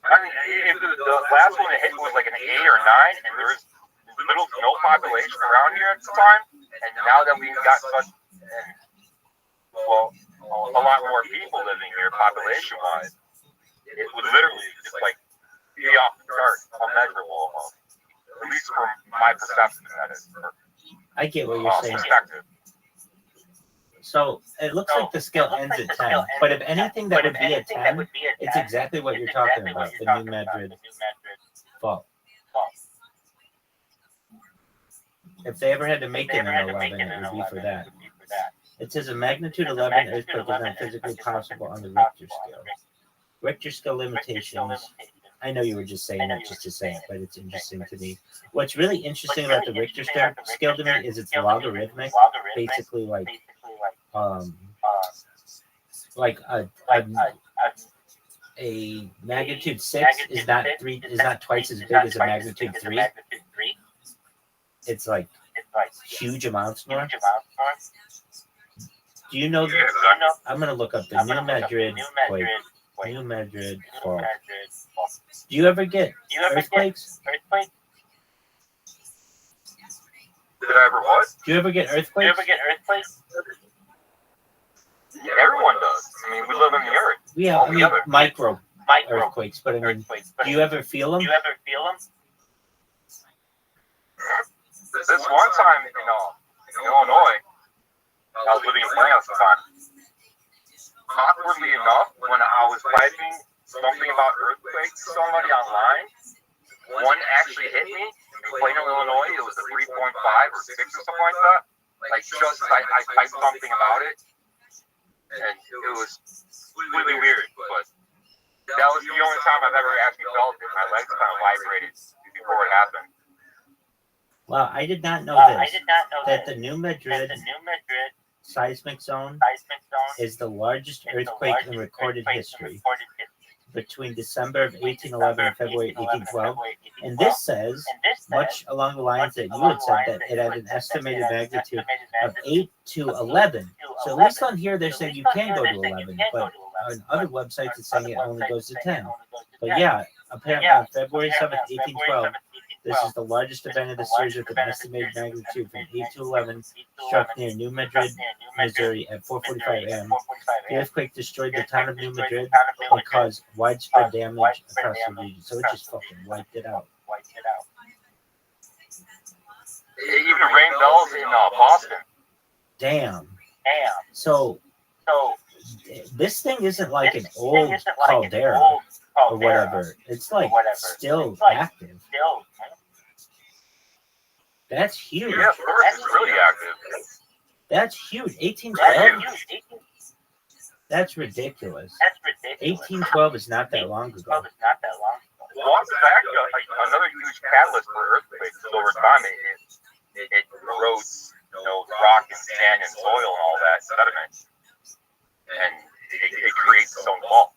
I mean, if the last one it hit was like an 8 or 9, and there was little to no population around here at the time, and now that we've got such, a lot more people living here, population-wise, it would literally just like be off the chart, unmeasurable, at least from my perception. That is, I get what you're saying. Perspective. So it looks like the scale ends at 10, but if anything that would be a 10, it's exactly what you're talking about, the New Madrid fault. If they ever had to make it an 11, it would be for that. It says a magnitude 11 earthquake is not physically possible on the Richter scale. Richter scale limitations. I know you were just saying that just to say it, but it's interesting to me. What's really interesting about the Richter scale to me is it's logarithmic, basically like a magnitude 6 is not twice as big as a magnitude 3. It's like huge amounts more. Do you know? I'm gonna look up the New Madrid quake. New Madrid fault. Do you ever get earthquakes? Did I ever what? Do you ever get earthquakes? Yeah, everyone does. I mean, we live in the earth. Yeah, I mean micro earthquakes, but I mean, do you ever feel them? This one time, in Illinois, I was living in France at the time. Awkwardly enough, when I was typing something about earthquakes to somebody online, one actually hit me in Plano, Illinois. It was a 3.5 or 6 or something like that. Like, just I typed something about it, and it was really weird, but that was the only time I've ever actually felt it. My legs kind of vibrated before it happened. Wow, I did not know this. That the New Madrid seismic zone is the largest earthquake in recorded history between December of 1811 and February 1812. And this says, much along the lines that you had said, that it had an estimated magnitude of 8 to 11. So at least on here they're saying you can go to 11, but on other websites it's saying it only goes to 10. But yeah, apparently on February 7th, 1812, this is the largest event of the series with an estimated magnitude from 8 to 11, struck near New Madrid, Missouri at 4:45 a.m. The earthquake destroyed the town of New Madrid and caused widespread damage across the region. So it just fucking wiped it out. It even rained bells in Boston. Damn. So this thing isn't like an old caldera or whatever. It's like still active. That's huge. Yeah, it's really active. That's huge. 1812? That's ridiculous. 1812 is not that long ago. Well, it's actually another huge catalyst for earthquakes. So over time, it erodes, rock and sand and soil and all that sediment, and it creates its own fault.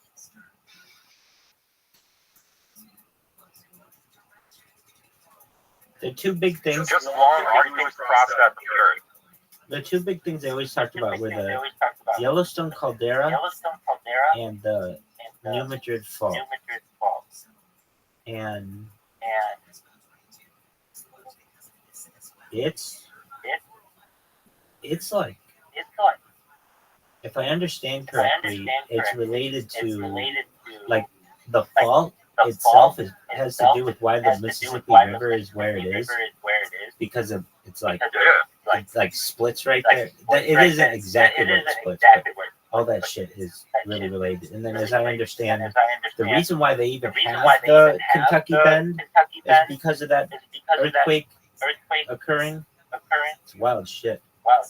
The two big things. Just long, arduous process of the earth. The two big things they always talked about were the Yellowstone caldera and the New Madrid fault. And it's like, if I understand correctly, it's related to like the fault itself has to do with why the Mississippi River is where it is, because of it's like splits right there. It isn't exactly where it splits, but all that shit is really related. And then, as I understand, the reason why they even have the Kentucky Bend is because of that earthquake occurring. It's wild shit.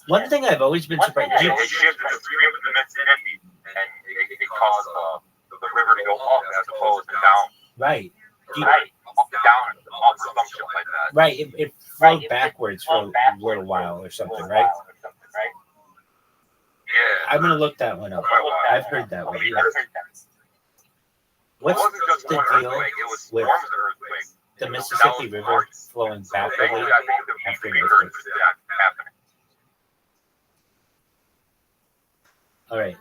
One thing I've always been surprised. It shifted the stream of the Mississippi, and it caused the river to go up as opposed to down. Right. Down, up, some shit like that. Right. It flowed backwards for a little while or something, right? Yeah. I'm gonna look that one up. I've heard that one. Yeah. What's the deal with the Mississippi River flowing backwardly after an earthquake? All right.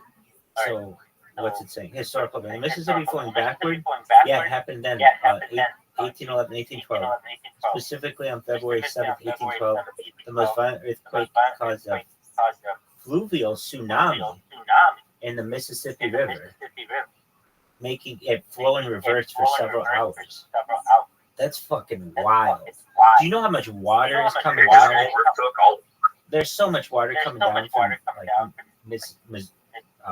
So what's it saying? Historical. The Mississippi flowing backward. Yeah, it happened then. 1811, 1812. Specifically on February 7th, 1812, the most violent earthquake caused a fluvial tsunami in the Mississippi River, making it flow in reverse for several hours. That's fucking wild. Do you know how much water is coming down? There's so much water coming down from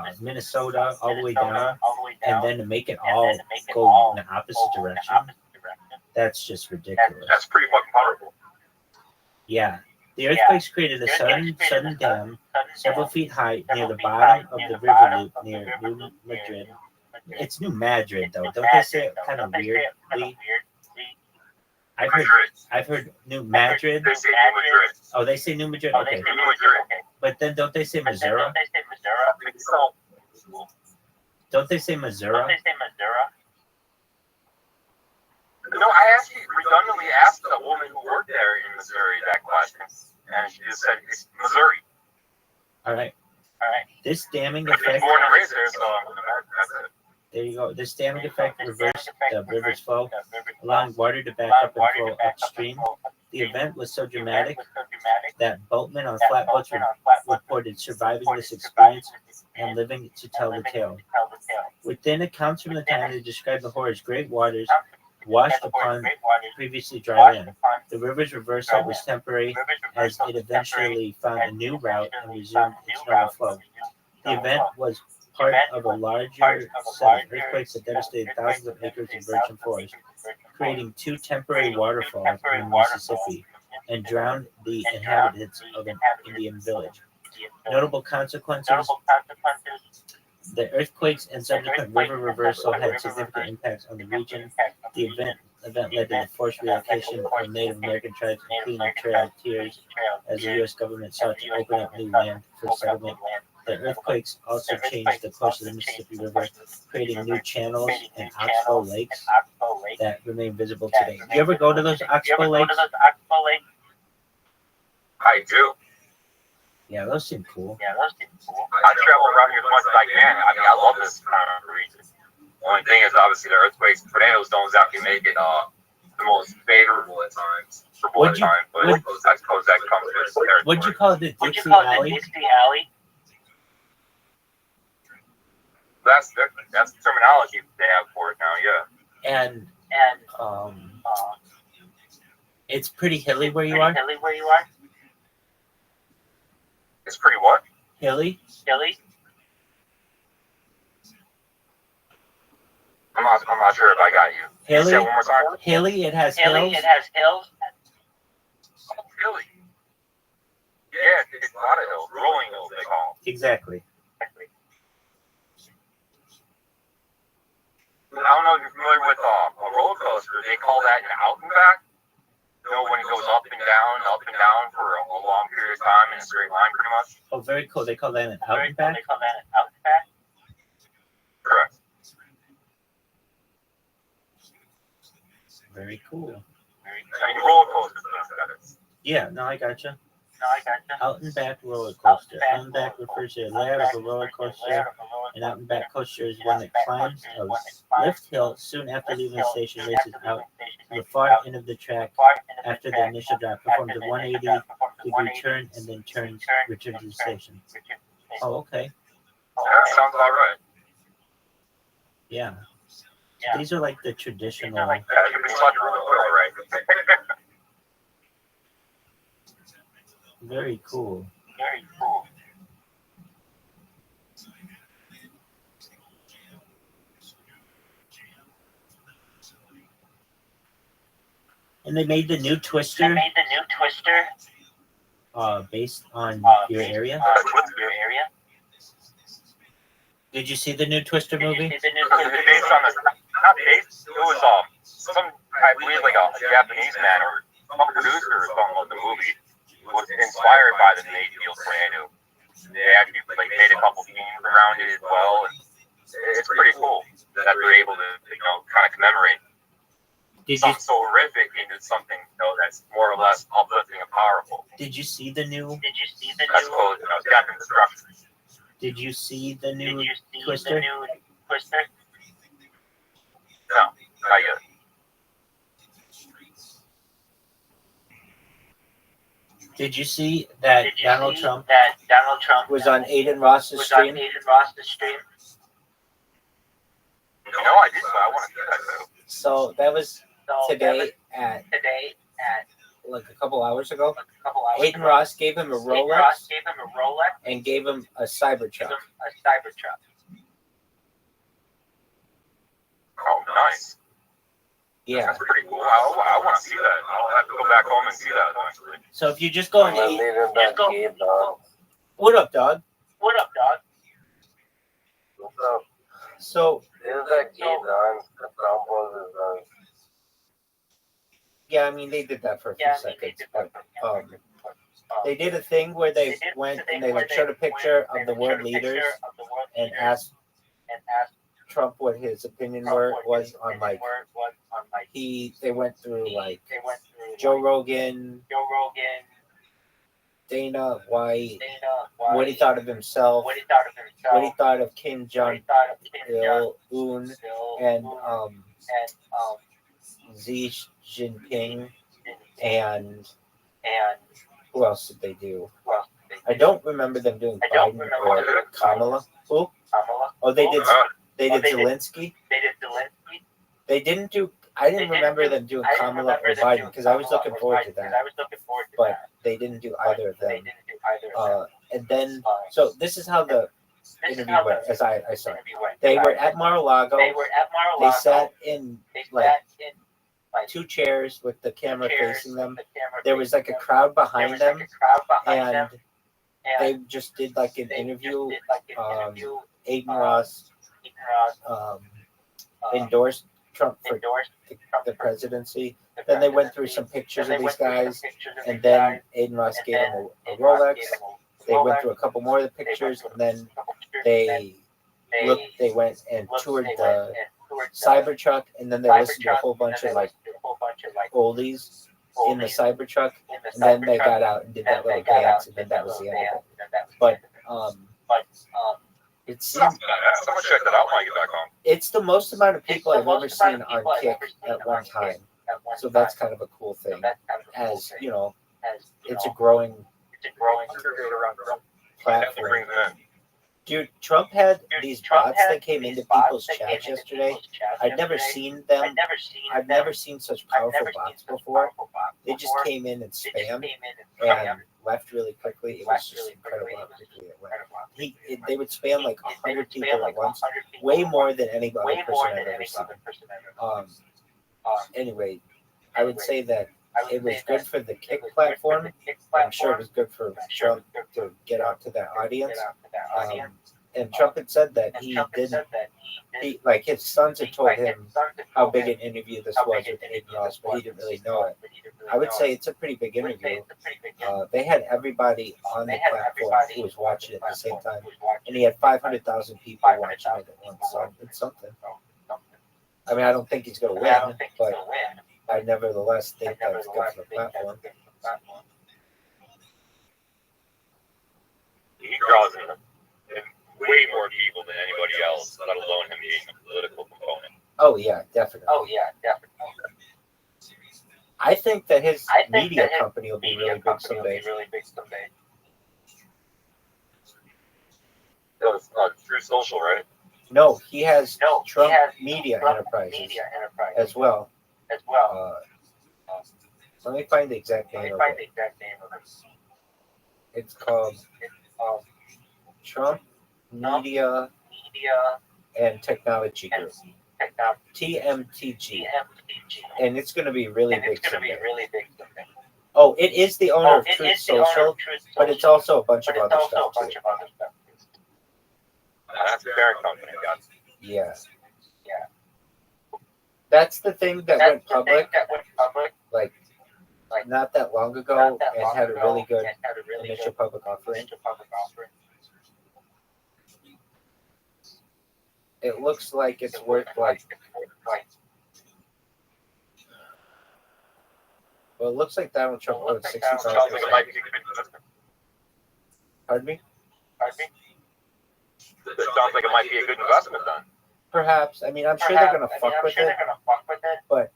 like Minnesota all the way down, and then to make it all go in the opposite direction, that's just ridiculous. That's pretty fucking powerful. Yeah. The earthquakes created a sudden dam several feet high near the bottom of the river loop near New Madrid. It's New Madrid, though. Don't they say it kind of weirdly? I've heard New Madrid. Oh, they say New Madrid? Okay. But then don't they say Missouri? Don't they say Missouri? No, I actually redundantly asked a woman who worked there in Missouri that question, and she just said it's Missouri. All right. This damming She's effect. born and raised there, so that's it. There you go. This damming effect reversed the river's flow, allowing water to back up and flow upstream. The event was so dramatic that boatmen on flatboats reported surviving this experience and living to tell the tale. Within accounts from the time, they described the horror as great waters washed upon previously dry land. The river's reversal was temporary, as it eventually found a new route and resumed its normal flow. The event was part of a larger set of earthquakes that devastated thousands of acres of virgin forest, creating two temporary waterfalls in the Mississippi and drowned the inhabitants of an Indian village. Notable consequences: the earthquakes and subsequent river reversal had significant impacts on the region. The event led to the forced relocation of Native American tribes, including the Trail of Tears, as the U.S. government sought to open up new land for settlement. The earthquakes also changed the course of the Mississippi River, creating new channels and oxbow lakes that remain visible today. You ever go to those oxbow lakes? I do. Yeah, those seem cool. I travel around here as much as I can. I mean, I love this kind of region. The only thing is, obviously, the earthquakes and tornadoes don't exactly make it the most favorable at times for both times, but I suppose that comes with the territory. What'd you call it? The Dixie Alley? That's the terminology they have for it now, yeah. And it's pretty hilly where you are? It's pretty what? Hilly? I'm not sure if I got you. Hilly? Say it one more time. Hilly, it has hills? Oh, hilly. Yeah, it's a lot of hills. Rolling hills, they call them. Exactly. I don't know if you're familiar with a roller coaster. They call that an out and back. You know, when it goes up and down for a long period of time in a straight line, pretty much. Oh, very cool. They call that an out and back? Correct. Very cool. I mean, roller coasters, that is. Yeah, no, I gotcha. Out and back roller coaster. Out and back refers to a layer of a roller coaster. An out and back coaster is one that climbs a lift hill soon after leaving the station, races out to the far end of the track after the initial drop, performs a 180-degree turn, and then returns to the station. Oh, okay. That sounds about right. Yeah. These are like the traditional. Yeah, you've been such a roller coaster, right? Very cool. And they made the new Twister. Based on your area. Did you see the new Twister movie? Based on the, not based, it was some, I believe, like a Japanese man or some producer or something of the movie was inspired by the Mayfield tornado. They actually like made a couple themes around it as well, and it's pretty cool that they're able to, kind of commemorate something so horrific into something, that's more or less uplifting and powerful. Did you see the new? I suppose, death and destruction. Did you see the new Twister? No, not yet. Did you see that Donald Trump was on Aiden Ross's stream? No, I didn't, but I want to see that too. So that was today at like a couple hours ago. Aiden Ross gave him a Rolex and gave him a Cybertruck. Oh, nice. Yeah. That's pretty cool. I want to see that. I'll have to go back home and see that, actually. So if you just go on What up, dog? What's up? So Isn't that key done? The sound is done. yeah, I mean they did that for a few seconds, but they did a thing where they went and they like showed a picture of the world leaders and asked Trump what his opinion was on like they went through like Joe Rogan, Dana White, what he thought of himself, what he thought of Kim Jong Un, and Xi Jinping, and who else did they do? I don't remember them doing Biden or Kamala. Who? Oh, they did Zelensky. They didn't do. I didn't remember them doing Kamala or Biden because I was looking forward to that. But they didn't do either of them. And then, so this is how the interview went, as I saw it. They were at Mar-a-Lago. They sat in like two chairs with the camera facing them. There was like a crowd behind them, and they just did like an interview. Aiden Ross endorsed Trump for the presidency. Then they went through some pictures of these guys, and then Aiden Ross gave him a Rolex. They went through a couple more of the pictures, and then they went and toured the Cybertruck, and then they listened to a whole bunch of like oldies in the Cybertruck, and then they got out and did that little dance, and then that was the end of it. But It Someone seems check that out when I get back home. it's the most amount of people I've ever seen on Kick at one time. So that's kind of a cool thing. As you know, it's a growing platform. Dude, Trump had these bots that came into people's chats yesterday. I'd never seen them. I've never seen such powerful bots before. They just came in and spammed and left really quickly. It was just incredible how quickly it went. They would spam like 100 people at once, way more than any other person I've ever seen. Anyway, I would say that it was good for the Kick platform. I'm sure it was good for Trump to get out to that audience. And Trump had said that he didn't. Like his sons had told him how big an interview this was with Aiden Ross, but he didn't really know it. I would say it's a pretty big interview. They had everybody on the platform who was watching it at the same time, and he had 500,000 people watching it at once. So it's something. I mean, I don't think he's going to win, but I nevertheless think that it's good for the platform. He draws in way more people than anybody else, let alone him being a political component. Oh yeah, definitely. I think that his media company will be really big someday. True Social, right? No, he has Trump Media Enterprises as well. Let me find the exact name of it. It's called Trump Media and Technology Group, TMTG, and it's going to be really big someday. Oh, it is the owner of Truth Social, but it's also a bunch of other stuff too. That's a parent company, guys. Yeah. That's the thing that went public, like not that long ago, and had a really good initial public offering. It looks like it's worth like. Well, it looks like Donald Trump owns 65%. Pardon me? It sounds like it might be a good investment then. Perhaps. I mean, I'm sure they're going to fuck with it, but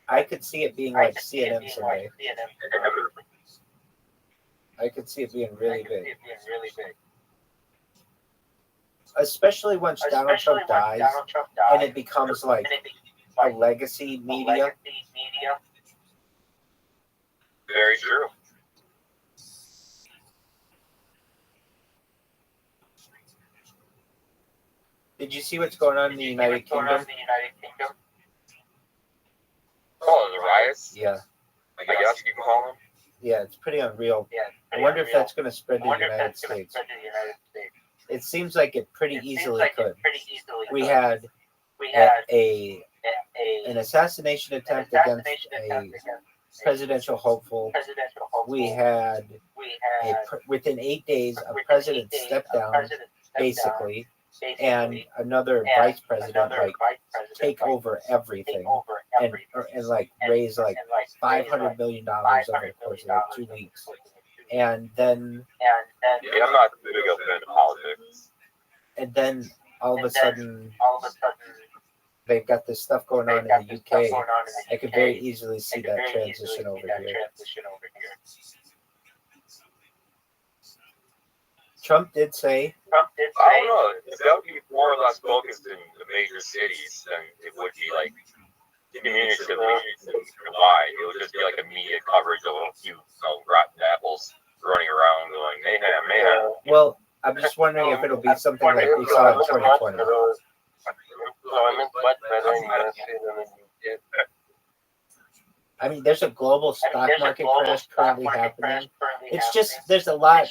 I could see it being like CNN someday. I could see it being really big. Especially once Donald Trump dies and it becomes like a legacy media. Very true. Did you see what's going on in the United Kingdom? Oh, the riots? Yeah. I guess you can call them. Yeah, it's pretty unreal. I wonder if that's going to spread to the United States. It seems like it pretty easily could. We had an assassination attempt against a presidential hopeful. We had within 8 days a president stepped down, basically, and another vice president like take over everything and like raise like $500 million over the course of like 2 weeks. And then I'm not big of a fan of politics. And then all of a sudden they've got this stuff going on in the UK. I could very easily see that transition over here. Trump did say, I don't know, that would be more or less focused in the major cities than it would be like communicatively wide. It would just be like a media coverage of a few rotten apples running around going, mayhem. Well, I'm just wondering if it'll be something like we saw in 2020. I mean, there's a global stock market crash currently happening. It's just, there's a lot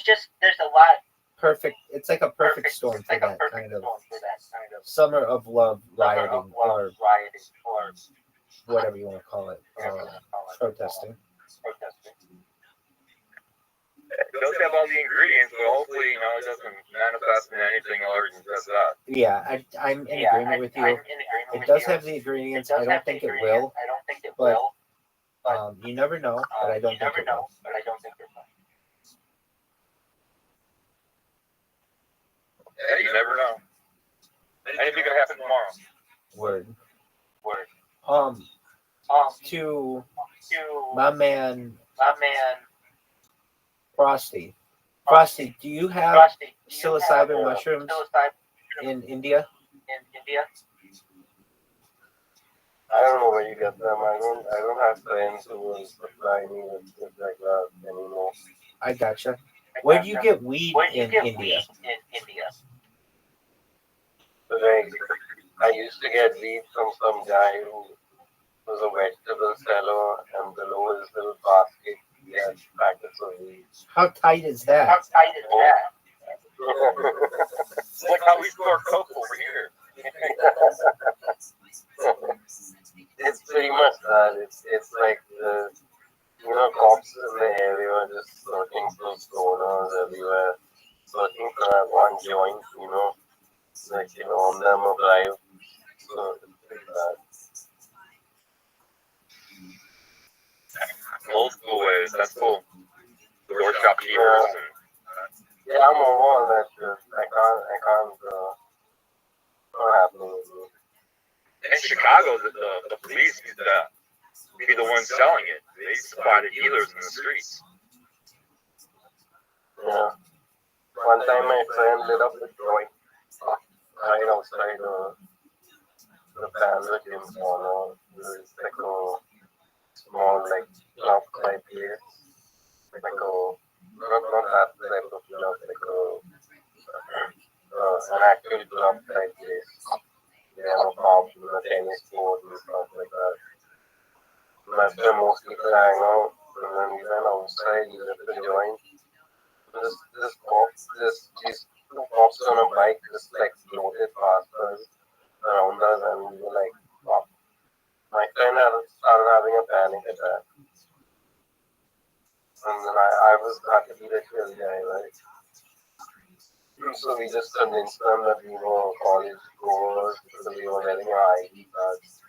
perfect. It's like a perfect storm for that kind of summer of love rioting or whatever you want to call it, protesting. It does have all the ingredients, but hopefully, it doesn't manifest in anything other than just that. Yeah, I'm in agreement with you. It does have the ingredients. I don't think it will, but you never know. But I don't think it will. Yeah, you never know. to my man Frosty. Frosty, do you have psilocybin mushrooms in India? I don't know where you get them. I don't have friends who will supply me with shit like that anymore. I gotcha. Where do you get weed in India? Like, I used to get weed from some guy who was a vegetable seller, and below his little basket he had packets of weed. How tight is that? It's like how we store coke over here. It's pretty much that. It's like the cops in the area are just searching for stoners everywhere, searching for that one joint, on them a drive. So it's pretty bad. Old school ways, that's cool. Door shopkeepers and Yeah, I'm on all that shit. I can't, not happening with me. in Chicago, the police used to be the ones selling it. They supply the dealers in the streets. Yeah. One time my friend lit up the joint right outside the Panda Gym corner. It's like a small, like, club type place. Like a, not that type of club, like an actual club type place. They have a pub and a tennis court and stuff like that. And that's where most people hang out. And then we went outside, we lit the joint. These two cops on a bike just like floated past us, around us, and we were like, wow. My friend started having a panic attack. And then I had to be the chill guy, right? So we just convinced them that we were college goers because we were wearing our ID cards.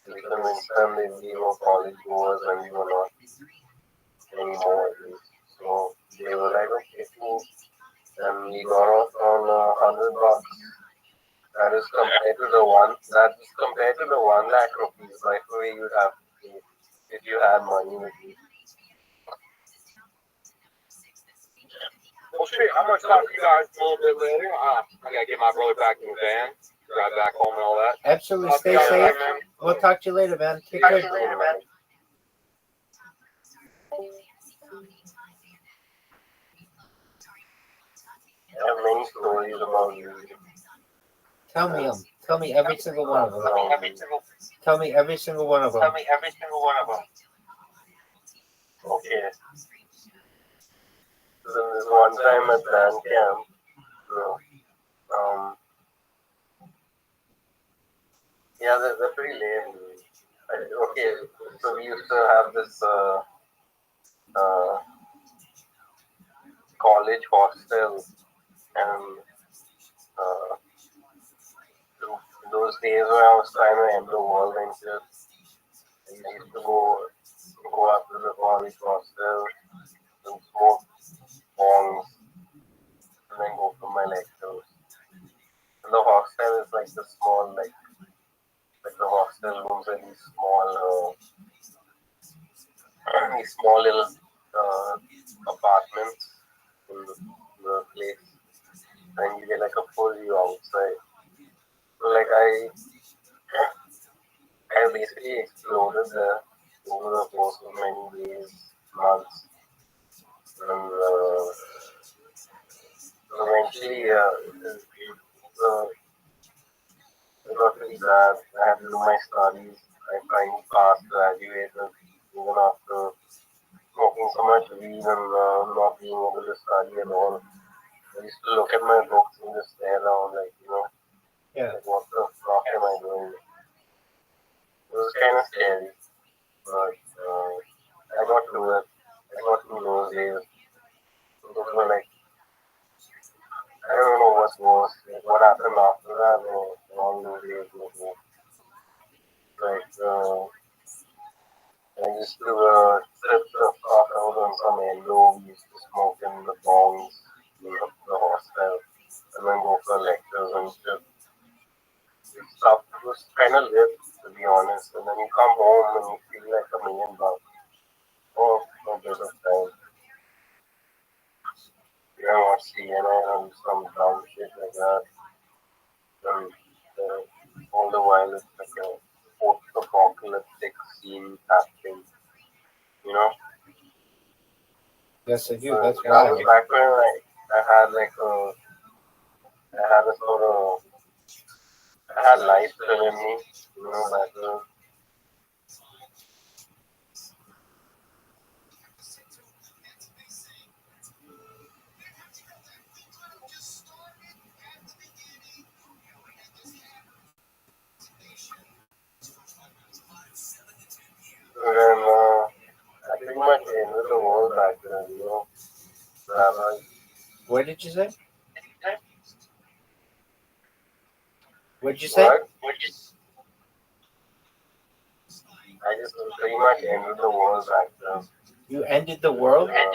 We convinced them that we were college goers and we were not anymore, at least. So they were like, okay, cool. And we got off on $100. That is compared to the 1 lakh rupees, like the way you'd have to pay if you had money with you. Well, shit, I'm gonna talk to you guys a little bit later. I gotta get my brother back in the van, drive back home and all that. Absolutely. Stay safe. We'll talk to you later, man. Take care. I have many stories about you. Tell me them. Tell me every single one of them. Tell me every single one of them. Okay. So this one time at band camp, yeah, they're pretty lame. Okay, so we used to have this college hostel, and those days when I was trying to enter world and shit, I used to go up to the college hostel and smoke bongs and then go for my lectures. And the hostel is like the small, like the hostel rooms are these small little apartments in the place. And you get like a full view outside. So like I basically exploded there over the course of many days, months. And eventually, it got pretty bad. I had to do my studies. I finally passed, graduated, even after smoking so much weed and not being able to study at all. I used to look at my books and just stare down, like, like, what the fuck am I doing? It was kind of scary, but I got through it. I got through those days. Those were like, I don't know what's worse, like what happened after that, or all those days. Like, I used to trip the fuck out on some endo. We used to smoke in the bongs in the hostel, and then go for lectures and shit. stuff was kind of lit, to be honest. And then you come home and you feel like $1,000,000. Oh, no bit of time. You know what, CNN and some dumb shit like that. And all the while it's like a post-apocalyptic scene happening. You know? Yes, I do. So That's that was wild. back when I had a sort of, I had life still in me, you know, back then. And then, I pretty much ended the world back then, you know. Rabbi. What did you say? What did you say? What? I just pretty much ended the world back then. You ended the world? Yeah,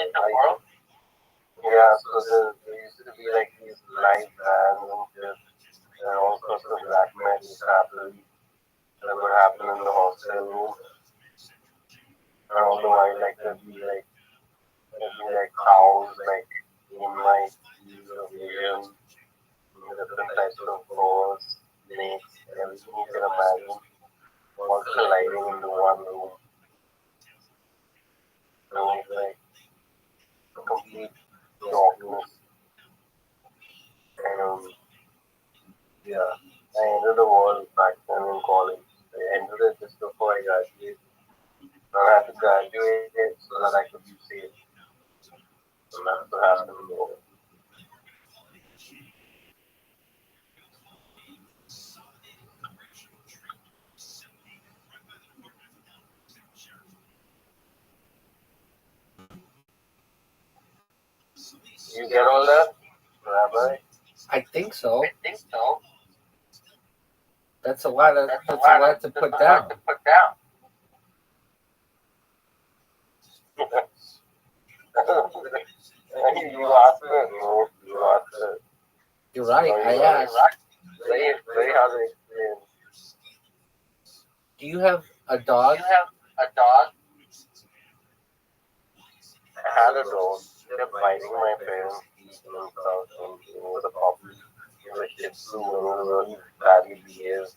so there used to be like these live bands and shit, and all sorts of black metal happening that would happen in the hostel room. And all the while, like there'd be like cows, like in my vision, different types of boars, snakes, everything you can imagine, all colliding into one room. And it was like a complete darkness. And yeah, I ended the world back then in college. I ended it just before I graduated. And I had to graduate it so that I could be safe. And that's what happened to me. You get all that, Rabbi? I think so. That's a lot to put down. You asked it, no, you asked it. You're right, I asked. Very hard to explain. Do you have a dog? I had a dog. They kept biting my parents' teeth and stuff, and it was a puppy. It was a Shih Tzu, and it was really badly behaved.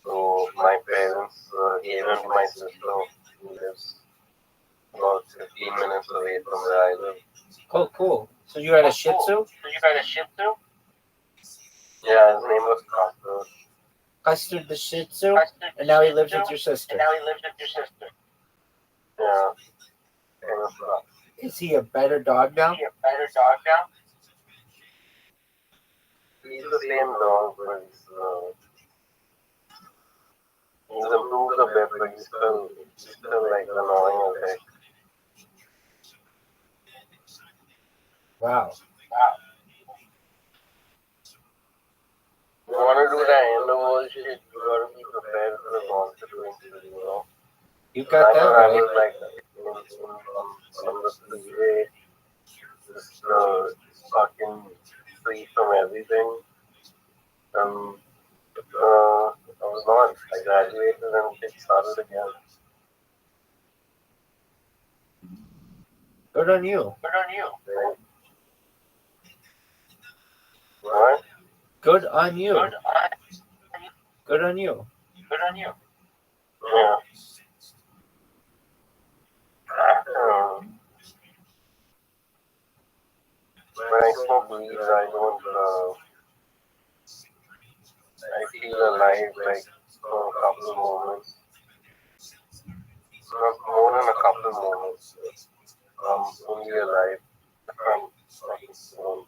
So my parents gave him to my sister, who lives about 15 minutes away from where I live. Oh, cool. So you had a Shih Tzu? Yeah, his name was Custard. Custard the Shih Tzu? And now he lives with your sister? Yeah. Is he a better dog now? He's the same dog, but he's improved a bit, but he's still like annoying as heck. Wow. You want to do that end of world shit, you got to be prepared for the consequences, you know. You got that I right. was like on the freeway, just fucking free from everything. And I was not. I graduated and it started again. Good on you. Right? What? Good on you. Good on you. Yeah. When I smoke weed, I don't. I feel alive like for a couple of moments. Not more than a couple of moments. I'm only alive. I'm fucking stoned.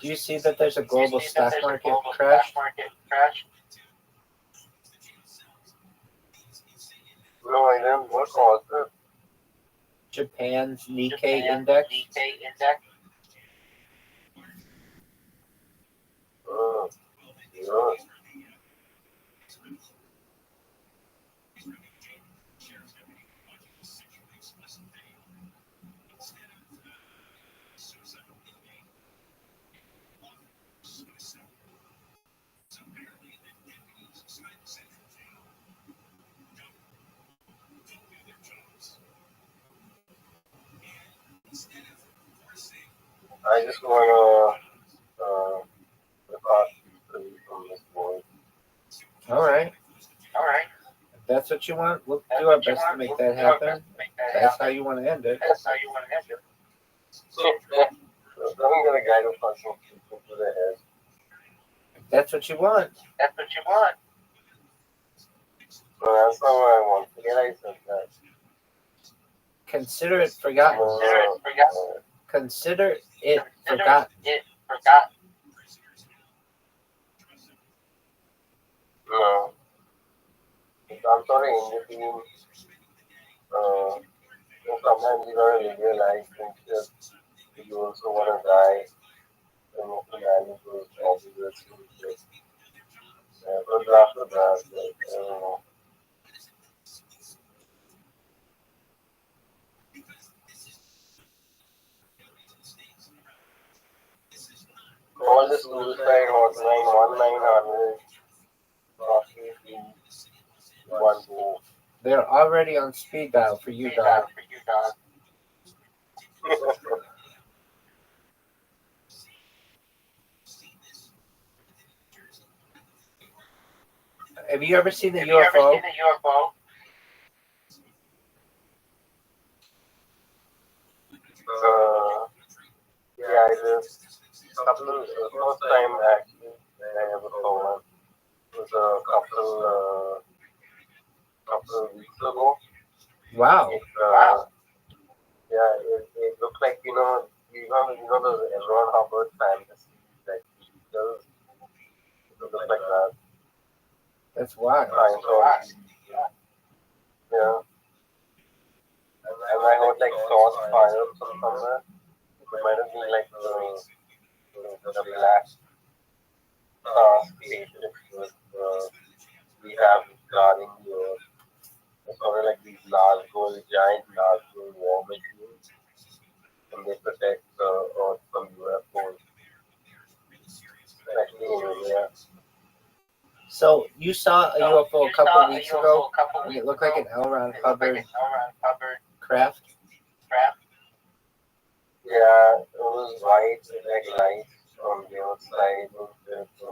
Do you see that there's a global stock market crash? No, I didn't. What caused it? Japan's Nikkei index. know. I just wanna depart peacefully from this world. All right. If that's what you want, we'll do our best to make that happen. That's how you want to end it. So, I'm gonna guide a person to the head. If that's what you want. So that's not what I want. Forget I said that. Consider it forgotten. Consider it forgotten. No. I'm sorry, in between, sometimes you gotta live your life and just, you also wanna die. And you can manage those obvious things. But after that, like, I don't know. Call the suicide hotline 1900 12. They're already on speed dial for you, dog. Have you ever seen the UFO? Yeah, it is. First time actually I ever saw one. It was a couple of weeks ago. Wow. Yeah, it looked like, you know the Ron Hubbard fantasy, like Beatles. It looked like that. That's wild. Yeah. And I heard like source fire from somewhere. It might have been like the black spaceship with we have guarding the earth. It's sort of like these giant large gold war machines, and they protect the earth from UFOs, especially in India. So you saw a UFO a couple of weeks ago, and it looked like an L. Ron Hubbard craft. Yeah, it was white, like lights on the outside, on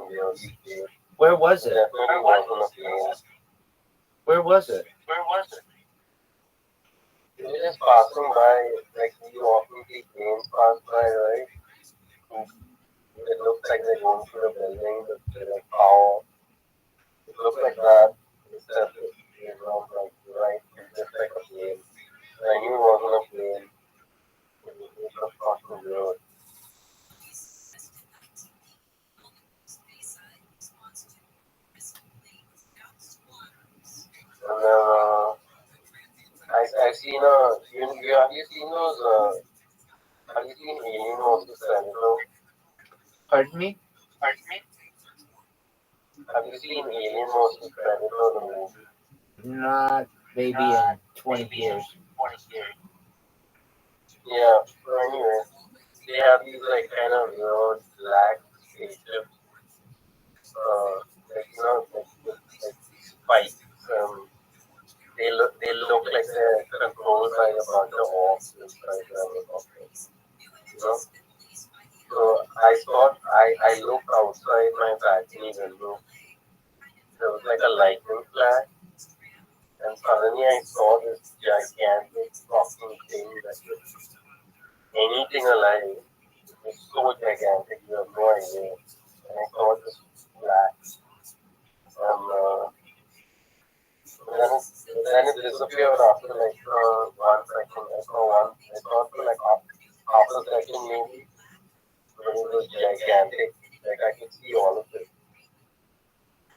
the early stage. Where was it? Definitely wasn't a plane. Where was it? It was just passing by, like you often see planes pass by, right? It looks like they're going through the building, but they're like power. It looks like that, except it's not like right, it's just like a plane. I knew it wasn't a plane. It looked fucking weird. And then I seen have you seen those have you seen Alien vs Predator? Pardon me? Have you seen Alien vs Predator, the movie? Not maybe in 20 years. Yeah, so anyway, they have these like kind of weird black spaceships. Like spikes. They look like they're controlled by a bunch of orcs inside them or something. You know? So I looked outside my balcony window. There was like a lightning flash, and suddenly I saw this gigantic fucking thing that was anything alive. It was so gigantic, you have no idea. And I saw this black. Then it disappeared after like 1 second. I saw for like half a second maybe. But it was gigantic. Like I could see all of it.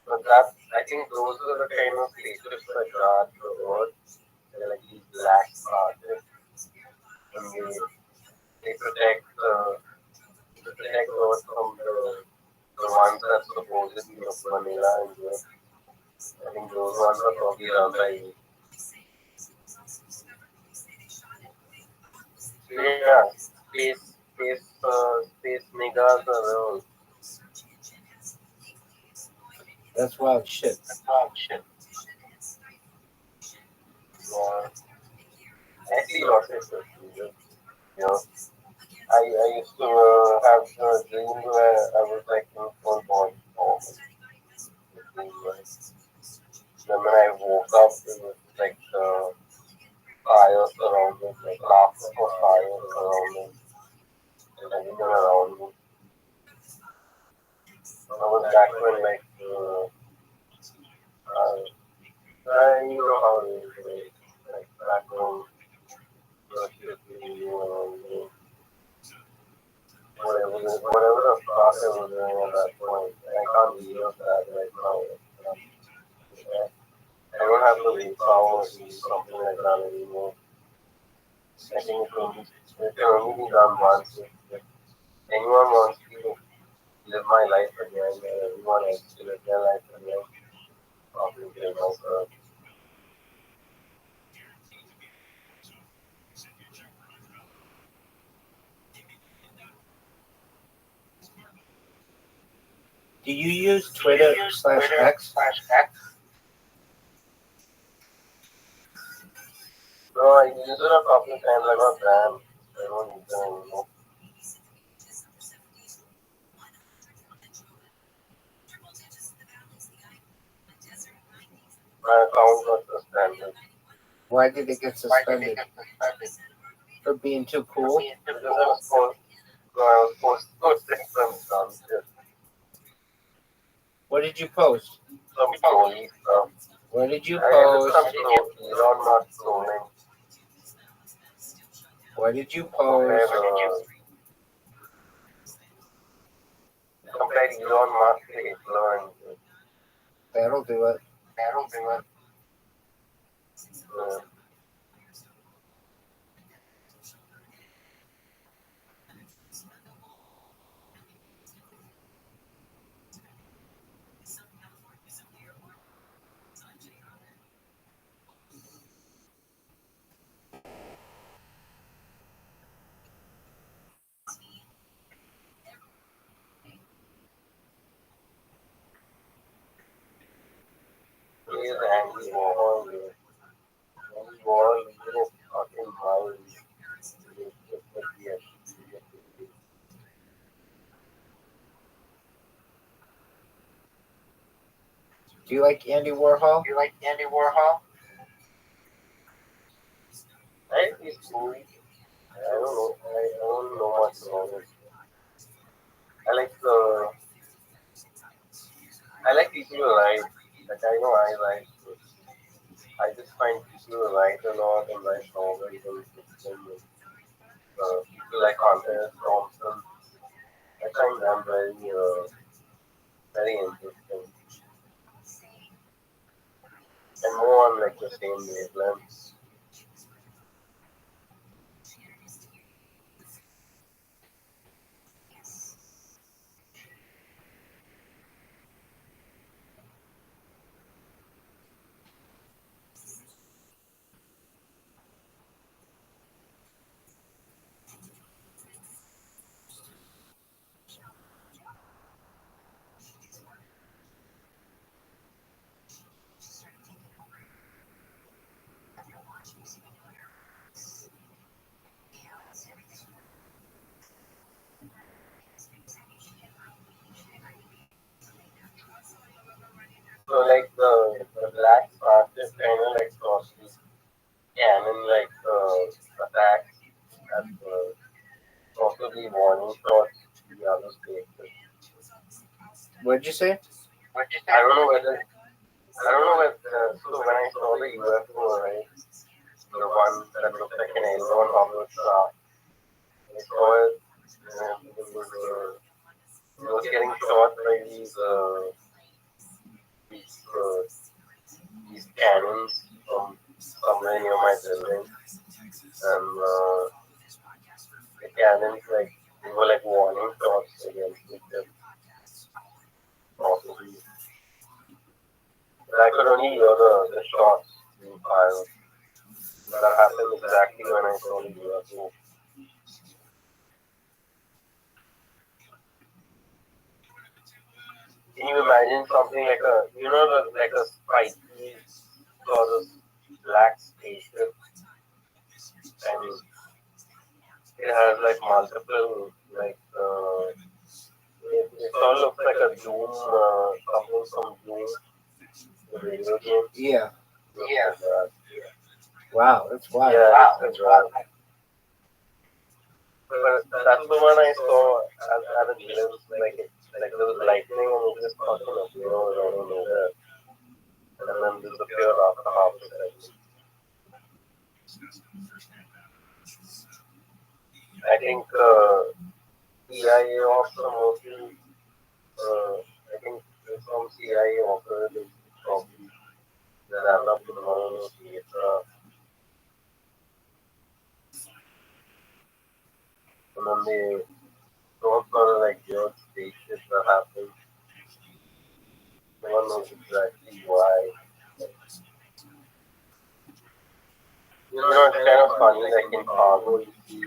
But I think those are the kind of spaceships that guard the earth. They're like these black objects. And they protect earth from the ones that supposedly of vanilla and I think those ones are probably around by 8. Yeah, space niggas around. That's wild shit. Yeah. I see lots of stuff. You know, I used to have a dream where I was like in full body form. Then when I woke up, it was like fire surrounded, like laughter for fire surrounded, and everything around me. I was back when like you know how it is, like back when whatever the fuck I was doing at that point, I can't live that right now. I don't have the willpower to do something like that anymore. I think it can only be done once. If anyone wants to live my life again, everyone else to live their life again, probably kill myself. Do you use Twitter /X? No, I used it a couple of times. I got banned. I don't use it anymore. My account got suspended. Why did it get suspended? For being too cool? Because I was posting some dumb shit. What did you post? Some trolly stuff. What did you I post? did some Elon Musk trolling. What did you post? Compared Elon Musk to Hitler and That'll do it. he is Andy Warhol. Andy Warhol is fucking wild. Do you like Andy Warhol? I think he's cool. I don't know. I don't know much about it. I like people who write. Like I know I write. I just find people who write a lot and write novels and fiction. People like Hunter Thompson. I find them very interesting. And more on like the same wavelength. So like the black spark is kind of like costly cannon like attacks at possibly warning shots to the other spaces. What did you say? I don't know whether so when I saw the UFO, right, the one that looked like an alien hover craft, I saw it and it was getting shot by these cannons from somewhere near my building, and the cannons like they were like warning shots against each other. possibly. But I could only hear the shots being fired. That happened exactly when I saw the UFO. Can you imagine something like like a spiky sort of black spaceship, and it has like multiple it sort of looks like a Doom, something from Doom, the video game. Yeah. Yeah. Wow, that's wild. Yeah, that's wild. But that's the one I saw at a glimpse, like there was lightning and it just fucking appeared out of nowhere, and then disappeared after half a second. I think CIA also mostly, I think some CIA operatives probably developed the model of data, and then they don't sort of like build spaceships that happen. No one knows exactly why. It's kind of funny, like in cargo, you see,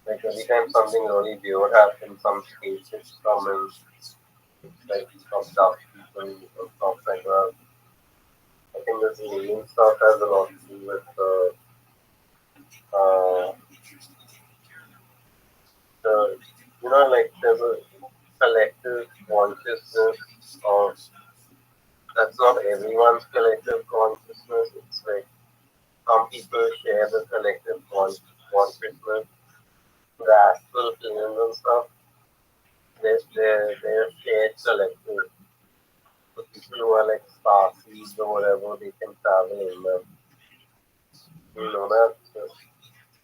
like every time something really weird happens, some spaceships come and like some stuff people and stuff like that. I think this alien stuff has a lot to do with like there's a collective consciousness of that's not everyone's collective consciousness. It's like some people share the collective consciousness. The astral planes and stuff, they're shared collective. So people who are like starseeds or whatever, they can travel in them. You know that? So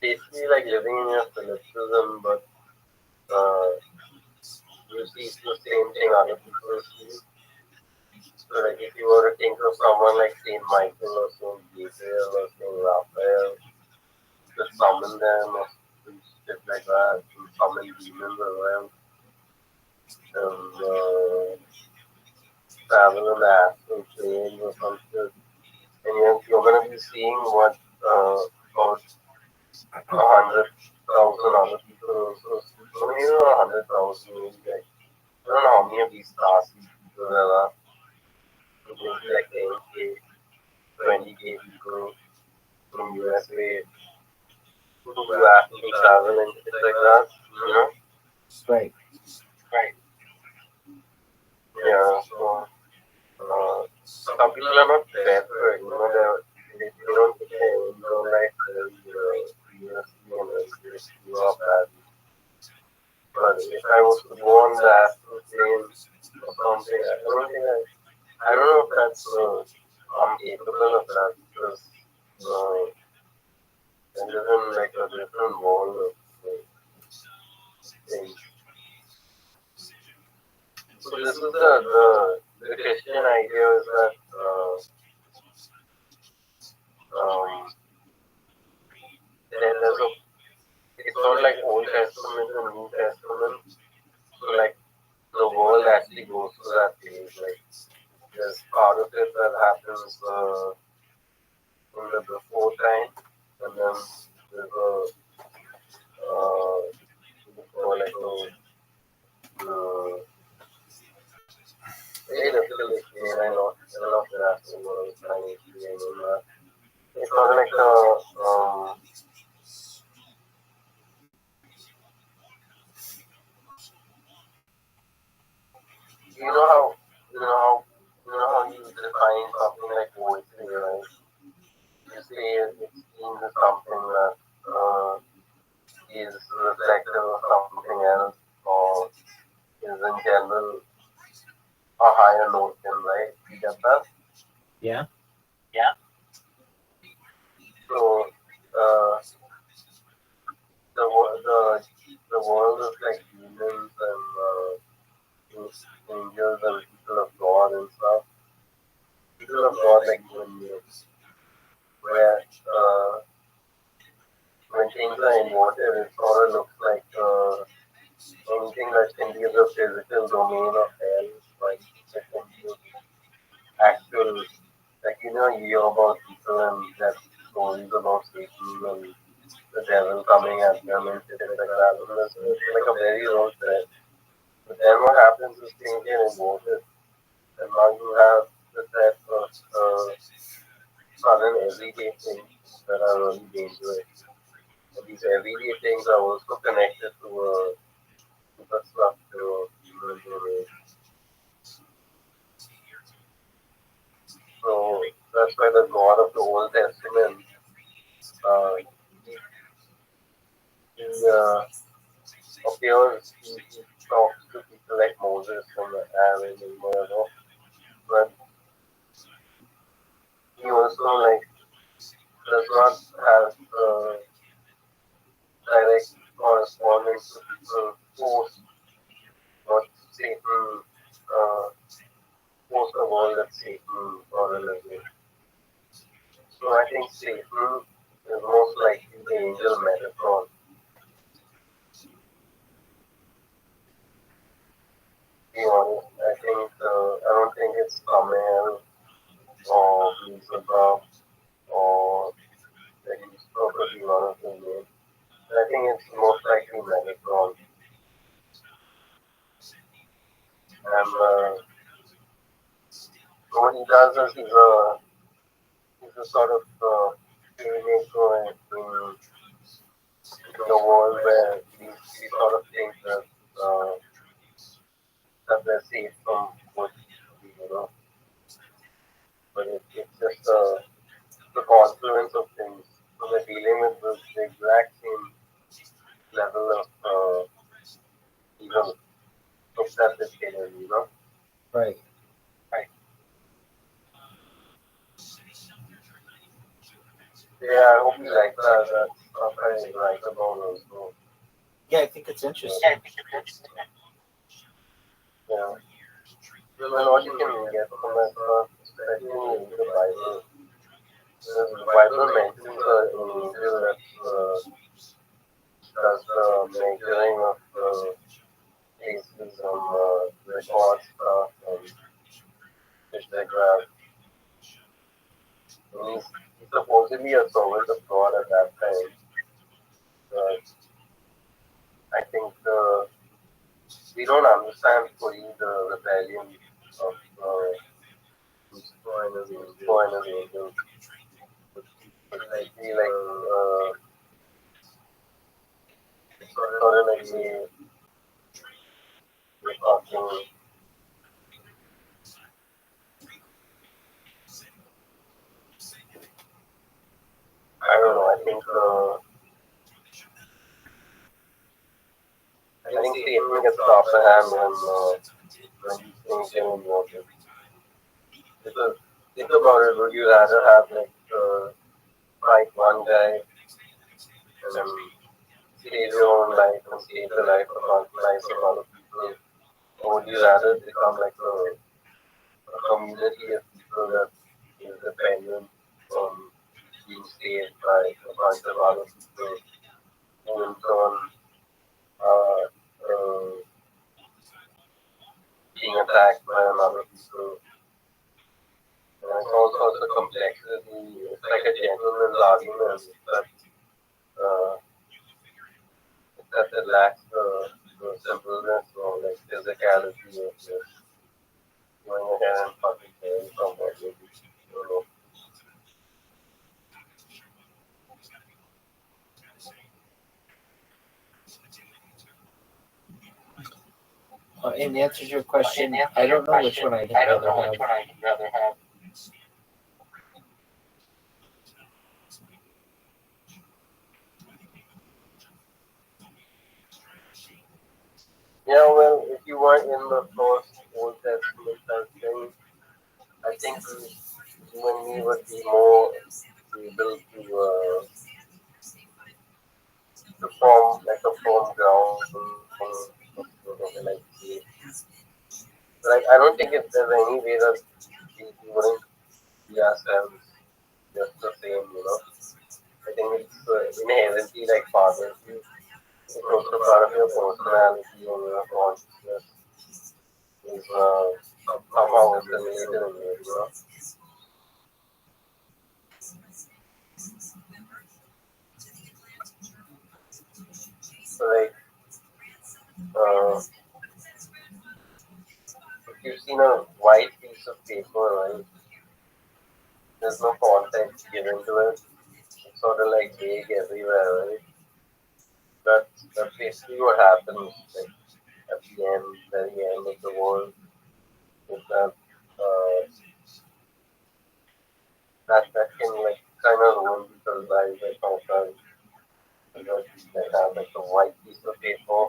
basically like living in your solipsism, but you see the same thing other people see. So like if you were to think of someone like Saint Michael or Saint Gabriel or Saint Raphael, just summon them or shit like that, and summon demons around, and travel in the astral plane or some shit. And you're gonna be seeing what about 100,000 other people also see. I mean, 100,000 maybe like I don't know how many of these stars people there are. Maybe like 10K, 20K people from USA who do astral travel and shit like that, you know? Right. Right. Yeah, so some people are not prepared for it, you know, they don't think they don't like you are bad. But if I was to go on the astral plane or something, I don't know if that's, I'm capable of that because I live in like a different world of things. So this is the Christian idea is that there's a it's not like Old Testament and New Testament. So like the world actually goes through that phase. Like there's part of it that happens in the before time, and then there's before like I lost the last one. I was trying to explain that. It's not like you know how you define something like poetry, right? You say it means something that is reflective of something else, or is in general a higher notion, right? You get that? Yeah. Yeah. So the world is like demons and angels and people of God and stuff. People of God like human beings, where when things are immortal, it sort of looks like anything that can be the physical domain of hell like get into actual, like you hear about people and that stories about Satan and the devil coming at them and shit like that. And it's like a very road thread. But then what happens is things get inverted, and now you have the threat of sudden everyday things that are really dangerous. And these everyday things are also connected to a infrastructure, human domain. So that's why the God of the Old Testament, he appears, he talks to people like Moses and Aaron and whatever, but he also like does not have direct correspondence to people post what Satan post the world that Satan or religion. So I think Satan is most likely the angel Metatron. To be honest, I don't think it's Samael or Beelzebub or the probably one of the names. I think it's most likely Megatron. And what he does is he's a sort of purinator in the world where he sort of thinks that that they're safe from what but it's just the confluence of things. So they're dealing with the exact same level of evil, except it's hidden, Right. Right. Yeah, I hope you like that. That's stuff I like about it. So. Yeah, I think it's interesting. Yeah. Well, what you can get from that stuff, especially in the Bible, the Bible mentions an angel that does the measuring of the places and record stuff and fish like that. He's supposedly a servant of God at that time. But I think we don't understand fully the rebellion of Lucifer and his angels. But I feel like sort of like we're talking. I don't know. I think Satan gets the upper hand when these things get involved. Because think about it. Would you rather have like fight one guy and then save your own life and save the life of other people, or would you rather become like a community of people that is dependent on being saved by a bunch of other people who in turn are being attacked by another people? And it's all sorts of complexity. It's like a gentleman's argument, but except it lacks the simpleness or like physicality of just going ahead and fucking killing someone. Maybe. I don't know. In answer to your question, I don't know which one I'd rather have. Yeah, well, if you were in the first Old Testament I think you and me would be more able to form like a firm ground like I don't think if there's any way that we wouldn't be ourselves just the same, I think it's inherently like part of you. It's also part of your personality and your consciousness. is somehow assimilated in you, you know. So like, if you've seen a white piece of paper, right, there's no context given to it. It's sort of like vague everywhere, right? That's basically what happens, like, at the end, very end of the world, is that that can like kind of ruin people's lives, like sometimes, because they have like a white piece of paper,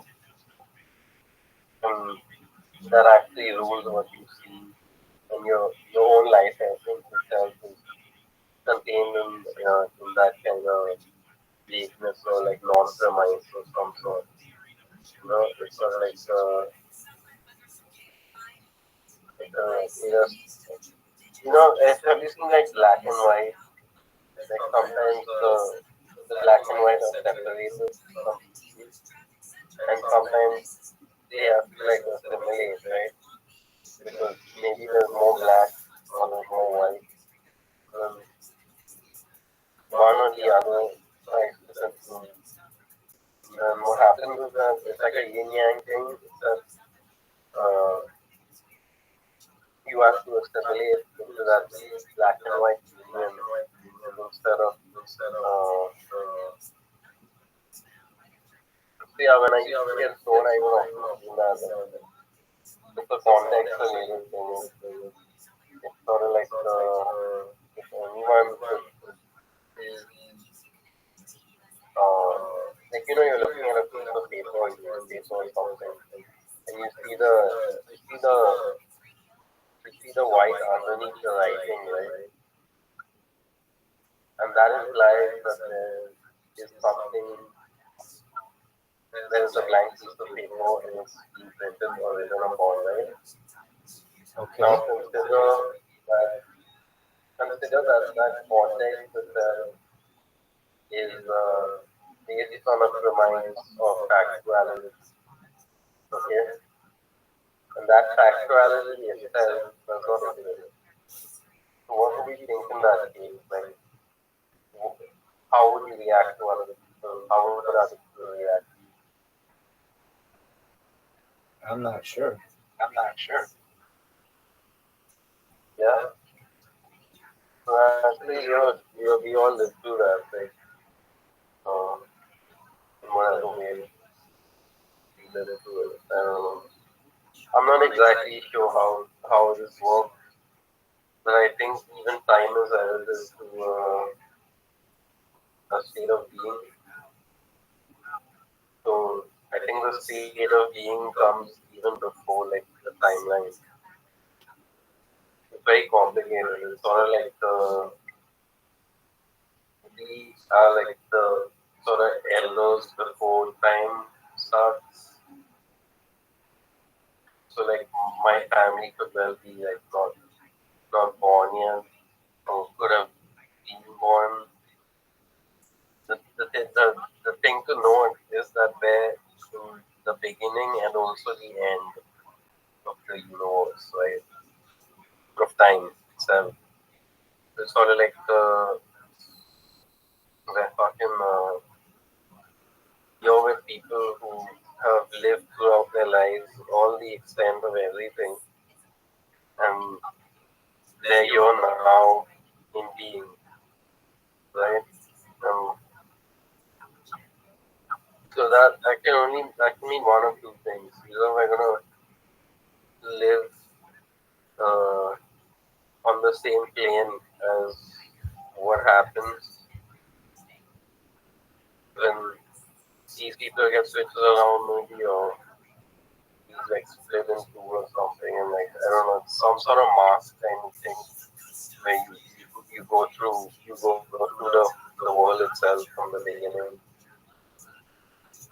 and that actually rules what you see, and your own life essence itself is contained in that kind of vagueness or like non-premise or some sort. You know, it's sort of like you know, have you seen like black and white? Like sometimes the black and white are separated completely, and sometimes they have to like assimilate, right? Because maybe there's more black or there's more white. Um, one or the other tries to continue. And what happens is that it's like a yin yang thing. It's that you have to assimilate into that black and white union, and yeah, when I used to get stoned, I would often do that. With the context of everything, it's sort of like if anyone could like you're looking at a piece of paper or newspaper or something, and you see the white underneath the writing, right? And that implies that there is something. There is a blank piece of paper and it's being printed or written upon, right? Okay. Now consider that context itself is based on a premise of factuality. Okay? And that factuality itself does not exist. So what do we think in that case? Like, how would you react to other people? How would other people react? I'm not sure. Yeah. So actually, we all live through that, like, in whatever way we live through it. I don't know. I'm not exactly sure how this works, but I think even time is relative to a state of being. So I think the state of being comes even before like the timeline. It's very complicated. It's sort of like we are like the sort of elders before time starts. So like my family could well be like not born yet, or could have been born. The thing to note is that there in the beginning and also the end of the universe, right? Of time itself. It's sort of like we're fucking you're with people who have lived throughout their lives all the extent of everything, and they're here now in being, right? Um, so that can mean one of two things. Either we're gonna live uh, on the same plane as what happens when these people get switched around, maybe, or he's like split in two or something, and like I don't know, some sort of mask kind of thing where you go through the world itself from the beginning.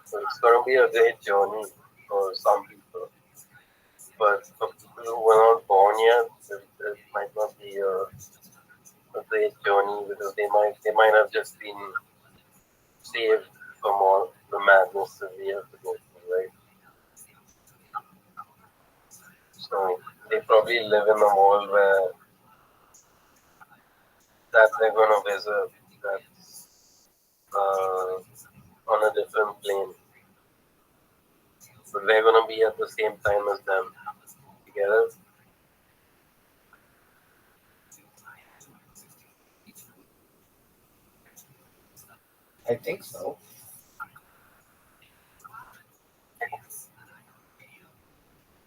So it's gonna be a great journey for some people, but for people who were not born yet, it might not be a great journey because they might have just been saved from all the madness that we have to go through, right? So they probably live in a world where that they're gonna visit that's on a different plane. But we're gonna be at the same time as them together. I think so.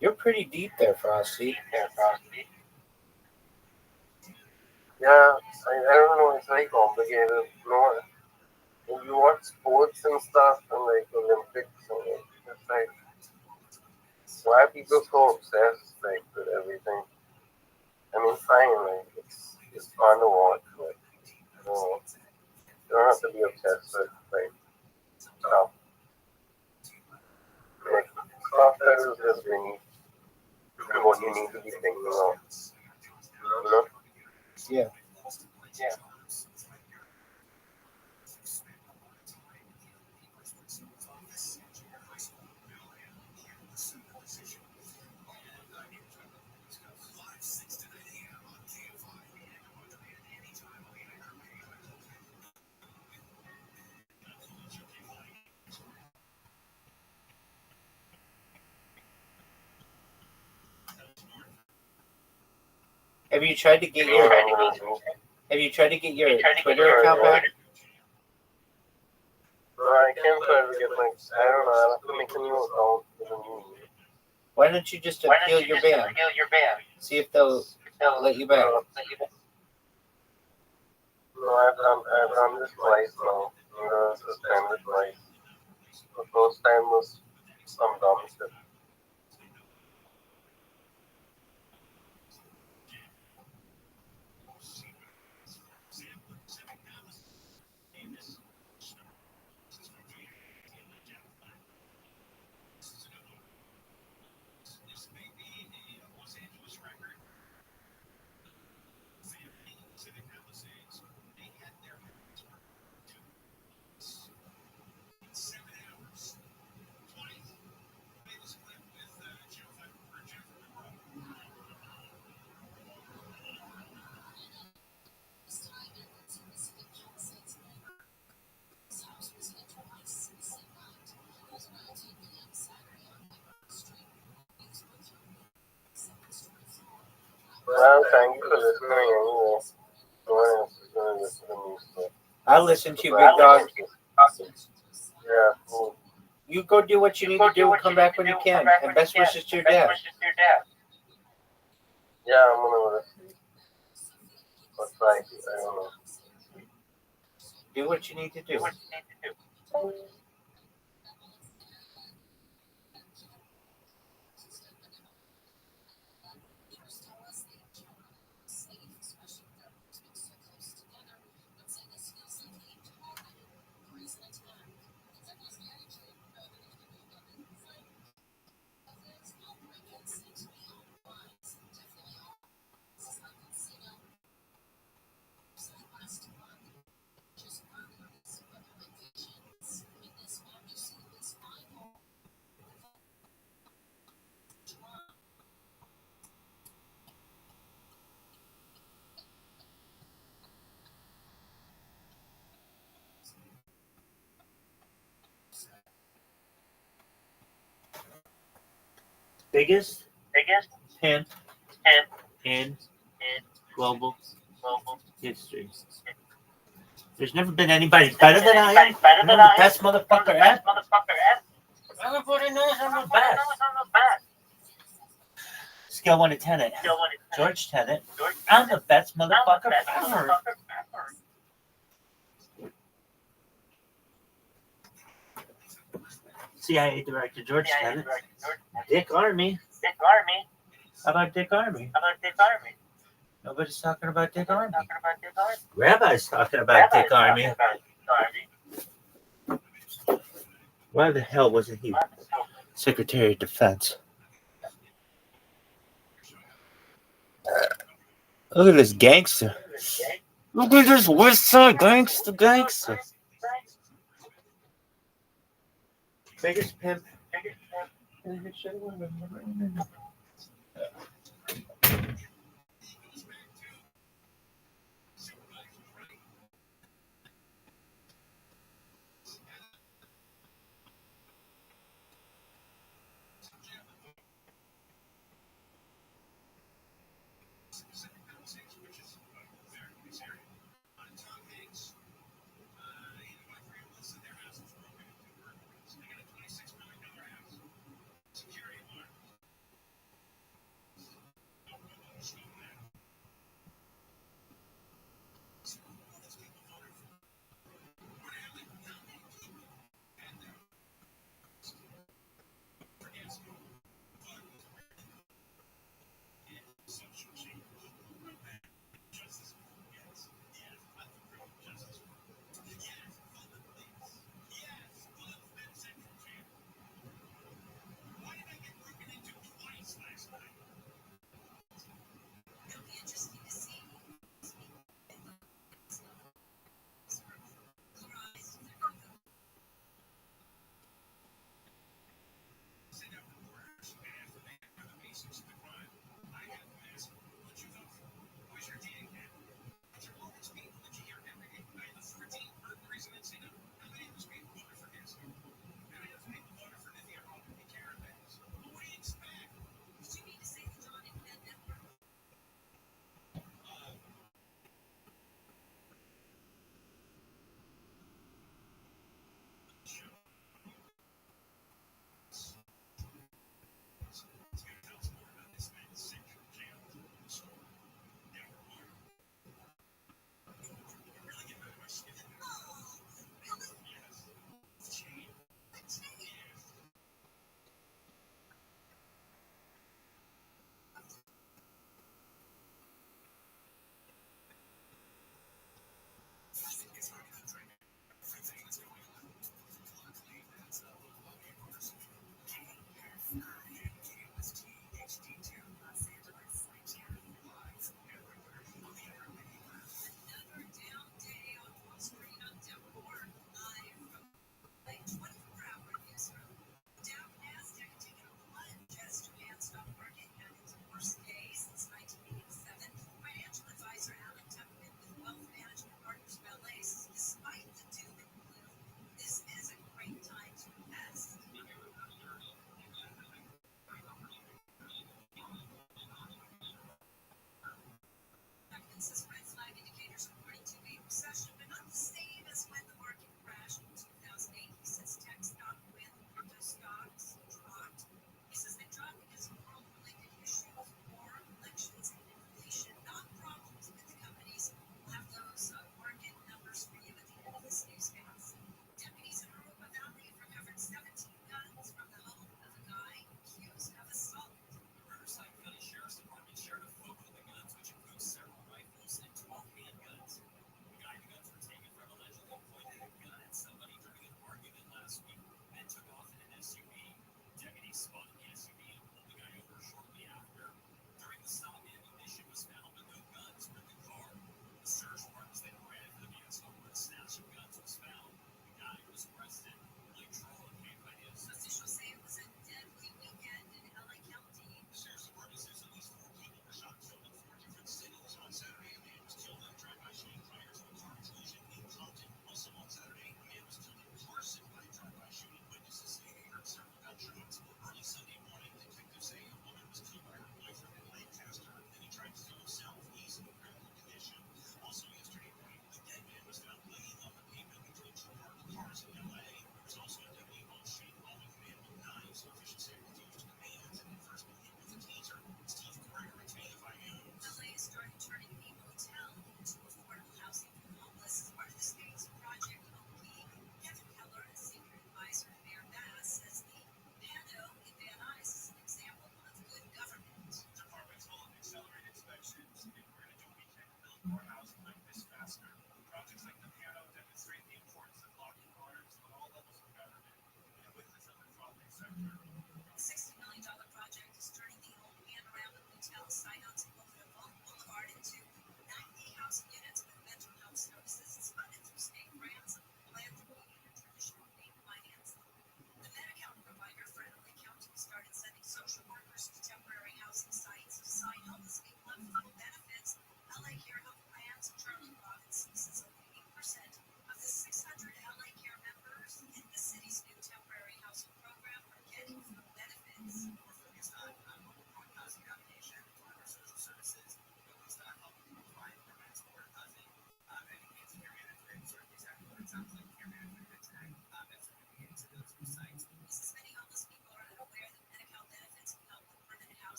You're pretty deep there, Frosty. Yeah, I don't know, it's very complicated. No, if you watch sports and stuff and like Olympics and like, it's like why are people so obsessed like with everything? I mean fine, like it's fun to watch, but you know, you don't have to be obsessed with like stuff. Like stuff that is just beneath what you need to be thinking of. You know? Yeah. Yeah. Have you tried to get your Twitter account back? I can't try to get my. I don't know. I have to make a new account with a new. Why don't you just appeal your ban? See if they'll let you back. No, I've done this twice now. I'm gonna suspend it twice. The first time was some dumb shit. Well, thank you for listening anyway. No one else is gonna listen to me, so. I'll listen to you, big dog. Yeah, cool. You go do what you need to do and come back when you can. And best wishes to your dad. Yeah, I'm gonna go to sleep. Or try to, I don't know. Do what you need to do. Biggest hint in global history. There's never been anybody better than I am. I'm the best motherfucker ever. Everybody knows I'm the best. Scale 1 to 10 George Tenet. I'm the best motherfucker ever. CIA Director George Tenet. Dick Army. How about Dick Army? Nobody's talking about Dick Army. Rabbi's talking about Dick Army. Why the hell wasn't he Secretary of Defense? Look at this gangster. Look at this West Side gangster. Biggest pimp.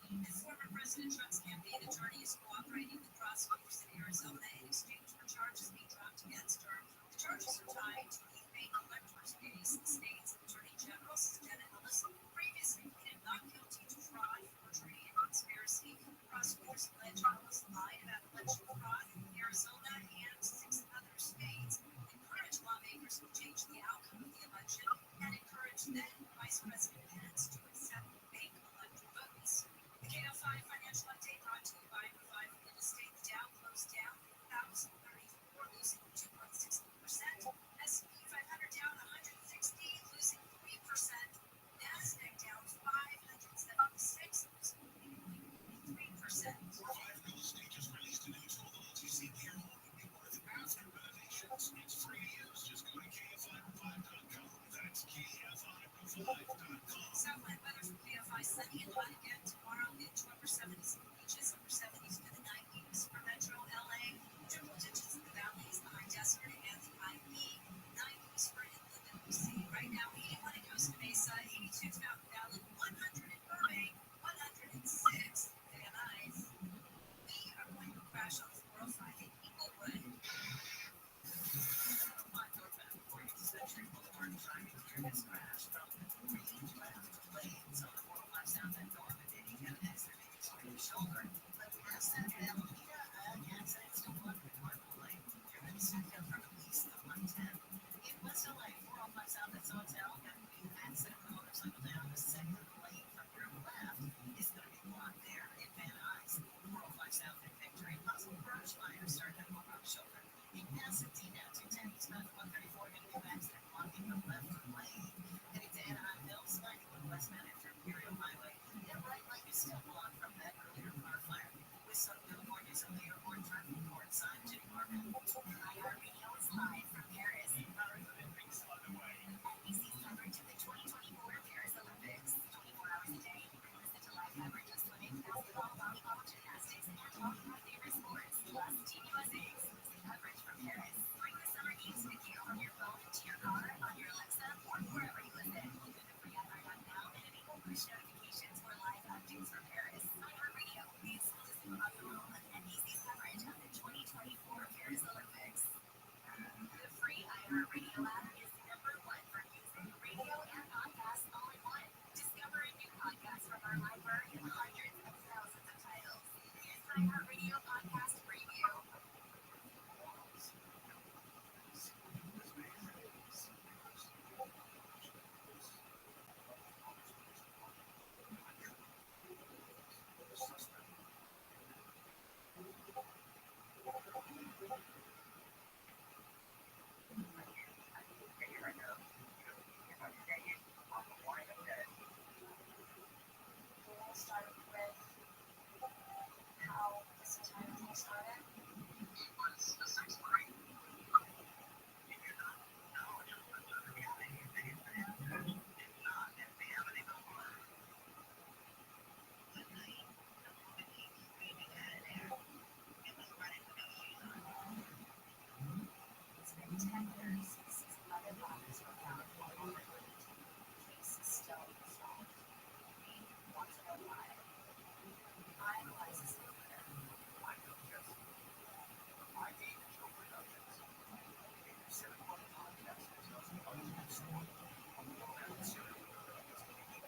As former President Trump's campaign attorney is cooperating with prosecutors in Arizona in exchange for charges being dropped against her. The charges are tied to the fake electors case. The state's attorney general, Janet Ellis, previously pleaded not guilty to fraud, forgery, and conspiracy. Prosecutors allege Ellis lied about election fraud in Arizona and 6 other states, encouraged lawmakers to change the outcome of the election, and encouraged then Vice President Pence to accept fake elector votes. The KO5 financial update brought to you by Rabbi real estate. The Dow closed down 1,034, losing 2.6%. S&P 500 down 160, losing 3%. Nasdaq down 576, losing 3%. Five Real Estate just released a new tool that lets you see what your home would be worth after renovations. It's free to use. Just go to KFI5.com. That's KFI5.com. Southland weather from KFI, sunny and hot again tomorrow. Mid to upper 70s in the beaches, upper 70s to the 90s for Metro LA. Triple digits in the valleys, the high desert and the IE. 90s for Inland and BC. Right now, 81 in Costa Mesa, 82 Mountain Valley, 100 in Burbank, 106 Van Nuys. We are going to crash on 405 in Inglewood. On northbound 40th Century Boulevard, driving near this crash from Green left lanes on the 405 South and North and Diddy have an accident on your shoulder. But past that, Alameda, an accident still on Marble Lane. You're going to be stuck down from at least the 110. In West LA, 405 South at Hotel, got a big accident with a motorcycle down the second lane from your left. It's going to be blocked there in Van Nuys. 405 South in Victory, possible brush fire starting at Rock Shoulder. In Pasadena, 210 East Mountain 134, going to be an accident blocking the left lane. Heading to Anaheim Hills, 91 westbound after Imperial Highway. And right lane is still blocked from that earlier car fire. With some California's on the airport traffic court sign, Jimmy Marvin. iHeartRadio is live from Paris. Olympics underway. NBC's coverage of the 2024 Paris Olympics. 24 hours a day, you can listen to live coverage of swimming, basketball, volleyball, gymnastics, and all of your favorite sports. Plus, Team USA exclusive coverage from Paris. Bring the summer games with you on your phone, to your car, on your Alexa, or wherever you listen. Open the free iHeart app now and enable push notifications for live updates from Paris. iHeartRadio, the exclusive audio home of NBC's coverage of the 2024 Paris Olympics. The free iHeartRadio app is #1 for music, radio, and podcasts all in one. Discover a new podcast from our library of hundreds of thousands of titles. Here's iHeartRadio Podcast Preview. We'll start with how this entire thing started. It was a sex party. If you're not knowledgeable in the reality of the event, if not, if they have any more, the night the woman he's waving at there, it was right in the middle. It's been 10 years since 11 bodies were found in the case is still unsolved. We want to know why. I'm Eliza Silver. I know just. I gave it your productions. In the 7-1 podcast, there's nothing but a story. No matter the serial killer, it's going to be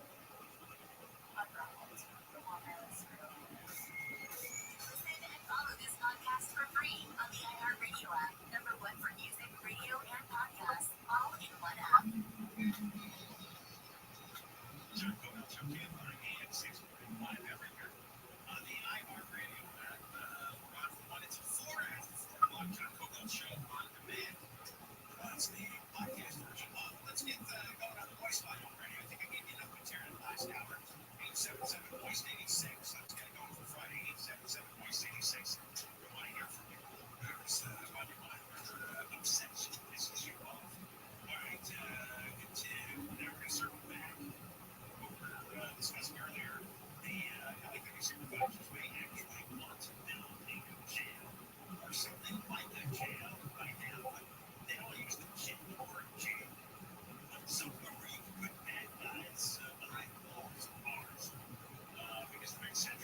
I'm Rothschild, the Long Island serial killer. Listen and follow this podcast for free on the iHeartRadio app. #1 for music, radio, and podcasts, all in one app. Check out your KFI AM 645 everywhere. On the iHeartRadio app, we're on for 1 to 4 hours. Watch John Coco's show on demand. That's the podcast version. Let's get going on the voice line already. I think I gave you enough material last hour. 877 Voice 86. Let's get it going for Friday. 877 Voice 86. We want to hear from you. Whoever's on your mind, whoever upsets you, pisses you off. All right, now we're going to circle back. We were discussing earlier, the LAPD supervisors may actually want to build a new jail or something like a jail right now, but they don't use the word jail. Somewhere where you can put bad guys behind walls and bars, because it makes sense.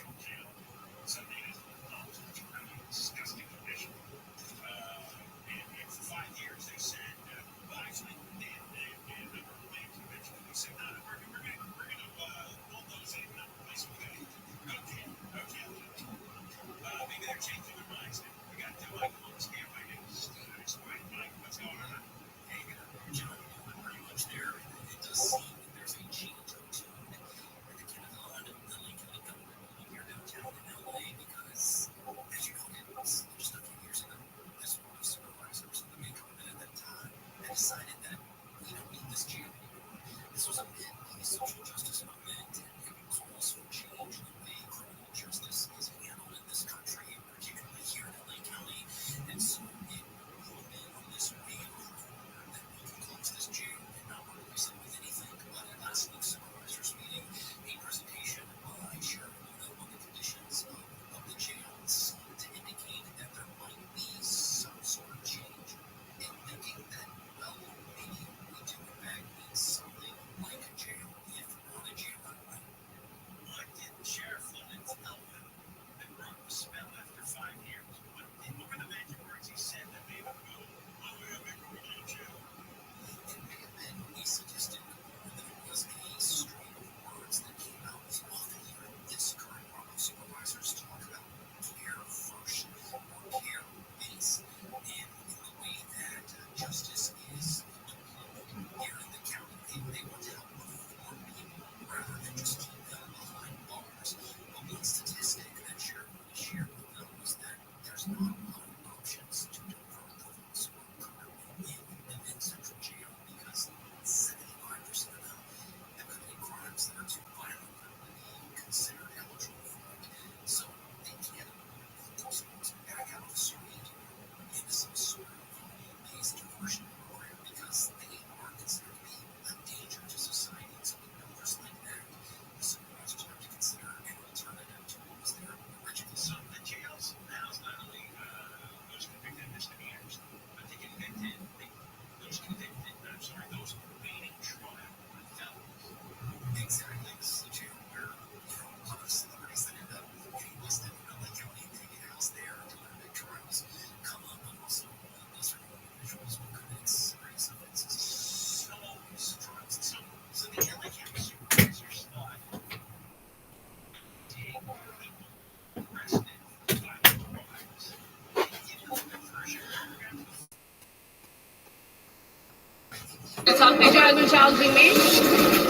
Someone challenging me?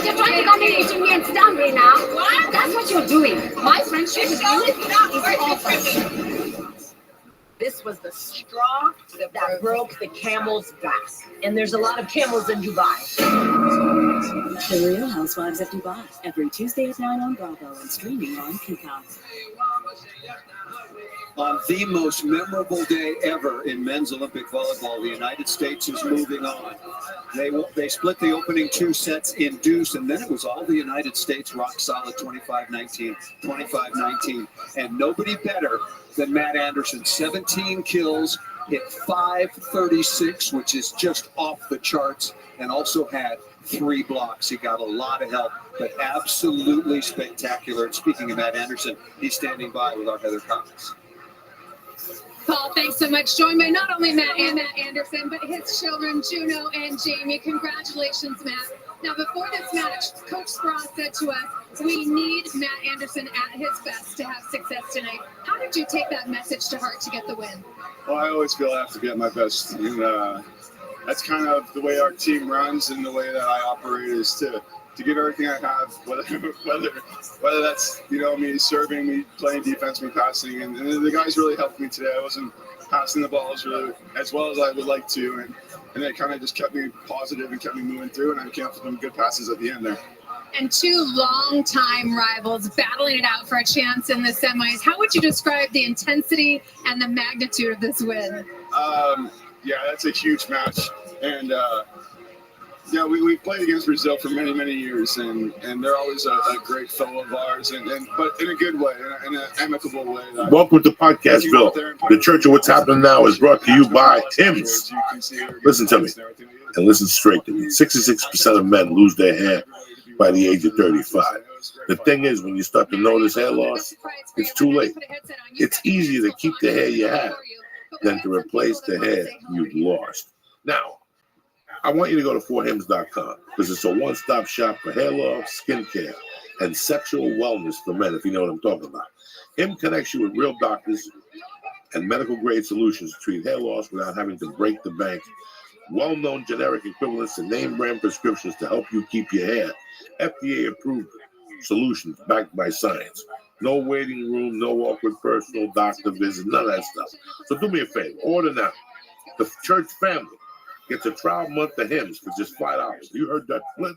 You're trying to dominate me and stand me now. What? That's what you're doing. My friendship with you is over. This was the straw that broke the camel's back. And there's a lot of camels in Dubai. The Real Housewives of Dubai, every Tuesday at 9 on Bravo and streaming on Peacock. On the most memorable day ever in men's Olympic volleyball, the United States is moving on. They split the opening 2 sets in deuce, and then it was all the United States rock solid 25-19, 25-19. And nobody better than Matt Anderson. 17 kills, hit 536, which is just off the charts, and also had 3 blocks. He got a lot of help, but absolutely spectacular. And speaking of Matt Anderson, he's standing by with our Heather Cox. Paul, thanks so much. Joined by not only Matt Anderson, but his children, Juno and Jamie. Congratulations, Matt. Now, before this match, Coach Spross said to us, we need Matt Anderson at his best to have success tonight. How did you take that message to heart to get the win? Well, I always feel I have to be at my best. And that's kind of the way our team runs, and the way that I operate is to give everything I have, whether that's, me serving, me playing defense, me passing. And the guys really helped me today. I wasn't passing the balls really as well as I would like to. And it kind of just kept me positive and kept me moving through. And I came up with some good passes at the end there. And 2 longtime rivals battling it out for a chance in the semis. How would you describe the intensity and the magnitude of this win? Yeah, that's a huge match. And, we played against Brazil for many, many years, and they're always a great foe of ours, but in a good way, in an amicable way. Welcome to Podcastville. The Church of What's Happening Now is brought to you by Tim's. Listen to me, and listen straight to me. 66% of men lose their hair by the age of 35. The thing is, when you start to notice hair loss, it's too late. It's easier to keep the hair you have than to replace the hair you've lost. Now, I want you to go to 4hims.com because it's a one-stop shop for hair loss, skincare, and sexual wellness for men, if you know what I'm talking about. Him connects you with real doctors and medical-grade solutions to treat hair loss without having to break the bank. Well-known generic equivalents to name-brand prescriptions to help you keep your hair. FDA-approved solutions backed by science. No waiting room, no awkward personal doctor visit, none of that stuff. So do me a favor, order now. The church family gets a trial month of Hims for just $5. You heard that? $5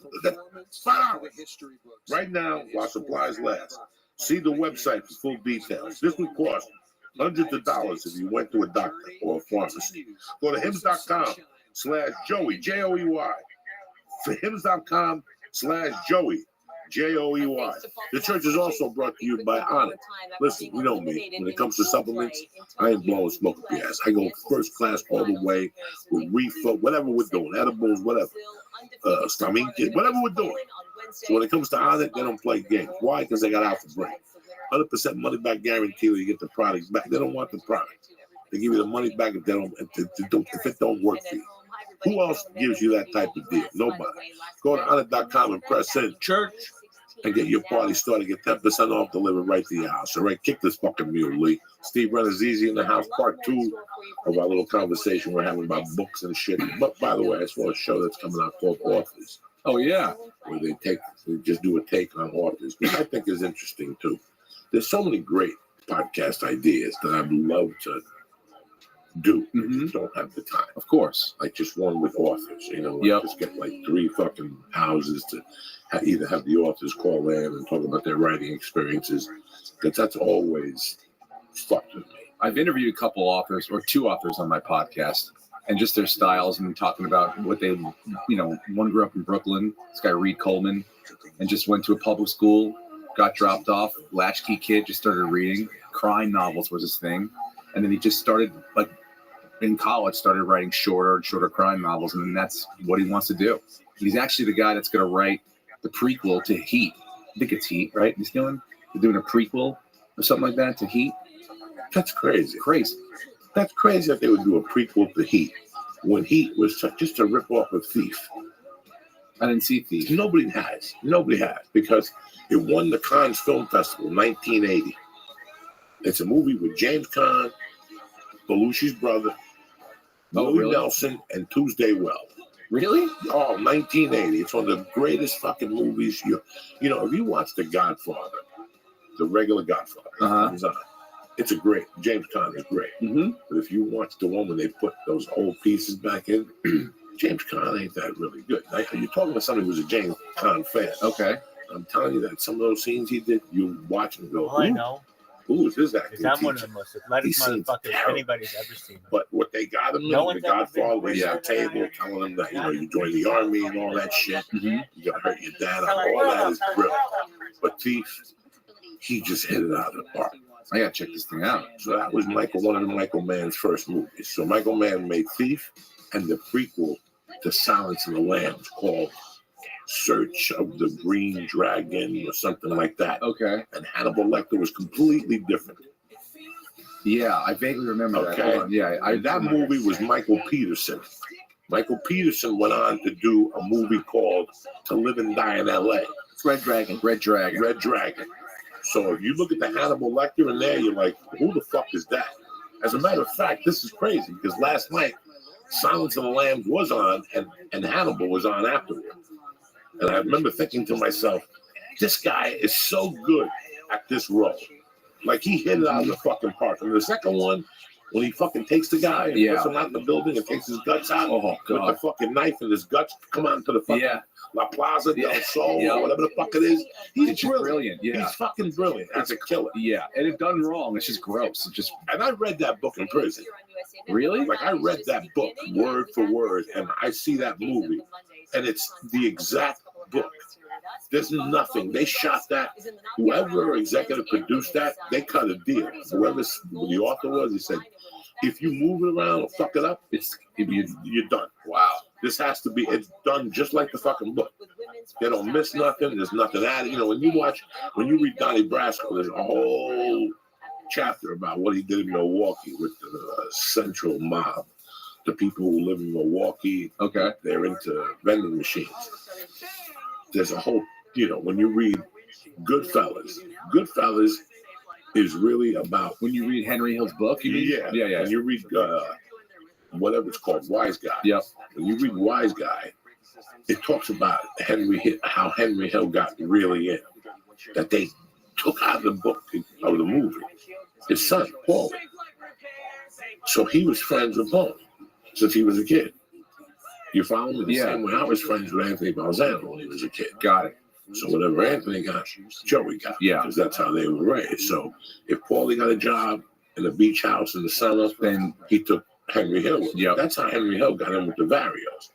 right now while supplies last. See the website for full details. This would cost hundreds of dollars if you went to a doctor or a pharmacy. Go to hims.com/Joey, Joey. For hims.com/Joey, Joey. The church is also brought to you by Onnit. Listen, you know me. When it comes to supplements, I ain't blowing smoke up your ass. I go first class all the way with refill, whatever we're doing, edibles, whatever. Whatever we're doing. So when it comes to Onnit, they don't play games. Why? Because they got Alpha Brain. 100% money back guarantee when you get the product back. They don't want the product. They give you the money back if it don't work for you. Who else gives you that type of deal? Nobody. Go to Onnit.com and press in church and get your party started. Get 10% off delivered right to your house. All right, kick this fucking mule, Lee. Steve Renazizi in the house, part 2 of our little conversation we're having about books and shit. But by the way, I saw a show that's coming out called Authors. Oh yeah, where they just do a take on authors, which I think is interesting too. There's so many great podcast ideas that I'd love to do. Don't have the time, of course. Like just one with authors, just get like 3 fucking houses to either have the authors call in and talk about their writing experiences, because that's always fucked with me. I've interviewed a couple authors or 2 authors on my podcast, and just their styles and talking about what they, one grew up in Brooklyn, this guy Reed Coleman, and just went to a public school, got dropped off, latchkey kid, just started reading. Crime novels was his thing. And then he just started, like, in college, started writing shorter and shorter crime novels, and then that's what he wants to do. He's actually the guy that's going to write the prequel to Heat. I think it's Heat, right? They're doing a prequel or something like that to Heat. That's crazy. Crazy. That's crazy that they would do a prequel to Heat when Heat was just a rip-off of Thief. I didn't see Thief. Nobody has, because it won the Cannes Film Festival in 1980. It's a movie with James Caan, Belushi's brother, Willie Nelson, and Tuesday Weld. Really? Oh, 1980. It's one of the greatest fucking movies. You know, if you watch The Godfather, the regular Godfather, comes on. It's a great. James Caan is great. Mm-hmm. But if you watch the one when they put those old pieces back in, James Caan ain't that really good. You're talking to somebody who's a James Caan fan. Okay. I'm telling you that some of those scenes he did, you watch and go, I know. Ooh, is this acting? Because I'm one of the most athletic motherfuckers anybody's ever seen. But what they got him in, the Godfather, he's at the table telling him that, you join the army and all that shit. You gotta hurt your dad. All that is brilliant. But Thief, he just hit it out of the park. I gotta check this thing out. So that was one of Michael Mann's first movies. So Michael Mann made Thief and the prequel to Silence of the Lambs called Search of the Green Dragon or something like that. Okay. And Hannibal Lecter was completely different. Yeah, I vaguely remember that. Hold on. Yeah, that movie was Michael Peterson. Michael Peterson went on to do a movie called To Live and Die in L.A. It's Red Dragon. Red Dragon. Red Dragon. So if you look at the Hannibal Lecter in there, you're like, who the fuck is that? As a matter of fact, this is crazy because last night Silence of the Lambs was on and Hannibal was on afterward. And I remember thinking to myself, this guy is so good at this role. Like he hit it out of the fucking park. And the second one, when he fucking takes the guy and puts him out in the building and takes his guts out with the fucking knife and his guts come on to the fucking La Plaza del Sol or whatever the fuck it is. He's brilliant. Yeah. He's fucking brilliant. That's a killer. Yeah. And if done wrong, it's just gross. And I read that book in prison. Really? Like I read that book word for word and I see that movie and it's the exact book. There's nothing. They shot that. Whoever executive produced that, they cut a deal. Whoever the author was, he said, if you move it around or fuck it up, you're done. Wow. This has to be, it's done just like the fucking book. They don't miss nothing. There's nothing added. When you read Donnie Brasco, there's a whole chapter about what he did in Milwaukee with the Central Mob. The people who live in Milwaukee, they're into vending machines. There's a whole, when you read Goodfellas is really about. When you read Henry Hill's book, you mean? Yeah. When you read whatever it's called, Wise Guy. Yep. When you read Wise Guy, it talks about how Henry Hill got really in. That they took out of the book, of the movie, his son, Paul. So he was friends with Paul since he was a kid. You follow me? The same way I was friends with Anthony Balzano when he was a kid. Got it. So whatever Anthony got, Joey got. Yeah. Because that's how they were raised. So if Paulie got a job in a beach house in the summer, then he took Henry Hill. Yeah. That's how Henry Hill got in with the Varios.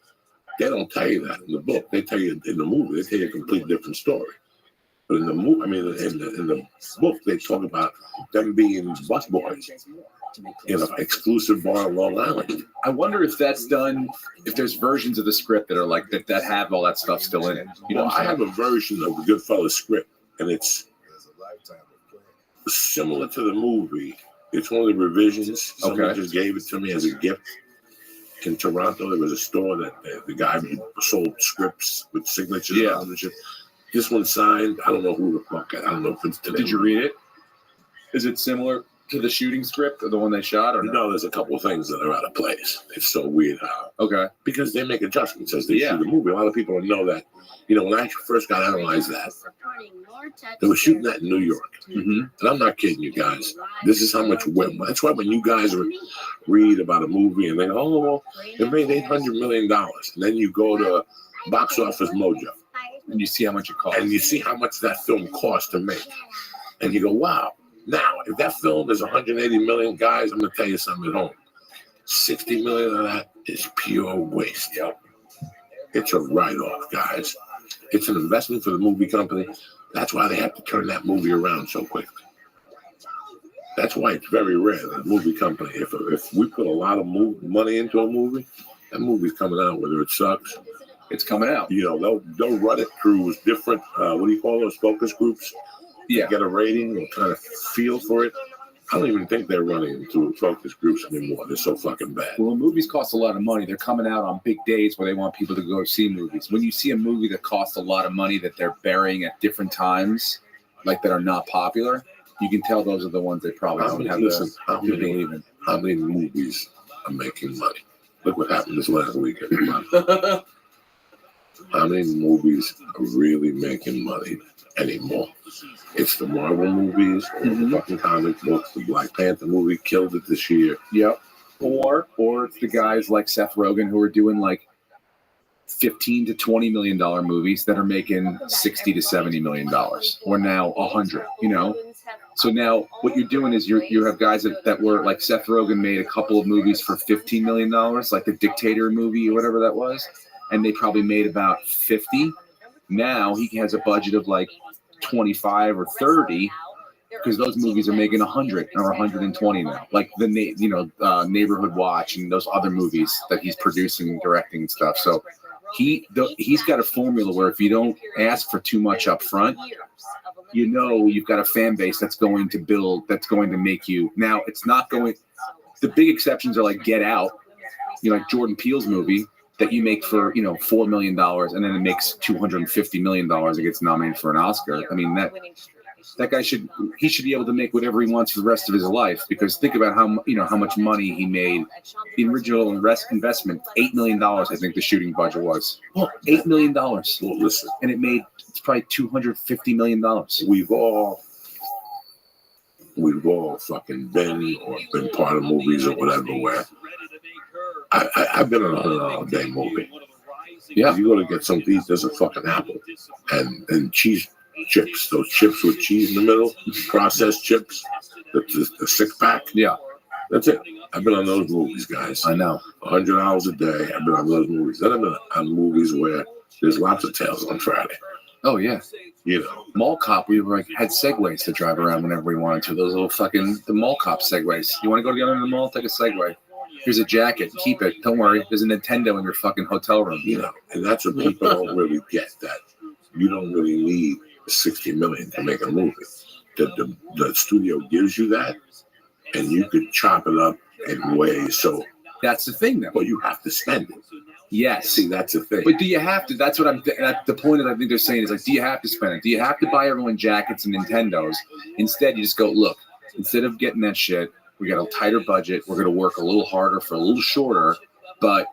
They don't tell you that in the book. They tell you in the movie. They tell you a complete different story. But in the movie, in the book, they talk about them being busboys in an exclusive bar on Long Island. I wonder if that's done. If there's versions of the script that are like that have all that stuff still in it. I have a version of the Goodfellas script, and it's similar to the movie. It's one of the revisions. Someone just gave it to me as a gift. In Toronto, there was a store that the guy sold scripts with signatures. Yeah. And shit. This one signed. I don't know who the fuck. I don't know if it's today. Did you read it? Is it similar to the shooting script or the one they shot? Or no, there's a couple of things that are out of place. It's so weird how. Because they make adjustments as they shoot the movie. A lot of people don't know that. When I first got analyzed that, they were shooting that in New York. Mm-hmm. And I'm not kidding you guys. This is how much that's why when you guys read about a movie and they go, oh, well, it made $800 million. And then you go to Box Office Mojo. And you see how much it costs. And you see how much that film cost to make. And you go, wow. Now, if that film is 180 million, guys, I'm going to tell you something at home. 60 million of that is pure waste. Yep. It's a write-off, guys. It's an investment for the movie company. That's why they have to turn that movie around so quickly. That's why it's very rare that a movie company, if we put a lot of money into a movie, that movie's coming out, whether it sucks. It's coming out. They'll run it through different, what do you call those, focus groups? Yeah. Get a rating or kind of feel for it. I don't even think they're running through focus groups anymore. They're so fucking bad. Well, when movies cost a lot of money, they're coming out on big days where they want people to go see movies. When you see a movie that costs a lot of money that they're burying at different times, like that are not popular, you can tell those are the ones they probably don't have to believe in. How many movies are making money? Look what happened this last weekend. How many movies are really making money anymore? It's the Marvel movies, or the fucking comic books. The Black Panther movie killed it this year. Yep. Or it's the guys like Seth Rogen who are doing like $15 to $20 million movies that are making $60 to $70 million, or now $100. You know. So now what you're doing is you have guys that were like Seth Rogen made a couple of movies for $15 million, like the Dictator movie or whatever that was, and they probably made about 50. Now he has a budget of like 25 or 30 because those movies are making 100 or 120 now, like the Neighborhood Watch and those other movies that he's producing and directing and stuff. So he's got a formula where if you don't ask for too much up front, you know you've got a fan base that's going to build, that's going to make you. Now it's not going. The big exceptions are like Get Out, like Jordan Peele's movie that you make for $4 million and then it makes $250 million. It gets nominated for an Oscar. I mean that guy should be able to make whatever he wants for the rest of his life, because think about how much money he made. The original investment, $8 million, I think the shooting budget was. Well, $8 million. Well, listen, and it made probably $250 million. We've all fucking been or been part of movies or whatever where I've been on a $100 movie. Yeah, you go to get something to eat, there's a fucking apple and cheese chips, those chips with cheese in the middle, processed chips, the 6-pack. Yeah, that's it. I've been on those movies, guys. I know. 100 hours a day. I've been on those movies. Then I've been on movies where there's lobster tails on Friday. Oh yeah, Mall Cop. We had segways to drive around whenever we wanted to. Those little the Mall Cop segways. You want to go together in the mall? Take a segway. Here's a jacket. Keep it. Don't worry. There's a Nintendo in your fucking hotel room. And that's what people don't really get. That you don't really need $60 million to make a movie. The studio gives you that, and you could chop it up in ways. So that's the thing, though. But you have to spend it. Yes. See, that's the thing. But do you have to? That's what the point that I think they're saying is like, do you have to spend it? Do you have to buy everyone jackets and Nintendos? Instead, you just go, look, instead of getting that shit, we got a tighter budget. We're going to work a little harder for a little shorter. But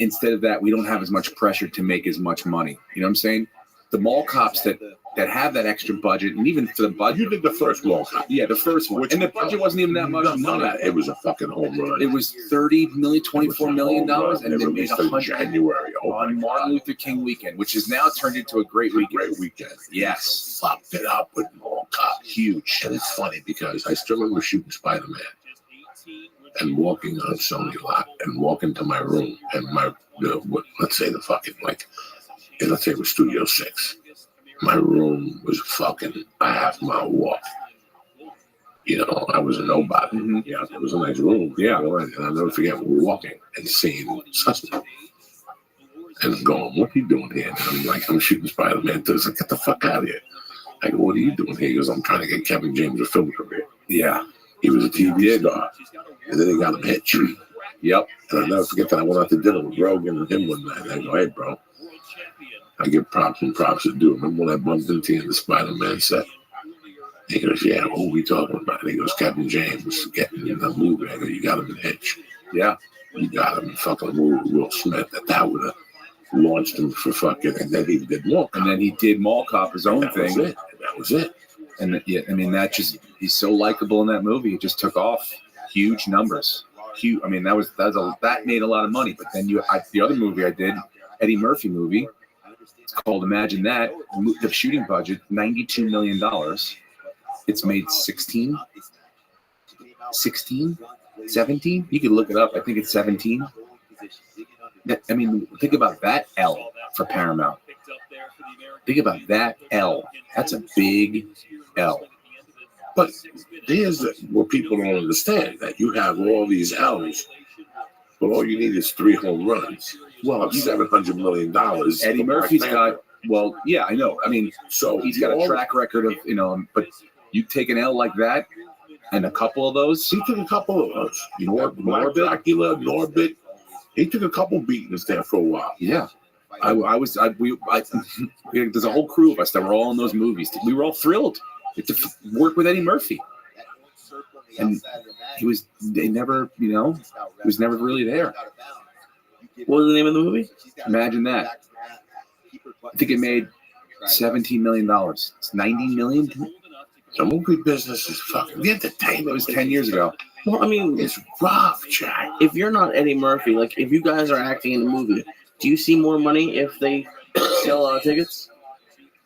instead of that, we don't have as much pressure to make as much money. You know what I'm saying? The mall cops that have that extra budget, and even for the budget. You did the first mall cop. Yeah, the first one. And the budget wasn't even that much money. It was a fucking home run. It was $30 million, $24 million, and they made $100 January on Martin Luther King weekend, which has now turned into a great weekend. Great weekend. Yes. Fucked it up with mall cop. Huge. And it's funny because I still remember shooting Spider-Man and walking on Sony lot and walking to my room and let's say let's say it was Studio 6. My room was fucking a half-mile walk. I was a nobody. Mm-hmm. Yeah, it was a nice room. Yeah, and I'll never forget walking and seeing Sussman and going, "What are you doing here?" And I'm shooting Spider-Man. He's like, "Get the fuck out of here!" I go, "What are you doing here?" He goes, "I'm trying to get Kevin James a film career." Yeah, he was a TV star, and then he got him hitched. Yep. And I'll never forget that I went out to dinner with Rogan and him one night. And I go, "Hey, bro." I give props when props are due. Remember when I bumped into you in the Spider-Man set? He goes, "Yeah, who are we talking about?" And he goes, "Kevin James getting in the movie." I go, "You got him in Hitch." Yeah. You got him in fucking movie with Will Smith. That would have launched him for fucking, and then he did Mall Cop. And then he did Mall Cop, his own thing. That was it. And yeah, I mean, he's so likable in that movie. It just took off huge numbers. Huge. I mean, that made a lot of money. But then the other movie I did, Eddie Murphy movie, it's called Imagine That. The shooting budget, $92 million. It's made 16, 17. You can look it up. I think it's 17. I mean, think about that L for Paramount. Think about that L. That's a big L. But here's what people don't understand, that you have all these L's, but all you need is 3 home runs. Well, $700 million. Eddie Murphy's got, well, yeah, I know. I mean, so he's got a track record of, but you take an L like that and a couple of those. He took a couple of those. Norbit, Dracula, Norbit. He took a couple beatings there for a while. Yeah. There's a whole crew of us that were all in those movies. We were all thrilled to work with Eddie Murphy. And he was never really there. What was the name of the movie? Imagine that. I think it made $17 million. It's $90 million. The movie business is fucking the entertainment. It was 10 years ago. Well, I mean, It's rough, Jack. if you're not Eddie Murphy, like if you guys are acting in a movie, do you see more money if they sell a lot of tickets?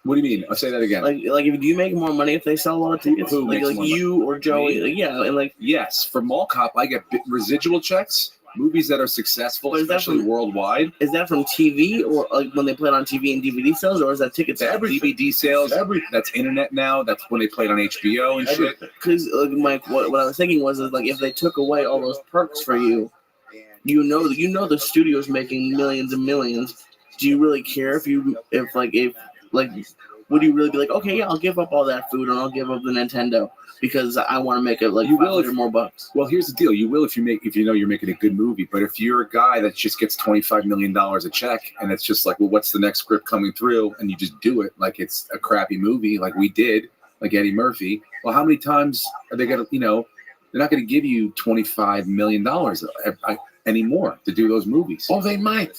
What do you mean? I'll say that again. Like if do you make more money if they sell a lot of tickets? Who like makes more money? you or Joey? Like, yeah, and like Yes, for Mall Cop, I get residual checks. Movies that are successful, But is that especially from- worldwide. is that from TV or like when they play it on TV and DVD sales, or is that tickets? DVD sales. That's internet now. That's when they play it on HBO and shit. Because Mike, what I was thinking was like if they took away all those perks for you, you know the studio's making millions and millions. Do you really care if would you really be like, okay, yeah, I'll give up all that food and I'll give up the Nintendo because I want to make it like You will if- more bucks? Well, here's the deal. You will if you know you're making a good movie. But if you're a guy that just gets $25 million a check and it's just like, well, what's the next script coming through? And you just do it like it's a crappy movie like we did, like Eddie Murphy. Well, how many times are they going to, they're not going to give you $25 million anymore to do those movies. Oh, they might.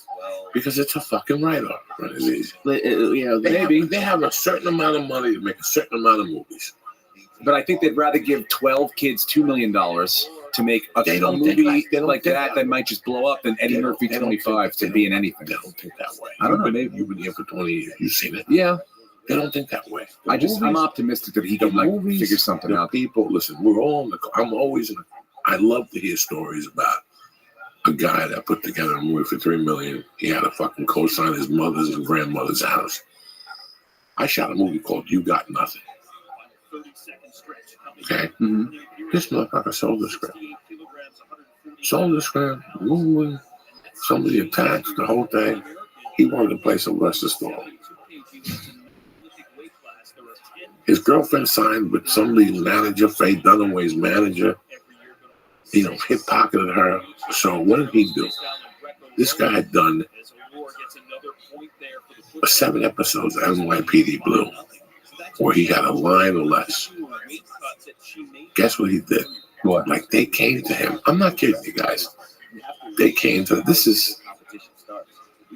Because it's a fucking write-off. Maybe. They have a certain amount of money to make a certain amount of movies. But I think they'd rather give 12 kids $2 million to make a They don't movie think they don't like think that that might just blow up than Eddie They don't- Murphy they don't 25 think- to be in anything. They don't think that way. I don't know. Maybe you've been here for 20 years. You've seen it. Yeah. They don't think that way. I'm optimistic that he can figure something the out. People, listen, I love to hear stories about a guy that put together a movie for $3 million. He had to fucking co-sign his mother's and grandmother's house. I shot a movie called You Got Nothing. Okay? Mm-hmm. This motherfucker sold the script. Movie, somebody attached the whole thing. He wanted to play Sylvester Stallone. His girlfriend signed with somebody's manager, Faye Dunaway's manager. Hip pocketed her. So what did he do? This guy had done 7 episodes of NYPD Blue, where he had a line or less. Guess what he did? What? Like they came to him. I'm not kidding you guys. They came to. This is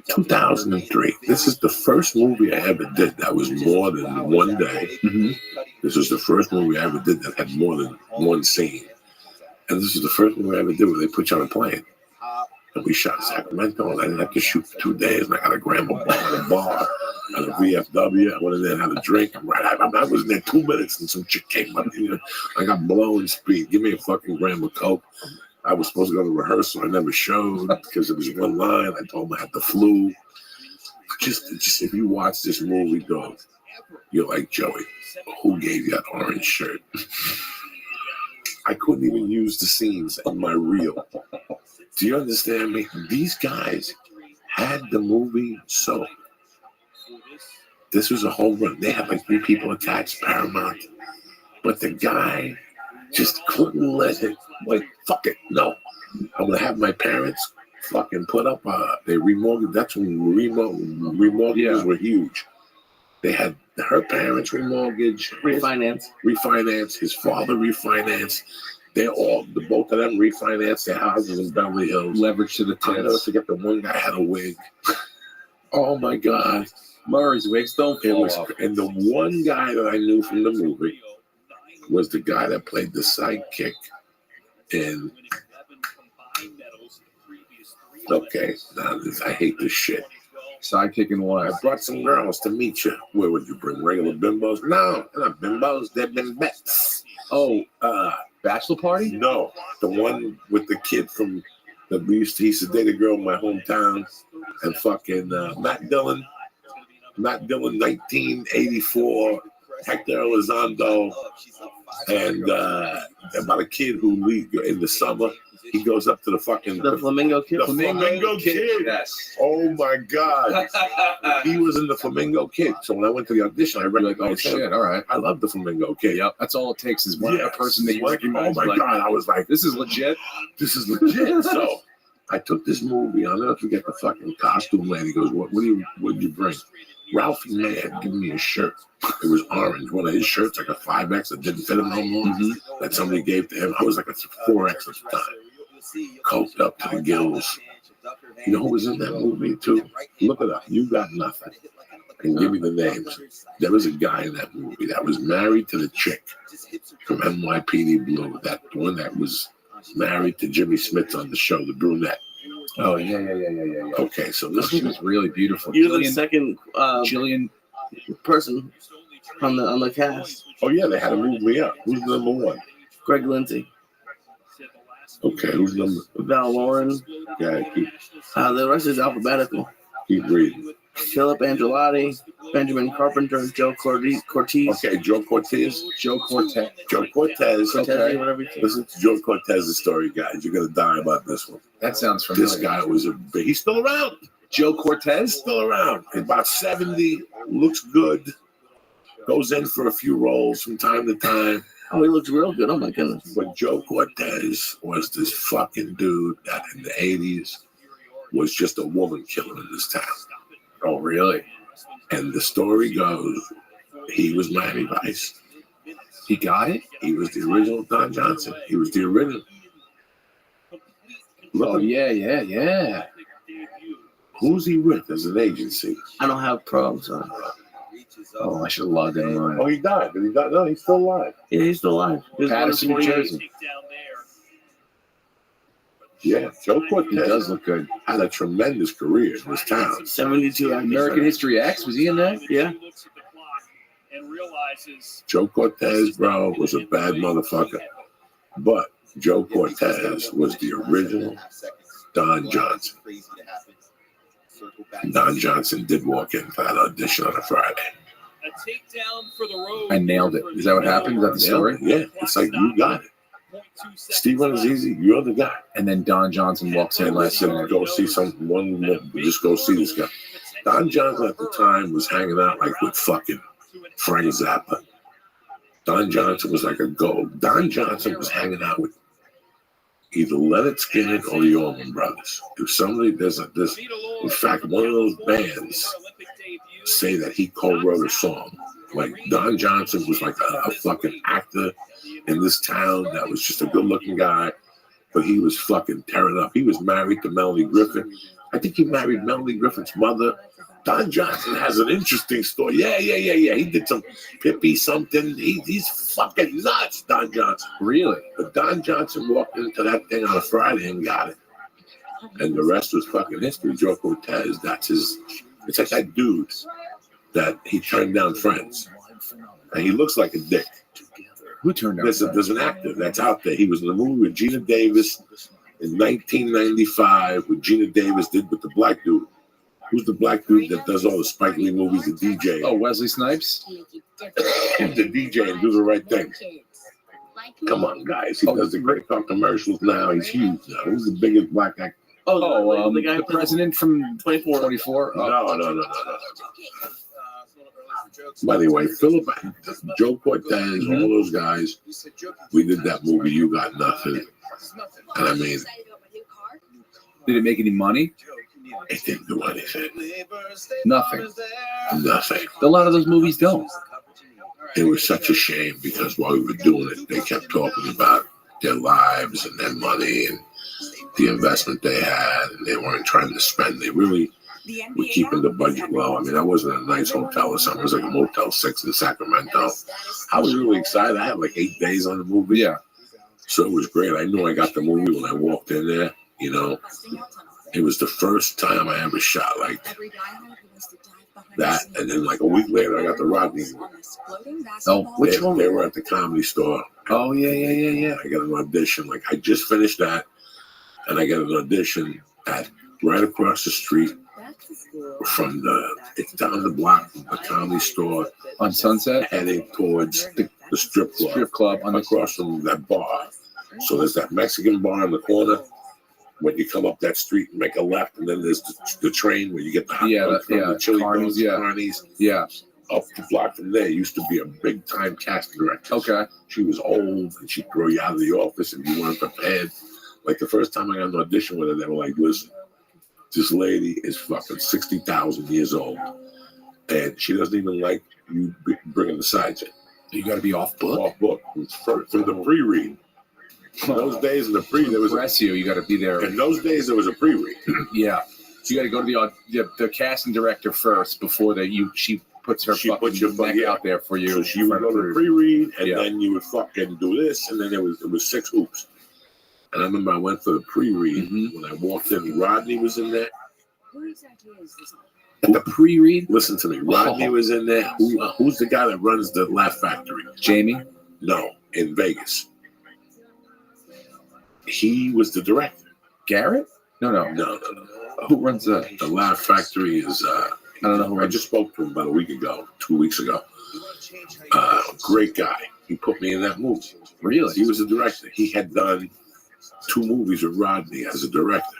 2003. This is the first movie I ever did that was more than one day. Mm-hmm. This was the first movie I ever did that had more than one scene. And this is the first movie I ever did where they put you on a plane. And we shot in Sacramento, and I didn't have to shoot for 2 days. And I got to grab a bar at a VFW. I went in there and had a drink. I was in there 2 minutes, and some chick came up. I got blowing speed. Give me a fucking gram of coke. I was supposed to go to rehearsal. I never showed because there was one line. I told them I had the flu. Just if you watch this movie, dog, you're like, Joey, who gave you that orange shirt? I couldn't even use the scenes in my reel. Do you understand me? These guys had the movie sold. This was a home run. They had like 3 people attached, Paramount. But the guy just couldn't let it. Like, fuck it. No. I'm going to have my parents fucking put up, they remortgaged. That's when remortgages were huge. They had her parents refinance, his father refinance. Both of them refinanced their houses in Beverly Hills. Leverage to the I'll never tits. forget the one guy had a wig. Oh my God. Murray's wigs don't fall off. And the one guy that I knew from the movie was the guy that played the sidekick in. Okay, now I hate this shit. Sidekick and what? I brought some girls to meet you. Where would you bring regular bimbos? No, they're not bimbos. They're bimbettes. Oh, bachelor party? No, the one with the kid from that he used to date a girl in my hometown, and fucking Matt Dillon, 1984, Hector Elizondo, and about a kid who in the summer. He goes up to the Flamingo Kid. The Flamingo Kid. Yes. Oh my God. He was in the Flamingo Kid. So when I went to the audition, I recognized him. Shit, all right. I love the Flamingo Kid. Yep. That's all it takes is a person that you recognize. Oh my God. I was like, this is legit. This is legit. So I took this movie. I'll never forget the fucking costume man. He goes, what did you bring? Ralphie May had given me a shirt. It was orange. One of his shirts, like a 5X that didn't fit him no more, that somebody gave to him. I was like a 4X at the time. Coked up to the gills. You know who was in that movie too? Look it up. You Got Nothing. And give me the names. There was a guy in that movie that was married to the chick from NYPD Blue. That one that was married to Jimmy Smith on the show, the brunette. Oh yeah. Okay, so this She was really beautiful. You're the second Jillian person on the cast. Oh yeah, they had to move me up. Who's number one? Greg Lindsay. Okay, who's number? Val Lauren. Yeah, The rest is alphabetical. keep reading. Philip Angelotti, Benjamin Carpenter, Joe Cortez. Okay, Joe Cortez. Joe Cortez. Joe Cortez. Okay. Whatever. Listen to Joe Cortez's story, guys. You're gonna die about this one. That sounds familiar. This guy was he's still around. Joe Cortez? Still around. About 70, looks good. Goes in for a few roles from time to time. Oh, he looks real good. Oh my goodness. But Joe Cortez was this fucking dude that in the 80s was just a woman killer in this town. Oh, really? And the story goes, he was Miami Vice. He got it? He was the original Don Johnson. He was the original. Oh, yeah. Who's he with as an agency? I don't have probes on. Oh, I should have logged in. Oh, he died. Did he die? No, he's still alive. Yeah, he's still alive. Patterson, New Jersey. Yeah, Joe Cortez He does look good. had a tremendous career in this town. 72 American History X, was he in that? Yeah. Joe Cortez, bro, was a bad motherfucker. But Joe Cortez was the original Don Johnson. Don Johnson did walk in for that audition on a Friday. I nailed it. Is that what happened? Is that the story? Yeah, it's like, you got it. Steven Azizi, you're the guy. And then Don Johnson walks in last Listen, minute. go see just go see this guy. Don Johnson at the time was hanging out like with fucking Frank Zappa. Don Johnson was like a gold. Don Johnson was hanging out with either Leonard Skinner or the Allman Brothers. If somebody in fact, one of those bands say that he co-wrote a song. Like Don Johnson was like a fucking actor in this town that was just a good-looking guy, but he was fucking tearing up. He was married to Melanie Griffin. I think he married Melanie Griffin's mother. Don Johnson has an interesting story. Yeah. He did some Pippi something. He's fucking nuts, Don Johnson. Really? But Don Johnson walked into that thing on a Friday and got it. And the rest was fucking history. Joe Cortez, it's like that dude that he turned down friends. And he looks like a dick. Who turned down friends? There's an actor that's out there. He was in the movie with Gina Davis in 1995, what Gina Davis did with the black dude. Who's the black dude that does all the Spike Lee movies, the DJ? Oh, Wesley Snipes? He's the DJ and do the right thing. Come on, guys. He does the great car commercials now. He's huge now. Who's the biggest black actor? The guy, the president from 24. No. By the way, Philip, Joe Cortez, all those guys, we did that movie, You Got Nothing. And I mean, did it make any money? It didn't do anything. Nothing. A lot of those movies don't. It was such a shame because while we were doing it, they kept talking about their lives and their money and the investment they had, and they weren't trying to spend. They really were keeping the budget low. I mean, that wasn't a nice hotel or something. It was like a Motel 6 in Sacramento. I was really excited. I had like 8 days on the movie. Yeah. So it was great. I knew I got the movie when I walked in there, you know. It was the first time I ever shot like that. And then like a week later, I got the Rodney one. Oh, which one? They were at the Comedy Store. Oh, yeah. I got an audition. Like I just finished that. And I got an audition at right across the street from it's down the block from the Comedy Store on Sunset, heading towards the strip club across from that bar. So there's that Mexican bar in the corner. When you come up that street and make a left, and then there's the train where you get the hot dog from the chili dogs, Carnies. Yeah. Up the block from there used to be a big time casting director. Okay. She was old and she'd throw you out of the office if you weren't prepared. Like the first time I got an audition with her, they were like, listen, this lady is fucking 60,000 years old. And she doesn't even like you bringing the sides in. You got to be off book? Off book. For the pre-read. In those days in the pre, there was Bless you. You got to be there. In those days, there was a pre-read. Yeah. So you got to go to the casting director first before she puts her fucking neck out there for you. So she would go to pre-read, and then you would fucking do this, and then it was 6 hoops. And I remember I went for the pre-read. When I walked in, Rodney was in there. Where exactly is this? And the pre-read? Listen to me. Rodney was in there. Who's the guy that runs the Laugh Factory? Jamie? No, in Vegas. He was the director. Garrett? No. Who runs that? The Laugh Factory is, I don't know who. I just spoke to him about a week ago, 2 weeks ago. Great guy. He put me in that movie. Really? He was the director. He had done 2 movies with Rodney as a director.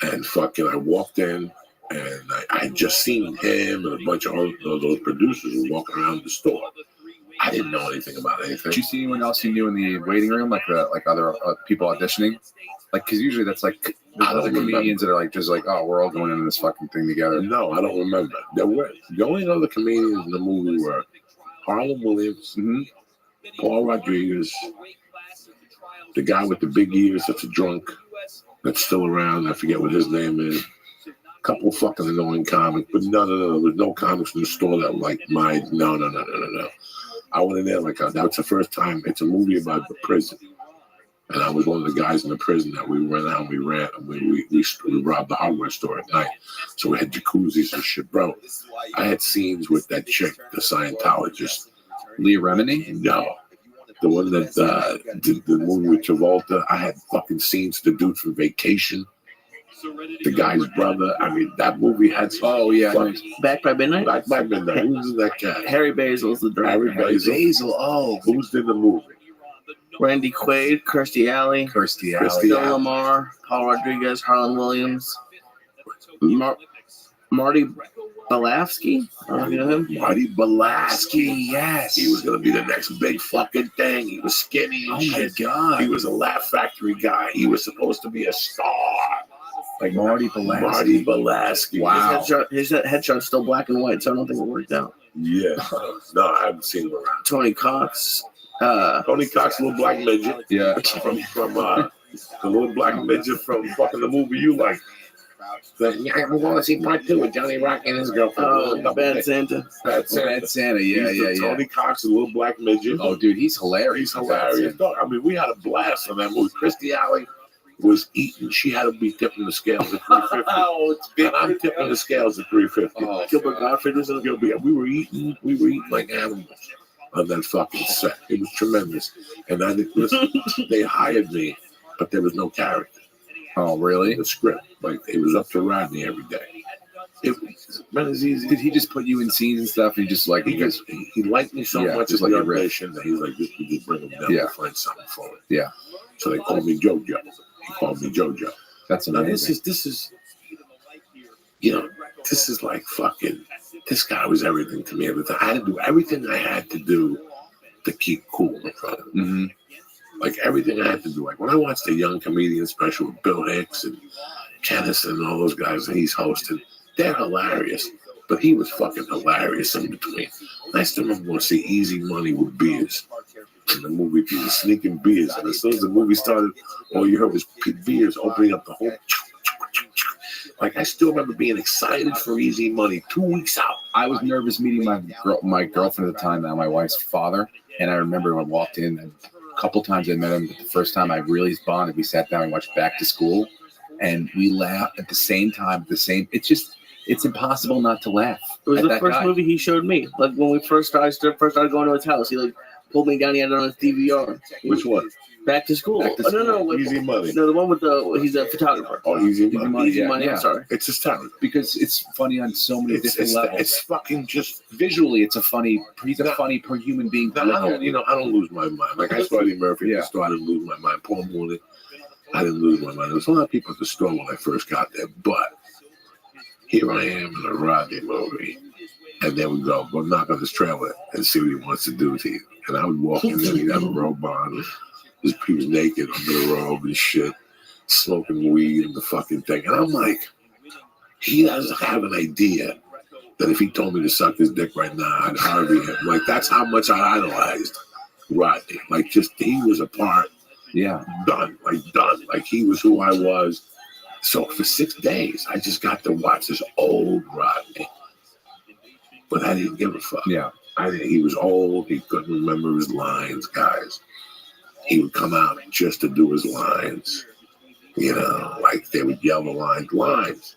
And fucking, I walked in, and I had just seen him and a bunch of those producers were walking around the store. I didn't know anything about anything. Did you see anyone else you knew in the waiting room, like other people auditioning? Like, because usually that's like other comedians that are like just like, oh, we're all going into this fucking thing together. No, I don't remember. There were the only other comedians in the movie were Harlan Williams, Paul Rodriguez, the guy with the big ears that's a drunk that's still around. I forget what his name is. A couple fucking annoying comics, but no. There was no comics in the store that were like mine. No. I went in there like that was the first time. It's a movie about the prison, and I was one of the guys in the prison that we went out and we robbed the hardware store at night. So we had jacuzzis and shit, bro. I had scenes with that chick, the Scientologist, Leah Remini. No, the one that did the movie with Travolta. I had fucking scenes to do from Vacation. The guy's brother. I mean, that movie had. Oh yeah, Back by Midnight. Back by Midnight. Who's in that cat? Harry Basil's the director. Harry Basil. Oh, who's in the movie? Randy Quaid, Kirstie Alley, Bill Lamar, Paul Rodriguez, Harlan Williams, Marty Balafsky. I don't know if you know him. Marty Balafsky, yes. He was going to be the next big fucking thing. He was skinny and shit. Oh my God. He was a Laugh Factory guy. He was supposed to be a star. Like Marty Balafsky. Marty Balafsky. Wow. His headshot's still black and white, so I don't think it worked out. Yeah. No, I haven't seen him around. Tony Cox. Tony Cox, little black midget. Yeah. From the little black midget from fucking the movie you like. I want to see part 2 with Johnny Rock and his girlfriend. Bad Santa. Bad Santa. Yeah. Tony Cox, a little black midget. Oh, dude, he's hilarious. He's hilarious. I mean, we had a blast on that movie. Kirstie Alley was eating. She had to be tipping the scales at 350. And I'm tipping the scales at 350. Gilbert Gottfried was in Gilbert. We were eating like animals on that fucking set. It was tremendous. And I think, listen, they hired me, but there was no character. Oh, really? The script. Like, it was up to Rodney every day. It was easy. Did he just put you in scenes and stuff? And he just like he liked me so much as like the audition that he's like, just bring him down and find something for it. Yeah. So they called me JoJo. He called me JoJo. That's now amazing. this is this is like fucking. This guy was everything to me. I had to do everything I had to do to keep cool in front of him. Like everything I had to do. Like when I watched the Young Comedian special with Bill Hicks and Kenneth and all those guys that he's hosting, they're hilarious. But he was fucking hilarious in between. I still remember going to see Easy Money with beers in the movie. He was sneaking beers, and as soon as the movie started, all you heard was beers opening up the whole. Like I still remember being excited for Easy Money 2 weeks out. I was nervous meeting my girlfriend at the time, now my wife's father, and I remember when I walked in and a couple times I met him, but the first time I really bonded, we sat down and watched Back to School, and we laughed at the same time. It's impossible not to laugh. It was the first movie he showed me. Like when we first started going to his house, he like pulled me down. He had it on his DVR. Which one? Back to School. No. Easy Money. No, the one with he's a photographer. Oh, Easy Money. Easy Money. I'm sorry. It's just talent because it's funny on so many different levels. It's fucking just visually. It's a funny. He's a funny per human being. I don't lose my mind. Like I saw Eddie Murphy at the store. I didn't lose my mind. Paul Mooney. I didn't lose my mind. There was a lot of people at the store when I first got there, but here I am in a Rodney movie, and there we go knock on his trailer and see what he wants to do to you. And I would walk in there, he'd have a robe on, he was naked under the robe and shit, smoking weed and the fucking thing. And I'm like, he doesn't have an idea that if he told me to suck his dick right now, I'd harvey him. Like, that's how much I idolized Rodney. Like, just, he was a part Yeah. Done. Like he was who I was. So for 6 days, I just got to watch this old Rodney. But I didn't give a fuck. Yeah. He was old. He couldn't remember his lines, guys. He would come out just to do his lines. You know, like they would yell the lines.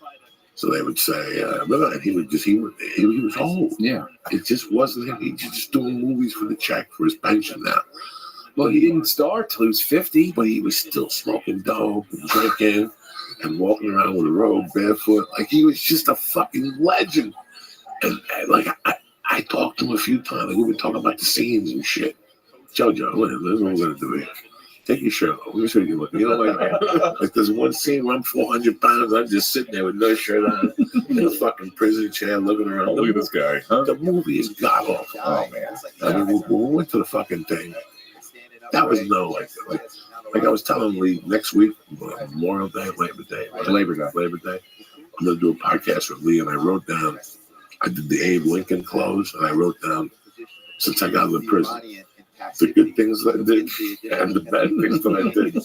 So they would say, and he was old. Yeah. It just wasn't him. He was just doing movies for the check for his pension now. Well, he didn't start till he was 50. But he was still smoking dope and drinking and walking around with a robe barefoot. Like he was just a fucking legend. And like I talked to him a few times. Like, we would talk about the scenes and shit. Jojo, look, this is what we're gonna do here. Take your shirt off. Let me show you look. You know, like there's one scene where I'm 400 pounds. I'm just sitting there with no shirt on in a fucking prison chair looking around. Look at this guy. Huh? The movie is god awful. Oh man. I mean, when we went to the fucking thing, that was like I was telling Lee next week, Memorial Day, Labor Day. I'm gonna do a podcast with Lee, and I wrote down. I did the Abe Lincoln close, and I wrote down since I got out of prison. The good things that I did and the bad things that I did.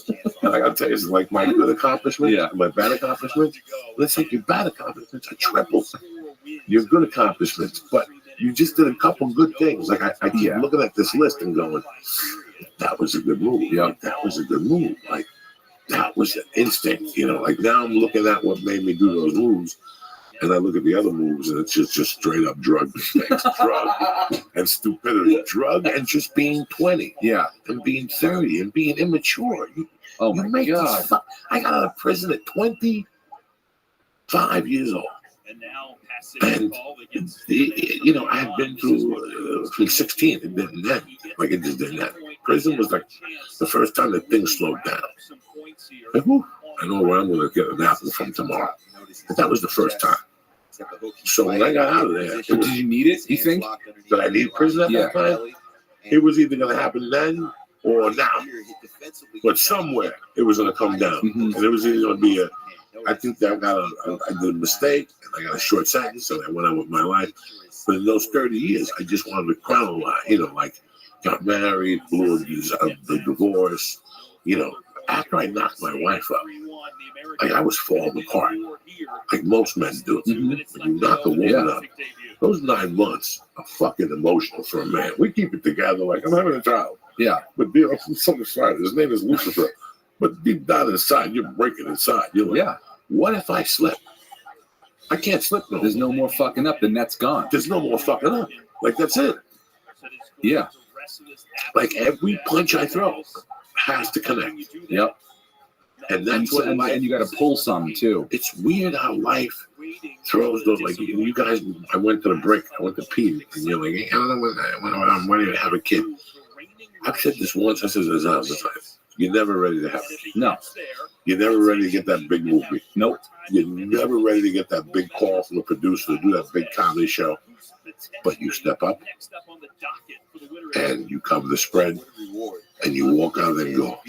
And I gotta tell you, it's like my good accomplishment, my bad accomplishments. Let's take your bad accomplishments are triple your good accomplishments, but you just did a couple good things. Like I keep looking at this list and going, that was a good move. Yeah, that was a good move. Like that was an instinct, you know. Like now I'm looking at what made me do those moves. And I look at the other moves, and it's just straight up drug mistakes, drug and stupidity, drug and just being 20, and being 30, and being immature. Oh my God! I got out of prison at 25 years old, and you know I had been through 16 and didn't end. Like it just didn't end. Prison was like the first time that things slowed down. Like, whew, I know where I'm going to get an apple from tomorrow. But that was the first time. So when I got out of there, did you need it? You think? Did I need prison at that time? It was either going to happen then or now. But somewhere it was going to come down, and it was either going to be I think that I did a mistake, and I got a short sentence, so I went on with my life. But in those 30 years, I just wanted to crown a lot. You know, like got married, blew a divorce. You know, after I knocked my wife up. Like I was falling apart, like most men do. When you knock a woman up, those 9 months are fucking emotional for a man. We keep it together like I'm having a child. Yeah. But you know, some side, his name is Lucifer. But deep down inside, you're breaking inside. You're like, what if I slip? I can't slip no more. There's no more fucking up. The net's gone. There's no more fucking up. Like that's it. Yeah. Like every punch I throw has to connect. Yep. And that's what life, and you got to pull some too. It's weird how life throws those. Like you guys, I went to the break. I went to pee, and you're like, hey, I don't know when I'm ready to have a kid. I've said this once. I said this all the time. You're never ready to have a kid. No. You're never ready to get that big movie. Nope. You're never ready to get that big call from a producer to do that big comedy show. But you step up, and you cover the spread, and you walk out and go.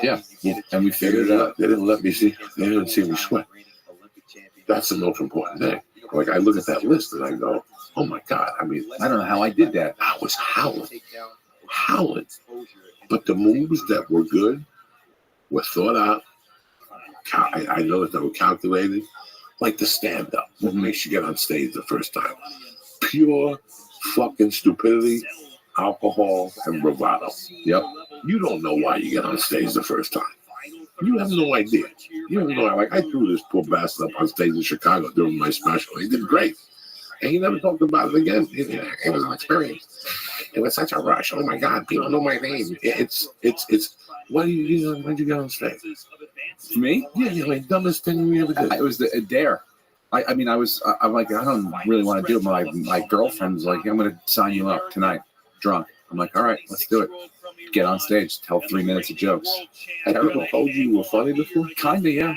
Yeah, and we figured it out. They didn't let me see. They didn't see me sweat. That's the most important thing. Like I look at that list and I go, "Oh my God!" I mean, I don't know how I did that. I was howling. But the moves that were good were thought out. I know that they were calculated. Like the stand-up, what makes you get on stage the first time? Pure fucking stupidity, alcohol, and bravado. Yep. You don't know why you get on stage the first time. You have no idea. You have no idea. Like I threw this poor bastard up on stage in Chicago during my special. He did great. And he never talked about it again. It was an experience. It was such a rush. Oh my God, people know my name. It's why did you get on stage? For me? Yeah, like dumbest thing we ever did. It was a dare. I'm like, I don't really want to do it. My girlfriend's like, I'm going to sign you up tonight, drunk. I'm like, all right, let's do it. Get on stage, tell 3 minutes of jokes. Have people told you were funny before? Kinda, yeah.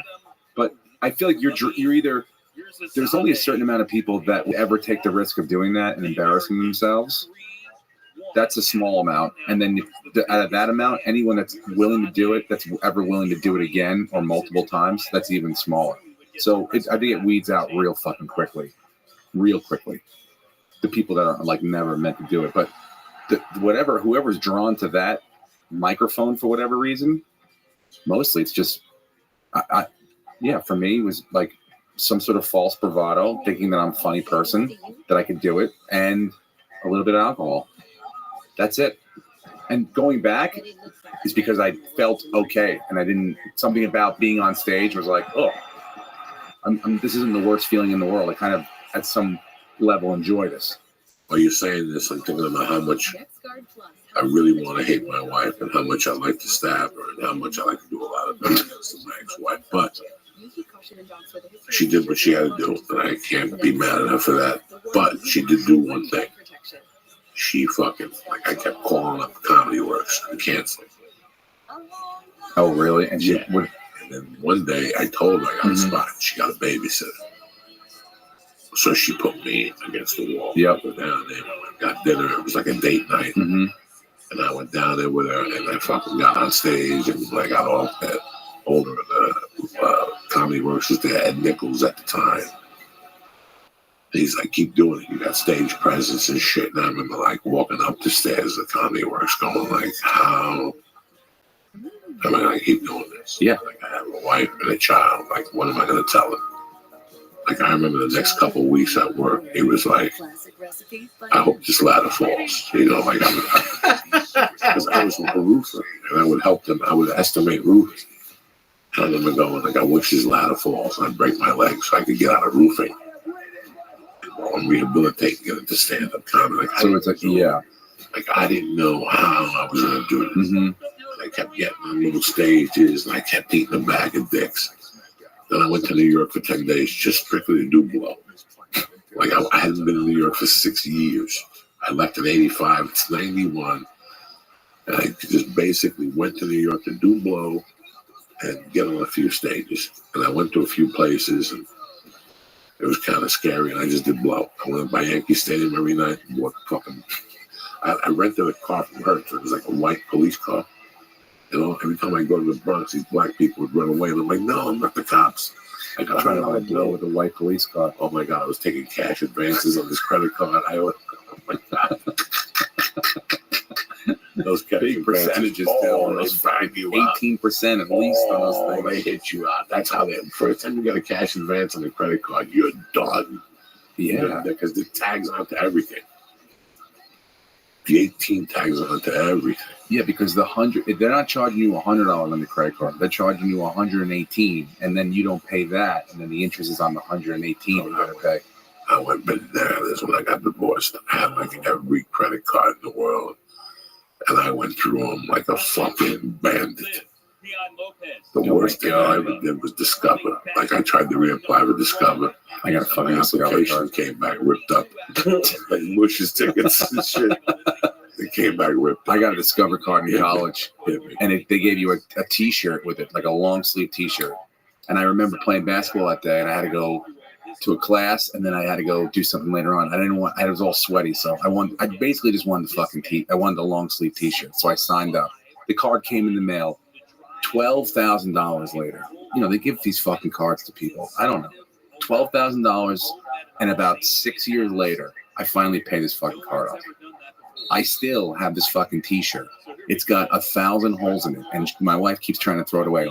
But I feel like you're either. There's only a certain amount of people that will ever take the risk of doing that and embarrassing themselves. That's a small amount, and then out of that amount, anyone that's willing to do it, that's ever willing to do it again or multiple times, that's even smaller. So I think it weeds out real fucking quickly, the people that are like never meant to do it. But whoever's drawn to that microphone for whatever reason. Mostly it's just, for me, it was like some sort of false bravado, thinking that I'm a funny person, that I could do it, and a little bit of alcohol. That's it. And going back is because I felt okay, and I didn't. Something about being on stage was like, oh, this isn't the worst feeling in the world. I kind of, at some level, enjoy this. While you're saying this, I'm thinking about how much I really want to hate my wife, and how much I like to stab her, and how much I like to do a lot of things to my ex-wife. But she did what she had to do, and I can't be mad at her for that. But she did do one thing. She fucking, I kept calling up Comedy Works and canceling. Oh, really? And she would. And then one day I told her I got a spot. She got a babysitter. So she put me against the wall. Yep. Down there, got dinner. It was like a date night. And I went down there with her, and I fucking got on stage, and I got all that older. Comedy Works was there, Ed Nichols at the time. He's like, keep doing it. You got stage presence and shit. And I remember like walking up the stairs of Comedy Works going like, how am I going to keep doing this? Yeah. Like I have a wife and a child. Like, what am I going to tell them? Like I remember the next couple of weeks at work, it was like, I hope this ladder falls. You know, like because I was a roofer and I would help them. I would estimate roofs. And I remember going like, I wish this ladder falls and I'd break my leg so I could get out of roofing. I'm rehabilitating, get into stand-up comedy. Like, so it's like, like I didn't know how I was going to do this. And I kept getting on little stages, and I kept eating a bag of dicks. Then I went to New York for 10 days, just strictly to do blow. Like I hadn't been in New York for 6 years. I left in '85. It's '91, and I just basically went to New York to do blow and get on a few stages. And I went to a few places, and it was kind of scary, and I just did blow. I went by Yankee Stadium every night and bought fucking. I rented a car from Hertz. It was like a white police car. You know, every time I go to the Bronx, these black people would run away, and I'm like, no, I'm not the cops. I got trying to buy blow with a white police car. Oh my God, I was taking cash advances on this credit card. Oh my God. Those big percentages tell those 18% at least on those things. They hit you out. That's how they. First time you get a cash advance on a credit card, you're done. Yeah, because the tags onto everything. The 18 tags onto everything. Yeah, because they're not charging you $100 on the credit card. They're charging you $118, and then you don't pay that, and then the interest is on the $118 you gotta pay. I went bananas when I got divorced. I had like every credit card in the world. And I went through them like a fucking bandit. The worst thing I ever did was Discover. Like I tried to reapply with Discover. I got a fucking application came back ripped up. Like Mush's tickets and shit. It came back ripped up. I got a Discover card in college, and they gave you a T-shirt with it, like a long sleeve T-shirt. And I remember playing basketball that day, and I had to go to a class, and then I had to go do something later on. I was all sweaty, so I basically just wanted the fucking I wanted the long sleeve T-shirt, so I signed up. The card came in the mail. $12,000 later. You know, they give these fucking cards to people. I don't know. $12,000, and about 6 years later, I finally pay this fucking card off. I still have this fucking T-shirt. It's got 1,000 holes in it, and my wife keeps trying to throw it away.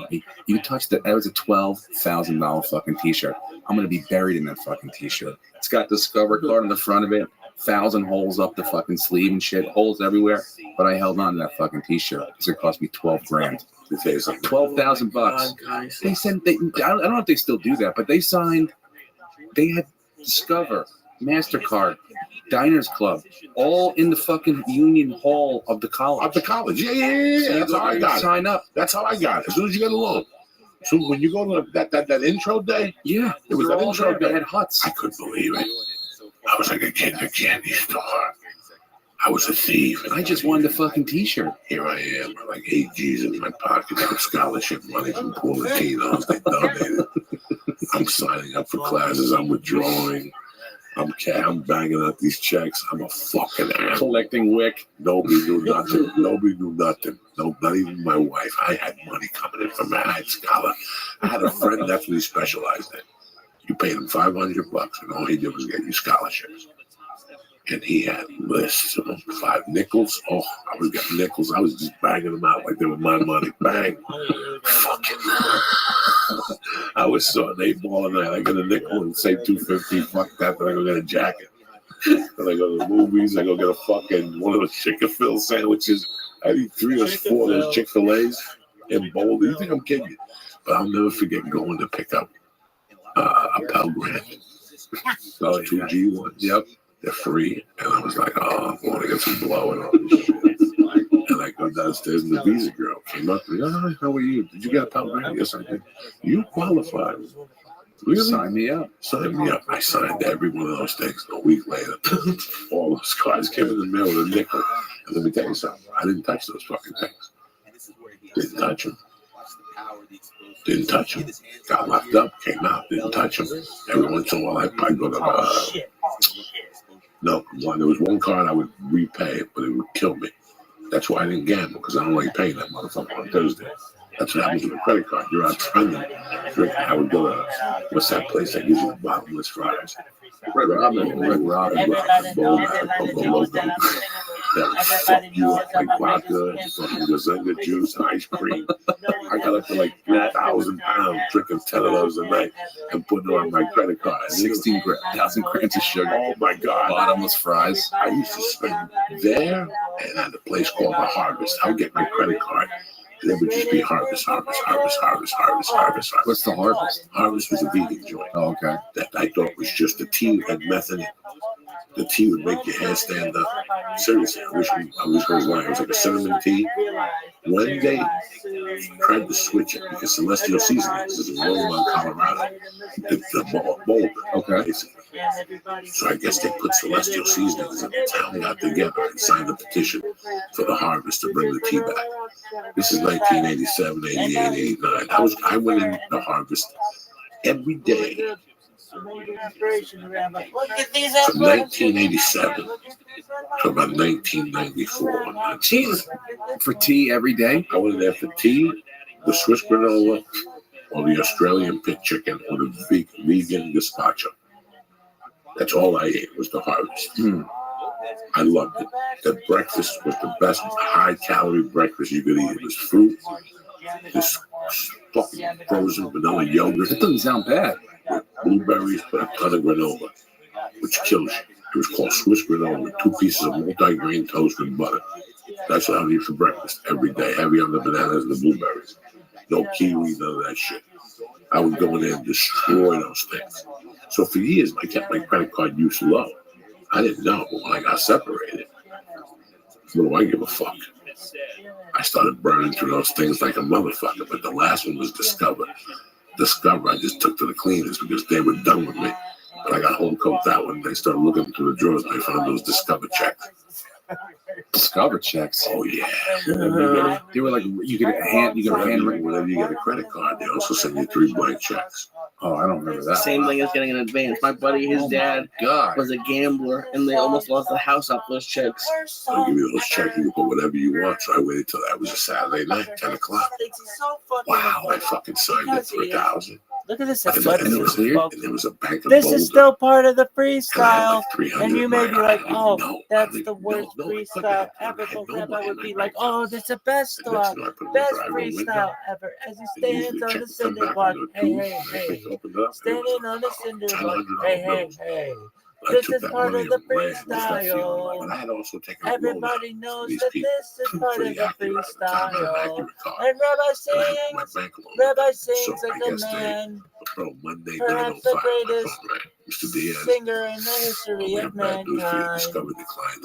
You touched it. That was a $12,000 fucking T-shirt. I'm gonna be buried in that fucking T-shirt. It's got Discover card on the front of it, 1,000 holes up the fucking sleeve and shit, holes everywhere. But I held on to that fucking T-shirt. It's gonna cost me $12,000. $12,000. They said I don't know if they still do that, but they had Discover, MasterCard, Diners Club, all in the fucking Union Hall of the college. Yeah. So that's how I got it. Sign up. That's how I got it. As soon as you get a loan. So when you go to that intro day, it was that intro day. They had huts. I couldn't believe it. I was like a kid in a candy store. I was a thief. I just wanted a fucking T-shirt. Here I am, with like 8 G's in my pocket, with scholarship money from poor Latinos. They donated. I'm signing up for classes. I'm withdrawing. I'm banging out these checks. I'm a fucking animal. Collecting wick. Nobody knew nothing. No, not even my wife. I had money coming in from I had scholar. I had a friend that's what he specialized in. You paid him $500, and all he did was get you scholarships. And he had lists of them, 5 nickels. Oh, I was getting nickels. I was just banging them out like they were my money. Bang. Fucking. I was so an 8-ball and I get a nickel and say $2.50. Fuck that. Then I go get a jacket. Then I go to the movies. I go get a fucking one of those Chick-fil-A sandwiches. I eat 3 or 4 of those Chick-fil-A's in Boulder. You think I'm kidding you? But I'll never forget going to pick up a Pell Grant. 2 G1s. Yep. They're free. And I was like, oh, I'm going to get some blow and all this shit. And I go downstairs and the visa girl came up to me. Oh, how are you? Did you get a Pell Grant? Yes, I did. You qualified. Really? Sign me up. Sign me up. I signed every one of those things. A week later, all those cards came in the mail with a nickel. And let me tell you something. I didn't touch those fucking things. Didn't touch them. Didn't touch them. Got locked up. Came out. Didn't touch them. Every once in a while, I'd go to no, there was one card I would repay it, but it would kill me. That's why I didn't gamble, because I don't like paying that motherfucker on Thursday. That's what happens with a credit card. You're out spending. I would go to, what's that place that gives you the bottomless fries? Red Robin, fuck you up like vodka, fucking Gazenga juice, ice cream. I got up to like 3,000 pounds drinking 10 of those a night and putting it on my credit card. 16,000 grams of sugar. Oh my God. Bottomless fries. I used to spend there and at a place called The Harvest. I would get my credit card. And it would just be harvest. What's the Harvest? Harvest was a vegan joint. Oh, okay. That I thought was just the tea had meth in it. The tea would make your hair stand up. Seriously, I wish going to lie. It was like a cinnamon tea. One day, tried to switch it because Celestial Seasonings is in Longmont, Colorado. The Boulder, okay. Basically. So I guess they put Celestial Seasonings and the town got together and signed a petition for the Harvest to bring the tea back. This is 1987, 88, 89. I went in the Harvest every day. From 1987 to about 1994. Jesus. For tea every day? I went in there for tea, the Swiss granola, or the Australian pit chicken, or the vegan gazpacho. That's all I ate was the Harvest. I loved it. The breakfast was the best high-calorie breakfast you could eat. It was fruit, this fucking frozen vanilla yogurt. It doesn't sound bad. With blueberries, but a ton of granola, which kills you. It was called Swiss granola with 2 pieces of multi-grain toast and butter. That's what I would eat for breakfast every day, heavy on the bananas and the blueberries. No kiwi, none of that shit. I would go in there and destroy those things. So for years, I kept my credit card use low. I didn't know, but when I got separated, what do I give a fuck? I started burning through those things like a motherfucker, but the last one was Discover, I just took to the cleaners because they were done with me. But I got home cooked that one. They started looking through the drawers and I found those Discover checks. Discover checks? Oh, yeah. They were like, you get a handwritten. Whenever you get a credit card, they also send you 3 blank checks. Oh, I don't remember that. Same thing as getting an advance. My buddy, his dad was a gambler, and they almost lost the house off those checks. I'll give you those checks. You can put whatever you want. So I waited till that was a Saturday night, 10 o'clock. Wow, I fucking signed it for $1,000. Look at this. And it was clear. And there was a bank of This Boulder. is still part of the freestyle. Like and you may be like, oh, that's the worst freestyle ever. But Rabbi would be like, oh, that's the best one. Best freestyle ever. As he stands on the cinder block. Hey, hey, hey. Standing on the cinder block. Hey, hey, hey. This is part of the freestyle. Everybody knows that this is part of the freestyle. And Rabbi sings like a man. Perhaps the greatest singer in the history of mankind.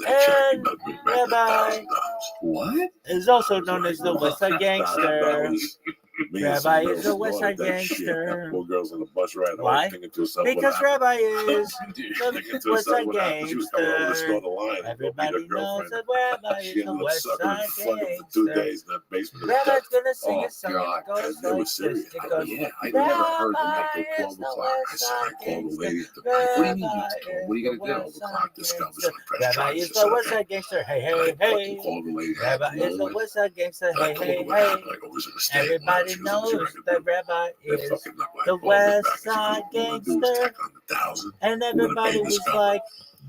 And Rabbi is also known as the West Side Gangster. Rabbi is a West Side Gangster. Poor girls on the bus ride. Why? Because Rabbi is the West Side Gangster. Everybody knows that Rabbi is the West Side Gangster. Rabbi's gonna sing a song that goes like this. It goes, I never heard them until 12 o'clock. I called the lady at the bank. What do you mean? What are you gonna do? 12 o'clock discovers my press Rabbi is the West Side Gangster. Hey, hey, hey. Rabbi is the West Side Gangster. Hey, hey, hey. Everybody knows that Rabbi is the West Side Gangster. And everybody was like,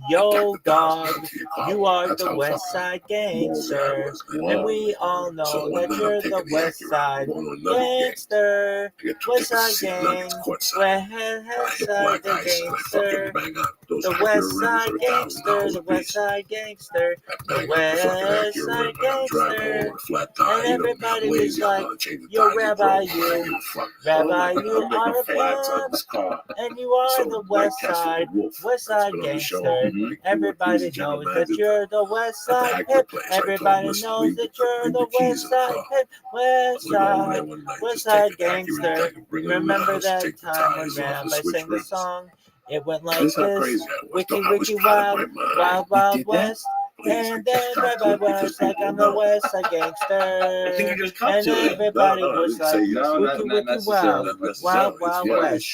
Yo, dog, you are the West Side Gangster, and we all know that you're the West Side Gangster. West Side Gang, West Side Gangster, the West Side Gangster, the West Side Gangster, the West Side Gangster. And everybody was like, yo, Rabbi, you are a pimp, and you are the West Side Gangster. Everybody knows that you're the West Side pimp. Everybody knows that you're the West Side pimp. West Side Gangster. Remember that time when Rabbi sang the song? It went like this: Wiki, wiki, wild, wild, wild west. And then Rabbi was like, I'm the West Side Gangster. I think you just come And to it. everybody No, was I like, didn't say no, wiki, not wiki, necessarily. wild, wild, wild west.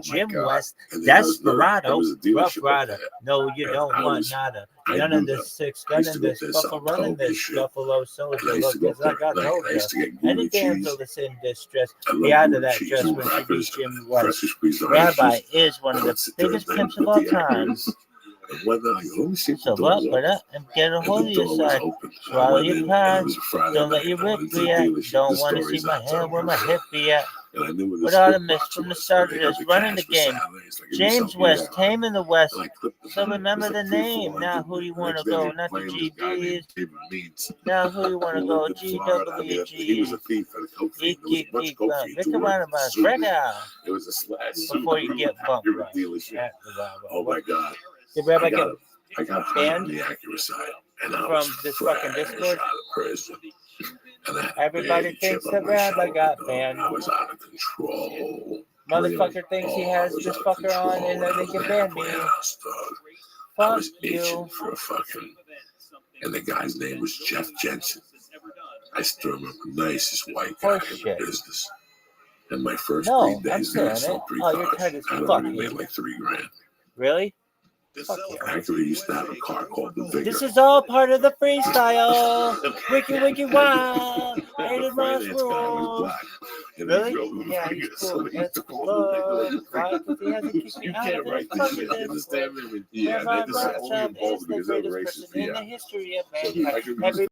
Jim West, Desperado, Rough Rider. No, you don't want nada. None of this six, gun in this, buffalo running this, Buffalo Soldier. Look, cause I got no dress. Any damsel that's in distress, be out of that dress when she beats Jim West. Rabbi is one of the biggest pimps of all time. So up, but up, and get a hold of your side. Swallow your pride. Don't let your whip react. Don't want to see my hair where my hip be at. But all the miss from the start of this, running the game. James West, tame in the West. So remember the name. Now who you want to go? Not the GBs. Now who you want to go? GWG. He was a thief and a coke fiend. There was much coke fiend to work. Right now. It was a slash. Before you get bumped. Dealership. Oh my God. Did Rabbi I got banned on the Acura side, and I was from this fucking Discord? out of prison. And Everybody thinks that Rabbi got banned. I was out of control. Motherfucker thinks he has this fucker on and then they can ban me. I Fuck was itching you. for a fucking, and the guy's name was Jeff Jensen. I threw him up the nicest white guy in the business. And my first 3 days there, I sold 3 cars. I already made like $3,000. Really? Acura used to have a car called the Vigor. This is all part of the freestyle. Wiki, wiki, wow. Rated Ross rules. Really? Yeah, he's cool. That's cool. Why? Because he hasn't kicked me out of this fucking Discord. Rabbi Rothschild is the greatest person in the history of mankind.